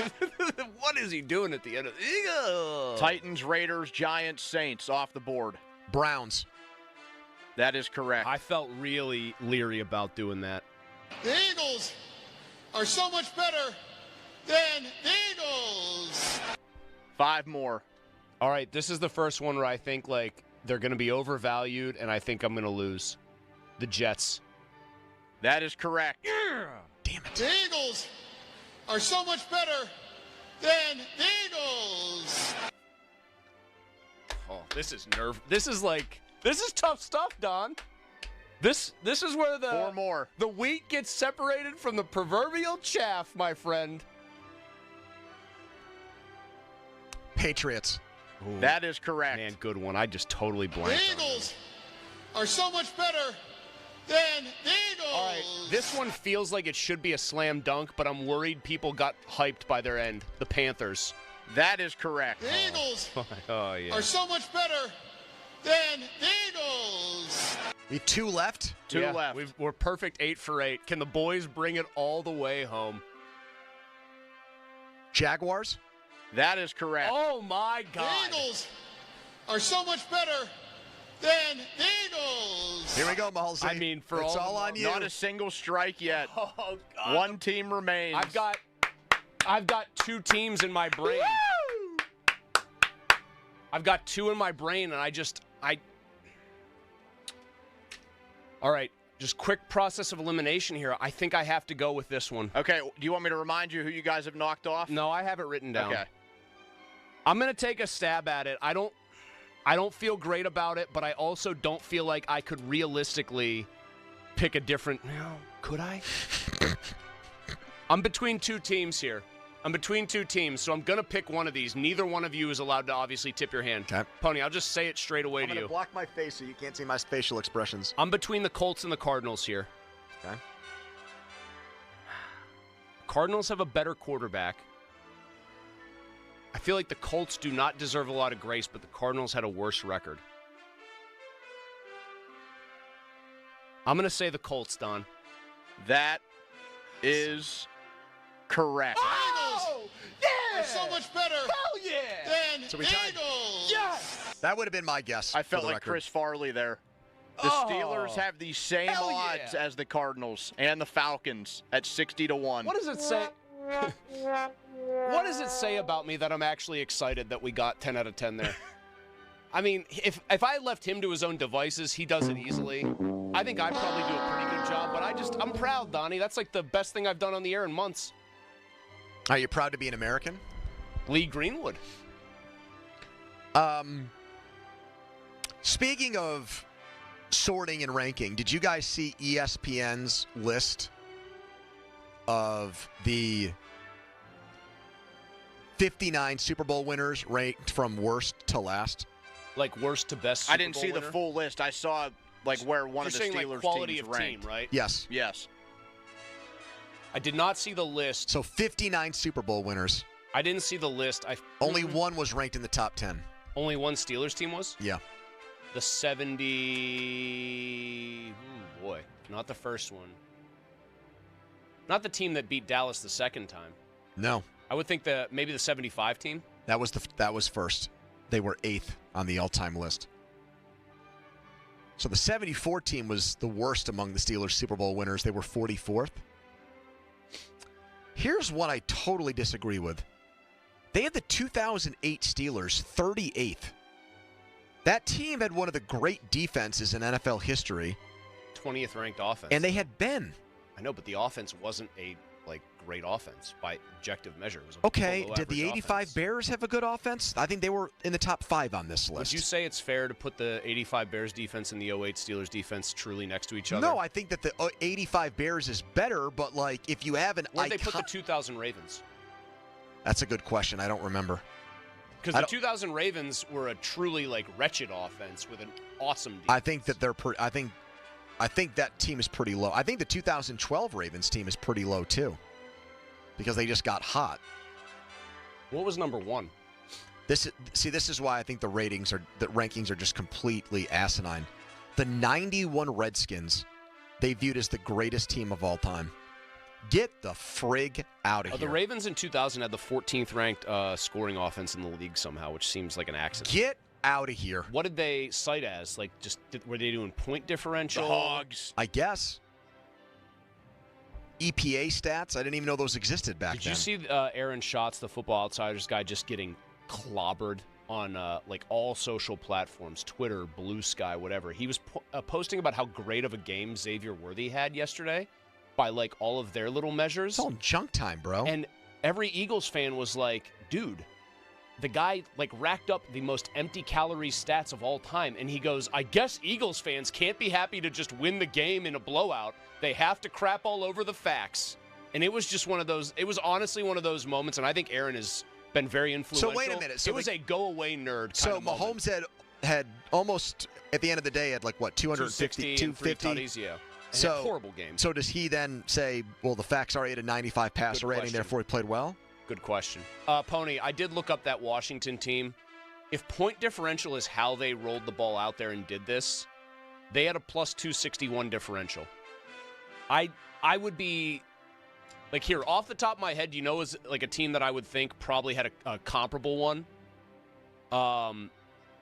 Speaker 3: What is he doing at the end of the Eagles?
Speaker 8: Titans, Raiders, Giants, Saints off the board.
Speaker 7: Browns.
Speaker 8: That is correct.
Speaker 3: I felt really leery about doing that.
Speaker 12: The Eagles are so much better than the Eagles.
Speaker 8: 5 more.
Speaker 3: All right, this is the first one where I think like they're going to be overvalued, and I think I'm going to lose. The Jets.
Speaker 8: That is correct.
Speaker 7: Damn it.
Speaker 12: The Eagles are so much better than the Eagles.
Speaker 3: Oh, this is This is tough stuff, Don. This is where
Speaker 8: 4 more.
Speaker 3: The wheat gets separated from the proverbial chaff, my friend.
Speaker 7: Patriots.
Speaker 3: Ooh,
Speaker 8: that is correct.
Speaker 3: Man, good one. I just totally blanked.
Speaker 12: The Eagles are so much better than the Eagles.
Speaker 3: All right, this one feels like it should be a slam dunk, but I'm worried people got hyped by their end. The Panthers.
Speaker 8: That is correct.
Speaker 12: The Eagles
Speaker 3: Oh, yeah.
Speaker 12: are so much better than the Eagles.
Speaker 7: We have 2 left?
Speaker 8: 2 left.
Speaker 3: We're perfect 8 for 8. Can the boys bring it all the way home?
Speaker 7: Jaguars?
Speaker 8: That is correct.
Speaker 3: Oh, my God.
Speaker 12: The Eagles are so much better than the Eagles.
Speaker 7: Here we go, Mahalsey.
Speaker 3: I mean, for
Speaker 7: it's all on you.
Speaker 8: Not a single strike yet.
Speaker 3: Oh, God.
Speaker 8: 1 team remains.
Speaker 3: I've got 2 teams in my brain. Woo! I've got 2 in my brain, and all right, just quick process of elimination here. I think I have to go with this one.
Speaker 8: Okay, do you want me to remind you who you guys have knocked off?
Speaker 3: No, I have it written down.
Speaker 8: Okay.
Speaker 3: I'm going to take a stab at it. I don't feel great about it, but I also don't feel like I could realistically pick a different. No, could I? I'm between 2 teams here. So I'm going to pick one of these. Neither one of you is allowed to obviously tip your hand.
Speaker 7: Okay.
Speaker 3: Pony, I'll just say it straight away to you.
Speaker 7: Block my face so you can't see my facial expressions.
Speaker 3: I'm between the Colts and the Cardinals here.
Speaker 7: Okay.
Speaker 3: Cardinals have a better quarterback. I feel like the Colts do not deserve a lot of grace, but the Cardinals had a worse record. I'm going to say the Colts, Don.
Speaker 8: That is correct.
Speaker 12: Oh, yeah! Are so much better than
Speaker 7: So we
Speaker 12: the
Speaker 7: tied.
Speaker 12: Eagles.
Speaker 3: Yes!
Speaker 7: That would have been my guess.
Speaker 8: I felt
Speaker 7: for the
Speaker 8: like
Speaker 7: record.
Speaker 8: Chris Farley there. The Steelers have the same
Speaker 3: Hell
Speaker 8: odds
Speaker 3: yeah.
Speaker 8: as the Cardinals and the Falcons at 60 to 1.
Speaker 3: What does it say? What does it say about me that I'm actually excited that we got 10 out of 10 there? I mean, if I left him to his own devices, he does it easily. I think I'd probably do a pretty good job, but I'm proud, Donnie. That's like the best thing I've done on the air in months.
Speaker 7: Are you proud to be an American?
Speaker 3: Lee Greenwood.
Speaker 7: Speaking of sorting and ranking, did you guys see ESPN's list of the 59 Super Bowl winners ranked from worst to last?
Speaker 3: Like worst to best Super
Speaker 8: I didn't
Speaker 3: Bowl
Speaker 8: see
Speaker 3: winner?
Speaker 8: the full list. I saw like where one of the
Speaker 3: You're saying,
Speaker 8: Steelers
Speaker 3: like, quality
Speaker 8: teams
Speaker 3: of
Speaker 8: ranked.
Speaker 3: team, right?
Speaker 7: Yes.
Speaker 8: Yes.
Speaker 3: I did not see the list.
Speaker 7: So 59 Super Bowl winners.
Speaker 3: I didn't see the list.
Speaker 7: Only one was ranked in the top 10.
Speaker 3: Only one Steelers team was?
Speaker 7: Yeah.
Speaker 3: The 70... Ooh, boy. Not the first one. Not the team that beat Dallas the second time.
Speaker 7: No.
Speaker 3: I would think maybe the 75 team.
Speaker 7: That was first. They were 8th on the all-time list. So the 74 team was the worst among the Steelers' Super Bowl winners. They were 44th. Here's one I totally disagree with. They had the 2008 Steelers 38th. That team had one of the great defenses in NFL history.
Speaker 3: 20th ranked offense.
Speaker 7: And they had Ben.
Speaker 3: I know, but the offense wasn't a great offense by objective measure. It was
Speaker 7: okay, did the 85
Speaker 3: offense.
Speaker 7: Bears have a good offense? I think they were in the top 5 on this list.
Speaker 3: Would you say it's fair to put the 85 Bears defense and the 08 Steelers defense truly next to each other?
Speaker 7: No, I think that the 85 Bears is better, but if you have an
Speaker 3: Where'd they put the 2000 Ravens?
Speaker 7: That's a good question. I don't remember.
Speaker 3: Because the 2000 Ravens were a truly wretched offense with an awesome defense.
Speaker 7: I think that they're I think that team is pretty low. I think the 2012 Ravens team is pretty low too, because they just got hot.
Speaker 3: What was number 1?
Speaker 7: This is why I think the rankings are just completely asinine. The 91 Redskins, they viewed as the greatest team of all time. Get the frig out of here.
Speaker 3: The Ravens in 2000 had the 14th ranked scoring offense in the league somehow, which seems like an accident.
Speaker 7: Get out of here.
Speaker 3: What did they cite as? Were they doing point differential?
Speaker 8: The Hogs.
Speaker 7: I guess. EPA stats? I didn't even know those existed back then.
Speaker 3: Did you see Aaron Schatz, the Football Outsiders guy, just getting clobbered on all social platforms, Twitter, Blue Sky, whatever? He was posting about how great of a game Xavier Worthy had yesterday by all of their little measures.
Speaker 7: It's all junk time, bro.
Speaker 3: And every Eagles fan was like, dude, the guy racked up the most empty calorie stats of all time. And he goes, I guess Eagles fans can't be happy to just win the game in a blowout. They have to crap all over the facts. And it was just one of those, it was honestly one of those moments. And I think Aaron has been very influential.
Speaker 7: So wait a minute.
Speaker 3: So it was a go-away nerd
Speaker 7: So
Speaker 3: kind of
Speaker 7: Mahomes had almost, at the end of the day, had 250, 250?
Speaker 3: Tutties, yeah. And
Speaker 7: So,
Speaker 3: a horrible game.
Speaker 7: So does he then say, well, the facts are he had a 95 passer rating,
Speaker 3: question.
Speaker 7: therefore he played well?
Speaker 3: Good question. Pony, I did look up that Washington team. If point differential is how they rolled the ball out there and did this, they had a plus 261 differential. I would be, here, off the top of my head, is a team that I would think probably had a comparable one?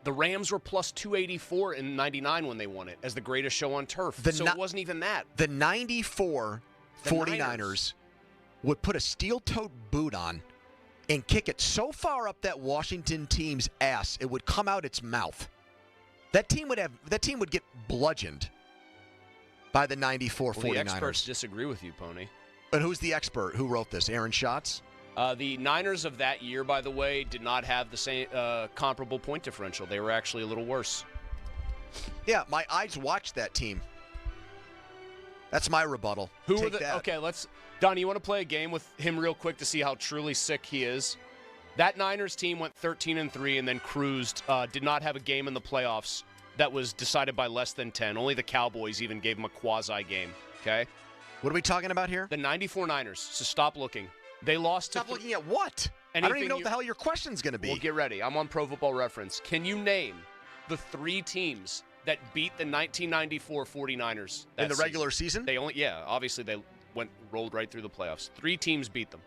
Speaker 3: The Rams were plus 284 in 99 when they won it as the greatest show on turf. So it wasn't even that.
Speaker 7: The 94 49ers would put a steel-toed boot on and kick it so far up that Washington team's ass it would come out its mouth. That team would get bludgeoned by the 94 49ers.
Speaker 3: The experts disagree with you, Pony.
Speaker 7: And who's the expert? Who wrote this? Aaron Schatz?
Speaker 3: The Niners of that year, by the way, did not have the same comparable point differential. They were actually a little worse.
Speaker 7: Yeah, my eyes watched that team. That's my rebuttal.
Speaker 3: Okay, Donnie, you want to play a game with him real quick to see how truly sick he is? That Niners team went 13-3 and then cruised. Did not have a game in the playoffs that was decided by less than 10. Only the Cowboys even gave them a quasi game. Okay.
Speaker 7: What are we talking about here?
Speaker 3: The 94 Niners. So stop looking. They lost to.
Speaker 7: Stop looking at what? I don't even know what the hell your question's going to be.
Speaker 3: Well, get ready. I'm on Pro Football Reference. Can you name the 3 teams that beat the 1994 49ers
Speaker 7: in the regular season?
Speaker 3: They obviously they rolled right through the playoffs. 3 teams beat them.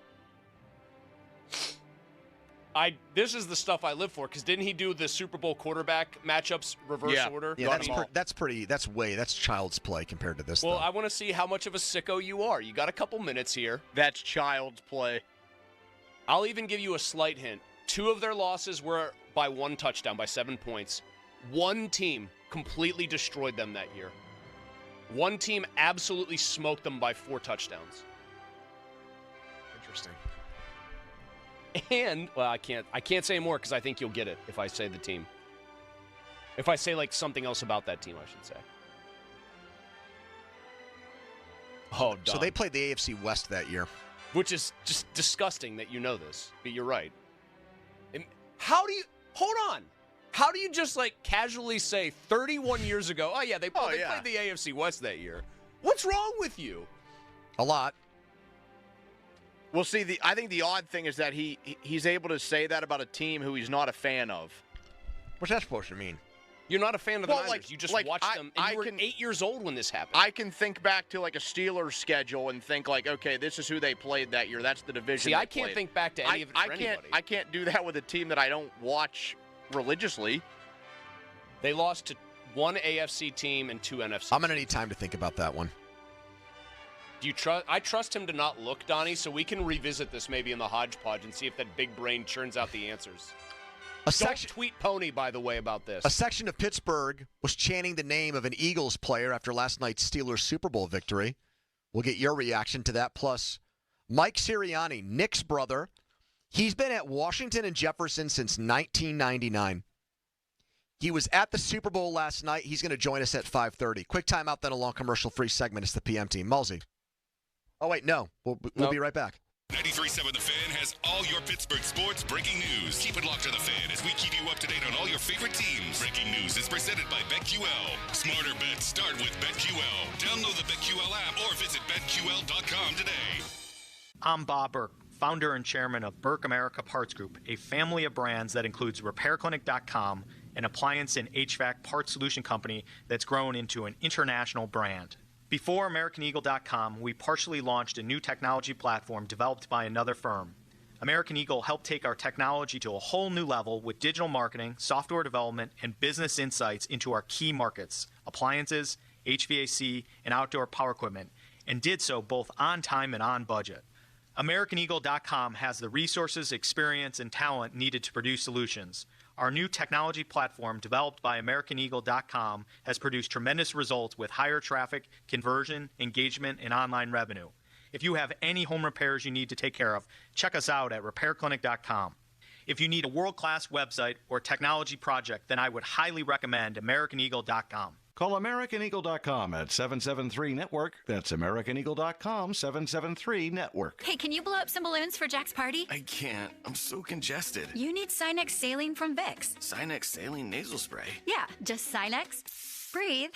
Speaker 3: This is the stuff I live for, because didn't he do the Super Bowl quarterback matchups reverse order?
Speaker 7: Yeah, that's child's play compared to this.
Speaker 3: Well,
Speaker 7: though.
Speaker 3: I want to see how much of a sicko you are. You got a couple minutes here.
Speaker 8: That's child's play.
Speaker 3: I'll even give you a slight hint. 2 of their losses were by 1 touchdown, by 7 points. 1 team completely destroyed them that year. 1 team absolutely smoked them by 4 touchdowns.
Speaker 7: Interesting.
Speaker 3: And, well, I can't say more because I think you'll get it if I say the team. If I say, something else about that team, I should say. Oh,
Speaker 7: so they played the AFC West that year.
Speaker 3: Which is just disgusting that you know this, but you're right. Hold on. How do you just, casually say 31 years ago, oh, yeah, they played the AFC West that year? What's wrong with you?
Speaker 7: A lot.
Speaker 8: Well, see, I think the odd thing is that he's able to say that about a team who he's not a fan of.
Speaker 7: What's that supposed to mean?
Speaker 3: You're not a fan of the Niners. You just watched them. And you were 8 years old when this happened.
Speaker 8: I can think back to, a Steelers schedule and think, okay, this is who they played that year. That's the division.
Speaker 3: See, I can't think back to any of it for anybody.
Speaker 8: I can't do that with a team that I don't watch religiously.
Speaker 3: They lost to one AFC team and 2 NFC.
Speaker 7: I'm going to need time to think about that one.
Speaker 3: Do you trust? I trust him to not look, Donnie, so we can revisit this maybe in the hodgepodge and see if that big brain churns out the answers. Don't tweet Pony, by the way, about this.
Speaker 7: A section of Pittsburgh was chanting the name of an Eagles player after last night's Steelers Super Bowl victory. We'll get your reaction to that. Plus, Mike Sirianni, Nick's brother. He's been at Washington and Jefferson since 1999. He was at the Super Bowl last night. He's going to join us at 5:30. Quick timeout, then a long commercial-free segment. It's the PM team. Mulsey. Oh, wait, no. We'll be right back.
Speaker 1: 93.7 The Fan has all your Pittsburgh sports breaking news. Keep it locked to The Fan as we keep you up to date on all your favorite teams. Breaking news is presented by BetQL. Smarter bets start with BetQL. Download the BetQL app or visit BetQL.com today.
Speaker 14: I'm Bob Burke, founder and chairman of Burke America Parts Group, a family of brands that includes RepairClinic.com, an appliance and HVAC parts solution company that's grown into an international brand. Before AmericanEagle.com, we partially launched a new technology platform developed by another firm. American Eagle helped take our technology to a whole new level with digital marketing, software development, and business insights into our key markets, appliances, HVAC, and outdoor power equipment, and did so both on time and on budget. AmericanEagle.com has the resources, experience, and talent needed to produce solutions. Our new technology platform, developed by AmericanEagle.com, has produced tremendous results with higher traffic, conversion, engagement, and online revenue. If you have any home repairs you need to take care of, check us out at RepairClinic.com. If you need a world-class website or technology project, then I would highly recommend AmericanEagle.com.
Speaker 15: Call AmericanEagle.com at 773-NETWORK. That's AmericanEagle.com, 773-NETWORK.
Speaker 16: Hey, can you blow up some balloons for Jack's party?
Speaker 17: I can't. I'm so congested.
Speaker 16: You need Sinex Saline from Vicks.
Speaker 17: Sinex Saline Nasal Spray?
Speaker 16: Yeah, just Sinex. Breathe.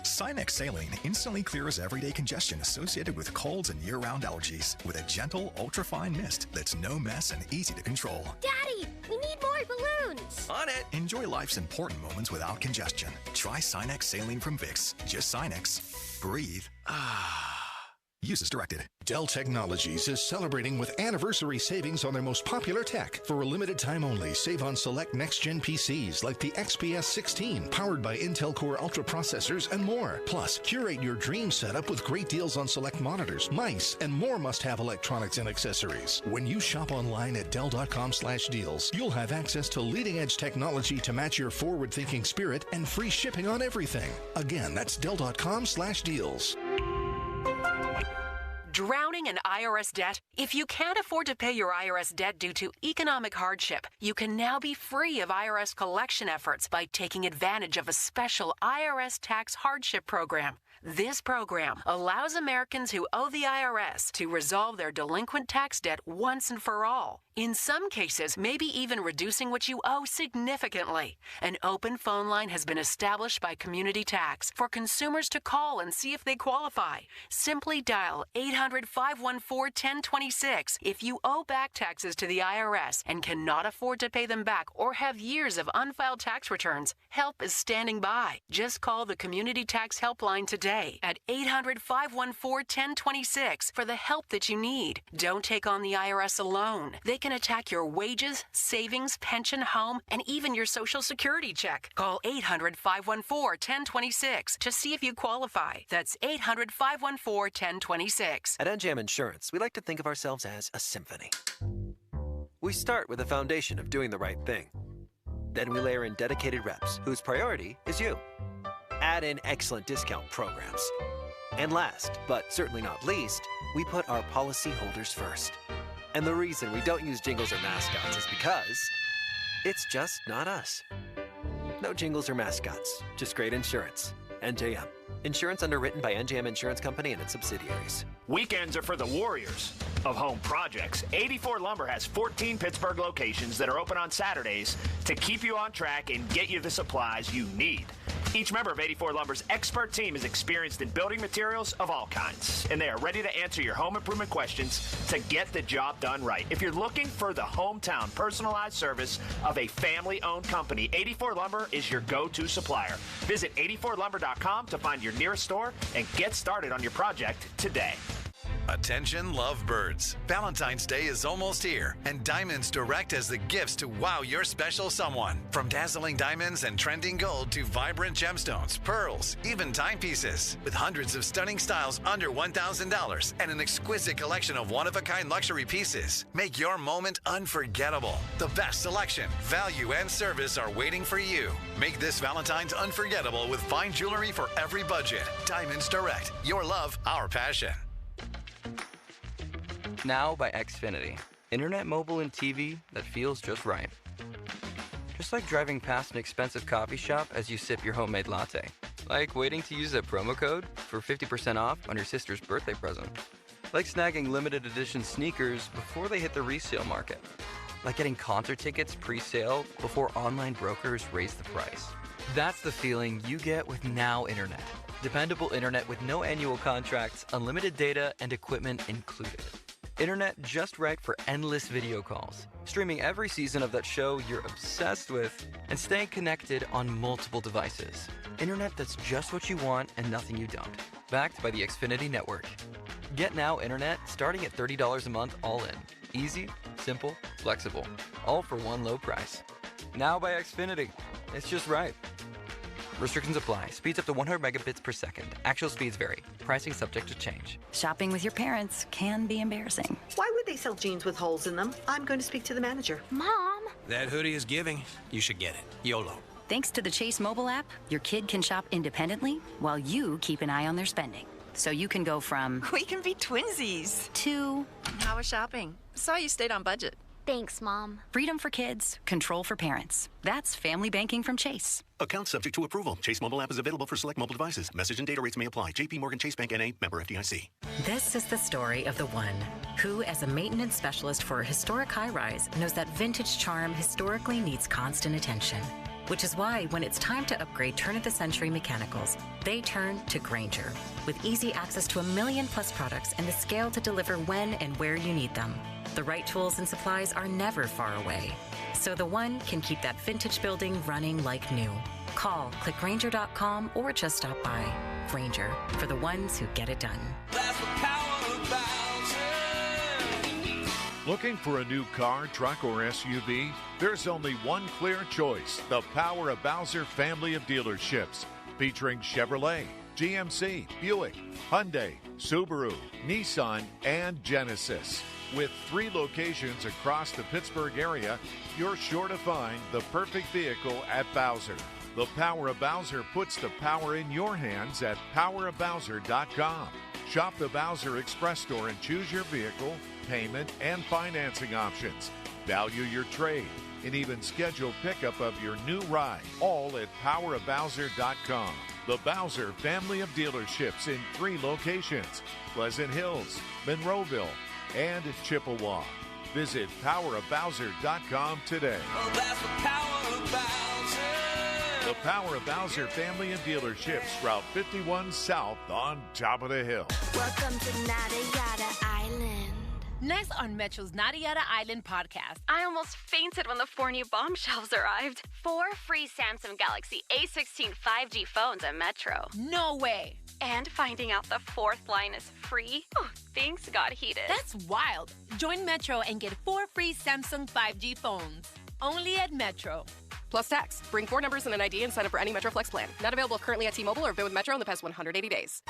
Speaker 18: Sinex Saline instantly clears everyday congestion associated with colds and year-round allergies with a gentle, ultra-fine mist that's no mess and easy to control.
Speaker 16: Daddy, we need more balloons.
Speaker 17: On it.
Speaker 18: Enjoy life's important moments without congestion. Try Sinex Saline from Vicks. Just Sinex. Breathe. Use as directed.
Speaker 21: Dell Technologies is celebrating with anniversary savings on their most popular tech. For a limited time only, save on select next-gen PCs like the XPS 16, powered by Intel Core Ultra processors and more. Plus, curate your dream setup with great deals on select monitors, mice, and more must-have electronics and accessories. When you shop online at Dell.com/deals, you'll have access to leading-edge technology to match your forward-thinking spirit and free shipping on everything. Again, that's Dell.com/deals.
Speaker 24: Drowning in IRS debt? If you can't afford to pay your IRS debt due to economic hardship, you can now be free of IRS collection efforts by taking advantage of a special IRS tax hardship program. This program allows Americans who owe the IRS to resolve their delinquent tax debt once and for all. In some cases, maybe even reducing what you owe significantly. An open phone line has been established by Community Tax for consumers to call and see if they qualify. Simply dial 800-514-1026 if you owe back taxes to the IRS and cannot afford to pay them back or have years of unfiled tax returns. Help is standing by. Just call the Community Tax Helpline today at 800-514-1026 for the help that you need. Don't take on the IRS alone. They can attack your wages, savings, pension, home, and even your Social Security check. Call 800-514-1026 to see if you qualify. That's 800-514-1026.
Speaker 25: At NJM Insurance, we like to think of ourselves as a symphony. We start with the foundation of doing the right thing. Then we layer in dedicated reps whose priority is you. Add in excellent discount programs. And last, but certainly not least, we put our policyholders first. And the reason we don't use jingles or mascots is because it's just not us. No jingles or mascots, just great insurance. NJM. Insurance underwritten by NJM Insurance Company and its subsidiaries.
Speaker 26: Weekends are for the warriors of home projects. 84 Lumber has 14 Pittsburgh locations that are open on Saturdays to keep you on track and get you the supplies you need. Each member of 84 Lumber's expert team is experienced in building materials of all kinds, and they are ready to answer your home improvement questions to get the job done right. If you're looking for the hometown personalized service of a family-owned company, 84 Lumber is your go-to supplier. Visit 84lumber.com to find your nearest store and get started on your project today.
Speaker 6: Attention lovebirds. Valentine's Day is almost here, and Diamonds Direct has the gifts to wow your special someone. From dazzling diamonds and trending gold to vibrant gemstones, pearls, even timepieces. With hundreds of stunning styles under $1,000 and an exquisite collection of one-of-a-kind luxury pieces. Make your moment unforgettable. The best selection, value, and service are waiting for you. Make this Valentine's unforgettable with fine jewelry for every budget. Diamonds Direct. Your love, our passion.
Speaker 11: Now by Xfinity. Internet, mobile, and TV that feels just right. Just like driving past an expensive coffee shop as you sip your homemade latte. Like waiting to use a promo code for 50% off on your sister's birthday present. Like snagging limited edition sneakers before they hit the resale market. Like getting concert tickets pre-sale before online brokers raise the price. That's the feeling you get with Now Internet. Dependable internet with no annual contracts, unlimited data, and equipment included. Internet just right for endless video calls, streaming every season of that show you're obsessed with, and staying connected on multiple devices. Internet that's just what you want and nothing you don't. Backed by the Xfinity Network. Get Now Internet starting at $30 a month all in. Easy, simple, flexible. All for one low price. Now by Xfinity. It's just right. Restrictions apply. Speeds up to 100 megabits per second. Actual speeds vary. Pricing subject to change.
Speaker 13: Shopping with your parents can be embarrassing.
Speaker 19: Why would they sell jeans with holes in them? I'm going to speak to the manager.
Speaker 16: Mom!
Speaker 20: That hoodie is giving. You should get it. YOLO.
Speaker 13: Thanks to the Chase mobile app, your kid can shop independently while you keep an eye on their spending. So you can go from...
Speaker 19: We can be twinsies.
Speaker 13: ...to...
Speaker 19: How was shopping? Saw you stayed on budget.
Speaker 16: Thanks, Mom.
Speaker 13: Freedom for kids, control for parents. That's family banking from Chase.
Speaker 18: Account subject to approval. Chase mobile app is available for select mobile devices. Message and data rates may apply. JP Morgan Chase Bank N.A. member FDIC.
Speaker 22: This is the story of the one who, as a maintenance specialist for a historic high-rise, knows that vintage charm historically needs constant attention. Which is why when it's time to upgrade turn-of-the-century mechanicals, they turn to Grainger. With easy access to 1 million-plus products and the scale to deliver when and where you need them. The right tools and supplies are never far away. So the one can keep that vintage building running like new. Call, click Grainger.com, or just stop by. Grainger, for the ones who get it done.
Speaker 23: That's the power of Bowser. Looking for a new car, truck, or SUV? There's only one clear choice. The Power of Bowser family of dealerships. Featuring Chevrolet, GMC, Buick, Hyundai, Subaru, Nissan, and Genesis. With 3 locations across the Pittsburgh area, you're sure to find the perfect vehicle at Bowser. The Power of Bowser puts the power in your hands at powerofbowser.com. Shop the Bowser Express store and choose your vehicle, payment, and financing options. Value your trade and even schedule pickup of your new ride, all at powerofbowser.com. The Bowser family of dealerships in 3 locations: Pleasant Hills, Monroeville, and Chippewa. Visit powerofbowser.com today. Oh, that's the power of Bowser. The Power of Bowser family of dealerships, Route 51 South on top of the hill.
Speaker 16: Welcome to Nada Yada Island.
Speaker 27: Next on Metro's Nada Yada Island podcast.
Speaker 28: I almost fainted when the 4 new bombshells arrived. 4 free Samsung Galaxy A16 5G phones at Metro.
Speaker 27: No way.
Speaker 28: And finding out the 4th line is free. Oh, things got heated.
Speaker 27: That's wild. Join Metro and get 4 free Samsung 5G phones. Only at Metro.
Speaker 29: Plus tax. Bring 4 numbers and an ID and sign up for any Metro Flex plan. Not available currently at T-Mobile or have been with Metro in the past 180 days.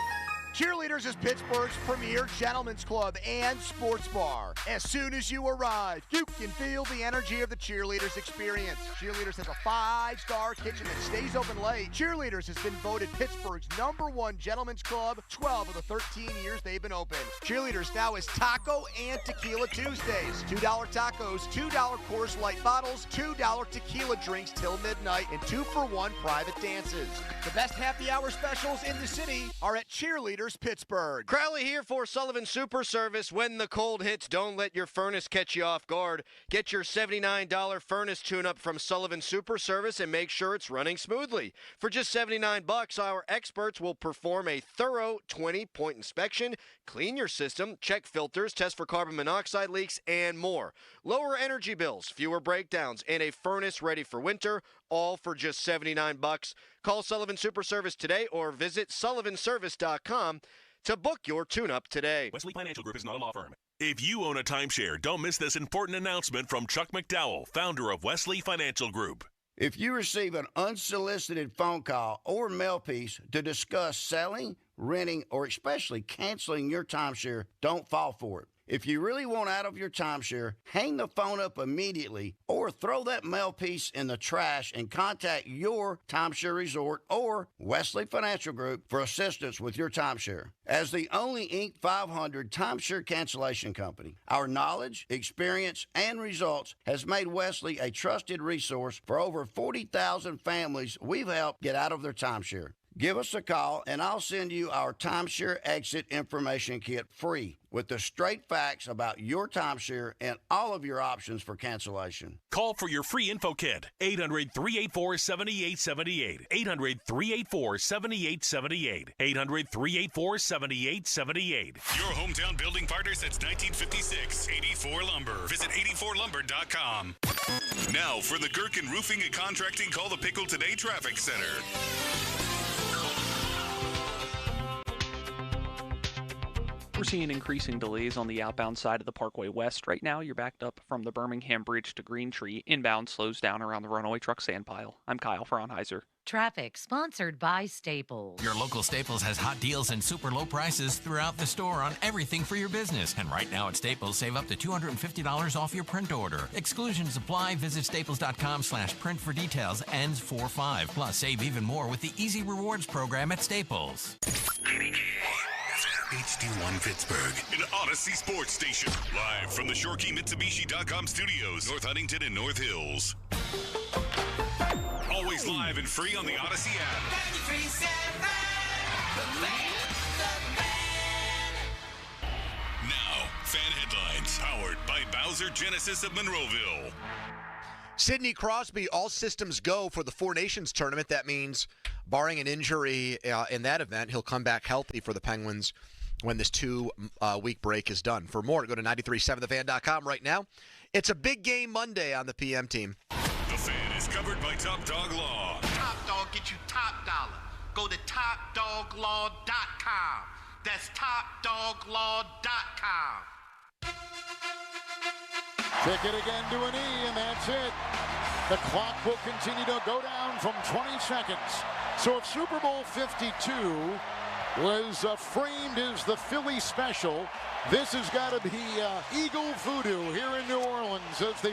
Speaker 31: Cheerleaders is Pittsburgh's premier gentlemen's club and sports bar. As soon as you arrive, you can feel the energy of the Cheerleaders experience. Cheerleaders has a 5-star kitchen that stays open late. Cheerleaders has been voted Pittsburgh's #1 gentlemen's club 12 of the 13 years they've been open. Cheerleaders now is Taco and Tequila Tuesdays. $2 tacos, $2 Coors Light bottles, $2 tequila drinks till midnight, and 2-for-1 private dances. The best happy hour specials in the city are at Cheerleaders Pittsburgh.
Speaker 7: Crowley here for Sullivan Super Service. When the cold hits, don't let your furnace catch you off guard. Get your $79 furnace tune-up from Sullivan Super Service and make sure it's running smoothly. For just $79, our experts will perform a thorough 20-point inspection, clean your system, check filters, test for carbon monoxide leaks, and more. Lower energy bills, fewer breakdowns, and a furnace ready for winter, all for just $79. Call Sullivan Super Service today or visit sullivanservice.com.
Speaker 1: to book your tune-up today.
Speaker 2: Wesley Financial Group is not a law firm. If you own a timeshare, don't miss this important announcement from Chuck McDowell, founder of Wesley Financial Group.
Speaker 3: If you receive an unsolicited phone call or mail piece to discuss selling, renting, or especially canceling your timeshare, don't fall for it. If you really want out of your timeshare, hang the phone up immediately or throw that mail piece in the trash and contact your timeshare resort or Wesley Financial Group for assistance with your timeshare. As the only Inc. 500 timeshare cancellation company, our knowledge, experience, and results has made Wesley a trusted resource for over 40,000 families we've helped get out of their timeshare. Give us a call, and I'll send you our timeshare exit information kit free with the straight facts about your timeshare and all of your options for cancellation.
Speaker 2: Call for your free info kit. 800-384-7878. 800-384-7878. 800-384-7878.
Speaker 4: Your hometown building partner since 1956. 84 Lumber. Visit 84lumber.com. Now for the Gherkin Roofing and Contracting Call the Pickle Today Traffic Center.
Speaker 3: We're seeing increasing delays on the outbound side of the Parkway West. Right now, you're backed up from the Birmingham Bridge to Green Tree. Inbound slows down around the runaway truck sand pile. I'm Kyle Fraunheiser.
Speaker 4: Traffic sponsored by Staples.
Speaker 5: Your local Staples has hot deals and super low prices throughout the store on everything for your business. And right now at Staples, save up to $250 off your print order. Exclusions apply. Visit staples.com/print for details. Ends 4/5. Plus, save even more with the Easy Rewards program at Staples.
Speaker 4: HD1 Pittsburgh, an Odyssey sports station. Live from the ShoreKeyMitsubishi.com studios, North Huntington and North Hills. Always live and free on the Odyssey app. 93.7, the fan. Now, fan headlines, powered by Bowser Genesis of Monroeville.
Speaker 7: Sidney Crosby, all systems go for the Four Nations tournament. That means, barring an injury in that event, he'll come back healthy for the Penguins when this 2-week break is done. For more, go to 937thefan.com right now. It's a big game Monday on the PM team.
Speaker 4: The Fan is covered by Top Dog Law.
Speaker 8: Top Dog get you top dollar. Go to topdoglaw.com. That's topdoglaw.com.
Speaker 9: Kick it again to an E, and that's it. The clock will continue to go down from 20 seconds. So if Super Bowl 52 was framed as the Philly special, this has got to be Eagle Voodoo here in New Orleans as they